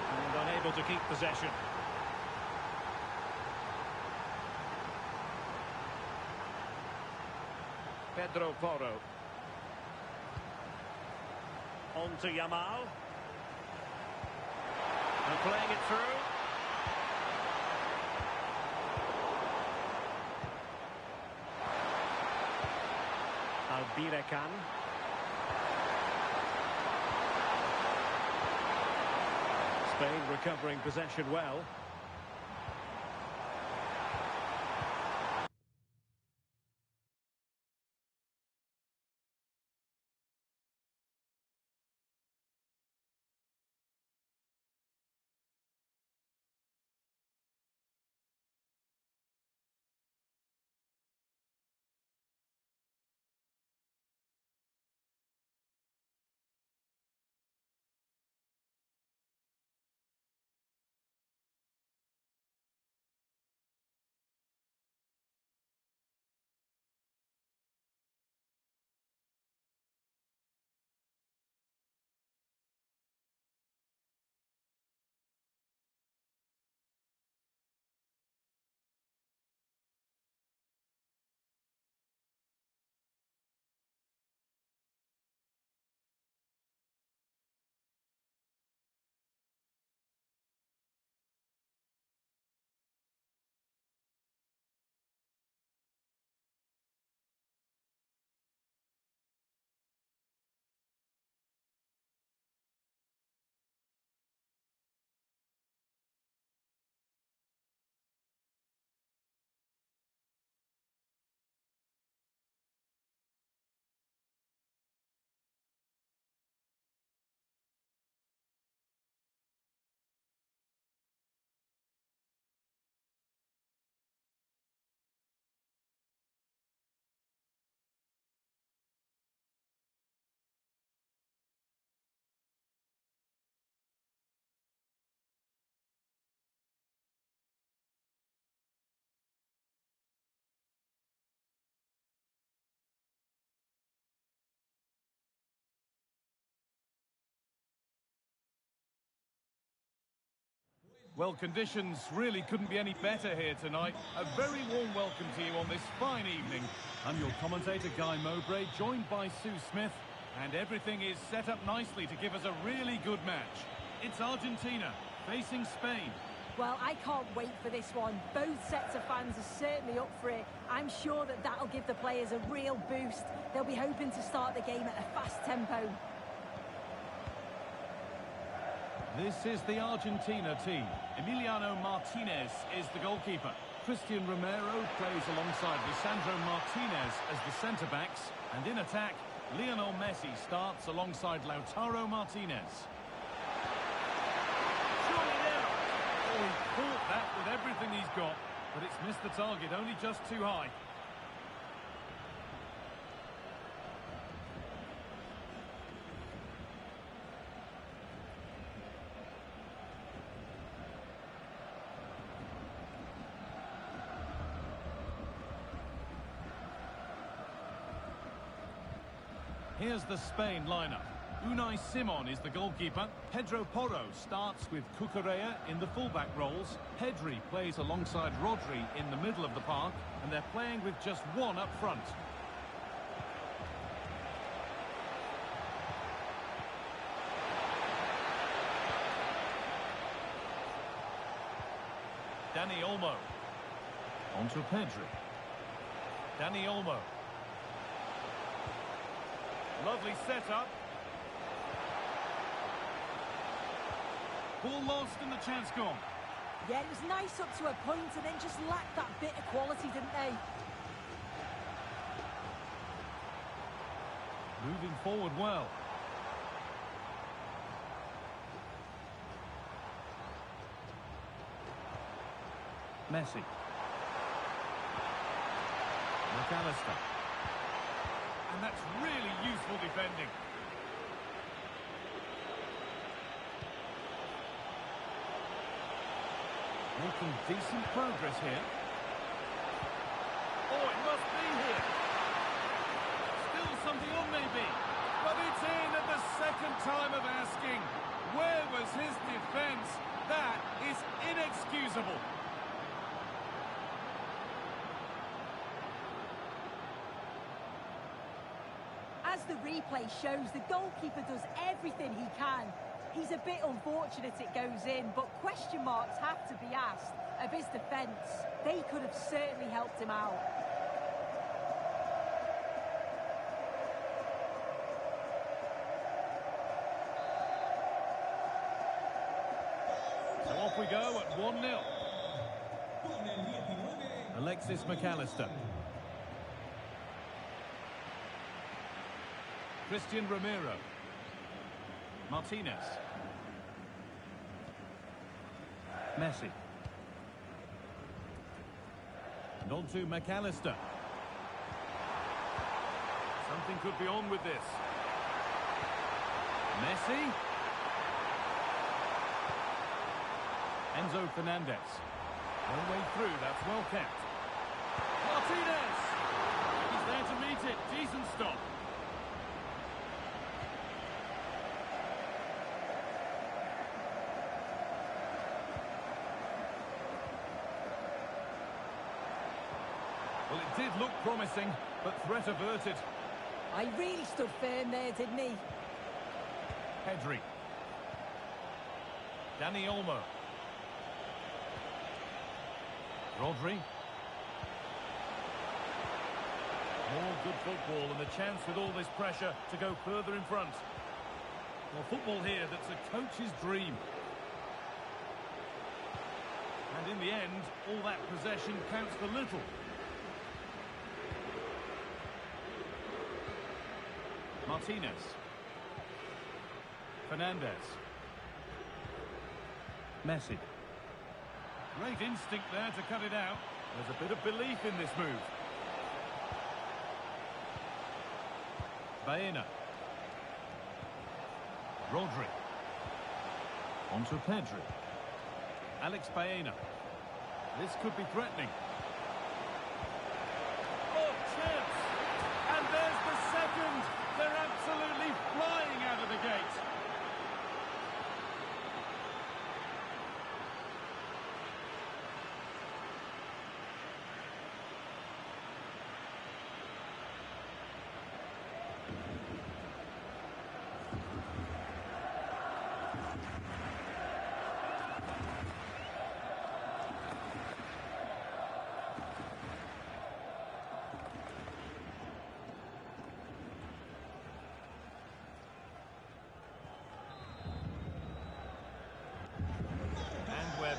And unable to keep possession. Pedro Porro. On to Yamal. And playing it through. Albirekan. Spain recovering possession well. Well, conditions really couldn't be any better here tonight. A very warm welcome to you on this fine evening. I'm your commentator, Guy Mowbray, joined by Sue Smith, and everything is set up nicely to give us a really good match. It's Argentina facing Spain. Well, I can't wait for this one. Both sets of fans are certainly up for it. I'm sure that that'll give the players a real boost. They'll be hoping to start the game at a fast tempo. This is the Argentina team. Emiliano Martinez is the goalkeeper. Christian Romero plays alongside Lisandro Martinez as the centre-backs. And in attack, Lionel Messi starts alongside Lautaro Martinez. Surely now. Oh, he caught that with everything he's got, but it's missed the target, only just too high. Here's the Spain lineup. Unai Simon is the goalkeeper. Pedro Porro starts with Cucurella in the fullback roles. Pedri plays alongside Rodri in the middle of the park, and they're playing with just one up front. Dani Olmo. Onto Pedri. Dani Olmo. Lovely setup. Ball lost and the chance gone. Yeah, it was nice up to a point and then just lacked that bit of quality, didn't they? Moving forward well. Messi. McAllister. And that's really useful defending. Making decent progress here. Oh, it must be here. Still something on maybe. But it's in at the second time of asking. Where was his defence? That is inexcusable. As the replay shows, the goalkeeper does everything he can. He's a bit unfortunate it goes in, but question marks have to be asked of his defence. They could have certainly helped him out. So off we go at 1-0. Con el 19. Alexis McAllister. Christian Romero. Martinez. Messi. And on to McAllister. Something could be on with this. Messi. Enzo Fernandez. No way through, that's well kept. Martinez! He's there to meet it. Decent stop. Well, it did look promising, but threat averted. I really stood firm there, didn't he? Pedri. Dani Olmo. Rodri. More good football and the chance with all this pressure to go further in front. Well, football here that's a coach's dream. And in the end, all that possession counts for little. Martinez. Fernandez. Messi. Great instinct there to cut it out. There's a bit of belief in this move. Baena. Rodri. Onto Pedri. Alex Baena. This could be threatening. Oh, chance! And there's the second! They're absolutely flying out of the gate.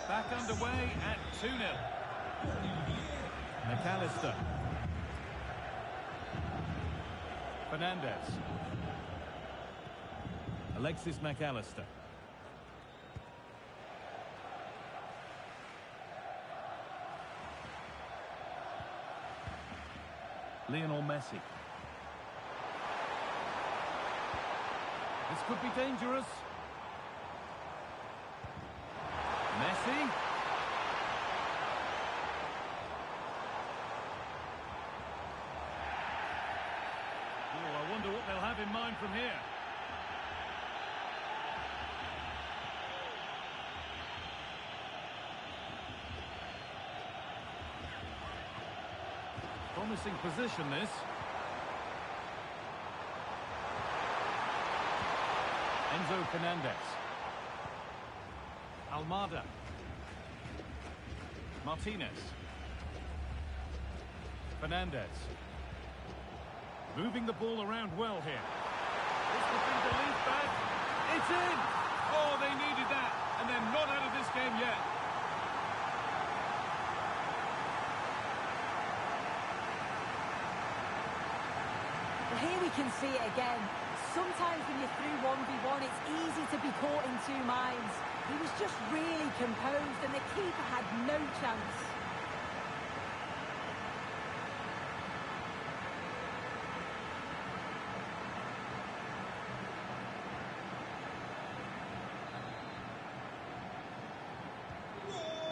Back underway at 2-0. McAllister. Fernandez. Alexis McAllister. Lionel Messi. This could be dangerous. Messi. Oh, I wonder what they'll have in mind. from here. Promising position, this. Enzo Fernandez. Almada. Martinez. Fernandez. Moving the ball around well here. This could be the lead back. It's in! Oh, they needed that. And they're not out of this game yet. Well, here we can see it again. Sometimes when you're through 1v1, it's easy to be caught in two minds. He was just really composed and the keeper had no chance.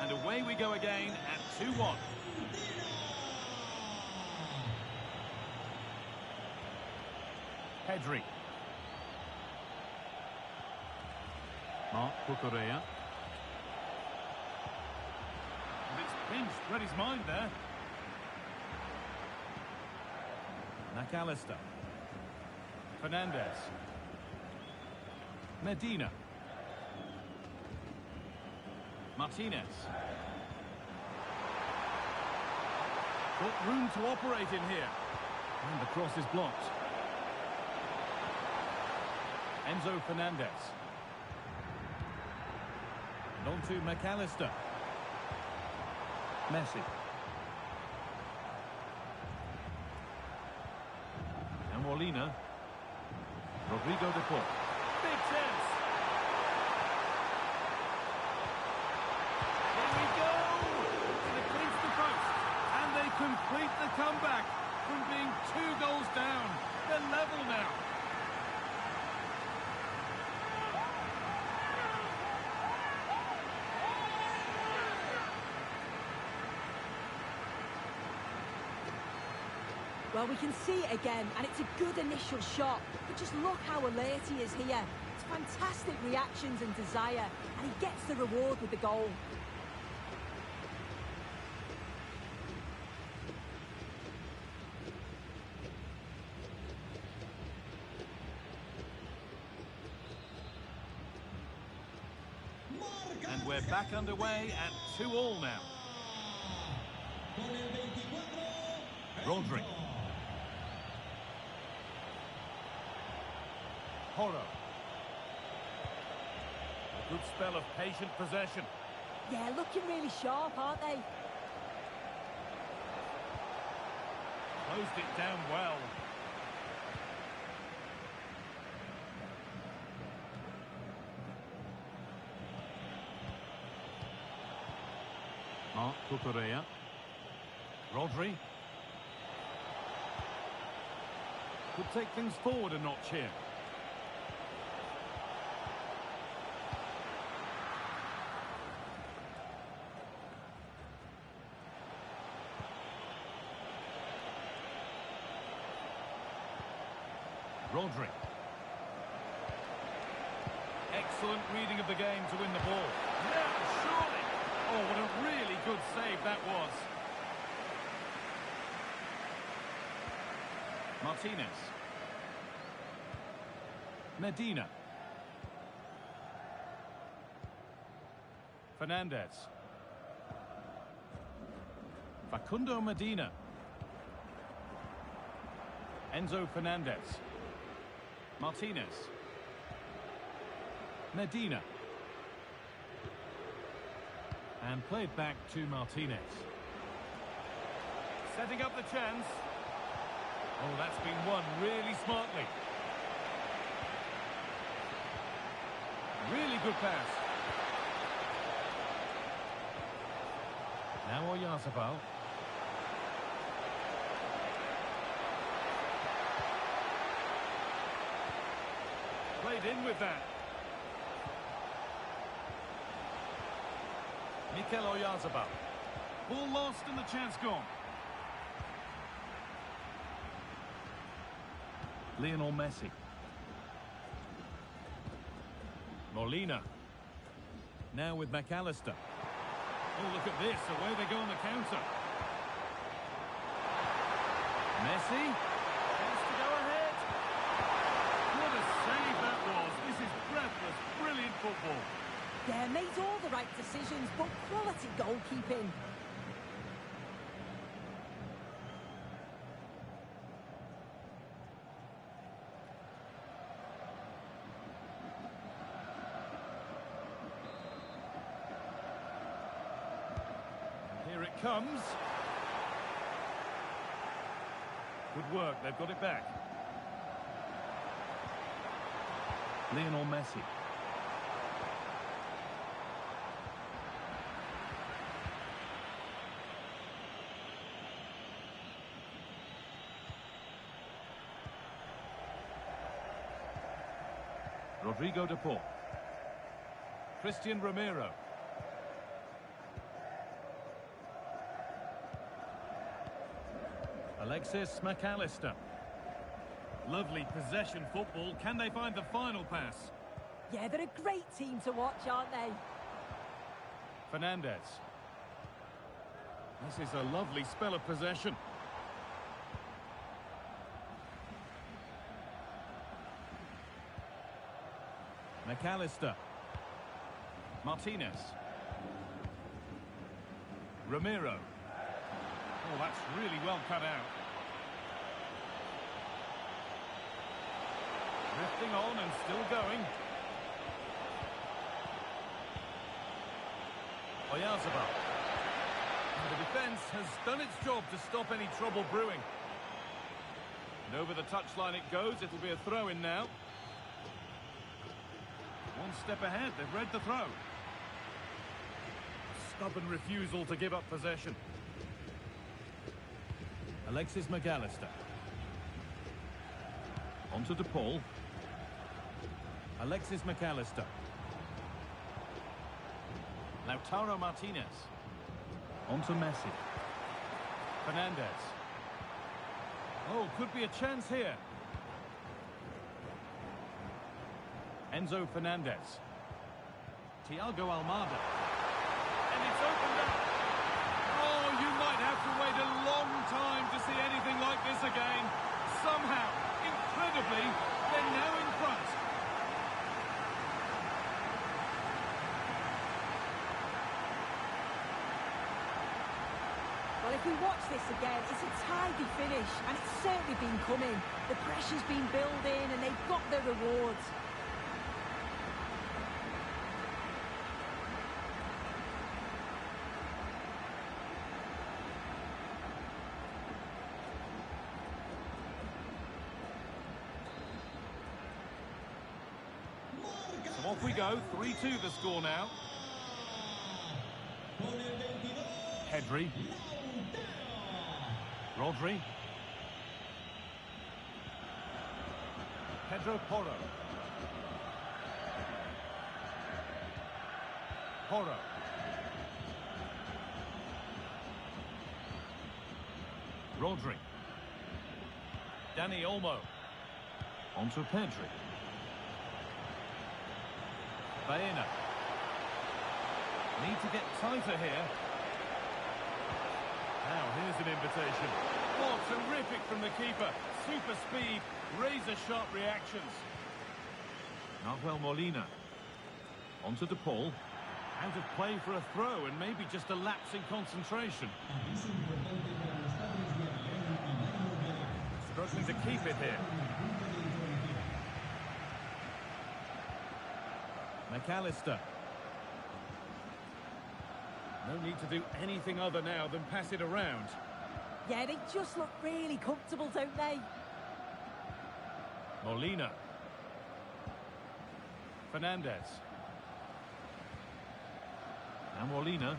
And away we go again at 2-1. Pedri. Marc Cucurella. And it's pinched, read his mind there. McAllister. Fernandez. Medina. Martinez. Got room to operate in here. And the cross is blocked. Enzo Fernandez. And on to McAllister. Messi. And Molina. Rodrigo de Paul. Big chance. Here we go. And it cleans the post. And they complete the comeback from being 2 goals down. They're level now. Well, we can see it again, and it's a good initial shot. But just look how alert he is here. It's fantastic reactions and desire, and he gets the reward with the goal. And we're back underway at 2-2 now. Rodri. Porro. A good spell of patient possession. Yeah, looking really sharp, aren't they? Closed it down well. Marc Cucurella. Rodri. Could take things forward a notch here. Rodri. Excellent reading of the game to win the ball. Yeah, surely. Oh, what a really good save that was. Martinez. Medina. Fernandez. Facundo Medina. Enzo Fernandez. Martinez. Medina. And played back to Martinez. Setting up the chance. Oh, that's been won really smartly. Really good pass. Now Oyarzabal. Played in with that. Mikel Oyarzabal. Ball lost and the chance gone. Lionel Messi. Molina. Now with McAllister. Oh, look at this. Away they go on the counter. Messi. Chance to go ahead. What a save that was. This is breathless, brilliant football. Yeah, made all the right decisions, but quality goalkeeping. Here it comes. Good work, they've got it back. Lionel Messi. Rodrigo de Paul. Christian Romero. Alexis McAllister. Lovely possession football. Can they find the final pass? Yeah, they're a great team to watch, aren't they? Fernandez. This is a lovely spell of possession. McAllister. Martinez. Romero. Oh, that's really well cut out. Drifting on and still going. Oyarzabal. The defence has done its job to stop any trouble brewing. And over the touchline it goes. It'll be a throw-in now. One step ahead. They've read the throw. Stubborn refusal to give up possession. Alexis McAllister. Onto De Paul. Alexis McAllister. Lautaro Martinez. Onto Messi. Fernandez. Oh, could be a chance here. Enzo Fernandez. Thiago Almada. And it's opened up. Oh, you might have to wait a long time to see anything like this again. Somehow, incredibly, they're now in front. Well, if we watch this again, it's a tidy finish, and it's certainly been coming. The pressure's been building, and they've got their rewards. So off we go, 3-2 the score now. Pedri. Rodri. Pedro Porro. Porro. Rodri. Dani Olmo. Onto Pedri. Baena. Need to get tighter here. Now, here's an invitation. Oh, terrific from the keeper. Super speed, razor-sharp reactions. Nahuel Molina. Onto De Paul. Out of play for a throw and maybe just a lapse in concentration. Struggling to keep it here. McAllister. No need to do anything other now than pass it around. Yeah, they just look really comfortable, don't they? Molina. Fernandez. Now Molina.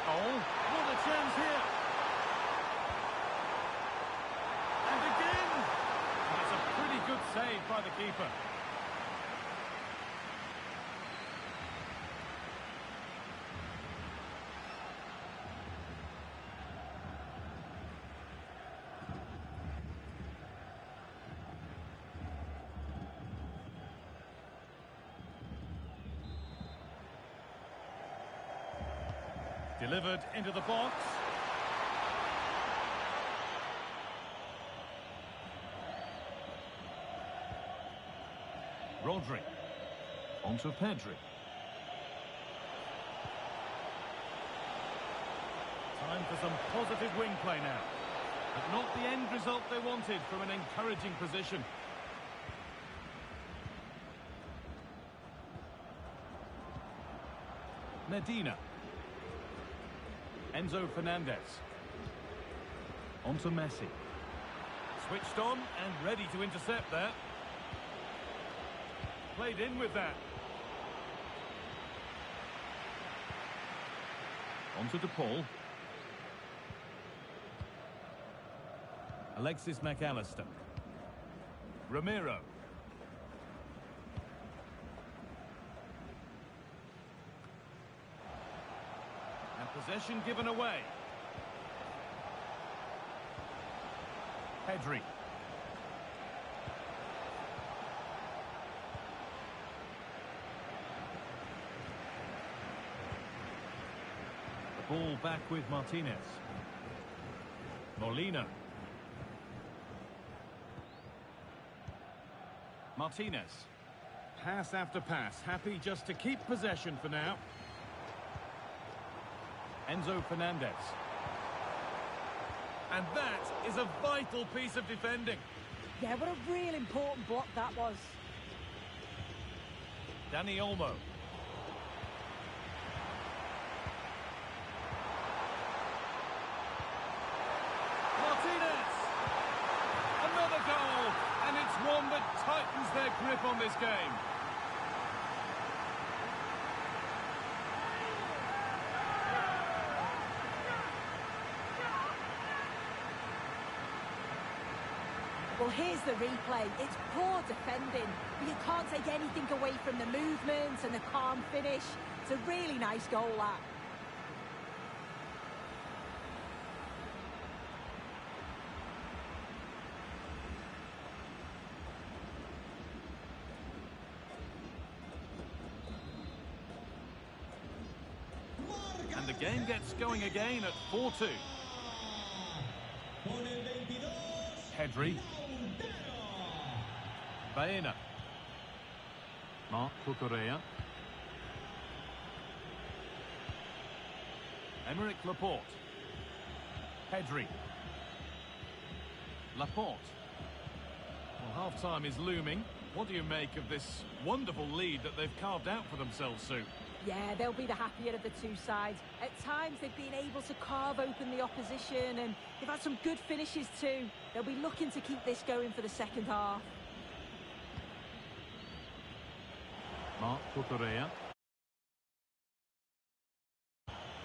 Oh, what a chance here! And again! And it's a pretty good save by the keeper. Delivered into the box. Rodri. Onto Pedri. Time for some positive wing play now. But not the end result they wanted from an encouraging position. Medina. Enzo Fernandez. Onto Messi. Switched on and ready to intercept there. Played in with that. Onto DePaul. Alexis McAllister. Ramiro. And possession given away. Pedri. The ball back with Martinez. Molina. Martinez. Pass after pass, happy just to keep possession for now. Enzo Fernandez. And that is a vital piece of defending. Yeah, what a real important block that was. Dani Olmo. Martinez! Another goal! And it's one that tightens their grip on this game. Well, here's the replay. It's poor defending, but you can't take anything away from the movement and the calm finish. It's a really nice goal, that. And the game gets going again at 4-2. Pedri. Baena. Marc Cucurella. Emerick Laporte. Pedri. Laporte. Well, half-time is looming. What do you make of this wonderful lead that they've carved out for themselves, Sue? Yeah, they'll be the happier of the two sides. At times, they've been able to carve open the opposition, and they've had some good finishes too. They'll be looking to keep this going for the second half. Marc Cucurella.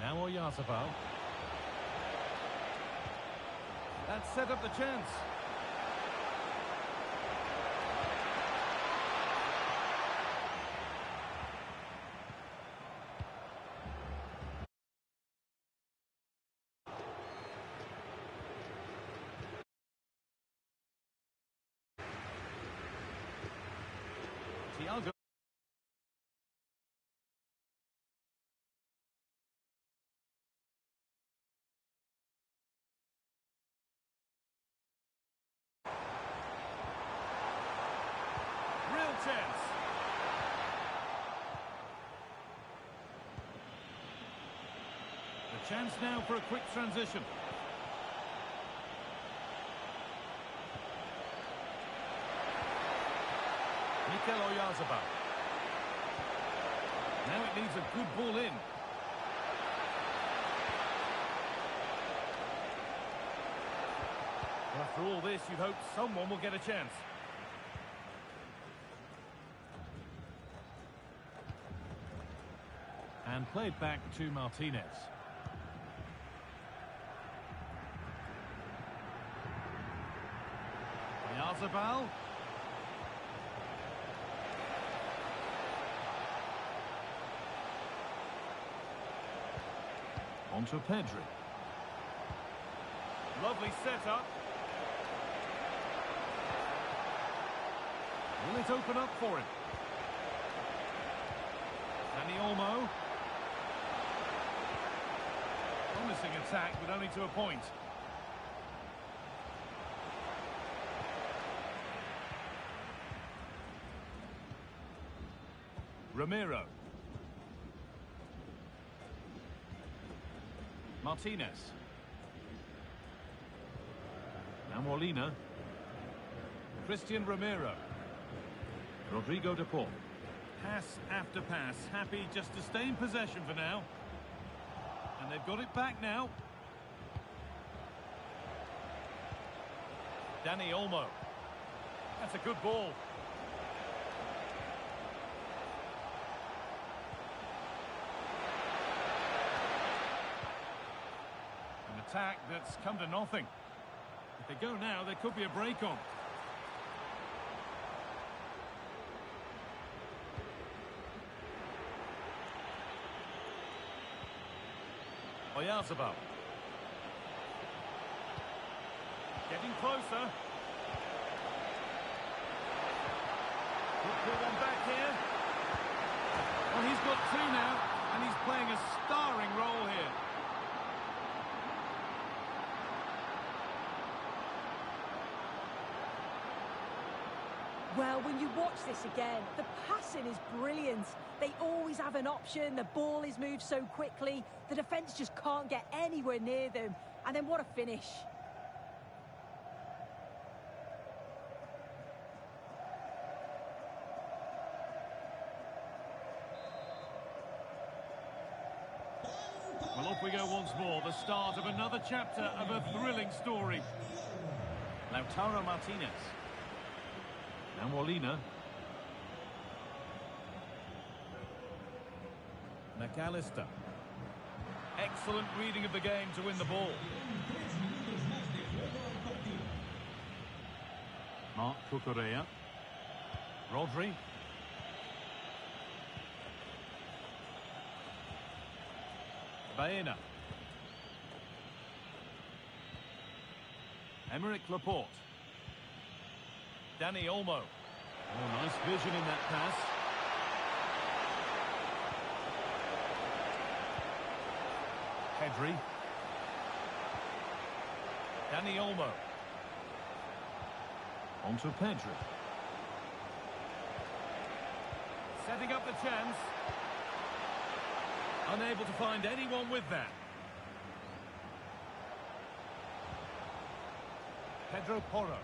Now Oyarzabal. That set up the chance. Thiago. Real chance. The chance now for a quick transition. Mikel Oyarzabal. Now it needs a good ball in. After all this, you'd hope someone will get a chance. And played back to Martinez. Oyarzabal. Onto Pedri. Lovely setup. Will it open up for him? Dani Olmo. Promising attack, but only to a point. Ramiro. Martinez. Now Molina. Christian Ramiro. Rodrigo de Paul. Pass after pass, happy just to stay in possession for now. And they've got it back now. Dani Olmo. That's a good ball. An attack that's come to nothing. If they go now, there could be a break on. Oyarzabal. Getting closer. Could pull one back here. Well, he's got two now, and he's playing a starring role here. Well, when you watch this again, the passing is brilliant. They always have an option, the ball is moved so quickly, the defence just can't get anywhere near them. And then what a finish. Well, off we go once more, the start of another chapter of a thrilling story. Lautaro Martinez. Now Molina. McAllister. Excellent reading of the game to win the ball. Marc Cucurella. Rodri. Baena. Emerick Laporte. Dani Olmo. Oh, nice vision in that pass. Pedri. Dani Olmo. On to Pedri. Setting up the chance. Unable to find anyone with that. Pedro Porro.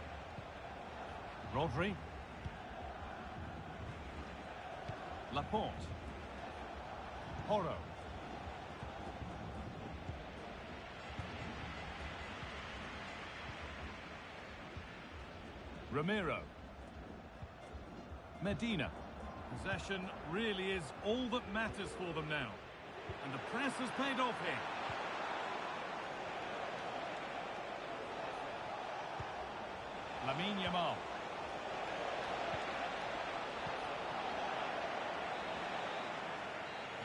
Rodri. Laporte. Porro. Ramiro. Medina. Possession really is all that matters for them now. And the press has paid off here. Lamine Yamal.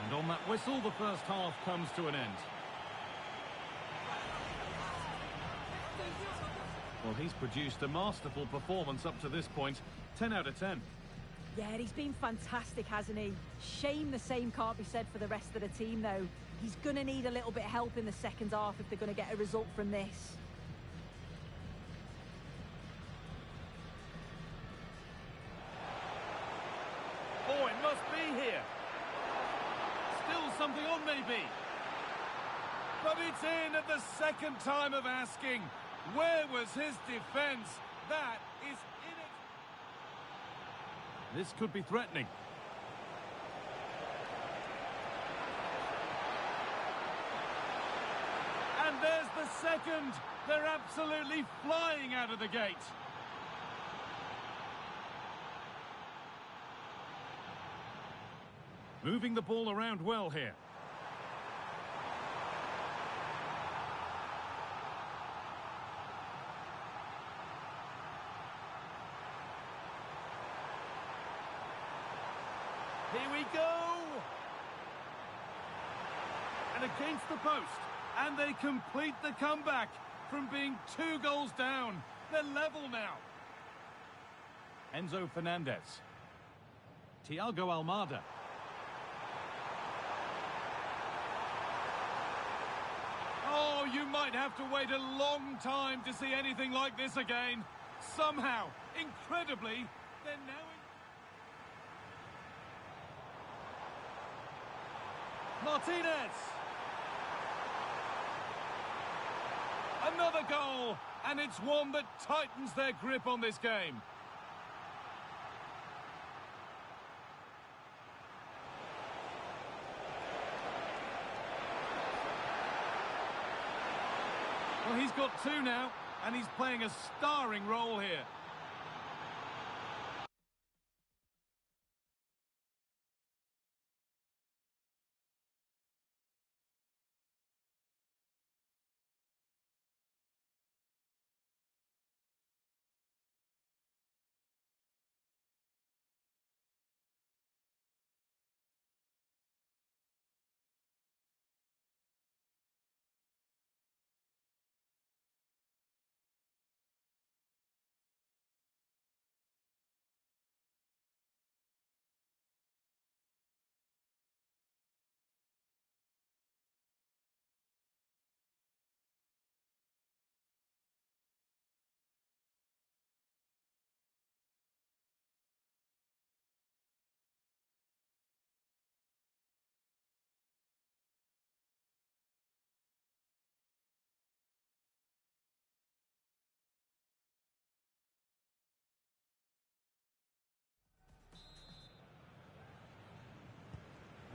And on that whistle, the first half comes to an end. Well, he's produced a masterful performance up to this point. 10 out of 10. Yeah, he's been fantastic, hasn't he? Shame the same can't be said for the rest of the team, though. He's going to need a little bit of help in the second half if they're going to get a result from this. Oh, it must be here. Still something on, maybe. But it's in at the second time of asking. Where was his defence? That is in it. This could be threatening. And there's the second. They're absolutely flying out of the gate. Moving the ball around well here. Here we go! And against the post. And they complete the comeback from being 2 goals down. They're level now. Enzo Fernandez. Thiago Almada. Oh, you might have to wait a long time to see anything like this again. Somehow, incredibly, they're now in... Martinez! Another goal, and it's one that tightens their grip on this game. Well, he's got two now, and he's playing a starring role here.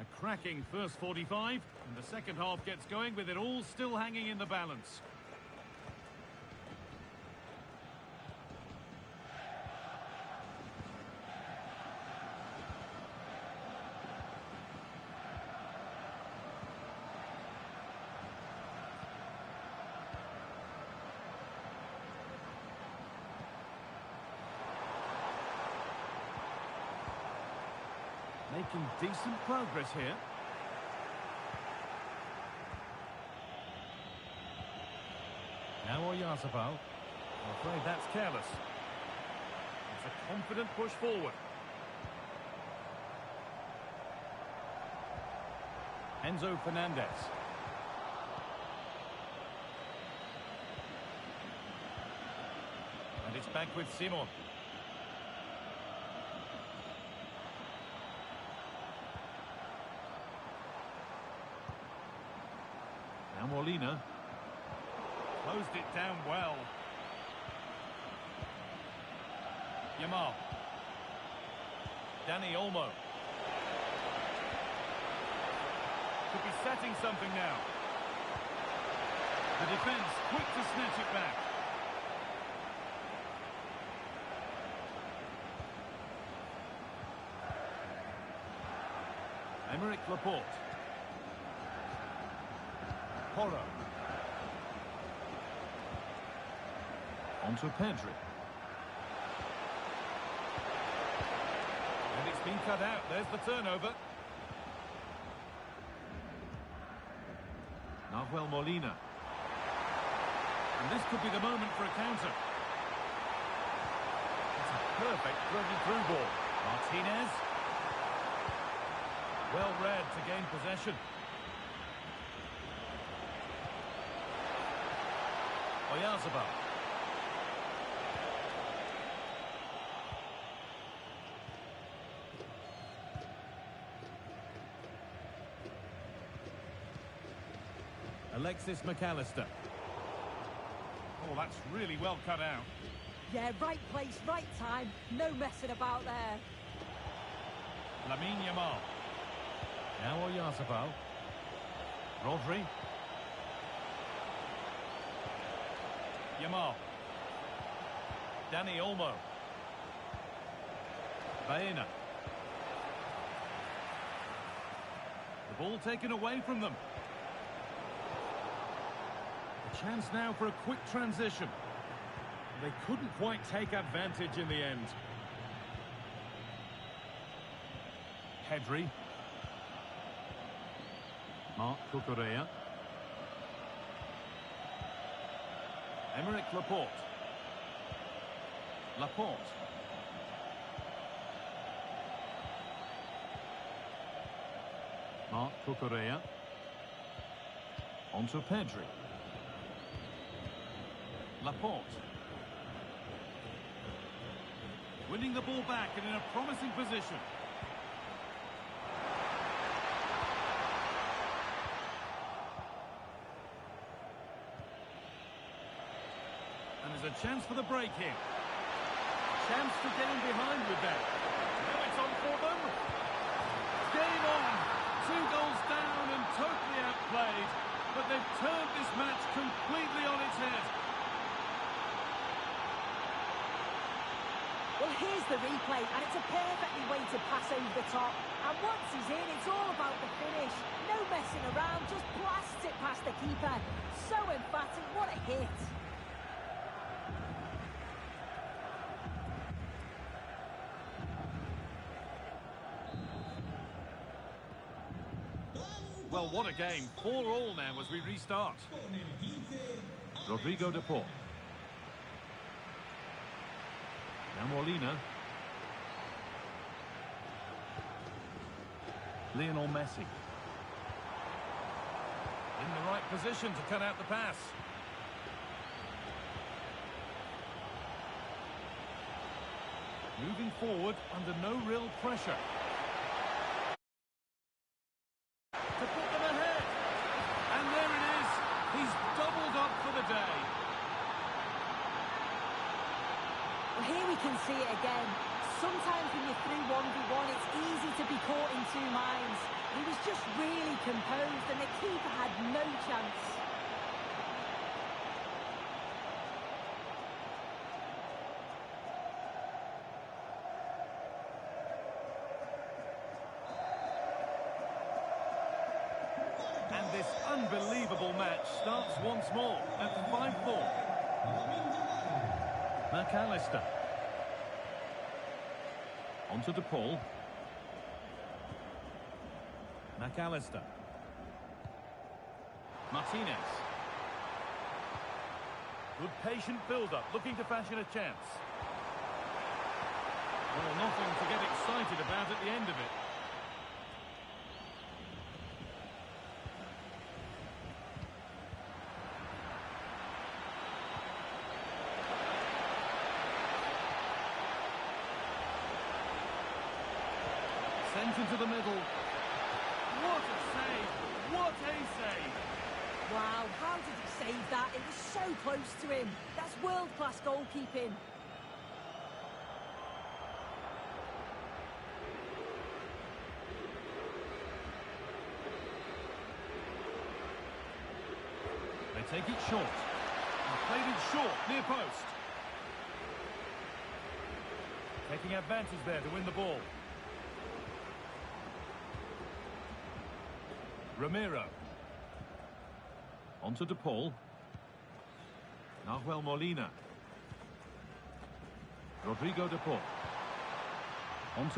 A cracking first 45, and the second half gets going with it all still hanging in the balance. Making decent progress here. Now Oyarzabal. I'm afraid that's careless. It's a confident push forward. Enzo Fernandez. And it's back with Simon. Now Molina. Closed it down well. Yamal. Dani Olmo. Could be setting something now. The defence quick to snatch it back. Aymeric Laporte. Porro. Onto Pedri. And it's been cut out. There's the turnover. Nahuel Molina. And this could be the moment for a counter. It's a perfect through ball. Martinez. Well read to gain possession. Oyarzabal. Alexis McAllister. Oh, that's really well cut out. Yeah, right place, right time. No messing about there. Lamine Yamal. Now Oyarzabal. Rodri. Yamal. Dani Olmo. Baena. The ball taken away from them. A chance now for a quick transition. They couldn't quite take advantage in the end. Pedri. Marc Cucurella. Aymeric Laporte. Laporte. Marc Cucurella. Onto Pedri. Laporte. Winning the ball back and in a promising position. And there's a chance for the break here. Chance to get in behind with that. Now it's on for them. Game on. 2 goals down and totally outplayed. But they've turned this match completely on its head. Well, here's the replay, and it's a perfectly weighted pass over the top. And once he's in, it's all about the finish. No messing around, just blasts it past the keeper. So emphatic, what a hit. Well, what a game. 4-4 now as we restart. Rodrigo de Paul. Now Molina. Lionel Messi. In the right position to cut out the pass. Moving forward under no real pressure. To put them ahead. And there it is. He's doubled up for the day. Well, here we can see it again. Sometimes when you're through 1v1, it's easy to be caught in two minds. He was just really composed and the keeper had no chance. And this unbelievable match starts once more at 5-4. McAllister. On to De Paul. McAllister. Martinez. Good patient build-up, looking to fashion a chance. Well, nothing to get excited about at the end of it. Sent into the middle. What a save! What a save! Wow, how did he save that? It was so close to him. That's world-class goalkeeping. They take it short. And played it short, near post. Taking advantage there to win the ball. Ramiro. On to De Paul. Nahuel Molina. Rodrigo De Paul.